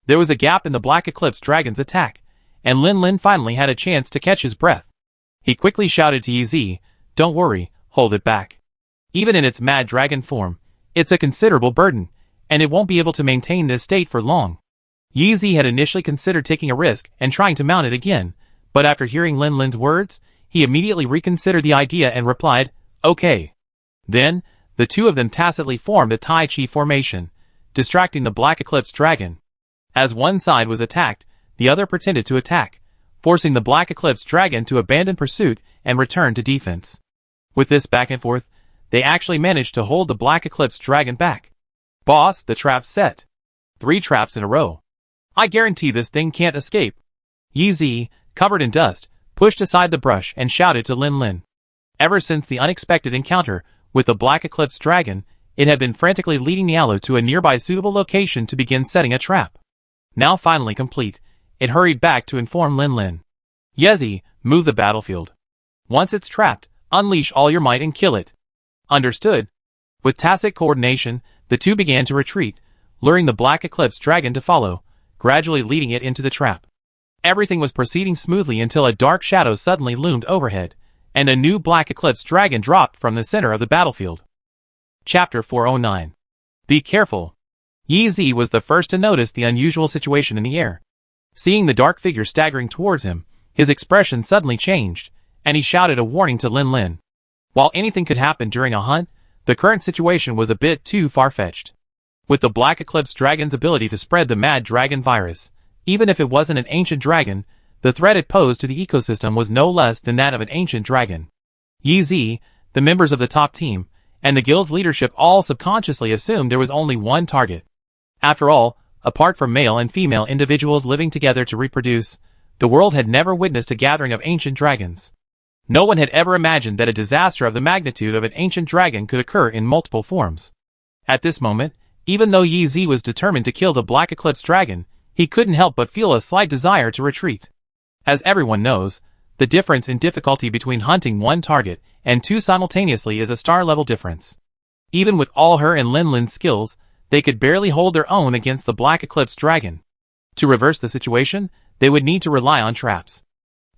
There was a gap in the Black Eclipse Dragon's attack, and Lin Lin finally had a chance to catch his breath. He quickly shouted to Yi Zi, "Don't worry, hold it back. Even in its Mad Dragon form, it's a considerable burden, and it won't be able to maintain this state for long." Yi Zi had initially considered taking a risk and trying to mount it again, but after hearing Lin Lin's words, he immediately reconsidered the idea and replied, "Okay." Then, the two of them tacitly formed a Tai Chi formation, distracting the Black Eclipse Dragon. As one side was attacked, the other pretended to attack, forcing the Black Eclipse Dragon to abandon pursuit and return to defense. With this back and forth, they actually managed to hold the Black Eclipse Dragon back. "Boss, the trap's set. 3 traps in a row. I guarantee this thing can't escape." Yi Zi, covered in dust, pushed aside the brush and shouted to Lin Lin. Ever since the unexpected encounter with the Black Eclipse Dragon, it had been frantically leading the Alu to a nearby suitable location to begin setting a trap. Now finally complete, it hurried back to inform Lin Lin. "Yezi, move the battlefield. Once it's trapped, unleash all your might and kill it." "Understood." With tacit coordination, the two began to retreat, luring the Black Eclipse Dragon to follow, gradually leading it into the trap. Everything was proceeding smoothly until a dark shadow suddenly loomed overhead, and a new Black Eclipse Dragon dropped from the center of the battlefield. Chapter 409. Be careful. Yi Zi was the first to notice the unusual situation in the air. Seeing the dark figure staggering towards him, his expression suddenly changed, and he shouted a warning to Lin Lin. While anything could happen during a hunt, the current situation was a bit too far-fetched. With the Black Eclipse Dragon's ability to spread the Mad Dragon virus, even if it wasn't an ancient dragon, the threat it posed to the ecosystem was no less than that of an ancient dragon. Yi Zi, the members of the top team, and the guild's leadership all subconsciously assumed there was only one target. After all, apart from male and female individuals living together to reproduce, the world had never witnessed a gathering of ancient dragons. No one had ever imagined that a disaster of the magnitude of an ancient dragon could occur in multiple forms. At this moment, even though Yi Zi was determined to kill the Black Eclipse Dragon, he couldn't help but feel a slight desire to retreat. As everyone knows, the difference in difficulty between hunting one target and 2 simultaneously is a star-level difference. Even with all her and Lin Lin's skills, they could barely hold their own against the Black Eclipse Dragon. To reverse the situation, they would need to rely on traps.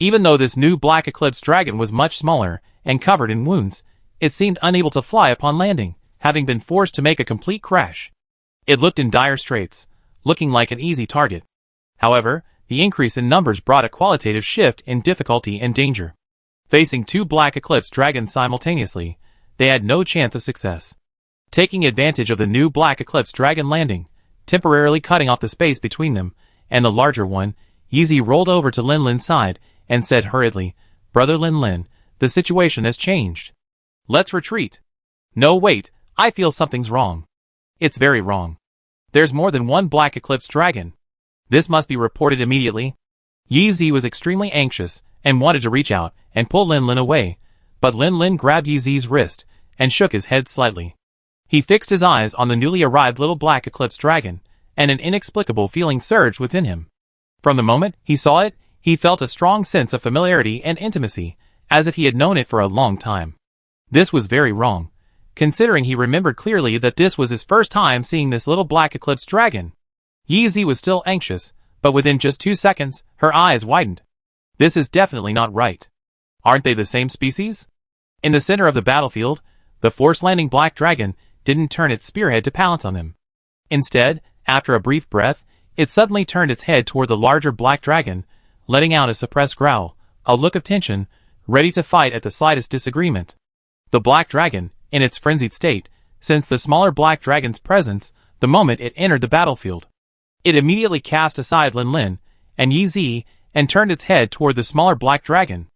Even though this new Black Eclipse Dragon was much smaller and covered in wounds, it seemed unable to fly upon landing, having been forced to make a complete crash. It looked in dire straits, looking like an easy target. However, the increase in numbers brought a qualitative shift in difficulty and danger. Facing two black eclipse dragons simultaneously, they had no chance of success. Taking advantage of the new black eclipse dragon landing, temporarily cutting off the space between them and the larger one, Yeezy rolled over to Lin Lin's side and said hurriedly, "Brother Lin Lin, the situation has changed. Let's retreat." "No, wait, I feel something's wrong. It's very wrong. There's more than one black eclipse dragon. This must be reported immediately." Yeezy was extremely anxious and wanted to reach out and pull Lin Lin away, but Lin Lin grabbed Yeezy's wrist and shook his head slightly. He fixed his eyes on the newly arrived little black eclipse dragon, and an inexplicable feeling surged within him. From the moment he saw it, he felt a strong sense of familiarity and intimacy, as if he had known it for a long time. This was very wrong, considering he remembered clearly that this was his first time seeing this little black eclipse dragon. Yeezy was still anxious, but within just 2 seconds, her eyes widened. This is definitely not right. Aren't they the same species? In the center of the battlefield, the force-landing black dragon didn't turn its spearhead to pounce on them. Instead, after a brief breath, it suddenly turned its head toward the larger black dragon, letting out a suppressed growl, a look of tension, ready to fight at the slightest disagreement. The black dragon, in its frenzied state, sensed the smaller black dragon's presence the moment it entered the battlefield. It immediately cast aside Lin Lin and Yeezy and turned its head toward the smaller black dragon.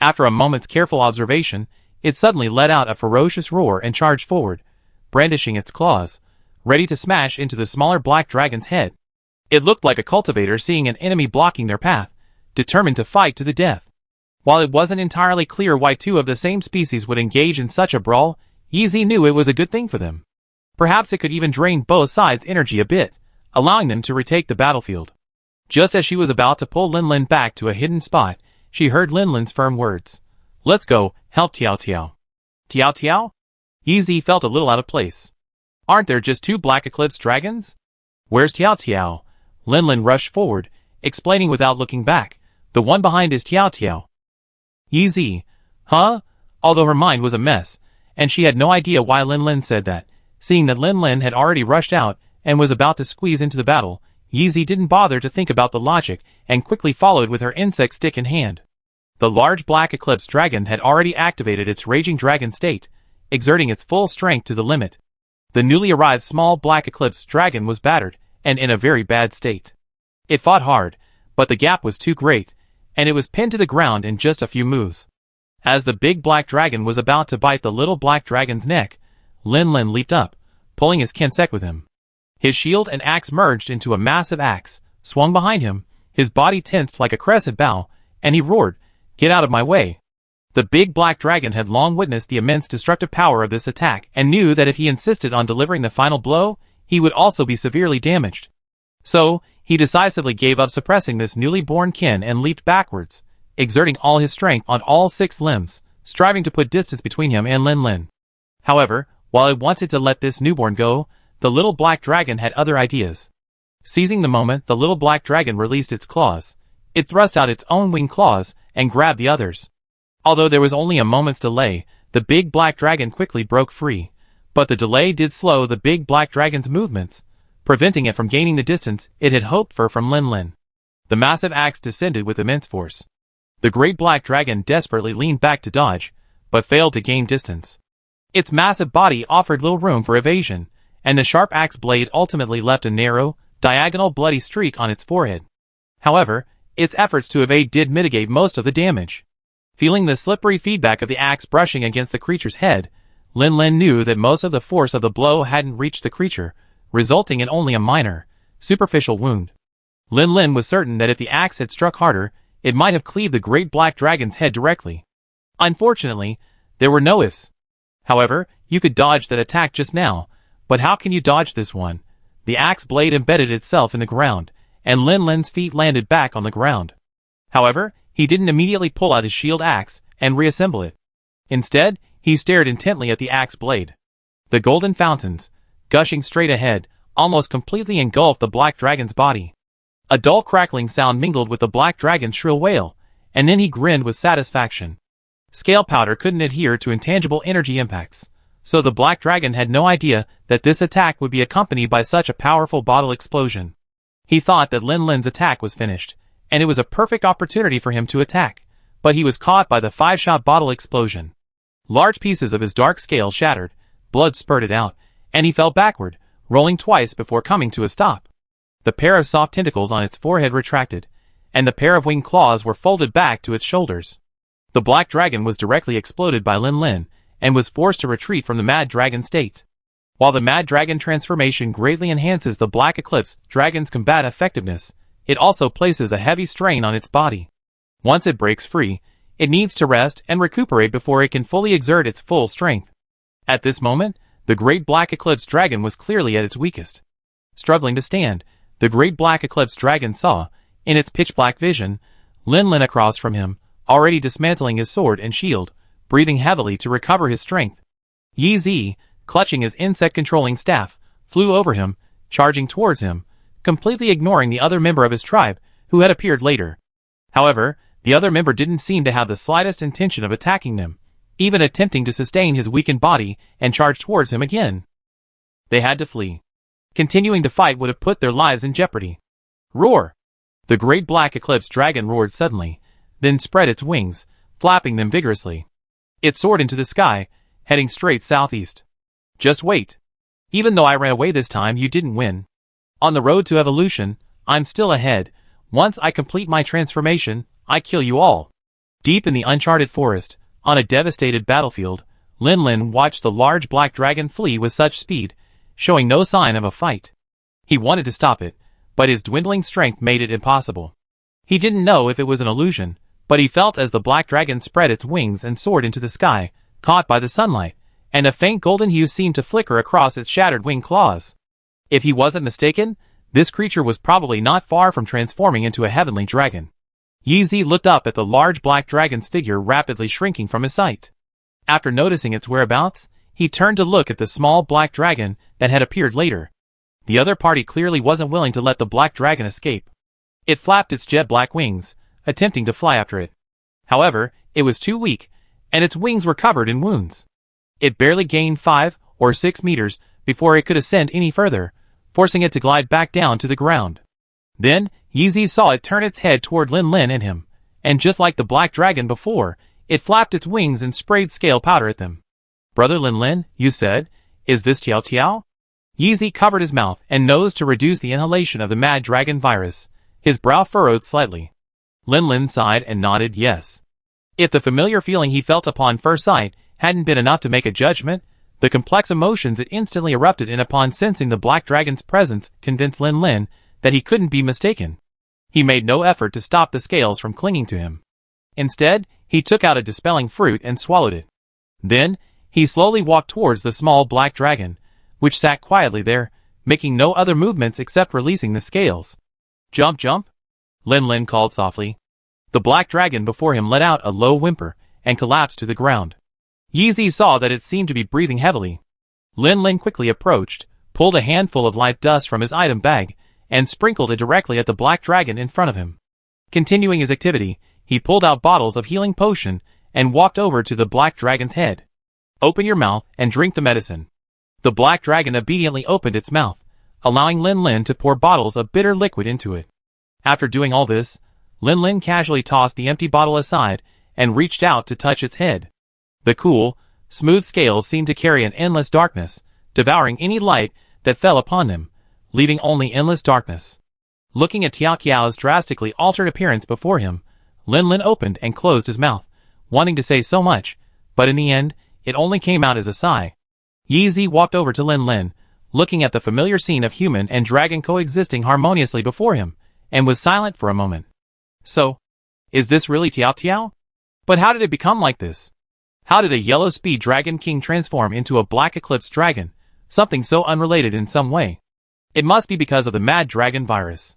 After a moment's careful observation, it suddenly let out a ferocious roar and charged forward, brandishing its claws, ready to smash into the smaller black dragon's head. It looked like a cultivator seeing an enemy blocking their path, determined to fight to the death. While it wasn't entirely clear why two of the same species would engage in such a brawl, Yeezy knew it was a good thing for them. Perhaps it could even drain both sides' energy a bit, allowing them to retake the battlefield. Just as she was about to pull Lin Lin back to a hidden spot, she heard Lin Lin's firm words. "Let's go, help Tiao Tiao." "Tiao Tiao?" Yeezy felt a little out of place. "Aren't there just two black eclipse dragons? Where's Tiao Tiao?" Lin Lin rushed forward, explaining without looking back. "The one behind is Tiao Tiao." Yeezy, huh? Although her mind was a mess, and she had no idea why Lin Lin said that, seeing that Lin Lin had already rushed out and was about to squeeze into the battle, Yeezy didn't bother to think about the logic and quickly followed with her insect stick in hand. The large black eclipse dragon had already activated its raging dragon state, exerting its full strength to the limit. The newly arrived small black eclipse dragon was battered and in a very bad state. It fought hard, but the gap was too great, and it was pinned to the ground in just a few moves. As the big black dragon was about to bite the little black dragon's neck, Lin Lin leaped up, pulling his Kensek with him. His shield and axe merged into a massive axe, swung behind him, his body tensed like a crescent bow, and he roared, "Get out of my way!" The big black dragon had long witnessed the immense destructive power of this attack and knew that if he insisted on delivering the final blow, he would also be severely damaged. So, he decisively gave up suppressing this newly born kin and leaped backwards, exerting all his strength on all 6 limbs, striving to put distance between him and Lin Lin. However, while it wanted to let this newborn go, the little black dragon had other ideas. Seizing the moment the little black dragon released its claws, it thrust out its own wing claws and grabbed the others. Although there was only a moment's delay, the big black dragon quickly broke free, but the delay did slow the big black dragon's movements, preventing it from gaining the distance it had hoped for from Lin Lin. The massive axe descended with immense force. The great black dragon desperately leaned back to dodge, but failed to gain distance. Its massive body offered little room for evasion, and the sharp axe blade ultimately left a narrow, diagonal bloody streak on its forehead. However, its efforts to evade did mitigate most of the damage. Feeling the slippery feedback of the axe brushing against the creature's head, Lin Lin knew that most of the force of the blow hadn't reached the creature, resulting in only a minor, superficial wound. Lin Lin was certain that if the axe had struck harder, it might have cleaved the great black dragon's head directly. Unfortunately, there were no ifs. However, you could dodge that attack just now, but how can you dodge this one? The axe blade embedded itself in the ground, and Lin Lin's feet landed back on the ground. However, he didn't immediately pull out his shield axe and reassemble it. Instead, he stared intently at the axe blade. The golden fountains, gushing straight ahead, almost completely engulfed the black dragon's body. A dull crackling sound mingled with the black dragon's shrill wail, and then he grinned with satisfaction. Scale powder couldn't adhere to intangible energy impacts. so the black dragon had no idea that this attack would be accompanied by such a powerful bottle explosion. He thought that Lin Lin's attack was finished, and it was a perfect opportunity for him to attack, but he was caught by the 5-shot bottle explosion. Large pieces of his dark scale shattered, blood spurted out, and he fell backward, rolling twice before coming to a stop. The pair of soft tentacles on its forehead retracted, and the pair of winged claws were folded back to its shoulders. The black dragon was directly exploded by Lin Lin, and was forced to retreat from the mad dragon state. While the mad dragon transformation greatly enhances the black eclipse dragon's combat effectiveness, it also places a heavy strain on its body. Once it breaks free, it needs to rest and recuperate before it can fully exert its full strength. At this moment, the great black eclipse dragon was clearly at its weakest. Struggling to stand, the great black eclipse dragon saw, in its pitch-black vision, Lin Lin across from him, already dismantling his sword and shield, breathing heavily to recover his strength. Yi Zi, clutching his insect-controlling staff, flew over him, charging towards him, completely ignoring the other member of his tribe, who had appeared later. However, the other member didn't seem to have the slightest intention of attacking them, even attempting to sustain his weakened body and charge towards him again. They had to flee. Continuing to fight would have put their lives in jeopardy. Roar! The great black eclipse dragon roared suddenly, then spread its wings, flapping them vigorously. It soared into the sky, heading straight southeast. Just wait. Even though I ran away this time, you didn't win. On the road to evolution, I'm still ahead. Once I complete my transformation, I kill you all. Deep in the uncharted forest, on a devastated battlefield, Lin Lin watched the large black dragon flee with such speed, showing no sign of a fight. He wanted to stop it, but his dwindling strength made it impossible. He didn't know if it was an illusion, but he felt as the black dragon spread its wings and soared into the sky, caught by the sunlight, and a faint golden hue seemed to flicker across its shattered wing claws. If he wasn't mistaken, this creature was probably not far from transforming into a heavenly dragon. Yi Zi looked up at the large black dragon's figure rapidly shrinking from his sight. After noticing its whereabouts, he turned to look at the small black dragon that had appeared later. The other party clearly wasn't willing to let the black dragon escape. It flapped its jet black wings, attempting to fly after it. However, it was too weak, and its wings were covered in wounds. It barely gained 5 or 6 meters before it could ascend any further, forcing it to glide back down to the ground. Then, Yi Zi saw it turn its head toward Lin Lin and him, and just like the black dragon before, it flapped its wings and sprayed scale powder at them. Brother Lin Lin, you said, is this Tiao Tiao? Yi Zi covered his mouth and nose to reduce the inhalation of the mad dragon virus. His brow furrowed slightly. Lin Lin sighed and nodded yes. If the familiar feeling he felt upon first sight hadn't been enough to make a judgment, the complex emotions it instantly erupted in upon sensing the black dragon's presence convinced Lin Lin that he couldn't be mistaken. He made no effort to stop the scales from clinging to him. Instead, he took out a dispelling fruit and swallowed it. Then, he slowly walked towards the small black dragon, which sat quietly there, making no other movements except releasing the scales. Jump, jump! Lin Lin called softly. The black dragon before him let out a low whimper and collapsed to the ground. Yi Zi saw that it seemed to be breathing heavily. Lin Lin quickly approached, pulled a handful of light dust from his item bag, and sprinkled it directly at the black dragon in front of him. Continuing his activity, he pulled out bottles of healing potion and walked over to the black dragon's head. Open your mouth and drink the medicine. The black dragon obediently opened its mouth, allowing Lin Lin to pour bottles of bitter liquid into it. After doing all this, Lin Lin casually tossed the empty bottle aside and reached out to touch its head. The cool, smooth scales seemed to carry an endless darkness, devouring any light that fell upon them, leaving only endless darkness. Looking at Tiao Qiao's drastically altered appearance before him, Lin Lin opened and closed his mouth, wanting to say so much, but in the end, it only came out as a sigh. Yi Zi walked over to Lin Lin, looking at the familiar scene of human and dragon coexisting harmoniously before him, and was silent for a moment. So, is this really Tiao Tiao? But how did it become like this? How did a yellow speed dragon king transform into a black eclipse dragon, something so unrelated in some way? It must be because of the mad dragon virus.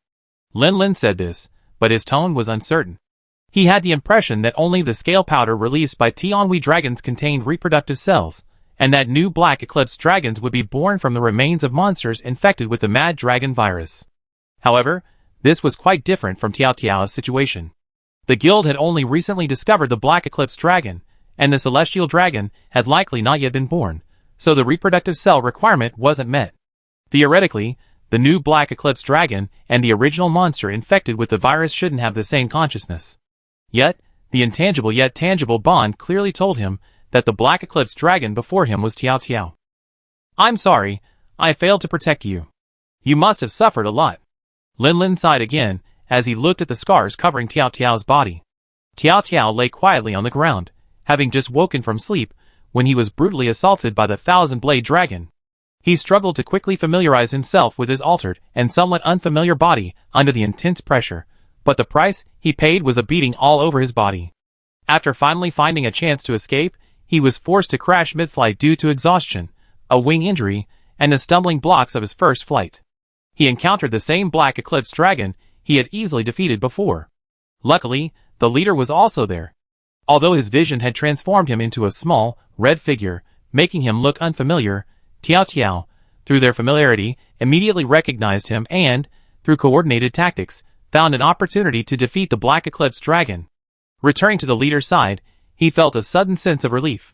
Lin Lin said this, but his tone was uncertain. He had the impression that only the scale powder released by Tianhui dragons contained reproductive cells, and that new black eclipse dragons would be born from the remains of monsters infected with the mad dragon virus. However, this was quite different from Tiao Tiao's situation. The guild had only recently discovered the black eclipse dragon, and the celestial dragon had likely not yet been born, so the reproductive cell requirement wasn't met. Theoretically, the new Black Eclipse Dragon and the original monster infected with the virus shouldn't have the same consciousness. Yet, the intangible yet tangible bond clearly told him that the Black Eclipse Dragon before him was Tiao Tiao. "I'm sorry, I failed to protect you. You must have suffered a lot." Lin Lin sighed again as he looked at the scars covering Tiao Tiao's body. Tiao Tiao lay quietly on the ground, having just woken from sleep when he was brutally assaulted by the Thousand-Blade Dragon. He struggled to quickly familiarize himself with his altered and somewhat unfamiliar body under the intense pressure, but the price he paid was a beating all over his body. After finally finding a chance to escape, he was forced to crash mid-flight due to exhaustion, a wing injury, and the stumbling blocks of his first flight. He encountered the same Black Eclipse Dragon he had easily defeated before. Luckily, the leader was also there. Although his vision had transformed him into a small, red figure, making him look unfamiliar, Tiao Tiao, through their familiarity, immediately recognized him and, through coordinated tactics, found an opportunity to defeat the Black Eclipse Dragon. Returning to the leader's side, he felt a sudden sense of relief.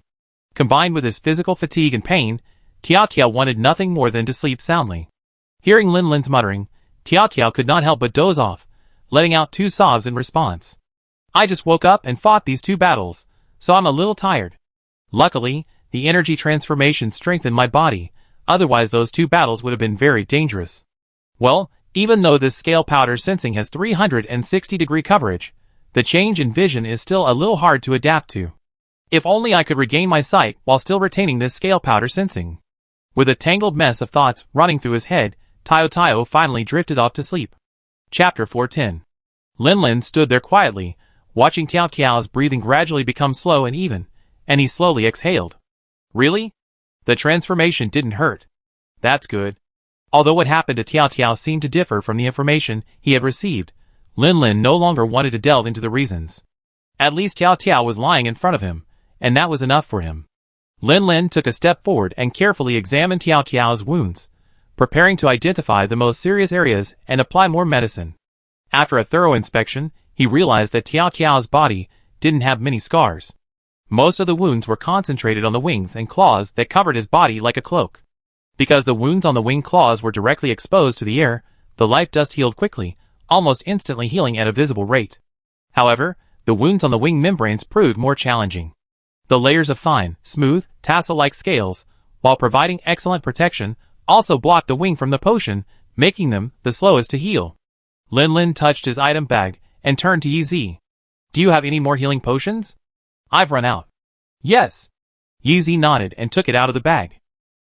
Combined with his physical fatigue and pain, Tiao Tiao wanted nothing more than to sleep soundly. Hearing Lin Lin's muttering, Tiao Tiao could not help but doze off, letting out 2 sobs in response. "I just woke up and fought these 2 battles, so I'm a little tired. Luckily, the energy transformation strengthened my body, otherwise those 2 battles would have been very dangerous." Well, even though this scale powder sensing has 360-degree coverage, the change in vision is still a little hard to adapt to. If only I could regain my sight while still retaining this scale powder sensing. With a tangled mess of thoughts running through his head, Tiao Tiao finally drifted off to sleep. Chapter 410. Lin Lin stood there quietly, watching Tiao Tiao's breathing gradually become slow and even, and he slowly exhaled. Really? The transformation didn't hurt. That's good. Although what happened to Tiao Tiao seemed to differ from the information he had received, Lin Lin no longer wanted to delve into the reasons. At least Tiao Tiao was lying in front of him, and that was enough for him. Lin Lin took a step forward and carefully examined Tiao Tiao's wounds, preparing to identify the most serious areas and apply more medicine. After a thorough inspection, he realized that Tiao Tiao's body didn't have many scars. Most of the wounds were concentrated on the wings and claws that covered his body like a cloak. Because the wounds on the wing claws were directly exposed to the air, the life dust healed quickly, almost instantly healing at a visible rate. However, the wounds on the wing membranes proved more challenging. The layers of fine, smooth, tassel-like scales, while providing excellent protection, also blocked the wing from the potion, making them the slowest to heal. Lin Lin touched his item bag and turned to Yi Zi. "Do you have any more healing potions?" "I've run out." "Yes." Yi Zi nodded and took it out of the bag.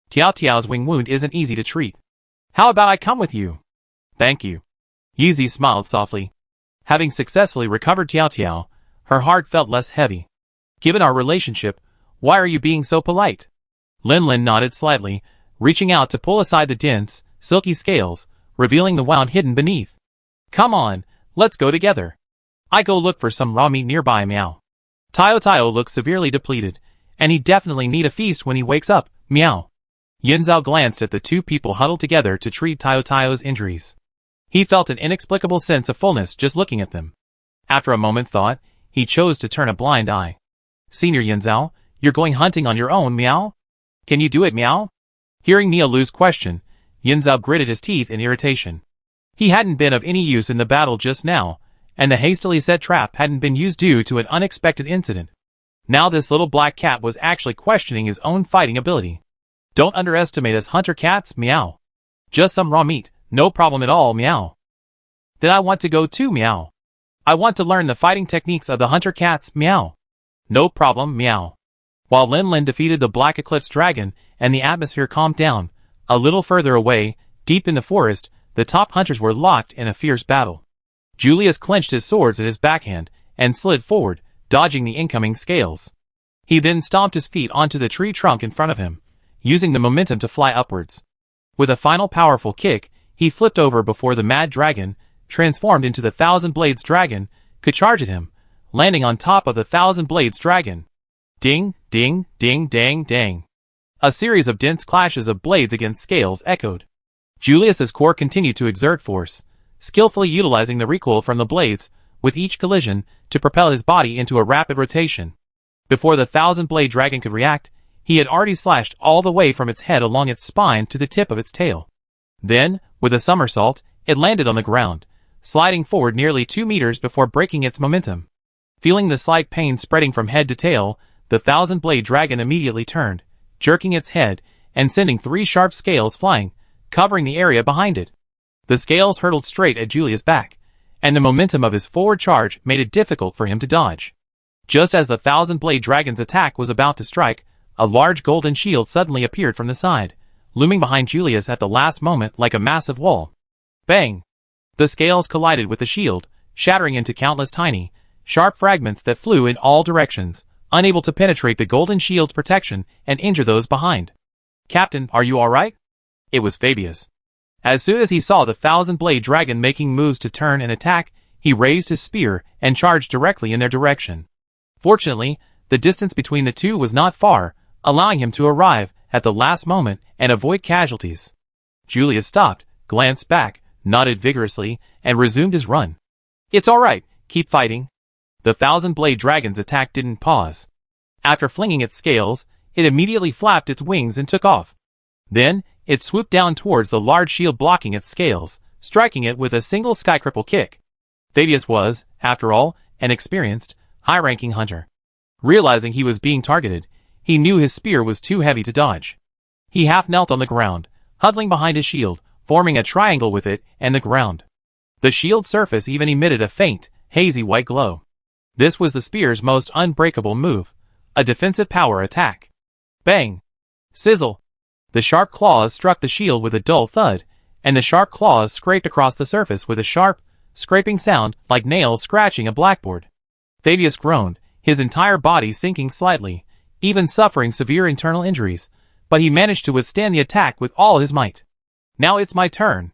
"Tiao Tiao's wing wound isn't easy to treat. How about I come with you?" "Thank you." Yi Zi smiled softly. Having successfully recovered Tiao Tiao, her heart felt less heavy. "Given our relationship, why are you being so polite?" Lin Lin nodded slightly, reaching out to pull aside the dense, silky scales, revealing the wound hidden beneath. "Come on, let's go together. I go look for some raw meat nearby, meow." Tiao Tiao looked severely depleted, and he definitely need a feast when he wakes up, meow. Yin Zhao glanced at the 2 people huddled together to treat Tiao Tiao's injuries. He felt an inexplicable sense of fullness just looking at them. After a moment's thought, he chose to turn a blind eye. "Senior Yin Zhao, you're going hunting on your own, meow? Can you do it, meow?" Hearing Nia Lu's question, Yin Zhao gritted his teeth in irritation. He hadn't been of any use in the battle just now, and the hastily set trap hadn't been used due to an unexpected incident. Now this little black cat was actually questioning his own fighting ability. "Don't underestimate us hunter cats, meow. Just some raw meat, no problem at all, meow." "Then I want to go too, meow. I want to learn the fighting techniques of the hunter cats, meow." "No problem, meow." While Lin Lin defeated the Black Eclipse Dragon and the atmosphere calmed down, a little further away, deep in the forest, the top hunters were locked in a fierce battle. Julius clenched his swords in his backhand and slid forward, dodging the incoming scales. He then stomped his feet onto the tree trunk in front of him, using the momentum to fly upwards. With a final powerful kick, he flipped over before the mad dragon, transformed into the Thousand Blades Dragon, could charge at him, landing on top of the Thousand Blades Dragon. Ding, ding, ding, dang, dang. A series of dense clashes of blades against scales echoed. Julius's core continued to exert force, skillfully utilizing the recoil from the blades, with each collision, to propel his body into a rapid rotation. Before the Thousand Blade Dragon could react, He had already slashed all the way from its head along its spine to the tip of its tail. Then, with a somersault, it landed on the ground, sliding forward nearly 2 meters before breaking its momentum. Feeling the slight pain spreading from head to tail, the thousand-blade dragon immediately turned, jerking its head, and sending 3 sharp scales flying, covering the area behind it. The scales hurtled straight at Julius' back, and the momentum of his forward charge made it difficult for him to dodge. Just as the thousand-blade dragon's attack was about to strike, a large golden shield suddenly appeared from the side, looming behind Julius at the last moment like a massive wall. Bang! The scales collided with the shield, shattering into countless tiny, sharp fragments that flew in all directions, unable to penetrate the golden shield's protection and injure those behind. "Captain, are you alright?" It was Fabius. As soon as he saw the thousand-blade dragon making moves to turn and attack, he raised his spear and charged directly in their direction. Fortunately, the distance between the two was not far, allowing him to arrive at the last moment and avoid casualties. Julius stopped, glanced back, nodded vigorously, and resumed his run. "It's alright, keep fighting." The thousand-blade dragon's attack didn't pause. After flinging its scales, it immediately flapped its wings and took off. Then, it swooped down towards the large shield blocking its scales, striking it with a single sky-cripple kick. Fabius was, after all, an experienced, high-ranking hunter. Realizing he was being targeted, he knew his spear was too heavy to dodge. He half-knelt on the ground, huddling behind his shield, forming a triangle with it and the ground. The shield's surface even emitted a faint, hazy white glow. This was the spear's most unbreakable move, a defensive power attack. Bang! Sizzle! The sharp claws struck the shield with a dull thud, and the sharp claws scraped across the surface with a sharp, scraping sound like nails scratching a blackboard. Fabius groaned, his entire body sinking slightly, even suffering severe internal injuries, but he managed to withstand the attack with all his might. "Now it's my turn."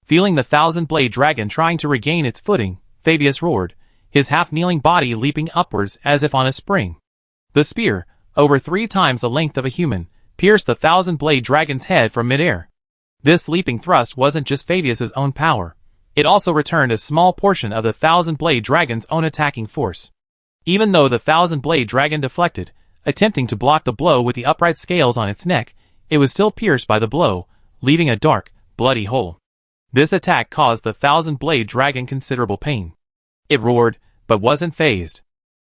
Feeling the thousand-blade dragon trying to regain its footing, Fabius roared, his half-kneeling body leaping upwards as if on a spring. The spear, over 3 times the length of a human, pierced the thousand-blade dragon's head from midair. This leaping thrust wasn't just Fabius's own power. It also returned a small portion of the thousand-blade dragon's own attacking force. Even though the thousand-blade dragon deflected, attempting to block the blow with the upright scales on its neck, it was still pierced by the blow, leaving a dark, bloody hole. This attack caused the thousand-blade dragon considerable pain. It roared, but wasn't fazed.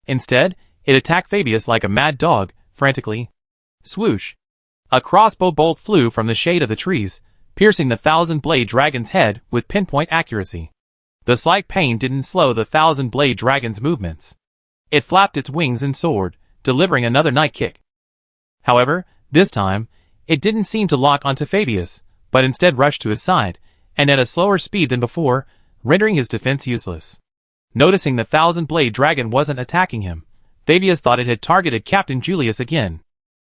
Instead, it attacked Fabius like a mad dog, frantically. Swoosh! A crossbow bolt flew from the shade of the trees, piercing the thousand-blade dragon's head with pinpoint accuracy. The slight pain didn't slow the thousand-blade dragon's movements. It flapped its wings and soared, delivering another night kick. However, this time, it didn't seem to lock onto Fabius, but instead rushed to his side, and at a slower speed than before, rendering his defense useless. Noticing the thousand-blade dragon wasn't attacking him, Fabius thought it had targeted Captain Julius again.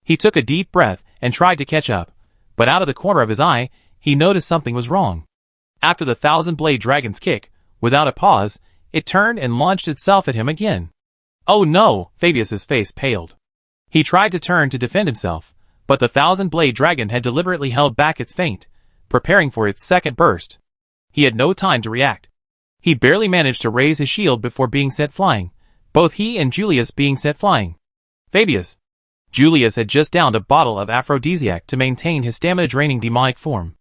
He took a deep breath and tried to catch up, but out of the corner of his eye, he noticed something was wrong. After the thousand-blade dragon's kick, without a pause, it turned and launched itself at him again. "Oh no!" Fabius's face paled. He tried to turn to defend himself, but the thousand-blade dragon had deliberately held back its feint, preparing for its second burst. He had no time to react. He barely managed to raise his shield before being sent flying, both he and Julius being sent flying. "Fabius!" Julius had just downed a bottle of aphrodisiac to maintain his stamina-draining demonic form.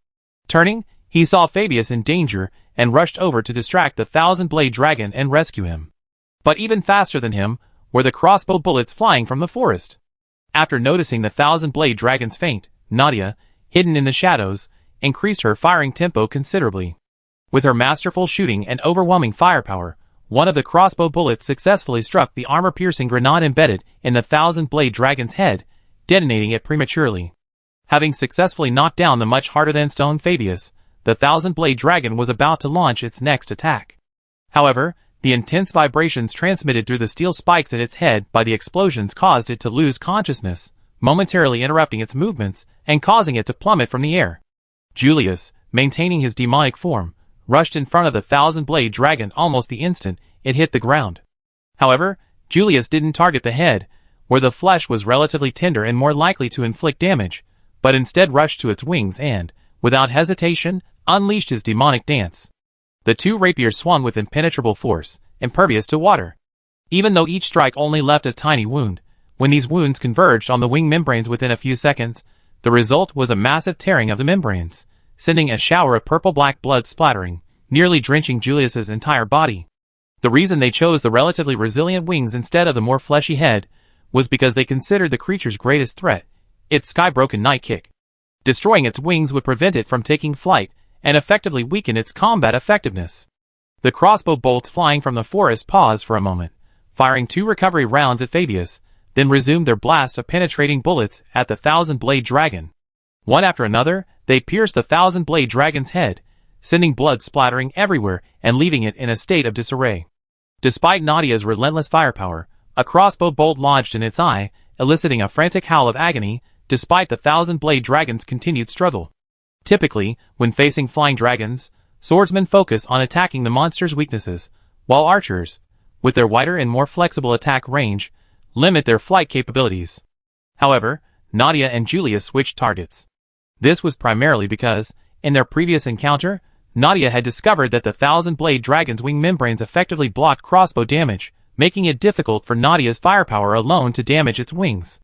Turning, he saw Fabius in danger and rushed over to distract the thousand-blade dragon and rescue him. But even faster than him were the crossbow bullets flying from the forest. After noticing the thousand-blade dragon's feint, Nadia, hidden in the shadows, increased her firing tempo considerably. With her masterful shooting and overwhelming firepower, one of the crossbow bullets successfully struck the armor-piercing grenade embedded in the thousand-blade dragon's head, detonating it prematurely. Having successfully knocked down the much harder-than-stone Fabius, the thousand-blade dragon was about to launch its next attack. However, the intense vibrations transmitted through the steel spikes at its head by the explosions caused it to lose consciousness, momentarily interrupting its movements and causing it to plummet from the air. Julius, maintaining his demonic form, rushed in front of the thousand-blade dragon almost the instant it hit the ground. However, Julius didn't target the head, where the flesh was relatively tender and more likely to inflict damage, but instead rushed to its wings and, without hesitation, unleashed his demonic dance. The 2 rapiers swung with impenetrable force, impervious to water. Even though each strike only left a tiny wound, When these wounds converged on the wing membranes within a few seconds, the result was a massive tearing of the membranes, sending a shower of purple-black blood splattering, nearly drenching Julius's entire body. The reason they chose the relatively resilient wings instead of the more fleshy head was because they considered the creature's greatest threat, its sky-broken night kick. Destroying its wings would prevent it from taking flight and effectively weaken its combat effectiveness. The crossbow bolts flying from the forest paused for a moment, firing 2 recovery rounds at Fabius, then resumed their blast of penetrating bullets at the thousand-blade dragon. One after another, they pierced the thousand-blade dragon's head, sending blood splattering everywhere and leaving it in a state of disarray. Despite Nadia's relentless firepower, a crossbow bolt lodged in its eye, eliciting a frantic howl of agony, despite the thousand-blade dragon's continued struggle. Typically, when facing flying dragons, swordsmen focus on attacking the monster's weaknesses, while archers, with their wider and more flexible attack range, limit their flight capabilities. However, Nadia and Julius switched targets. This was primarily because, in their previous encounter, Nadia had discovered that the thousand-blade dragon's wing membranes effectively blocked crossbow damage, making it difficult for Nadia's firepower alone to damage its wings.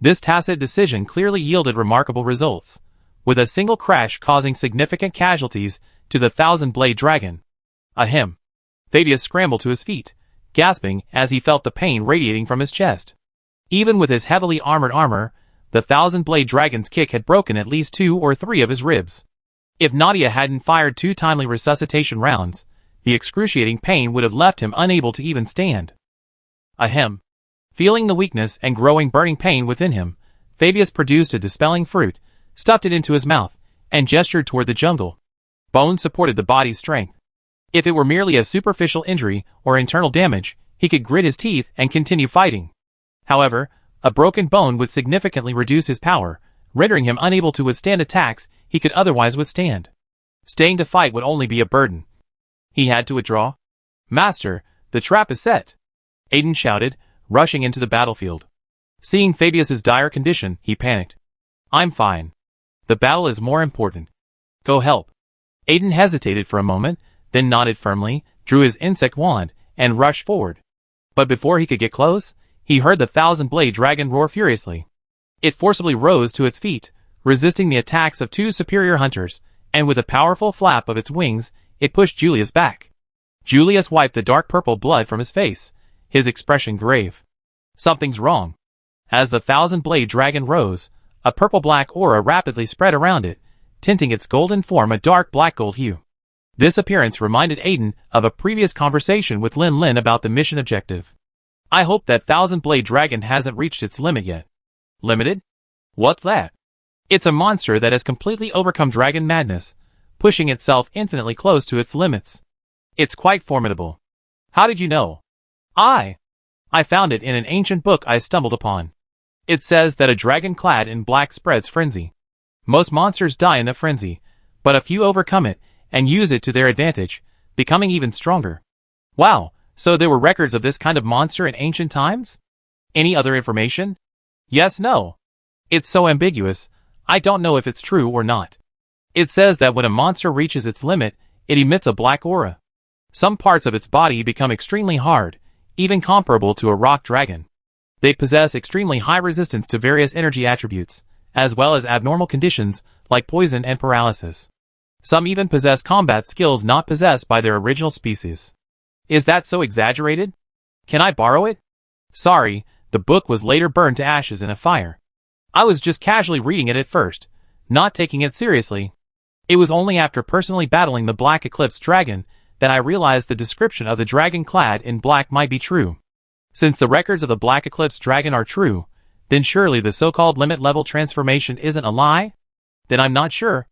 This tacit decision clearly yielded remarkable results, with a single crash causing significant casualties to the thousand-blade dragon. Ahem. Fabius scrambled to his feet, gasping as he felt the pain radiating from his chest. Even with his heavily armored armor, the thousand-blade dragon's kick had broken at least 2 or 3 of his ribs. If Nadia hadn't fired 2 timely resuscitation rounds, the excruciating pain would have left him unable to even stand. Ahem. Feeling the weakness and growing burning pain within him, Fabius produced a dispelling fruit, stuffed it into his mouth, and gestured toward the jungle. Bone supported the body's strength. If it were merely a superficial injury or internal damage, he could grit his teeth and continue fighting. However, a broken bone would significantly reduce his power, rendering him unable to withstand attacks he could otherwise withstand. Staying to fight would only be a burden. He had to withdraw. "Master, the trap is set," Aiden shouted, rushing into the battlefield. Seeing Fabius's dire condition, he panicked. "I'm fine. The battle is more important. Go help." Aiden hesitated for a moment, then nodded firmly, drew his insect wand, and rushed forward. But before he could get close, he heard the thousand-blade dragon roar furiously. It forcibly rose to its feet, resisting the attacks of 2 superior hunters, and with a powerful flap of its wings, it pushed Julius back. Julius wiped the dark purple blood from his face, his expression grave. Something's wrong. As the thousand-blade dragon rose, a purple-black aura rapidly spread around it, tinting its golden form a dark black-gold hue. This appearance reminded Aiden of a previous conversation with Lin Lin about the mission objective. "I hope that thousand-blade dragon hasn't reached its limit yet." "Limited? What's that?" "It's a monster that has completely overcome dragon madness, pushing itself infinitely close to its limits. It's quite formidable." "How did you know?" I found it in an ancient book I stumbled upon. It says that a dragon clad in black spreads frenzy. Most monsters die in the frenzy, but a few overcome it and use it to their advantage, becoming even stronger." "Wow, so there were records of this kind of monster in ancient times? Any other information?" "Yes, no. It's so ambiguous, I don't know if it's true or not. It says that when a monster reaches its limit, it emits a black aura. Some parts of its body become extremely hard, even comparable to a rock dragon. They possess extremely high resistance to various energy attributes, as well as abnormal conditions like poison and paralysis. Some even possess combat skills not possessed by their original species." "Is that so exaggerated? Can I borrow it?" "Sorry, the book was later burned to ashes in a fire. I was just casually reading it at first, not taking it seriously. It was only after personally battling the Black Eclipse dragon that I realized the description of the dragon clad in black might be true. Since the records of the Black Eclipse dragon are true, then surely the so-called limit-level transformation isn't a lie? Then I'm not sure."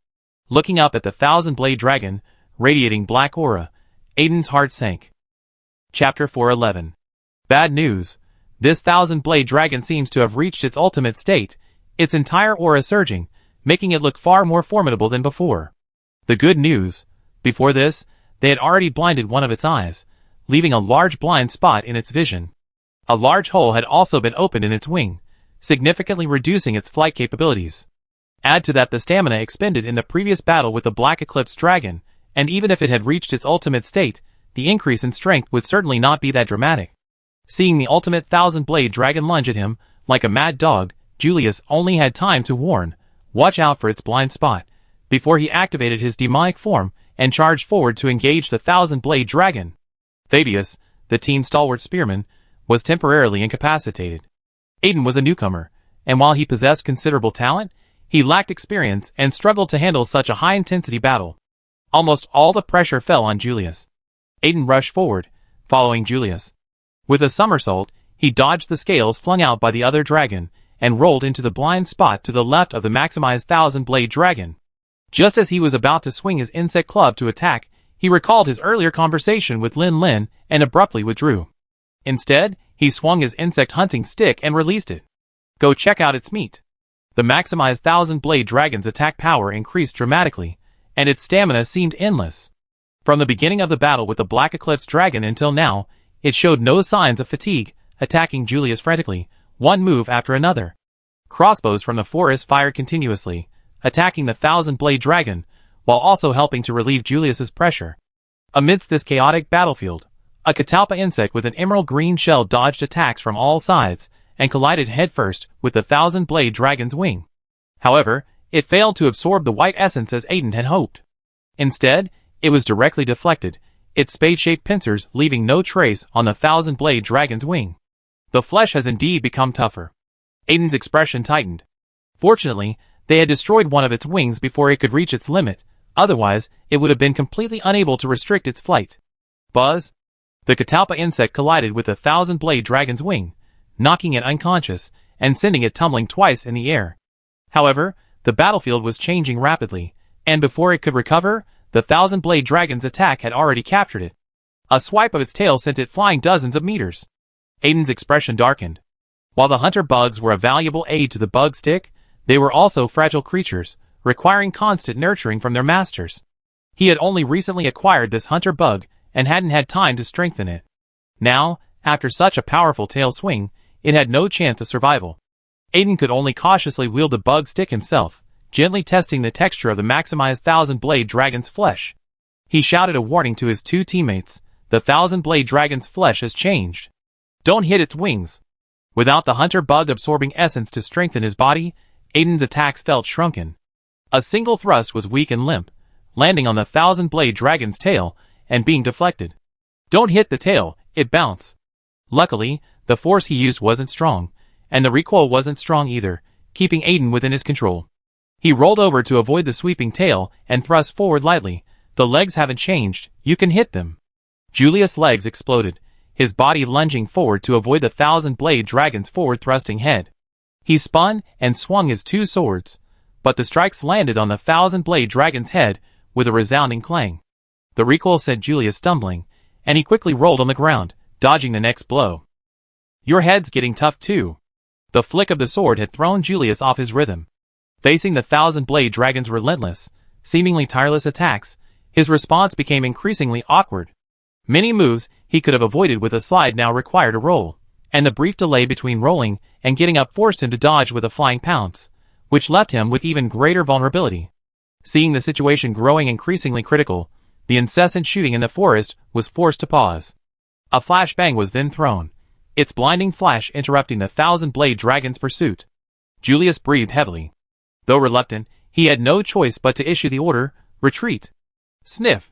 Looking up at the thousand-blade dragon, radiating black aura, Aiden's heart sank. Chapter 411. Bad news. This thousand-blade dragon seems to have reached its ultimate state, its entire aura surging, making it look far more formidable than before. The good news. Before this, they had already blinded one of its eyes, leaving a large blind spot in its vision. A large hole had also been opened in its wing, significantly reducing its flight capabilities. Add to that the stamina expended in the previous battle with the Black Eclipse dragon, and even if it had reached its ultimate state, the increase in strength would certainly not be that dramatic. Seeing the ultimate thousand-blade dragon lunge at him, Like a mad dog, Julius only had time to warn, "Watch out for its blind spot," before he activated his demonic form and charged forward to engage the thousand-blade dragon. Fabius, the team's stalwart spearman, was temporarily incapacitated. Aiden was a newcomer, and while he possessed considerable talent, he lacked experience and struggled to handle such a high-intensity battle. Almost all the pressure fell on Julius. Aiden rushed forward, following Julius. With a somersault, he dodged the scales flung out by the other dragon, and rolled into the blind spot to the left of the maximized thousand-blade dragon. Just as he was about to swing his insect club to attack, he recalled his earlier conversation with Lin Lin and abruptly withdrew. Instead, he swung his insect hunting stick and released it. Go check out its meat. The maximized thousand-blade dragon's attack power increased dramatically, and its stamina seemed endless. From the beginning of the battle with the Black Eclipse dragon until now, it showed no signs of fatigue, attacking Julius frantically, one move after another. Crossbows from the forest fired continuously, attacking the thousand-blade dragon, while also helping to relieve Julius's pressure. Amidst this chaotic battlefield, a catalpa insect with an emerald green shell dodged attacks from all sides, and collided headfirst with the thousand-blade dragon's wing. However, it failed to absorb the white essence as Aiden had hoped. Instead, it was directly deflected, its spade-shaped pincers leaving no trace on the thousand-blade dragon's wing. The flesh has indeed become tougher. Aiden's expression tightened. Fortunately, they had destroyed one of its wings before it could reach its limit, otherwise it would have been completely unable to restrict its flight. Buzz! The catalpa insect collided with the thousand-blade dragon's wing, knocking it unconscious and sending it tumbling twice in the air. However, the battlefield was changing rapidly, and before it could recover, the thousand-blade dragon's attack had already captured it. A swipe of its tail sent it flying dozens of meters. Aiden's expression darkened. While the hunter bugs were a valuable aid to the bug stick, they were also fragile creatures, requiring constant nurturing from their masters. He had only recently acquired this hunter bug and hadn't had time to strengthen it. Now, after such a powerful tail swing, it had no chance of survival. Aiden could only cautiously wield the bug stick himself, gently testing the texture of the maximized thousand-blade dragon's flesh. He shouted a warning to his two teammates. The thousand-blade dragon's flesh has changed. Don't hit its wings. Without the hunter bug absorbing essence to strengthen his body, Aiden's attacks felt shrunken. A single thrust was weak and limp, landing on the thousand-blade dragon's tail and being deflected. Don't hit the tail, it bounced. Luckily, the force he used wasn't strong, and the recoil wasn't strong either, keeping Aiden within his control. He rolled over to avoid the sweeping tail and thrust forward lightly. The legs haven't changed, you can hit them. Julius' legs exploded, his body lunging forward to avoid the thousand-blade dragon's forward-thrusting head. He spun and swung his two swords, but the strikes landed on the thousand-blade dragon's head with a resounding clang. The recoil sent Julius stumbling, and he quickly rolled on the ground, dodging the next blow. Your head's getting tough too. The flick of the sword had thrown Julius off his rhythm. Facing the thousand-blade dragon's relentless, seemingly tireless attacks, his response became increasingly awkward. Many moves he could have avoided with a slide now required a roll, and the brief delay between rolling and getting up forced him to dodge with a flying pounce, which left him with even greater vulnerability. Seeing the situation growing increasingly critical, the incessant shooting in the forest was forced to pause. A flashbang was then thrown, its blinding flash interrupting the thousand-blade dragon's pursuit. Julius breathed heavily. Though reluctant, he had no choice but to issue the order, retreat. Sniff.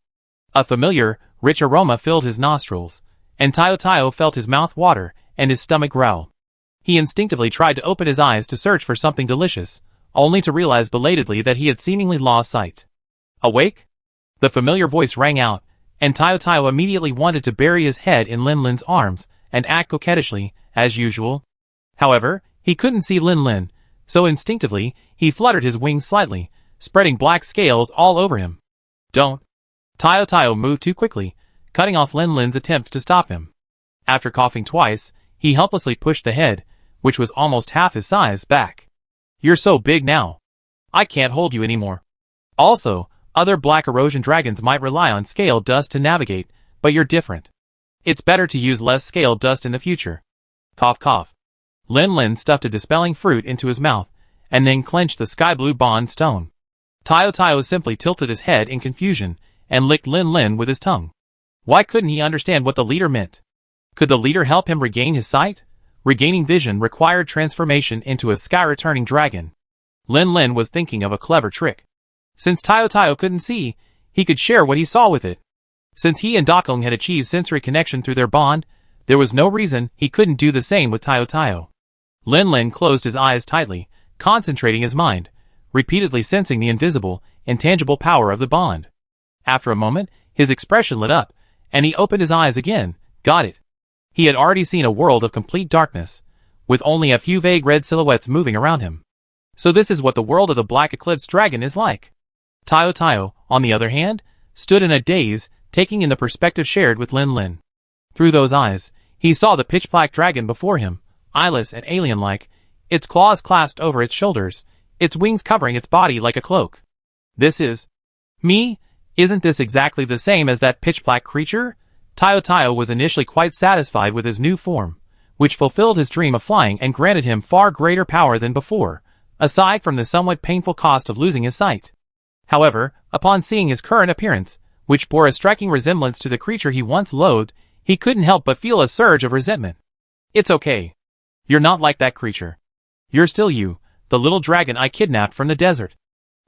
A familiar, rich aroma filled his nostrils, and Tayo felt his mouth water and his stomach growl. He instinctively tried to open his eyes to search for something delicious, only to realize belatedly that he had seemingly lost sight. Awake? The familiar voice rang out, and Tayo immediately wanted to bury his head in Lin Lin's arms and act coquettishly, as usual. However, he couldn't see Lin Lin, so instinctively, he fluttered his wings slightly, spreading black scales all over him. Don't. Tayo moved too quickly, cutting off Lin Lin's attempts to stop him. After coughing twice, he helplessly pushed the head, which was almost half his size, back. You're so big now. I can't hold you anymore. Also, other black erosion dragons might rely on scale dust to navigate, but you're different. It's better to use less scale dust in the future. Cough cough. Lin Lin stuffed a dispelling fruit into his mouth, and then clenched the sky-blue bond stone. Tayo simply tilted his head in confusion, and licked Lin Lin with his tongue. Why couldn't he understand what the leader meant? Could the leader help him regain his sight? regaining vision required transformation into a sky-returning dragon. Lin Lin was thinking of a clever trick. Since Tayo Tayo couldn't see, he could share what he saw with it. Since he and Dakong had achieved sensory connection through their bond, there was no reason he couldn't do the same with Tayo Tayo. Lin Lin closed his eyes tightly, concentrating his mind, repeatedly sensing the invisible, intangible power of the bond. After a moment, his expression lit up, and he opened his eyes again. Got it. He had already seen a world of complete darkness, with only a few vague red silhouettes moving around him. So this is what the world of the Black Eclipse Dragon is like. Tayo Tayo, on the other hand, stood in a daze, taking in the perspective shared with Lin Lin. Through those eyes, he saw the pitch-black dragon before him, eyeless and alien-like, its claws clasped over its shoulders, its wings covering its body like a cloak. This is... me? Isn't this exactly the same as that pitch-black creature? Tayo Tayo was initially quite satisfied with his new form, which fulfilled his dream of flying and granted him far greater power than before, aside from the somewhat painful cost of losing his sight. However, upon seeing his current appearance, which bore a striking resemblance to the creature he once loathed, he couldn't help but feel a surge of resentment. It's okay. You're not like that creature. You're still you, the little dragon I kidnapped from the desert.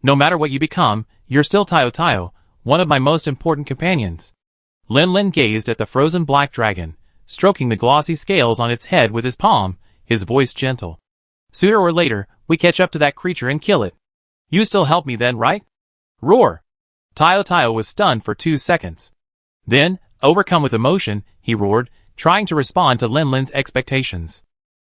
No matter what you become, you're still Tayo Tayo, one of my most important companions. Lin Lin gazed at the frozen black dragon, stroking the glossy scales on its head with his palm, his voice gentle. Sooner or later, we catch up to that creature and kill it. You still help me then, right? Roar! Tayo Tayo was stunned for 2 seconds. Then, overcome with emotion, he roared, trying to respond to Lin Lin's expectations.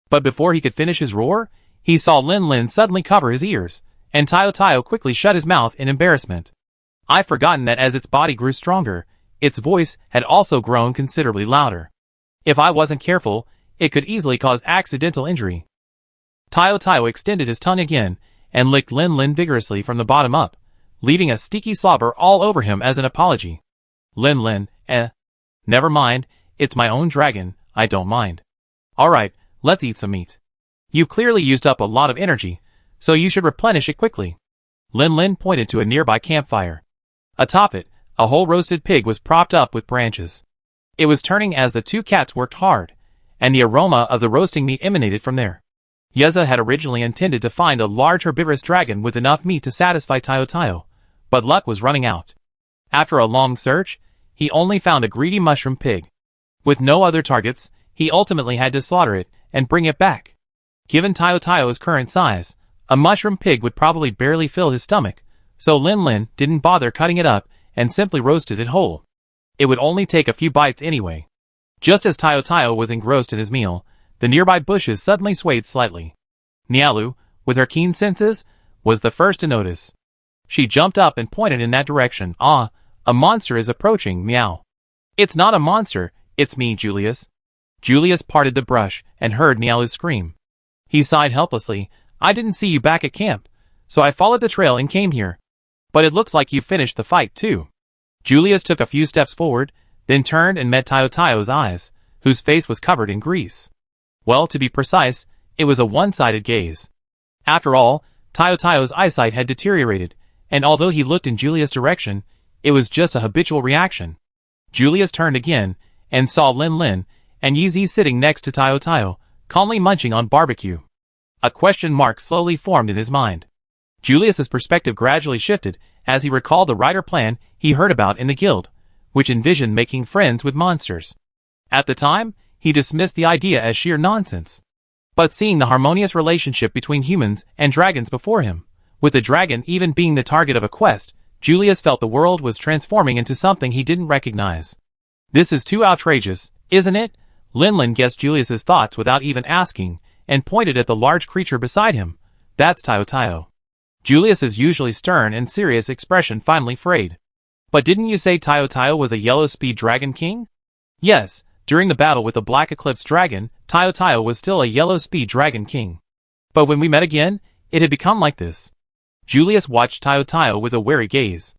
But before he could finish his roar, he saw Lin Lin suddenly cover his ears, and Tayo Tayo quickly shut his mouth in embarrassment. I'd forgotten that as its body grew stronger, its voice had also grown considerably louder. If I wasn't careful, it could easily cause accidental injury. Tayo Tayo extended his tongue again, and licked Lin Lin vigorously from the bottom up, leaving a sticky slobber all over him as an apology. Lin Lin, never mind, it's my own dragon, I don't mind. Alright, let's eat some meat. You've clearly used up a lot of energy, so you should replenish it quickly. Lin Lin pointed to a nearby campfire. Atop it, a whole roasted pig was propped up with branches. It was turning as the two cats worked hard, and the aroma of the roasting meat emanated from there. Yeza had originally intended to find a large herbivorous dragon with enough meat to satisfy Tayo Tayo, but luck was running out. After a long search, he only found a greedy mushroom pig. With no other targets, he ultimately had to slaughter it and bring it back. Given Tayo Tayo's current size, a mushroom pig would probably barely fill his stomach, so Lin Lin didn't bother cutting it up and simply roasted it whole. It would only take a few bites anyway. Just as Tayo Tayo was engrossed in his meal, the nearby bushes suddenly swayed slightly. Nialu, with her keen senses, was the first to notice. She jumped up and pointed in that direction. Ah, a monster is approaching, meow. It's not a monster, it's me, Julius. Julius parted the brush and heard Nialu's scream. He sighed helplessly. I didn't see you back at camp, so I followed the trail and came here. But it looks like you finished the fight too. Julius took a few steps forward, then turned and met Tayo Tayo's eyes, whose face was covered in grease. Well, to be precise, it was a one-sided gaze. After all, Tayo Tayo's eyesight had deteriorated, and although he looked in Julius' direction, it was just a habitual reaction. Julius turned again, and saw Lin Lin and Yizi sitting next to Tayo Tayo, calmly munching on barbecue. A question mark slowly formed in his mind. Julius's perspective gradually shifted as he recalled the writer plan he heard about in the guild, which envisioned making friends with monsters. At the time, he dismissed the idea as sheer nonsense. But seeing the harmonious relationship between humans and dragons before him, with the dragon even being the target of a quest, Julius felt the world was transforming into something he didn't recognize. This is too outrageous, isn't it? Lin Lin guessed Julius's thoughts without even asking, and pointed at the large creature beside him. That's Tayo Tayo. Julius's usually stern and serious expression finally frayed. But didn't you say Tayo Tayo was a yellow speed dragon king? Yes, during the battle with the Black Eclipse dragon, Tayo Tayo was still a yellow speed dragon king. But when we met again, it had become like this. Julius watched Tayo Tayo with a wary gaze.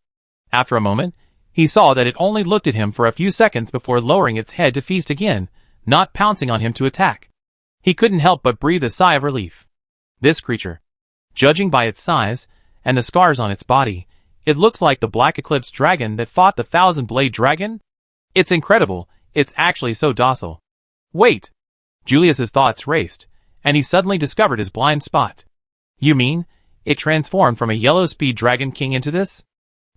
After a moment, he saw that it only looked at him for a few seconds before lowering its head to feast again, not pouncing on him to attack. He couldn't help but breathe a sigh of relief. This creature, judging by its size and the scars on its body, it looks like the Black Eclipse dragon that fought the Thousand-Blade Dragon. It's incredible, it's actually so docile. Wait! Julius's thoughts raced, and he suddenly discovered his blind spot. You mean, it transformed from a yellow speed dragon king into this?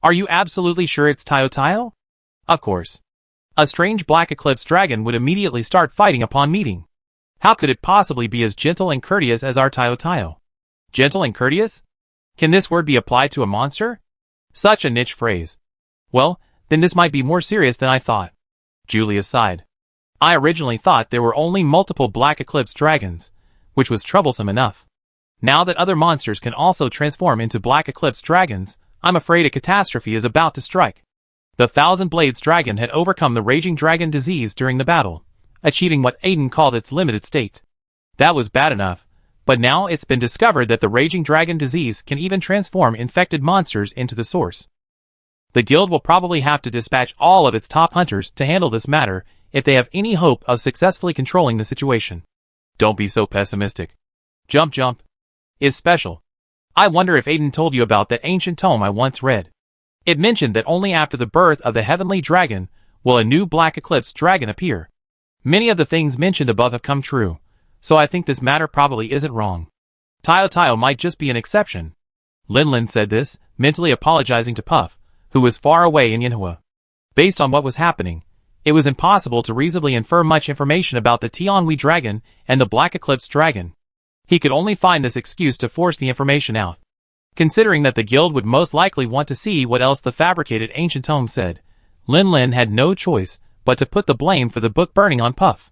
Are you absolutely sure it's Tayo? Of course. A strange black eclipse dragon would immediately start fighting upon meeting. How could it possibly be as gentle and courteous as our Tayo? Gentle and courteous? Can this word be applied to a monster? Such a niche phrase. Well, then this might be more serious than I thought. Julius sighed. I originally thought there were only multiple black eclipse dragons, which was troublesome enough. Now that other monsters can also transform into black eclipse dragons, I'm afraid a catastrophe is about to strike. The Thousand Blades dragon had overcome the raging dragon disease during the battle, achieving what Aiden called its limited state. That was bad enough, but now it's been discovered that the raging dragon disease can even transform infected monsters into the source. The guild will probably have to dispatch all of its top hunters to handle this matter if they have any hope of successfully controlling the situation. Don't be so pessimistic. Jump is special. I wonder if Aiden told you about that ancient tome I once read. It mentioned that only after the birth of the heavenly dragon will a new black eclipse dragon appear. Many of the things mentioned above have come true, so I think this matter probably isn't wrong. Tayo might just be an exception. Lin said this, mentally apologizing to Puff, who was far away in Yinhua. Based on what was happening, it was impossible to reasonably infer much information about the Tianhui dragon and the black eclipse dragon. He could only find this excuse to force the information out. Considering that the guild would most likely want to see what else the fabricated ancient tome said, Lin had no choice but to put the blame for the book burning on Puff.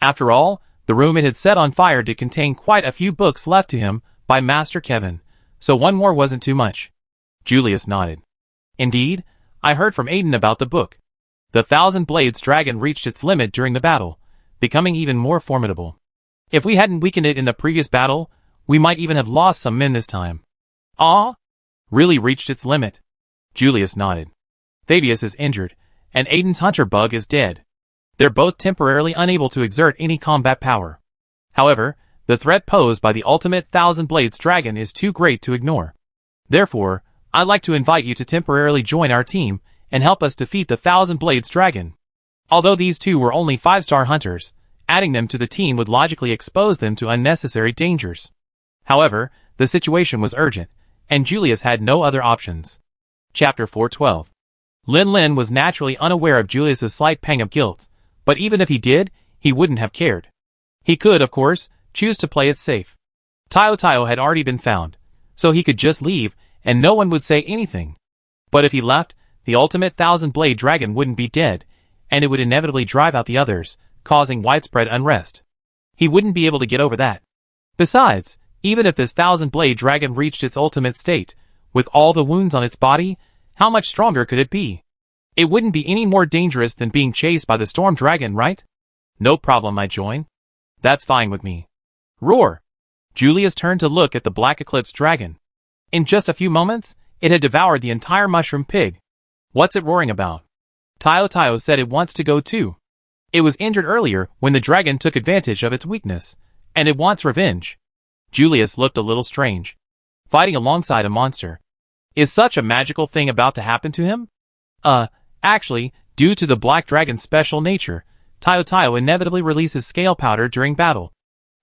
After all, the room it had set on fire did contain quite a few books left to him by Master Kevin, so one more wasn't too much. Julius nodded. Indeed, I heard from Aiden about the book. The Thousand Blades dragon reached its limit during the battle, becoming even more formidable. If we hadn't weakened it in the previous battle, we might even have lost some men this time. Ah? Really reached its limit? Julius nodded. Fabius is injured, and Aiden's hunter bug is dead. They're both temporarily unable to exert any combat power. However, the threat posed by the ultimate Thousand Blades dragon is too great to ignore. Therefore, I'd like to invite you to temporarily join our team and help us defeat the Thousand Blades dragon. Although these two were only 5-star hunters, adding them to the team would logically expose them to unnecessary dangers. However, the situation was urgent, and Julius had no other options. Chapter 412. Lin was naturally unaware of Julius's slight pang of guilt, but even if he did, he wouldn't have cared. He could, of course, choose to play it safe. Tayo had already been found, so he could just leave, and no one would say anything. But if he left, the ultimate Thousand Blade dragon wouldn't be dead, and it would inevitably drive out the others, causing widespread unrest. He wouldn't be able to get over that. Besides, even if this Thousand Blade dragon reached its ultimate state, with all the wounds on its body, how much stronger could it be? It wouldn't be any more dangerous than being chased by the storm dragon, right? No problem, I join. That's fine with me. Roar! Julius turned to look at the black eclipse dragon. In just a few moments, it had devoured the entire mushroom pig. What's it roaring about? Tayo said it wants to go too. It was injured earlier when the dragon took advantage of its weakness, and it wants revenge. Julius looked a little strange. Fighting alongside a monster. Is such a magical thing about to happen to him? Actually, due to the black dragon's special nature, Tayo inevitably releases scale powder during battle.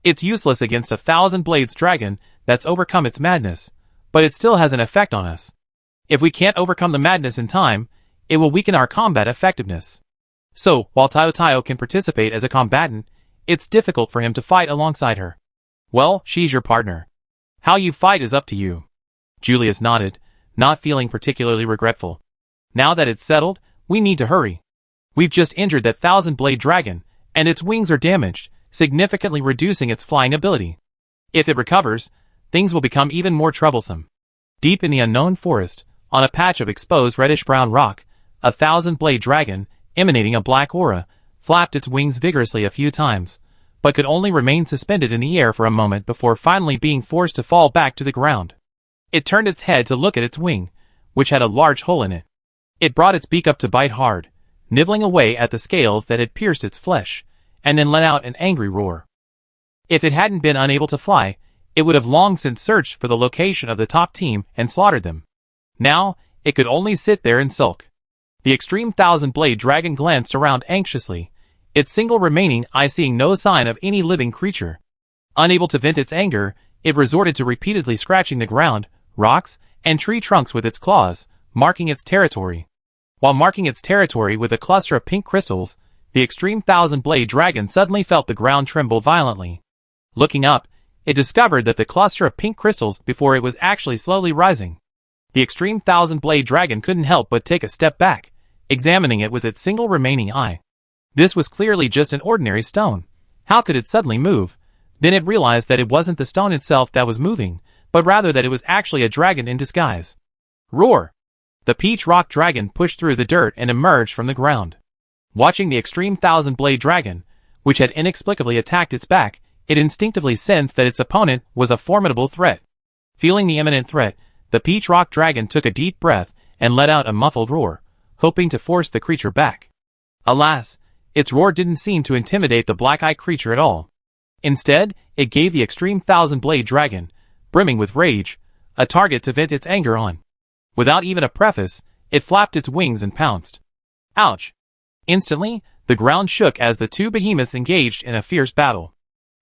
It's useless against a Thousand Blades dragon that's overcome its madness, but it still has an effect on us. If we can't overcome the madness in time, it will weaken our combat effectiveness. So, while Tayo can participate as a combatant, it's difficult for him to fight alongside her. Well, she's your partner. How you fight is up to you. Julius nodded, not feeling particularly regretful. Now that it's settled, we need to hurry. We've just injured that Thousand Blade dragon, and its wings are damaged, significantly reducing its flying ability. If it recovers, things will become even more troublesome. Deep in the unknown forest, on a patch of exposed reddish-brown rock, a Thousand Blade dragon, emanating a black aura, flapped its wings vigorously a few times, but could only remain suspended in the air for a moment before finally being forced to fall back to the ground. It turned its head to look at its wing, which had a large hole in it. It brought its beak up to bite hard, nibbling away at the scales that had pierced its flesh, and then let out an angry roar. If it hadn't been unable to fly, it would have long since searched for the location of the top team and slaughtered them. Now, it could only sit there and sulk. The extreme Thousand Blade dragon glanced around anxiously, its single remaining eye seeing no sign of any living creature. Unable to vent its anger, it resorted to repeatedly scratching the ground, rocks, and tree trunks with its claws, marking its territory. While marking its territory with a cluster of pink crystals, the extreme thousand-blade dragon suddenly felt the ground tremble violently. Looking up, it discovered that the cluster of pink crystals before it was actually slowly rising. The extreme thousand-blade dragon couldn't help but take a step back, examining it with its single remaining eye. This was clearly just an ordinary stone. How could it suddenly move? Then it realized that it wasn't the stone itself that was moving, but rather that it was actually a dragon in disguise. Roar! The peach rock dragon pushed through the dirt and emerged from the ground. Watching the extreme thousand-blade dragon, which had inexplicably attacked its back, it instinctively sensed that its opponent was a formidable threat. Feeling the imminent threat, the peach rock dragon took a deep breath and let out a muffled roar, hoping to force the creature back. Alas, its roar didn't seem to intimidate the black-eyed creature at all. Instead, it gave the extreme thousand-blade dragon, brimming with rage, a target to vent its anger on. Without even a preface, it flapped its wings and pounced. Ouch! Instantly, the ground shook as the two behemoths engaged in a fierce battle.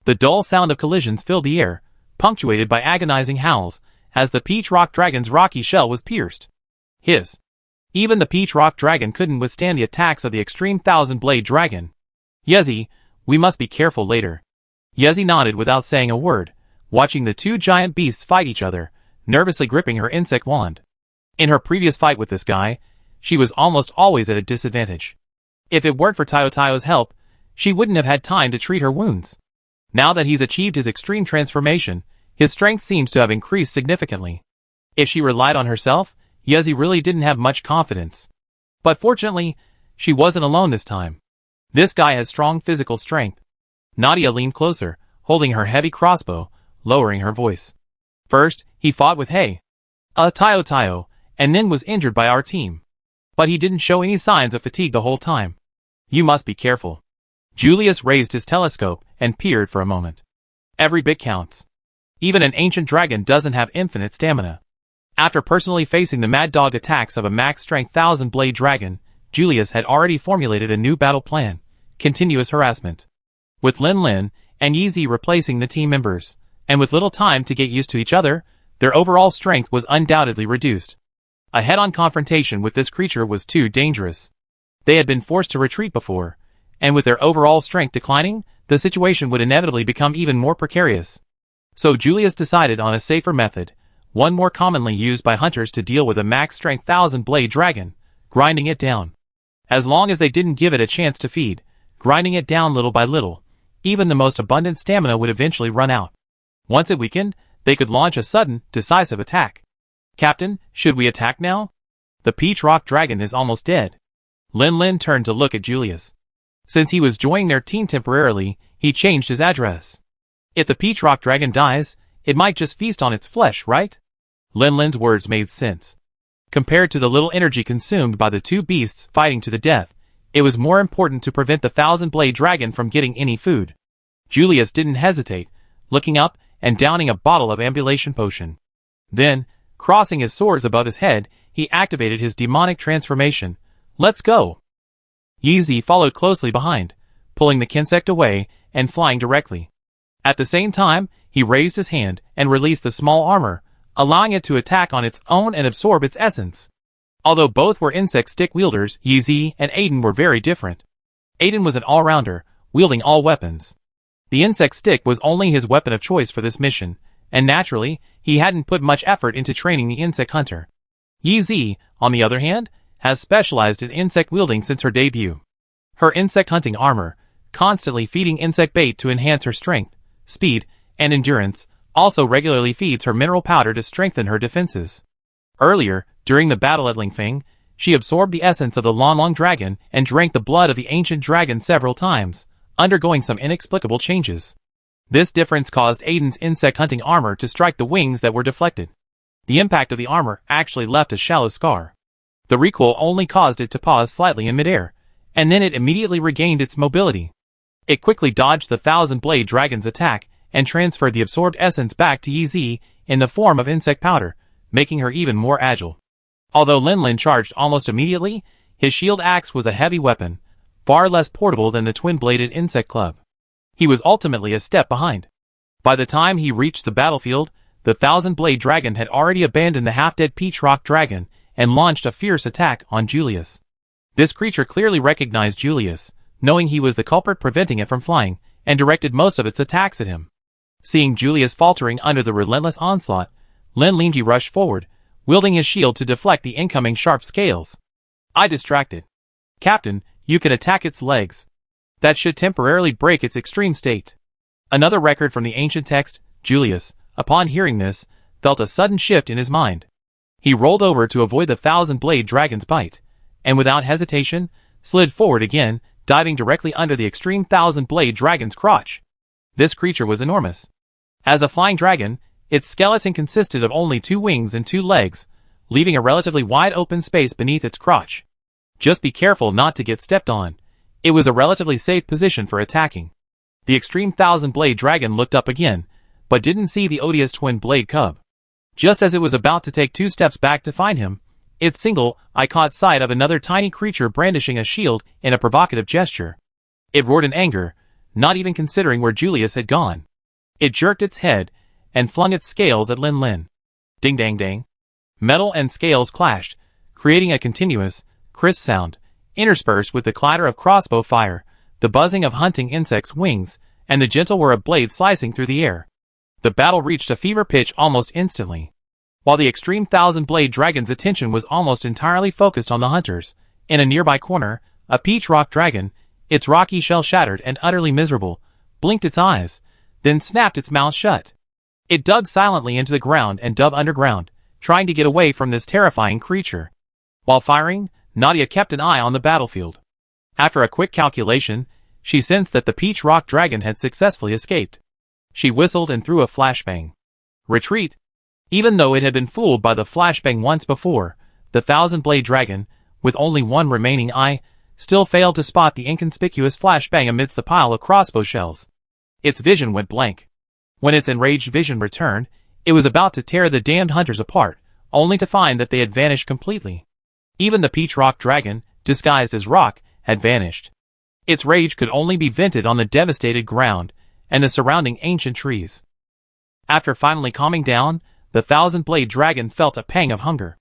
The dull sound of collisions filled the air, punctuated by agonizing howls, as the peach rock dragon's rocky shell was pierced. Hiss! Even the peach rock dragon couldn't withstand the attacks of the extreme thousand-blade dragon. Yezi, we must be careful later. Yezi nodded without saying a word, watching the two giant beasts fight each other, nervously gripping her insect wand. In her previous fight with this guy, she was almost always at a disadvantage. If it weren't for Tayo's help, she wouldn't have had time to treat her wounds. Now that he's achieved his extreme transformation, his strength seems to have increased significantly. If she relied on herself, Yezi really didn't have much confidence. But fortunately, she wasn't alone this time. This guy has strong physical strength. Nadia leaned closer, holding her heavy crossbow, lowering her voice. First, he fought with Tayo, and then was injured by our team. But he didn't show any signs of fatigue the whole time. You must be careful. Julius raised his telescope and peered for a moment. Every bit counts. Even an ancient dragon doesn't have infinite stamina. After personally facing the mad dog attacks of a max-strength thousand-blade dragon, Julius had already formulated a new battle plan: continuous harassment. With Lin and Yi replacing the team members, and with little time to get used to each other, their overall strength was undoubtedly reduced. A head-on confrontation with this creature was too dangerous. They had been forced to retreat before, and with their overall strength declining, the situation would inevitably become even more precarious. So Julius decided on a safer method, one more commonly used by hunters to deal with a max-strength thousand-blade dragon: grinding it down. As long as they didn't give it a chance to feed, grinding it down little by little, even the most abundant stamina would eventually run out. Once it weakened, they could launch a sudden, decisive attack. Captain, should we attack now? The peach rock dragon is almost dead. Lin turned to look at Julius. Since he was joining their team temporarily, he changed his address. If the peach rock dragon dies, it might just feast on its flesh, right? Lin's words made sense. Compared to the little energy consumed by the two beasts fighting to the death, it was more important to prevent the thousand-blade dragon from getting any food. Julius didn't hesitate, looking up and downing a bottle of ambulation potion. Then, crossing his swords above his head, he activated his demonic transformation. Let's go! Yi followed closely behind, pulling the insect away and flying directly. At the same time, he raised his hand and released the small armor, allowing it to attack on its own and absorb its essence. Although both were insect stick wielders, Yi and Aiden were very different. Aiden was an all-rounder, wielding all weapons. The insect stick was only his weapon of choice for this mission, and naturally, he hadn't put much effort into training the insect hunter. Yi, on the other hand, has specialized in insect wielding since her debut. Her insect hunting armor, constantly feeding insect bait to enhance her strength, speed, and endurance, also regularly feeds her mineral powder to strengthen her defenses. Earlier, during the battle at Lingfeng, she absorbed the essence of the Long dragon and drank the blood of the ancient dragon several times, undergoing some inexplicable changes. This difference caused Aiden's insect hunting armor to strike the wings that were deflected. The impact of the armor actually left a shallow scar. The recoil only caused it to pause slightly in midair, and then it immediately regained its mobility. It quickly dodged the thousand-blade dragon's attack and transferred the absorbed essence back to Yi in the form of insect powder, making her even more agile. Although Lin charged almost immediately, his shield axe was a heavy weapon, far less portable than the twin-bladed insect club. He was ultimately a step behind. By the time he reached the battlefield, the thousand-blade dragon had already abandoned the half-dead peach rock dragon and launched a fierce attack on Julius. This creature clearly recognized Julius, knowing he was the culprit preventing it from flying, and directed most of its attacks at him. Seeing Julius faltering under the relentless onslaught, Lin Lingji rushed forward, wielding his shield to deflect the incoming sharp scales. "I distracted. Captain, you can attack its legs. That should temporarily break its extreme state." Another record from the ancient text. Julius, upon hearing this, felt a sudden shift in his mind. He rolled over to avoid the thousand-blade dragon's bite, and without hesitation, slid forward again, diving directly under the extreme thousand-blade dragon's crotch. This creature was enormous. As a flying dragon, its skeleton consisted of only 2 wings and 2 legs, leaving a relatively wide open space beneath its crotch. Just be careful not to get stepped on. It was a relatively safe position for attacking. The extreme thousand-blade dragon looked up again, but didn't see the odious twin-blade cub. Just as it was about to take 2 steps back to find him, its single eye caught sight of another tiny creature brandishing a shield in a provocative gesture. It roared in anger, not even considering where Julius had gone. It jerked its head and flung its scales at Lin Lin. Ding-dang-dang. Metal and scales clashed, creating a continuous, crisp sound, interspersed with the clatter of crossbow fire, the buzzing of hunting insects' wings, and the gentle whir of blades slicing through the air. The battle reached a fever pitch almost instantly. While the extreme thousand-blade dragon's attention was almost entirely focused on the hunters, in a nearby corner, a peach rock dragon, its rocky shell shattered and utterly miserable, blinked its eyes, then snapped its mouth shut. It dug silently into the ground and dove underground, trying to get away from this terrifying creature. While firing, Nadia kept an eye on the battlefield. After a quick calculation, she sensed that the peach rock dragon had successfully escaped. She whistled and threw a flashbang. Retreat! Even though it had been fooled by the flashbang once before, the thousand-blade dragon, with only 1 remaining eye, still failed to spot the inconspicuous flashbang amidst the pile of crossbow shells. Its vision went blank. When its enraged vision returned, it was about to tear the damned hunters apart, only to find that they had vanished completely. Even the peach rock dragon, disguised as rock, had vanished. Its rage could only be vented on the devastated ground and the surrounding ancient trees. After finally calming down, the thousand-blade dragon felt a pang of hunger.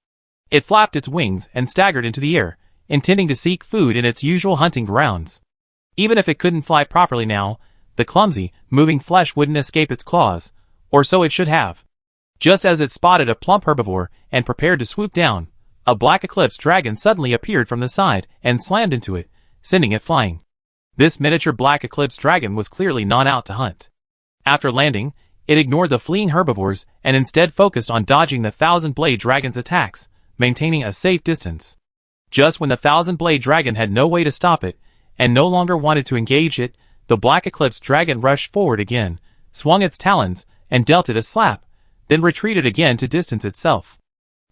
It flapped its wings and staggered into the air, intending to seek food in its usual hunting grounds. Even if it couldn't fly properly now, the clumsy, moving flesh wouldn't escape its claws, or so it should have. Just as it spotted a plump herbivore and prepared to swoop down, a black eclipse dragon suddenly appeared from the side and slammed into it, sending it flying. This miniature black eclipse dragon was clearly not out to hunt. After landing, it ignored the fleeing herbivores and instead focused on dodging the thousand-blade dragon's attacks, maintaining a safe distance. Just when the thousand-blade dragon had no way to stop it, and no longer wanted to engage it, the black eclipse dragon rushed forward again, swung its talons, and dealt it a slap, then retreated again to distance itself.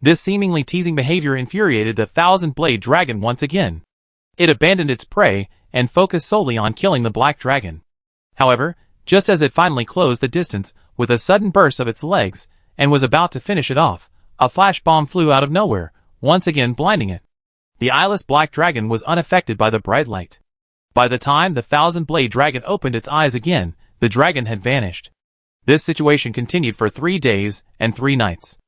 This seemingly teasing behavior infuriated the thousand-blade dragon once again. It abandoned its prey and focused solely on killing the black dragon. However, just as it finally closed the distance with a sudden burst of its legs and was about to finish it off, a flash bomb flew out of nowhere, once again blinding it. The eyeless black dragon was unaffected by the bright light. By the time the thousand-blade dragon opened its eyes again, the dragon had vanished. This situation continued for 3 days and 3 nights.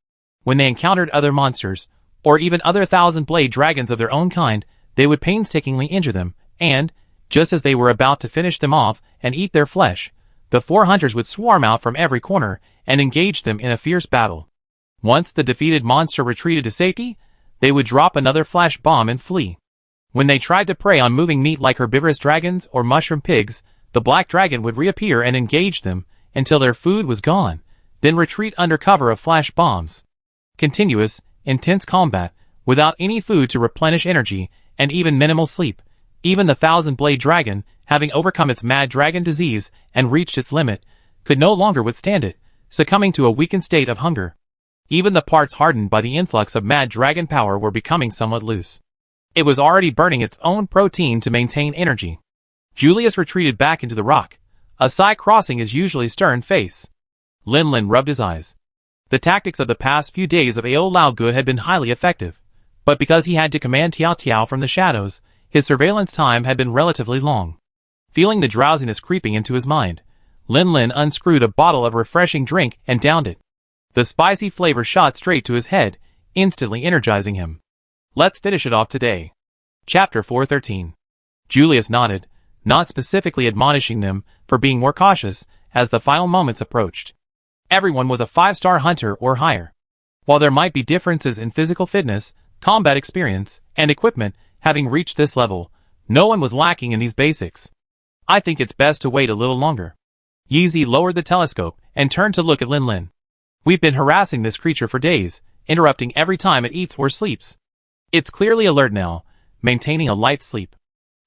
When they encountered other monsters, or even other thousand-blade dragons of their own kind, they would painstakingly injure them, and, just as they were about to finish them off and eat their flesh, the 4 hunters would swarm out from every corner and engage them in a fierce battle. Once the defeated monster retreated to safety, they would drop another flash bomb and flee. When they tried to prey on moving meat like herbivorous dragons or mushroom pigs, the black dragon would reappear and engage them until their food was gone, then retreat under cover of flash bombs. Continuous, intense combat, without any food to replenish energy, and even minimal sleep. Even the thousand-blade dragon, having overcome its mad dragon disease and reached its limit, could no longer withstand it, succumbing to a weakened state of hunger. Even the parts hardened by the influx of mad dragon power were becoming somewhat loose. It was already burning its own protein to maintain energy. Julius retreated back into the rock, a sigh crossing his usually stern face. Lin Lin rubbed his eyes. The tactics of the past few days of Ao Lao Gu had been highly effective, but because he had to command Tiao Tiao from the shadows, His surveillance time had been relatively long. Feeling the drowsiness creeping into his mind, Lin Lin unscrewed a bottle of refreshing drink and downed it. The spicy flavor shot straight to his head, instantly energizing him. Let's finish it off today. Chapter 413. Julius nodded, not specifically admonishing them for being more cautious as the final moments approached. Everyone was a 5-star hunter or higher. While there might be differences in physical fitness, combat experience, and equipment, having reached this level, no one was lacking in these basics. I think it's best to wait a little longer. Yeezy lowered the telescope and turned to look at Lin Lin. We've been harassing this creature for days, interrupting every time it eats or sleeps. It's clearly alert now, maintaining a light sleep.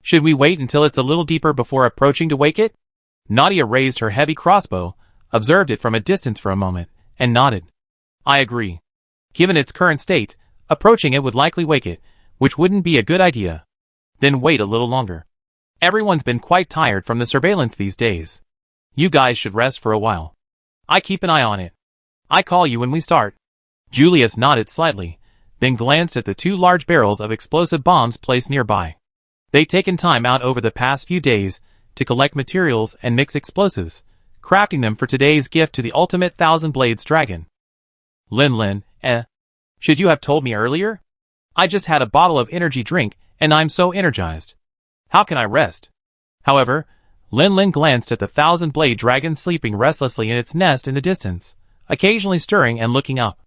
Should we wait until it's a little deeper before approaching to wake it? Nadia raised her heavy crossbow, observed it from a distance for a moment, and nodded. I agree. Given its current state, approaching it would likely wake it, which wouldn't be a good idea. Then wait a little longer. Everyone's been quite tired from the surveillance these days. You guys should rest for a while. I keep an eye on it. I call you when we start. Julius nodded slightly, then glanced at the 2 large barrels of explosive bombs placed nearby. They'd taken time out over the past few days to collect materials and mix explosives, crafting them for today's gift to the ultimate Thousand Blades dragon. Lin Lin, should you have told me earlier? I just had a bottle of energy drink and I'm so energized. How can I rest? However, Lin Lin glanced at the Thousand Blade dragon sleeping restlessly in its nest in the distance, occasionally stirring and looking up.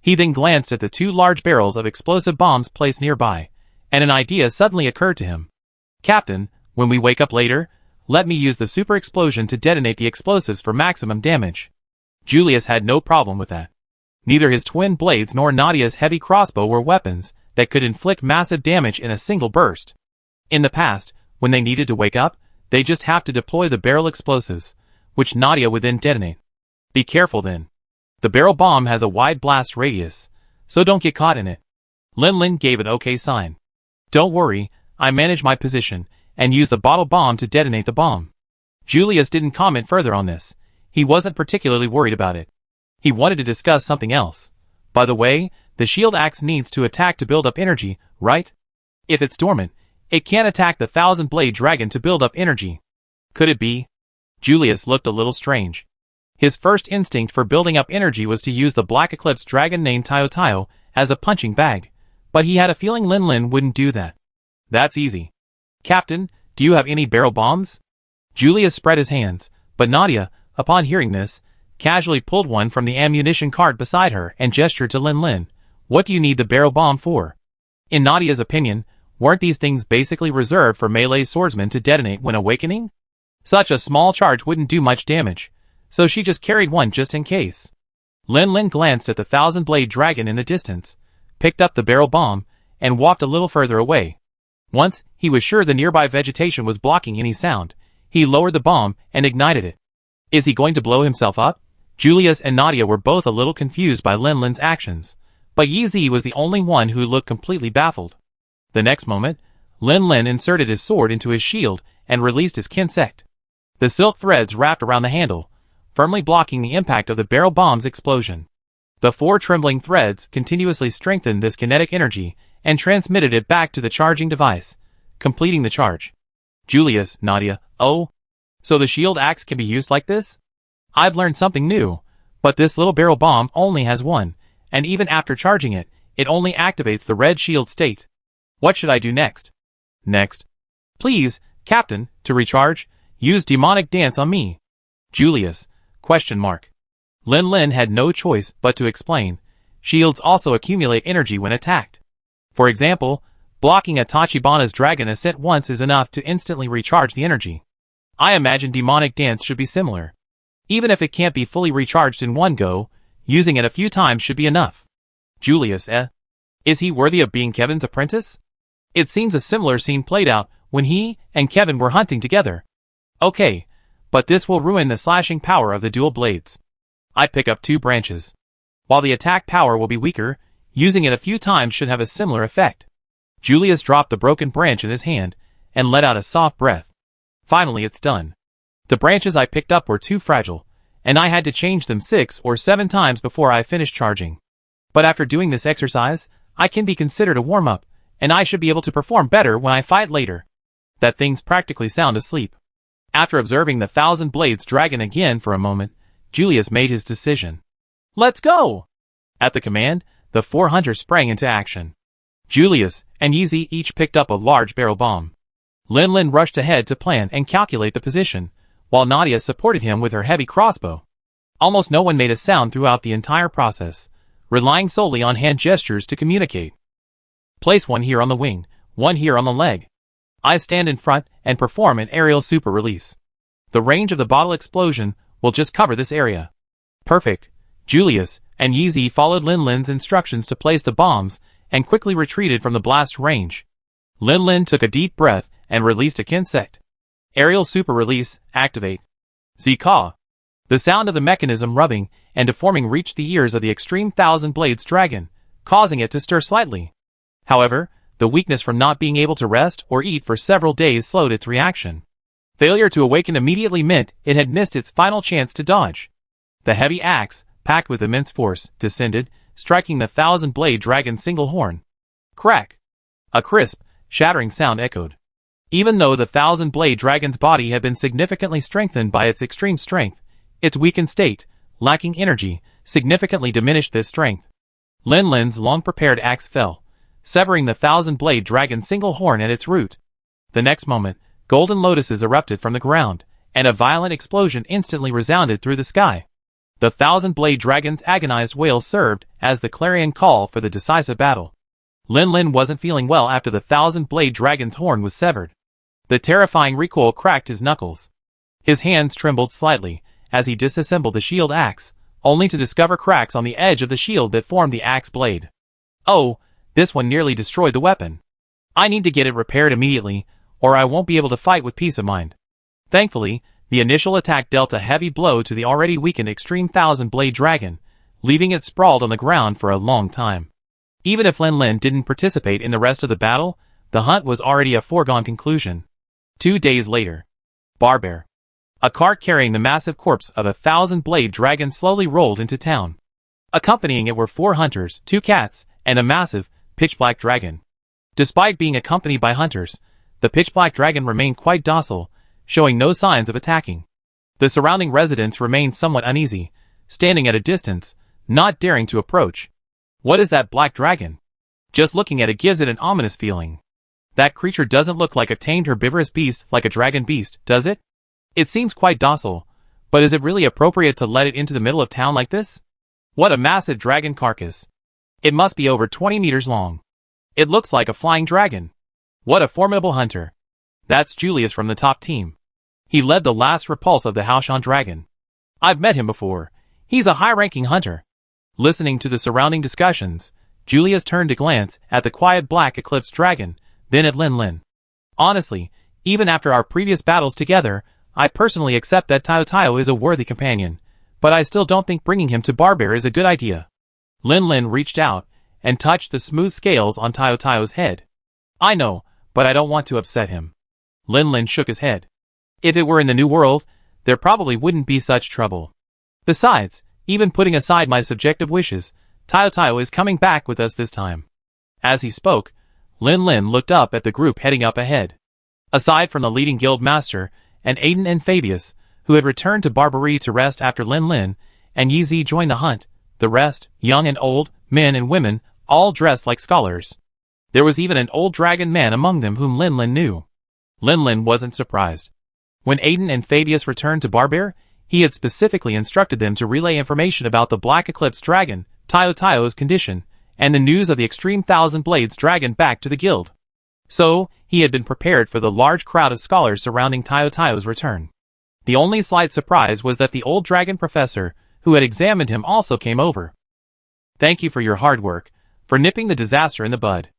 He then glanced at the 2 large barrels of explosive bombs placed nearby, and an idea suddenly occurred to him. Captain, when we wake up later, let me use the super explosion to detonate the explosives for maximum damage. Julius had no problem with that. Neither his twin blades nor Nadia's heavy crossbow were weapons that could inflict massive damage in a single burst. In the past, when they needed to wake up, they just have to deploy the barrel explosives, which Nadia would then detonate. Be careful then. The barrel bomb has a wide blast radius, so don't get caught in it. Lin Lin gave an okay sign. Don't worry, I manage my position, and use the bottle bomb to detonate the bomb. Julius didn't comment further on this. He wasn't particularly worried about it. He wanted to discuss something else. By the way, the shield axe needs to attack to build up energy, right? If it's dormant, it can't attack the Thousand Blade dragon to build up energy. Could it be? Julius looked a little strange. His first instinct for building up energy was to use the Black Eclipse dragon named Tayo Tayo as a punching bag, but he had a feeling Lin Lin wouldn't do that. That's easy. Captain, do you have any barrel bombs? Julius spread his hands, but Nadia, upon hearing this, casually pulled one from the ammunition cart beside her and gestured to Lin Lin. What do you need the barrel bomb for? In Nadia's opinion, weren't these things basically reserved for melee swordsmen to detonate when awakening? Such a small charge wouldn't do much damage, so she just carried one just in case. Lin Lin glanced at the Thousand Blade dragon in the distance, picked up the barrel bomb, and walked a little further away. Once he was sure the nearby vegetation was blocking any sound, he lowered the bomb and ignited it. Is he going to blow himself up? Julius and Nadia were both a little confused by Lin Lin's actions, but Yi Zi was the only one who looked completely baffled. The next moment, Lin Lin inserted his sword into his shield and released his kinsect. The silk threads wrapped around the handle, firmly blocking the impact of the barrel bomb's explosion. The 4 trembling threads continuously strengthened this kinetic energy and transmitted it back to the charging device, completing the charge. Julius, Nadia, oh? So the shield axe can be used like this? I've learned something new, but this little barrel bomb only has one, and even after charging it, it only activates the red shield state. What should I do next? Next. Please, Captain, to recharge, use demonic dance on me. Julius, ? Lin Lin had no choice but to explain. Shields also accumulate energy when attacked. For example, blocking a Tachibana's dragon ascent once is enough to instantly recharge the energy. I imagine demonic dance should be similar. Even if it can't be fully recharged in one go, using it a few times should be enough. Julius, Is he worthy of being Kevin's apprentice? It seems a similar scene played out when he and Kevin were hunting together. Okay, but this will ruin the slashing power of the dual blades. I pick up 2 branches. While the attack power will be weaker, using it a few times should have a similar effect. Julius dropped the broken branch in his hand and let out a soft breath. Finally, it's done. The branches I picked up were too fragile, and I had to change them 6 or 7 times before I finished charging. But after doing this exercise, I can be considered a warm-up, and I should be able to perform better when I fight later. That thing's practically sound asleep. After observing the Thousand Blades dragon again for a moment, Julius made his decision. Let's go! At the command, the 4 hunters sprang into action. Julius and Yeezy each picked up a large barrel bomb. Lin Lin rushed ahead to plan and calculate the position, while Nadia supported him with her heavy crossbow. Almost no one made a sound throughout the entire process, relying solely on hand gestures to communicate. Place one here on the wing, one here on the leg. I stand in front and perform an aerial super release. The range of the bottle explosion will just cover this area. Perfect. Julius and Yeezy followed Lin Lin's instructions to place the bombs and quickly retreated from the blast range. Lin Lin took a deep breath and released a kinsect. Aerial super release, activate. Zika. The sound of the mechanism rubbing and deforming reached the ears of the extreme Thousand Blades dragon, causing it to stir slightly. However, the weakness from not being able to rest or eat for several days slowed its reaction. Failure to awaken immediately meant it had missed its final chance to dodge. The heavy axe, packed with immense force, descended, striking the Thousand Blade dragon's single horn. Crack! A crisp, shattering sound echoed. Even though the Thousand Blade dragon's body had been significantly strengthened by its extreme strength, its weakened state, lacking energy, significantly diminished this strength. Lin Lin's long-prepared axe fell, severing the Thousand Blade dragon's single horn at its root. The next moment, golden lotuses erupted from the ground, and a violent explosion instantly resounded through the sky. The Thousand Blade dragon's agonized wail served as the clarion call for the decisive battle. Lin Lin wasn't feeling well after the Thousand Blade dragon's horn was severed. The terrifying recoil cracked his knuckles. His hands trembled slightly as he disassembled the shield axe, only to discover cracks on the edge of the shield that formed the axe blade. Oh, this one nearly destroyed the weapon. I need to get it repaired immediately, or I won't be able to fight with peace of mind. Thankfully, the initial attack dealt a heavy blow to the already weakened extreme Thousand Blade dragon, leaving it sprawled on the ground for a long time. Even if Lin Lin didn't participate in the rest of the battle, the hunt was already a foregone conclusion. 2 days later. Barbear. A cart carrying the massive corpse of a Thousand Blade dragon slowly rolled into town. Accompanying it were 4 hunters, 2 cats, and a massive, pitch-black dragon. Despite being accompanied by hunters, the pitch-black dragon remained quite docile, showing no signs of attacking. The surrounding residents remained somewhat uneasy, standing at a distance, not daring to approach. What is that black dragon? Just looking at it gives it an ominous feeling. That creature doesn't look like a tamed herbivorous beast like a dragon beast, does it? It seems quite docile, but is it really appropriate to let it into the middle of town like this? What a massive dragon carcass. It must be over 20 meters long. It looks like a flying dragon. What a formidable hunter. That's Julius from the top team. He led the last repulse of the Haoshan dragon. I've met him before. He's a high-ranking hunter. Listening to the surrounding discussions, Julius turned to glance at the quiet black eclipse dragon, then at Lin Lin. Honestly, even after our previous battles together, I personally accept that Tayo is a worthy companion, but I still don't think bringing him to Barbear is a good idea. Lin Lin reached out and touched the smooth scales on Tayo's head. I know, but I don't want to upset him. Lin Lin shook his head. If it were in the New World, there probably wouldn't be such trouble. Besides, even putting aside my subjective wishes, Tayo is coming back with us this time. As he spoke, Lin Lin looked up at the group heading up ahead. Aside from the leading guild master, and Aiden and Fabius, who had returned to Barbarie to rest after Lin Lin and Yeezy joined the hunt, the rest, young and old, men and women, all dressed like scholars. There was even an old dragon man among them whom Lin Lin knew. Lin Lin wasn't surprised. When Aiden and Fabius returned to Barbear, he had specifically instructed them to relay information about the Black Eclipse dragon, Tayo's condition, and the news of the extreme Thousand Blades dragon back to the guild. So, he had been prepared for the large crowd of scholars surrounding Tayo's return. The only slight surprise was that the old dragon professor, who had examined him, also came over. Thank you for your hard work, for nipping the disaster in the bud.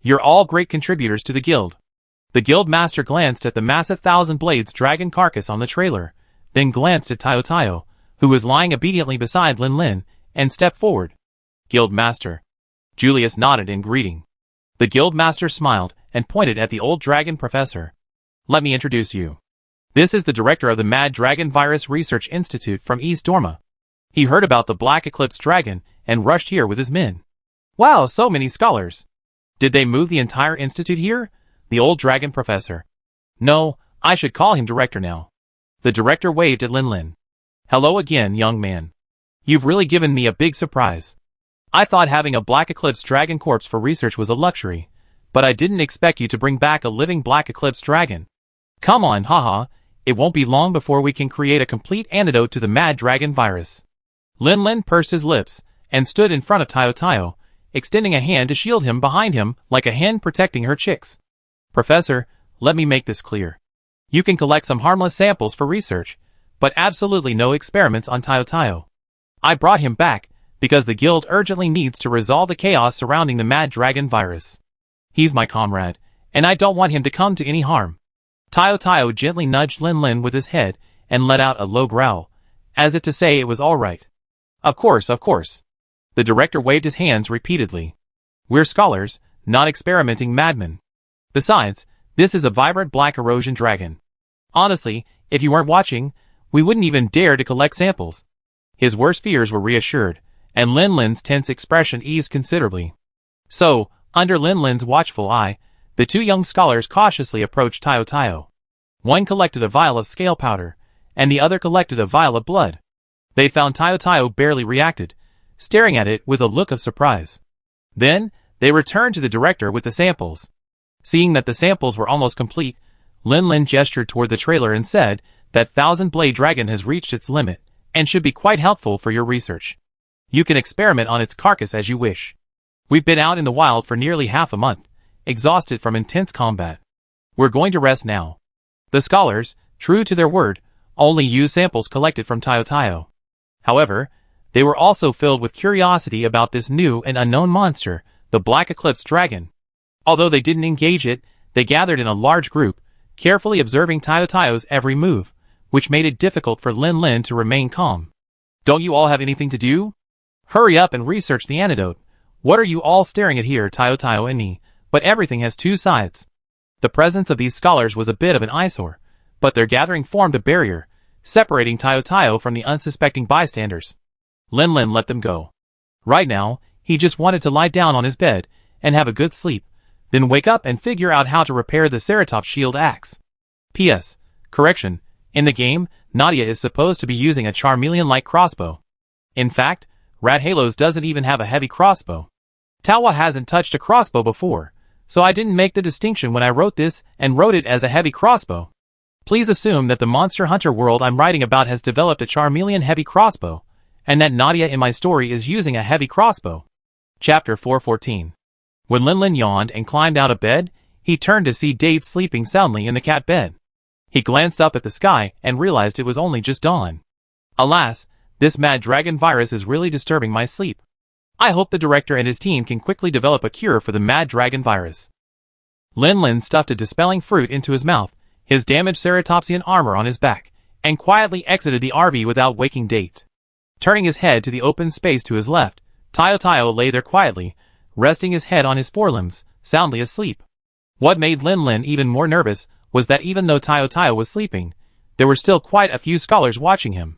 You're all great contributors to the guild. The guild master glanced at the massive Thousand Blades dragon carcass on the trailer, then glanced at Tayo, who was lying obediently beside Lin Lin, and stepped forward. Guild master. Julius nodded in greeting. The guild master smiled and pointed at the old dragon professor. Let me introduce you. This is the director of the Mad Dragon Virus Research Institute from East Dorma. He heard about the Black Eclipse dragon and rushed here with his men. Wow, so many scholars. Did they move the entire institute here? The old dragon professor. No, I should call him director now. The director waved at Lin Lin. Hello again, young man. You've really given me a big surprise. I thought having a Black Eclipse dragon corpse for research was a luxury, but I didn't expect you to bring back a living Black Eclipse dragon. Come on, haha, it won't be long before we can create a complete antidote to the mad dragon virus. Lin Lin pursed his lips and stood in front of Tayo, extending a hand to shield him behind him like a hen protecting her chicks. Professor, let me make this clear. You can collect some harmless samples for research, but absolutely no experiments on Tayo. I brought him back because the guild urgently needs to resolve the chaos surrounding the mad dragon virus. He's my comrade, and I don't want him to come to any harm. Tayo gently nudged Lin Lin with his head and let out a low growl, as if to say it was all right. Of course. The director waved his hands repeatedly. We're scholars, not experimenting madmen. Besides, this is a vibrant black erosion dragon. Honestly, if you weren't watching, we wouldn't even dare to collect samples. His worst fears were reassured, and Lin Lin's tense expression eased considerably. So, under Lin Lin's watchful eye, the two young scholars cautiously approached Tayo. One collected a vial of scale powder, and the other collected a vial of blood. They found Tayo barely reacted, staring at it with a look of surprise. Then, they returned to the director with the samples. Seeing that the samples were almost complete, Lin Lin gestured toward the trailer and said that Thousand Blade Dragon has reached its limit and should be quite helpful for your research. You can experiment on its carcass as you wish. We've been out in the wild for nearly half a month, exhausted from intense combat. We're going to rest now. The scholars, true to their word, only used samples collected from Tayo. However, they were also filled with curiosity about this new and unknown monster, the Black Eclipse Dragon. Although they didn't engage it, they gathered in a large group, carefully observing Tayo's every move, which made it difficult for Lin Lin to remain calm. Don't you all have anything to do? Hurry up and research the antidote. What are you all staring at here, Tayo and me? But everything has two sides. The presence of these scholars was a bit of an eyesore, but their gathering formed a barrier, separating Tayo from the unsuspecting bystanders. Lin Lin let them go. Right now, he just wanted to lie down on his bed and have a good sleep, then wake up and figure out how to repair the Ceratops shield axe. P.S. Correction. In the game, Nadia is supposed to be using a Charmeleon-like crossbow. In fact, Rat Halos doesn't even have a heavy crossbow. Tawa hasn't touched a crossbow before, so I didn't make the distinction when I wrote this and wrote it as a heavy crossbow. Please assume that the Monster Hunter world I'm writing about has developed a Charmeleon heavy crossbow, and that Nadia in my story is using a heavy crossbow. Chapter 414. When Lin Lin yawned and climbed out of bed, he turned to see Dave sleeping soundly in the cat bed. He glanced up at the sky and realized it was only just dawn. Alas, this mad dragon virus is really disturbing my sleep. I hope the director and his team can quickly develop a cure for the mad dragon virus. Lin Lin stuffed a dispelling fruit into his mouth, his damaged ceratopsian armor on his back, and quietly exited the RV without waking Date. Turning his head to the open space to his left, Tayo lay there quietly, resting his head on his forelimbs, soundly asleep. What made Lin Lin even more nervous was that even though Tayo was sleeping, there were still quite a few scholars watching him.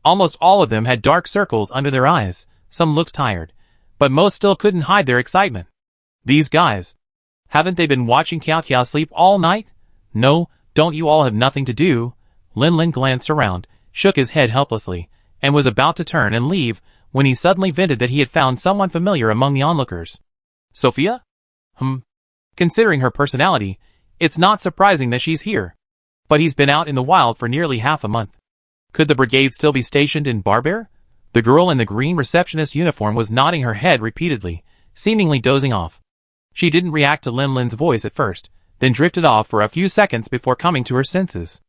Almost all of them had dark circles under their eyes, some looked tired, but most still couldn't hide their excitement. These guys. Haven't they been watching Qiao sleep all night? No, don't you all have nothing to do? Lin Lin glanced around, shook his head helplessly, and was about to turn and leave, when he suddenly vented that he had found someone familiar among the onlookers. Sophia? Considering her personality, it's not surprising that she's here. But he's been out in the wild for nearly half a month. Could the brigade still be stationed in Barbear? The girl in the green receptionist uniform was nodding her head repeatedly, seemingly dozing off. She didn't react to Lin Lin's voice at first, then drifted off for a few seconds before coming to her senses.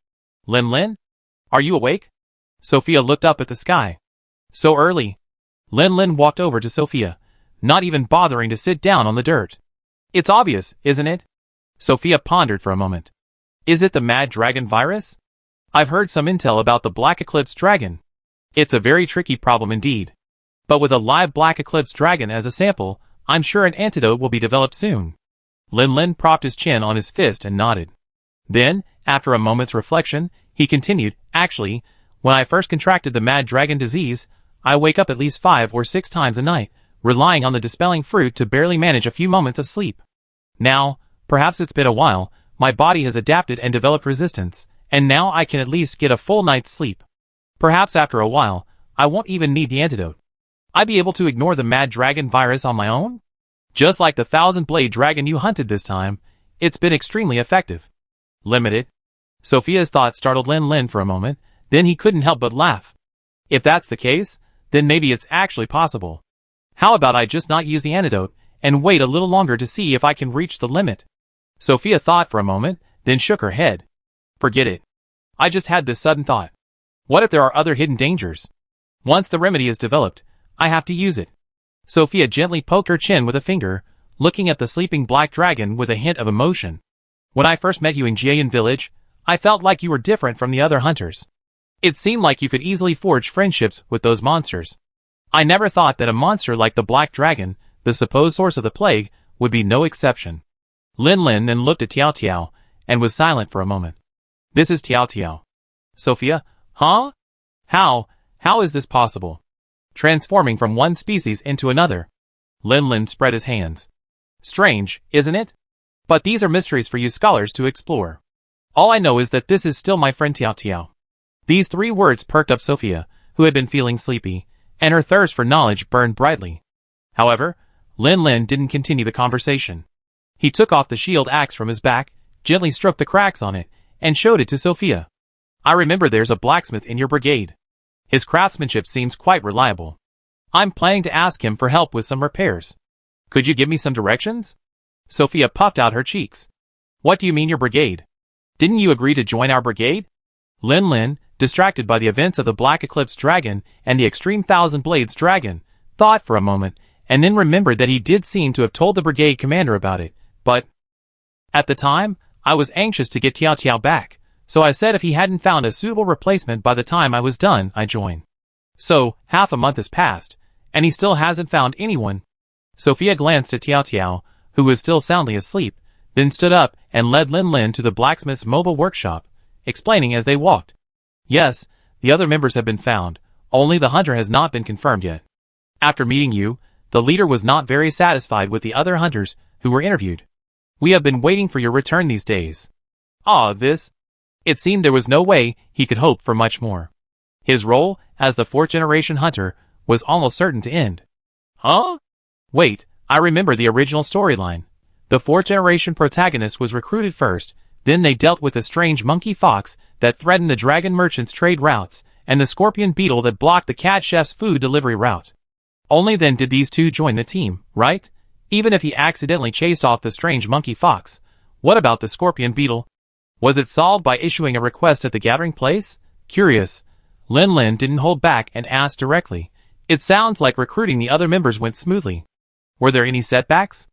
Lin Lin? Are you awake? Sophia looked up at the sky. So early. Lin Lin walked over to Sophia, not even bothering to sit down on the dirt. It's obvious, isn't it? Sophia pondered for a moment. Is it the mad dragon virus? I've heard some intel about the Black Eclipse dragon. It's a very tricky problem indeed. But with a live Black Eclipse dragon as a sample, I'm sure an antidote will be developed soon. Lin Lin propped his chin on his fist and nodded. Then, after a moment's reflection, he continued, actually, when I first contracted the mad dragon disease, I wake up at least 5 or 6 times a night, relying on the dispelling fruit to barely manage a few moments of sleep. Now, perhaps it's been a while, my body has adapted and developed resistance, and now I can at least get a full night's sleep. Perhaps after a while, I won't even need the antidote. I'd be able to ignore the mad dragon virus on my own? Just like the 1,000-blade dragon you hunted this time, it's been extremely effective. Limited. Sophia's thought startled Lin Lin for a moment, then he couldn't help but laugh. If that's the case, then maybe it's actually possible. How about I just not use the antidote, and wait a little longer to see if I can reach the limit? Sophia thought for a moment, then shook her head. Forget it. I just had this sudden thought. What if there are other hidden dangers? Once the remedy is developed, I have to use it. Sophia gently poked her chin with a finger, looking at the sleeping black dragon with a hint of emotion. When I first met you in Jian Village, I felt like you were different from the other hunters. It seemed like you could easily forge friendships with those monsters. I never thought that a monster like the black dragon, the supposed source of the plague, would be no exception. Lin Lin then looked at Tiao Tiao, and was silent for a moment. This is Tiao Tiao. Sophia, huh? How is this possible? Transforming from one species into another. Lin Lin spread his hands. Strange, isn't it? But these are mysteries for you scholars to explore. All I know is that this is still my friend Tiao Tiao. These 3 words perked up Sophia, who had been feeling sleepy, and her thirst for knowledge burned brightly. However, Lin Lin didn't continue the conversation. He took off the shield axe from his back, gently stroked the cracks on it, and showed it to Sophia. I remember there's a blacksmith in your brigade. His craftsmanship seems quite reliable. I'm planning to ask him for help with some repairs. Could you give me some directions? Sophia puffed out her cheeks. What do you mean your brigade? Didn't you agree to join our brigade? Lin Lin, distracted by the events of the Black Eclipse Dragon and the Extreme Thousand Blades Dragon, thought for a moment, and then remembered that he did seem to have told the brigade commander about it, but at the time, I was anxious to get Tiao Tiao back, so I said if he hadn't found a suitable replacement by the time I was done, I'd join. So, half a month has passed, and he still hasn't found anyone. Sophia glanced at Tiao Tiao, who was still soundly asleep, then stood up and led Lin Lin to the blacksmith's mobile workshop, explaining as they walked. Yes, the other members have been found, only the hunter has not been confirmed yet. After meeting you, the leader was not very satisfied with the other hunters who were interviewed. We have been waiting for your return these days. This. It seemed there was no way he could hope for much more. His role as the 4th-generation hunter was almost certain to end. Huh? Wait, I remember the original storyline. The 4th-generation protagonist was recruited first, then they dealt with a strange monkey fox that threatened the dragon merchant's trade routes, and the scorpion beetle that blocked the cat chef's food delivery route. Only then did these 2 join the team, right? Even if he accidentally chased off the strange monkey fox. What about the scorpion beetle? Was it solved by issuing a request at the gathering place? Curious. Lin Lin didn't hold back and asked directly. It sounds like recruiting the other members went smoothly. Were there any setbacks?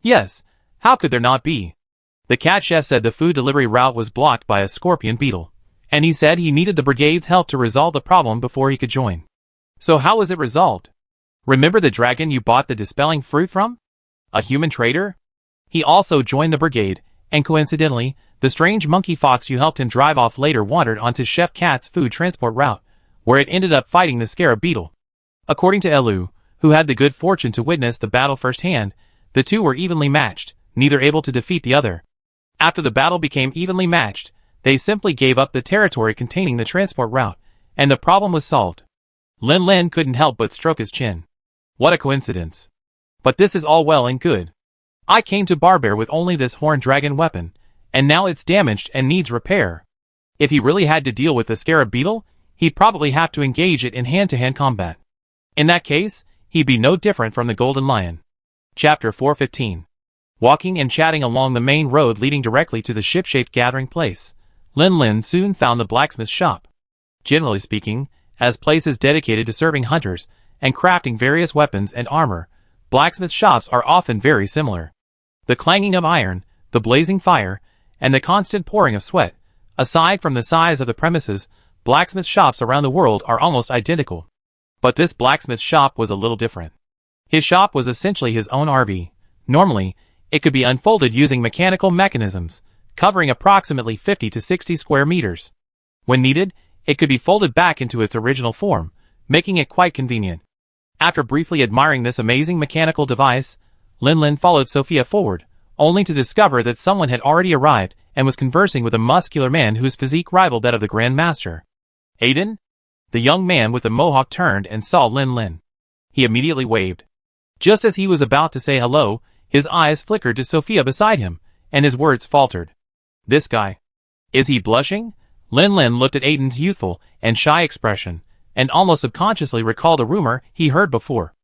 Yes. How could there not be? The cat chef said the food delivery route was blocked by a scorpion beetle, and he said he needed the brigade's help to resolve the problem before he could join. So how was it resolved? Remember the dragon you bought the dispelling fruit from? A human trader? He also joined the brigade, and coincidentally, the strange monkey fox you helped him drive off later wandered onto Chef Cat's food transport route, where it ended up fighting the scarab beetle. According to Elu, who had the good fortune to witness the battle firsthand, the 2 were evenly matched, neither able to defeat the other. After the battle became evenly matched, they simply gave up the territory containing the transport route, and the problem was solved. Lin Lin couldn't help but stroke his chin. What a coincidence. But this is all well and good. I came to Barbear with only this horned dragon weapon, and now it's damaged and needs repair. If he really had to deal with the scarab beetle, he'd probably have to engage it in hand-to-hand combat. In that case, he'd be no different from the Golden Lion. Chapter 415. Walking and chatting along the main road leading directly to the ship-shaped gathering place, Lin Lin soon found the blacksmith's shop. Generally speaking, as places dedicated to serving hunters and crafting various weapons and armor, blacksmith shops are often very similar. The clanging of iron, the blazing fire, and the constant pouring of sweat, aside from the size of the premises, blacksmith shops around the world are almost identical. But this blacksmith shop was a little different. His shop was essentially his own RV. Normally, it could be unfolded using mechanical mechanisms, covering approximately 50 to 60 square meters. When needed, it could be folded back into its original form, making it quite convenient. After briefly admiring this amazing mechanical device, Lin Lin followed Sophia forward, only to discover that someone had already arrived and was conversing with a muscular man whose physique rivaled that of the Grand Master. Aiden? The young man with the mohawk turned and saw Lin Lin. He immediately waved. Just as he was about to say hello, his eyes flickered to Sophia beside him, and his words faltered. This guy. Is he blushing? Lin Lin looked at Aiden's youthful and shy expression, and almost subconsciously recalled a rumor he heard before.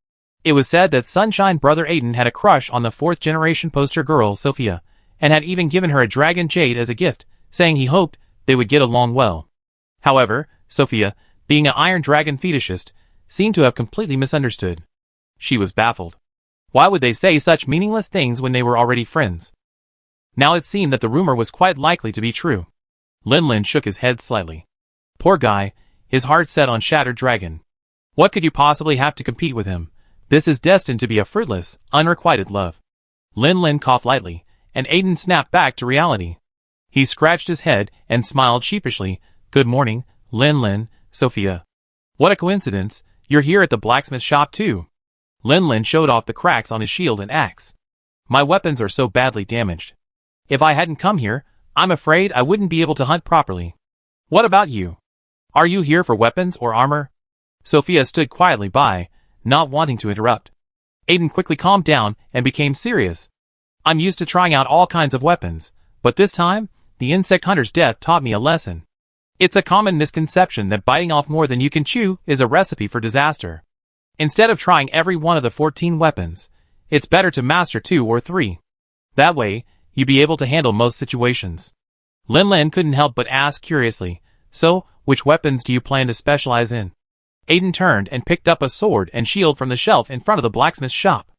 It was said that Sunshine brother Aiden had a crush on the fourth-generation poster girl Sophia, and had even given her a dragon jade as a gift, saying he hoped they would get along well. However, Sophia, being an iron dragon fetishist, seemed to have completely misunderstood. She was baffled. Why would they say such meaningless things when they were already friends? Now it seemed that the rumor was quite likely to be true. Lin Lin shook his head slightly. Poor guy, his heart set on Shattered Dragon. What could you possibly have to compete with him? This is destined to be a fruitless, unrequited love. Lin Lin coughed lightly, and Aiden snapped back to reality. He scratched his head and smiled sheepishly. Good morning, Lin Lin, Sophia. What a coincidence, you're here at the blacksmith shop too. Lin Lin showed off the cracks on his shield and axe. My weapons are so badly damaged. If I hadn't come here, I'm afraid I wouldn't be able to hunt properly. What about you? Are you here for weapons or armor? Sophia stood quietly by, not wanting to interrupt. Aiden quickly calmed down and became serious. I'm used to trying out all kinds of weapons, but this time, the insect hunter's death taught me a lesson. It's a common misconception that biting off more than you can chew is a recipe for disaster. Instead of trying every one of the 14 weapons, it's better to master 2 or 3. That way, you'll be able to handle most situations. Lin Lin couldn't help but ask curiously, so, which weapons do you plan to specialize in? Aiden turned and picked up a sword and shield from the shelf in front of the blacksmith's shop.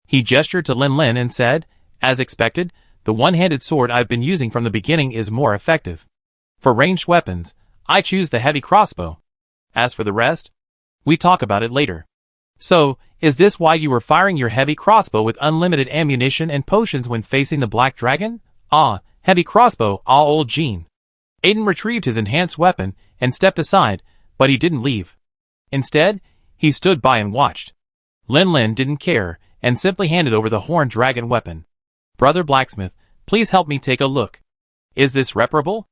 He gestured to Lin Lin and said, as expected, the one-handed sword I've been using from the beginning is more effective. For ranged weapons, I choose the heavy crossbow. As for the rest, we talk about it later. So, is this why you were firing your heavy crossbow with unlimited ammunition and potions when facing the black dragon? Ah, heavy crossbow, old Gene. Aiden retrieved his enhanced weapon and stepped aside, but he didn't leave. Instead, he stood by and watched. Lin Lin didn't care, and simply handed over the horned dragon weapon. Brother Blacksmith, please help me take a look. Is this reparable?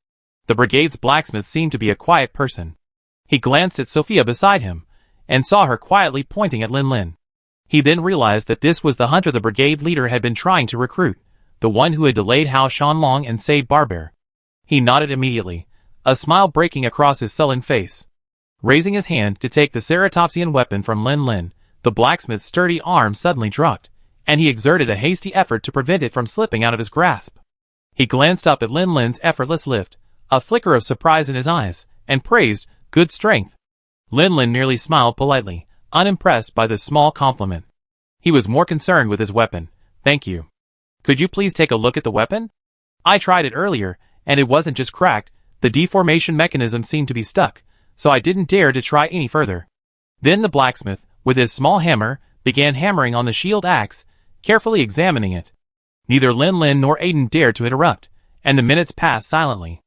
The brigade's blacksmith seemed to be a quiet person. He glanced at Sophia beside him, and saw her quietly pointing at Lin Lin. He then realized that this was the hunter the brigade leader had been trying to recruit, the one who had delayed Hao Shanlong and saved Barbear. He nodded immediately, a smile breaking across his sullen face. Raising his hand to take the ceratopsian weapon from Lin Lin, the blacksmith's sturdy arm suddenly dropped, and he exerted a hasty effort to prevent it from slipping out of his grasp. He glanced up at Lin Lin's effortless lift, a flicker of surprise in his eyes, and praised, good strength. Lin Lin merely smiled politely, unimpressed by this small compliment. He was more concerned with his weapon. Thank you. Could you please take a look at the weapon? I tried it earlier, and it wasn't just cracked, the deformation mechanism seemed to be stuck, so I didn't dare to try any further. Then the blacksmith, with his small hammer, began hammering on the shield axe, carefully examining it. Neither Lin Lin nor Aiden dared to interrupt, and the minutes passed silently.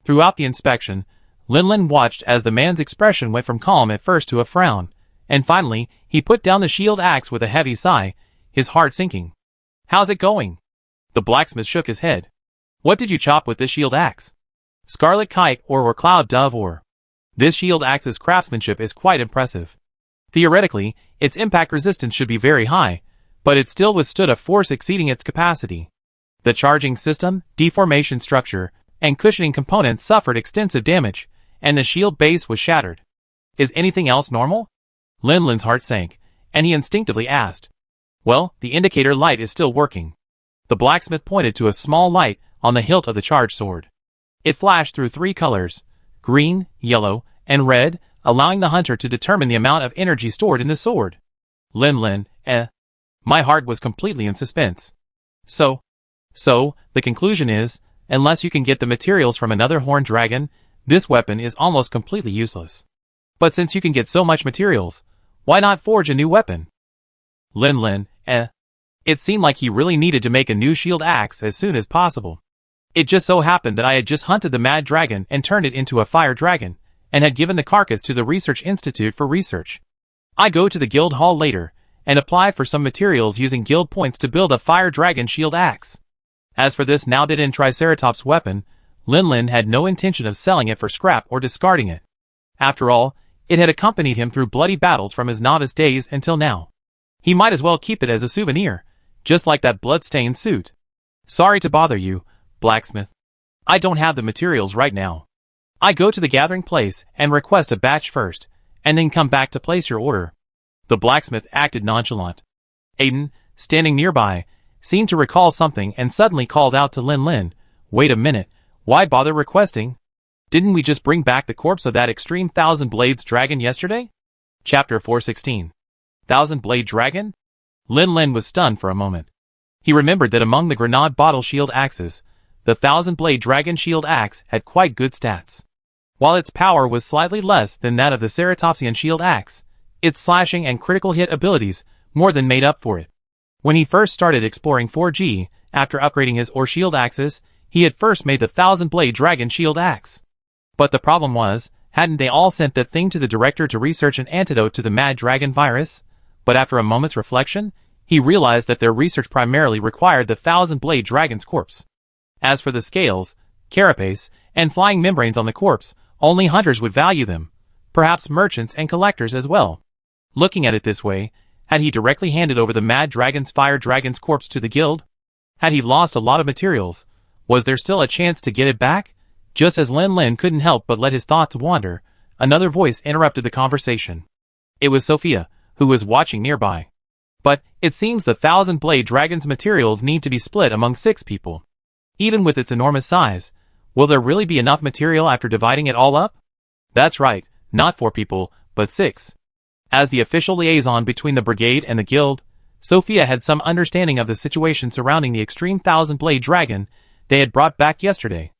Throughout the inspection, Lin Lin watched as the man's expression went from calm at first to a frown, and finally, he put down the shield axe with a heavy sigh, his heart sinking. How's it going? The blacksmith shook his head. What did you chop with this shield axe? Scarlet Kite or Cloud Dove or? This shield axe's craftsmanship is quite impressive. Theoretically, its impact resistance should be very high, but it still withstood a force exceeding its capacity. The charging system, deformation structure, and cushioning components suffered extensive damage, and the shield base was shattered. Is anything else normal? Lin Lin's heart sank, and he instinctively asked. Well, the indicator light is still working. The blacksmith pointed to a small light on the hilt of the charged sword. It flashed through 3 colors, green, yellow, and red, allowing the hunter to determine the amount of energy stored in the sword. Lin Lin, My heart was completely in suspense. So, the conclusion is, unless you can get the materials from another horned dragon, this weapon is almost completely useless. But since you can get so much materials, why not forge a new weapon? Lin Lin, It seemed like he really needed to make a new shield axe as soon as possible. It just so happened that I had just hunted the mad dragon and turned it into a fire dragon, and had given the carcass to the Research Institute for research. I go to the guild hall later, and apply for some materials using guild points to build a fire dragon shield axe. As for this now dead-end Triceratops weapon, Lin Lin had no intention of selling it for scrap or discarding it. After all, it had accompanied him through bloody battles from his novice days until now. He might as well keep it as a souvenir, just like that blood-stained suit. Sorry to bother you, blacksmith. I don't have the materials right now. I go to the gathering place and request a batch first, and then come back to place your order. The blacksmith acted nonchalant. Aiden, standing nearby, seemed to recall something and suddenly called out to Lin Lin, "Wait a minute, why bother requesting? Didn't we just bring back the corpse of that extreme Thousand Blades dragon yesterday?" Chapter 416. Thousand Blade Dragon? Lin Lin was stunned for a moment. He remembered that among the grenade bottle shield axes, the Thousand Blade Dragon shield axe had quite good stats. While its power was slightly less than that of the Ceratopsian shield axe, its slashing and critical hit abilities more than made up for it. When he first started exploring 4G, after upgrading his ore shield axes, he had first made the Thousand Blade Dragon shield axe. But the problem was, hadn't they all sent that thing to the director to research an antidote to the Mad Dragon virus? But after a moment's reflection, he realized that their research primarily required the Thousand Blade Dragon's corpse. As for the scales, carapace, and flying membranes on the corpse, only hunters would value them, perhaps merchants and collectors as well. Looking at it this way, had he directly handed over the Mad Dragon's Fire Dragon's corpse to the guild? Had he lost a lot of materials? Was there still a chance to get it back? Just as Lin Lin couldn't help but let his thoughts wander, another voice interrupted the conversation. It was Sophia, who was watching nearby. But, it seems the Thousand Blade Dragon's materials need to be split among 6 people. Even with its enormous size, will there really be enough material after dividing it all up? That's right, not 4 people, but 6. As the official liaison between the brigade and the guild, Sophia had some understanding of the situation surrounding the extreme Thousand Blade Dragon they had brought back yesterday.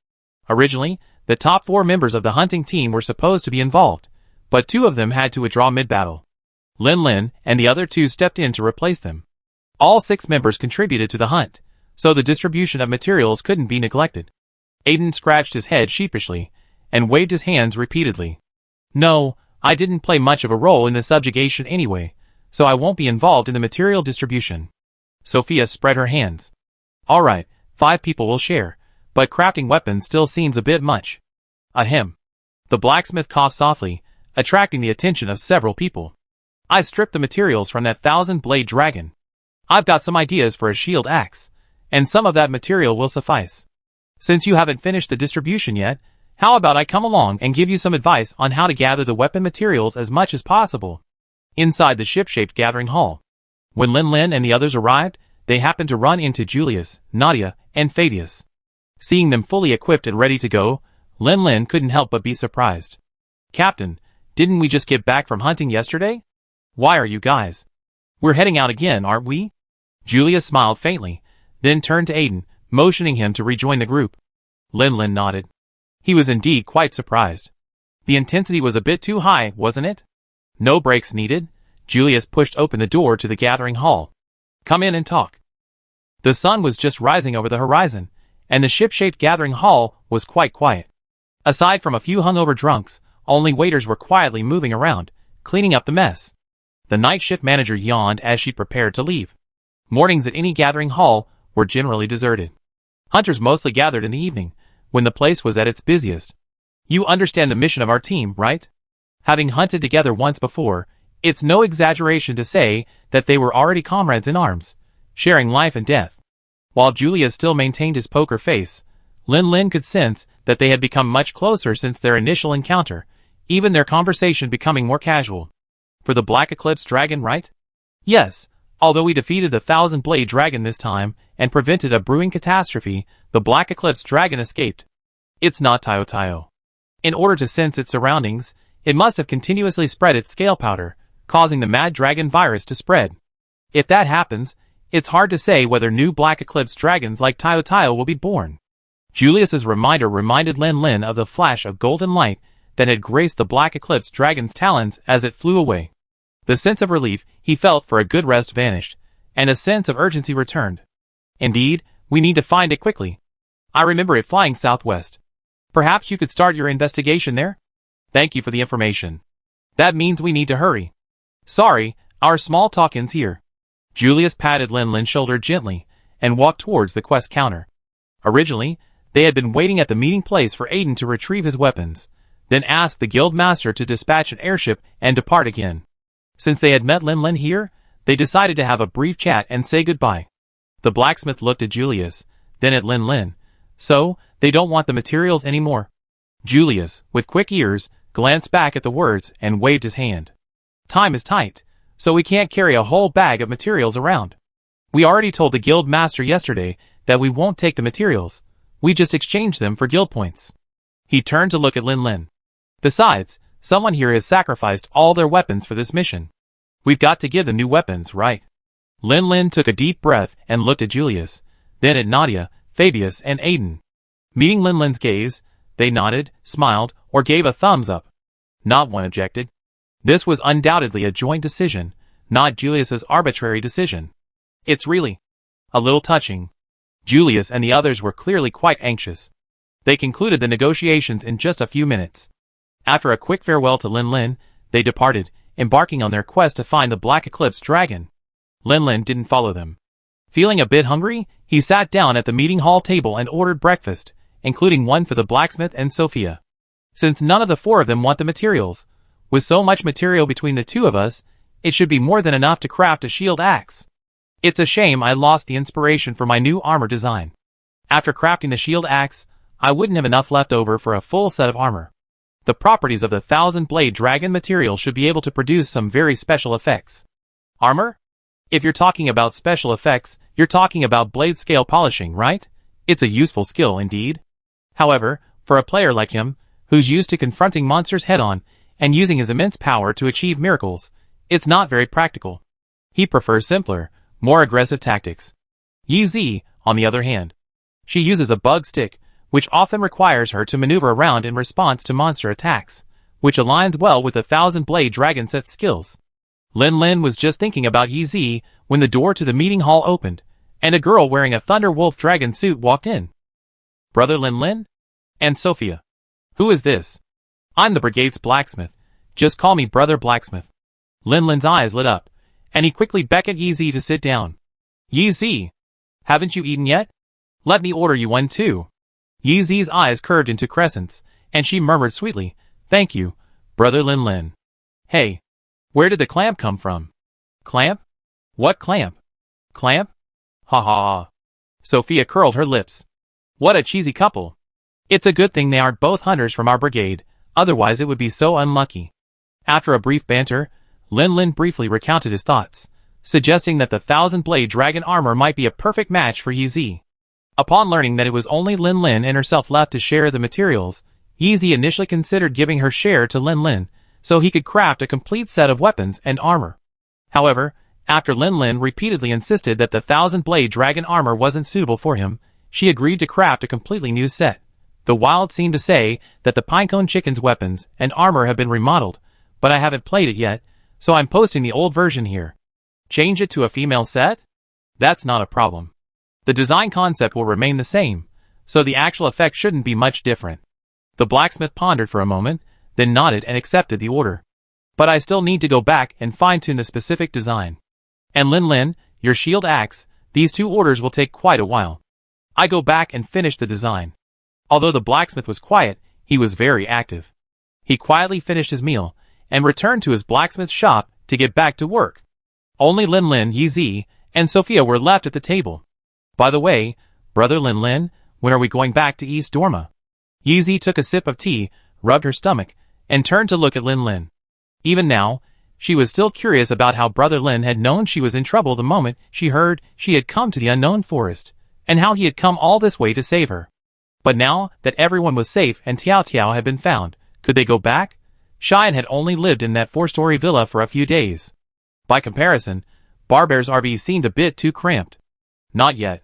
Originally, the top 4 members of the hunting team were supposed to be involved, but 2 of them had to withdraw mid-battle. Lin Lin and the other 2 stepped in to replace them. All 6 members contributed to the hunt, so the distribution of materials couldn't be neglected. Aiden scratched his head sheepishly, and waved his hands repeatedly. No, I didn't play much of a role in the subjugation anyway, so I won't be involved in the material distribution. Sophia spread her hands. Alright, 5 people will share, but crafting weapons still seems a bit much. Ahem. The blacksmith coughed softly, attracting the attention of several people. I stripped the materials from that Thousand Blade Dragon. I've got some ideas for a shield axe, and some of that material will suffice. Since you haven't finished the distribution yet, how about I come along and give you some advice on how to gather the weapon materials as much as possible? Inside the ship-shaped gathering hall. When Lin Lin and the others arrived, they happened to run into Julius, Nadia, and Fabius. Seeing them fully equipped and ready to go, Lin Lin couldn't help but be surprised. Captain, didn't we just get back from hunting yesterday? Why are you guys? We're heading out again, aren't we? Julius smiled faintly, then turned to Aiden, motioning him to rejoin the group. Lin Lin nodded. He was indeed quite surprised. The intensity was a bit too high, wasn't it? No breaks needed. Julius pushed open the door to the gathering hall. Come in and talk. The sun was just rising over the horizon, and the ship-shaped gathering hall was quite quiet. Aside from a few hungover drunks, only waiters were quietly moving around, cleaning up the mess. The night shift manager yawned as she prepared to leave. Mornings at any gathering hall were generally deserted. Hunters mostly gathered in the evening, when the place was at its busiest. You understand the mission of our team, right? Having hunted together once before, it's no exaggeration to say that they were already comrades in arms, sharing life and death. While Julius still maintained his poker face, Lin Lin could sense that they had become much closer since their initial encounter, even their conversation becoming more casual. For the Black Eclipse Dragon, right? Yes, although we defeated the Thousand Blade Dragon this time and prevented a brewing catastrophe, the Black Eclipse Dragon escaped. It's not Tayo Tayo. In order to sense its surroundings, it must have continuously spread its scale powder, causing the Mad Dragon virus to spread. If that happens, it's hard to say whether new Black Eclipse dragons like Tayo Tayo will be born. Julius's reminder reminded Lin Lin of the flash of golden light that had graced the Black Eclipse dragon's talons as it flew away. The sense of relief he felt for a good rest vanished, and a sense of urgency returned. Indeed, we need to find it quickly. I remember it flying southwest. Perhaps you could start your investigation there? Thank you for the information. That means we need to hurry. Sorry, our small talk ends here. Julius patted Lin Lin's shoulder gently, and walked towards the quest counter. Originally, they had been waiting at the meeting place for Aiden to retrieve his weapons, then ask the guild master to dispatch an airship and depart again. Since they had met Lin Lin here, they decided to have a brief chat and say goodbye. The blacksmith looked at Julius, then at Lin Lin. So, they don't want the materials anymore. Julius, with quick ears, glanced back at the words and waved his hand. Time is tight, so we can't carry a whole bag of materials around. We already told the guild master yesterday that we won't take the materials. We just exchange them for guild points. He turned to look at Lin Lin. Besides, someone here has sacrificed all their weapons for this mission. We've got to give them new weapons, right? Lin Lin took a deep breath and looked at Julius, then at Nadia, Fabius, and Aiden. Meeting Lin Lin's gaze, they nodded, smiled, or gave a thumbs up. Not one objected. This was undoubtedly a joint decision, not Julius's arbitrary decision. It's really a little touching. Julius and the others were clearly quite anxious. They concluded the negotiations in just a few minutes. After a quick farewell to Lin Lin, they departed, embarking on their quest to find the Black Eclipse Dragon. Lin Lin didn't follow them. Feeling a bit hungry, he sat down at the meeting hall table and ordered breakfast, including one for the blacksmith and Sophia. Since none of the four of them want the materials, with so much material between the two of us, it should be more than enough to craft a shield axe. It's a shame I lost the inspiration for my new armor design. After crafting the shield axe, I wouldn't have enough left over for a full set of armor. The properties of the 1000-blade dragon material should be able to produce some very special effects. Armor? If you're talking about special effects, you're talking about blade scale polishing, right? It's a useful skill indeed. However, for a player like him, who's used to confronting monsters head-on and using his immense power to achieve miracles, it's not very practical. He prefers simpler, more aggressive tactics. Yi Zi, on the other hand. She uses a bug stick, which often requires her to maneuver around in response to monster attacks, which aligns well with the 1000-blade dragon set's skills. Lin Lin was just thinking about Yi Zi when the door to the meeting hall opened, and a girl wearing a Thunder Wolf dragon suit walked in. Brother Lin Lin? And Sophia. Who is this? I'm the brigade's blacksmith. Just call me Brother Blacksmith. Lin Lin's eyes lit up, and he quickly beckoned Yi Zi to sit down. Yi Zi, haven't you eaten yet? Let me order you one too. Yi Zi's eyes curved into crescents, and she murmured sweetly, Thank you, Brother Lin Lin. Hey, where did the clamp come from? Clamp? What clamp? Clamp? Ha ha ha. Sophia curled her lips. What a cheesy couple. It's a good thing they aren't both hunters from our brigade, otherwise it would be so unlucky. After a brief banter, Lin Lin briefly recounted his thoughts, suggesting that the 1000-blade dragon armor might be a perfect match for Yi Zi. Upon learning that it was only Lin Lin and herself left to share the materials, Yi Zi initially considered giving her share to Lin Lin, so he could craft a complete set of weapons and armor. However, after Lin Lin repeatedly insisted that the 1000-blade dragon armor wasn't suitable for him, she agreed to craft a completely new set. The Wild seemed to say that the Pinecone Chicken's weapons and armor have been remodeled, but I haven't played it yet, so I'm posting the old version here. Change it to a female set? That's not a problem. The design concept will remain the same, so the actual effect shouldn't be much different. The blacksmith pondered for a moment, then nodded and accepted the order. But I still need to go back and fine-tune the specific design. And Lin Lin, your shield axe, these two orders will take quite a while. I go back and finish the design. Although the blacksmith was quiet, he was very active. He quietly finished his meal, and returned to his blacksmith shop to get back to work. Only Lin Lin, Yi Zi, and Sophia were left at the table. By the way, Brother Lin Lin, when are we going back to East Dorma? Yi Zi took a sip of tea, rubbed her stomach, and turned to look at Lin Lin. Even now, she was still curious about how Brother Lin had known she was in trouble the moment she heard she had come to the unknown forest, and how he had come all this way to save her. But now that everyone was safe and Tiao Tiao had been found, could they go back? Cheyenne had only lived in that 4-story villa for a few days. By comparison, Barbear's RV seemed a bit too cramped. Not yet.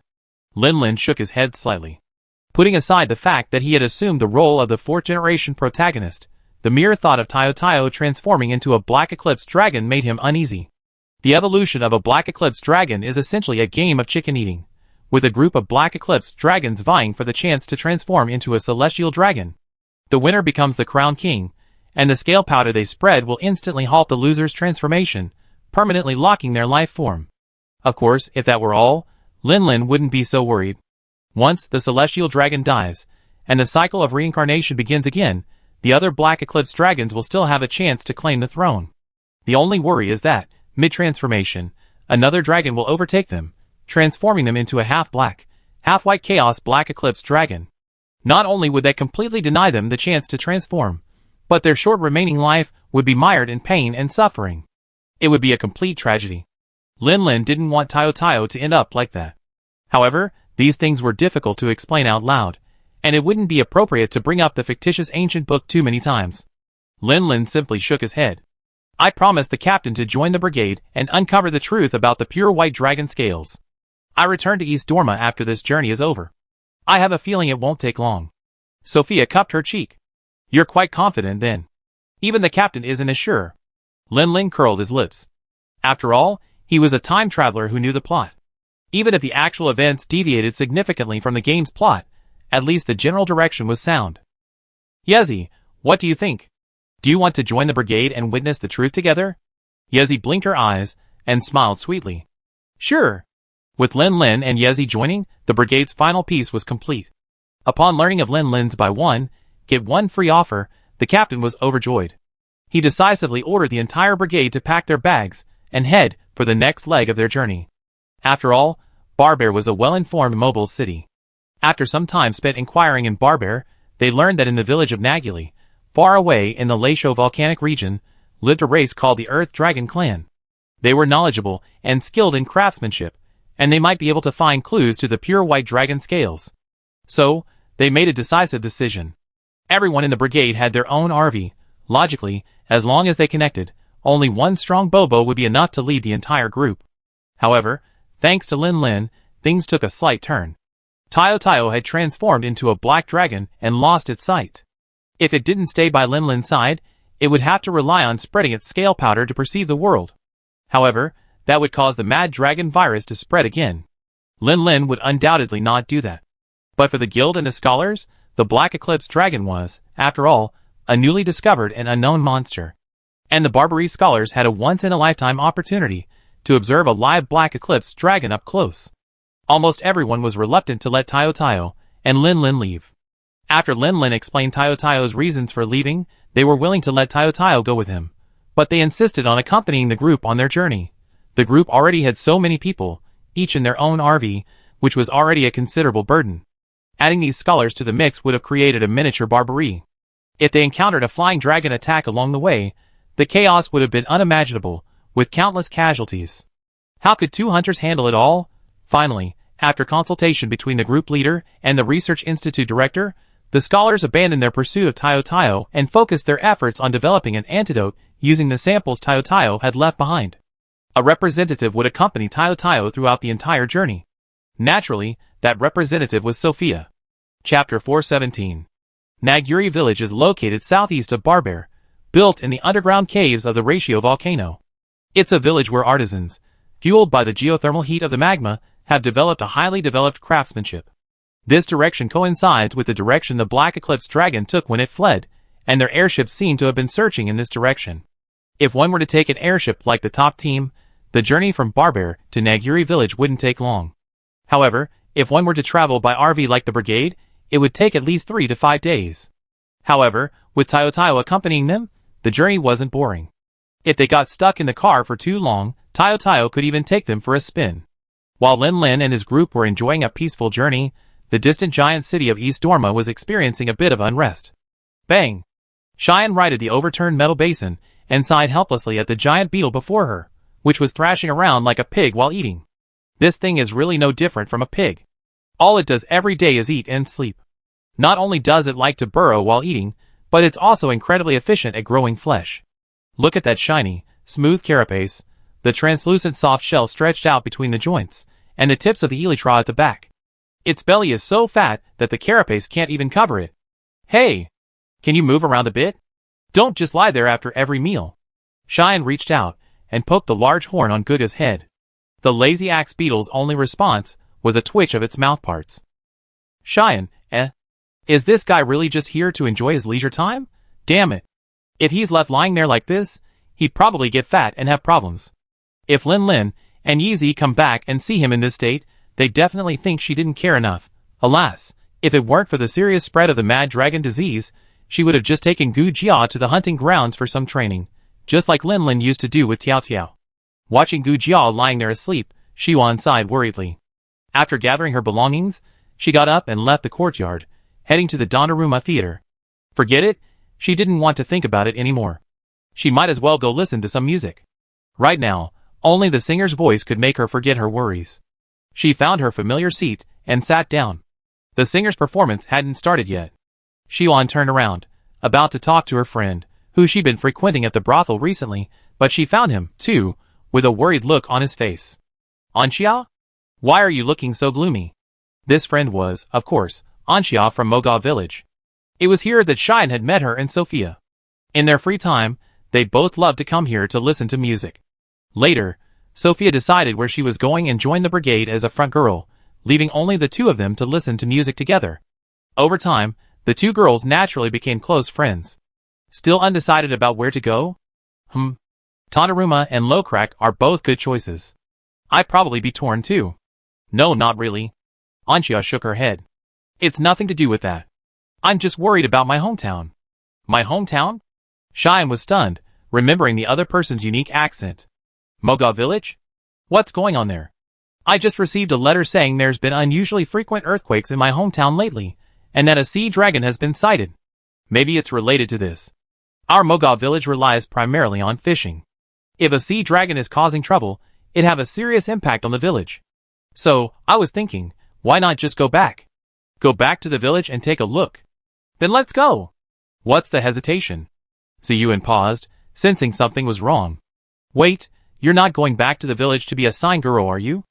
Lin Lin shook his head slightly. Putting aside the fact that he had assumed the role of the 4th-generation protagonist, the mere thought of Tayo Tayo transforming into a Black Eclipse dragon made him uneasy. The evolution of a Black Eclipse dragon is essentially a game of chicken eating, with a group of Black Eclipse dragons vying for the chance to transform into a celestial dragon. The winner becomes the crown king, and the scale powder they spread will instantly halt the loser's transformation, permanently locking their life form. Of course, if that were all, Lin Lin wouldn't be so worried. Once the celestial dragon dies, and the cycle of reincarnation begins again, the other Black Eclipse dragons will still have a chance to claim the throne. The only worry is that, mid-transformation, another dragon will overtake them, transforming them into a half-black, half-white Chaos Black Eclipse dragon. Not only would that completely deny them the chance to transform, but their short remaining life would be mired in pain and suffering. It would be a complete tragedy. Lin Lin didn't want Tayo Tayo to end up like that. However, these things were difficult to explain out loud, and it wouldn't be appropriate to bring up the fictitious ancient book too many times. Lin Lin simply shook his head. I promised the captain to join the brigade and uncover the truth about the pure white dragon scales. I return to East Dorma after this journey is over. I have a feeling it won't take long. Sophia cupped her cheek. You're quite confident then. Even the captain isn't as sure. Lin Lin curled his lips. After all, he was a time traveler who knew the plot. Even if the actual events deviated significantly from the game's plot, at least the general direction was sound. Yezi, what do you think? Do you want to join the brigade and witness the truth together? Yezi blinked her eyes and smiled sweetly. Sure. With Lin Lin and Yezi joining, the brigade's final piece was complete. Upon learning of Lin Lin's buy one, get one free offer, the captain was overjoyed. He decisively ordered the entire brigade to pack their bags and head for the next leg of their journey. After all, Barber was a well-informed mobile city. After some time spent inquiring in Barber, they learned that in the village of Naguli, far away in the Leisho volcanic region, lived a race called the Earth Dragon Clan. They were knowledgeable and skilled in craftsmanship, and they might be able to find clues to the pure white dragon scales. So, they made a decisive decision. Everyone in the brigade had their own RV. Logically, as long as they connected, only one strong Bobo would be enough to lead the entire group. However, thanks to Lin Lin, things took a slight turn. Tayo Tayo had transformed into a black dragon and lost its sight. If it didn't stay by Lin Lin's side, it would have to rely on spreading its scale powder to perceive the world. However, that would cause the mad dragon virus to spread again. Lin Lin would undoubtedly not do that. But for the guild and the scholars, the Black Eclipse dragon was, after all, a newly discovered and unknown monster. And the Barbarese scholars had a once-in-a-lifetime opportunity to observe a live Black Eclipse dragon up close. Almost everyone was reluctant to let Tayo Tayo and Lin Lin leave. After Lin Lin explained Tayo Tayo's reasons for leaving, they were willing to let Tayo Tayo go with him. But they insisted on accompanying the group on their journey. The group already had so many people, each in their own RV, which was already a considerable burden. Adding these scholars to the mix would have created a miniature Barbarie. If they encountered a flying dragon attack along the way, the chaos would have been unimaginable, with countless casualties. How could two hunters handle it all? Finally, after consultation between the group leader and the Research Institute director, the scholars abandoned their pursuit of Tayo Tayo and focused their efforts on developing an antidote using the samples Tayo Tayo had left behind. A representative would accompany Tayo Tayo throughout the entire journey. Naturally, that representative was Sophia. Chapter 417. Naguri village is located southeast of Barber, built in the underground caves of the Ratio volcano. It's a village where artisans, fueled by the geothermal heat of the magma, have developed a highly developed craftsmanship. This direction coincides with the direction the Black Eclipse dragon took when it fled, and their airships seem to have been searching in this direction. If one were to take an airship like the top team, the journey from Barber to Naguri village wouldn't take long. However, if one were to travel by RV like the brigade, it would take at least 3 to 5 days. However, with Tayo Tayo accompanying them, the journey wasn't boring. If they got stuck in the car for too long, Tayo Tayo could even take them for a spin. While Lin Lin and his group were enjoying a peaceful journey, the distant giant city of East Dorma was experiencing a bit of unrest. Bang! Cheyenne righted the overturned metal basin and sighed helplessly at the giant beetle before her, which was thrashing around like a pig while eating. This thing is really no different from a pig. All it does every day is eat and sleep. Not only does it like to burrow while eating, but it's also incredibly efficient at growing flesh. Look at that shiny, smooth carapace, the translucent soft shell stretched out between the joints, and the tips of the elytra at the back. Its belly is so fat that the carapace can't even cover it. Hey! Can you move around a bit? Don't just lie there after every meal. Cheyenne reached out and poked the large horn on Guga's head. The lazy axe beetle's only response was a twitch of its mouthparts. Cheyenne, is this guy really just here to enjoy his leisure time? Damn it. If he's left lying there like this, he'd probably get fat and have problems. If Lin Lin and Yeezy come back and see him in this state, they definitely think she didn't care enough, Alas, if it weren't for the serious spread of the mad dragon disease, she would have just taken Gu Jia to the hunting grounds for some training, just like Lin Lin used to do with Tiao Tiao. Watching Gu Jia lying there asleep, Xiwan sighed worriedly. After gathering her belongings, she got up and left the courtyard, heading to the Donnarumma Theater. Forget it, she didn't want to think about it anymore. She might as well go listen to some music. Right now, only the singer's voice could make her forget her worries. She found her familiar seat and sat down. The singer's performance hadn't started yet. Xiwan turned around, about to talk to her friend, who she'd been frequenting at the brothel recently, but she found him, too, with a worried look on his face. Anxia? Why are you looking so gloomy? This friend was, of course, Anxia from Moga village. It was here that Xian had met her and Sophia. In their free time, they both loved to come here to listen to music. Later, Sophia decided where she was going and joined the brigade as a front girl, leaving only the two of them to listen to music together. Over time, the two girls naturally became close friends. Still undecided about where to go? Donnarumma and Lokrak are both good choices. I'd probably be torn too. No, not really. Anxia shook her head. It's nothing to do with that. I'm just worried about my hometown. My hometown? Xian was stunned, remembering the other person's unique accent. Moga village? What's going on there? I just received a letter saying there's been unusually frequent earthquakes in my hometown lately, and that a sea dragon has been sighted. Maybe it's related to this. Our Moga village relies primarily on fishing. If a sea dragon is causing trouble, it'd have a serious impact on the village. So, I was thinking, why not just go back? Go back to the village and take a look. Then let's go. What's the hesitation? Ziyuan paused, sensing something was wrong. Wait, you're not going back to the village to be a sign girl, are you?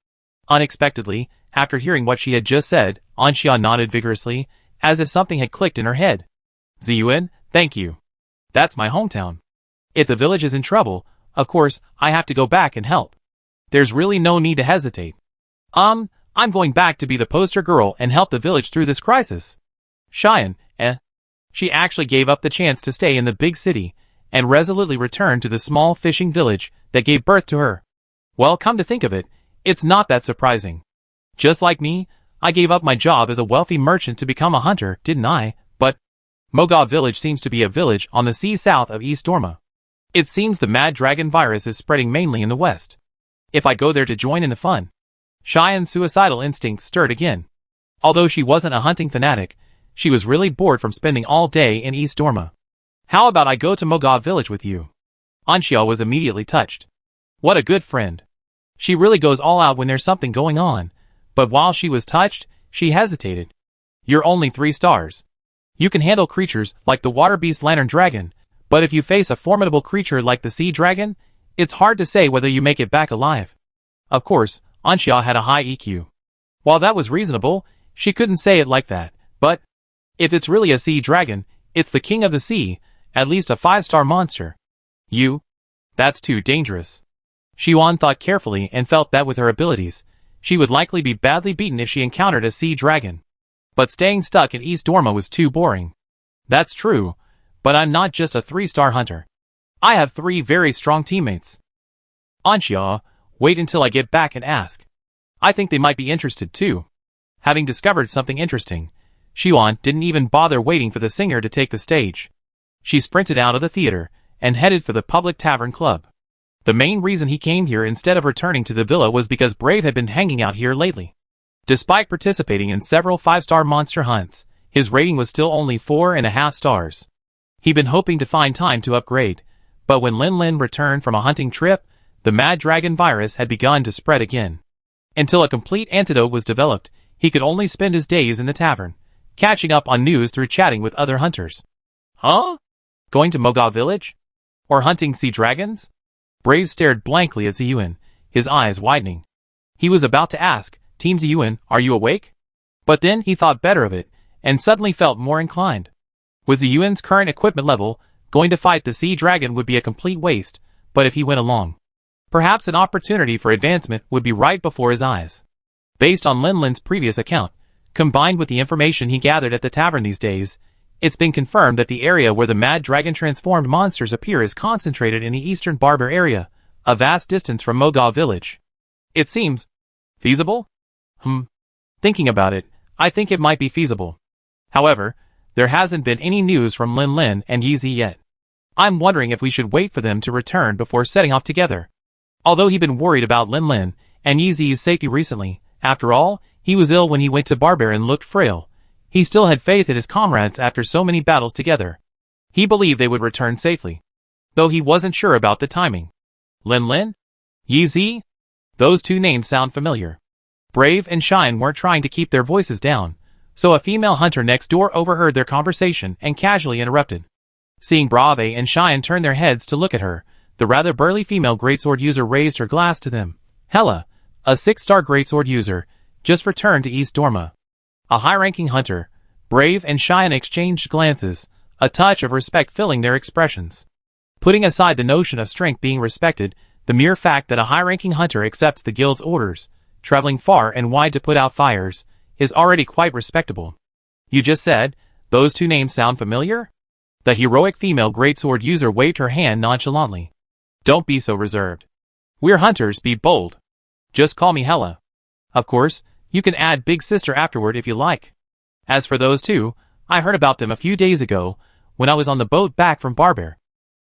Unexpectedly, after hearing what she had just said, Anxia nodded vigorously, as if something had clicked in her head. Ziyuan, thank you. That's my hometown. If the village is in trouble, of course, I have to go back and help. There's really no need to hesitate. I'm going back to be the poster girl and help the village through this crisis. Xian, She actually gave up the chance to stay in the big city, and resolutely returned to the small fishing village that gave birth to her. Well, come to think of it, it's not that surprising. Just like me, I gave up my job as a wealthy merchant to become a hunter, didn't I? But Moga village seems to be a village on the sea south of East Dorma. It seems the mad dragon virus is spreading mainly in the west. If I go there to join in the fun. Xian's suicidal instinct stirred again. Although she wasn't a hunting fanatic, she was really bored from spending all day in East Dorma. How about I go to Moga village with you? Anxia was immediately touched. What a good friend. She really goes all out when there's something going on, but while she was touched, she hesitated. You're only 3 stars. You can handle creatures like the water beast lantern dragon, but if you face a formidable creature like the sea dragon, it's hard to say whether you make it back alive. Of course, Anxia had a high EQ. While that was reasonable, she couldn't say it like that, but if it's really a sea dragon, it's the king of the sea, at least a 5-star monster. That's too dangerous. Xiwan thought carefully and felt that with her abilities, she would likely be badly beaten if she encountered a sea dragon. But staying stuck in East Dorma was too boring. That's true, but I'm not just a 3-star hunter. I have 3 very strong teammates. Anxia, wait until I get back and ask. I think they might be interested too. Having discovered something interesting, Xiwan didn't even bother waiting for the singer to take the stage. She sprinted out of the theater and headed for the public tavern club. The main reason he came here instead of returning to the villa was because Brave had been hanging out here lately. Despite participating in several 5-star monster hunts, his rating was still only 4.5 stars. He'd been hoping to find time to upgrade, but when Lin Lin returned from a hunting trip, the mad dragon virus had begun to spread again. Until a complete antidote was developed, he could only spend his days in the tavern, catching up on news through chatting with other hunters. Huh? Going to Moga village? Or hunting sea dragons? Brave stared blankly at Ziyuan, his eyes widening. He was about to ask, Team Ziyuan, are you awake? But then he thought better of it, and suddenly felt more inclined. With Ziyuan's current equipment level, going to fight the sea dragon would be a complete waste, but if he went along, perhaps an opportunity for advancement would be right before his eyes. Based on Lin Lin's previous account, combined with the information he gathered at the tavern these days, it's been confirmed that the area where the mad dragon-transformed monsters appear is concentrated in the eastern Barber area, a vast distance from Moga village. It seems feasible? Thinking about it, I think it might be feasible. However, there hasn't been any news from Lin Lin and Yeezy yet. I'm wondering if we should wait for them to return before setting off together. Although he'd been worried about Lin Lin and Yeezy's safety recently, after all, he was ill when he went to Barber and looked frail. He still had faith in his comrades after so many battles together. He believed they would return safely, though he wasn't sure about the timing. Lin Lin? Yeezy? Those two names sound familiar. Brave and Shine weren't trying to keep their voices down, so a female hunter next door overheard their conversation and casually interrupted. Seeing Brave and Shine turn their heads to look at her, the rather burly female greatsword user raised her glass to them. Hela, a 6-star greatsword user, just returned to East Dorma. A high-ranking hunter, Brave and Shine exchanged glances, a touch of respect filling their expressions. Putting aside the notion of strength being respected, the mere fact that a high-ranking hunter accepts the guild's orders, traveling far and wide to put out fires, is already quite respectable. You just said, those two names sound familiar? The heroic female greatsword user waved her hand nonchalantly. Don't be so reserved. We're hunters, be bold. Just call me Hela. Of course, you can add Big Sister afterward if you like. As for those two, I heard about them a few days ago, when I was on the boat back from Barber.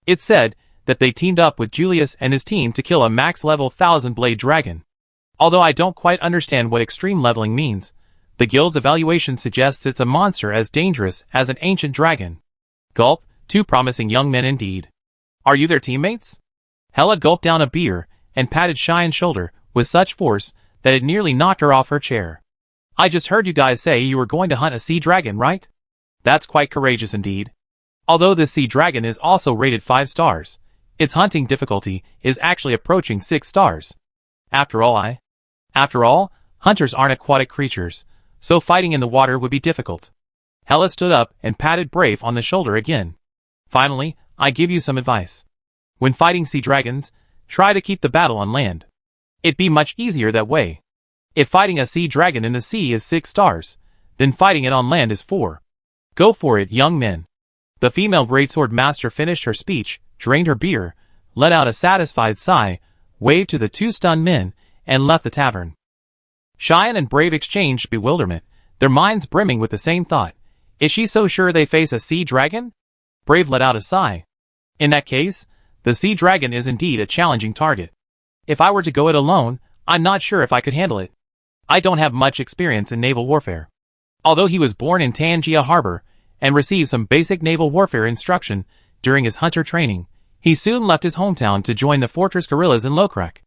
It said that they teamed up with Julius and his team to kill a max-level 1000-blade dragon. Although I don't quite understand what extreme leveling means, the guild's evaluation suggests it's a monster as dangerous as an ancient dragon. Gulp, two promising young men indeed. Are you their teammates? Hela gulped down a beer and patted Shine's shoulder with such force that it nearly knocked her off her chair. I just heard you guys say you were going to hunt a sea dragon, right? That's quite courageous indeed. Although this sea dragon is also rated 5 stars, its hunting difficulty is actually approaching 6 stars. After all, hunters aren't aquatic creatures, so fighting in the water would be difficult. Hela stood up and patted Brave on the shoulder again. Finally, I give you some advice. When fighting sea dragons, try to keep the battle on land. It'd be much easier that way. If fighting a sea dragon in the sea is 6 stars, then fighting it on land is 4. Go for it, young men. The female greatsword master finished her speech, drained her beer, let out a satisfied sigh, waved to the two stunned men, and left the tavern. Cheyenne and Brave exchanged bewilderment, their minds brimming with the same thought. Is she so sure they face a sea dragon? Brave let out a sigh. In that case, the sea dragon is indeed a challenging target. If I were to go it alone, I'm not sure if I could handle it. I don't have much experience in naval warfare. Although he was born in Tangia Harbor and received some basic naval warfare instruction during his hunter training, he soon left his hometown to join the fortress guerrillas in Lokrak.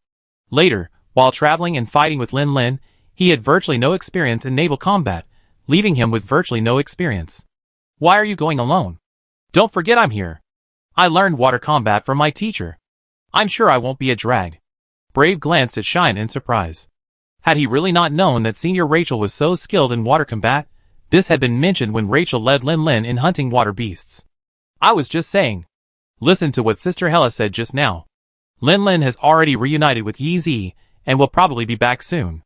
Later, while traveling and fighting with Lin Lin, he had virtually no experience in naval combat, leaving him with virtually no experience. Why are you going alone? Don't forget I'm here. I learned water combat from my teacher. I'm sure I won't be a drag. Brave glanced at Shine in surprise. Had he really not known that Senior Rachel was so skilled in water combat? This had been mentioned when Rachel led Lin Lin in hunting water beasts. I was just saying. Listen to what Sister Hela said just now. Lin Lin has already reunited with Yi Zi, and will probably be back soon.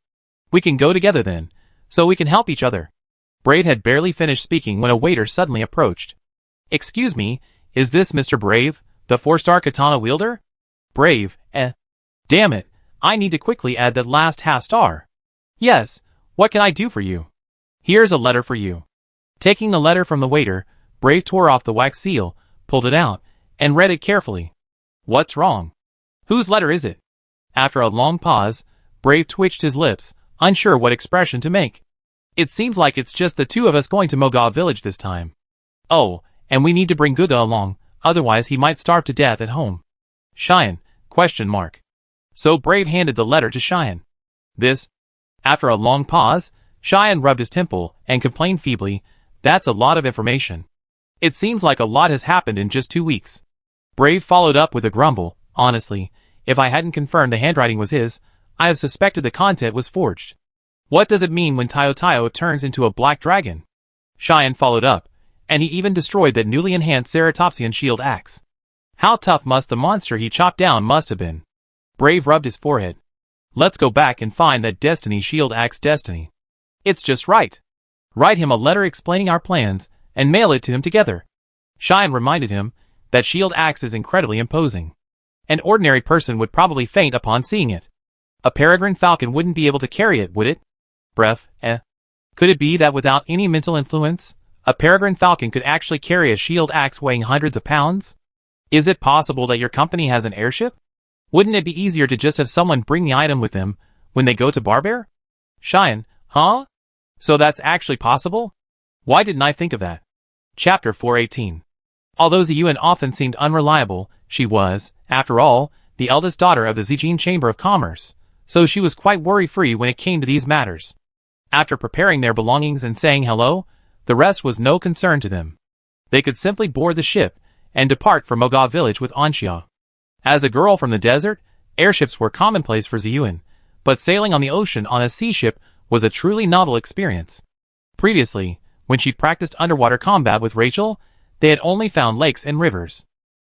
We can go together then, so we can help each other. Brave had barely finished speaking when a waiter suddenly approached. Excuse me, is this Mr. Brave, the 4-star katana wielder? Brave, Damn it, I need to quickly add that last half-star. Yes, what can I do for you? Here's a letter for you. Taking the letter from the waiter, Brave tore off the wax seal, pulled it out, and read it carefully. What's wrong? Whose letter is it? After a long pause, Brave twitched his lips, unsure what expression to make. It seems like it's just the two of us going to Moga village this time. Oh, and we need to bring Guga along, otherwise he might starve to death at home. Cheyenne, ? So Brave handed the letter to Cheyenne. This? After a long pause, Cheyenne rubbed his temple and complained feebly, that's a lot of information. It seems like a lot has happened in just 2 weeks. Brave followed up with a grumble, honestly, if I hadn't confirmed the handwriting was his, I have suspected the content was forged. What does it mean when Tayo Tayo turns into a black dragon? Cheyenne followed up, and he even destroyed that newly enhanced Ceratopsian shield axe. How tough must the monster he chopped down must have been? Brave rubbed his forehead. Let's go back and find that Destiny shield axe Destiny. It's just right. Write him a letter explaining our plans, and mail it to him together. Cheyenne reminded him that shield axe is incredibly imposing. An ordinary person would probably faint upon seeing it. A peregrine falcon wouldn't be able to carry it, would it? Bref, Could it be that without any mental influence, a peregrine falcon could actually carry a shield axe weighing hundreds of pounds? Is it possible that your company has an airship? Wouldn't it be easier to just have someone bring the item with them when they go to Barbear? Cheyenne, huh? So that's actually possible? Why didn't I think of that? Chapter 418. Although Ziyuan often seemed unreliable, she was, after all, the eldest daughter of the Zijin Chamber of Commerce, so she was quite worry-free when it came to these matters. After preparing their belongings and saying hello, the rest was no concern to them. They could simply board the ship and depart for Moga village with Anxia. As a girl from the desert, airships were commonplace for Ziyuan, but sailing on the ocean on a sea ship was a truly novel experience. Previously, when she practiced underwater combat with Rachel, they had only found lakes and rivers.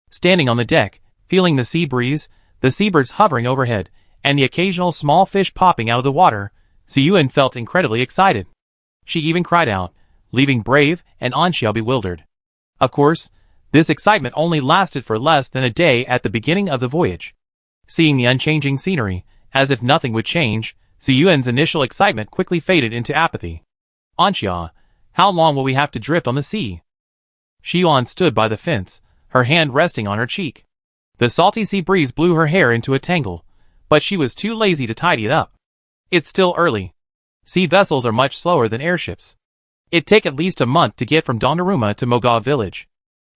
Standing on the deck, feeling the sea breeze, the seabirds hovering overhead, and the occasional small fish popping out of the water, Ziyuan felt incredibly excited. She even cried out, leaving Brave and Anxia bewildered. Of course, this excitement only lasted for less than a day at the beginning of the voyage. Seeing the unchanging scenery, as if nothing would change, Ziyuan's initial excitement quickly faded into apathy. Anxia, how long will we have to drift on the sea? Xian stood by the fence, her hand resting on her cheek. The salty sea breeze blew her hair into a tangle, but she was too lazy to tidy it up. It's still early. Sea vessels are much slower than airships. It'd take at least a month to get from Donnarumma to Moga village.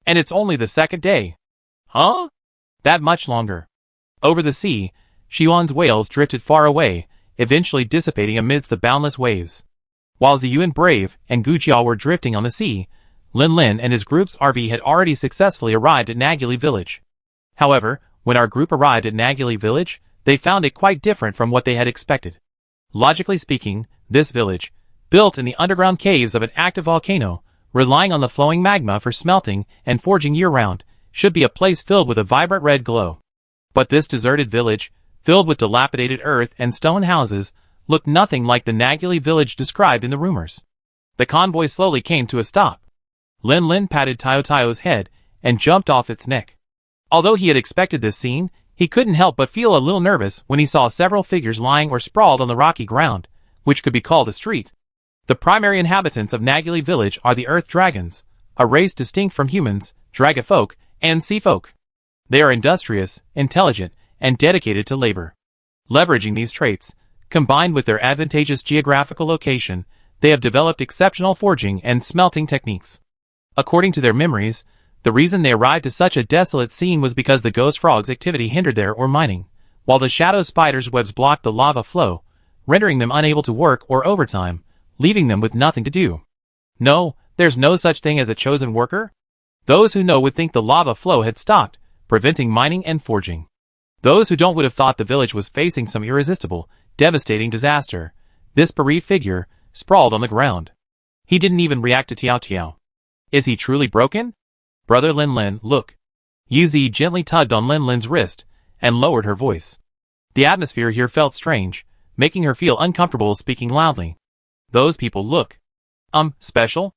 And it's only the second day. Huh? That much longer. Over the sea, Xian's wails drifted far away, eventually dissipating amidst the boundless waves. While Ziyuan Brave and Gujiao were drifting on the sea, Lin Lin and his group's RV had already successfully arrived at Naguli village. However, when our group arrived at Naguli village, they found it quite different from what they had expected. Logically speaking, this village, built in the underground caves of an active volcano, relying on the flowing magma for smelting and forging year-round, should be a place filled with a vibrant red glow. But this deserted village, filled with dilapidated earth and stone houses, looked nothing like the Naguli village described in the rumors. The convoy slowly came to a stop. Lin Lin patted Tayo Tayo's head and jumped off its neck. Although he had expected this scene, he couldn't help but feel a little nervous when he saw several figures lying or sprawled on the rocky ground, which could be called a street. The primary inhabitants of Naguli village are the Earth Dragons, a race distinct from humans, Dragonfolk, and Sea Folk. They are industrious, intelligent, and dedicated to labor. Leveraging these traits, combined with their advantageous geographical location, they have developed exceptional forging and smelting techniques. According to their memories, the reason they arrived to such a desolate scene was because the ghost frog's activity hindered their ore mining, while the shadow spider's webs blocked the lava flow, rendering them unable to work or overtime, leaving them with nothing to do. No, there's no such thing as a chosen worker. Those who know would think the lava flow had stopped, preventing mining and forging. Those who don't would have thought the village was facing some irresistible, devastating disaster. This bereaved figure, sprawled on the ground. He didn't even react to Tiao Tiao. Is he truly broken? Brother Lin Lin, look. Yuzi gently tugged on Lin Lin's wrist, and lowered her voice. The atmosphere here felt strange, making her feel uncomfortable speaking loudly. Those people look. Special?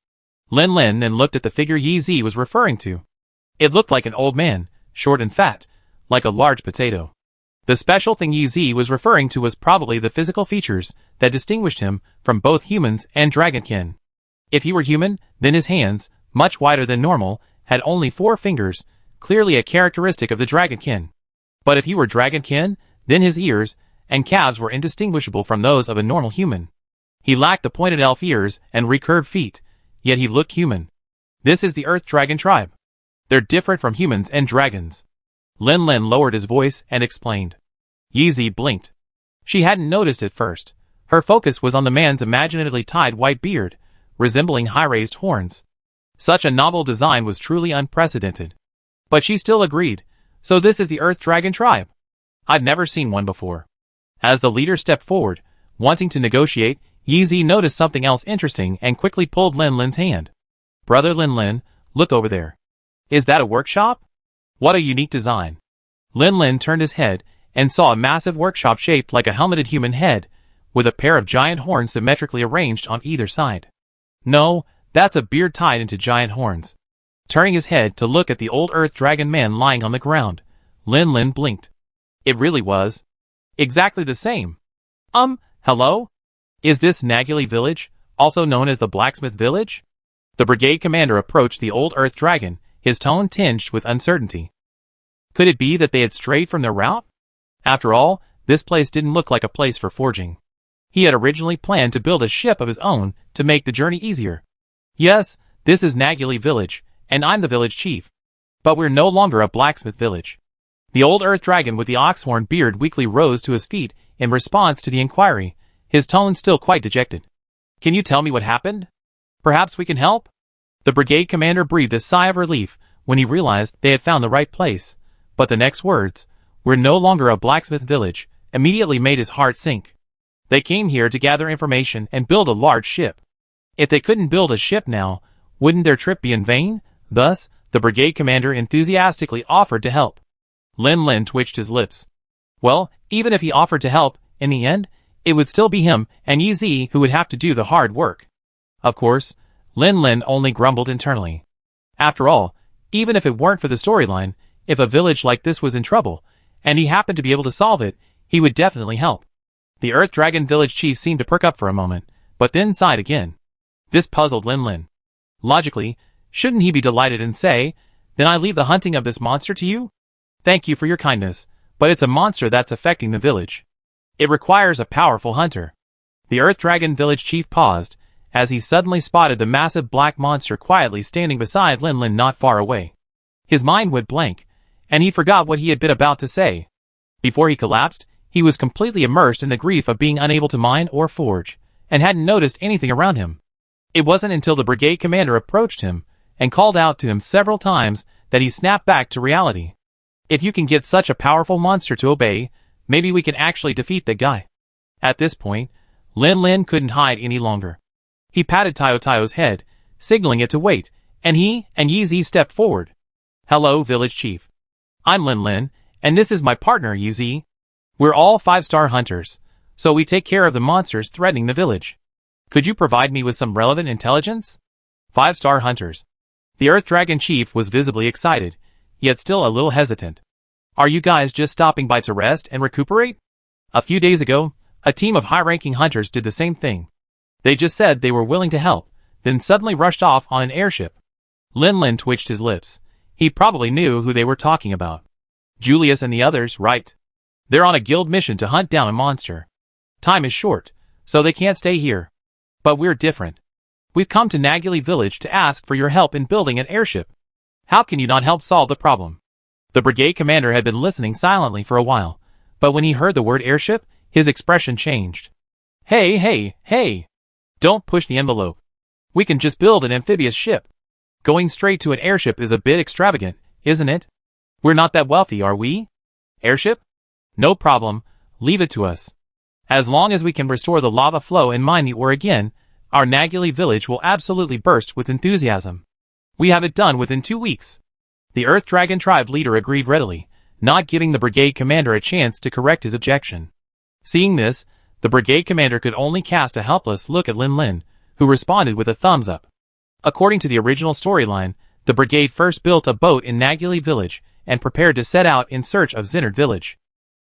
Lin Lin then looked at the figure Yi Zi was referring to. It looked like an old man, short and fat, like a large potato. The special thing Yi Zi was referring to was probably the physical features that distinguished him from both humans and dragonkin. If he were human, then his hands, much wider than normal, had only 4 fingers, clearly a characteristic of the dragonkin. But if he were dragonkin, then his ears and calves were indistinguishable from those of a normal human. He lacked the pointed elf ears and recurved feet, yet he looked human. This is the Earth Dragon tribe. They're different from humans and dragons. Lin Lin lowered his voice and explained. Yi Zi blinked. She hadn't noticed at first. Her focus was on the man's imaginatively tied white beard, resembling high-raised horns. Such a novel design was truly unprecedented. But she still agreed. So this is the Earth Dragon tribe. I'd never seen one before. As the leader stepped forward, wanting to negotiate, Yi Zi noticed something else interesting and quickly pulled Lin Lin's hand. Brother Lin Lin, look over there. Is that a workshop? What a unique design. Lin Lin turned his head and saw a massive workshop shaped like a helmeted human head, with a pair of giant horns symmetrically arranged on either side. No, that's a beard tied into giant horns. Turning his head to look at the old Earth Dragon man lying on the ground, Lin Lin blinked. It really was. Exactly the same. Hello? Is this Naguli village, also known as the Blacksmith Village? The brigade commander approached the old earth dragon, his tone tinged with uncertainty. Could it be that they had strayed from their route? After all, this place didn't look like a place for forging. He had originally planned to build a ship of his own to make the journey easier. Yes, this is Naguli Village, and I'm the village chief. But we're no longer a blacksmith village. The old earth dragon with the oxhorn beard weakly rose to his feet in response to the inquiry, his tone still quite dejected. Can you tell me what happened? Perhaps we can help? The brigade commander breathed a sigh of relief when he realized they had found the right place, but the next words, "We're no longer a blacksmith village," immediately made his heart sink. They came here to gather information and build a large ship. If they couldn't build a ship now, wouldn't their trip be in vain? Thus, the brigade commander enthusiastically offered to help. Lin Lin twitched his lips. Well, even if he offered to help, in the end, it would still be him and Yi Zi who would have to do the hard work. Of course, Lin Lin only grumbled internally. After all, even if it weren't for the storyline, if a village like this was in trouble, and he happened to be able to solve it, he would definitely help. The Earth Dragon village chief seemed to perk up for a moment, but then sighed again. This puzzled Lin Lin. Logically, shouldn't he be delighted and say, "Then I leave the hunting of this monster to you? Thank you for your kindness, but it's a monster that's affecting the village. It requires a powerful hunter." The Earth Dragon village chief paused, as he suddenly spotted the massive black monster quietly standing beside Lin Lin not far away. His mind went blank, and he forgot what he had been about to say. Before he collapsed, he was completely immersed in the grief of being unable to mine or forge, and hadn't noticed anything around him. It wasn't until the brigade commander approached him, and called out to him several times, that he snapped back to reality. If you can get such a powerful monster to obey, maybe we can actually defeat the guy. At this point, Lin Lin couldn't hide any longer. He patted Tayo Tayo's head, signaling it to wait, and he and Yi Zi stepped forward. "Hello, village chief. I'm Lin Lin, and this is my partner Yi Zi. We're all 5-star hunters, so we take care of the monsters threatening the village. Could you provide me with some relevant intelligence?" 5-star hunters. The Earth Dragon chief was visibly excited, yet still a little hesitant. "Are you guys just stopping by to rest and recuperate? A few days ago, a team of high-ranking hunters did the same thing. They just said they were willing to help, then suddenly rushed off on an airship." Lin Lin twitched his lips. He probably knew who they were talking about. Julius and the others, right? They're on a guild mission to hunt down a monster. Time is short, so they can't stay here. But we're different. We've come to Naguli Village to ask for your help in building an airship. How can you not help solve the problem? The brigade commander had been listening silently for a while, but when he heard the word airship, his expression changed. Hey! Don't push the envelope. We can just build an amphibious ship. Going straight to an airship is a bit extravagant, isn't it? We're not that wealthy, are we? Airship? No problem, leave it to us. As long as we can restore the lava flow and mine the ore again, our Naguli village will absolutely burst with enthusiasm. We have it done within 2 weeks. The Earth Dragon tribe leader agreed readily, not giving the brigade commander a chance to correct his objection. Seeing this, the brigade commander could only cast a helpless look at Lin Lin, who responded with a thumbs up. According to the original storyline, the brigade first built a boat in Naguli village and prepared to set out in search of Zinard village.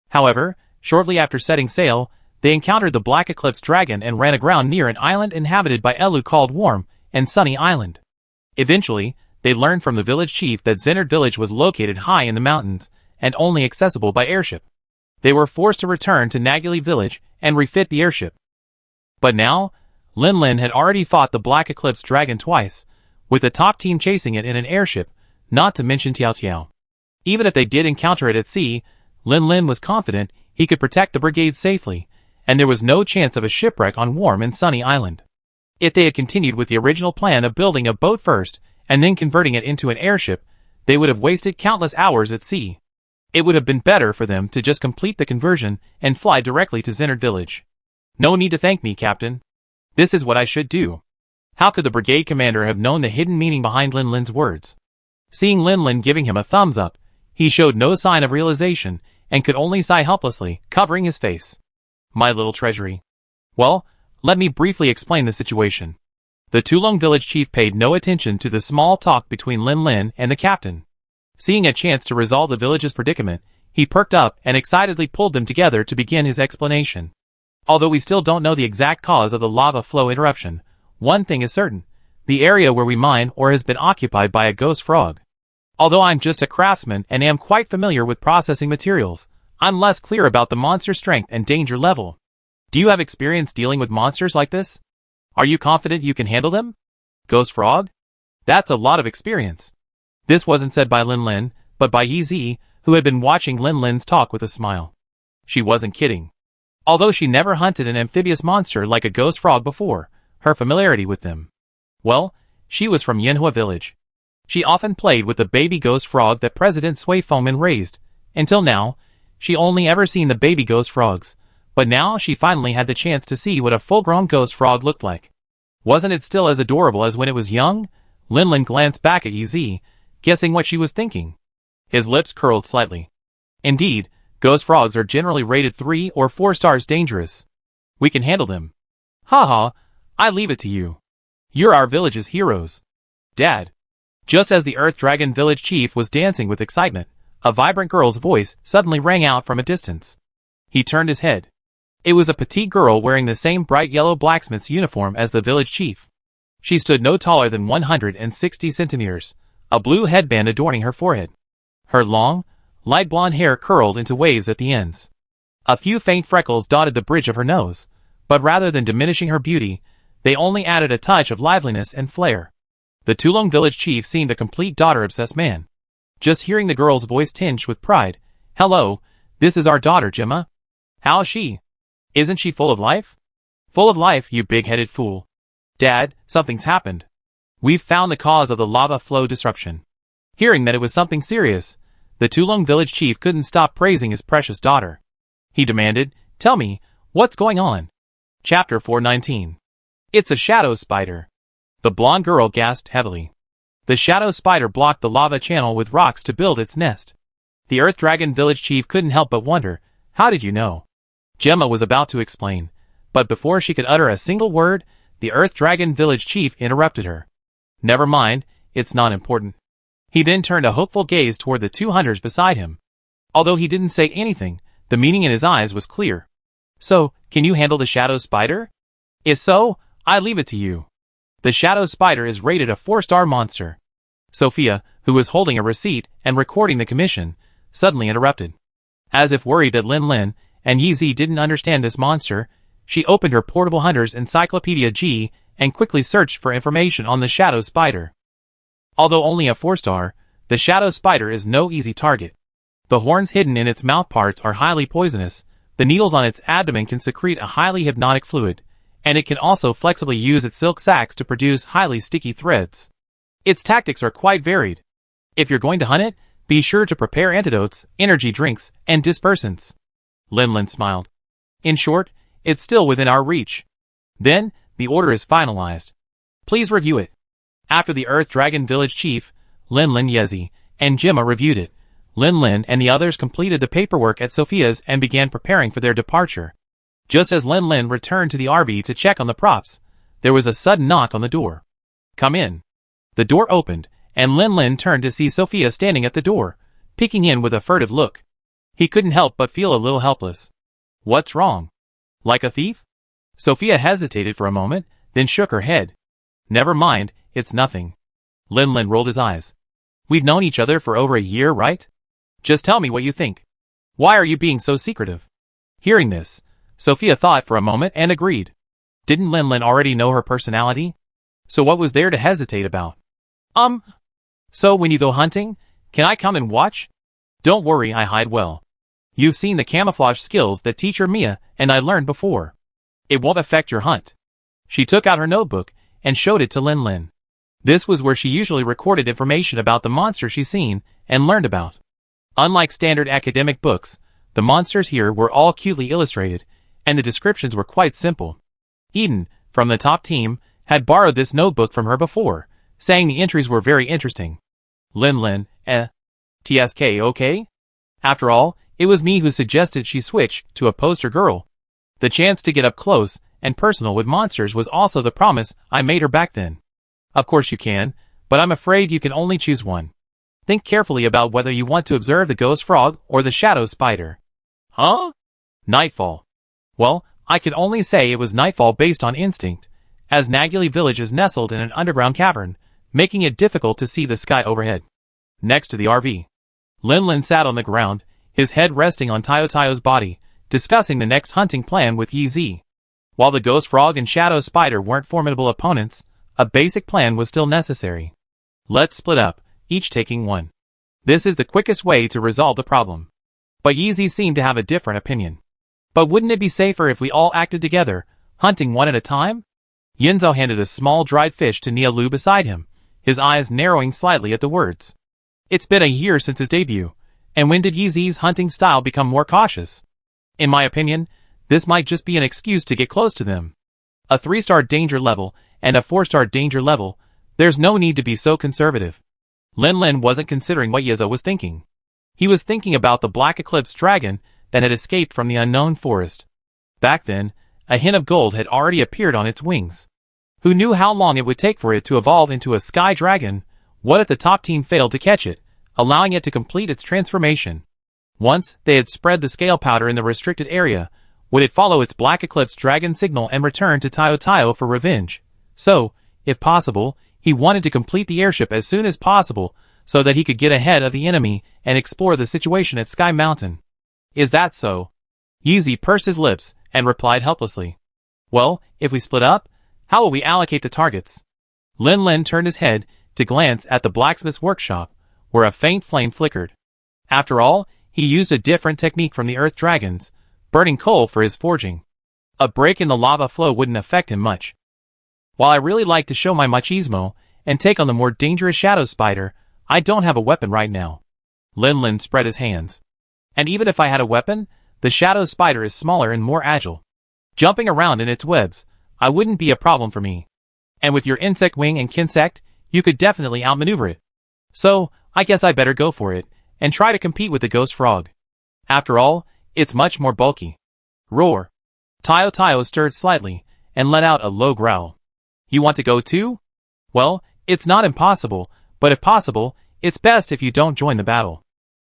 However, shortly after setting sail, they encountered the Black Eclipse dragon and ran aground near an island inhabited by Elu called Warm and Sunny Island. Eventually, they learned from the village chief that Zinard village was located high in the mountains and only accessible by airship. They were forced to return to Naguli village and refit the airship. But now, Lin Lin had already fought the Black Eclipse dragon twice, with the top team chasing it in an airship, not to mention Tiao Tiao. Even if they did encounter it at sea, Lin Lin was confident he could protect the brigade safely, and there was no chance of a shipwreck on Warm and Sunny Island. If they had continued with the original plan of building a boat first and then converting it into an airship, they would have wasted countless hours at sea. It would have been better for them to just complete the conversion and fly directly to Zinard village. "No need to thank me, Captain. This is what I should do." How could the brigade commander have known the hidden meaning behind Lin Lin's words? Seeing Lin Lin giving him a thumbs up, he showed no sign of realization and could only sigh helplessly, covering his face. "My little treasury. Well, let me briefly explain the situation." The Tulong village chief paid no attention to the small talk between Lin Lin and the captain. Seeing a chance to resolve the village's predicament, he perked up and excitedly pulled them together to begin his explanation. "Although we still don't know the exact cause of the lava flow interruption, One thing is certain. The area where we mine ore has been occupied by a ghost frog. Although I'm just a craftsman and am quite familiar with processing materials, I'm less clear about the monster's strength and danger level. Do you have experience dealing with monsters like this? Are you confident you can handle them? Ghost frog? That's a lot of experience. This wasn't said by Lin Lin, but by Yi Zi, who had been watching Lin Lin's talk with a smile. She wasn't kidding. Although she never hunted an amphibious monster like a ghost frog before, her familiarity with them. Well, she was from Yinhua village. She often played with the baby ghost frog that President Sui Fengmin raised. Until now, she only ever seen the baby ghost frogs, but now she finally had the chance to see what a full-grown ghost frog looked like. Wasn't it still as adorable as when it was young? Lin Lin glanced back at Yi Zi, guessing what she was thinking. His lips curled slightly. Indeed, ghost frogs are generally rated 3 or 4 stars dangerous. We can handle them. Haha, I leave it to you. You're our village's heroes. Dad. Just as the Earth Dragon village chief was dancing with excitement, a vibrant girl's voice suddenly rang out from a distance. He turned his head. It was a petite girl wearing the same bright yellow blacksmith's uniform as the village chief. She stood no taller than 160 centimeters, a blue headband adorning her forehead. Her long, light blonde hair curled into waves at the ends. A few faint freckles dotted the bridge of her nose, but rather than diminishing her beauty, they only added a touch of liveliness and flair. The Tulong village chief seemed a complete daughter-obsessed man. Just hearing the girl's voice tinged with pride, "Hello, this is our daughter Gemma. How is she? Isn't she full of life?" "Full of life, you big-headed fool. Dad, something's happened. We've found the cause of the lava flow disruption." Hearing that it was something serious, the Tulong village chief couldn't stop praising his precious daughter. He demanded, "Tell me, what's going on?" Chapter 419. It's a shadow spider. The blonde girl gasped heavily. The shadow spider blocked the lava channel with rocks to build its nest. The Earth Dragon village chief couldn't help but wonder, "How did you know?" Gemma was about to explain, but before she could utter a single word, the Earth Dragon village chief interrupted her. "Never mind, it's not important." He then turned a hopeful gaze toward the 2 hunters beside him. Although he didn't say anything, the meaning in his eyes was clear. "So, can you handle the shadow spider? If so, I leave it to you." The shadow spider is rated a 4-star monster. Sophia, who was holding a receipt and recording the commission, suddenly interrupted. As if worried that Lin Lin and Yi Zi didn't understand this monster, she opened her portable hunter's encyclopedia G and quickly searched for information on the shadow spider. Although only a 4-star, the shadow spider is no easy target. The horns hidden in its mouth parts are highly poisonous, the needles on its abdomen can secrete a highly hypnotic fluid, and it can also flexibly use its silk sacs to produce highly sticky threads. Its tactics are quite varied. If you're going to hunt it, be sure to prepare antidotes, energy drinks, and dispersants. Lin Lin smiled. In short, it's still within our reach. Then, the order is finalized. Please review it. After the Earth Dragon village chief, Lin Lin, Yezi, and Gemma reviewed it, Lin Lin and the others completed the paperwork at Sophia's and began preparing for their departure. Just as Lin Lin returned to the RV to check on the props, there was a sudden knock on the door. "Come in." The door opened, and Lin Lin turned to see Sophia standing at the door, peeking in with a furtive look. He couldn't help but feel a little helpless. "What's wrong? Like a thief?" Sophia hesitated for a moment, then shook her head. "Never mind, it's nothing." Lin Lin rolled his eyes. "We've known each other for over a year, right? Just tell me what you think. Why are you being so secretive?" Hearing this, Sophia thought for a moment and agreed. Didn't Lin Lin already know her personality? So what was there to hesitate about? So when you go hunting, can I come and watch? Don't worry, I hide well. You've seen the camouflage skills that teacher Mia and I learned before. It won't affect your hunt." She took out her notebook and showed it to Lin Lin. This was where she usually recorded information about the monster she'd seen and learned about. Unlike standard academic books, the monsters here were all cutely illustrated, and the descriptions were quite simple. Eden, from the top team, had borrowed this notebook from her before, saying the entries were very interesting. Lin Lin, TSK okay? After all, it was me who suggested she switch to a poster girl. The chance to get up close and personal with monsters was also the promise I made her back then. Of course you can, but I'm afraid you can only choose one. Think carefully about whether you want to observe the ghost frog or the shadow spider. Huh? Nightfall. Well, I could only say it was nightfall based on instinct, as Nagili village is nestled in an underground cavern, making it difficult to see the sky overhead. Next to the RV, Lin sat on the ground, his head resting on Tayo's body, discussing the next hunting plan with Yi Zi. While the ghost frog and shadow spider weren't formidable opponents, a basic plan was still necessary. Let's split up, each taking one. This is the quickest way to resolve the problem. But Yi Zi seemed to have a different opinion. But wouldn't it be safer if we all acted together, hunting one at a time? Yinzhou handed a small dried fish to Nia Lu beside him, his eyes narrowing slightly at the words. It's been a year since his debut, and when did Yi Zi's hunting style become more cautious? In my opinion, this might just be an excuse to get close to them. A 3-star danger level and a 4-star danger level, there's no need to be so conservative. Lin wasn't considering what Yinzhou was thinking. He was thinking about the Black Eclipse dragon that had escaped from the unknown forest. Back then, a hint of gold had already appeared on its wings. Who knew how long it would take for it to evolve into a sky dragon? What if the top team failed to catch it, allowing it to complete its transformation? Once they had spread the scale powder in the restricted area, would it follow its Black Eclipse dragon signal and return to Tayo for revenge? So, if possible, he wanted to complete the airship as soon as possible so that he could get ahead of the enemy and explore the situation at Sky Mountain. Is that so? Yi Zi pursed his lips and replied helplessly. Well, if we split up, how will we allocate the targets? Lin turned his head to glance at the blacksmith's workshop, where a faint flame flickered. After all, he used a different technique from the earth dragons, burning coal for his forging. A break in the lava flow wouldn't affect him much. While I really like to show my machismo and take on the more dangerous shadow spider, I don't have a weapon right now. Lin spread his hands. And even if I had a weapon, the shadow spider is smaller and more agile. Jumping around in its webs, I wouldn't be a problem for me. And with your insect wing and kinsect, you could definitely outmaneuver it. So, I guess I better go for it, and try to compete with the ghost frog. After all, it's much more bulky. Roar. Tayo stirred slightly, and let out a low growl. You want to go too? Well, it's not impossible, but if possible, it's best if you don't join the battle.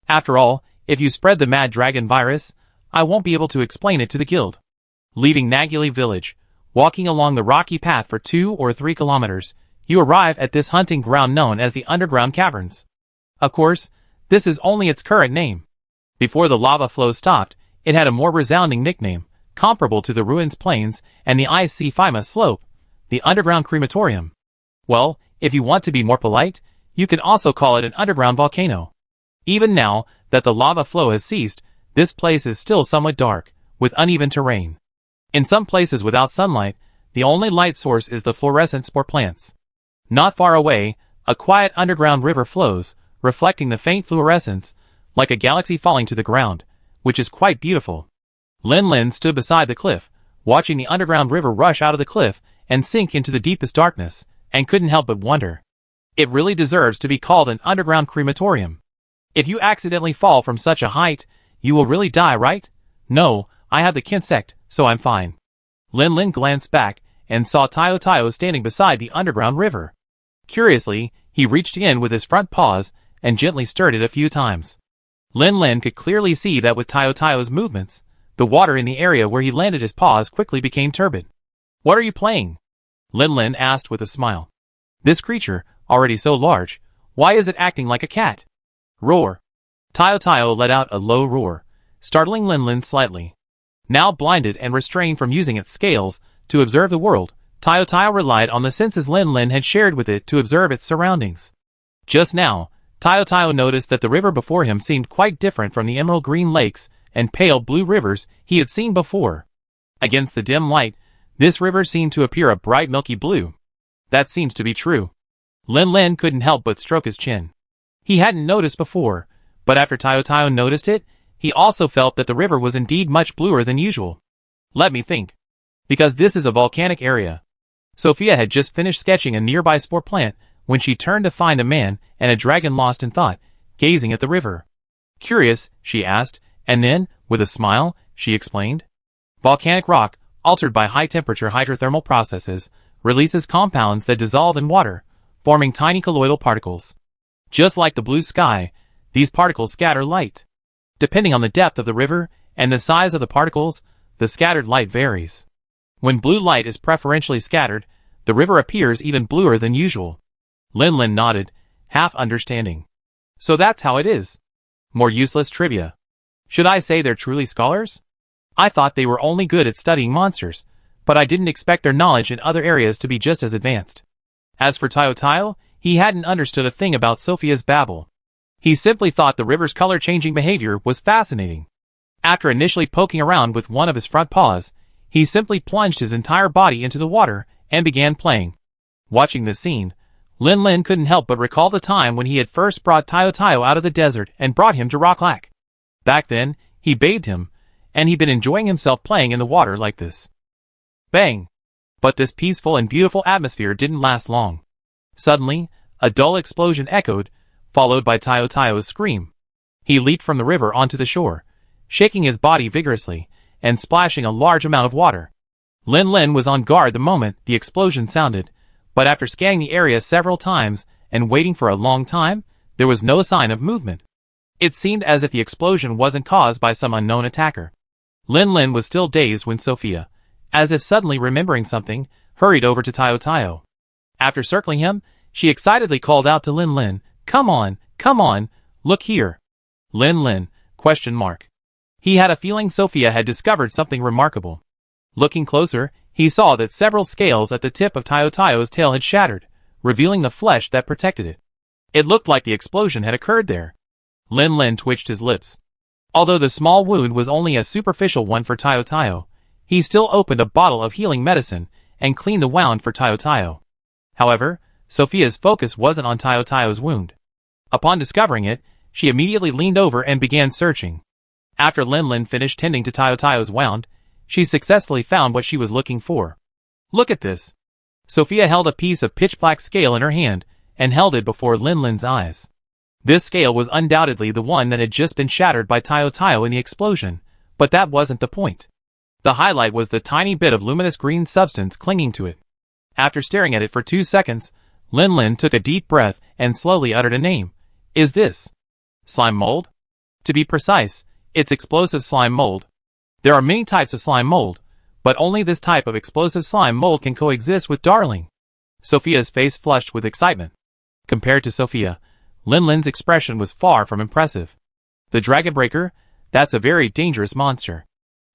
After all, if you spread the mad dragon virus, I won't be able to explain it to the guild. Leaving Nagili village, walking along the rocky path for 2 or 3 kilometers, you arrive at this hunting ground known as the Underground Caverns. Of course, this is only its current name. Before the lava flow stopped, it had a more resounding nickname, comparable to the Ruins Plains and the IC Fima Slope, the Underground Crematorium. Well, if you want to be more polite, you can also call it an underground volcano. Even now that the lava flow has ceased, this place is still somewhat dark, with uneven terrain. In some places without sunlight, the only light source is the fluorescent spore plants. Not far away, a quiet underground river flows, reflecting the faint fluorescence, like a galaxy falling to the ground, which is quite beautiful. Lin stood beside the cliff, watching the underground river rush out of the cliff and sink into the deepest darkness, and couldn't help but wonder. It really deserves to be called an underground crematorium. If you accidentally fall from such a height, you will really die, right? No, I have the kinsect, so I'm fine. Lin glanced back and saw Tayo standing beside the underground river. Curiously, he reached in with his front paws and gently stirred it a few times. Lin could clearly see that with Tayo's movements, the water in the area where he landed his paws quickly became turbid. What are you playing? Lin asked with a smile. This creature, already so large, why is it acting like a cat? Roar. Tayo let out a low roar, startling Lin slightly. Now blinded and restrained from using its scales to observe the world, Tayo relied on the senses Lin had shared with it to observe its surroundings. Just now, Tayo noticed that the river before him seemed quite different from the emerald green lakes and pale blue rivers he had seen before. Against the dim light, this river seemed to appear a bright milky blue. That seems to be true. Lin couldn't help but stroke his chin. He hadn't noticed before, but after Tayo noticed it, he also felt that the river was indeed much bluer than usual. Let me think. Because this is a volcanic area. Sophia had just finished sketching a nearby spore plant when she turned to find a man and a dragon lost in thought, gazing at the river. Curious, she asked, and then, with a smile, she explained. Volcanic rock, altered by high-temperature hydrothermal processes, releases compounds that dissolve in water, forming tiny colloidal particles. Just like the blue sky, these particles scatter light. Depending on the depth of the river and the size of the particles, the scattered light varies. When blue light is preferentially scattered, The river appears even bluer than usual. Lin Lin nodded, half understanding. So that's how it is. More useless trivia. Should I say they're truly scholars? I thought they were only good at studying monsters, but I didn't expect their knowledge in other areas to be just as advanced. As for Tayo, he hadn't understood a thing about Sophia's babble. He simply thought the river's color-changing behavior was fascinating. After initially poking around with one of his front paws, he simply plunged his entire body into the water and began playing. Watching this scene, Lin Lin couldn't help but recall the time when he had first brought Tayo out of the desert and brought him to Rock Lake. Back then, he bathed him, and he'd been enjoying himself playing in the water like this. Bang! But this peaceful and beautiful atmosphere didn't last long. Suddenly, a dull explosion echoed, followed by Tayo's scream. He leaped from the river onto the shore, shaking his body vigorously, and splashing a large amount of water. Lin Lin was on guard the moment the explosion sounded, but after scanning the area several times and waiting for a long time, there was no sign of movement. It seemed as if the explosion wasn't caused by some unknown attacker. Lin Lin was still dazed when Sophia, as if suddenly remembering something, hurried over to Tayo. After circling him, she excitedly called out to Lin Lin, come on, look here. Lin Lin, ? He had a feeling Sophia had discovered something remarkable. Looking closer, he saw that several scales at the tip of Tayo's tail had shattered, revealing the flesh that protected it. It looked like the explosion had occurred there. Lin Lin twitched his lips. Although the small wound was only a superficial one for Tayo, he still opened a bottle of healing medicine and cleaned the wound for Tayo. However, Sophia's focus wasn't on Tayo's wound. Upon discovering it, she immediately leaned over and began searching. After Lin Lin finished tending to Tayo's wound, she successfully found what she was looking for. Look at this. Sophia held a piece of pitch-black scale in her hand and held it before Lin Lin's eyes. This scale was undoubtedly the one that had just been shattered by Tayo in the explosion, but that wasn't the point. The highlight was the tiny bit of luminous green substance clinging to it. After staring at it for 2 seconds, Lin Lin took a deep breath and slowly uttered a name. Is this slime mold? To be precise, it's explosive slime mold. There are many types of slime mold, but only this type of explosive slime mold can coexist with Darling. Sophia's face flushed with excitement. Compared to Sophia, Lin Lin's expression was far from impressive. The Dragon Breaker? That's a very dangerous monster.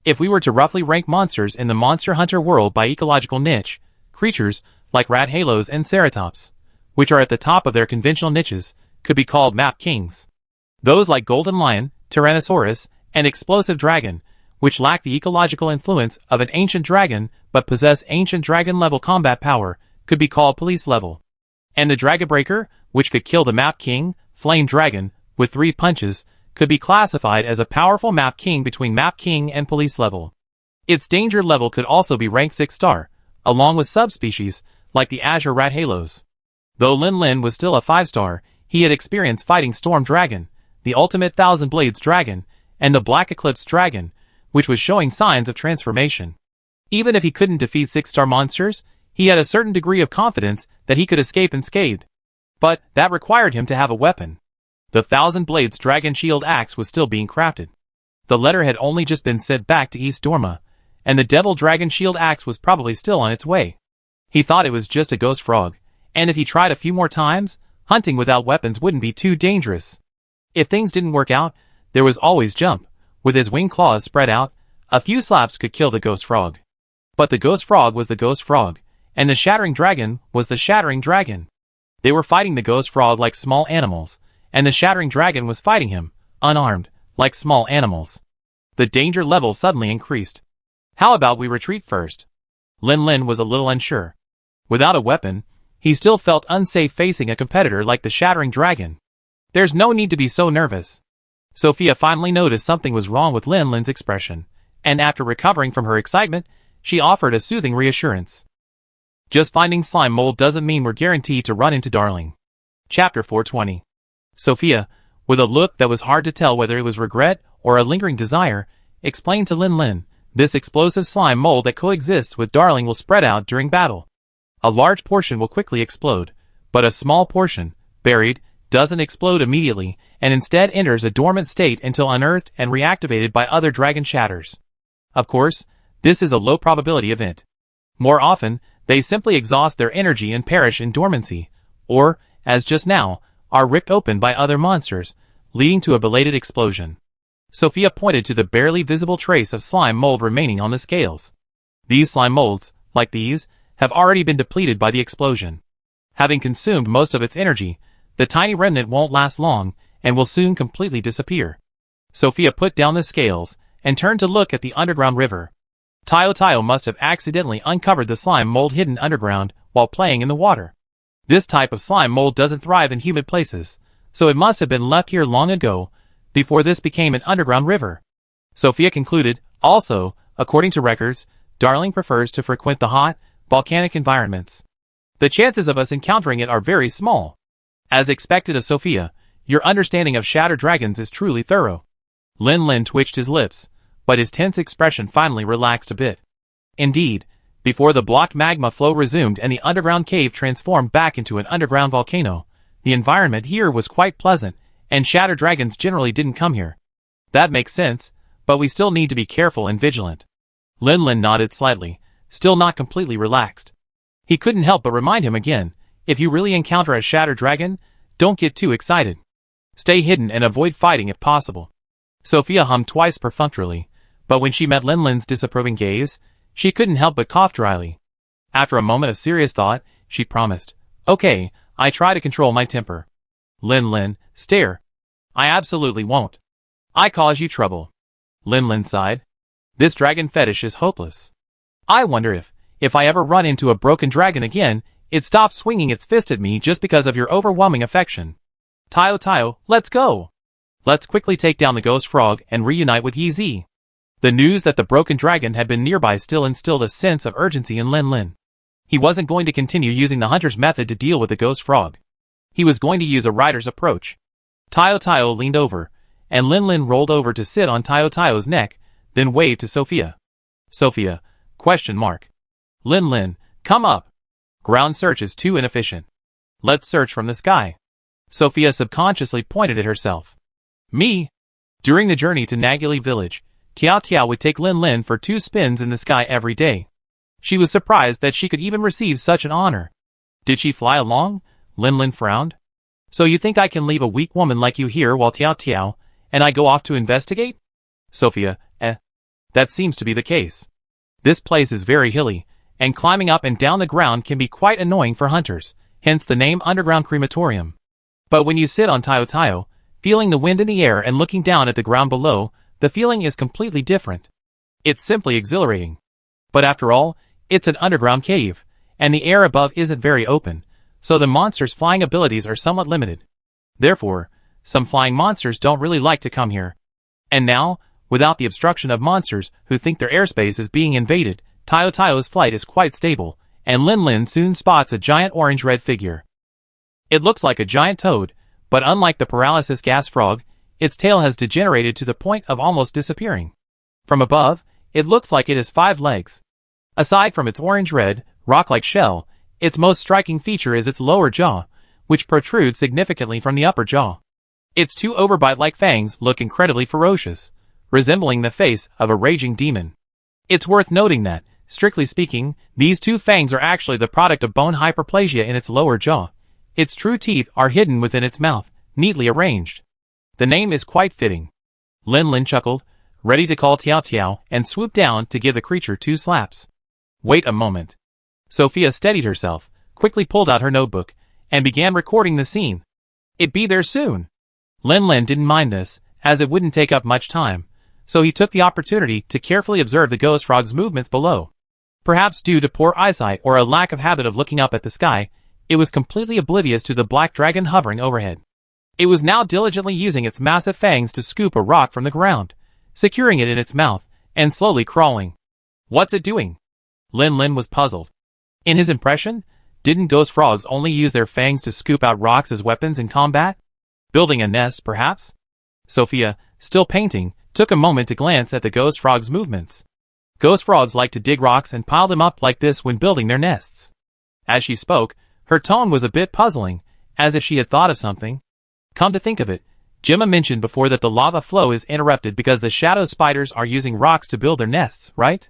If we were to roughly rank monsters in the Monster Hunter world by ecological niche, creatures like rat halos and ceratops, which are at the top of their conventional niches, could be called map kings. Those like Golden Lion, Tyrannosaurus, and Explosive Dragon, which lack the ecological influence of an ancient dragon but possess ancient dragon-level combat power, could be called police level. And the Dragon Breaker, which could kill the Map King, Flame Dragon, with 3 punches, could be classified as a powerful Map King between Map King and police level. Its danger level could also be ranked 6-star, along with subspecies like the Azure Rat Halos. Though Lin Lin was still a 5-star, he had experience fighting Storm Dragon, the Ultimate Thousand Blades Dragon, and the Black Eclipse Dragon, which was showing signs of transformation. Even if he couldn't defeat 6-star monsters, he had a certain degree of confidence that he could escape unscathed. But that required him to have a weapon. The Thousand Blades Dragon Shield Axe was still being crafted. The letter had only just been sent back to East Dorma, and the Devil Dragon Shield Axe was probably still on its way. He thought it was just a ghost frog, and if he tried a few more times, hunting without weapons wouldn't be too dangerous. If things didn't work out, there was always Jump. With his wing claws spread out, a few slaps could kill the ghost frog. But the ghost frog was the ghost frog, and the Shattering Dragon was the Shattering Dragon. They were fighting the ghost frog like small animals, and the Shattering Dragon was fighting him, unarmed, like small animals. The danger level suddenly increased. How about we retreat first? Lin Lin was a little unsure. Without a weapon, he still felt unsafe facing a competitor like the Shattering Dragon. There's no need to be so nervous. Sophia finally noticed something was wrong with Lin Lin's expression, and after recovering from her excitement, she offered a soothing reassurance. Just finding slime mold doesn't mean we're guaranteed to run into Darling. Chapter 420. Sophia, with a look that was hard to tell whether it was regret or a lingering desire, explained to Lin Lin, this explosive slime mold that coexists with Darling will spread out during battle. A large portion will quickly explode, but a small portion, buried, doesn't explode immediately, and instead enters a dormant state until unearthed and reactivated by other dragon shatters. Of course, this is a low probability event. More often, They simply exhaust their energy and perish in dormancy, or, as just now, are ripped open by other monsters, leading to a belated explosion. Sophia pointed to the barely visible trace of slime mold remaining on the scales. These slime molds, like these, have already been depleted by the explosion. Having consumed most of its energy, the tiny remnant won't last long and will soon completely disappear. Sophia put down the scales and turned to look at the underground river. Tayo must have accidentally uncovered the slime mold hidden underground while playing in the water. This type of slime mold doesn't thrive in humid places, so it must have been left here long ago, before this became an underground river. Sophia concluded, also, according to records, Darling prefers to frequent the hot, volcanic environments. The chances of us encountering it are very small. As expected of Sophia, your understanding of shadow dragons is truly thorough. Lin twitched his lips, but his tense expression finally relaxed a bit. Indeed, before the blocked magma flow resumed and the underground cave transformed back into an underground volcano, the environment here was quite pleasant, and shadow dragons generally didn't come here. That makes sense, but we still need to be careful and vigilant. Lin nodded slightly, still not completely relaxed. He couldn't help but remind him again, if you really encounter a shadow dragon, don't get too excited. Stay hidden and avoid fighting if possible. Sophia hummed twice perfunctorily, but when she met Lin's disapproving gaze, she couldn't help but cough dryly. After a moment of serious thought, she promised, "Okay, I try to control my temper." Lin, stare. "I absolutely won't. I cause you trouble." Lin sighed. "This dragon fetish is hopeless. I wonder if I ever run into a broken dragon again, it stops swinging its fist at me just because of your overwhelming affection. Tayo, let's go. Let's quickly take down the ghost frog and reunite with Yi Zi." The news that the broken dragon had been nearby still instilled a sense of urgency in Lin. He wasn't going to continue using the hunter's method to deal with the ghost frog. He was going to use a rider's approach. Tayo leaned over, and Lin rolled over to sit on Tayo's neck, then waved to Sophia. "Sophia, ? Lin, come up. Ground search is too inefficient. Let's search from the sky." Sophia subconsciously pointed at herself. "Me?" During the journey to Nagili village, Tiao would take Lin for 2 spins in the sky every day. She was surprised that she could even receive such an honor. "Did she fly along?" Lin frowned. "So you think I can leave a weak woman like you here while Tiao and I go off to investigate?" Sophia, That seems to be the case. This place is very hilly, and climbing up and down the ground can be quite annoying for hunters, hence the name Underground Crematorium. But when you sit on Tayo, feeling the wind in the air and looking down at the ground below, the feeling is completely different. It's simply exhilarating. But after all, it's an underground cave, and the air above isn't very open, so the monster's flying abilities are somewhat limited. Therefore, some flying monsters don't really like to come here. And now, without the obstruction of monsters who think their airspace is being invaded, Tayo's flight is quite stable, and Lin soon spots a giant orange-red figure. It looks like a giant toad, but unlike the paralysis gas frog, its tail has degenerated to the point of almost disappearing. From above, it looks like it has 5 legs. Aside from its orange-red, rock-like shell, its most striking feature is its lower jaw, which protrudes significantly from the upper jaw. Its 2 overbite-like fangs look incredibly ferocious, resembling the face of a raging demon. It's worth noting that, strictly speaking, these 2 fangs are actually the product of bone hyperplasia in its lower jaw. Its true teeth are hidden within its mouth, neatly arranged. The name is quite fitting. Lin chuckled, ready to call Tiao, and swooped down to give the creature 2 slaps. Wait a moment. Sophia steadied herself, quickly pulled out her notebook, and began recording the scene. It'd be there soon. Lin didn't mind this, as it wouldn't take up much time, so he took the opportunity to carefully observe the ghost frog's movements below. Perhaps due to poor eyesight or a lack of habit of looking up at the sky, it was completely oblivious to the black dragon hovering overhead. It was now diligently using its massive fangs to scoop a rock from the ground, securing it in its mouth, and slowly crawling. What's it doing? Lin was puzzled. In his impression, didn't ghost frogs only use their fangs to scoop out rocks as weapons in combat? Building a nest, perhaps? Sophia, still painting, took a moment to glance at the ghost frog's movements. Ghost frogs like to dig rocks and pile them up like this when building their nests. As she spoke, her tone was a bit puzzling, as if she had thought of something. Come to think of it, Gemma mentioned before that the lava flow is interrupted because the shadow spiders are using rocks to build their nests, right?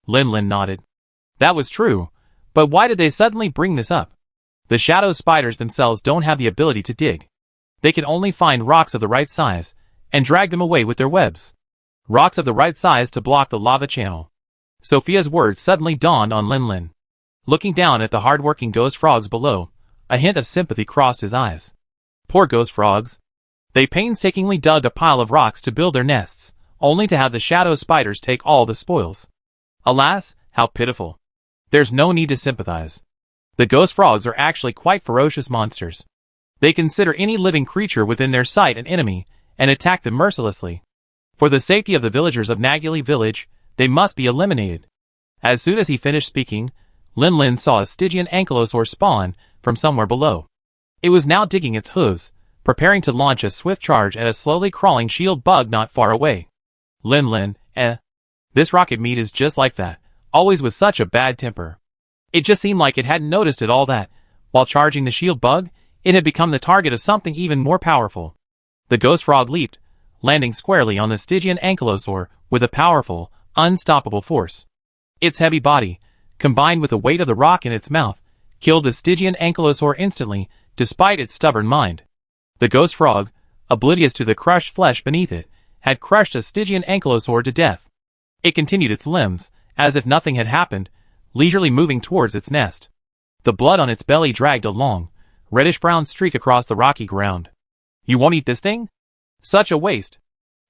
Lin nodded. That was true, But why did they suddenly bring this up? The shadow spiders themselves don't have the ability to dig. They can only find rocks of the right size, and drag them away with their webs. Rocks of the right size to block the lava channel. Sophia's words suddenly dawned on Lin Lin. Looking down at the hard-working ghost frogs below, a hint of sympathy crossed his eyes. Poor ghost frogs. They painstakingly dug a pile of rocks to build their nests, only to have the shadow spiders take all the spoils. Alas, how pitiful. There's no need to sympathize. The ghost frogs are actually quite ferocious monsters. They consider any living creature within their sight an enemy, and attack them mercilessly. For the safety of the villagers of Naguli village, they must be eliminated. As soon as he finished speaking, Lin Lin saw a Stygian ankylosaur spawn from somewhere below. It was now digging its hooves, preparing to launch a swift charge at a slowly crawling shield bug not far away. Lin Lin, this rocket meat is just like that, always with such a bad temper. It just seemed like it hadn't noticed at all that, while charging the shield bug, it had become the target of something even more powerful. The ghost frog leaped, landing squarely on the Stygian ankylosaur with a powerful, unstoppable force. Its heavy body, combined with the weight of the rock in its mouth, killed the Stygian ankylosaur instantly, despite its stubborn mind. The ghost frog, oblivious to the crushed flesh beneath it, had crushed a Stygian ankylosaur to death. It continued its limbs, as if nothing had happened, leisurely moving towards its nest. The blood on its belly dragged a long, reddish-brown streak across the rocky ground. You won't eat this thing? Such a waste.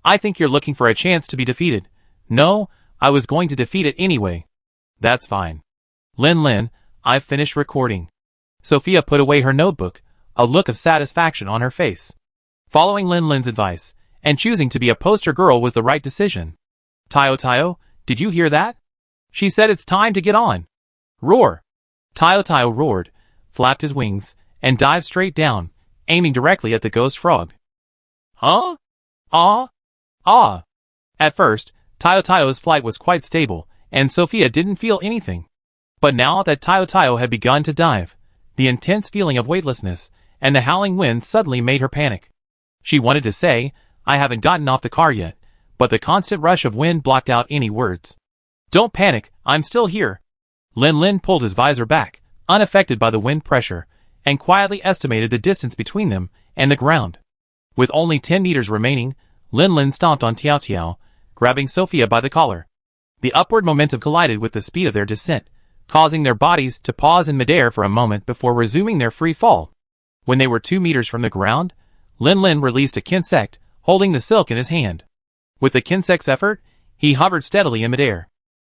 I think you're looking for a chance to be defeated. No, I was going to defeat it anyway. That's fine. Lin Lin, I've finished recording. Sophia put away her notebook, a look of satisfaction on her face. Following Lin Lin's advice, and choosing to be a poster girl was the right decision. Tayo, did you hear that? She said it's time to get on. Roar. Tayo roared, flapped his wings, and dived straight down, aiming directly at the ghost frog. Huh? Ah. At first, Tayo's flight was quite stable, and Sophia didn't feel anything. But now that Tayo had begun to dive, the intense feeling of weightlessness and the howling wind suddenly made her panic. She wanted to say, I haven't gotten off the car yet, but the constant rush of wind blocked out any words. Don't panic, I'm still here. Lin Lin pulled his visor back, unaffected by the wind pressure, and quietly estimated the distance between them and the ground. With only 10 meters remaining, Lin Lin stomped on Tiao, grabbing Sophia by the collar. The upward momentum collided with the speed of their descent, causing their bodies to pause in midair for a moment before resuming their free fall. When they were 2 meters from the ground, Lin Lin released a kinsect, holding the silk in his hand. With the kinsect's effort, he hovered steadily in midair.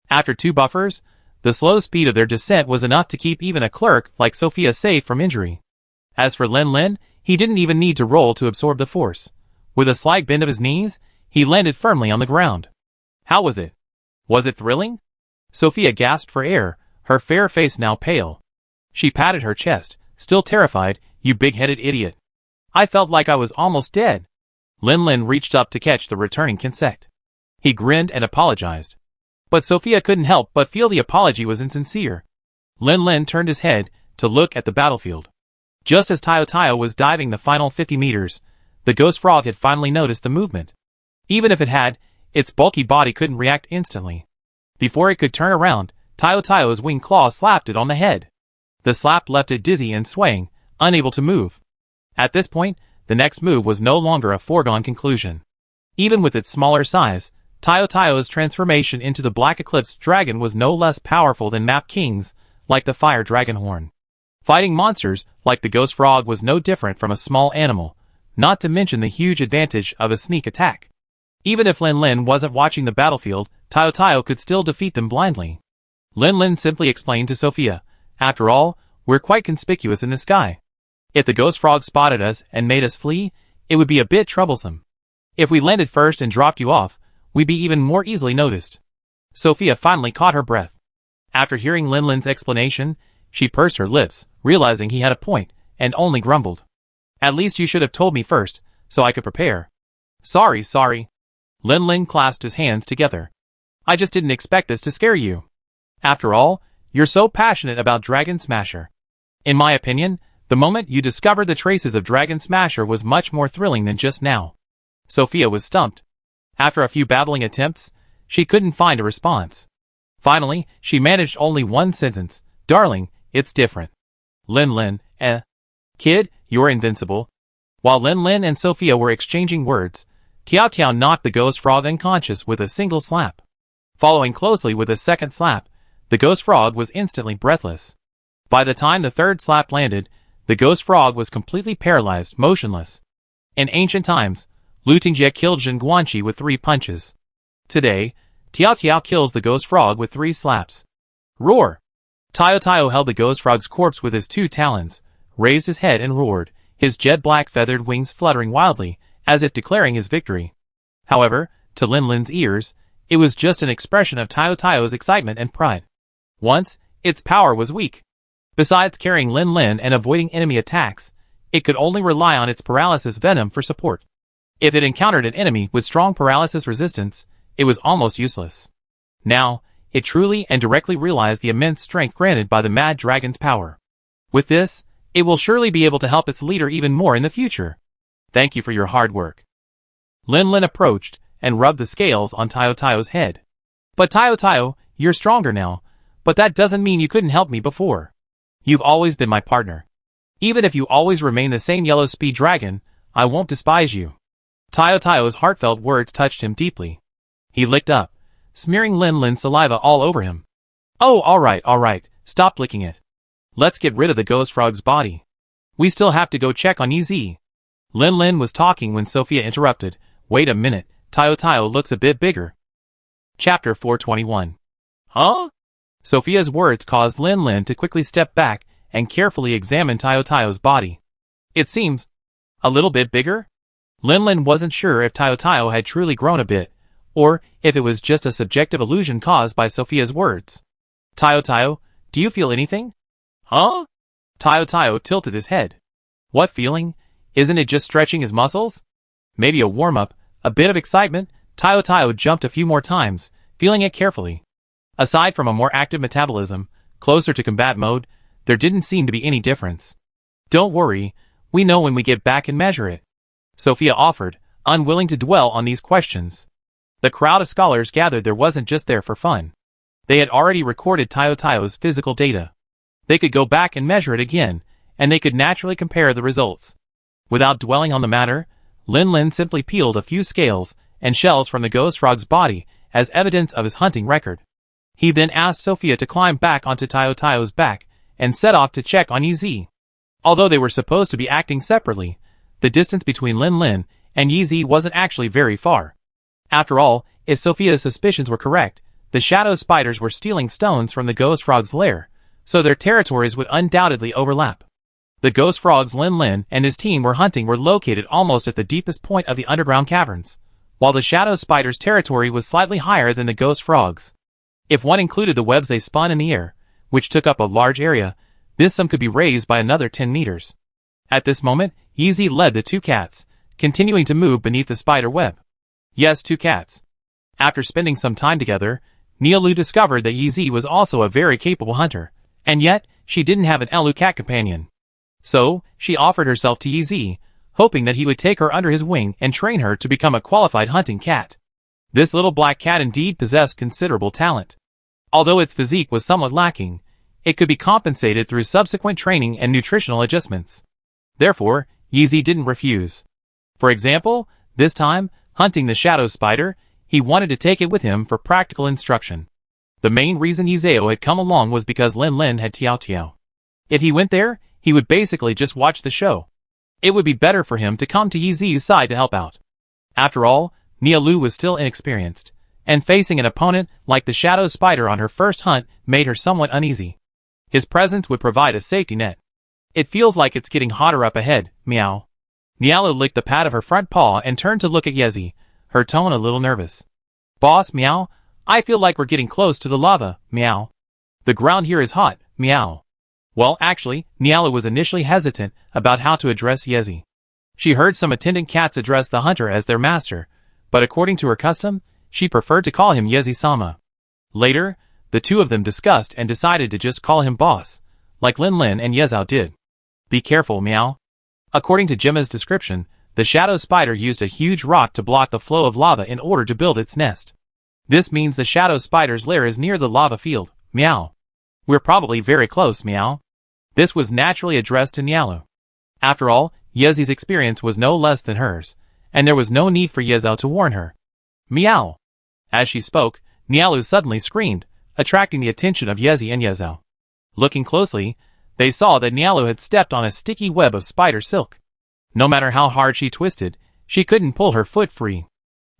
After 2 buffers, the slow speed of their descent was enough to keep even a clerk like Sophia safe from injury. As for Lin Lin, he didn't even need to roll to absorb the force. With a slight bend of his knees, he landed firmly on the ground. How was it? Was it thrilling? Sophia gasped for air, her fair face now pale. She patted her chest, still terrified. You big-headed idiot. I felt like I was almost dead. Lin Lin reached up to catch the returning insect. He grinned and apologized. But Sophia couldn't help but feel the apology was insincere. Lin Lin turned his head to look at the battlefield. Just as Tayo was diving the final 50 meters, the ghost frog had finally noticed the movement. Even if it had, its bulky body couldn't react instantly. Before it could turn around, Tayo's wing claw slapped it on the head. The slap left it dizzy and swaying, unable to move. At this point, the next move was no longer a foregone conclusion. Even with its smaller size, Tayo's transformation into the Black Eclipse Dragon was no less powerful than Map King's, like the Fire Dragonhorn. Fighting monsters like the Ghost Frog was no different from a small animal, not to mention the huge advantage of a sneak attack. Even if Lin Lin wasn't watching the battlefield, Tayo could still defeat them blindly. Lin Lin simply explained to Sophia, after all, we're quite conspicuous in the sky. If the Ghost Frog spotted us and made us flee, it would be a bit troublesome. If we landed first and dropped you off, we'd be even more easily noticed. Sophia finally caught her breath. After hearing Lin Lin's explanation, she pursed her lips, realizing he had a point, and only grumbled. At least you should have told me first, so I could prepare. Sorry. Lin Lin clasped his hands together. I just didn't expect this to scare you. After all, you're so passionate about Dragon Smasher. In my opinion, the moment you discovered the traces of Dragon Smasher was much more thrilling than just now. Sophia was stumped. After a few babbling attempts, she couldn't find a response. Finally, she managed only one sentence, Darling, it's different. Lin Lin, Kid, you're invincible. While Lin Lin and Sophia were exchanging words, Tiao Tiao knocked the ghost frog unconscious with a single slap. Following closely with a second slap, the ghost frog was instantly breathless. By the time the third slap landed, the ghost frog was completely paralyzed, motionless. In ancient times, Lu Tingjie killed Zhen Guanqi with 3 punches. Today, Tiao Tiao kills the ghost frog with 3 slaps. Roar! Tiao Tiao held the ghost frog's corpse with his 2 talons, raised his head and roared, his jet-black feathered wings fluttering wildly, as if declaring his victory. However, to Lin Lin's ears, it was just an expression of Tiao Tiao's excitement and pride. Once, its power was weak. Besides carrying Lin Lin and avoiding enemy attacks, it could only rely on its paralysis venom for support. If it encountered an enemy with strong paralysis resistance, it was almost useless. Now, it truly and directly realized the immense strength granted by the Mad Dragon's power. With this, it will surely be able to help its leader even more in the future. Thank you for your hard work. Lin Lin approached and rubbed the scales on Tiao Tiao's head. But Tiao Tiao, you're stronger now, but that doesn't mean you couldn't help me before. You've always been my partner. Even if you always remain the same yellow speed dragon, I won't despise you. Tiao Tiao's heartfelt words touched him deeply. He licked up, smearing Lin Lin's saliva all over him. Oh, alright, stop licking it. Let's get rid of the ghost frog's body. We still have to go check on EZ. Lin Lin was talking when Sophia interrupted. Wait a minute, Tiao Tiao looks a bit bigger. Chapter 421. Huh? Sophia's words caused Lin Lin to quickly step back and carefully examine Tiao Tiao's body. It seems a little bit bigger? Lin Lin wasn't sure if Tiao Tiao had truly grown a bit, or if it was just a subjective illusion caused by Sophia's words. Tiao Tiao, do you feel anything? Huh? Tiao Tiao tilted his head. What feeling? Isn't it just stretching his muscles? Maybe a warm-up, a bit of excitement. Tiao Tiao jumped a few more times, feeling it carefully. Aside from a more active metabolism, closer to combat mode, there didn't seem to be any difference. Don't worry, we know when we get back and measure it, Sophia offered, unwilling to dwell on these questions. The crowd of scholars gathered there wasn't just there for fun. They had already recorded Tiao Tiao's physical data. They could go back and measure it again, and they could naturally compare the results. Without dwelling on the matter, Lin Lin simply peeled a few scales and shells from the ghost frog's body as evidence of his hunting record. He then asked Sophia to climb back onto Tiao Tiao's back and set off to check on EZ. Although they were supposed to be acting separately, the distance between Lin Lin and EZ wasn't actually very far. After all, if Sophia's suspicions were correct, the shadow spiders were stealing stones from the ghost frog's lair, so their territories would undoubtedly overlap. The ghost frog's Lin Lin and his team were located almost at the deepest point of the underground caverns, while the shadow spider's territory was slightly higher than the ghost frog's. If one included the webs they spun in the air, which took up a large area, this sum could be raised by another 10 meters. At this moment, Yeezy led the 2 cats, continuing to move beneath the spider web. Yes, 2 cats. After spending some time together, Nialu discovered that Yeezy was also a very capable hunter, and yet, she didn't have an Elu cat companion. So, she offered herself to Yeezy, hoping that he would take her under his wing and train her to become a qualified hunting cat. This little black cat indeed possessed considerable talent. Although its physique was somewhat lacking, it could be compensated through subsequent training and nutritional adjustments. Therefore, Yeezy didn't refuse. For example, this time, hunting the shadow spider, he wanted to take it with him for practical instruction. The main reason Yizeo had come along was because Lin Lin had Tiao Tiao. If he went there, he would basically just watch the show. It would be better for him to come to Yizi's side to help out. After all, Nialu was still inexperienced, and facing an opponent like the shadow spider on her first hunt made her somewhat uneasy. His presence would provide a safety net. It feels like it's getting hotter up ahead, meow. Nialu licked the pad of her front paw and turned to look at Yezi, her tone a little nervous. Boss, meow, I feel like we're getting close to the lava, meow. The ground here is hot, meow. Well, actually, Nialu was initially hesitant about how to address Yezi. She heard some attendant cats address the hunter as their master, but according to her custom, she preferred to call him Yezi-sama. Later, the two of them discussed and decided to just call him boss, like Lin Lin and Yezao did. Be careful, meow. According to Gemma's description, the shadow spider used a huge rock to block the flow of lava in order to build its nest. This means the shadow spider's lair is near the lava field, meow. We're probably very close, meow. This was naturally addressed to Nialu. After all, Yezi's experience was no less than hers, and there was no need for Yezo to warn her. Meow. As she spoke, Nialu suddenly screamed, attracting the attention of Yezi and Yezo. Looking closely, they saw that Nialu had stepped on a sticky web of spider silk. No matter how hard she twisted, she couldn't pull her foot free.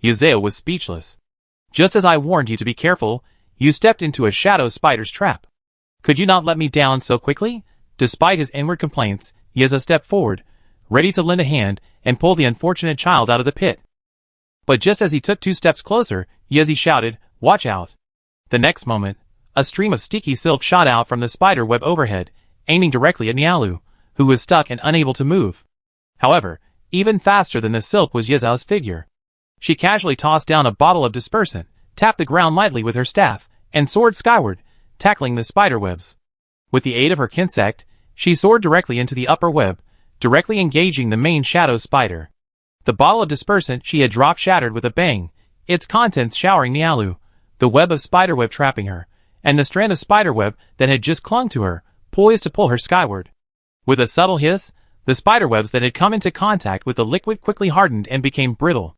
Yezeo was speechless. Just as I warned you to be careful, you stepped into a shadow spider's trap. Could you not let me down so quickly? Despite his inward complaints, Yezo stepped forward, ready to lend a hand and pull the unfortunate child out of the pit. But just as he took 2 steps closer, Yezi shouted, "Watch out!" The next moment, a stream of sticky silk shot out from the spider web overhead, aiming directly at Nialu, who was stuck and unable to move. However, even faster than the silk was Yezao's figure. She casually tossed down a bottle of dispersant, tapped the ground lightly with her staff, and soared skyward, tackling the spider webs. With the aid of her kinsect, she soared directly into the upper web, directly engaging the main shadow spider. The bottle of dispersant she had dropped shattered with a bang, its contents showering Nialu, the web of spiderweb trapping her, and the strand of spiderweb that had just clung to her, poised to pull her skyward. With a subtle hiss, the spiderwebs that had come into contact with the liquid quickly hardened and became brittle.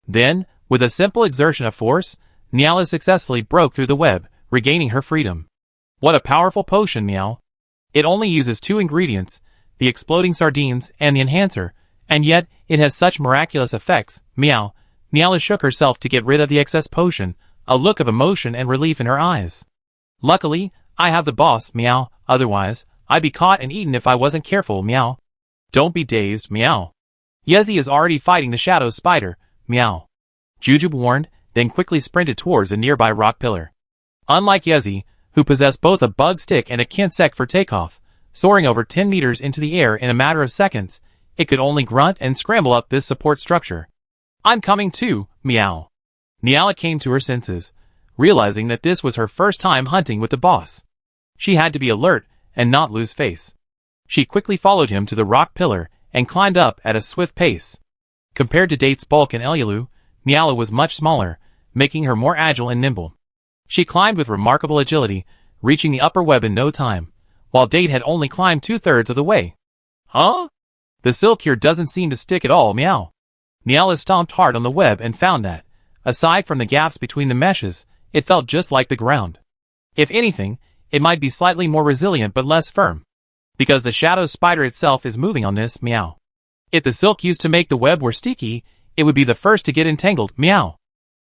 Then, with a simple exertion of force, Nialu successfully broke through the web, regaining her freedom. What a powerful potion, meow. It only uses 2 ingredients, the exploding sardines and the enhancer, and yet it has such miraculous effects, meow. Nialu shook herself to get rid of the excess potion, a look of emotion and relief in her eyes. Luckily, I have the boss, meow, otherwise, I'd be caught and eaten if I wasn't careful, meow. Don't be dazed, meow. Yezi is already fighting the shadow spider, meow. Jujube warned, then quickly sprinted towards a nearby rock pillar. Unlike Yezi, who possessed both a bug stick and a kinsect for takeoff, soaring over 10 meters into the air in a matter of seconds, it could only grunt and scramble up this support structure. I'm coming too, meow. Nialu came to her senses, realizing that this was her first time hunting with the boss. She had to be alert and not lose face. She quickly followed him to the rock pillar and climbed up at a swift pace. Compared to Date's bulk and Elyulu, Nialu was much smaller, making her more agile and nimble. She climbed with remarkable agility, reaching the upper web in no time, while Date had only climbed 2/3 of the way. Huh? The silk here doesn't seem to stick at all, meow. Nialu stomped hard on the web and found that, aside from the gaps between the meshes, it felt just like the ground. If anything, it might be slightly more resilient but less firm. Because the shadow spider itself is moving on this, meow. If the silk used to make the web were sticky, it would be the first to get entangled, meow.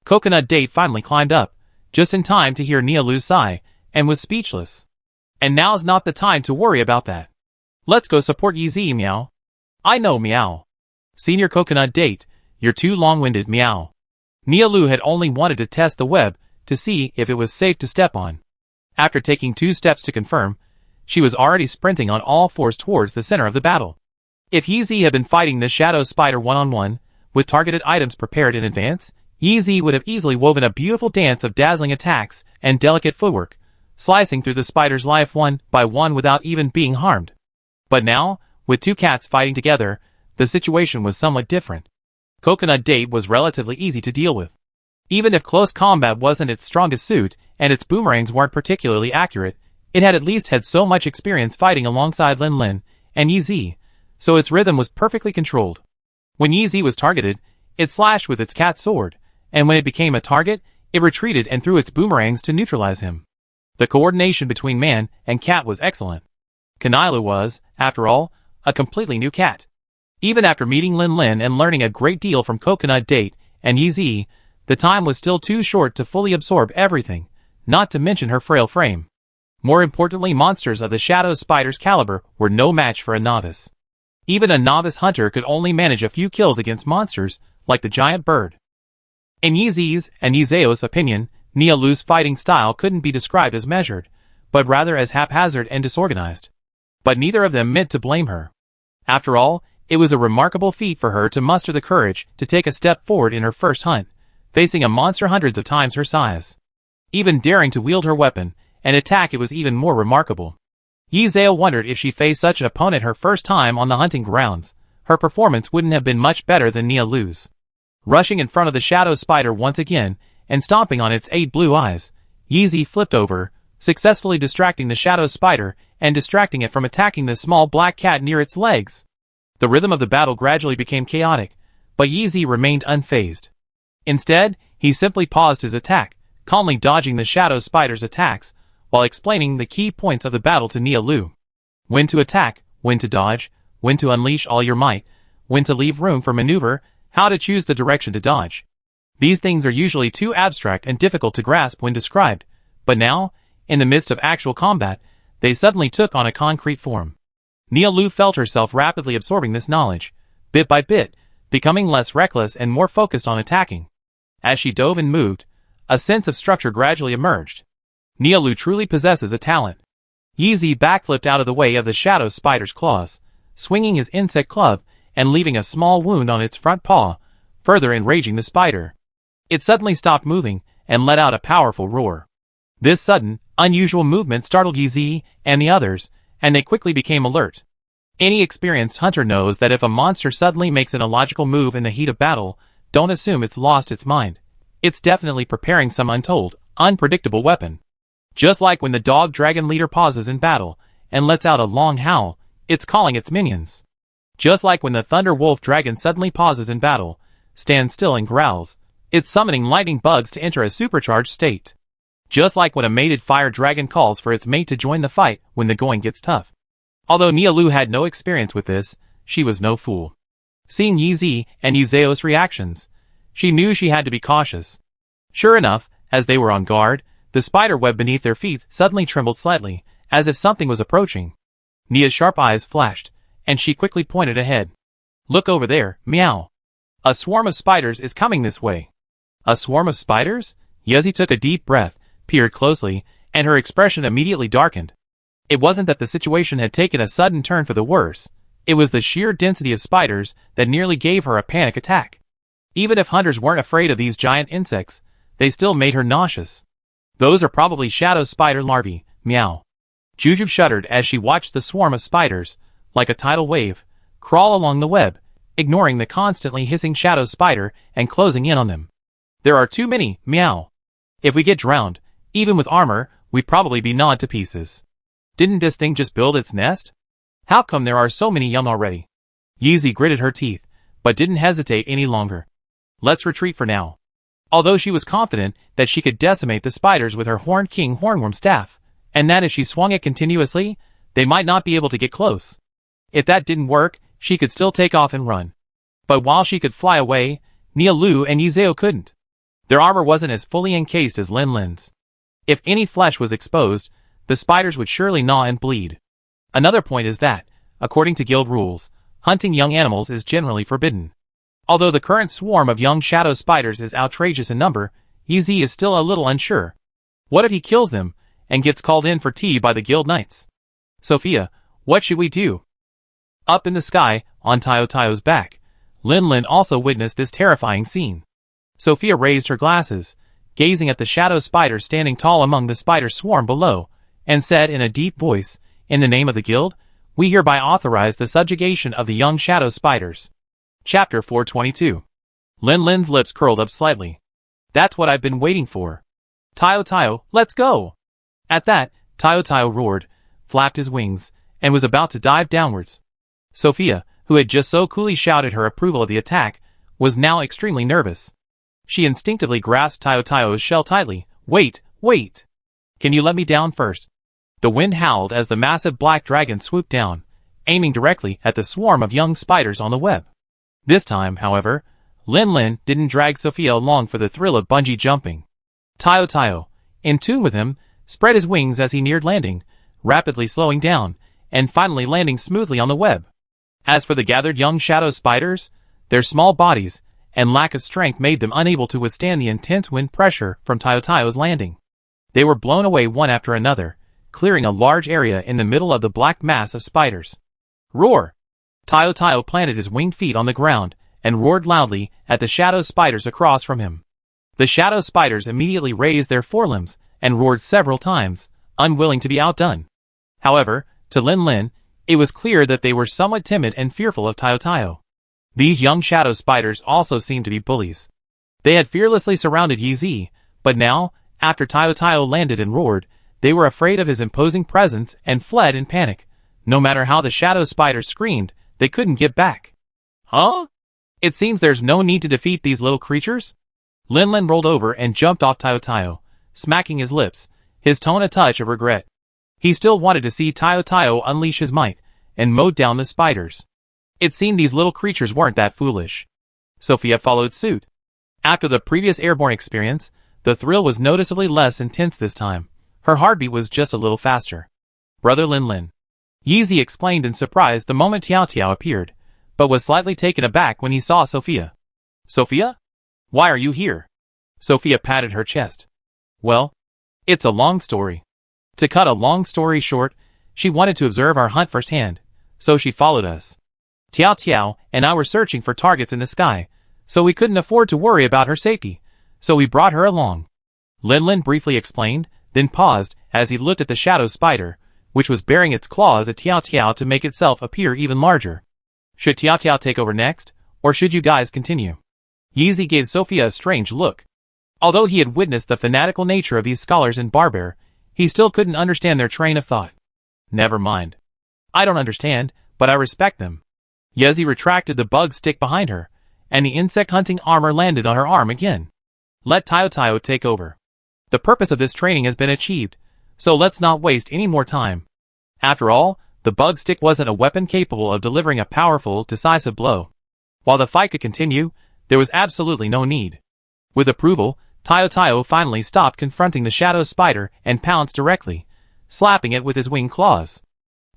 Coconut Date finally climbed up, just in time to hear Nialu's sigh, and was speechless. And now's not the time to worry about that. Let's go support Yezi, meow. I know, meow. Senior Coconut Date, you're too long-winded, meow. Nialu had only wanted to test the web to see if it was safe to step on. After taking 2 steps to confirm, she was already sprinting on all 4s towards the center of the battle. If Yezi had been fighting the shadow spider one-on-one, with targeted items prepared in advance, Yezi would have easily woven a beautiful dance of dazzling attacks and delicate footwork, slicing through the spider's life one by one without even being harmed. But now, with 2 cats fighting together, the situation was somewhat different. Coconut Date was relatively easy to deal with. Even if close combat wasn't its strongest suit, and its boomerangs weren't particularly accurate, it had at least had so much experience fighting alongside Lin Lin and Yezi, so its rhythm was perfectly controlled. When Yezi was targeted, it slashed with its cat sword, and when it became a target, it retreated and threw its boomerangs to neutralize him. The coordination between man and cat was excellent. Kanilu was, after all, a completely new cat. Even after meeting Lin Lin and learning a great deal from Coconut Date and Yezi, the time was still too short to fully absorb everything, not to mention her frail frame. More importantly, monsters of the shadow spider's caliber were no match for a novice. Even a novice hunter could only manage a few kills against monsters like the giant bird. In Yezi's and Yezeo's opinion, Nialu's fighting style couldn't be described as measured, but rather as haphazard and disorganized. But neither of them meant to blame her. After all, it was a remarkable feat for her to muster the courage to take a step forward in her first hunt, facing a monster hundreds of times her size. Even daring to wield her weapon and attack, it was even more remarkable. Yezeo wondered if she faced such an opponent her first time on the hunting grounds, her performance wouldn't have been much better than Nialu's. Rushing in front of the shadow spider once again, and stomping on its 8 blue eyes, Yezi flipped over, successfully distracting the shadow spider and distracting it from attacking the small black cat near its legs. The rhythm of the battle gradually became chaotic, but Yi remained unfazed. Instead, he simply paused his attack, calmly dodging the shadow spider's attacks, while explaining the key points of the battle to Nia Lu. When to attack, when to dodge, when to unleash all your might, when to leave room for maneuver, how to choose the direction to dodge. These things are usually too abstract and difficult to grasp when described, but now, in the midst of actual combat, they suddenly took on a concrete form. Nia Lu felt herself rapidly absorbing this knowledge, bit by bit, becoming less reckless and more focused on attacking. As she dove and moved, a sense of structure gradually emerged. Nia Lu truly possesses a talent. Yi backflipped out of the way of the shadow spider's claws, swinging his insect club and leaving a small wound on its front paw, further enraging the spider. It suddenly stopped moving and let out a powerful roar. This sudden, unusual movement startled Yi and the others, and they quickly became alert. Any experienced hunter knows that if a monster suddenly makes an illogical move in the heat of battle, don't assume it's lost its mind. It's definitely preparing some untold, unpredictable weapon. Just like when the dog dragon leader pauses in battle and lets out a long howl, it's calling its minions. Just like when the thunder wolf dragon suddenly pauses in battle, stands still and growls, it's summoning lightning bugs to enter a supercharged state. Just like when a mated fire dragon calls for its mate to join the fight when the going gets tough. Although Nia Lu had no experience with this, she was no fool. Seeing Yi and Yizeo's reactions, she knew she had to be cautious. Sure enough, as they were on guard, the spider web beneath their feet suddenly trembled slightly, as if something was approaching. Nia's sharp eyes flashed, and she quickly pointed ahead. Look over there, meow. A swarm of spiders is coming this way. A swarm of spiders? Yi took a deep breath, peered closely, and her expression immediately darkened. It wasn't that the situation had taken a sudden turn for the worse. It was the sheer density of spiders that nearly gave her a panic attack. Even if hunters weren't afraid of these giant insects, they still made her nauseous. Those are probably shadow spider larvae, meow. Jujube shuddered as she watched the swarm of spiders, like a tidal wave, crawl along the web, ignoring the constantly hissing shadow spider and closing in on them. There are too many, meow. If we get drowned, even with armor, we'd probably be gnawed to pieces. Didn't this thing just build its nest? How come there are so many young already? Yi gritted her teeth, but didn't hesitate any longer. Let's retreat for now. Although she was confident that she could decimate the spiders with her Horned King hornworm staff, and that if she swung it continuously, they might not be able to get close. If that didn't work, she could still take off and run. But while she could fly away, Nia Lu and Yizeo couldn't. Their armor wasn't as fully encased as Lin's. If any flesh was exposed, the spiders would surely gnaw and bleed. Another point is that, according to guild rules, hunting young animals is generally forbidden. Although the current swarm of young shadow spiders is outrageous in number, Yi is still a little unsure. What if he kills them, and gets called in for tea by the guild knights? Sophia, what should we do? Up in the sky, on Tao's back, Lin also witnessed this terrifying scene. Sophia raised her glasses, gazing at the shadow spider standing tall among the spider swarm below, and said in a deep voice, "In the name of the guild, we hereby authorize the subjugation of the young shadow spiders." Chapter 422. Lin's lips curled up slightly. That's what I've been waiting for. Tao, let's go! At that, Tao roared, flapped his wings, and was about to dive downwards. Sophia, who had just so coolly shouted her approval of the attack, was now extremely nervous. She instinctively grasped Tao's shell tightly. Wait! Can you let me down first? The wind howled as the massive black dragon swooped down, aiming directly at the swarm of young spiders on the web. This time, however, Lin didn't drag Sophia along for the thrill of bungee jumping. Tao, in tune with him, spread his wings as he neared landing, rapidly slowing down, and finally landing smoothly on the web. As for the gathered young shadow spiders, their small bodies and lack of strength made them unable to withstand the intense wind pressure from Tao's landing. They were blown away one after another, clearing a large area in the middle of the black mass of spiders. Roar! Tao planted his winged feet on the ground and roared loudly at the shadow spiders across from him. The shadow spiders immediately raised their forelimbs and roared several times, unwilling to be outdone. However, to Lin, it was clear that they were somewhat timid and fearful of Tao. These young shadow spiders also seemed to be bullies. They had fearlessly surrounded Yi, but now, after Tao landed and roared, They were afraid of his imposing presence and fled in panic. No matter how the shadow spiders screamed, they couldn't get back. Huh? It seems there's no need to defeat these little creatures? Lin Lin rolled over and jumped off Tayo Tayo, smacking his lips, his tone a touch of regret. He still wanted to see Tayo Tayo unleash his might and mow down the spiders. It seemed these little creatures weren't that foolish. Sophia followed suit. After the previous airborne experience, the thrill was noticeably less intense this time. Her heartbeat was just a little faster. Brother Lin Lin. Yeezy explained in surprise the moment Tiao Tiao appeared, but was slightly taken aback when he saw Sophia. Sophia? Why are you here? Sophia patted her chest. Well, it's a long story. To cut a long story short, she wanted to observe our hunt firsthand, so she followed us. Tiao Tiao and I were searching for targets in the sky, so we couldn't afford to worry about her safety, so we brought her along. Lin Lin briefly explained, then paused as he looked at the shadow spider, which was baring its claws at Tiao Tiao to make itself appear even larger. Should Tiao Tiao take over next, or should you guys continue? Yeezy gave Sophia a strange look. Although he had witnessed the fanatical nature of these scholars in Barber, he still couldn't understand their train of thought. Never mind. I don't understand, but I respect them. Yeezy retracted the bug stick behind her, and the insect-hunting armor landed on her arm again. Let Tayo Tayo take over. The purpose of this training has been achieved, so let's not waste any more time. After all, the bug stick wasn't a weapon capable of delivering a powerful, decisive blow. While the fight could continue, there was absolutely no need. With approval, Tayo Tayo finally stopped confronting the shadow spider and pounced directly, slapping it with his wing claws.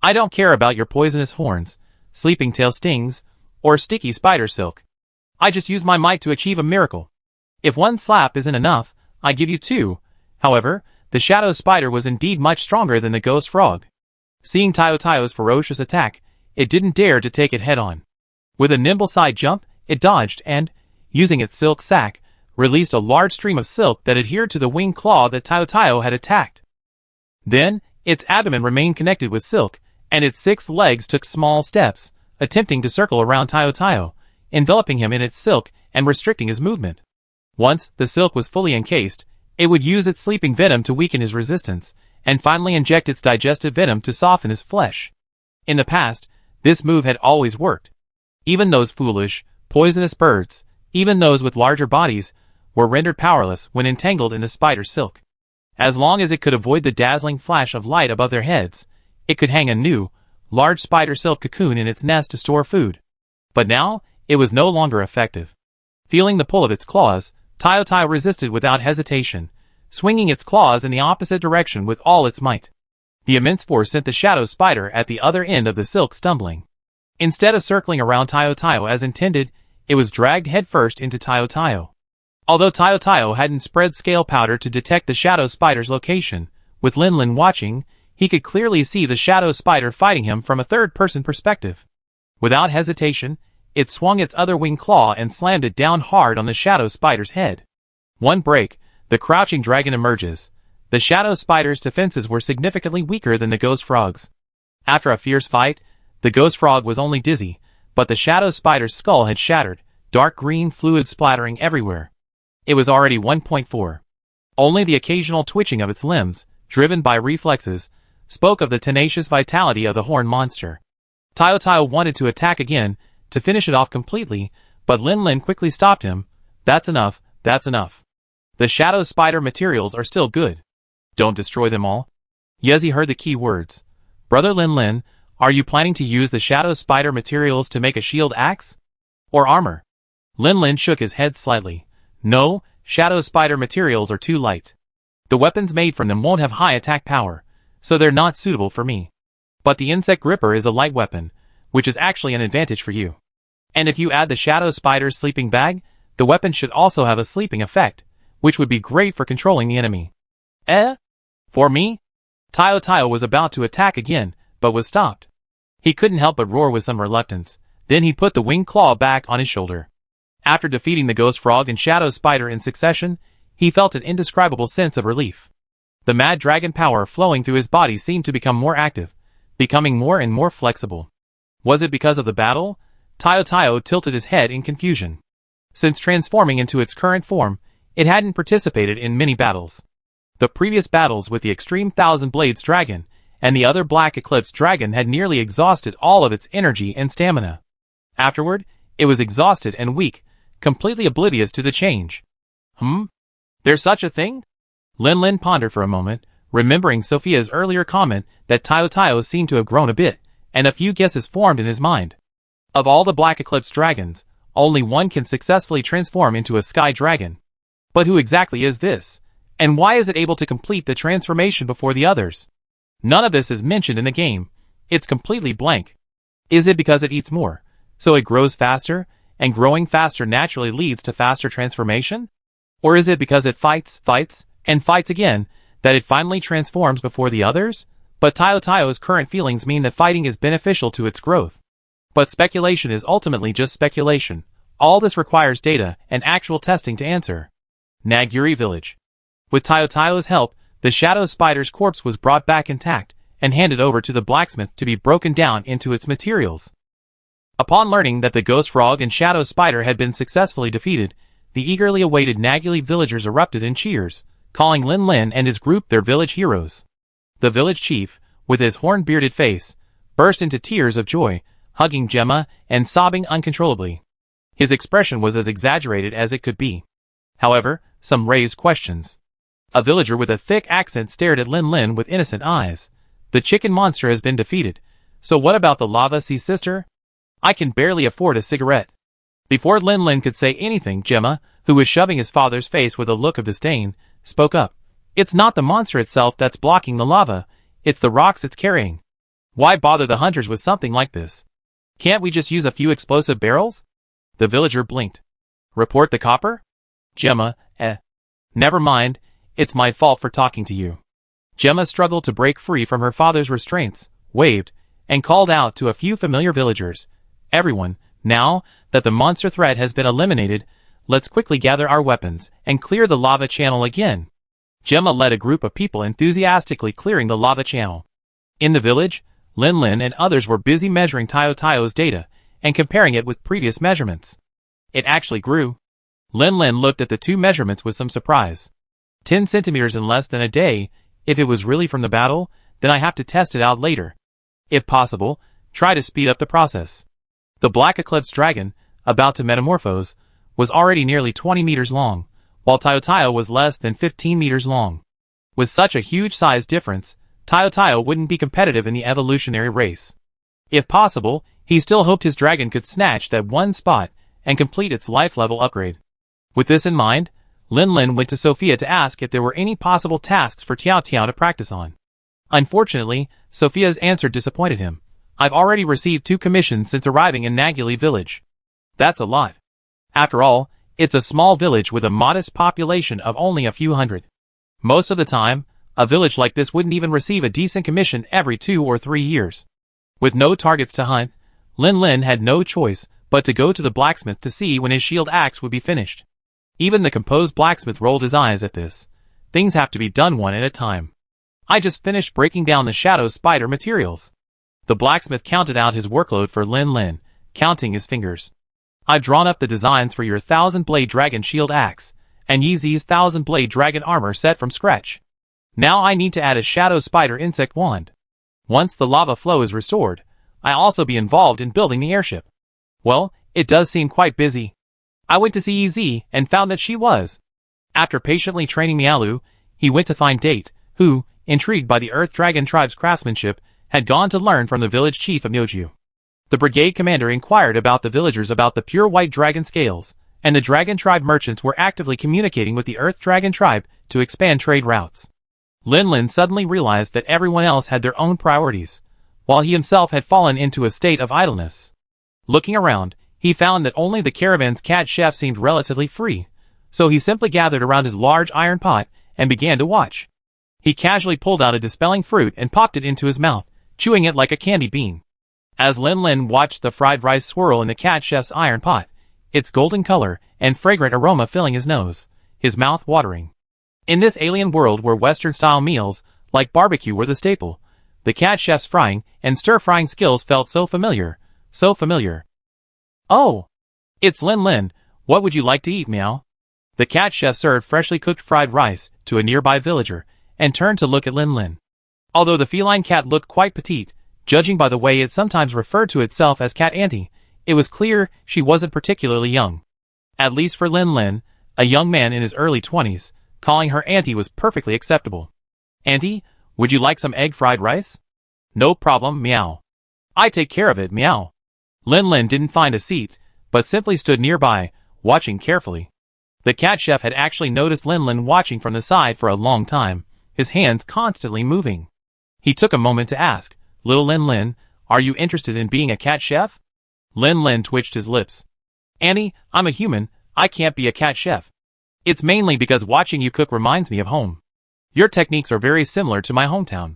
I don't care about your poisonous horns, sleeping tail stings, or sticky spider silk. I just use my might to achieve a miracle. If one slap isn't enough, I give you two. However, the shadow spider was indeed much stronger than the ghost frog. Seeing Tayo Tayo's ferocious attack, it didn't dare to take it head-on. With a nimble side jump, it dodged and, using its silk sac, released a large stream of silk that adhered to the wing claw that Tayo Tayo had attacked. Then, its abdomen remained connected with silk, and its 6 legs took small steps, attempting to circle around Tayo Tayo, enveloping him in its silk and restricting his movement. Once the silk was fully encased, it would use its sleeping venom to weaken his resistance, and finally inject its digestive venom to soften his flesh. In the past, this move had always worked. Even those foolish, poisonous birds, even those with larger bodies, were rendered powerless when entangled in the spider silk. As long as it could avoid the dazzling flash of light above their heads, it could hang a new, large spider silk cocoon in its nest to store food. But now, it was no longer effective. Feeling the pull of its claws, Tayo Tayo resisted without hesitation, swinging its claws in the opposite direction with all its might. The immense force sent the shadow spider at the other end of the silk stumbling. Instead of circling around Tayo Tayo as intended, it was dragged headfirst into Tayo Tayo. Although Tayo Tayo hadn't spread scale powder to detect the shadow spider's location, with Lin Lin watching, he could clearly see the shadow spider fighting him from a third-person perspective. Without hesitation, it swung its other wing claw and slammed it down hard on the shadow spider's head. One break, the crouching dragon emerges. The shadow spider's defenses were significantly weaker than the ghost frog's. After a fierce fight, the ghost frog was only dizzy, but the shadow spider's skull had shattered, dark green fluid splattering everywhere. It was already 1.4. Only the occasional twitching of its limbs, driven by reflexes, spoke of the tenacious vitality of the horned monster. Tayo Tayo wanted to attack again, to finish it off completely, but Lin Lin quickly stopped him. That's enough, that's enough. The shadow spider materials are still good. Don't destroy them all. Yeezy heard the key words. Brother Lin Lin, are you planning to use the shadow spider materials to make a shield axe? Or armor? Lin Lin shook his head slightly. No, shadow spider materials are too light. The weapons made from them won't have high attack power, so they're not suitable for me. But the insect gripper is a light weapon, which is actually an advantage for you. And if you add the shadow spider's sleeping bag, the weapon should also have a sleeping effect, which would be great for controlling the enemy. For me? Tayo Tayo was about to attack again, but was stopped. He couldn't help but roar with some reluctance. Then he put the winged claw back on his shoulder. After defeating the ghost frog and shadow spider in succession, he felt an indescribable sense of relief. The mad dragon power flowing through his body seemed to become more active, becoming more and more flexible. Was it because of the battle? Tayo Tayo tilted his head in confusion. Since transforming into its current form, it hadn't participated in many battles. The previous battles with the Extreme Thousand Blades Dragon and the other Black Eclipse Dragon had nearly exhausted all of its energy and stamina. Afterward, it was exhausted and weak, completely oblivious to the change. There's such a thing? Lin Lin pondered for a moment, remembering Sophia's earlier comment that Tayo Tayo seemed to have grown a bit, and a few guesses formed in his mind. Of all the Black Eclipse Dragons, only one can successfully transform into a Sky Dragon. But who exactly is this? And why is it able to complete the transformation before the others? None of this is mentioned in the game. It's completely blank. Is it because it eats more, so it grows faster, and growing faster naturally leads to faster transformation? Or is it because it fights, and fights again, that it finally transforms before the others? But Tayo Tayo's current feelings mean that fighting is beneficial to its growth. But speculation is ultimately just speculation. All this requires data and actual testing to answer. Naguri Village. With Tayo Tayo's help, the Shadow Spider's corpse was brought back intact and handed over to the blacksmith to be broken down into its materials. Upon learning that the Ghost Frog and Shadow Spider had been successfully defeated, the eagerly awaited Naguli villagers erupted in cheers, calling Lin Lin and his group their village heroes. The village chief, with his horn-bearded face, burst into tears of joy, hugging Gemma and sobbing uncontrollably. His expression was as exaggerated as it could be. However, some raised questions. A villager with a thick accent stared at Lin Lin with innocent eyes. The chicken monster has been defeated, so what about the Lava Sea Sister? I can barely afford a cigarette. Before Lin Lin could say anything, Gemma, who was shoving his father's face with a look of disdain, spoke up. It's not the monster itself that's blocking the lava, it's the rocks it's carrying. Why bother the hunters with something like this? Can't we just use a few explosive barrels? The villager blinked. Report the copper? Gemma, never mind, it's my fault for talking to you. Gemma struggled to break free from her father's restraints, waved, and called out to a few familiar villagers. Everyone, now that the monster threat has been eliminated, let's quickly gather our weapons and clear the lava channel again. Gemma led a group of people enthusiastically clearing the lava channel. In the village, Lin Lin and others were busy measuring Tayo Tayo's data and comparing it with previous measurements. It actually grew. Lin Lin looked at the two measurements with some surprise. 10 centimeters in less than a day. If it was really from the battle, then I have to test it out later. If possible, try to speed up the process. The Black Eclipse Dragon, about to metamorphose, was already nearly 20 meters long, while Tayo Tayo was less than 15 meters long. With such a huge size difference, Tayo Tayo wouldn't be competitive in the evolutionary race. If possible, he still hoped his dragon could snatch that one spot and complete its life level upgrade. With this in mind, Lin Lin went to Sophia to ask if there were any possible tasks for Tiao Tiao to practice on. Unfortunately, Sophia's answer disappointed him. I've already received 2 commissions since arriving in Naguli village. That's a lot. After all, it's a small village with a modest population of only a few hundred. Most of the time, a village like this wouldn't even receive a decent commission every 2 or 3 years. With no targets to hunt, Lin Lin had no choice but to go to the blacksmith to see when his shield axe would be finished. Even the composed blacksmith rolled his eyes at this. Things have to be done one at a time. I just finished breaking down the Shadow Spider materials. The blacksmith counted out his workload for Lin Lin, counting his fingers. I've drawn up the designs for your 1000-blade dragon shield axe, and Yeezy's 1000-blade dragon armor set from scratch. Now I need to add a Shadow Spider insect wand. Once the lava flow is restored, I'll also be involved in building the airship. Well, it does seem quite busy. I went to see EZ and found that she was. After patiently training Mialu, he went to find Date, who, intrigued by the Earth Dragon tribe's craftsmanship, had gone to learn from the village chief of Myoju. The brigade commander inquired about the villagers about the pure white dragon scales, and the dragon tribe merchants were actively communicating with the Earth Dragon tribe to expand trade routes. Lin Lin suddenly realized that everyone else had their own priorities, while he himself had fallen into a state of idleness. Looking around, he found that only the caravan's cat chef seemed relatively free, so he simply gathered around his large iron pot and began to watch. He casually pulled out a dispelling fruit and popped it into his mouth, chewing it like a candy bean. As Lin Lin watched the fried rice swirl in the cat chef's iron pot, its golden color and fragrant aroma filling his nose, his mouth watering. In this alien world where Western-style meals, like barbecue, were the staple, the cat chef's frying and stir-frying skills felt so familiar, so familiar. Oh! It's Lin Lin, what would you like to eat, meow? The cat chef served freshly cooked fried rice to a nearby villager, and turned to look at Lin Lin. Although the feline cat looked quite petite, judging by the way it sometimes referred to itself as Cat Auntie, it was clear she wasn't particularly young. At least for Lin Lin, a young man in his early 20s, calling her Auntie was perfectly acceptable. Auntie, would you like some egg fried rice? No problem, meow. I take care of it, meow. Lin Lin didn't find a seat, but simply stood nearby, watching carefully. The cat chef had actually noticed Lin Lin watching from the side for a long time, his hands constantly moving. He took a moment to ask, "Little Lin Lin, are you interested in being a cat chef?" Lin Lin twitched his lips. "Annie, I'm a human, I can't be a cat chef. It's mainly because watching you cook reminds me of home. Your techniques are very similar to my hometown.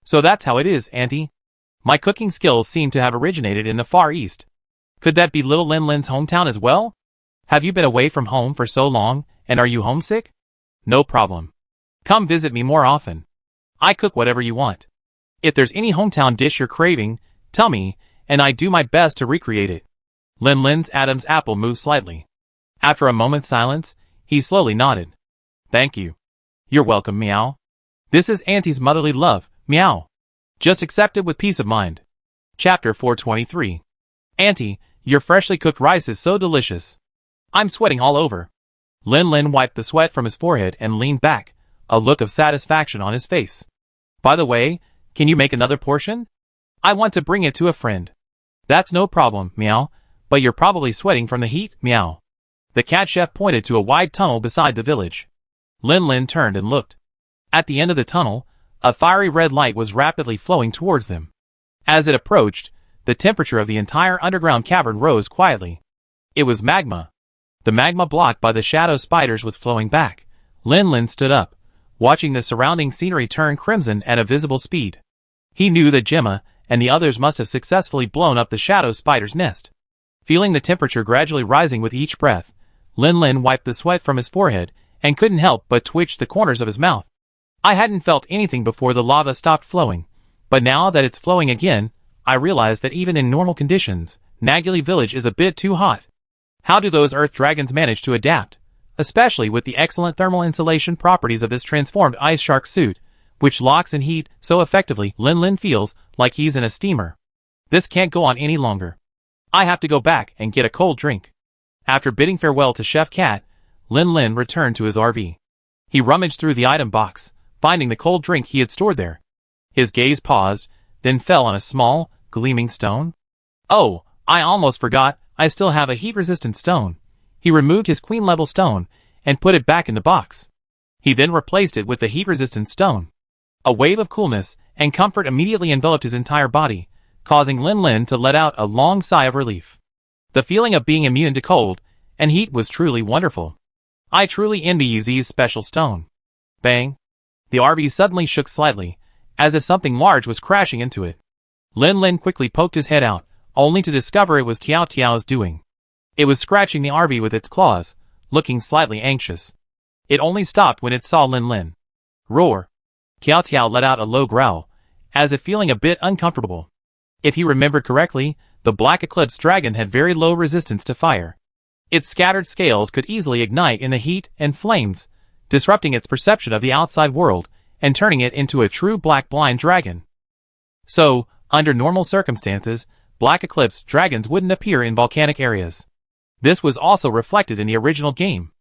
So that's how it is, Auntie. My cooking skills seem to have originated in the Far East. Could that be little Lin Lin's hometown as well? Have you been away from home for so long, and are you homesick? No problem. Come visit me more often. I cook whatever you want. If there's any hometown dish you're craving, tell me, and I do my best to recreate it." Lin Lin's Adam's apple moved slightly. After a moment's silence, he slowly nodded. "Thank you. You're welcome, meow. This is Auntie's motherly love, meow. Just accept it with peace of mind." Chapter 423. Auntie, your freshly cooked rice is so delicious. I'm sweating all over. Lin Lin wiped the sweat from his forehead and leaned back, a look of satisfaction on his face. By the way, can you make another portion? I want to bring it to a friend. That's no problem, meow, but you're probably sweating from the heat, meow. The cat chef pointed to a wide tunnel beside the village. Lin Lin turned and looked. At the end of the tunnel, a fiery red light was rapidly flowing towards them. As it approached, the temperature of the entire underground cavern rose quietly. It was magma. The magma blocked by the shadow spiders was flowing back. Lin Lin stood up, watching the surrounding scenery turn crimson at a visible speed. He knew that Gemma and the others must have successfully blown up the shadow spider's nest. Feeling the temperature gradually rising with each breath, Lin Lin wiped the sweat from his forehead and couldn't help but twitch the corners of his mouth. I hadn't felt anything before the lava stopped flowing, but now that it's flowing again, I realize that even in normal conditions, Naguli Village is a bit too hot. How do those earth dragons manage to adapt, especially with the excellent thermal insulation properties of this transformed ice shark suit, which locks in heat so effectively? Lin Lin feels like he's in a steamer. This can't go on any longer. I have to go back and get a cold drink. After bidding farewell to Chef Cat, Lin Lin returned to his RV. He rummaged through the item box, finding the cold drink he had stored there. His gaze paused, then fell on a small, gleaming stone. Oh, I almost forgot, I still have a heat-resistant stone. He removed his queen-level stone and put it back in the box. He then replaced it with the heat-resistant stone. A wave of coolness and comfort immediately enveloped his entire body, causing Lin Lin to let out a long sigh of relief. The feeling of being immune to cold and heat was truly wonderful. I truly envy Z's special stone. Bang! The RV suddenly shook slightly, as if something large was crashing into it. Lin Lin quickly poked his head out, only to discover it was Tiao Tiao's doing. It was scratching the RV with its claws, looking slightly anxious. It only stopped when it saw Lin Lin. Roar! Tiao Tiao let out a low growl, as if feeling a bit uncomfortable. If he remembered correctly, the Black Eclipse Dragon had very low resistance to fire. Its scattered scales could easily ignite in the heat and flames, disrupting its perception of the outside world and turning it into a true black blind dragon. So, under normal circumstances, Black Eclipse dragons wouldn't appear in volcanic areas. This was also reflected in the original game.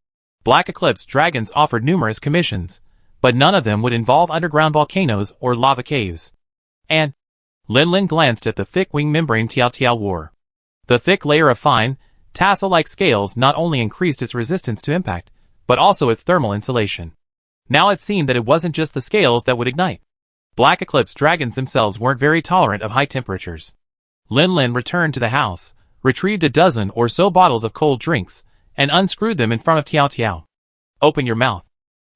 Black Eclipse dragons offered numerous commissions, but none of them would involve underground volcanoes or lava caves. And Lin Lin glanced at the thick wing membrane Tiao Tiao wore. The thick layer of fine, tassel-like scales not only increased its resistance to impact, but also its thermal insulation. Now it seemed that it wasn't just the scales that would ignite. Black Eclipse dragons themselves weren't very tolerant of high temperatures. Lin Lin returned to the house, retrieved a dozen or so bottles of cold drinks, and unscrewed them in front of Tiao Tiao. Open your mouth.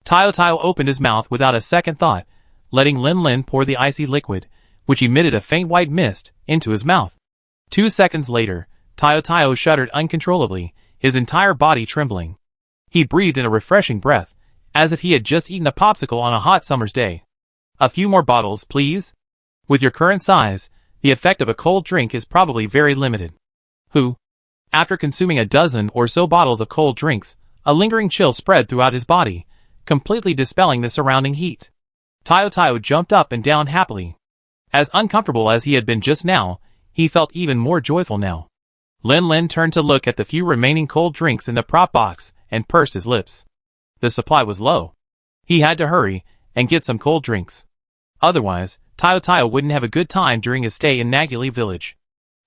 Tiao Tiao opened his mouth without a second thought, letting Lin Lin pour the icy liquid, which emitted a faint white mist, into his mouth. 2 seconds later, Tiao Tiao shuddered uncontrollably, his entire body trembling. He breathed in a refreshing breath, as if he had just eaten a popsicle on a hot summer's day. A few more bottles, please. With your current size, the effect of a cold drink is probably very limited. After consuming a dozen or so bottles of cold drinks, a lingering chill spread throughout his body, completely dispelling the surrounding heat. Tayo jumped up and down happily. As uncomfortable as he had been just now, he felt even more joyful now. Lin turned to look at the few remaining cold drinks in the prop box and pursed his lips. The supply was low. He had to hurry and get some cold drinks. Otherwise, Tayo wouldn't have a good time during his stay in Nagili village.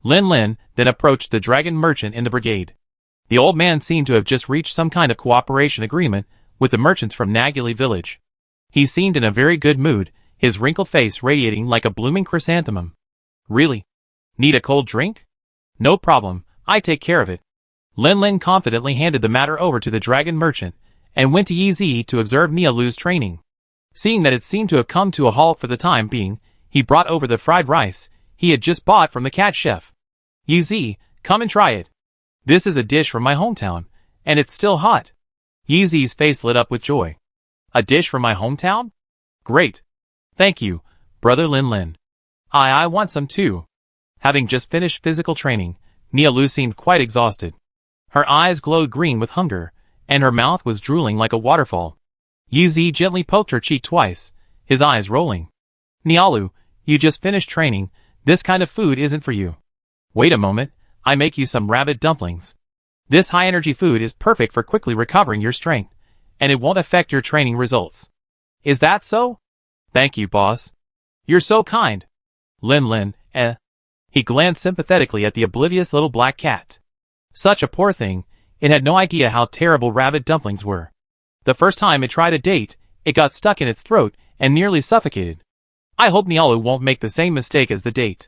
Lin then approached the dragon merchant in the brigade. The old man seemed to have just reached some kind of cooperation agreement with the merchants from Nagili village. He seemed in a very good mood, his wrinkled face radiating like a blooming chrysanthemum. Really? Need a cold drink? No problem, I take care of it. Lin confidently handed the matter over to the dragon merchant, and went to Yi to observe Nialu's training. Seeing that it seemed to have come to a halt for the time being, he brought over the fried rice he had just bought from the cat chef. Yi, come and try it. This is a dish from my hometown, and it's still hot. Yi's face lit up with joy. A dish from my hometown? Great. Thank you, brother Lin. I want some too. Having just finished physical training, Nialu seemed quite exhausted. Her eyes glowed green with hunger, and her mouth was drooling like a waterfall. Yi gently poked her cheek twice, his eyes rolling. Nialu, you just finished training, this kind of food isn't for you. Wait a moment, I make you some rabbit dumplings. This high-energy food is perfect for quickly recovering your strength, and it won't affect your training results. Is that so? Thank you, boss. You're so kind. Lin, He glanced sympathetically at the oblivious little black cat. Such a poor thing, it had no idea how terrible rabbit dumplings were. The first time it tried a date, it got stuck in its throat and nearly suffocated. I hope Nialu won't make the same mistake as the date.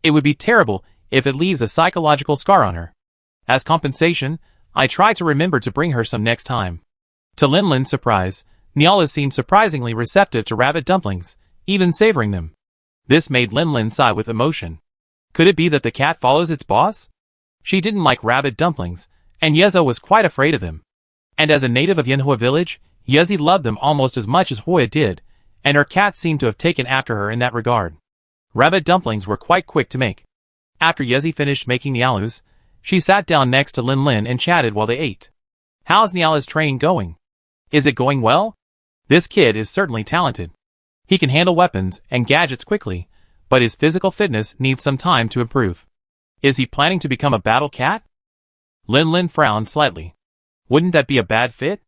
It would be terrible if it leaves a psychological scar on her. As compensation, I try to remember to bring her some next time. To Lin's surprise, Nialu seemed surprisingly receptive to rabbit dumplings, even savoring them. This made Lin sigh with emotion. Could it be that the cat follows its boss? She didn't like rabbit dumplings, and Yezo was quite afraid of them. And as a native of Yanhua village, Yezi loved them almost as much as Hoya did, and her cat seemed to have taken after her in that regard. Rabbit dumplings were quite quick to make. After Yezi finished making Nialu's, she sat down next to Lin and chatted while they ate. How's Nialu's training going? Is it going well? This kid is certainly talented. He can handle weapons and gadgets quickly, but his physical fitness needs some time to improve. Is he planning to become a battle cat? Lin frowned slightly. Wouldn't that be a bad fit?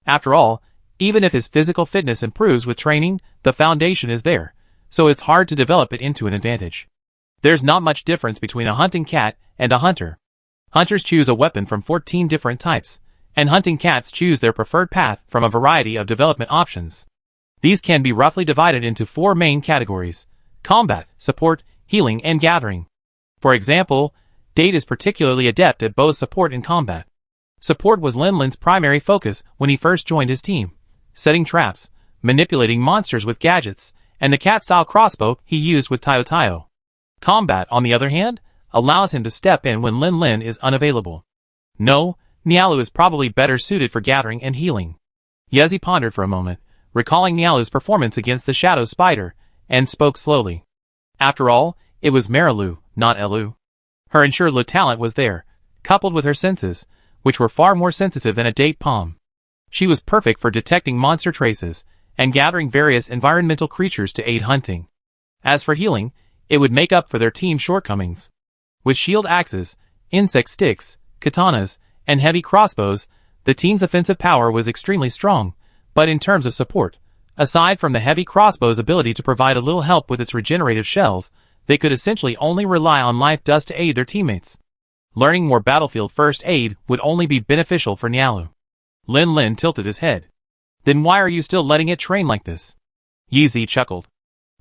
After all, even if his physical fitness improves with training, the foundation is there, so it's hard to develop it into an advantage. There's not much difference between a hunting cat and a hunter. Hunters choose a weapon from 14 different types, and hunting cats choose their preferred path from a variety of development options. These can be roughly divided into 4 main categories: combat, support, healing, and gathering. For example, Date is particularly adept at both support and combat. Support was Lin's primary focus when he first joined his team, setting traps, manipulating monsters with gadgets, and the cat-style crossbow he used with Tayo. Combat, on the other hand, allows him to step in when Lin is unavailable. No, Nialu is probably better suited for gathering and healing. Yezi pondered for a moment, recalling Nialu's performance against the Shadow Spider, and spoke slowly. After all, it was Marilu, not Elu. Her Enshurlu talent was there, coupled with her senses, which were far more sensitive than a date palm. She was perfect for detecting monster traces, and gathering various environmental creatures to aid hunting. As for healing, it would make up for their team's shortcomings. With shield axes, insect sticks, katanas, and heavy crossbows, the team's offensive power was extremely strong, but in terms of support, aside from the heavy crossbow's ability to provide a little help with its regenerative shells, they could essentially only rely on life dust to aid their teammates. Learning more battlefield first aid would only be beneficial for Nialu. Lin tilted his head. Then why are you still letting it train like this? Yi chuckled.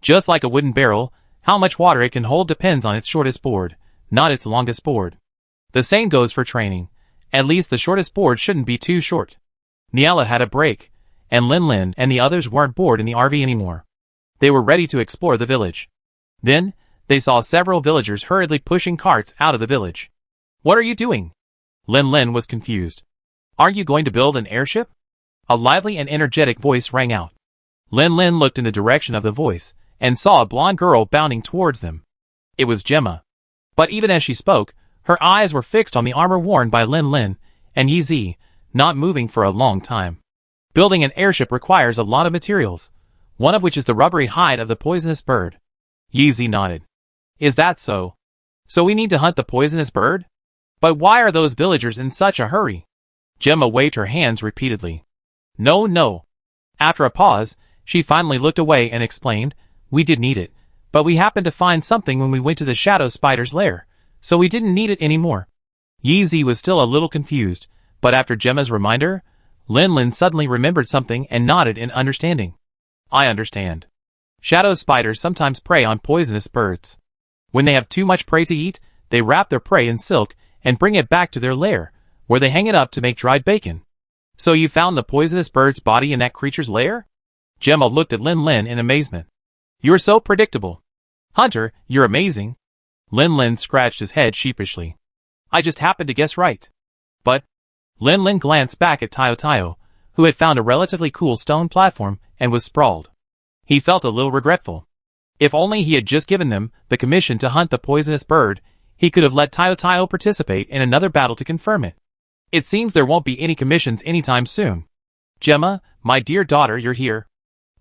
Just like a wooden barrel, how much water it can hold depends on its shortest board, not its longest board. The same goes for training. At least the shortest board shouldn't be too short. Nialu had a break, and Lin and the others weren't bored in the RV anymore. They were ready to explore the village. Then, they saw several villagers hurriedly pushing carts out of the village. What are you doing? Lin was confused. Aren't you going to build an airship? A lively and energetic voice rang out. Lin looked in the direction of the voice, and saw a blonde girl bounding towards them. It was Gemma. But even as she spoke, her eyes were fixed on the armor worn by Lin and Yi, not moving for a long time. Building an airship requires a lot of materials. one of which is the rubbery hide of the poisonous bird. Yeezy nodded. Is that so? So we need to hunt the poisonous bird? But why are those villagers in such a hurry? Gemma waved her hands repeatedly. No. After a pause, she finally looked away and explained, we did need it, but we happened to find something when we went to the shadow spider's lair, so we didn't need it anymore. Yeezy was still a little confused, but after Gemma's reminder, Lin suddenly remembered something and nodded in understanding. I understand. Shadow spiders sometimes prey on poisonous birds. When they have too much prey to eat, they wrap their prey in silk and bring it back to their lair, where they hang it up to make dried bacon. So you found the poisonous bird's body in that creature's lair? Gemma looked at Lin in amazement. You're so predictable. Hunter, you're amazing. Lin scratched his head sheepishly. I just happened to guess right. But Lin glanced back at Tayo, who had found a relatively cool stone platform and was sprawled. He felt a little regretful. If only he had just given them the commission to hunt the poisonous bird, he could have let Tayo participate in another battle to confirm it. It seems there won't be any commissions anytime soon. Gemma, my dear daughter, you're here.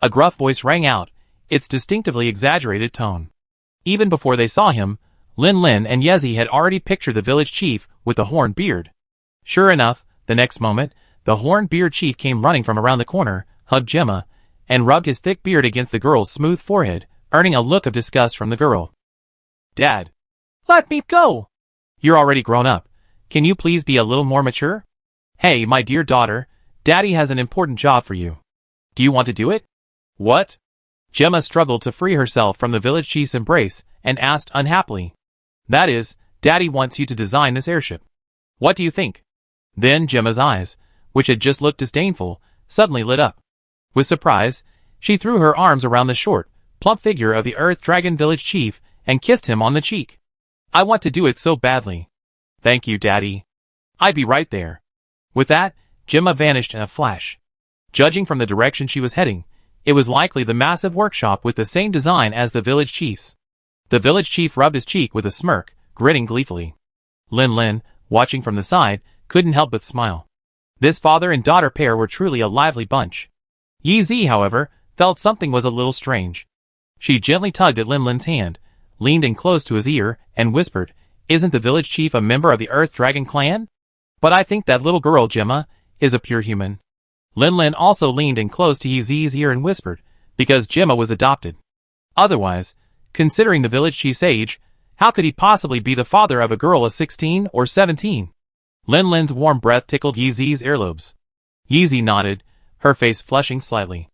A gruff voice rang out, its distinctively exaggerated tone. Even before they saw him, Lin and Yeezy had already pictured the village chief with the horned beard. Sure enough, the next moment, the horned beard chief came running from around the corner, hugged Gemma, and rubbed his thick beard against the girl's smooth forehead, earning a look of disgust from the girl. Dad. Let me go. You're already grown up. Can you please be a little more mature? Hey, my dear daughter, Daddy has an important job for you. Do you want to do it? What? Gemma struggled to free herself from the village chief's embrace and asked unhappily. That is, Daddy wants you to design this airship. What do you think? Then Gemma's eyes, which had just looked disdainful, suddenly lit up. With surprise, she threw her arms around the short, plump figure of the Earth Dragon village chief and kissed him on the cheek. I want to do it so badly. Thank you, Daddy. I'd be right there. With that, Gemma vanished in a flash. Judging from the direction she was heading, it was likely the massive workshop with the same design as the village chief's. The village chief rubbed his cheek with a smirk, grinning gleefully. Lin, watching from the side, couldn't help but smile. This father and daughter pair were truly a lively bunch. Yeezy, however, felt something was a little strange. She gently tugged at Lin's hand, leaned in close to his ear, and whispered, Isn't the village chief a member of the Earth Dragon clan? But I think that little girl, Gemma, is a pure human. Lin also leaned in close to Yeezy's ear and whispered, because Gemma was adopted. Otherwise, considering the village chief's age, how could he possibly be the father of a girl of 16 or 17? Lin's warm breath tickled Yeezy's earlobes. Yeezy nodded, her face flushing slightly.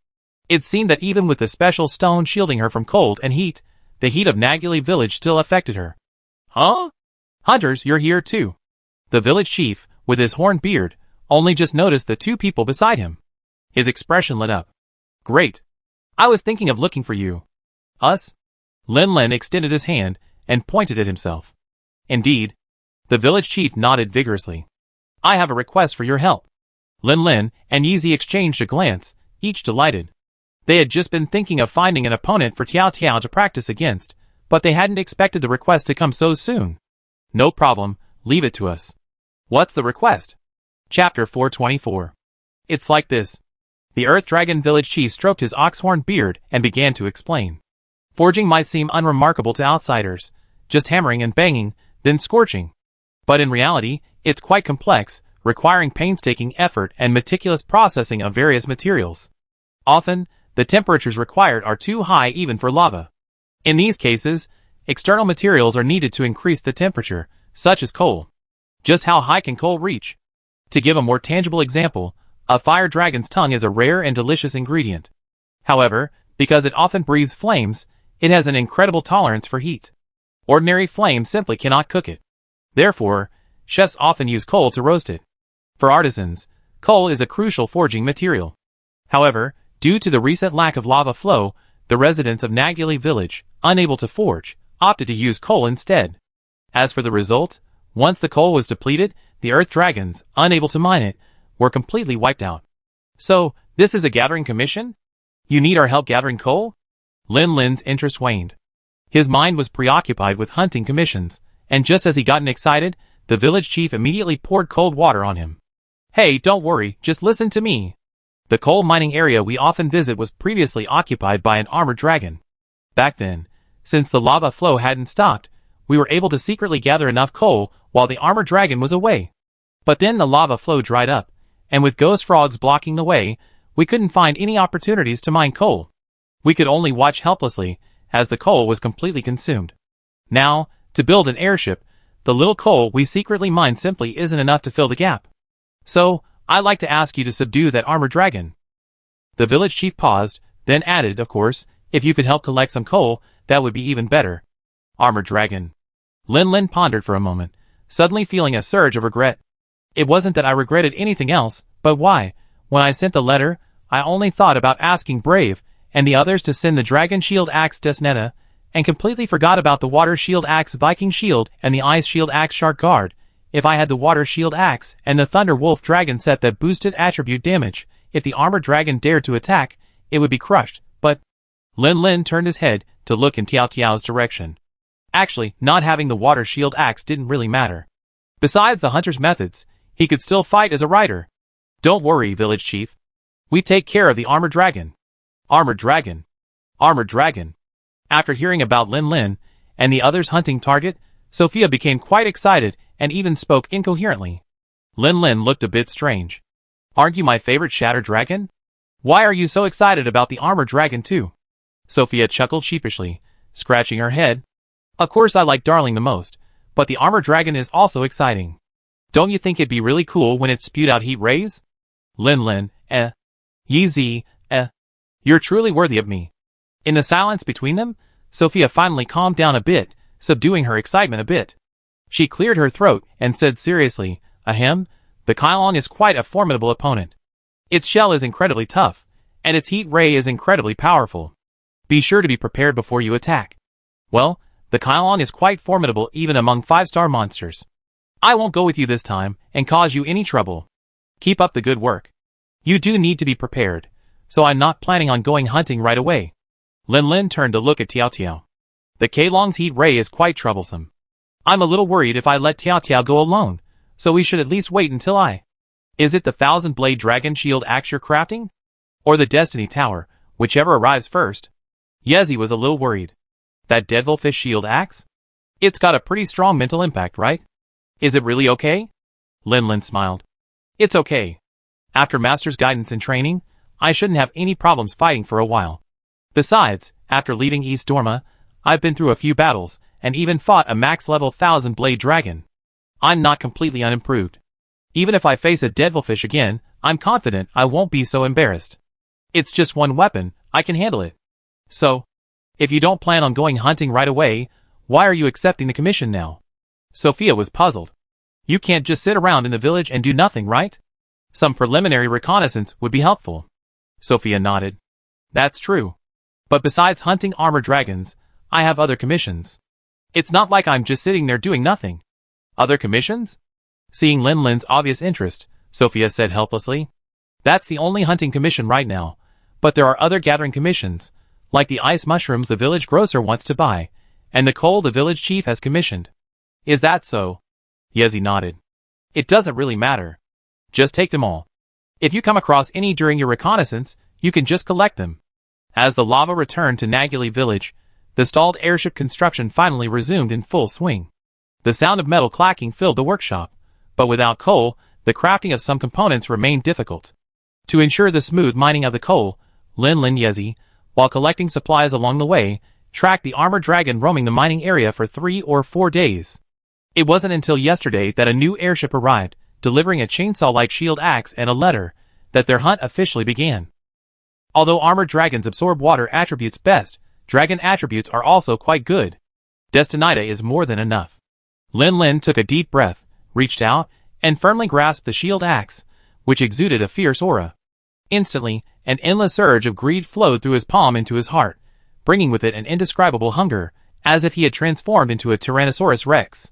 It seemed that even with the special stone shielding her from cold and heat, the heat of Naguli village still affected her. Huh? Hunters, you're here too. The village chief, with his horned beard, only just noticed the two people beside him. His expression lit up. Great. I was thinking of looking for you. Us? Lin extended his hand and pointed at himself. Indeed. The village chief nodded vigorously. I have a request for your help. Lin and Yeezy exchanged a glance, each delighted. They had just been thinking of finding an opponent for Tiao to practice against, but they hadn't expected the request to come so soon. No problem, leave it to us. What's the request? Chapter 424. It's like this. The Earth Dragon village chief stroked his ox-horn beard and began to explain. Forging might seem unremarkable to outsiders, just hammering and banging, then scorching. But in reality, it's quite complex, requiring painstaking effort and meticulous processing of various materials. Often, the temperatures required are too high even for lava. In these cases, external materials are needed to increase the temperature, such as coal. Just how high can coal reach? To give a more tangible example, a fire dragon's tongue is a rare and delicious ingredient. However, because it often breathes flames, it has an incredible tolerance for heat. Ordinary flames simply cannot cook it. Therefore, chefs often use coal to roast it. For artisans, coal is a crucial forging material. However, due to the recent lack of lava flow, the residents of Naguli village, unable to forge, opted to use coal instead. As for the result, once the coal was depleted, the Earth Dragons, unable to mine it, were completely wiped out. So, this is a gathering commission? You need our help gathering coal? Lin's interest waned. His mind was preoccupied with hunting commissions, and just as he gotten excited, the village chief immediately poured cold water on him. Hey, don't worry, just listen to me. The coal mining area we often visit was previously occupied by an armored dragon. Back then, since the lava flow hadn't stopped, we were able to secretly gather enough coal while the armored dragon was away. But then the lava flow dried up, and with ghost frogs blocking the way, we couldn't find any opportunities to mine coal. We could only watch helplessly as the coal was completely consumed. Now, to build an airship, the little coal we secretly mined simply isn't enough to fill the gap. So, I'd like to ask you to subdue that armored dragon. The village chief paused, then added, of course, if you could help collect some coal, that would be even better. Armored dragon. Lin Lin pondered for a moment, suddenly feeling a surge of regret. It wasn't that I regretted anything else, but why, when I sent the letter, I only thought about asking Brave and the others to send the Dragon Shield Axe Desnetta, and completely forgot about the Water Shield Axe Viking Shield and the Ice Shield Axe Shark Guard. If I had the Water Shield Axe and the Thunder Wolf Dragon set that boosted attribute damage, if the armored dragon dared to attack, it would be crushed, but... Lin Lin turned his head to look in Tiao Tiao's direction. Actually, not having the Water Shield Axe didn't really matter. Besides the hunter's methods, he could still fight as a rider. Don't worry, village chief. We take care of the armored dragon. Armored dragon. Armored dragon. After hearing about Lin Lin and the others' hunting target, Sophia became quite excited and even spoke incoherently. Lin Lin looked a bit strange. Aren't you my favorite shatter dragon? Why are you so excited about the armored dragon too? Sophia chuckled sheepishly, scratching her head. Of course I like Darling the most, but the armored dragon is also exciting. Don't you think it'd be really cool when it spewed out heat rays? Lin Lin, Yeezy, You're truly worthy of me. In the silence between them, Sophia finally calmed down a bit, subduing her excitement a bit. She cleared her throat and said seriously, Ahem, the Kylong is quite a formidable opponent. Its shell is incredibly tough, and its heat ray is incredibly powerful. Be sure to be prepared before you attack. Well, the Kylong is quite formidable even among 5-star monsters. I won't go with you this time and cause you any trouble. Keep up the good work. You do need to be prepared, so I'm not planning on going hunting right away. Lin Lin turned to look at Tiao Tiao. The Kylong's heat ray is quite troublesome. I'm a little worried if I let Tiao Tiao go alone, so we should at least wait until Is it the 1000-blade dragon shield axe you're crafting? Or the Destiny Tower, whichever arrives first? Yezi was a little worried. That Devilfish shield axe? It's got a pretty strong mental impact, right? Is it really okay? Lin Lin smiled. It's okay. After Master's guidance and training, I shouldn't have any problems fighting for a while. Besides, after leaving East Dorma, I've been through a few battles, and even fought a max-level 1000-blade dragon. I'm not completely unimproved. Even if I face a Devilfish again, I'm confident I won't be so embarrassed. It's just one weapon, I can handle it. So, if you don't plan on going hunting right away, why are you accepting the commission now? Sophia was puzzled. You can't just sit around in the village and do nothing, right? Some preliminary reconnaissance would be helpful. Sophia nodded. That's true. But besides hunting armored dragons, I have other commissions. It's not like I'm just sitting there doing nothing. Other commissions? Seeing Lin Lin's obvious interest, Sophia said helplessly. That's the only hunting commission right now, but there are other gathering commissions, like the ice mushrooms the village grocer wants to buy, and the coal the village chief has commissioned. Is that so? Yezi nodded. It doesn't really matter. Just take them all. If you come across any during your reconnaissance, you can just collect them. As the lava returned to Naguli village, the stalled airship construction finally resumed in full swing. The sound of metal clacking filled the workshop, but without coal, the crafting of some components remained difficult. To ensure the smooth mining of the coal, Lin Lin Yezi, while collecting supplies along the way, tracked the armored dragon roaming the mining area for 3 or 4 days. It wasn't until yesterday that a new airship arrived, delivering a chainsaw-like shield axe and a letter, that their hunt officially began. Although armored dragons absorb water attributes best, dragon attributes are also quite good. Destinita is more than enough. Lin Lin took a deep breath, reached out, and firmly grasped the shield axe, which exuded a fierce aura. Instantly, an endless surge of greed flowed through his palm into his heart, bringing with it an indescribable hunger, as if he had transformed into a Tyrannosaurus Rex.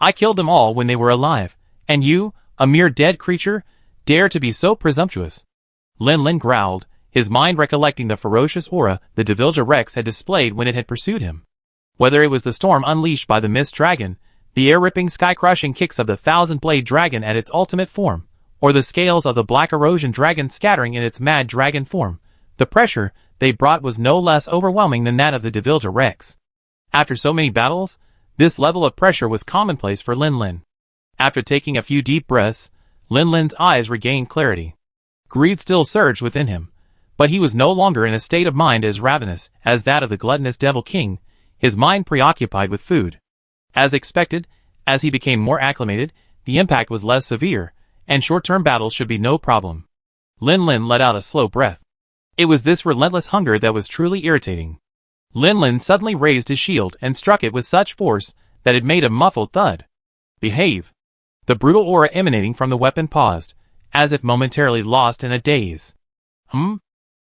I killed them all when they were alive, and you, a mere dead creature, dare to be so presumptuous. Lin Lin growled, his mind recollecting the ferocious aura the Devilja Rex had displayed when it had pursued him. Whether it was the storm unleashed by the Mist Dragon, the air-ripping, sky-crushing kicks of the 1000-blade dragon at its ultimate form, or the scales of the black erosion dragon scattering in its mad dragon form, the pressure they brought was no less overwhelming than that of the Devilja Rex. After so many battles, this level of pressure was commonplace for Lin Lin. After taking a few deep breaths, Lin Lin's eyes regained clarity. Greed still surged within him, but he was no longer in a state of mind as ravenous as that of the gluttonous Devil King, his mind preoccupied with food. As expected, as he became more acclimated, the impact was less severe, and short-term battles should be no problem. Lin Lin let out a slow breath. It was this relentless hunger that was truly irritating. Lin Lin suddenly raised his shield and struck it with such force that it made a muffled thud. Behave. The brutal aura emanating from the weapon paused, as if momentarily lost in a daze.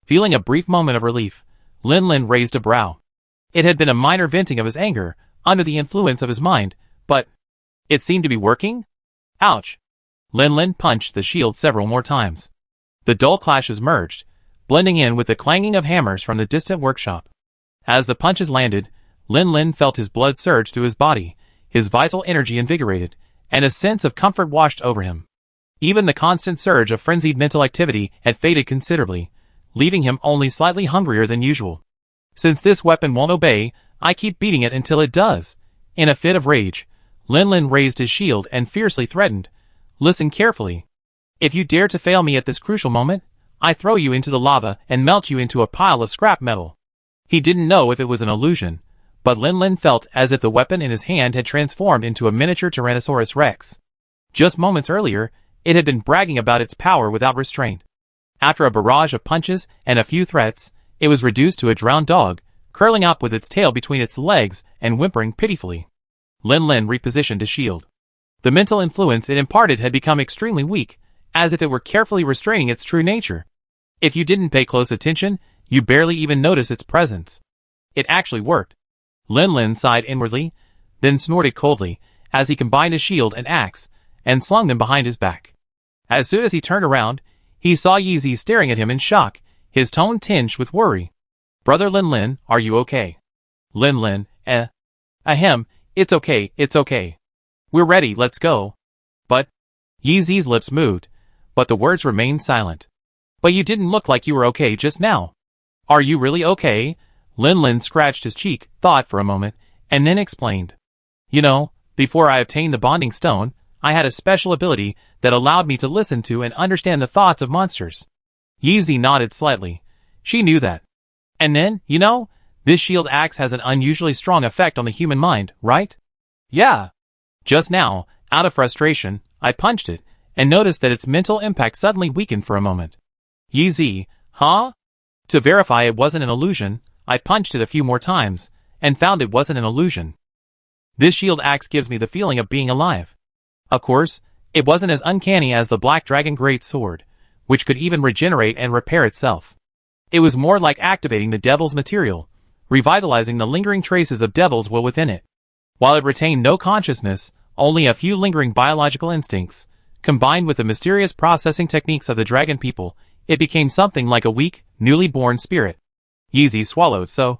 Feeling a brief moment of relief, Lin Lin raised a brow. It had been a minor venting of his anger, under the influence of his mind, but it seemed to be working? Ouch! Lin Lin punched the shield several more times. The dull clashes merged, blending in with the clanging of hammers from the distant workshop. As the punches landed, Lin Lin felt his blood surge through his body, his vital energy invigorated, and a sense of comfort washed over him. Even the constant surge of frenzied mental activity had faded considerably, leaving him only slightly hungrier than usual. Since this weapon won't obey, I keep beating it until it does. In a fit of rage, Lin Lin raised his shield and fiercely threatened, "Listen carefully. If you dare to fail me at this crucial moment, I throw you into the lava and melt you into a pile of scrap metal." He didn't know if it was an illusion, but Lin Lin felt as if the weapon in his hand had transformed into a miniature Tyrannosaurus Rex. Just moments earlier, it had been bragging about its power without restraint. After a barrage of punches and a few threats, it was reduced to a drowned dog, curling up with its tail between its legs and whimpering pitifully. Lin Lin repositioned his shield. The mental influence it imparted had become extremely weak, as if it were carefully restraining its true nature. If you didn't pay close attention, you barely even noticed its presence. It actually worked. Lin Lin sighed inwardly, then snorted coldly, as he combined his shield and axe, and slung them behind his back. As soon as he turned around, he saw Yi Zi staring at him in shock, his tone tinged with worry. "Brother Lin Lin, are you okay?" Lin Lin, Ahem, it's okay. We're ready, let's go. But, Yi Zi's lips moved, but the words remained silent. "But you didn't look like you were okay just now. Are you really okay?" Lin Lin scratched his cheek, thought for a moment, and then explained. "You know, before I obtained the bonding stone, I had a special ability that allowed me to listen to and understand the thoughts of monsters." Yi Zi nodded slightly. She knew that. "And then, you know, this shield axe has an unusually strong effect on the human mind, right?" "Yeah. Just now, out of frustration, I punched it, and noticed that its mental impact suddenly weakened for a moment." Yi Zi, huh? To verify it wasn't an illusion, I punched it a few more times, and found it wasn't an illusion. This shield axe gives me the feeling of being alive. Of course, it wasn't as uncanny as the Black Dragon Great Sword, which could even regenerate and repair itself. It was more like activating the Devil's material, revitalizing the lingering traces of Devil's will within it. While it retained no consciousness, only a few lingering biological instincts, combined with the mysterious processing techniques of the dragon people, it became something like a weak, newly born spirit. Yi Zi swallowed, so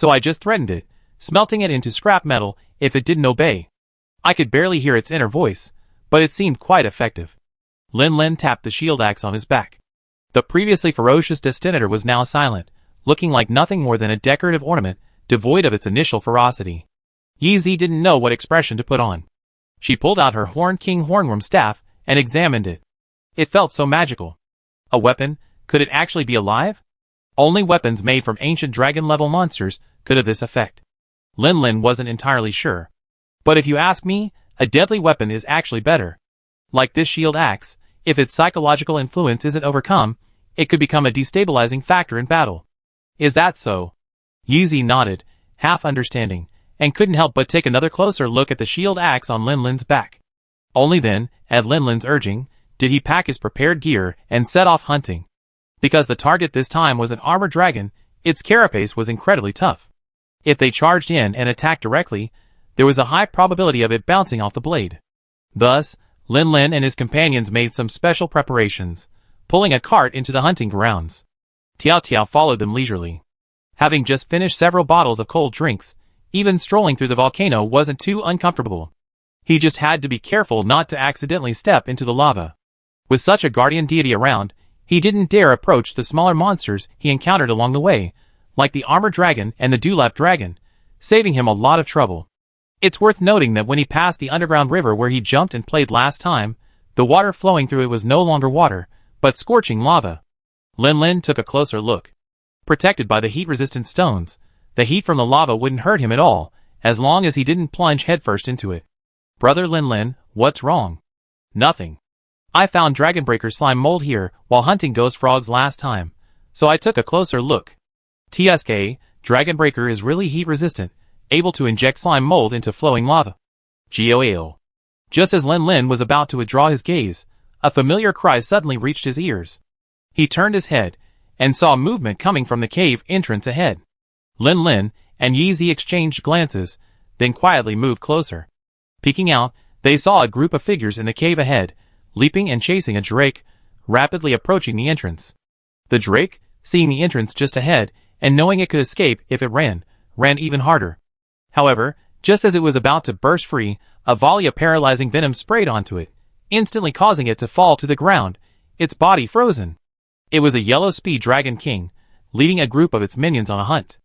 I just threatened it, smelting it into scrap metal if it didn't obey. I could barely hear its inner voice, but it seemed quite effective. Lin Lin tapped the shield axe on his back. The previously ferocious destinator was now silent, looking like nothing more than a decorative ornament, devoid of its initial ferocity. Yi Zi didn't know what expression to put on. She pulled out her Horn King Hornworm staff and examined it. It felt so magical. A weapon? Could it actually be alive? Only weapons made from ancient dragon-level monsters could have this effect. Lin Lin wasn't entirely sure. But if you ask me, a deadly weapon is actually better. Like this shield axe, if its psychological influence isn't overcome, it could become a destabilizing factor in battle. Is that so? Yi Zi nodded, half understanding, and couldn't help but take another closer look at the shield axe on Lin Lin's back. Only then, at Lin Lin's urging, did he pack his prepared gear and set off hunting. Because the target this time was an armored dragon, its carapace was incredibly tough. If they charged in and attacked directly, there was a high probability of it bouncing off the blade. Thus, Lin Lin and his companions made some special preparations, pulling a cart into the hunting grounds. Tiao Tiao followed them leisurely. Having just finished several bottles of cold drinks, even strolling through the volcano wasn't too uncomfortable. He just had to be careful not to accidentally step into the lava. With such a guardian deity around, he didn't dare approach the smaller monsters he encountered along the way, like the armored dragon and the dewlap dragon, saving him a lot of trouble. It's worth noting that when he passed the underground river where he jumped and played last time, the water flowing through it was no longer water, but scorching lava. Lin Lin took a closer look. Protected by the heat-resistant stones, the heat from the lava wouldn't hurt him at all, as long as he didn't plunge headfirst into it. Brother Lin Lin, what's wrong? Nothing. I found Dragonbreaker slime mold here while hunting ghost frogs last time, so I took a closer look. TSK, Dragonbreaker is really heat-resistant, able to inject slime mold into flowing lava. GOAO. Just as Lin Lin was about to withdraw his gaze, a familiar cry suddenly reached his ears. He turned his head, and saw movement coming from the cave entrance ahead. Lin Lin and Yi Zi exchanged glances, then quietly moved closer. Peeking out, they saw a group of figures in the cave ahead, leaping and chasing a drake, rapidly approaching the entrance. The drake, seeing the entrance just ahead, and knowing it could escape if it ran even harder. However, just as it was about to burst free, a volley of paralyzing venom sprayed onto it, instantly causing it to fall to the ground, its body frozen. It was a yellow speed dragon king, leading a group of its minions on a hunt.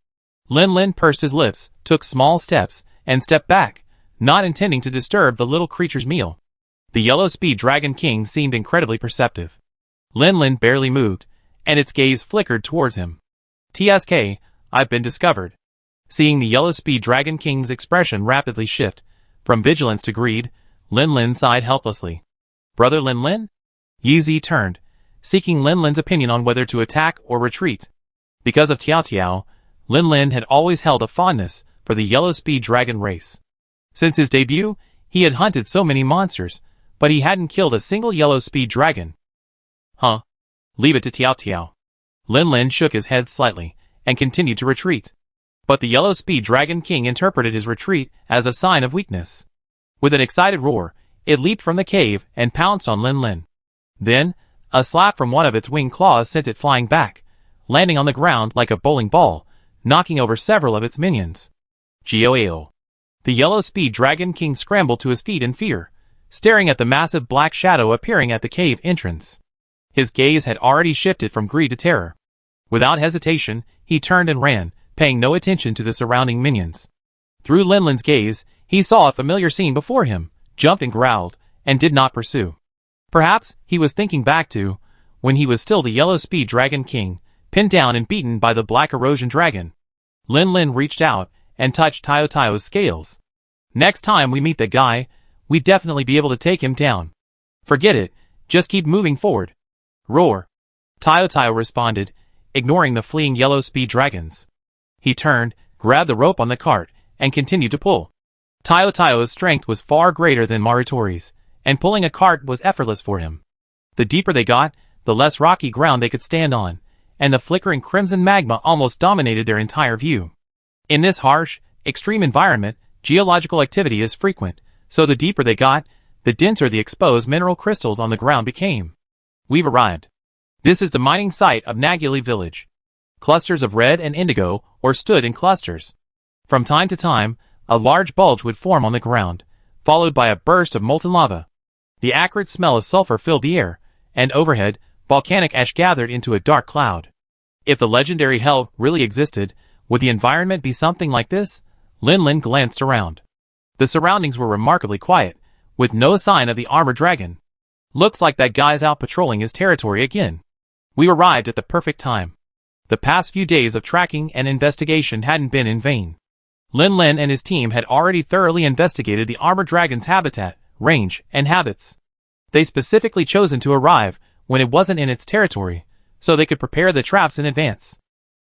Lin Lin pursed his lips, took small steps, and stepped back, not intending to disturb the little creature's meal. The yellow speed dragon king seemed incredibly perceptive. Lin Lin barely moved, and its gaze flickered towards him. TSK, I've been discovered. Seeing the yellow speed dragon king's expression rapidly shift, from vigilance to greed, Lin Lin sighed helplessly. Brother Lin Lin? Yi Zi turned, seeking Lin Lin's opinion on whether to attack or retreat. Because of Tiao Tiao, Lin Lin had always held a fondness for the yellow speed dragon race. Since his debut, he had hunted so many monsters, but he hadn't killed a single yellow speed dragon. Huh? Leave it to Tiao Tiao. Lin Lin shook his head slightly, and continued to retreat. But the yellow speed dragon king interpreted his retreat as a sign of weakness. With an excited roar, it leaped from the cave and pounced on Lin Lin. Then, a slap from one of its wing claws sent it flying back, landing on the ground like a bowling ball, knocking over several of its minions. GOAO. The yellow speed dragon king scrambled to his feet in fear, staring at the massive black shadow appearing at the cave entrance. His gaze had already shifted from greed to terror. Without hesitation, he turned and ran, paying no attention to the surrounding minions. Through Lin Lin's gaze, he saw a familiar scene before him, jumped and growled, and did not pursue. Perhaps he was thinking back to when he was still the yellow speed dragon king, pinned down and beaten by the black erosion dragon. Lin Lin reached out and touched Tiao Tiao's scales. Next time we meet the guy, we'd definitely be able to take him down. Forget it, just keep moving forward. Roar. Tiao Tiao responded, ignoring the fleeing yellow speed dragons. He turned, grabbed the rope on the cart, and continued to pull. Tiao Tiao's strength was far greater than Marutori's, and pulling a cart was effortless for him. The deeper they got, the less rocky ground they could stand on, and the flickering crimson magma almost dominated their entire view. In this harsh, extreme environment, geological activity is frequent, so the deeper they got, the denser the exposed mineral crystals on the ground became. We've arrived. This is the mining site of Naguli village. Clusters of red and indigo or stood in clusters. From time to time, a large bulge would form on the ground, followed by a burst of molten lava. The acrid smell of sulfur filled the air, and overhead, volcanic ash gathered into a dark cloud. If the legendary hell really existed, would the environment be something like this? Lin Lin glanced around. The surroundings were remarkably quiet, with no sign of the armored dragon. Looks like that guy's out patrolling his territory again. We arrived at the perfect time. The past few days of tracking and investigation hadn't been in vain. Lin Lin and his team had already thoroughly investigated the armored dragon's habitat, range, and habits. They specifically chosen to arrive when it wasn't in its territory, so they could prepare the traps in advance.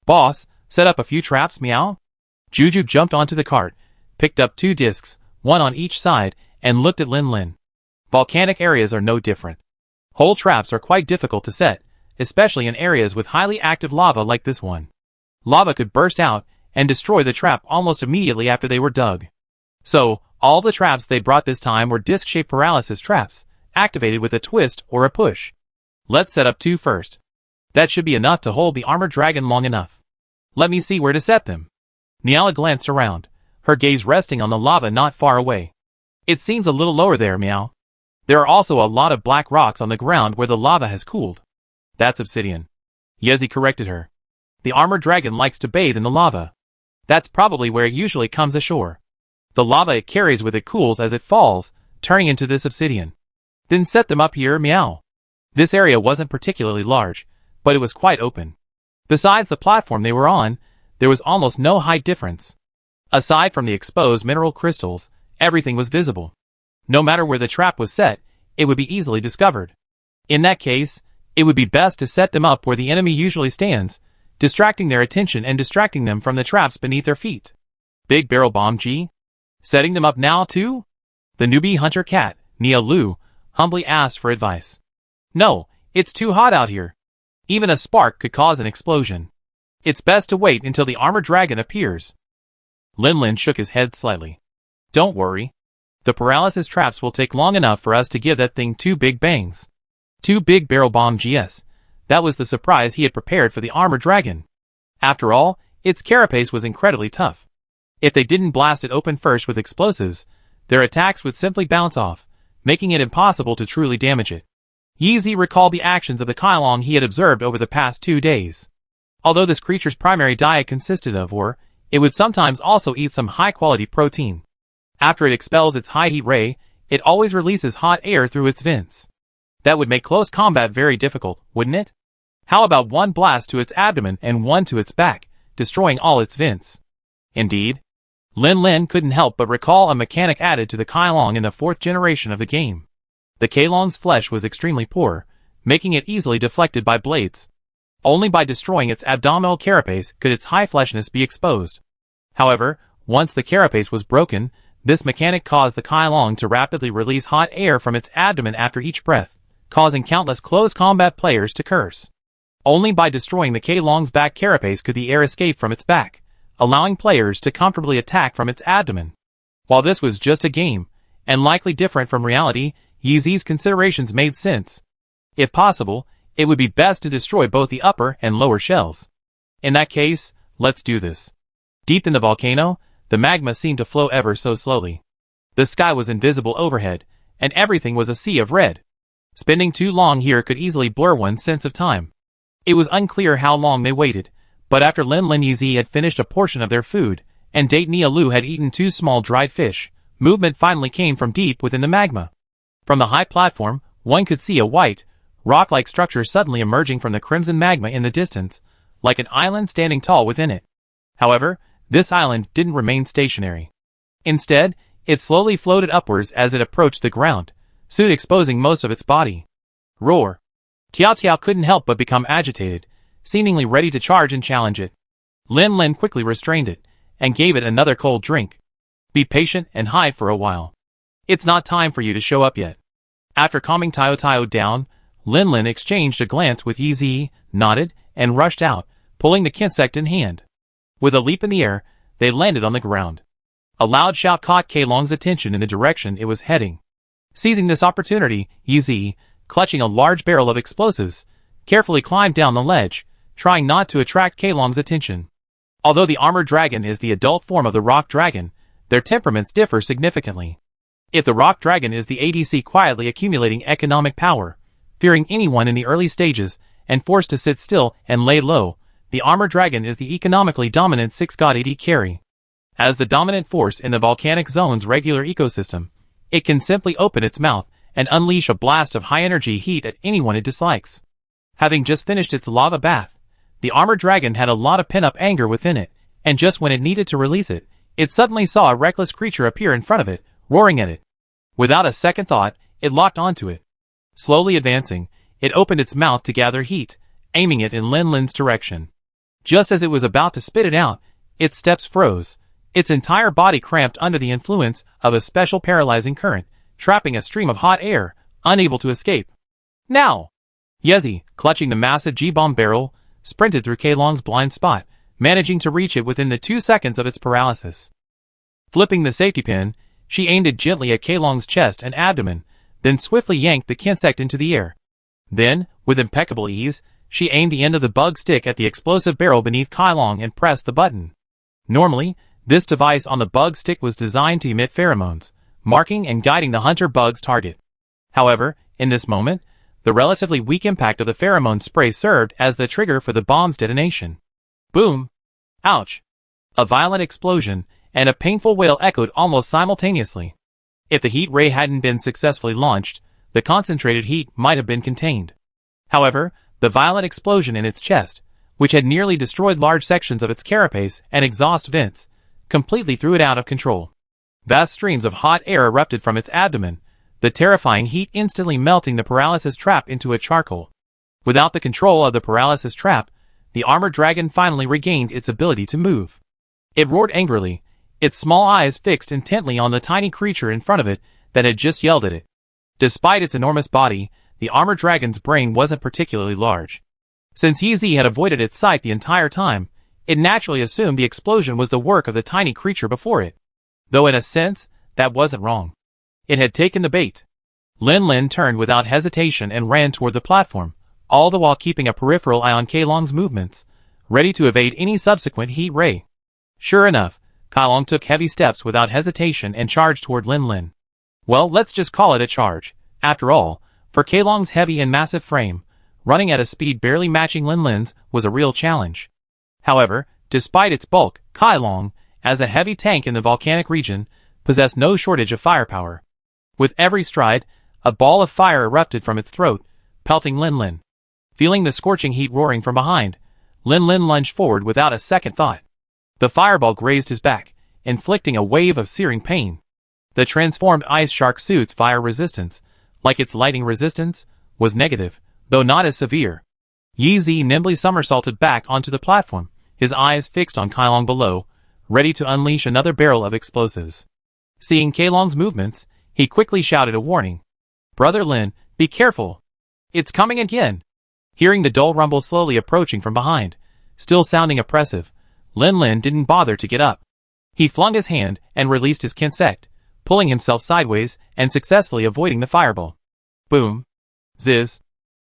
Boss, set up a few traps, meow? Juju jumped onto the cart, picked up 2 discs, one on each side, and looked at Lin Lin. Volcanic areas are no different. Hole traps are quite difficult to set, especially in areas with highly active lava like this one. Lava could burst out and destroy the trap almost immediately after they were dug. So, all the traps they brought this time were disc-shaped paralysis traps, activated with a twist or a push. Let's set up 2 first. That should be enough to hold the armored dragon long enough. Let me see where to set them. Niala glanced around, her gaze resting on the lava not far away. It seems a little lower there, meow. There are also a lot of black rocks on the ground where the lava has cooled. That's obsidian. Yezi corrected her. The armored dragon likes to bathe in the lava. That's probably where it usually comes ashore. The lava it carries with it cools as it falls, turning into this obsidian. Then set them up here, meow. This area wasn't particularly large, but it was quite open. Besides the platform they were on, there was almost no height difference. Aside from the exposed mineral crystals, everything was visible. No matter where the trap was set, it would be easily discovered. In that case, it would be best to set them up where the enemy usually stands, distracting their attention and distracting them from the traps beneath their feet. Big barrel bomb G? Setting them up now too? The newbie hunter cat, Nia Lu, humbly asked for advice. No, it's too hot out here. Even a spark could cause an explosion. It's best to wait until the armored dragon appears. Lin Lin shook his head slightly. Don't worry. The paralysis traps will take long enough for us to give that thing 2 big bangs. 2 big barrel bomb GS. That was the surprise he had prepared for the armored dragon. After all, its carapace was incredibly tough. If they didn't blast it open first with explosives, their attacks would simply bounce off, making it impossible to truly damage it. Yeezy recalled the actions of the Kailong he had observed over the past 2 days. Although this creature's primary diet consisted of ore, it would sometimes also eat some high-quality protein. After it expels its high heat ray, it always releases hot air through its vents. That would make close combat very difficult, wouldn't it? How about 1 blast to its abdomen and 1 to its back, destroying all its vents? Indeed. Lin Lin couldn't help but recall a mechanic added to the Kailong in the 4th generation of the game. The Kailong's flesh was extremely poor, making it easily deflected by blades. Only by destroying its abdominal carapace could its high fleshness be exposed. However, once the carapace was broken, this mechanic caused the Kailong to rapidly release hot air from its abdomen after each breath, causing countless close combat players to curse. Only by destroying the Kailong's back carapace could the air escape from its back, allowing players to comfortably attack from its abdomen. While this was just a game, and likely different from reality, Yeezy's considerations made sense. If possible, it would be best to destroy both the upper and lower shells. In that case, let's do this. Deep in the volcano, the magma seemed to flow ever so slowly. The sky was invisible overhead, and everything was a sea of red. Spending too long here could easily blur one's sense of time. It was unclear how long they waited, but after Lin Lin Yeezy had finished a portion of their food, and Date Nia Lu had eaten 2 small dried fish, movement finally came from deep within the magma. From the high platform, one could see a white, rock-like structure suddenly emerging from the crimson magma in the distance, like an island standing tall within it. However, this island didn't remain stationary. Instead, it slowly floated upwards as it approached the ground, soon exposing most of its body. Roar! Tiao Tiao couldn't help but become agitated, seemingly ready to charge and challenge it. Lin Lin quickly restrained it, and gave it another cold drink. Be patient and hide for a while. It's not time for you to show up yet. After calming Tiao Tiao down, Lin Lin exchanged a glance with Yeezy, nodded, and rushed out, pulling the insect in hand. With a leap in the air, they landed on the ground. A loud shout caught Kailong's attention in the direction it was heading. Seizing this opportunity, Yeezy, clutching a large barrel of explosives, carefully climbed down the ledge, trying not to attract Kailong's attention. Although the armored dragon is the adult form of the rock dragon, their temperaments differ significantly. If the rock dragon is the ADC quietly accumulating economic power, fearing anyone in the early stages, and forced to sit still and lay low, the armored dragon is the economically dominant 6-god AD carry. As the dominant force in the volcanic zone's regular ecosystem, it can simply open its mouth and unleash a blast of high-energy heat at anyone it dislikes. Having just finished its lava bath, the armored dragon had a lot of pent-up anger within it, and just when it needed to release it, it suddenly saw a reckless creature appear in front of it, roaring at it. Without a second thought, it locked onto it. Slowly advancing, it opened its mouth to gather heat, aiming it in Lin Lin's direction. Just as it was about to spit it out, its steps froze, its entire body cramped under the influence of a special paralyzing current, trapping a stream of hot air, unable to escape. Now! Yeezy, clutching the massive G-bomb barrel, sprinted through Kailong's blind spot, managing to reach it within the 2 seconds of its paralysis. Flipping the safety pin, she aimed it gently at Kailong's chest and abdomen, then swiftly yanked the insect into the air. Then, with impeccable ease, she aimed the end of the bug stick at the explosive barrel beneath Kailong and pressed the button. Normally, this device on the bug stick was designed to emit pheromones, marking and guiding the hunter bug's target. However, in this moment, the relatively weak impact of the pheromone spray served as the trigger for the bomb's detonation. Boom! Ouch! A violent explosion and a painful wail echoed almost simultaneously. If the heat ray hadn't been successfully launched, the concentrated heat might have been contained. However, the violent explosion in its chest, which had nearly destroyed large sections of its carapace and exhaust vents, completely threw it out of control. Vast streams of hot air erupted from its abdomen, the terrifying heat instantly melting the paralysis trap into a charcoal. Without the control of the paralysis trap, the armored dragon finally regained its ability to move. It roared angrily, its small eyes fixed intently on the tiny creature in front of it that had just yelled at it. Despite its enormous body, the armored dragon's brain wasn't particularly large. Since Yi had avoided its sight the entire time, it naturally assumed the explosion was the work of the tiny creature before it. Though in a sense, that wasn't wrong. It had taken the bait. Lin turned without hesitation and ran toward the platform, all the while keeping a peripheral eye on Keilong's movements, ready to evade any subsequent heat ray. Sure enough, Keilong took heavy steps without hesitation and charged toward Lin. Well, let's just call it a charge. After all, for Keilong's heavy and massive frame, running at a speed barely matching Lin's was a real challenge. However, despite its bulk, Keilong, as a heavy tank in the volcanic region, possessed no shortage of firepower. With every stride, a ball of fire erupted from its throat, pelting Lin. Feeling the scorching heat roaring from behind, Lin lunged forward without a second thought. The fireball grazed his back, inflicting a wave of searing pain. The transformed ice shark suit's fire resistance, like its lightning resistance, was negative, though not as severe. Yi nimbly somersaulted back onto the platform, his eyes fixed on Keilong below, ready to unleash another barrel of explosives. Seeing Keilong's movements, he quickly shouted a warning. "Brother Lin, be careful! It's coming again!" Hearing the dull rumble slowly approaching from behind, still sounding oppressive, Lin didn't bother to get up. He flung his hand and released his kinsect, pulling himself sideways and successfully avoiding the fireball. Boom! Ziz!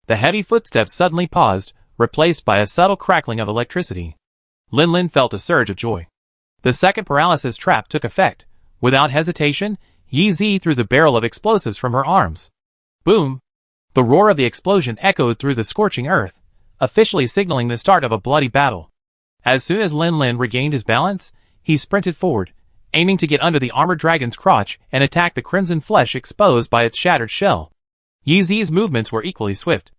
The heavy footsteps suddenly paused, replaced by a subtle crackling of electricity. Lin felt a surge of joy. The second paralysis trap took effect. Without hesitation, Yi threw the barrel of explosives from her arms. Boom! The roar of the explosion echoed through the scorching earth, officially signaling the start of a bloody battle. As soon as Lin regained his balance, he sprinted forward, aiming to get under the armored dragon's crotch and attack the crimson flesh exposed by its shattered shell. Yi's movements were equally swift.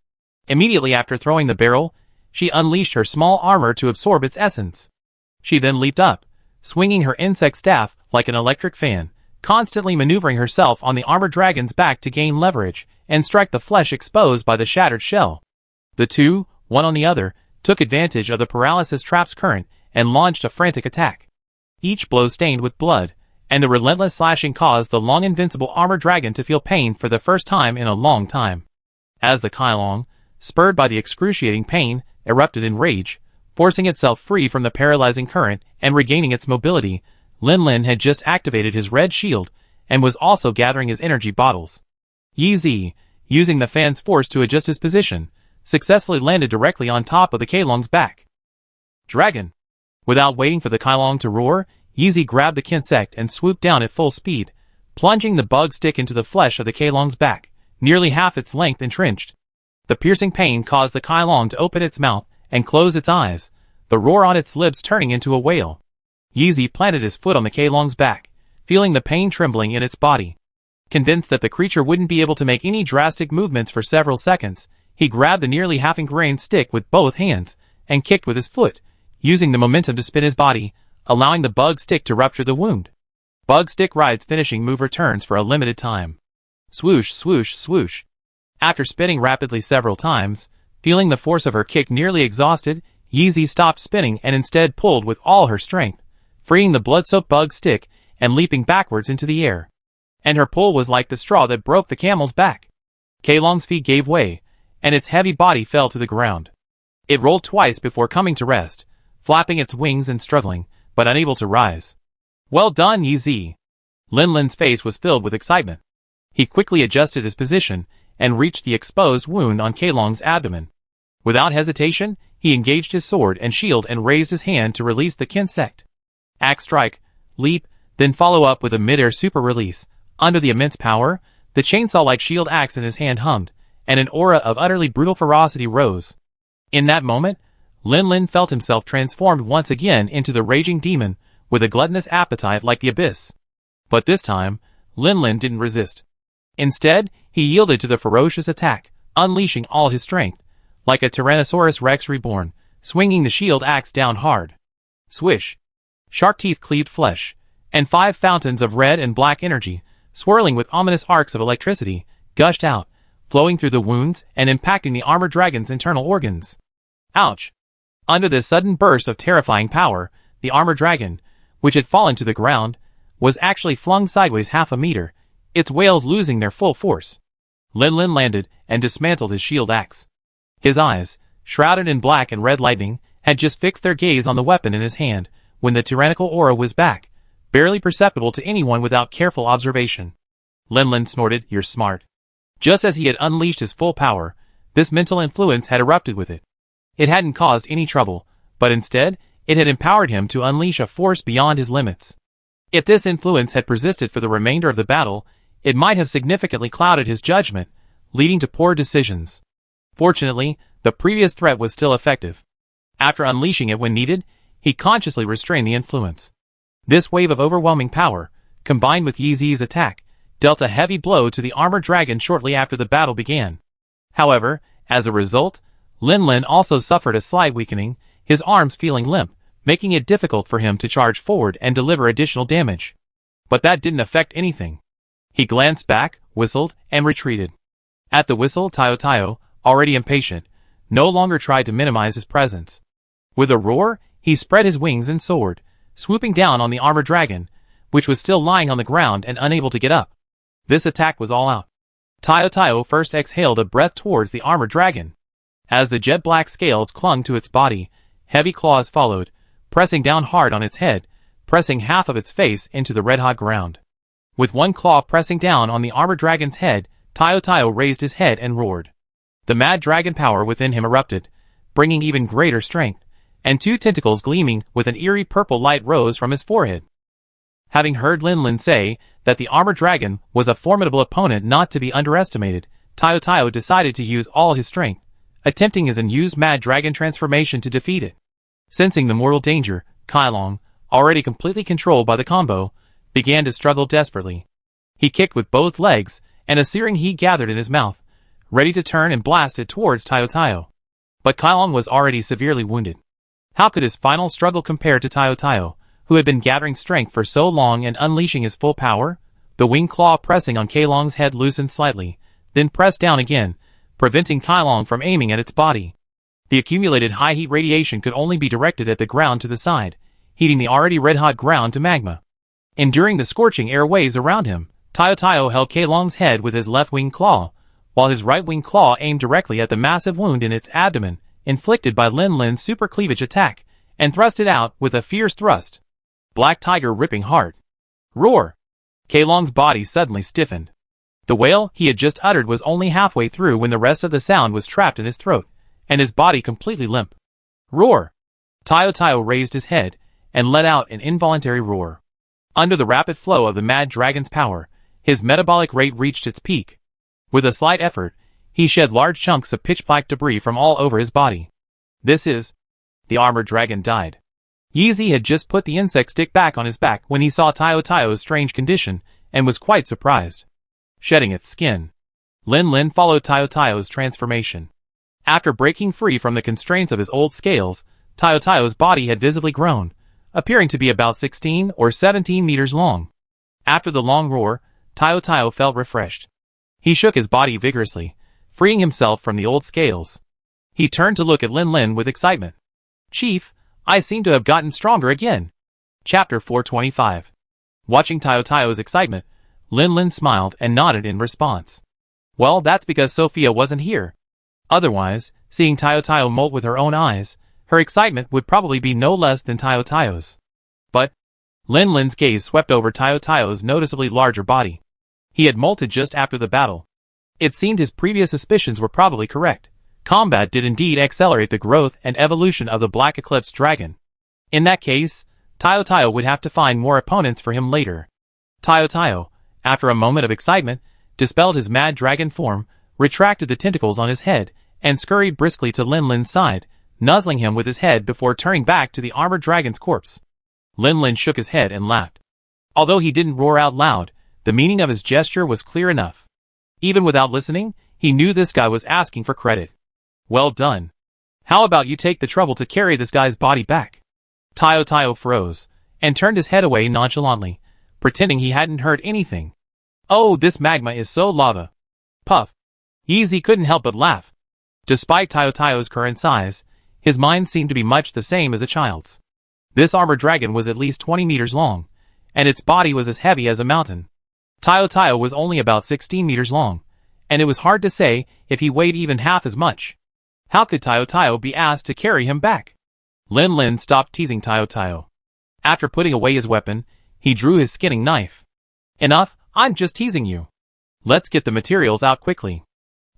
Immediately after throwing the barrel, she unleashed her small armor to absorb its essence. She then leaped up, swinging her insect staff like an electric fan, constantly maneuvering herself on the armored dragon's back to gain leverage and strike the flesh exposed by the shattered shell. The two, one on the other, took advantage of the paralysis trap's current and launched a frantic attack. Each blow stained with blood, and the relentless slashing caused the long invincible armored dragon to feel pain for the first time in a long time. As the Keilong, spurred by the excruciating pain, erupted in rage, forcing itself free from the paralyzing current and regaining its mobility, Lin had just activated his red shield and was also gathering his energy bottles. Yi, using the fan's force to adjust his position, successfully landed directly on top of the Keilong's back. Dragon! Without waiting for the Keilong to roar, Yi grabbed the kinsect and swooped down at full speed, plunging the bug stick into the flesh of the Keilong's back, nearly half its length entrenched. The piercing pain caused the Keilong to open its mouth and close its eyes, the roar on its lips turning into a wail. Yi planted his foot on the Keilong's back, feeling the pain trembling in its body. Convinced that the creature wouldn't be able to make any drastic movements for several seconds, he grabbed the nearly half-ingrained stick with both hands and kicked with his foot, using the momentum to spin his body, allowing the bug stick to rupture the wound. Bug stick ride's finishing move returns for a limited time. Swoosh, swoosh, swoosh. After spinning rapidly several times, feeling the force of her kick nearly exhausted, Yi stopped spinning and instead pulled with all her strength, freeing the blood-soaked bug stick and leaping backwards into the air. And her pull was like the straw that broke the camel's back. Keilong's feet gave way, and its heavy body fell to the ground. It rolled twice before coming to rest, flapping its wings and struggling, but unable to rise. Well done, Yi. Lin's face was filled with excitement. He quickly adjusted his position and reached the exposed wound on Keilong's abdomen. Without hesitation, he engaged his sword and shield and raised his hand to release the kinsect. Axe strike, leap, then follow up with a mid-air super release. Under the immense power, The chainsaw-like shield axe in his hand hummed, and an aura of utterly brutal ferocity rose. In that moment, Lin Lin felt himself transformed once again into the raging demon with a gluttonous appetite like the abyss. But this time, Lin Lin didn't resist. Instead, he yielded to the ferocious attack, unleashing all his strength, like a Tyrannosaurus Rex reborn, swinging the shield axe down hard. Swish! Sharp teeth cleaved flesh, and 5 fountains of red and black energy, swirling with ominous arcs of electricity, gushed out, flowing through the wounds and impacting the armored dragon's internal organs. Ouch! Under this sudden burst of terrifying power, the armored dragon, which had fallen to the ground, was actually flung sideways half a meter, its wales losing their full force. Lin Lin landed and dismantled his shield axe. His eyes, shrouded in black and red lightning, had just fixed their gaze on the weapon in his hand when the tyrannical aura was back, barely perceptible to anyone without careful observation. Lin Lin snorted, "You're smart." Just as he had unleashed his full power, this mental influence had erupted with it. It hadn't caused any trouble, but instead, it had empowered him to unleash a force beyond his limits. If this influence had persisted for the remainder of the battle, it might have significantly clouded his judgment, leading to poor decisions. Fortunately, the previous threat was still effective. After unleashing it when needed, he consciously restrained the influence. This wave of overwhelming power, combined with Yi Zi's attack, dealt a heavy blow to the armored dragon shortly after the battle began. However, as a result, Lin Lin also suffered a slight weakening, his arms feeling limp, making it difficult for him to charge forward and deliver additional damage. But that didn't affect anything. He glanced back, whistled, and retreated. At the whistle, Tayo Tayo, already impatient, no longer tried to minimize his presence. With a roar, he spread his wings and soared, swooping down on the armored dragon, which was still lying on the ground and unable to get up. This attack was all out. Tayo Tayo first exhaled a breath towards the armored dragon. As the jet-black scales clung to its body, heavy claws followed, pressing down hard on its head, pressing half of its face into the red-hot ground. With one claw pressing down on the armored dragon's head, Tayo Tayo raised his head and roared. The mad dragon power within him erupted, bringing even greater strength, and 2 tentacles gleaming with an eerie purple light rose from his forehead. Having heard Lin Lin say that the armored dragon was a formidable opponent not to be underestimated, Tayo Tayo decided to use all his strength, attempting his unused mad dragon transformation to defeat it. Sensing the mortal danger, Kailong, already completely controlled by the combo, began to struggle desperately. He kicked with both legs, and a searing heat gathered in his mouth, ready to turn and blast it towards Tayo Tayo. But Kailong was already severely wounded. How could his final struggle compare to Tayo Tayo, who had been gathering strength for so long and unleashing his full power? The wing claw pressing on Kailong's head loosened slightly, then pressed down again, preventing Kailong from aiming at its body. The accumulated high heat radiation could only be directed at the ground to the side, heating the already red-hot ground to magma. Enduring the scorching air waves around him, Tayo Tayo held Kailong's head with his left wing claw, while his right wing claw aimed directly at the massive wound in its abdomen, inflicted by Lin Lin's super cleavage attack, and thrust it out with a fierce thrust. Black Tiger ripping hard. Roar! Kailong's body suddenly stiffened. The wail he had just uttered was only halfway through when the rest of the sound was trapped in his throat, and his body completely limp. Roar! Tayo Tayo raised his head, and let out an involuntary roar. Under the rapid flow of the mad dragon's power, his metabolic rate reached its peak. With a slight effort, he shed large chunks of pitch-black debris from all over his body. The armored dragon died. Yi Zi had just put the insect stick back on his back when he saw Tayo Tayo's strange condition, and was quite surprised. Shedding its skin, Lin Lin followed Tayo Tayo's transformation. After breaking free from the constraints of his old scales, Tayo Tayo's body had visibly grown, appearing to be about 16 or 17 meters long. After the long roar, Tayo Tayo felt refreshed. He shook his body vigorously, freeing himself from the old scales. He turned to look at Lin Lin with excitement. "Chief, I seem to have gotten stronger again." Chapter 425. Watching Tayo Tayo's excitement, Lin Lin smiled and nodded in response. "Well, that's because Sophia wasn't here. Otherwise, seeing Tayo Tayo molt with her own eyes, her excitement would probably be no less than Tayo Tayo's." But Lin Lin's gaze swept over Tayo Tayo's noticeably larger body. He had molted just after the battle. It seemed his previous suspicions were probably correct. Combat did indeed accelerate the growth and evolution of the Black Eclipse Dragon. In that case, Tayo Tayo would have to find more opponents for him later. Tayo Tayo, after a moment of excitement, dispelled his mad dragon form, retracted the tentacles on his head, and scurried briskly to Lin Lin's side, nuzzling him with his head before turning back to the armored dragon's corpse. Lin Lin shook his head and laughed. Although he didn't roar out loud, the meaning of his gesture was clear enough. Even without listening, he knew this guy was asking for credit. Well done. How about you take the trouble to carry this guy's body back? Tio Tio froze, and turned his head away nonchalantly, pretending he hadn't heard anything. Oh, this magma is so lava. Puff. Yeezy couldn't help but laugh. Despite Tio Tio's current size, his mind seemed to be much the same as a child's. This armored dragon was at least 20 meters long, and its body was as heavy as a mountain. Tio Tio was only about 16 meters long, and it was hard to say if he weighed even half as much. How could Tio Tio be asked to carry him back? Lin Lin stopped teasing Tio Tio. After putting away his weapon, he drew his skinning knife. Enough, I'm just teasing you. Let's get the materials out quickly.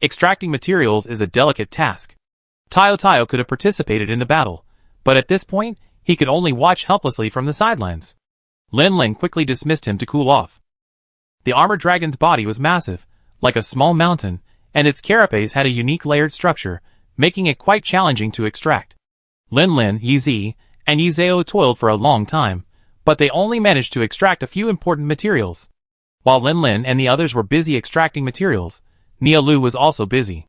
Extracting materials is a delicate task. Tio Tio could have participated in the battle, but at this point, he could only watch helplessly from the sidelines. Lin Lin quickly dismissed him to cool off. The armored dragon's body was massive, like a small mountain, and its carapace had a unique layered structure, making it quite challenging to extract. Lin Lin, Yi Zi, and Yi Zhao toiled for a long time, but they only managed to extract a few important materials. While Lin Lin and the others were busy extracting materials, Nia Lu was also busy.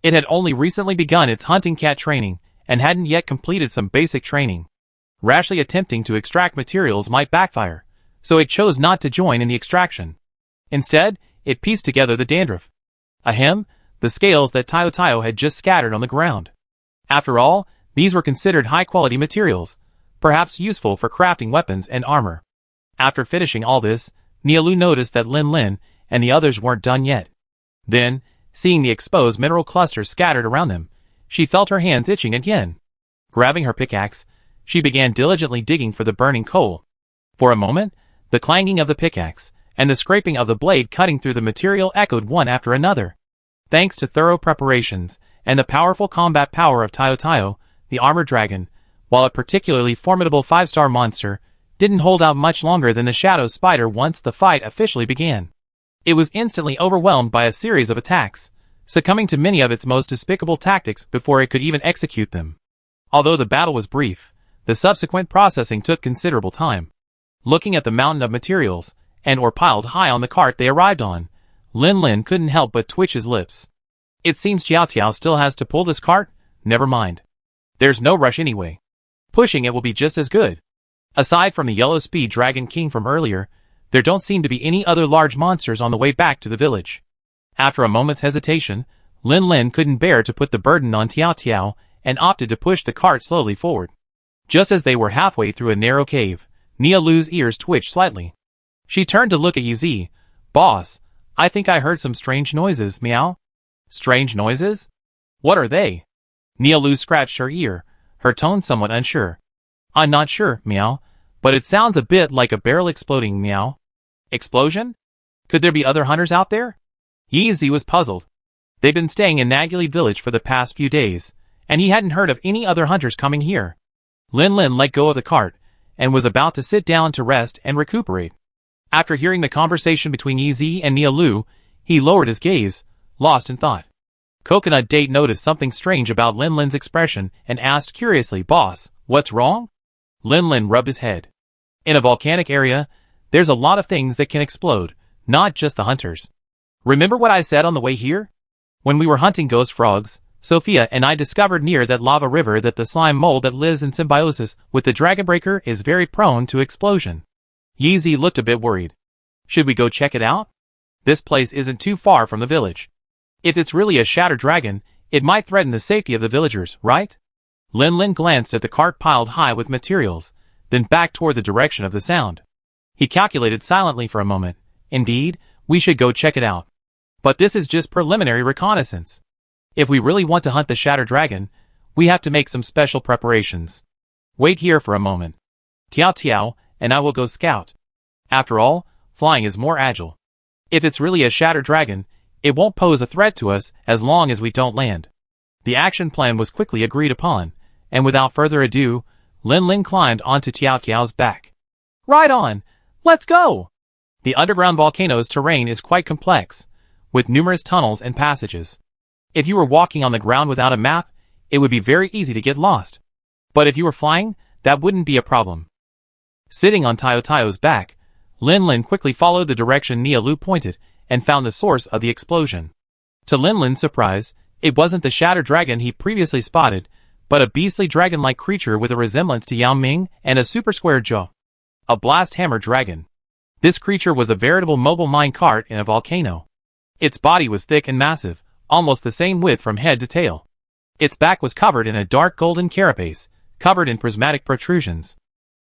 It had only recently begun its hunting cat training, and hadn't yet completed some basic training. Rashly attempting to extract materials might backfire, so it chose not to join in the extraction. Instead, it pieced together the dandruff. Ahem, the scales that Tio Tio had just scattered on the ground. After all, these were considered high-quality materials, perhaps useful for crafting weapons and armor. After finishing all this, Nia Lu noticed that Lin Lin and the others weren't done yet. Then, seeing the exposed mineral clusters scattered around them, she felt her hands itching again. Grabbing her pickaxe, she began diligently digging for the burning coal. For a moment, the clanging of the pickaxe and the scraping of the blade cutting through the material echoed one after another. Thanks to thorough preparations and the powerful combat power of Tio Tio, the armored dragon, while a particularly formidable 5-star monster, didn't hold out much longer than the shadow spider once the fight officially began. It was instantly overwhelmed by a series of attacks, succumbing to many of its most despicable tactics before it could even execute them. Although the battle was brief, the subsequent processing took considerable time. Looking at the mountain of materials, and or piled high on the cart they arrived on, Lin Lin couldn't help but twitch his lips. It seems Jiao Tiao still has to pull this cart? Never mind. There's no rush anyway. Pushing it will be just as good. Aside from the yellow speed dragon king from earlier, there don't seem to be any other large monsters on the way back to the village. After a moment's hesitation, Lin Lin couldn't bear to put the burden on Tiao Tiao and opted to push the cart slowly forward. Just as they were halfway through a narrow cave, Nia Lu's ears twitched slightly. She turned to look at Yi Zi. Boss, I think I heard some strange noises, meow. Strange noises? What are they? Nia Lu scratched her ear, her tone somewhat unsure. I'm not sure, meow, but it sounds a bit like a barrel exploding, meow. Explosion? Could there be other hunters out there? Yi Zi was puzzled. They'd been staying in Naguli village for the past few days, and he hadn't heard of any other hunters coming here. Lin Lin let go of the cart, and was about to sit down to rest and recuperate. After hearing the conversation between Yi Zi and Nia Lu, he lowered his gaze, lost in thought. Coconut Date noticed something strange about Lin Lin's expression and asked curiously, Boss, what's wrong? Lin Lin rubbed his head. In a volcanic area, there's a lot of things that can explode, not just the hunters. Remember what I said on the way here? When we were hunting ghost frogs, Sophia and I discovered near that lava river that the slime mold that lives in symbiosis with the Dragonbreaker is very prone to explosion. Yi Zi looked a bit worried. Should we go check it out? This place isn't too far from the village. If it's really a shattered dragon, it might threaten the safety of the villagers, right? Lin Lin glanced at the cart piled high with materials, then back toward the direction of the sound. He calculated silently for a moment. Indeed, we should go check it out. But this is just preliminary reconnaissance. If we really want to hunt the shattered dragon, we have to make some special preparations. Wait here for a moment. Tiao Tiao and I will go scout. After all, flying is more agile. If it's really a shattered dragon, it won't pose a threat to us as long as we don't land. The action plan was quickly agreed upon, and without further ado, Lin Lin climbed onto Tiao Tiao's back. Right on! Let's go! The underground volcano's terrain is quite complex, with numerous tunnels and passages. If you were walking on the ground without a map, it would be very easy to get lost. But if you were flying, that wouldn't be a problem. Sitting on Tayo's back, Lin quickly followed the direction Nia Lu pointed and found the source of the explosion. To Lin's surprise, it wasn't the shattered dragon he previously spotted, but a beastly dragon-like creature with a resemblance to Yao Ming and a super square jaw. A blast hammer dragon. This creature was a veritable mobile mine cart in a volcano. Its body was thick and massive, almost the same width from head to tail. Its back was covered in a dark golden carapace, covered in prismatic protrusions.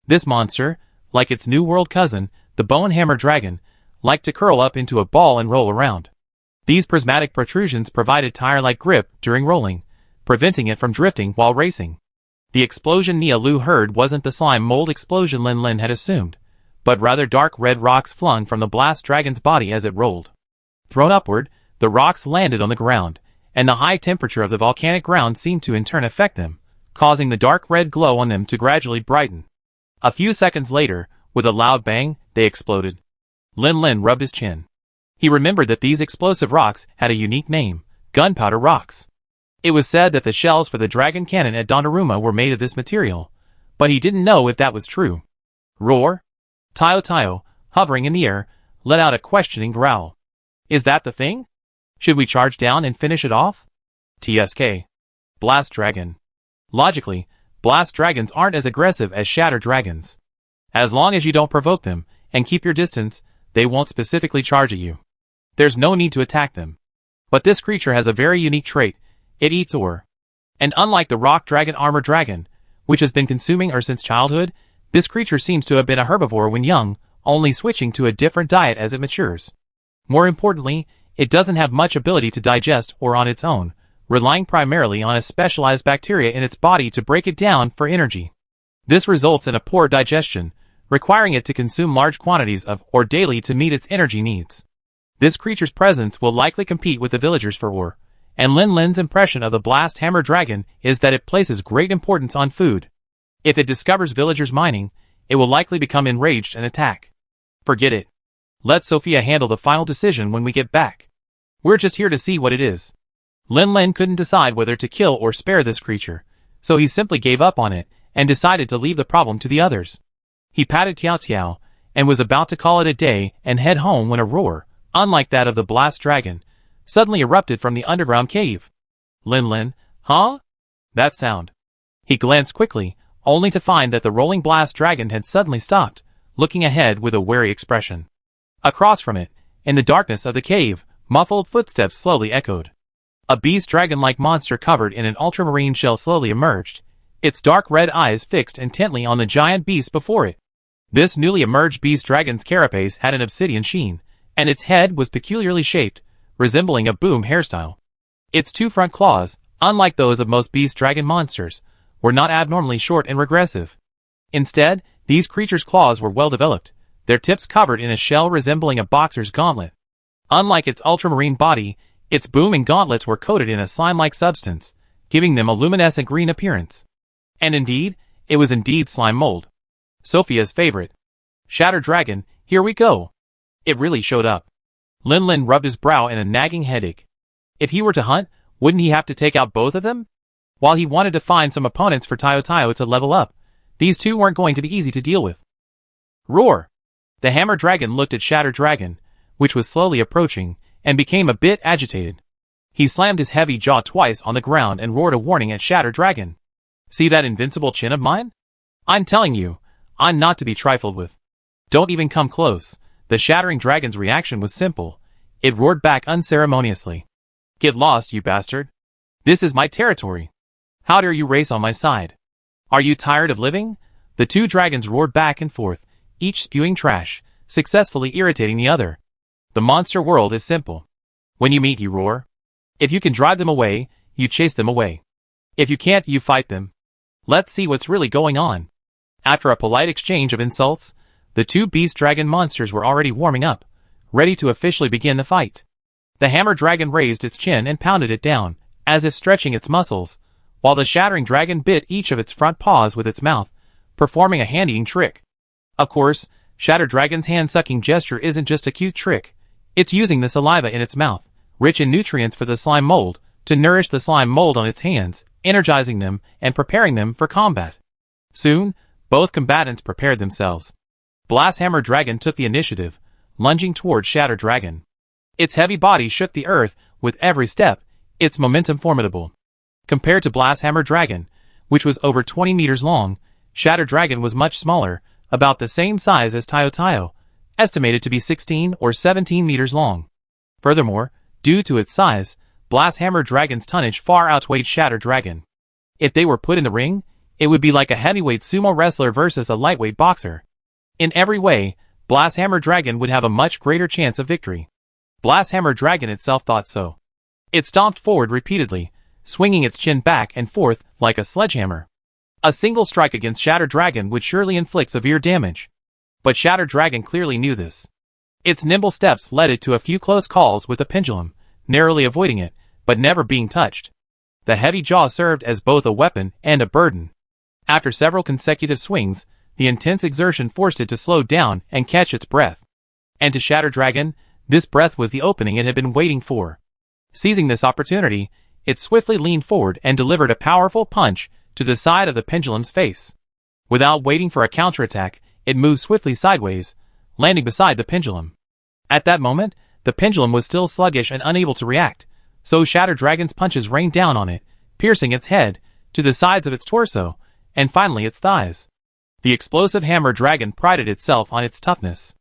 This monster, like its New World cousin, the bone hammer dragon, liked to curl up into a ball and roll around. These prismatic protrusions provided tire-like grip during rolling, preventing it from drifting while racing. The explosion Nia Lu heard wasn't the slime mold explosion Lin had assumed, but rather dark red rocks flung from the blast dragon's body as it rolled. Thrown upward, the rocks landed on the ground, and the high temperature of the volcanic ground seemed to in turn affect them, causing the dark red glow on them to gradually brighten. A few seconds later, with a loud bang, they exploded. Lin rubbed his chin. He remembered that these explosive rocks had a unique name, gunpowder rocks. It was said that the shells for the dragon cannon at Donnarumma were made of this material, but he didn't know if that was true. Roar! Tayo, hovering in the air, let out a questioning growl. Is that the thing? Should we charge down and finish it off? TSK. Blast Dragon. Logically, blast dragons aren't as aggressive as shatter dragons. As long as you don't provoke them, and keep your distance, they won't specifically charge at you. There's no need to attack them. But this creature has a very unique trait. It eats ore. And unlike the rock dragon armor dragon, which has been consuming ore since childhood, this creature seems to have been a herbivore when young, only switching to a different diet as it matures. More importantly, it doesn't have much ability to digest ore on its own, relying primarily on a specialized bacteria in its body to break it down for energy. This results in a poor digestion, requiring it to consume large quantities of ore daily to meet its energy needs. This creature's presence will likely compete with the villagers for ore, and Lin's impression of the blast hammer dragon is that it places great importance on food. If it discovers villagers mining, it will likely become enraged and attack. Forget it. Let Sophia handle the final decision when we get back. We're just here to see what it is. Lin couldn't decide whether to kill or spare this creature, so he simply gave up on it and decided to leave the problem to the others. He patted Tiao and was about to call it a day and head home when a roar, unlike that of the blast dragon, suddenly erupted from the underground cave. Lin, huh? That sound. He glanced quickly, only to find that the rolling blast dragon had suddenly stopped, looking ahead with a wary expression. Across from it, in the darkness of the cave, muffled footsteps slowly echoed. A beast dragon-like monster covered in an ultramarine shell slowly emerged, its dark red eyes fixed intently on the giant beast before it. This newly emerged beast dragon's carapace had an obsidian sheen, and its head was peculiarly shaped, resembling a boom hairstyle. Its two front claws, unlike those of most beast dragon monsters, were not abnormally short and regressive. Instead, these creatures' claws were well developed, their tips covered in a shell resembling a boxer's gauntlet. Unlike its ultramarine body, its booming gauntlets were coated in a slime-like substance, giving them a luminescent green appearance. And indeed, it was indeed slime mold. Sophia's favorite. Shatter Dragon, here we go. It really showed up. Lin rubbed his brow in a nagging headache. If he were to hunt, wouldn't he have to take out both of them? While he wanted to find some opponents for Tayo to level up, these two weren't going to be easy to deal with. Roar! The hammer dragon looked at Shatter Dragon, which was slowly approaching, and became a bit agitated. He slammed his heavy jaw twice on the ground and roared a warning at Shatter Dragon. See that invincible chin of mine? I'm telling you, I'm not to be trifled with. Don't even come close. The shattering dragon's reaction was simple. It roared back unceremoniously. Get lost, you bastard. This is my territory. How dare you race on my side? Are you tired of living? The two dragons roared back and forth, each spewing trash, successfully irritating the other. The monster world is simple. When you meet, you roar. If you can drive them away, you chase them away. If you can't, you fight them. Let's see what's really going on. After a polite exchange of insults, the two beast dragon monsters were already warming up, ready to officially begin the fight. The hammer dragon raised its chin and pounded it down, as if stretching its muscles, while the shattering dragon bit each of its front paws with its mouth, performing a hand-eating trick. Of course, Shatter Dragon's hand-sucking gesture isn't just a cute trick. It's using the saliva in its mouth, rich in nutrients for the slime mold, to nourish the slime mold on its hands, energizing them and preparing them for combat. Soon, both combatants prepared themselves. Blast Hammer Dragon took the initiative, lunging toward Shatter Dragon. Its heavy body shook the earth with every step, its momentum formidable. Compared to Blast Hammer Dragon, which was over 20 meters long, Shatter Dragon was much smaller, about the same size as Tayo Tayo, estimated to be 16 or 17 meters long. Furthermore, due to its size, Blast Hammer Dragon's tonnage far outweighed Shatter Dragon. If they were put in the ring, it would be like a heavyweight sumo wrestler versus a lightweight boxer. In every way, Blast Hammer Dragon would have a much greater chance of victory. Blast Hammer Dragon itself thought so. It stomped forward repeatedly, swinging its chin back and forth like a sledgehammer. A single strike against Shatter Dragon would surely inflict severe damage. But Shatter Dragon clearly knew this. Its nimble steps led it to a few close calls with the pendulum, narrowly avoiding it, but never being touched. The heavy jaw served as both a weapon and a burden. After several consecutive swings, the intense exertion forced it to slow down and catch its breath. And to Shatter Dragon, this breath was the opening it had been waiting for. Seizing this opportunity, it swiftly leaned forward and delivered a powerful punch to the side of the pendulum's face. Without waiting for a counterattack, it moved swiftly sideways, landing beside the pendulum. At that moment, the pendulum was still sluggish and unable to react, so Shatter Dragon's punches rained down on it, piercing its head, to the sides of its torso, and finally its thighs. The explosive Hammer Dragon prided itself on its toughness.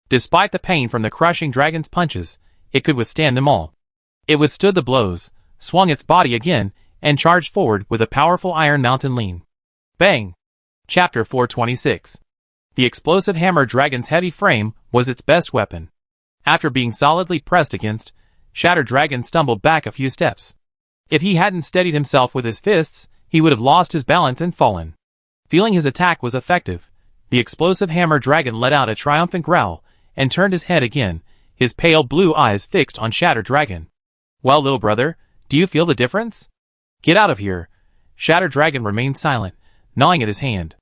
Despite the pain from the crushing dragon's punches, it could withstand them all. It withstood the blows, swung its body again, and charged forward with a powerful Iron Mountain lean. Bang! Chapter 426. The explosive Hammer Dragon's heavy frame was its best weapon. After being solidly pressed against, Shatter Dragon stumbled back a few steps. If he hadn't steadied himself with his fists, he would have lost his balance and fallen. Feeling his attack was effective, the explosive Hammer Dragon let out a triumphant growl and turned his head again, his pale blue eyes fixed on Shatter Dragon. Well, little brother, do you feel the difference? Get out of here. Shatter Dragon remained silent, gnawing at his hand.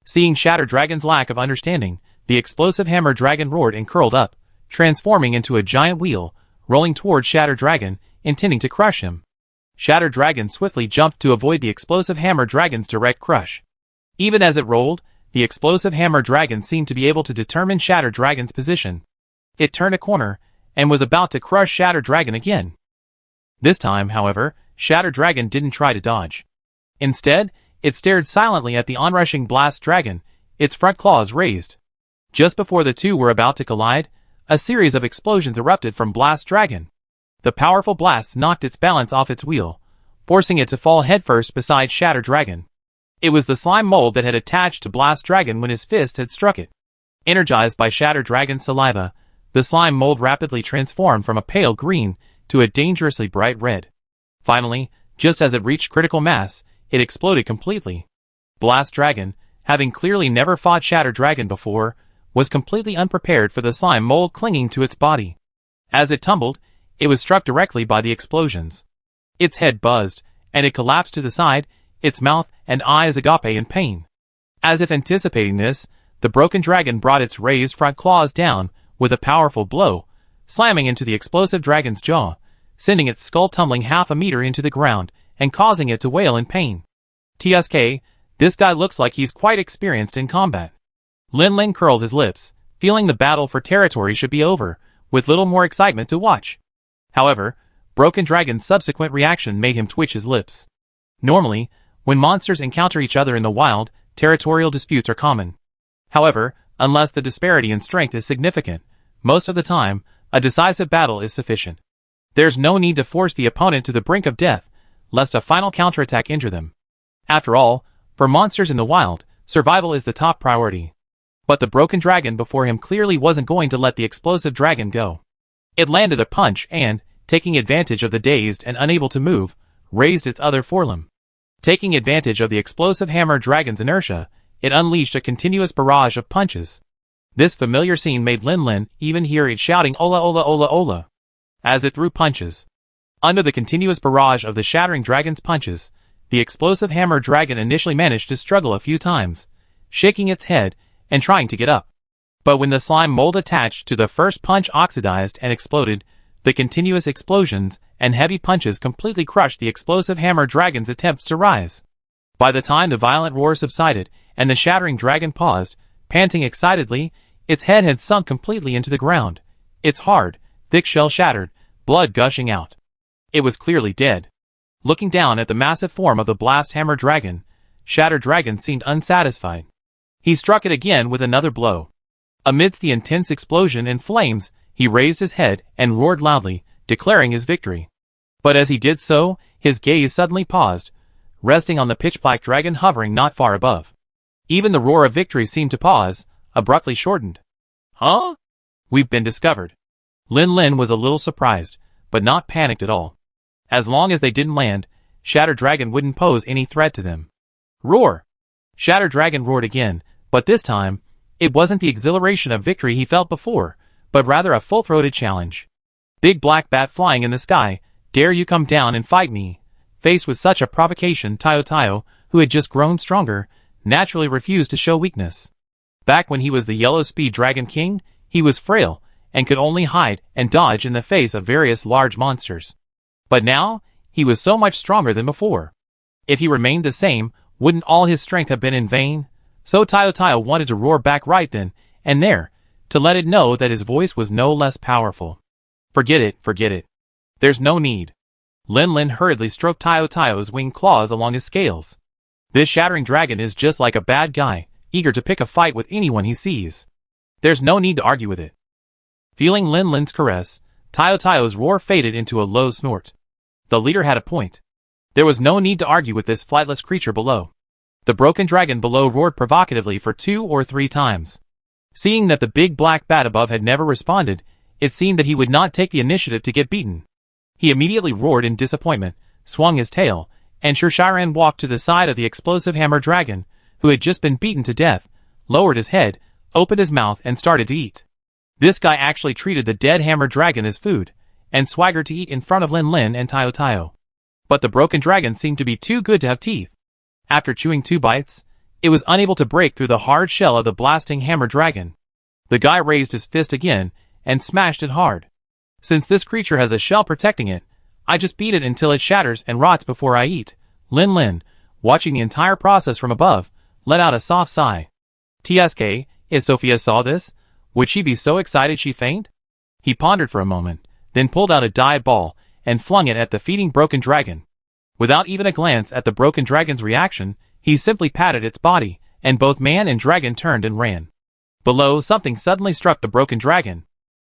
Seeing Shatter Dragon's lack of understanding, the explosive Hammer Dragon roared and curled up, transforming into a giant wheel, rolling toward Shatter Dragon, intending to crush him. Shatter Dragon swiftly jumped to avoid the explosive Hammer Dragon's direct crush. Even as it rolled, the explosive Hammer Dragon seemed to be able to determine Shatter Dragon's position. It turned a corner, and was about to crush Shatter Dragon again. This time, however, Shatter Dragon didn't try to dodge. Instead, it stared silently at the onrushing Blast Dragon, its front claws raised. Just before the two were about to collide, a series of explosions erupted from Blast Dragon. The powerful blasts knocked its balance off its wheel, forcing it to fall headfirst beside Shatter Dragon. It was the slime mold that had attached to Blast Dragon when his fist had struck it. Energized by Shatter Dragon's saliva, the slime mold rapidly transformed from a pale green to a dangerously bright red. Finally, just as it reached critical mass, it exploded completely. Blast Dragon, having clearly never fought Shatter Dragon before, was completely unprepared for the slime mold clinging to its body. As it tumbled, it was struck directly by the explosions. Its head buzzed, and it collapsed to the side, its mouth and eyes agape in pain. As if anticipating this, the broken dragon brought its raised front claws down with a powerful blow, slamming into the explosive dragon's jaw, sending its skull tumbling half a meter into the ground and causing it to wail in pain. TSK, this guy looks like he's quite experienced in combat. Lin Lin curled his lips, feeling the battle for territory should be over, with little more excitement to watch. However, Broken Dragon's subsequent reaction made him twitch his lips. Normally, when monsters encounter each other in the wild, territorial disputes are common. However, unless the disparity in strength is significant, most of the time, a decisive battle is sufficient. There's no need to force the opponent to the brink of death, lest a final counterattack injure them. After all, for monsters in the wild, survival is the top priority. But the broken dragon before him clearly wasn't going to let the explosive dragon go. It landed a punch and, taking advantage of the dazed and unable to move, raised its other forelimb. Taking advantage of the explosive Hammer Dragon's inertia, it unleashed a continuous barrage of punches. This familiar scene made Lin Lin even hear it shouting "Ola Ola Ola Ola" as it threw punches. Under the continuous barrage of the shattering dragon's punches, the explosive Hammer Dragon initially managed to struggle a few times, shaking its head and trying to get up. But when the slime mold attached to the first punch oxidized and exploded, The continuous explosions and heavy punches completely crushed the explosive hammer dragon's attempts to rise. By the time the violent roar subsided and the shattering dragon paused, panting excitedly, its head had sunk completely into the ground, its hard, thick shell shattered, blood gushing out. It was clearly dead. Looking down at the massive form of the blast hammer dragon, Shatter Dragon seemed unsatisfied. He struck it again with another blow. Amidst the intense explosion and flames, he raised his head and roared loudly, declaring his victory. But as he did so, his gaze suddenly paused, resting on the pitch-black dragon hovering not far above. Even the roar of victory seemed to pause, abruptly shortened. Huh? We've been discovered. Lin Lin was a little surprised, but not panicked at all. As long as they didn't land, Shatter Dragon wouldn't pose any threat to them. Roar! Shatter Dragon roared again, but this time, it wasn't the exhilaration of victory he felt before, but rather a full-throated challenge. Big black bat flying in the sky, dare you come down and fight me? Faced with such a provocation, Tayo, who had just grown stronger, naturally refused to show weakness. Back when he was the Yellow Speed Dragon King, he was frail, and could only hide and dodge in the face of various large monsters. But now, he was so much stronger than before. If he remained the same, wouldn't all his strength have been in vain? So Tayo wanted to roar back right then and there, to let it know that his voice was no less powerful. Forget it. There's no need. Lin Lin hurriedly stroked Tayo's winged claws along his scales. This shattering dragon is just like a bad guy, eager to pick a fight with anyone he sees. There's no need to argue with it. Feeling Lin Lin's caress, Tayo's roar faded into a low snort. The leader had a point. There was no need to argue with this flightless creature below. The broken dragon below roared provocatively for 2 or 3 times. Seeing that the big black bat above had never responded, it seemed that he would not take the initiative to get beaten. He immediately roared in disappointment, swung his tail, and Shirshiran walked to the side of the explosive hammer dragon, who had just been beaten to death, lowered his head, opened his mouth and started to eat. This guy actually treated the dead hammer dragon as food, and swaggered to eat in front of Lin Lin and Tayo. But the broken dragon seemed to be too good to have teeth. After chewing 2 bites, it was unable to break through the hard shell of the blasting hammer dragon. The guy raised his fist again, and smashed it hard. Since this creature has a shell protecting it, I just beat it until it shatters and rots before I eat. Lin Lin, watching the entire process from above, let out a soft sigh. TSK, if Sophia saw this, would she be so excited she'd faint? He pondered for a moment, then pulled out a dye ball, and flung it at the feeding broken dragon. Without even a glance at the broken dragon's reaction, he simply patted its body, and both man and dragon turned and ran. Below, something suddenly struck the broken dragon.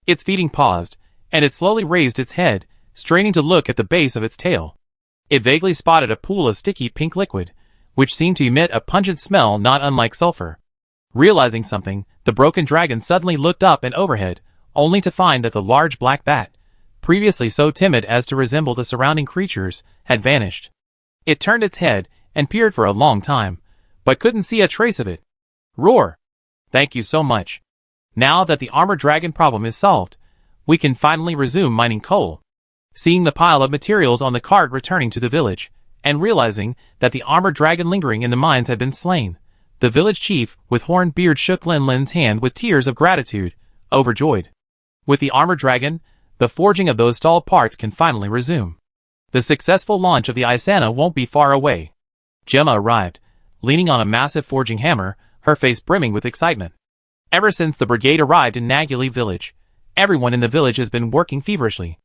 Its feeding paused, and it slowly raised its head, straining to look at the base of its tail. It vaguely spotted a pool of sticky pink liquid, which seemed to emit a pungent smell not unlike sulfur. Realizing something, the broken dragon suddenly looked up and overhead, only to find that the large black bat, previously so timid as to resemble the surrounding creatures, had vanished. It turned its head and peered for a long time, but couldn't see a trace of it. Roar! Thank you so much. Now that the armored dragon problem is solved, we can finally resume mining coal. Seeing the pile of materials on the cart returning to the village, and realizing that the armored dragon lingering in the mines had been slain, the village chief with horned beard shook Lin Lin's hand with tears of gratitude, overjoyed. With the armored dragon, the forging of those stalled parts can finally resume. The successful launch of the Isana won't be far away. Gemma arrived, leaning on a massive forging hammer, her face brimming with excitement. Ever since the brigade arrived in Naguli village, everyone in the village has been working feverishly.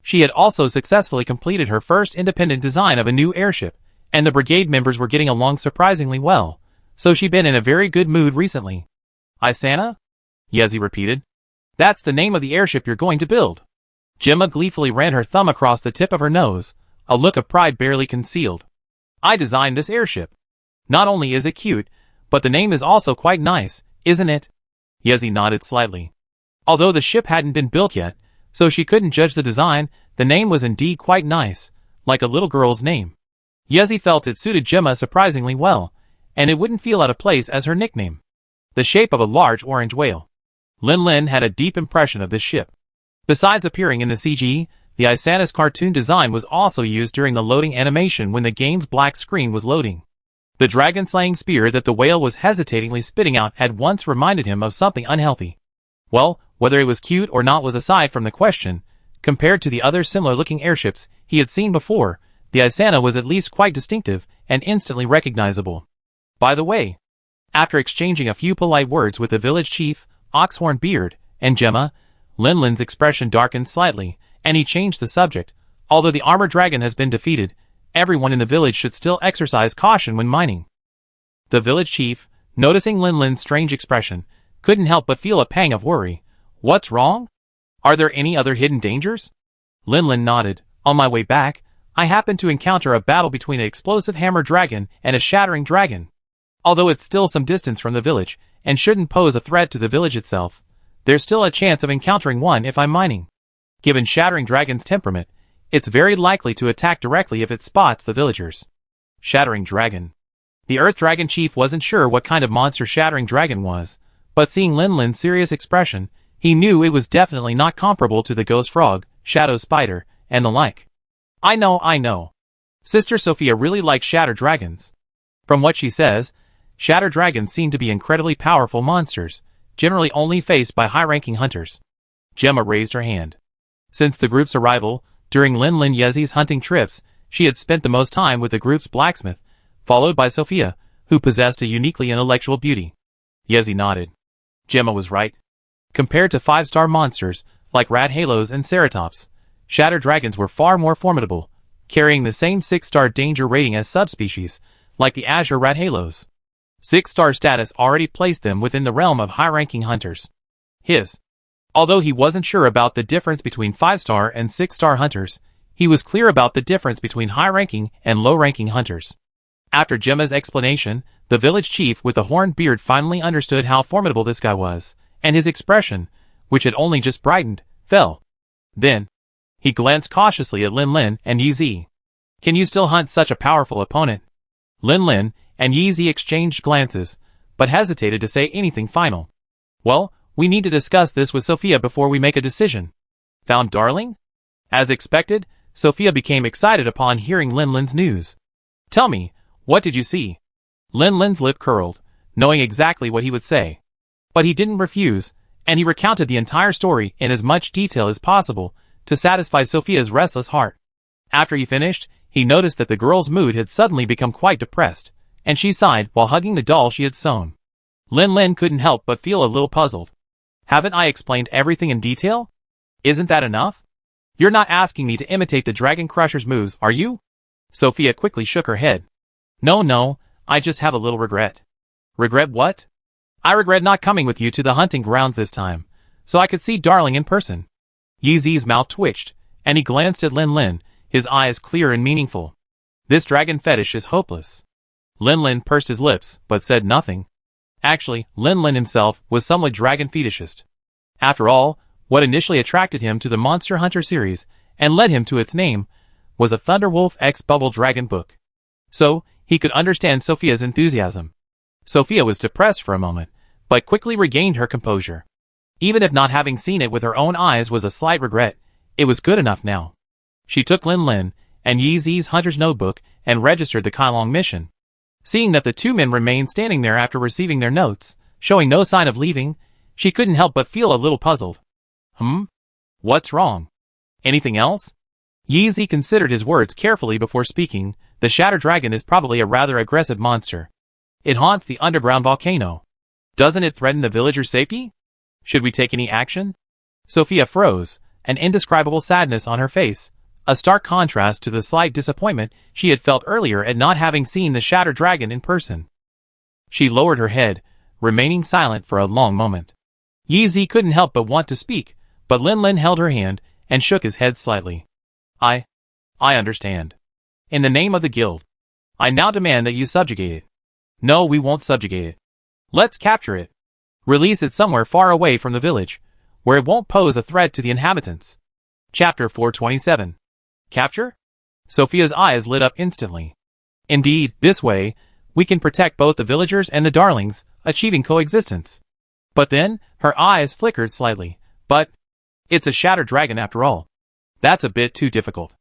She had also successfully completed her first independent design of a new airship, and the brigade members were getting along surprisingly well, so she'd been in a very good mood recently. Isana? Yezi repeated. That's the name of the airship you're going to build. Gemma gleefully ran her thumb across the tip of her nose, a look of pride barely concealed. I designed this airship. Not only is it cute, but the name is also quite nice, isn't it? Yezi nodded slightly. Although the ship hadn't been built yet, so she couldn't judge the design, the name was indeed quite nice, like a little girl's name. Yezi felt it suited Gemma surprisingly well, and it wouldn't feel out of place as her nickname. The shape of a large orange whale. Lin Lin had a deep impression of this ship. Besides appearing in the CG, the Isana's cartoon design was also used during the loading animation when the game's black screen was loading. The dragon-slaying spear that the whale was hesitatingly spitting out had once reminded him of something unhealthy. Well, whether it was cute or not was aside from the question, Compared to the other similar-looking airships he had seen before, the Isana was at least quite distinctive and instantly recognizable. By the way, after exchanging a few polite words with the village chief, Oxhorn Beard, and Gemma, Linlin's expression darkened slightly, and he changed the subject. Although the armored dragon has been defeated, everyone in the village should still exercise caution when mining. The village chief, noticing Linlin's strange expression, couldn't help but feel a pang of worry. What's wrong? Are there any other hidden dangers? Linlin nodded. On my way back, I happened to encounter a battle between an explosive hammer dragon and a shattering dragon. Although it's still some distance from the village, and shouldn't pose a threat to the village itself, there's still a chance of encountering one if I'm mining. Given Shattering Dragon's temperament, it's very likely to attack directly if it spots the villagers. Shattering Dragon. The Earth Dragon Chief wasn't sure what kind of monster Shattering Dragon was, but seeing Linlin's serious expression, he knew it was definitely not comparable to the Ghost Frog, Shadow Spider, and the like. I know. Sister Sophia really likes Shatter Dragons. From what she says, Shatter Dragons seem to be incredibly powerful monsters, generally only faced by high-ranking hunters. Gemma raised her hand. Since the group's arrival, during Linlin Yezi's hunting trips, she had spent the most time with the group's blacksmith, followed by Sophia, who possessed a uniquely intellectual beauty. Yezi nodded. Gemma was right. Compared to 5-star monsters, like Rat Halos and Ceratops, Shatter Dragons were far more formidable, carrying the same 6-star danger rating as subspecies, like the Azure Rat Halos. 6-star status already placed them within the realm of high-ranking hunters. Although he wasn't sure about the difference between 5-star and 6-star hunters, he was clear about the difference between high-ranking and low-ranking hunters. After Gemma's explanation, the village chief with the horned beard finally understood how formidable this guy was, and his expression, which had only just brightened, fell. Then, he glanced cautiously at Linlin and Yi. Can you still hunt such a powerful opponent? Linlin and Yi exchanged glances, but hesitated to say anything final. Well, we need to discuss this with Sophia before we make a decision. Found Darling? As expected, Sophia became excited upon hearing Linlin's news. Tell me, what did you see? Linlin's lip curled, knowing exactly what he would say. But he didn't refuse, and he recounted the entire story in as much detail as possible to satisfy Sophia's restless heart. After he finished, he noticed that the girl's mood had suddenly become quite depressed, and she sighed while hugging the doll she had sewn. Linlin couldn't help but feel a little puzzled. Haven't I explained everything in detail? Isn't that enough? You're not asking me to imitate the Dragon Crusher's moves, are you? Sophia quickly shook her head. No, I just have a little regret. Regret what? I regret not coming with you to the hunting grounds this time, so I could see Darling in person. Yi's mouth twitched, and he glanced at Linlin, his eyes clear and meaningful. This dragon fetish is hopeless. Linlin pursed his lips, but said nothing. Actually, Linlin himself was somewhat dragon fetishist. After all, what initially attracted him to the Monster Hunter series, and led him to its name, was a Thunderwolf X Bubble Dragon book. So, he could understand Sophia's enthusiasm. Sophia was depressed for a moment, but quickly regained her composure. Even if not having seen it with her own eyes was a slight regret, it was good enough now. She took Linlin and Yi's hunter's notebook and registered the Kailong mission. Seeing that the two men remained standing there after receiving their notes, showing no sign of leaving, she couldn't help but feel a little puzzled. What's wrong? Anything else? Yi considered his words carefully before speaking. The Shatter Dragon is probably a rather aggressive monster. It haunts the underground volcano. Doesn't it threaten the villagers' safety? Should we take any action? Sophia froze, an indescribable sadness on her face, a stark contrast to the slight disappointment she had felt earlier at not having seen the Shatter Dragon in person. She lowered her head, remaining silent for a long moment. Yi couldn't help but want to speak, but Linlin held her hand and shook his head slightly. I understand. In the name of the guild, I now demand that you subjugate it. No, we won't subjugate it. Let's capture it. Release it somewhere far away from the village, where it won't pose a threat to the inhabitants. Chapter 427. Capture? Sophia's eyes lit up instantly. Indeed, this way, we can protect both the villagers and the darlings, achieving coexistence. But then, her eyes flickered slightly. But, it's a Shatter Dragon after all. That's a bit too difficult.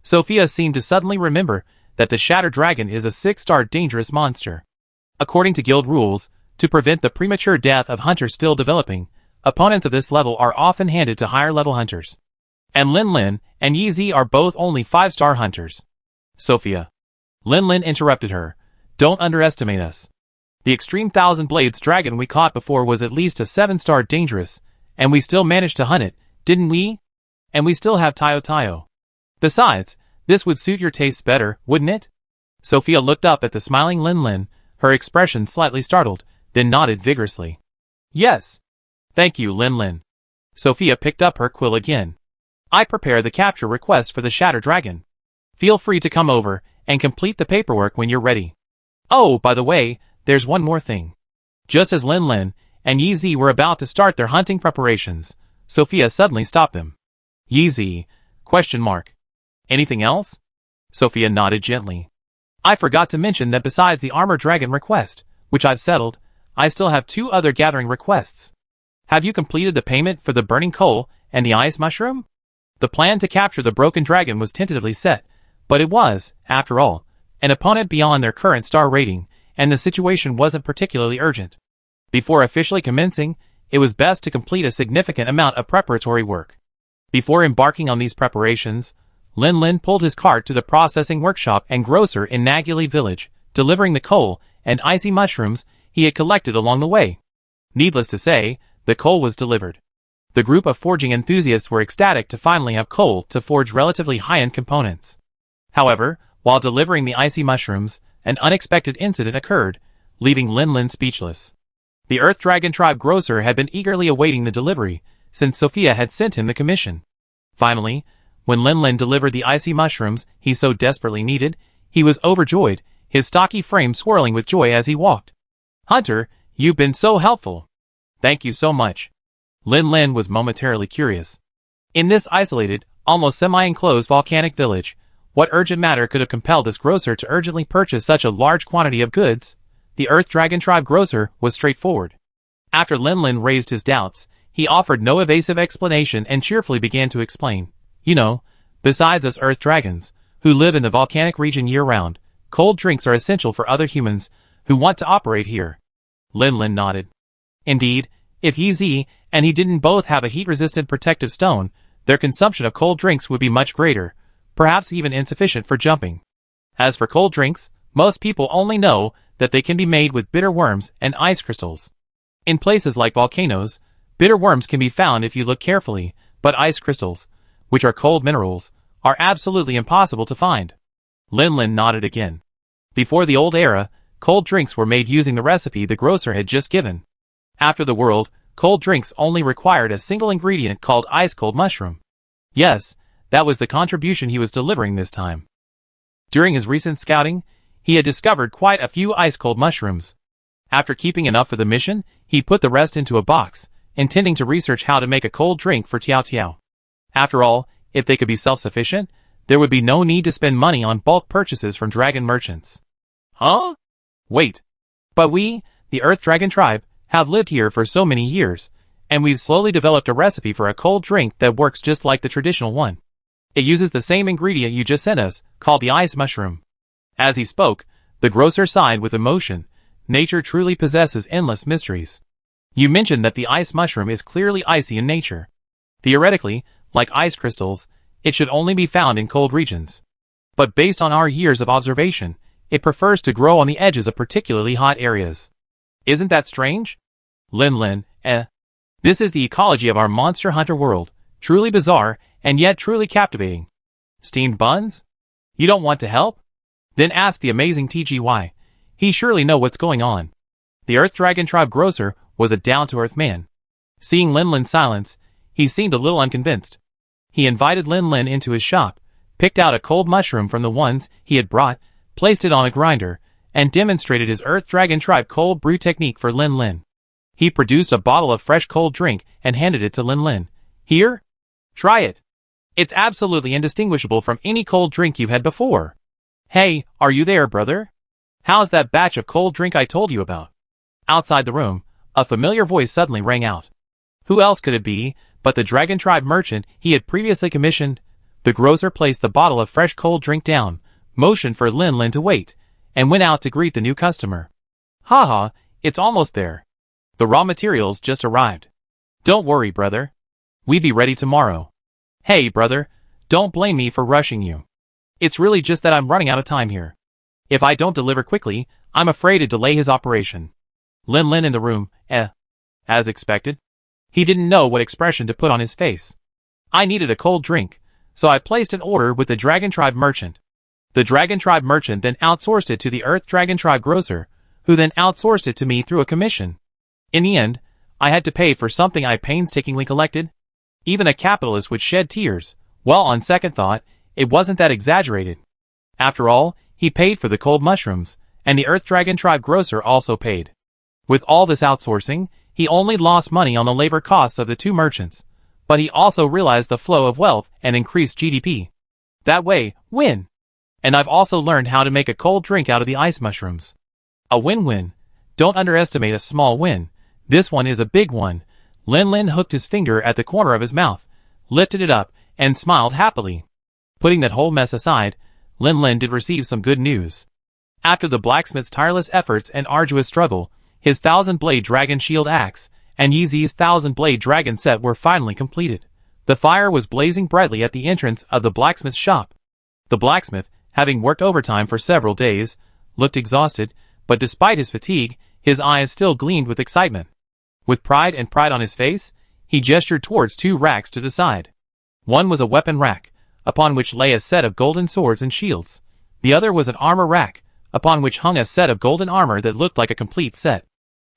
Sophia seemed to suddenly remember that the Shatter Dragon is a 6-star dangerous monster. According to guild rules, to prevent the premature death of hunters still developing, opponents of this level are often handed to higher level hunters. And Lin Lin and Yi Zi are both only 5-star hunters. Sophia. Lin Lin interrupted her. Don't underestimate us. The extreme 1,000 blades dragon we caught before was at least a 7-star dangerous, and we still managed to hunt it, didn't we? And we still have Tayo Tayo. Besides, this would suit your tastes better, wouldn't it? Sophia looked up at the smiling Lin Lin, her expression slightly startled, then nodded vigorously. Yes. Thank you, Lin Lin. Sophia picked up her quill again. I prepare the capture request for the Shatter Dragon. Feel free to come over and complete the paperwork when you're ready. Oh, by the way, there's one more thing. Just as Lin Lin and Yi Zi were about to start their hunting preparations, Sophia suddenly stopped them. Yi Zi? ? Anything else? Sophia nodded gently. I forgot to mention that besides the Armor Dragon request, which I've settled, I still have 2 other gathering requests. Have you completed the payment for the burning coal and the ice mushroom? The plan to capture the broken dragon was tentatively set, but it was, after all, an opponent beyond their current star rating, and the situation wasn't particularly urgent. Before officially commencing, it was best to complete a significant amount of preparatory work. Before embarking on these preparations, Lin Lin pulled his cart to the processing workshop and grocer in Naguli village, delivering the coal and icy mushrooms he had collected along the way. Needless to say, the coal was delivered. The group of forging enthusiasts were ecstatic to finally have coal to forge relatively high-end components. However, while delivering the icy mushrooms, an unexpected incident occurred, leaving Lin Lin speechless. The Earth Dragon Tribe grocer had been eagerly awaiting the delivery, since Sophia had sent him the commission. Finally, when Lin Lin delivered the icy mushrooms he so desperately needed, he was overjoyed, his stocky frame swirling with joy as he walked. Hunter, you've been so helpful. Thank you so much. Lin Lin was momentarily curious. In this isolated, almost semi-enclosed volcanic village, what urgent matter could have compelled this grocer to urgently purchase such a large quantity of goods? The Earth Dragon Tribe grocer was straightforward. After Lin Lin raised his doubts, he offered no evasive explanation and cheerfully began to explain. You know, besides us Earth Dragons, who live in the volcanic region year-round, cold drinks are essential for other humans who want to operate here. Lin Lin nodded. Indeed, if Yi Zi and he didn't both have a heat-resistant protective stone, their consumption of cold drinks would be much greater, perhaps even insufficient for jumping. As for cold drinks, most people only know that they can be made with bitter worms and ice crystals. In places like volcanoes, bitter worms can be found if you look carefully, but ice crystals, which are cold minerals, are absolutely impossible to find. Lin Lin nodded again. Before the old era, cold drinks were made using the recipe the grocer had just given. After the world, cold drinks only required a single ingredient called ice-cold mushroom. Yes, that was the contribution he was delivering this time. During his recent scouting, he had discovered quite a few ice-cold mushrooms. After keeping enough for the mission, he put the rest into a box, intending to research how to make a cold drink for Tiao Tiao. After all, if they could be self-sufficient, there would be no need to spend money on bulk purchases from dragon merchants. Huh? Wait. But we, the Earth Dragon Tribe, have lived here for so many years, and we've slowly developed a recipe for a cold drink that works just like the traditional one. It uses the same ingredient you just sent us, called the ice mushroom. As he spoke, the grocer sighed with emotion. Nature truly possesses endless mysteries. You mentioned that the ice mushroom is clearly icy in nature. Theoretically, like ice crystals, it should only be found in cold regions. But based on our years of observation, it prefers to grow on the edges of particularly hot areas. Isn't that strange? Lin Lin, This is the ecology of our monster hunter world, truly bizarre, and yet truly captivating. Steamed buns? You don't want to help? Then ask the amazing TGY. He surely know what's going on. The Earth Dragon Tribe grocer was a down-to-earth man. Seeing Lin Lin's silence, he seemed a little unconvinced. He invited Lin Lin into his shop, picked out a cold mushroom from the ones he had brought, placed it on a grinder, and demonstrated his Earth Dragon Tribe cold brew technique for Lin Lin. He produced a bottle of fresh cold drink and handed it to Lin Lin. Here? Try it. It's absolutely indistinguishable from any cold drink you've had before. Hey, are you there, brother? How's that batch of cold drink I told you about? Outside the room, a familiar voice suddenly rang out. Who else could it be but the Dragon Tribe merchant he had previously commissioned? The grocer placed the bottle of fresh cold drink down, motioned for Lin Lin to wait, and went out to greet the new customer. Haha, it's almost there. The raw materials just arrived. Don't worry, brother. We'll be ready tomorrow. Hey, brother, don't blame me for rushing you. It's really just that I'm running out of time here. If I don't deliver quickly, I'm afraid to delay his operation. Lin in the room, as expected. He didn't know what expression to put on his face. I needed a cold drink, so I placed an order with the Dragon Tribe merchant. The Dragon Tribe merchant then outsourced it to the Earth Dragon Tribe grocer, who then outsourced it to me through a commission. In the end, I had to pay for something I painstakingly collected. Even a capitalist would shed tears. Well, on second thought, it wasn't that exaggerated. After all, he paid for the cold mushrooms, and the Earth Dragon Tribe grocer also paid. With all this outsourcing, he only lost money on the labor costs of the two merchants, but he also realized the flow of wealth and increased GDP. That way, win! And I've also learned how to make a cold drink out of the ice mushrooms. A win-win. Don't underestimate a small win. This one is a big one. Lin hooked his finger at the corner of his mouth, lifted it up, and smiled happily. Putting that whole mess aside, Lin did receive some good news. After the blacksmith's tireless efforts and arduous struggle, his 1000-blade dragon shield axe and Yeezy's 1000-blade dragon set were finally completed. The fire was blazing brightly at the entrance of the blacksmith's shop. The blacksmith, having worked overtime for several days, looked exhausted, but despite his fatigue, his eyes still gleamed with excitement. With pride on his face, he gestured towards two racks to the side. One was a weapon rack, upon which lay a set of golden swords and shields. The other was an armor rack, upon which hung a set of golden armor that looked like a complete set.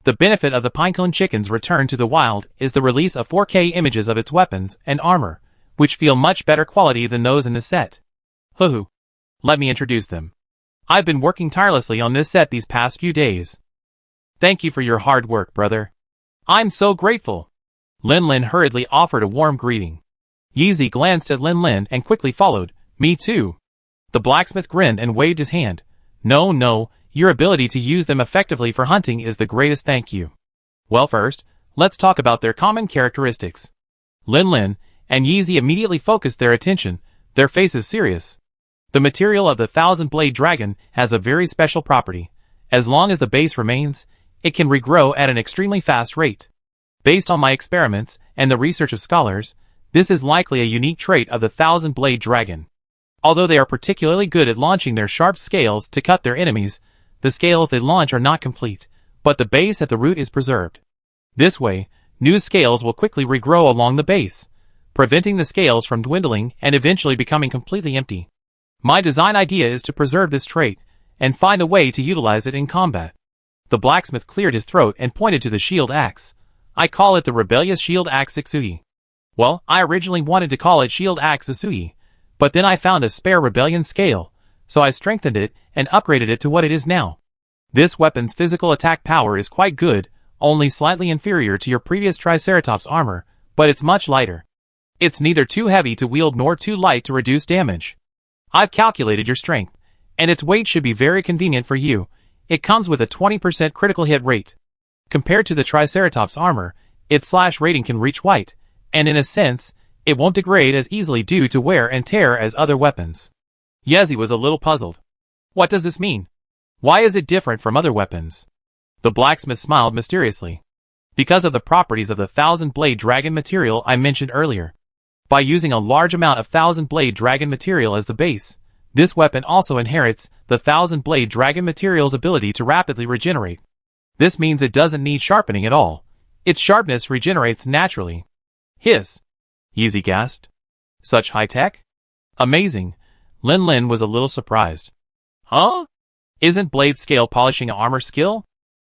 The benefit of the Pinecone Chicken's return to the wild is the release of 4K images of its weapons and armor, which feel much better quality than those in the set. Hoo-hoo. Let me introduce them. I've been working tirelessly on this set these past few days. Thank you for your hard work, brother. I'm so grateful. Lin hurriedly offered a warm greeting. Yeezy glanced at Lin and quickly followed, me too. The blacksmith grinned and waved his hand. No, your ability to use them effectively for hunting is the greatest thank you. Well, first, let's talk about their common characteristics. Lin and Yeezy immediately focused their attention, their faces serious. The material of the 1000-blade dragon has a very special property. As long as the base remains, it can regrow at an extremely fast rate. Based on my experiments and the research of scholars, this is likely a unique trait of the 1000-blade dragon. Although they are particularly good at launching their sharp scales to cut their enemies, the scales they launch are not complete, but the base at the root is preserved. This way, new scales will quickly regrow along the base, preventing the scales from dwindling and eventually becoming completely empty. My design idea is to preserve this trait and find a way to utilize it in combat. The blacksmith cleared his throat and pointed to the shield axe. I call it the Rebellious Shield Axe Zixui. Well, I originally wanted to call it Shield Axe Zixui, but then I found a spare rebellion scale, so I strengthened it and upgraded it to what it is now. This weapon's physical attack power is quite good, only slightly inferior to your previous Triceratops armor, but it's much lighter. It's neither too heavy to wield nor too light to reduce damage. I've calculated your strength, and its weight should be very convenient for you. It comes with a 20% critical hit rate. Compared to the Triceratops armor, its slash rating can reach white, and in a sense, it won't degrade as easily due to wear and tear as other weapons. Yeezy was a little puzzled. What does this mean? Why is it different from other weapons? The blacksmith smiled mysteriously. Because of the properties of the 1000-blade dragon material I mentioned earlier. By using a large amount of 1000-blade dragon material as the base, this weapon also inherits the 1000-blade dragon material's ability to rapidly regenerate. This means it doesn't need sharpening at all. Its sharpness regenerates naturally. Hiss! Yeezy gasped. Such high tech? Amazing. Lin was a little surprised. Huh? Isn't blade scale polishing an armor skill?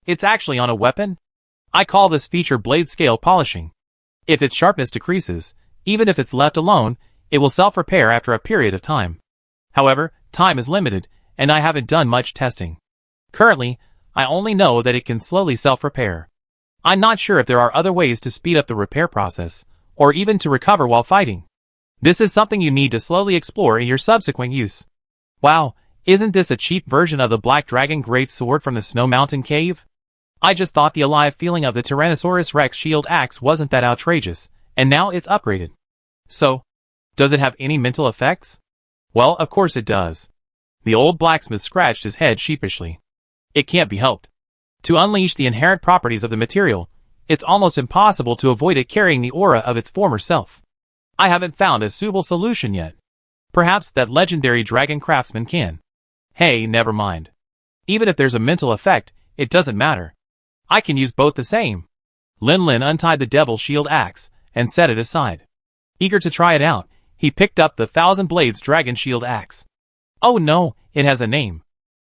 It's actually on a weapon? I call this feature blade scale polishing. If its sharpness decreases, even if it's left alone, it will self-repair after a period of time. However, time is limited, and I haven't done much testing. Currently, I only know that it can slowly self-repair. I'm not sure if there are other ways to speed up the repair process, or even to recover while fighting. This is something you need to slowly explore in your subsequent use. Wow, isn't this a cheap version of the Black Dragon Great Sword from the Snow Mountain Cave? I just thought the alive feeling of the Tyrannosaurus Rex shield axe wasn't that outrageous, and now it's upgraded. So, does it have any mental effects? Well, of course it does. The old blacksmith scratched his head sheepishly. It can't be helped. To unleash the inherent properties of the material, it's almost impossible to avoid it carrying the aura of its former self. I haven't found a suitable solution yet. Perhaps that legendary dragon craftsman can. Hey, never mind. Even if there's a mental effect, it doesn't matter. I can use both the same. Lin Lin untied the devil shield axe and set it aside. Eager to try it out, he picked up the Thousand Blades dragon shield axe. Oh no, it has a name.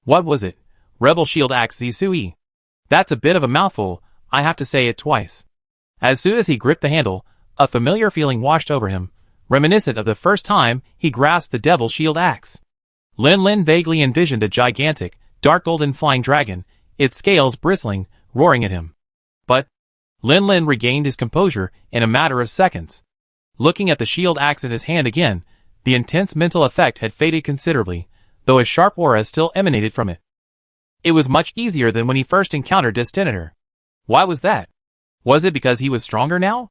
What was it? Rebel shield axe Zisui. That's a bit of a mouthful, I have to say it twice. As soon as he gripped the handle, a familiar feeling washed over him, reminiscent of the first time he grasped the devil shield axe. Lin Lin vaguely envisioned a gigantic, dark golden flying dragon, its scales bristling, roaring at him. But Lin Lin regained his composure in a matter of seconds. Looking at the shield axe in his hand again, the intense mental effect had faded considerably, though a sharp aura still emanated from it. It was much easier than when he first encountered Destinator. Why was that? Was it because he was stronger now?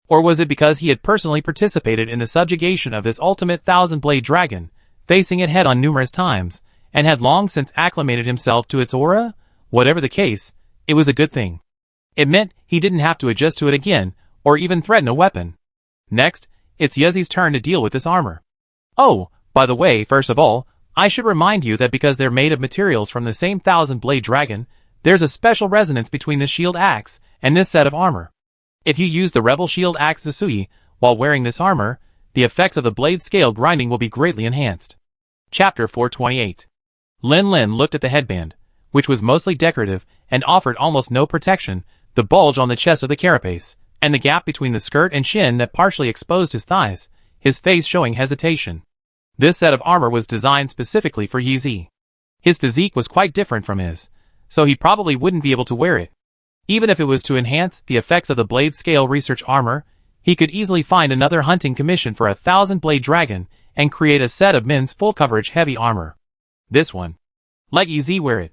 Or was it because he had personally participated in the subjugation of this ultimate thousand-blade dragon, facing it head-on numerous times, and had long since acclimated himself to its aura? Whatever the case, it was a good thing. It meant he didn't have to adjust to it again, or even threaten a weapon. Next, it's Yezi's turn to deal with this armor. Oh, by the way, first of all, I should remind you that because they're made of materials from the same thousand-blade dragon, there's a special resonance between the shield axe and this set of armor. If you use the Rebel Shield Axe Zisui while wearing this armor, the effects of the blade scale grinding will be greatly enhanced. Chapter 428. Lin Lin looked at the headband, which was mostly decorative and offered almost no protection, the bulge on the chest of the carapace, and the gap between the skirt and shin that partially exposed his thighs, his face showing hesitation. This set of armor was designed specifically for Yi. His physique was quite different from his, so he probably wouldn't be able to wear it. Even if it was to enhance the effects of the blade scale research armor, he could easily find another hunting commission for a thousand-blade dragon and create a set of men's full-coverage heavy armor. This one. Let Yi wear it.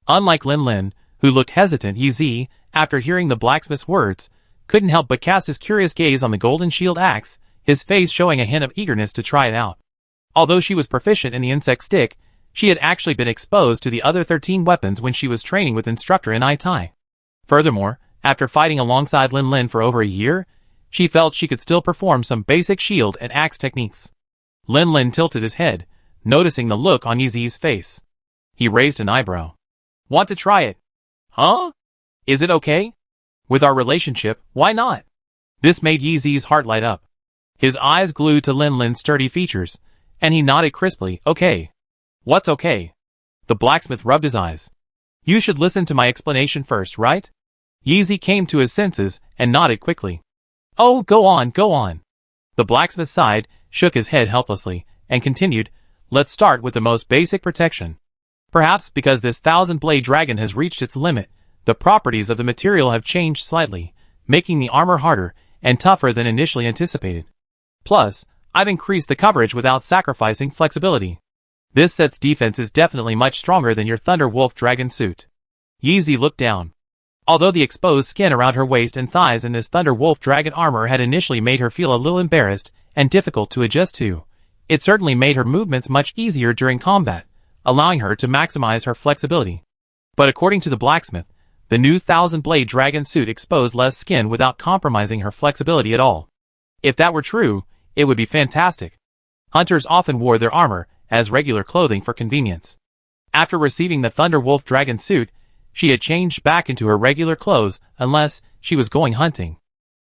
Unlike Lin Lin, who looked hesitant, Yi, after hearing the blacksmith's words, couldn't help but cast his curious gaze on the golden shield axe, his face showing a hint of eagerness to try it out. Although she was proficient in the insect stick, she had actually been exposed to the other 13 weapons when she was training with instructor in Ai Tai. Furthermore, after fighting alongside Lin Lin for over a year, she felt she could still perform some basic shield and axe techniques. Lin Lin tilted his head, noticing the look on Yi's face. He raised an eyebrow. Want to try it? Huh? Is it okay? With our relationship, why not? This made Yi's heart light up. His eyes glued to Lin Lin's sturdy features, and he nodded crisply, okay. What's okay? The blacksmith rubbed his eyes. You should listen to my explanation first, right? Yi came to his senses and nodded quickly. Oh, go on, go on. The blacksmith sighed, shook his head helplessly, and continued, let's start with the most basic protection. Perhaps because this thousand-blade dragon has reached its limit, the properties of the material have changed slightly, making the armor harder and tougher than initially anticipated. Plus, I've increased the coverage without sacrificing flexibility. This set's defense is definitely much stronger than your Thunder Wolf dragon suit. Yi looked down. Although the exposed skin around her waist and thighs in this Thunder Wolf dragon armor had initially made her feel a little embarrassed and difficult to adjust to, it certainly made her movements much easier during combat, allowing her to maximize her flexibility. But according to the blacksmith, the new thousand-blade dragon suit exposed less skin without compromising her flexibility at all. If that were true, it would be fantastic. Hunters often wore their armor as regular clothing for convenience. After receiving the Thunder Wolf dragon suit, she had changed back into her regular clothes unless she was going hunting.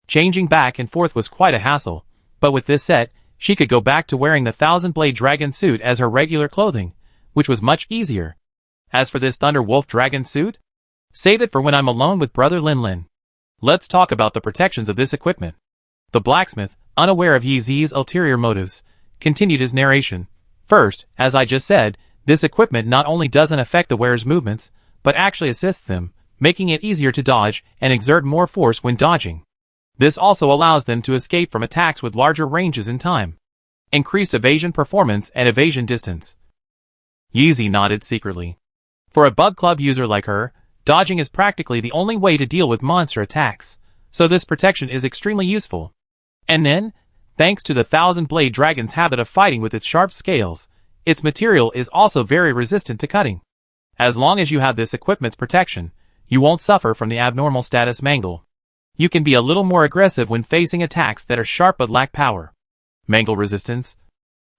Changing back and forth was quite a hassle, but with this set, she could go back to wearing the thousand-blade dragon suit as her regular clothing, which was much easier. As for this Thunder Wolf dragon suit, save it for when I'm alone with brother Lin Lin. Let's talk about the protections of this equipment. The blacksmith, unaware of Yi's ulterior motives, continued his narration. First, as I just said, this equipment not only doesn't affect the wearer's movements, but actually assists them, making it easier to dodge and exert more force when dodging. This also allows them to escape from attacks with larger ranges in time. Increased evasion performance and evasion distance. Yi nodded secretly. For a bug club user like her, dodging is practically the only way to deal with monster attacks, so this protection is extremely useful. And then, thanks to the thousand-blade dragon's habit of fighting with its sharp scales, its material is also very resistant to cutting. As long as you have this equipment's protection, you won't suffer from the abnormal status mangle. You can be a little more aggressive when facing attacks that are sharp but lack power. Mangle resistance?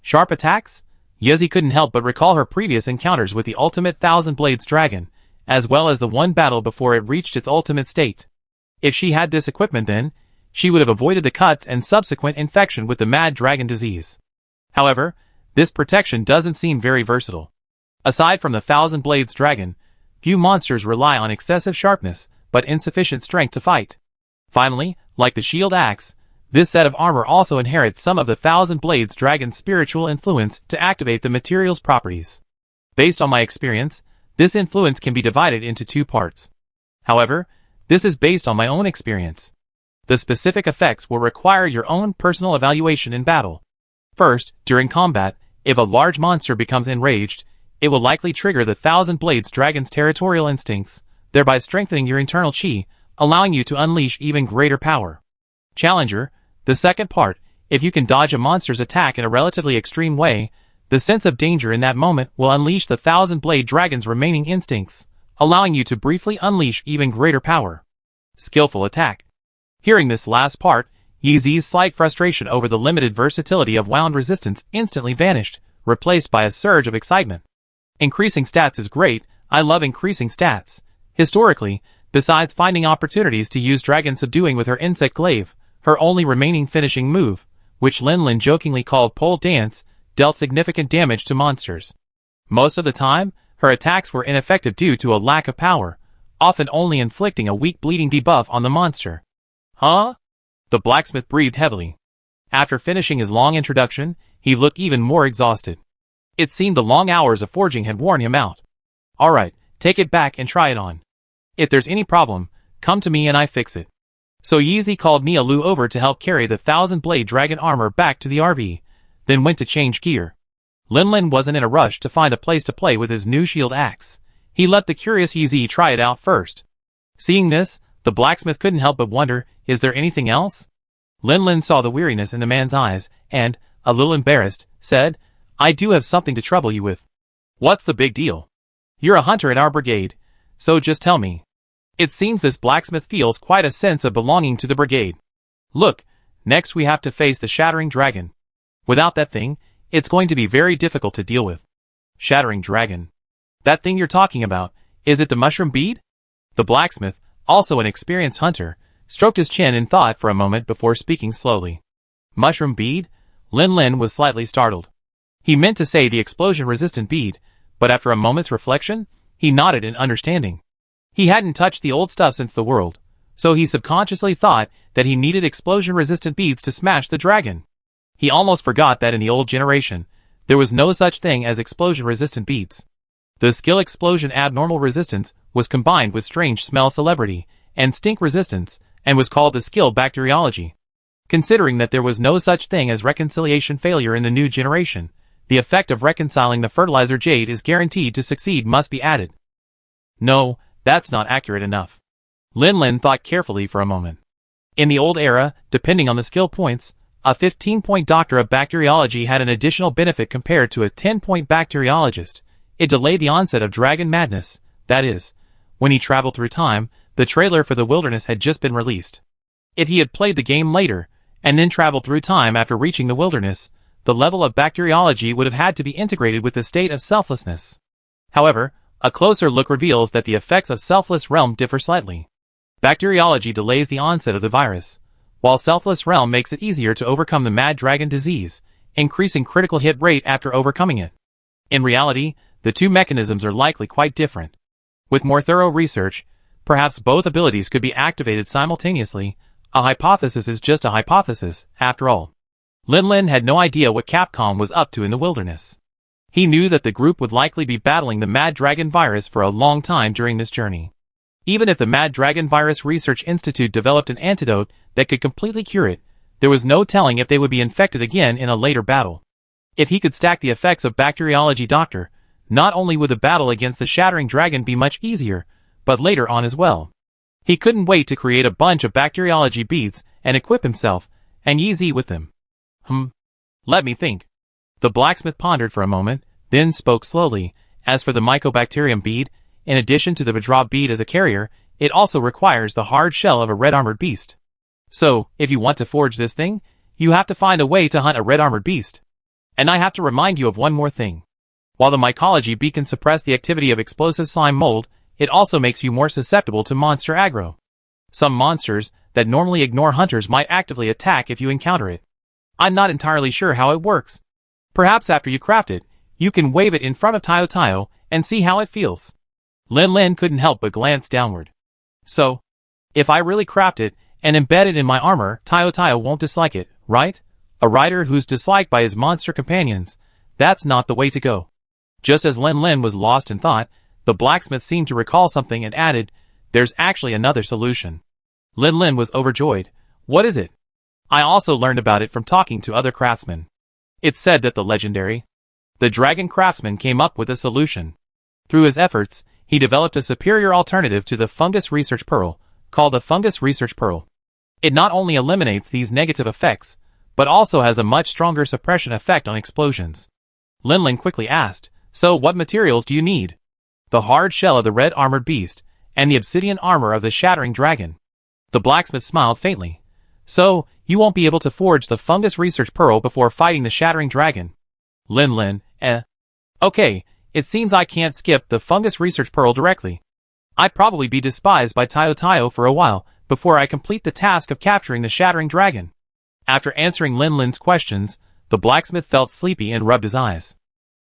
Sharp attacks? Yezi couldn't help but recall her previous encounters with the ultimate Thousand Blades dragon, as well as the one battle before it reached its ultimate state. If she had this equipment then, she would have avoided the cuts and subsequent infection with the mad dragon disease. However, this protection doesn't seem very versatile. Aside from the Thousand Blades dragon, few monsters rely on excessive sharpness, but insufficient strength to fight. Finally, like the shield axe, this set of armor also inherits some of the Thousand Blades dragon's spiritual influence to activate the material's properties. Based on my experience, this influence can be divided into two parts. However, this is based on my own experience. The specific effects will require your own personal evaluation in battle. First, during combat, if a large monster becomes enraged, it will likely trigger the Thousand Blades dragon's territorial instincts, thereby strengthening your internal chi, allowing you to unleash even greater power. Challenger, the second part, if you can dodge a monster's attack in a relatively extreme way, the sense of danger in that moment will unleash the Thousand Blade dragon's remaining instincts, allowing you to briefly unleash even greater power. Skillful attack. Hearing this last part, Yeezy's slight frustration over the limited versatility of wound resistance instantly vanished, replaced by a surge of excitement. Increasing stats is great, I love increasing stats. Historically, besides finding opportunities to use dragon subduing with her insect glaive, her only remaining finishing move, which Lin Lin jokingly called pole dance, dealt significant damage to monsters. Most of the time, her attacks were ineffective due to a lack of power, often only inflicting a weak bleeding debuff on the monster. Huh? The blacksmith breathed heavily. After finishing his long introduction, he looked even more exhausted. It seemed the long hours of forging had worn him out. Alright, take it back and try it on. If there's any problem, come to me and I fix it. So Yeezy called Nia Lu over to help carry the Thousand Blade dragon armor back to the RV, then went to change gear. Lin Lin wasn't in a rush to find a place to play with his new shield axe. He let the curious Yeezy try it out first. Seeing this, the blacksmith couldn't help but wonder, is there anything else? Lin Lin saw the weariness in the man's eyes, and, a little embarrassed, said, I do have something to trouble you with. What's the big deal? You're a hunter in our brigade, so just tell me. It seems this blacksmith feels quite a sense of belonging to the brigade. Look, next we have to face the Shattering Dragon. Without that thing, it's going to be very difficult to deal with. Shattering Dragon. That thing you're talking about, is it the mushroom bead? The blacksmith, also an experienced hunter, stroked his chin in thought for a moment before speaking slowly. Mushroom bead? Lin Lin was slightly startled. He meant to say the explosion-resistant bead, but after a moment's reflection, he nodded in understanding. He hadn't touched the old stuff since the world, so he subconsciously thought that he needed explosion-resistant beads to smash the dragon. He almost forgot that in the old generation, there was no such thing as explosion-resistant beads. The skill explosion abnormal resistance was combined with strange smell celebrity and stink resistance, and was called the skill bacteriology. Considering that there was no such thing as reconciliation failure in the new generation, the effect of reconciling the fertilizer jade is guaranteed to succeed must be added. No, that's not accurate enough. Lin Lin thought carefully for a moment. In the old era, depending on the skill points, a 15-point doctor of bacteriology had an additional benefit compared to a 10-point bacteriologist. It delayed the onset of dragon madness, that is, when he traveled through time. The trailer for the wilderness had just been released. If he had played the game later, and then traveled through time after reaching the wilderness, the level of bacteriology would have had to be integrated with the state of selflessness. However, a closer look reveals that the effects of Selfless Realm differ slightly. Bacteriology delays the onset of the virus, while Selfless Realm makes it easier to overcome the Mad Dragon disease, increasing critical hit rate after overcoming it. In reality, the two mechanisms are likely quite different. With more thorough research, perhaps both abilities could be activated simultaneously. A hypothesis is just a hypothesis, after all. Lin Lin had no idea what Capcom was up to in the wilderness. He knew that the group would likely be battling the Mad Dragon virus for a long time during this journey. Even if the Mad Dragon Virus Research Institute developed an antidote that could completely cure it, there was no telling if they would be infected again in a later battle. If he could stack the effects of Bacteriology Doctor, not only would the battle against the Shattering Dragon be much easier, but later on as well. He couldn't wait to create a bunch of bacteriology beads and equip himself and Yeezy with them. Let me think. The blacksmith pondered for a moment, then spoke slowly. As for the Mycobacterium bead, in addition to the Vajra bead as a carrier, it also requires the hard shell of a red armored beast. So, if you want to forge this thing, You have to find a way to hunt a red-armored beast. And I have to remind you of one more thing. While the mycology beacon suppress the activity of explosive slime mold, it also makes you more susceptible to monster aggro. Some monsters that normally ignore hunters might actively attack if you encounter it. I'm not entirely sure how it works. Perhaps after you craft it, you can wave it in front of Tayo Tayo and see how it feels. Lin Lin couldn't help but glance downward. So, if I really craft it and embed it in my armor, Tayo Tayo won't dislike it, right? A rider who's disliked by his monster companions. That's not the way to go. Just as Lin Lin was lost in thought, the blacksmith seemed to recall something and added, "There's actually another solution." Lin Lin was overjoyed. "What is it?" "I also learned about it from talking to other craftsmen. It's said that the dragon craftsman came up with a solution. Through his efforts, he developed a superior alternative to the fungus research pearl, called the fungus research pearl. It not only eliminates these negative effects, but also has a much stronger suppression effect on explosions." Lin Lin quickly asked, "So what materials do you need?" "The hard shell of the red armored beast, and the obsidian armor of the shattering dragon." The blacksmith smiled faintly. "So, you won't be able to forge the fungus research pearl before fighting the shattering dragon?" Lin Lin, Okay, it seems I can't skip the fungus research pearl directly. I'd probably be despised by Tayo Tayo for a while before I complete the task of capturing the shattering dragon." After answering Lin Lin's questions, the blacksmith felt sleepy and rubbed his eyes.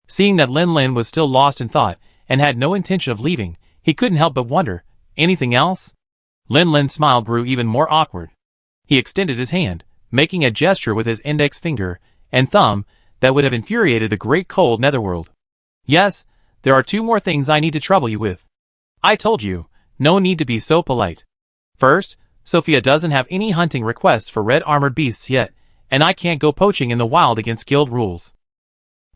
Seeing that Lin Lin was still lost in thought and had no intention of leaving, he couldn't help but wonder, anything else? Lin Lin's smile grew even more awkward. He extended his hand, making a gesture with his index finger and thumb that would have infuriated the great cold netherworld. "Yes, there are 2 more things I need to trouble you with. I told you, no need to be so polite. First, Sophia doesn't have any hunting requests for red-armored beasts yet, and I can't go poaching in the wild against guild rules."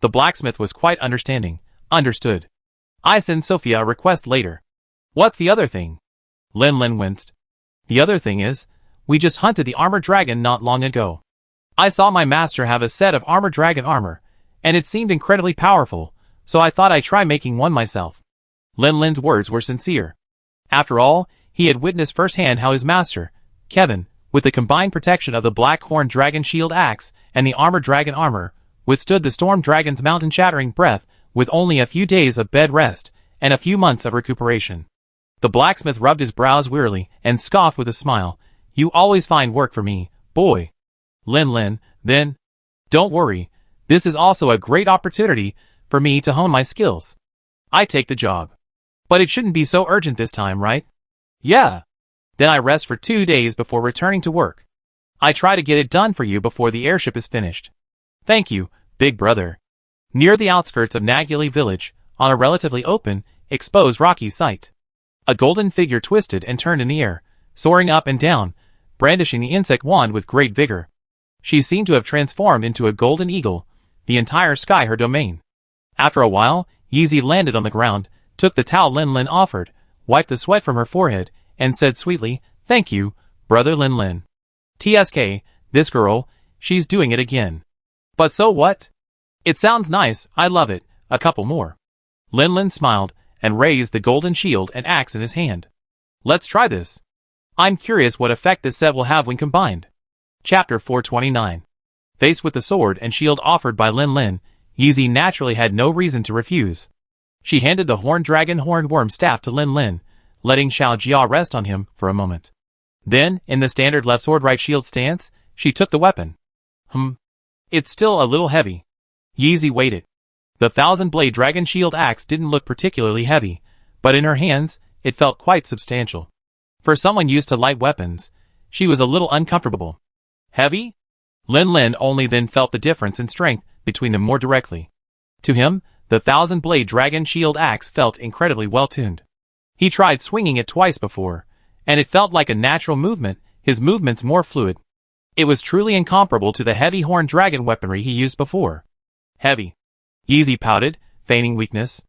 The blacksmith was quite understanding. "Understood. I send Sophia a request later." "What's the other thing?" Lin Lin winced. "The other thing is, we just hunted the armored dragon not long ago. I saw my master have a set of armored dragon armor, and it seemed incredibly powerful, so I thought I'd try making one myself." Lin Lin's words were sincere. After all, he had witnessed firsthand how his master, Kevin, with the combined protection of the black-horned dragon shield axe and the armored dragon armor, withstood the storm dragon's mountain-shattering breath with only a few days of bed rest and a few months of recuperation. The blacksmith rubbed his brows wearily and scoffed with a smile. "You always find work for me, boy." Lin Lin, then, "Don't worry, this is also a great opportunity for me to hone my skills. I take the job. But it shouldn't be so urgent this time, right?" "Yeah. Then I rest for 2 days before returning to work. I try to get it done for you before the airship is finished." "Thank you, big brother." Near the outskirts of Nagyali village, on a relatively open, exposed rocky site, a golden figure twisted and turned in the air, soaring up and down, brandishing the insect wand with great vigor. She seemed to have transformed into a golden eagle, the entire sky her domain. After a while, Yeezy landed on the ground, took the towel Lin Lin offered, wiped the sweat from her forehead, and said sweetly, "Thank you, brother Lin Lin. TSK, this girl, she's doing it again." "But so what? It sounds nice, I love it, a couple more." Lin Lin smiled, and raised the golden shield and axe in his hand. "Let's try this. I'm curious what effect this set will have when combined." Chapter 429. Faced with the sword and shield offered by Lin Lin, Yeezy naturally had no reason to refuse. She handed the horned dragon horned worm staff to Lin Lin, letting Xiao Jia rest on him for a moment. Then, in the standard left sword right shield stance, she took the weapon. It's still a little heavy." Yeezy waited. The 1,000-blade dragon shield axe didn't look particularly heavy, but in her hands, it felt quite substantial. For someone used to light weapons, she was a little uncomfortable. "Heavy?" Lin Lin only then felt the difference in strength between them more directly. To him, the 1,000-blade dragon shield axe felt incredibly well-tuned. He tried swinging it twice before, and it felt like a natural movement, his movements more fluid. It was truly incomparable to the heavy horned dragon weaponry he used before. "Heavy." Yeezy pouted, feigning weakness.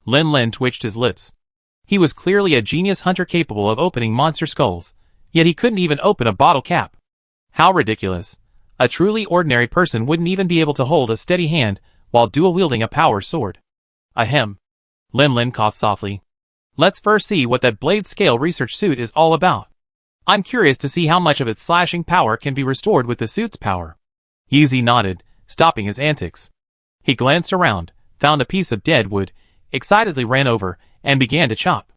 Lin Lin twitched his lips. He was clearly a genius hunter capable of opening monster skulls, yet he couldn't even open a bottle cap. How ridiculous. A truly ordinary person wouldn't even be able to hold a steady hand while dual-wielding a power sword. Ahem. Lin Lin coughed softly. "Let's first see what that blade scale research suit is all about. I'm curious to see how much of its slashing power can be restored with the suit's power." Yeezy nodded, stopping his antics. He glanced around, found a piece of dead wood, excitedly ran over, and began to chop.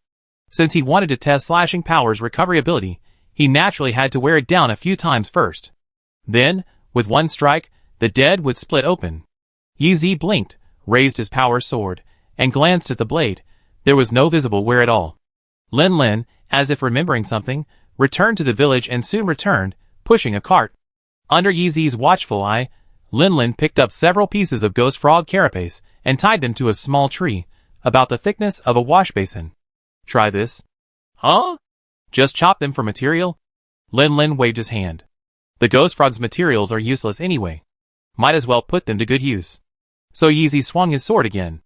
Since he wanted to test Slashing Power's recovery ability, he naturally had to wear it down a few times first. Then, with one strike, the dead wood split open. Yeezy blinked, raised his power sword, and glanced at the blade. There was no visible wear at all. Lin Lin, as if remembering something, returned to the village and soon returned, pushing a cart. Under Yeezy's watchful eye, Lin Lin picked up several pieces of ghost frog carapace and tied them to a small tree, about the thickness of a wash basin. Try this. Huh? Just chop them for material? Lin Lin waved his hand. The ghost frog's materials are useless anyway. Might as well put them to good use. So Yeezy swung his sword again.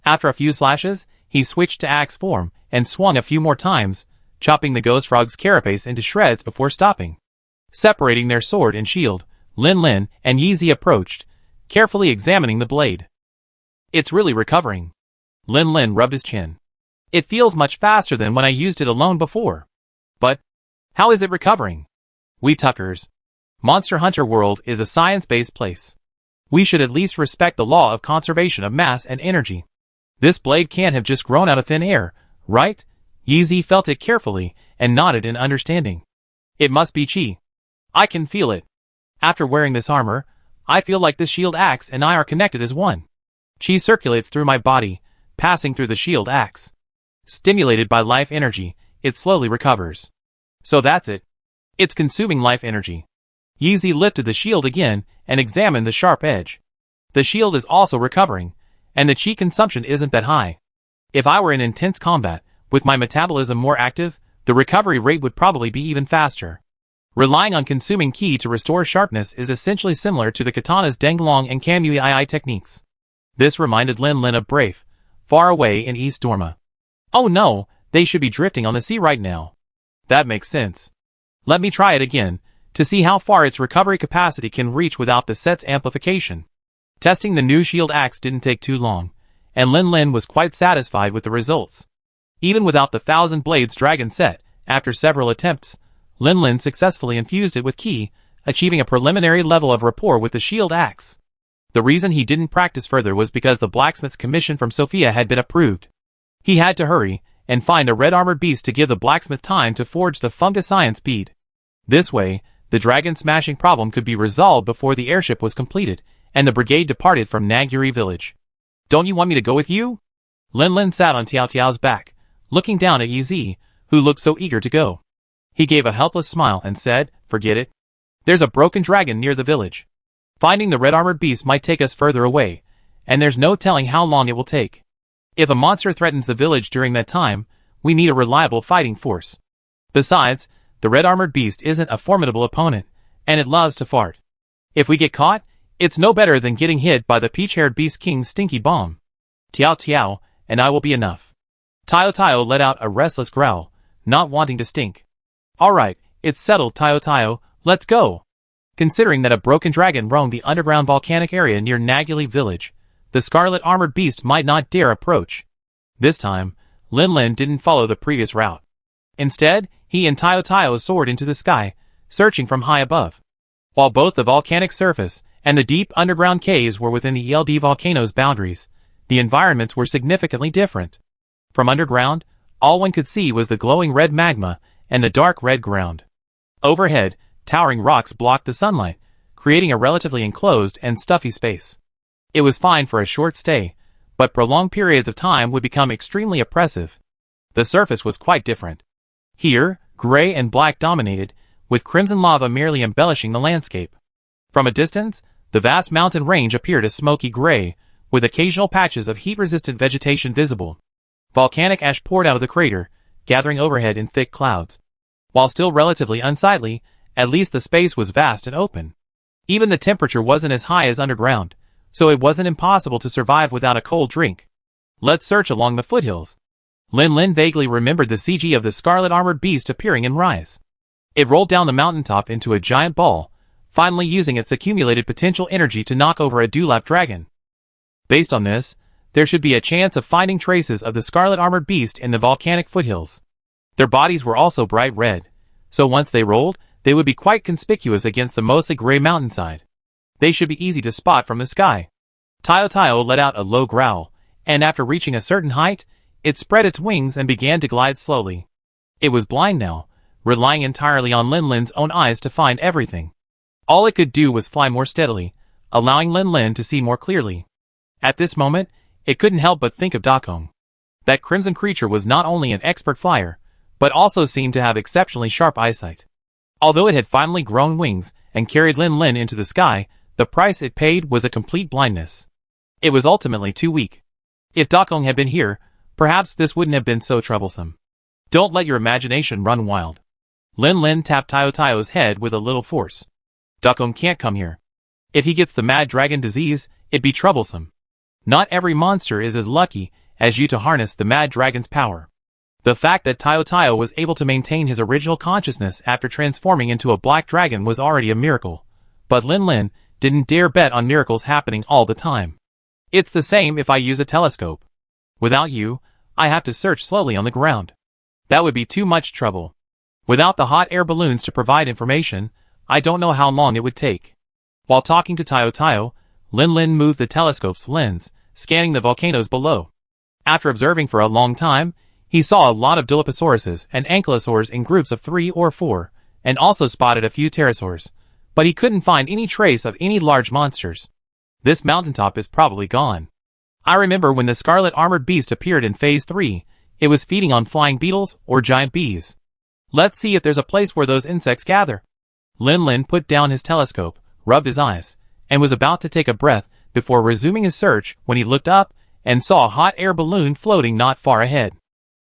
After a few slashes, he switched to axe form and swung a few more times, chopping the ghost frog's carapace into shreds before stopping. Separating their sword and shield, Lin Lin and Yeezy approached, carefully examining the blade. It's really recovering. Lin Lin rubbed his chin. It feels much faster than when I used it alone before. But how is it recovering? We Tuckers. Monster Hunter World is a science-based place. We should at least respect the law of conservation of mass and energy. This blade can't have just grown out of thin air, right? Yeezy felt it carefully and nodded in understanding. It must be chi. I can feel it. After wearing this armor, I feel like this shield axe and I are connected as one. Chi circulates through my body, passing through the shield axe. Stimulated by life energy, it slowly recovers. So that's it. It's consuming life energy. Yeezy lifted the shield again and examined the sharp edge. The shield is also recovering, and the chi consumption isn't that high. If I were in intense combat, with my metabolism more active, the recovery rate would probably be even faster. Relying on consuming ki to restore sharpness is essentially similar to the katana's Denglong and Kamui techniques. This reminded Lin Lin of Brave, far away in East Dorma. Oh no, they should be drifting on the sea right now. That makes sense. Let me try it again, to see how far its recovery capacity can reach without the set's amplification. Testing the new shield axe didn't take too long, and Lin Lin was quite satisfied with the results. Even without the 1000 Blades Dragon set, after several attempts, Lin Lin successfully infused it with ki, achieving a preliminary level of rapport with the shield axe. The reason he didn't practice further was because the blacksmith's commission from Sophia had been approved. He had to hurry and find a red-armored beast to give the blacksmith time to forge the fungus science bead. This way, the dragon smashing problem could be resolved before the airship was completed, and the brigade departed from Nagyuri village. Don't you want me to go with you? Lin Lin sat on Tiao Tiao's back, looking down at Yeezy, who looked so eager to go. He gave a helpless smile and said, forget it. There's a broken dragon near the village. Finding the red-armored beast might take us further away, and there's no telling how long it will take. If a monster threatens the village during that time, we need a reliable fighting force. Besides, the red-armored beast isn't a formidable opponent, and it loves to fart. If we get caught, it's no better than getting hit by the peach-haired beast king's stinky bomb. Tiao Tiao, and I will be enough. Tio Tio let out a restless growl, not wanting to stink. Alright, it's settled Tio Tio, let's go. Considering that a broken dragon roamed the underground volcanic area near Nagyuli village, the scarlet armored beast might not dare approach. This time, Lin Lin didn't follow the previous route. Instead, he and Tio Tio soared into the sky, searching from high above. While both the volcanic surface and the deep underground caves were within the ELD volcano's boundaries, the environments were significantly different. From underground, all one could see was the glowing red magma and the dark red ground. Overhead, towering rocks blocked the sunlight, creating a relatively enclosed and stuffy space. It was fine for a short stay, but prolonged periods of time would become extremely oppressive. The surface was quite different. Here, gray and black dominated, with crimson lava merely embellishing the landscape. From a distance, the vast mountain range appeared as smoky gray, with occasional patches of heat-resistant vegetation visible. Volcanic ash poured out of the crater, gathering overhead in thick clouds. While still relatively unsightly, at least the space was vast and open. Even the temperature wasn't as high as underground, so it wasn't impossible to survive without a cold drink. Let's search along the foothills. Lin Lin vaguely remembered the CG of the scarlet armored beast appearing in Rise. It rolled down the mountaintop into a giant ball, finally using its accumulated potential energy to knock over a dewlap dragon. Based on this, there should be a chance of finding traces of the scarlet armored beast in the volcanic foothills. Their bodies were also bright red, so once they rolled, they would be quite conspicuous against the mostly gray mountainside. They should be easy to spot from the sky. Tayo let out a low growl, and after reaching a certain height, it spread its wings and began to glide slowly. It was blind now, relying entirely on Lin's own eyes to find everything. All it could do was fly more steadily, allowing Lin to see more clearly. At this moment, it couldn't help but think of Dakong. That crimson creature was not only an expert flyer, but also seemed to have exceptionally sharp eyesight. Although it had finally grown wings and carried Lin into the sky, the price it paid was a complete blindness. It was ultimately too weak. If Dakong had been here, perhaps this wouldn't have been so troublesome. Don't let your imagination run wild. Lin tapped Tayo's head with a little force. Dakong can't come here. If he gets the mad dragon disease, it'd be troublesome. Not every monster is as lucky as you to harness the mad dragon's power. The fact that Tayo was able to maintain his original consciousness after transforming into a black dragon was already a miracle. But Lin didn't dare bet on miracles happening all the time. It's the same if I use a telescope. Without you, I have to search slowly on the ground. That would be too much trouble. Without the hot air balloons to provide information, I don't know how long it would take. While talking to Tayo, Lin moved the telescope's lens, scanning the volcanoes below. After observing for a long time, he saw a lot of Dilophosaurus and Ankylosaurs in groups of 3 or 4, and also spotted a few pterosaurs. But he couldn't find any trace of any large monsters. This mountaintop is probably gone. I remember when the scarlet armored beast appeared in Phase 3, it was feeding on flying beetles or giant bees. Let's see if there's a place where those insects gather. Lin put down his telescope, rubbed his eyes, and was about to take a breath before resuming his search when he looked up and saw a hot air balloon floating not far ahead.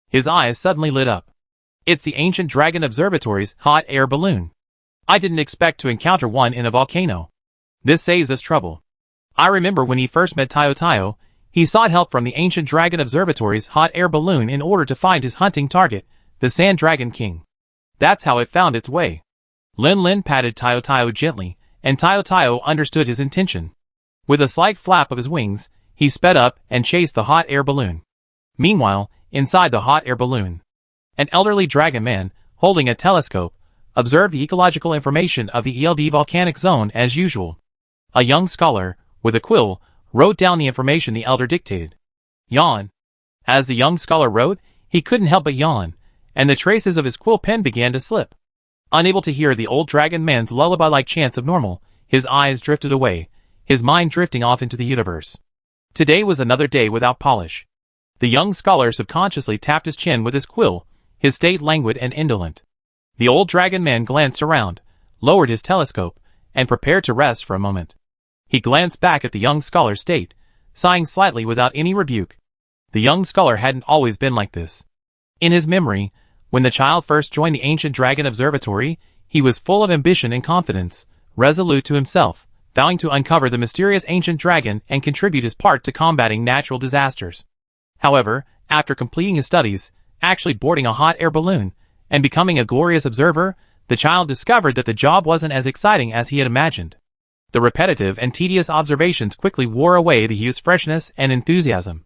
His eyes suddenly lit up. It's the Ancient Dragon Observatory's hot air balloon. I didn't expect to encounter one in a volcano. This saves us trouble. I remember when he first met Tayo, he sought help from the Ancient Dragon Observatory's hot air balloon in order to find his hunting target, the Sand Dragon King. That's how it found its way. Lin patted Tayo gently, and Tayo understood his intention. With a slight flap of his wings, he sped up and chased the hot air balloon. Meanwhile, inside the hot air balloon, an elderly dragon man, holding a telescope, observed the ecological information of the ELD volcanic zone as usual. A young scholar, with a quill, wrote down the information the elder dictated. Yawn. As the young scholar wrote, he couldn't help but yawn, and the traces of his quill pen began to slip. Unable to hear the old dragon man's lullaby-like chants of normal, his eyes drifted away, his mind drifting off into the universe. Today was another day without polish. The young scholar subconsciously tapped his chin with his quill, his state languid and indolent. The old dragon man glanced around, lowered his telescope, and prepared to rest for a moment. He glanced back at the young scholar's state, sighing slightly without any rebuke. The young scholar hadn't always been like this. In his memory, when the child first joined the Ancient Dragon Observatory, he was full of ambition and confidence, resolute to himself, vowing to uncover the mysterious ancient dragon and contribute his part to combating natural disasters. However, after completing his studies, actually boarding a hot air balloon, and becoming a glorious observer, the child discovered that the job wasn't as exciting as he had imagined. The repetitive and tedious observations quickly wore away the youth's freshness and enthusiasm.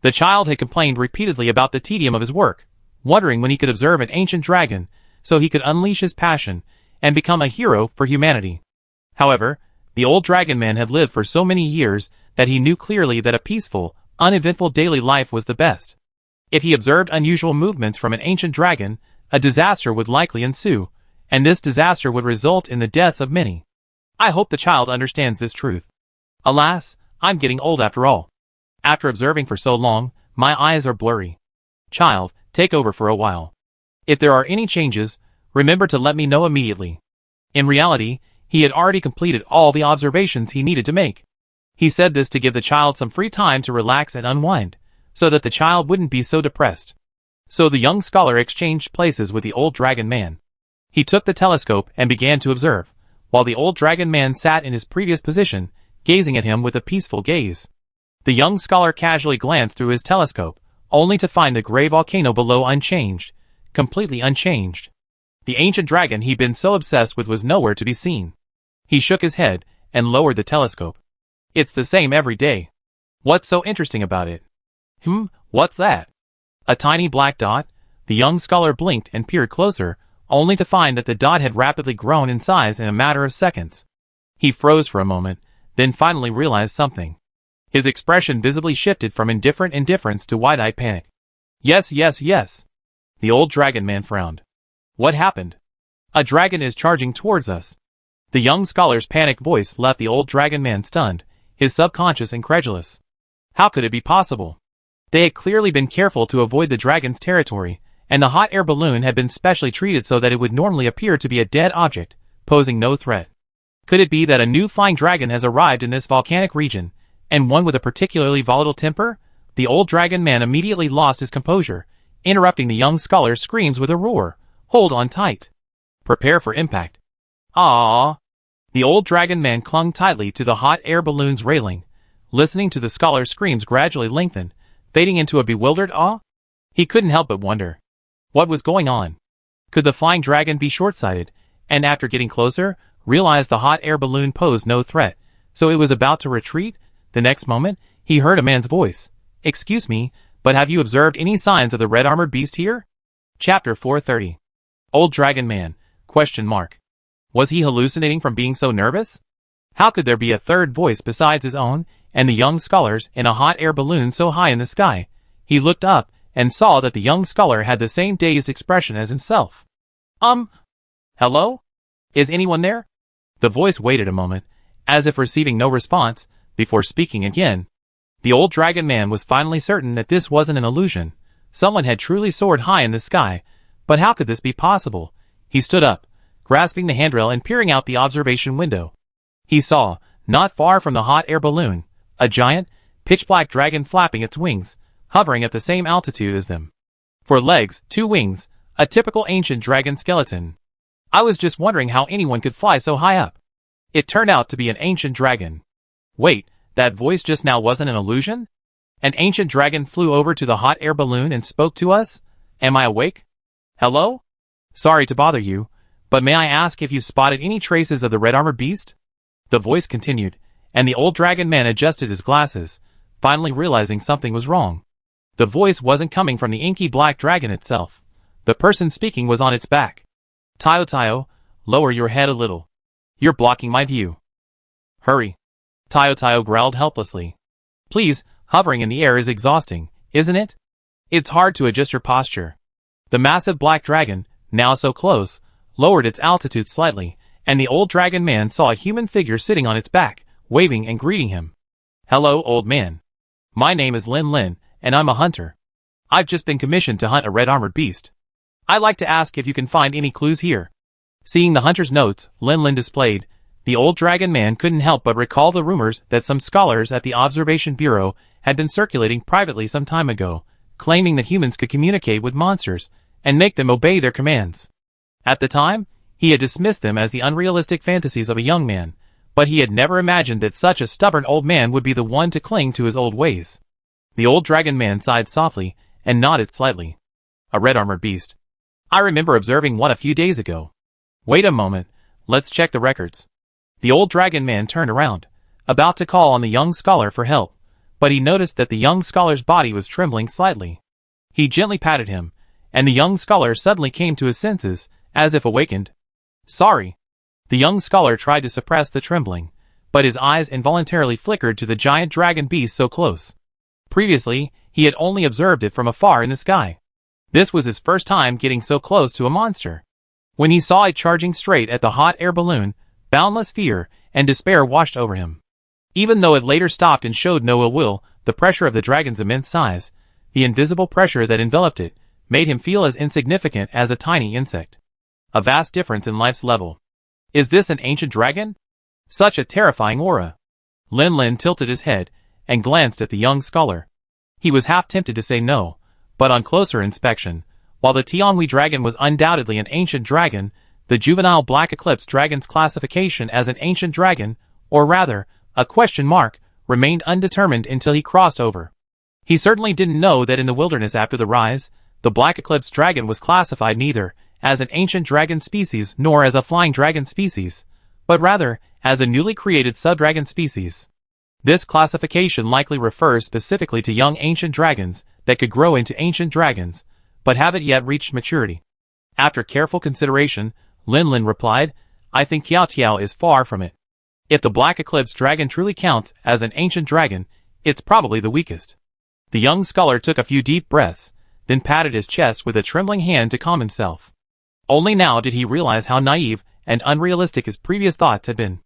The child had complained repeatedly about the tedium of his work, wondering when he could observe an ancient dragon, so he could unleash his passion and become a hero for humanity. However, the old dragon man had lived for so many years that he knew clearly that a peaceful, uneventful daily life was the best. If he observed unusual movements from an ancient dragon, a disaster would likely ensue, and this disaster would result in the deaths of many. I hope the child understands this truth. Alas, I'm getting old after all. After observing for so long, my eyes are blurry. Child, take over for a while. If there are any changes, remember to let me know immediately. In reality, he had already completed all the observations he needed to make. He said this to give the child some free time to relax and unwind, so that the child wouldn't be so depressed. So the young scholar exchanged places with the old dragon man. He took the telescope and began to observe, while the old dragon man sat in his previous position, gazing at him with a peaceful gaze. The young scholar casually glanced through his telescope, only to find the gray volcano below unchanged, completely unchanged. The ancient dragon he'd been so obsessed with was nowhere to be seen. He shook his head and lowered the telescope. It's the same every day. What's so interesting about it? What's that? A tiny black dot? The young scholar blinked and peered closer, only to find that the dot had rapidly grown in size in a matter of seconds. He froze for a moment, then finally realized something. His expression visibly shifted from indifferent indifference to wide-eyed panic. Yes, yes, yes. The old dragon man frowned. What happened? A dragon is charging towards us. The young scholar's panicked voice left the old dragon man stunned, his subconscious incredulous. How could it be possible? They had clearly been careful to avoid the dragon's territory, and the hot air balloon had been specially treated so that it would normally appear to be a dead object, posing no threat. Could it be that a new flying dragon has arrived in this volcanic region, and one with a particularly volatile temper? The old dragon man immediately lost his composure, interrupting the young scholar's screams with a roar. Hold on tight. Prepare for impact. Ah! The old dragon man clung tightly to the hot air balloon's railing, listening to the scholar's screams gradually lengthen, fading into a bewildered awe. He couldn't help but wonder. What was going on? Could the flying dragon be short-sighted, and after getting closer, realized the hot air balloon posed no threat, so it was about to retreat? The next moment, he heard a man's voice. Excuse me, but have you observed any signs of the red-armored beast here? Chapter 430. Old Dragon Man, ? Was he hallucinating from being so nervous? How could there be a third voice besides his own, and the young scholar's, in a hot air balloon so high in the sky? He looked up, and saw that the young scholar had the same dazed expression as himself. Hello? Is anyone there? The voice waited a moment, as if receiving no response, before speaking again. The old dragon man was finally certain that this wasn't an illusion. Someone had truly soared high in the sky, but how could this be possible? He stood up, grasping the handrail and peering out the observation window. He saw, not far from the hot air balloon, a giant, pitch-black dragon flapping its wings, hovering at the same altitude as them. 4 legs, 2 wings, a typical ancient dragon skeleton. I was just wondering how anyone could fly so high up. It turned out to be an ancient dragon. Wait, that voice just now wasn't an illusion? An ancient dragon flew over to the hot air balloon and spoke to us? Am I awake? Hello? Sorry to bother you, but may I ask if you spotted any traces of the red-armored beast? The voice continued, and the old dragon man adjusted his glasses, finally realizing something was wrong. The voice wasn't coming from the inky black dragon itself. The person speaking was on its back. Tayo, lower your head a little. You're blocking my view. Hurry. Tayo growled helplessly. Please, hovering in the air is exhausting, isn't it? It's hard to adjust your posture. The massive black dragon, now so close, lowered its altitude slightly, and the old dragon man saw a human figure sitting on its back, waving and greeting him. Hello, old man. My name is Lin, and I'm a hunter. I've just been commissioned to hunt a red-armored beast. I'd like to ask if you can find any clues here. Seeing the hunter's notes Lin displayed, the old dragon man couldn't help but recall the rumors that some scholars at the Observation Bureau had been circulating privately some time ago, claiming that humans could communicate with monsters and make them obey their commands. At the time, he had dismissed them as the unrealistic fantasies of a young man, but he had never imagined that such a stubborn old man would be the one to cling to his old ways. The old dragon man sighed softly and nodded slightly. A red-armored beast. I remember observing one a few days ago. Wait a moment, let's check the records. The old dragon man turned around, about to call on the young scholar for help, but he noticed that the young scholar's body was trembling slightly. He gently patted him, and the young scholar suddenly came to his senses, as if awakened. Sorry. The young scholar tried to suppress the trembling, but his eyes involuntarily flickered to the giant dragon beast so close. Previously, he had only observed it from afar in the sky. This was his first time getting so close to a monster. When he saw it charging straight at the hot air balloon, boundless fear and despair washed over him. Even though it later stopped and showed no ill will, the pressure of the dragon's immense size, the invisible pressure that enveloped it, made him feel as insignificant as a tiny insect. A vast difference in life's level. Is this an ancient dragon? Such a terrifying aura. Lin tilted his head and glanced at the young scholar. He was half tempted to say no, but on closer inspection, while the Tianhui dragon was undoubtedly an ancient dragon, the juvenile Black Eclipse dragon's classification as an ancient dragon, or rather, a question mark, remained undetermined until he crossed over. He certainly didn't know that in the wilderness after the rise, the Black Eclipse dragon was classified neither as an ancient dragon species nor as a flying dragon species, but rather as a newly created sub-dragon species. This classification likely refers specifically to young ancient dragons that could grow into ancient dragons, but haven't yet reached maturity. After careful consideration, Lin replied, I think Tiao is far from it. If the Black Eclipse dragon truly counts as an ancient dragon, it's probably the weakest. The young scholar took a few deep breaths, then patted his chest with a trembling hand to calm himself. Only now did he realize how naive and unrealistic his previous thoughts had been.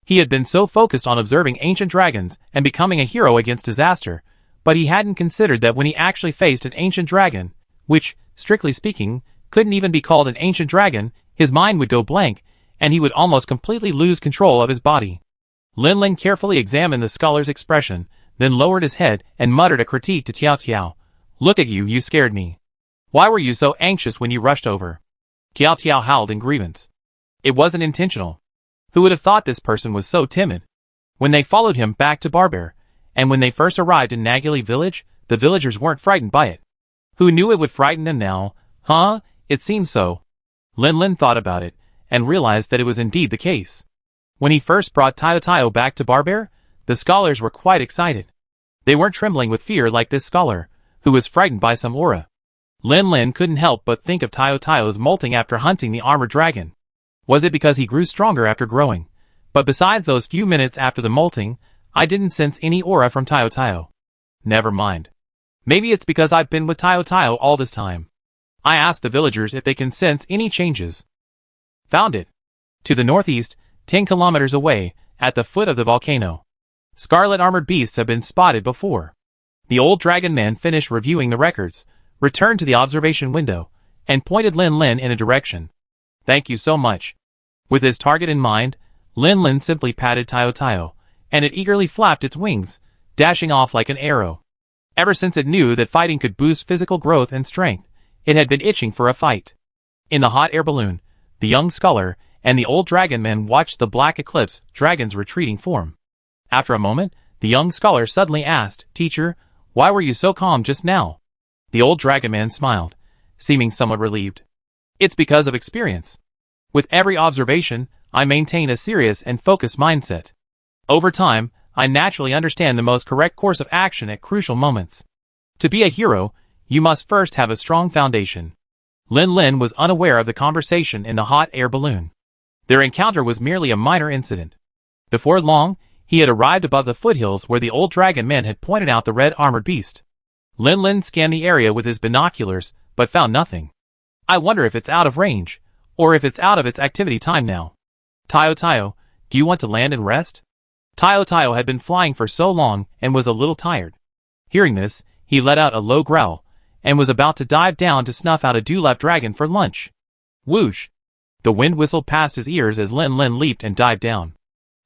He had been so focused on observing ancient dragons and becoming a hero against disaster, but he hadn't considered that when he actually faced an ancient dragon, which, strictly speaking, couldn't even be called an ancient dragon, his mind would go blank, and he would almost completely lose control of his body. Lin Lin carefully examined the scholar's expression, then lowered his head and muttered a critique to Tiao Tiao. "Look at you, you scared me. Why were you so anxious when you rushed over?" Tiao Tiao howled in grievance. It wasn't intentional. Who would have thought this person was so timid? When they followed him back to Barber, and when they first arrived in Nagili village, the villagers weren't frightened by it. Who knew it would frighten them now? Huh? It seems so. Lin Lin thought about it, and realized that it was indeed the case. When he first brought Tayo Tayo back to Barber, the scholars were quite excited. They weren't trembling with fear like this scholar, who was frightened by some aura. Lin Lin couldn't help but think of Tayo Tayo's molting after hunting the armored dragon. Was it because he grew stronger after growing? But besides those few minutes after the molting, I didn't sense any aura from Tayo Tayo. Never mind. Maybe it's because I've been with Tayo Tayo all this time. I asked the villagers if they can sense any changes. Found it. To the northeast, 10 kilometers away, at the foot of the volcano. Scarlet armored beasts have been spotted before. The old dragon man finished reviewing the records, returned to the observation window, and pointed Lin Lin in a direction. Thank you so much. With his target in mind, Lin Lin simply patted Tayo Tayo, and it eagerly flapped its wings, dashing off like an arrow. Ever since it knew that fighting could boost physical growth and strength, it had been itching for a fight. In the hot air balloon, the young scholar and the old dragon man watched the Black Eclipse dragon's retreating form. After a moment, the young scholar suddenly asked, "Teacher, why were you so calm just now?" The old dragon man smiled, seeming somewhat relieved. "It's because of experience. With every observation, I maintain a serious and focused mindset. Over time, I naturally understand the most correct course of action at crucial moments. To be a hero, you must first have a strong foundation." Lin Lin was unaware of the conversation in the hot air balloon. Their encounter was merely a minor incident. Before long, he had arrived above the foothills where the old dragon man had pointed out the red armored beast. Lin Lin scanned the area with his binoculars, but found nothing. I wonder if it's out of range, or if it's out of its activity time now. Tayo Tayo, do you want to land and rest? Tayo Tayo had been flying for so long and was a little tired. Hearing this, he let out a low growl, and was about to dive down to snuff out a dewlap dragon for lunch. Whoosh! The wind whistled past his ears as Lin Lin leaped and dived down.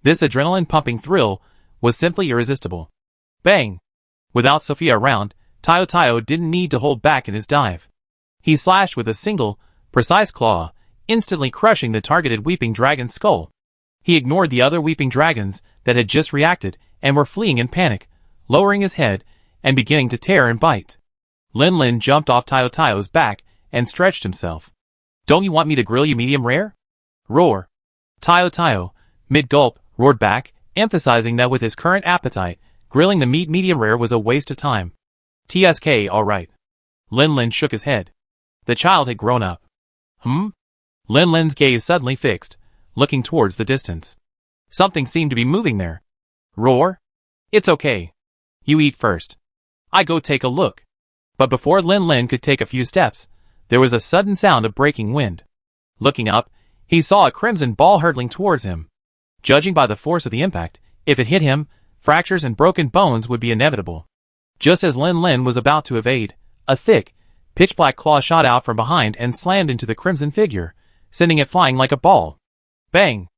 This adrenaline-pumping thrill was simply irresistible. Bang! Without Sophia around, Tayo Tayo didn't need to hold back in his dive. He slashed with a single, precise claw, instantly crushing the targeted weeping dragon's skull. He ignored the other weeping dragons that had just reacted and were fleeing in panic, lowering his head and beginning to tear and bite. Lin Lin jumped off Tayo Tayo's back and stretched himself. "Don't you want me to grill you medium rare?" Roar. Tayo Tayo, mid-gulp, roared back, emphasizing that with his current appetite, grilling the meat medium rare was a waste of time. "TSK, alright." Lin Lin shook his head. The child had grown up. Lin Lin's gaze suddenly fixed, looking towards the distance. Something seemed to be moving there. Roar. "It's okay. You eat first. I go take a look." But before Lin Lin could take a few steps, there was a sudden sound of breaking wind. Looking up, he saw a crimson ball hurtling towards him. Judging by the force of the impact, if it hit him, fractures and broken bones would be inevitable. Just as Lin Lin was about to evade, a thick, pitch-black claw shot out from behind and slammed into the crimson figure, sending it flying like a ball. Bang!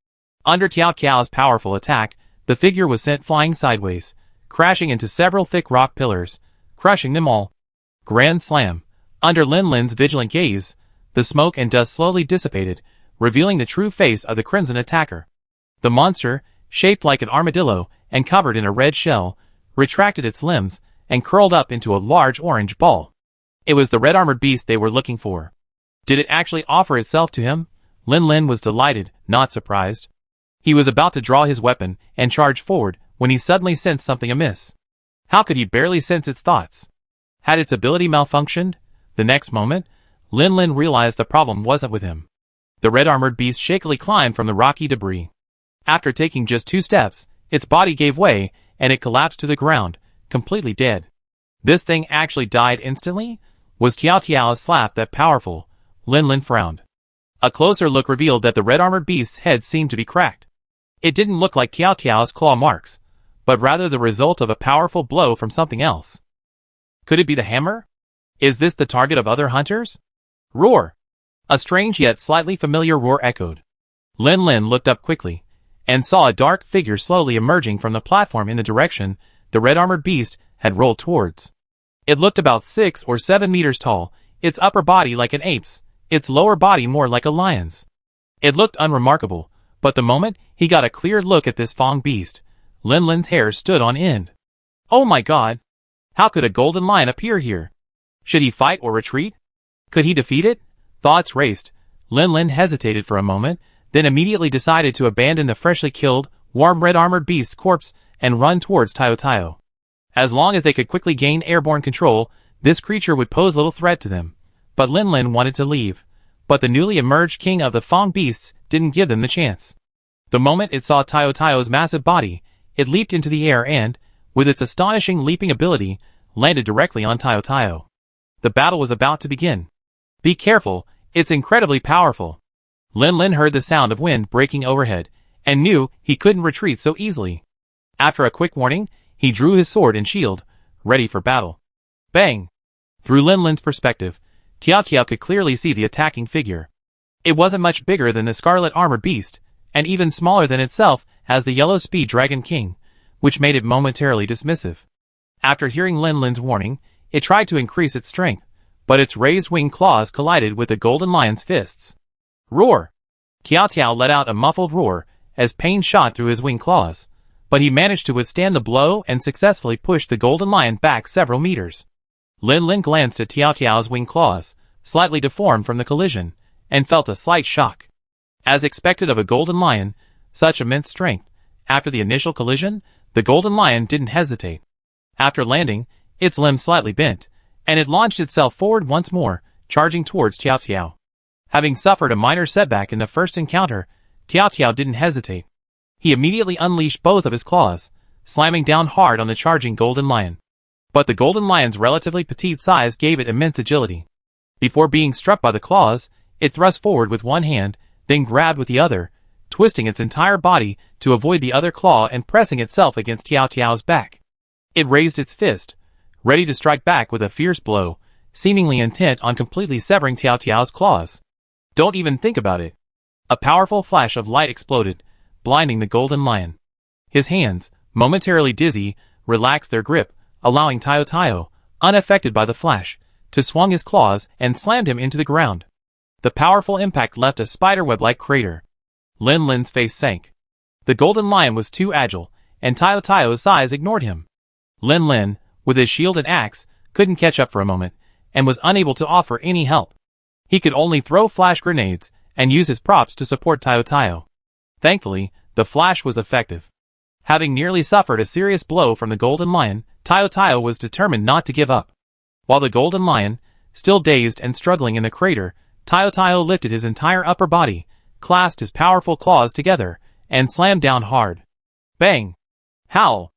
Under Tiao Kiao's powerful attack, the figure was sent flying sideways, crashing into several thick rock pillars, crushing them all. Grand slam. Under Lin Lin's vigilant gaze, the smoke and dust slowly dissipated, revealing the true face of the crimson attacker. The monster, shaped like an armadillo and covered in a red shell, retracted its limbs and curled up into a large orange ball. It was the red armored beast they were looking for. Did it actually offer itself to him? Lin Lin was delighted, not surprised. He was about to draw his weapon and charge forward when he suddenly sensed something amiss. How could he barely sense its thoughts? Had its ability malfunctioned? The next moment, Lin Lin realized the problem wasn't with him. The red armored beast shakily climbed from the rocky debris. After taking just 2 steps, its body gave way, and it collapsed to the ground, completely dead. This thing actually died instantly? Was Tiao Tiao's slap that powerful? Lin Lin frowned. A closer look revealed that the red-armored beast's head seemed to be cracked. It didn't look like Tiao Tiao's claw marks, but rather the result of a powerful blow from something else. Could it be the hammer? Is this the target of other hunters? Roar! A strange yet slightly familiar roar echoed. Lin Lin looked up quickly, and saw a dark figure slowly emerging from the platform in the direction the red-armored beast had rolled towards. It looked about 6 or 7 meters tall, its upper body like an ape's, its lower body more like a lion's. It looked unremarkable, but the moment he got a clear look at this Fong beast, Lin Lin's hair stood on end. Oh my god! How could a golden lion appear here? Should he fight or retreat? Could he defeat it? Thoughts raced. Lin Lin hesitated for a moment, then immediately decided to abandon the freshly killed, warm red-armored beast's corpse and run towards Tiao Tiao. As long as they could quickly gain airborne control, this creature would pose little threat to them. But Lin Lin wanted to leave. But the newly emerged king of the Fong beasts didn't give them the chance. The moment it saw Tiao Tiao's massive body, it leaped into the air and, with its astonishing leaping ability, landed directly on Tiao Tiao. The battle was about to begin. Be careful, it's incredibly powerful. Lin Lin heard the sound of wind breaking overhead, and knew he couldn't retreat so easily. After a quick warning, he drew his sword and shield, ready for battle. Bang! Through Lin Lin's perspective, Tiao Tiao could clearly see the attacking figure. It wasn't much bigger than the scarlet armored beast, and even smaller than itself as the yellow speed dragon king, which made it momentarily dismissive. After hearing Lin Lin's warning, it tried to increase its strength, but its raised wing claws collided with the golden lion's fists. Roar! Tiao Tiao let out a muffled roar as pain shot through his wing claws, but he managed to withstand the blow and successfully pushed the golden lion back several meters. Lin Lin glanced at Tiao Tiao's wing claws, slightly deformed from the collision, and felt a slight shock. As expected of a golden lion, such immense strength, after the initial collision, the golden lion didn't hesitate. After landing, its limbs slightly bent, and it launched itself forward once more, charging towards Tiao Tiao. Having suffered a minor setback in the first encounter, Tiao Tiao didn't hesitate. He immediately unleashed both of his claws, slamming down hard on the charging golden lion. But the golden lion's relatively petite size gave it immense agility. Before being struck by the claws, it thrust forward with one hand, then grabbed with the other, twisting its entire body to avoid the other claw and pressing itself against Tiao Tiao's back. It raised its fist, ready to strike back with a fierce blow, seemingly intent on completely severing Tiao Tiao's claws. Don't even think about it. A powerful flash of light exploded, blinding the golden lion. His hands, momentarily dizzy, relaxed their grip, allowing Tiao Tiao, unaffected by the flash, to swing his claws and slammed him into the ground. The powerful impact left a spiderweb-like crater. Lin Lin's face sank. The golden lion was too agile, and Tiao Tiao's size ignored him. Lin Lin, with his shield and axe, couldn't catch up for a moment, and was unable to offer any help. He could only throw flash grenades and use his props to support Tiao Tiao. Thankfully, the flash was effective. Having nearly suffered a serious blow from the golden lion, Tiao Tiao was determined not to give up. While the golden lion, still dazed and struggling in the crater, Tiao Tiao lifted his entire upper body, clasped his powerful claws together, and slammed down hard. Bang! Howl!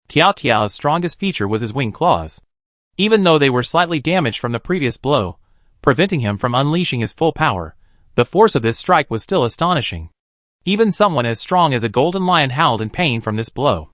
Tiao Tiao's strongest feature was his wing claws. Even though they were slightly damaged from the previous blow, preventing him from unleashing his full power, the force of this strike was still astonishing. Even someone as strong as a golden lion howled in pain from this blow.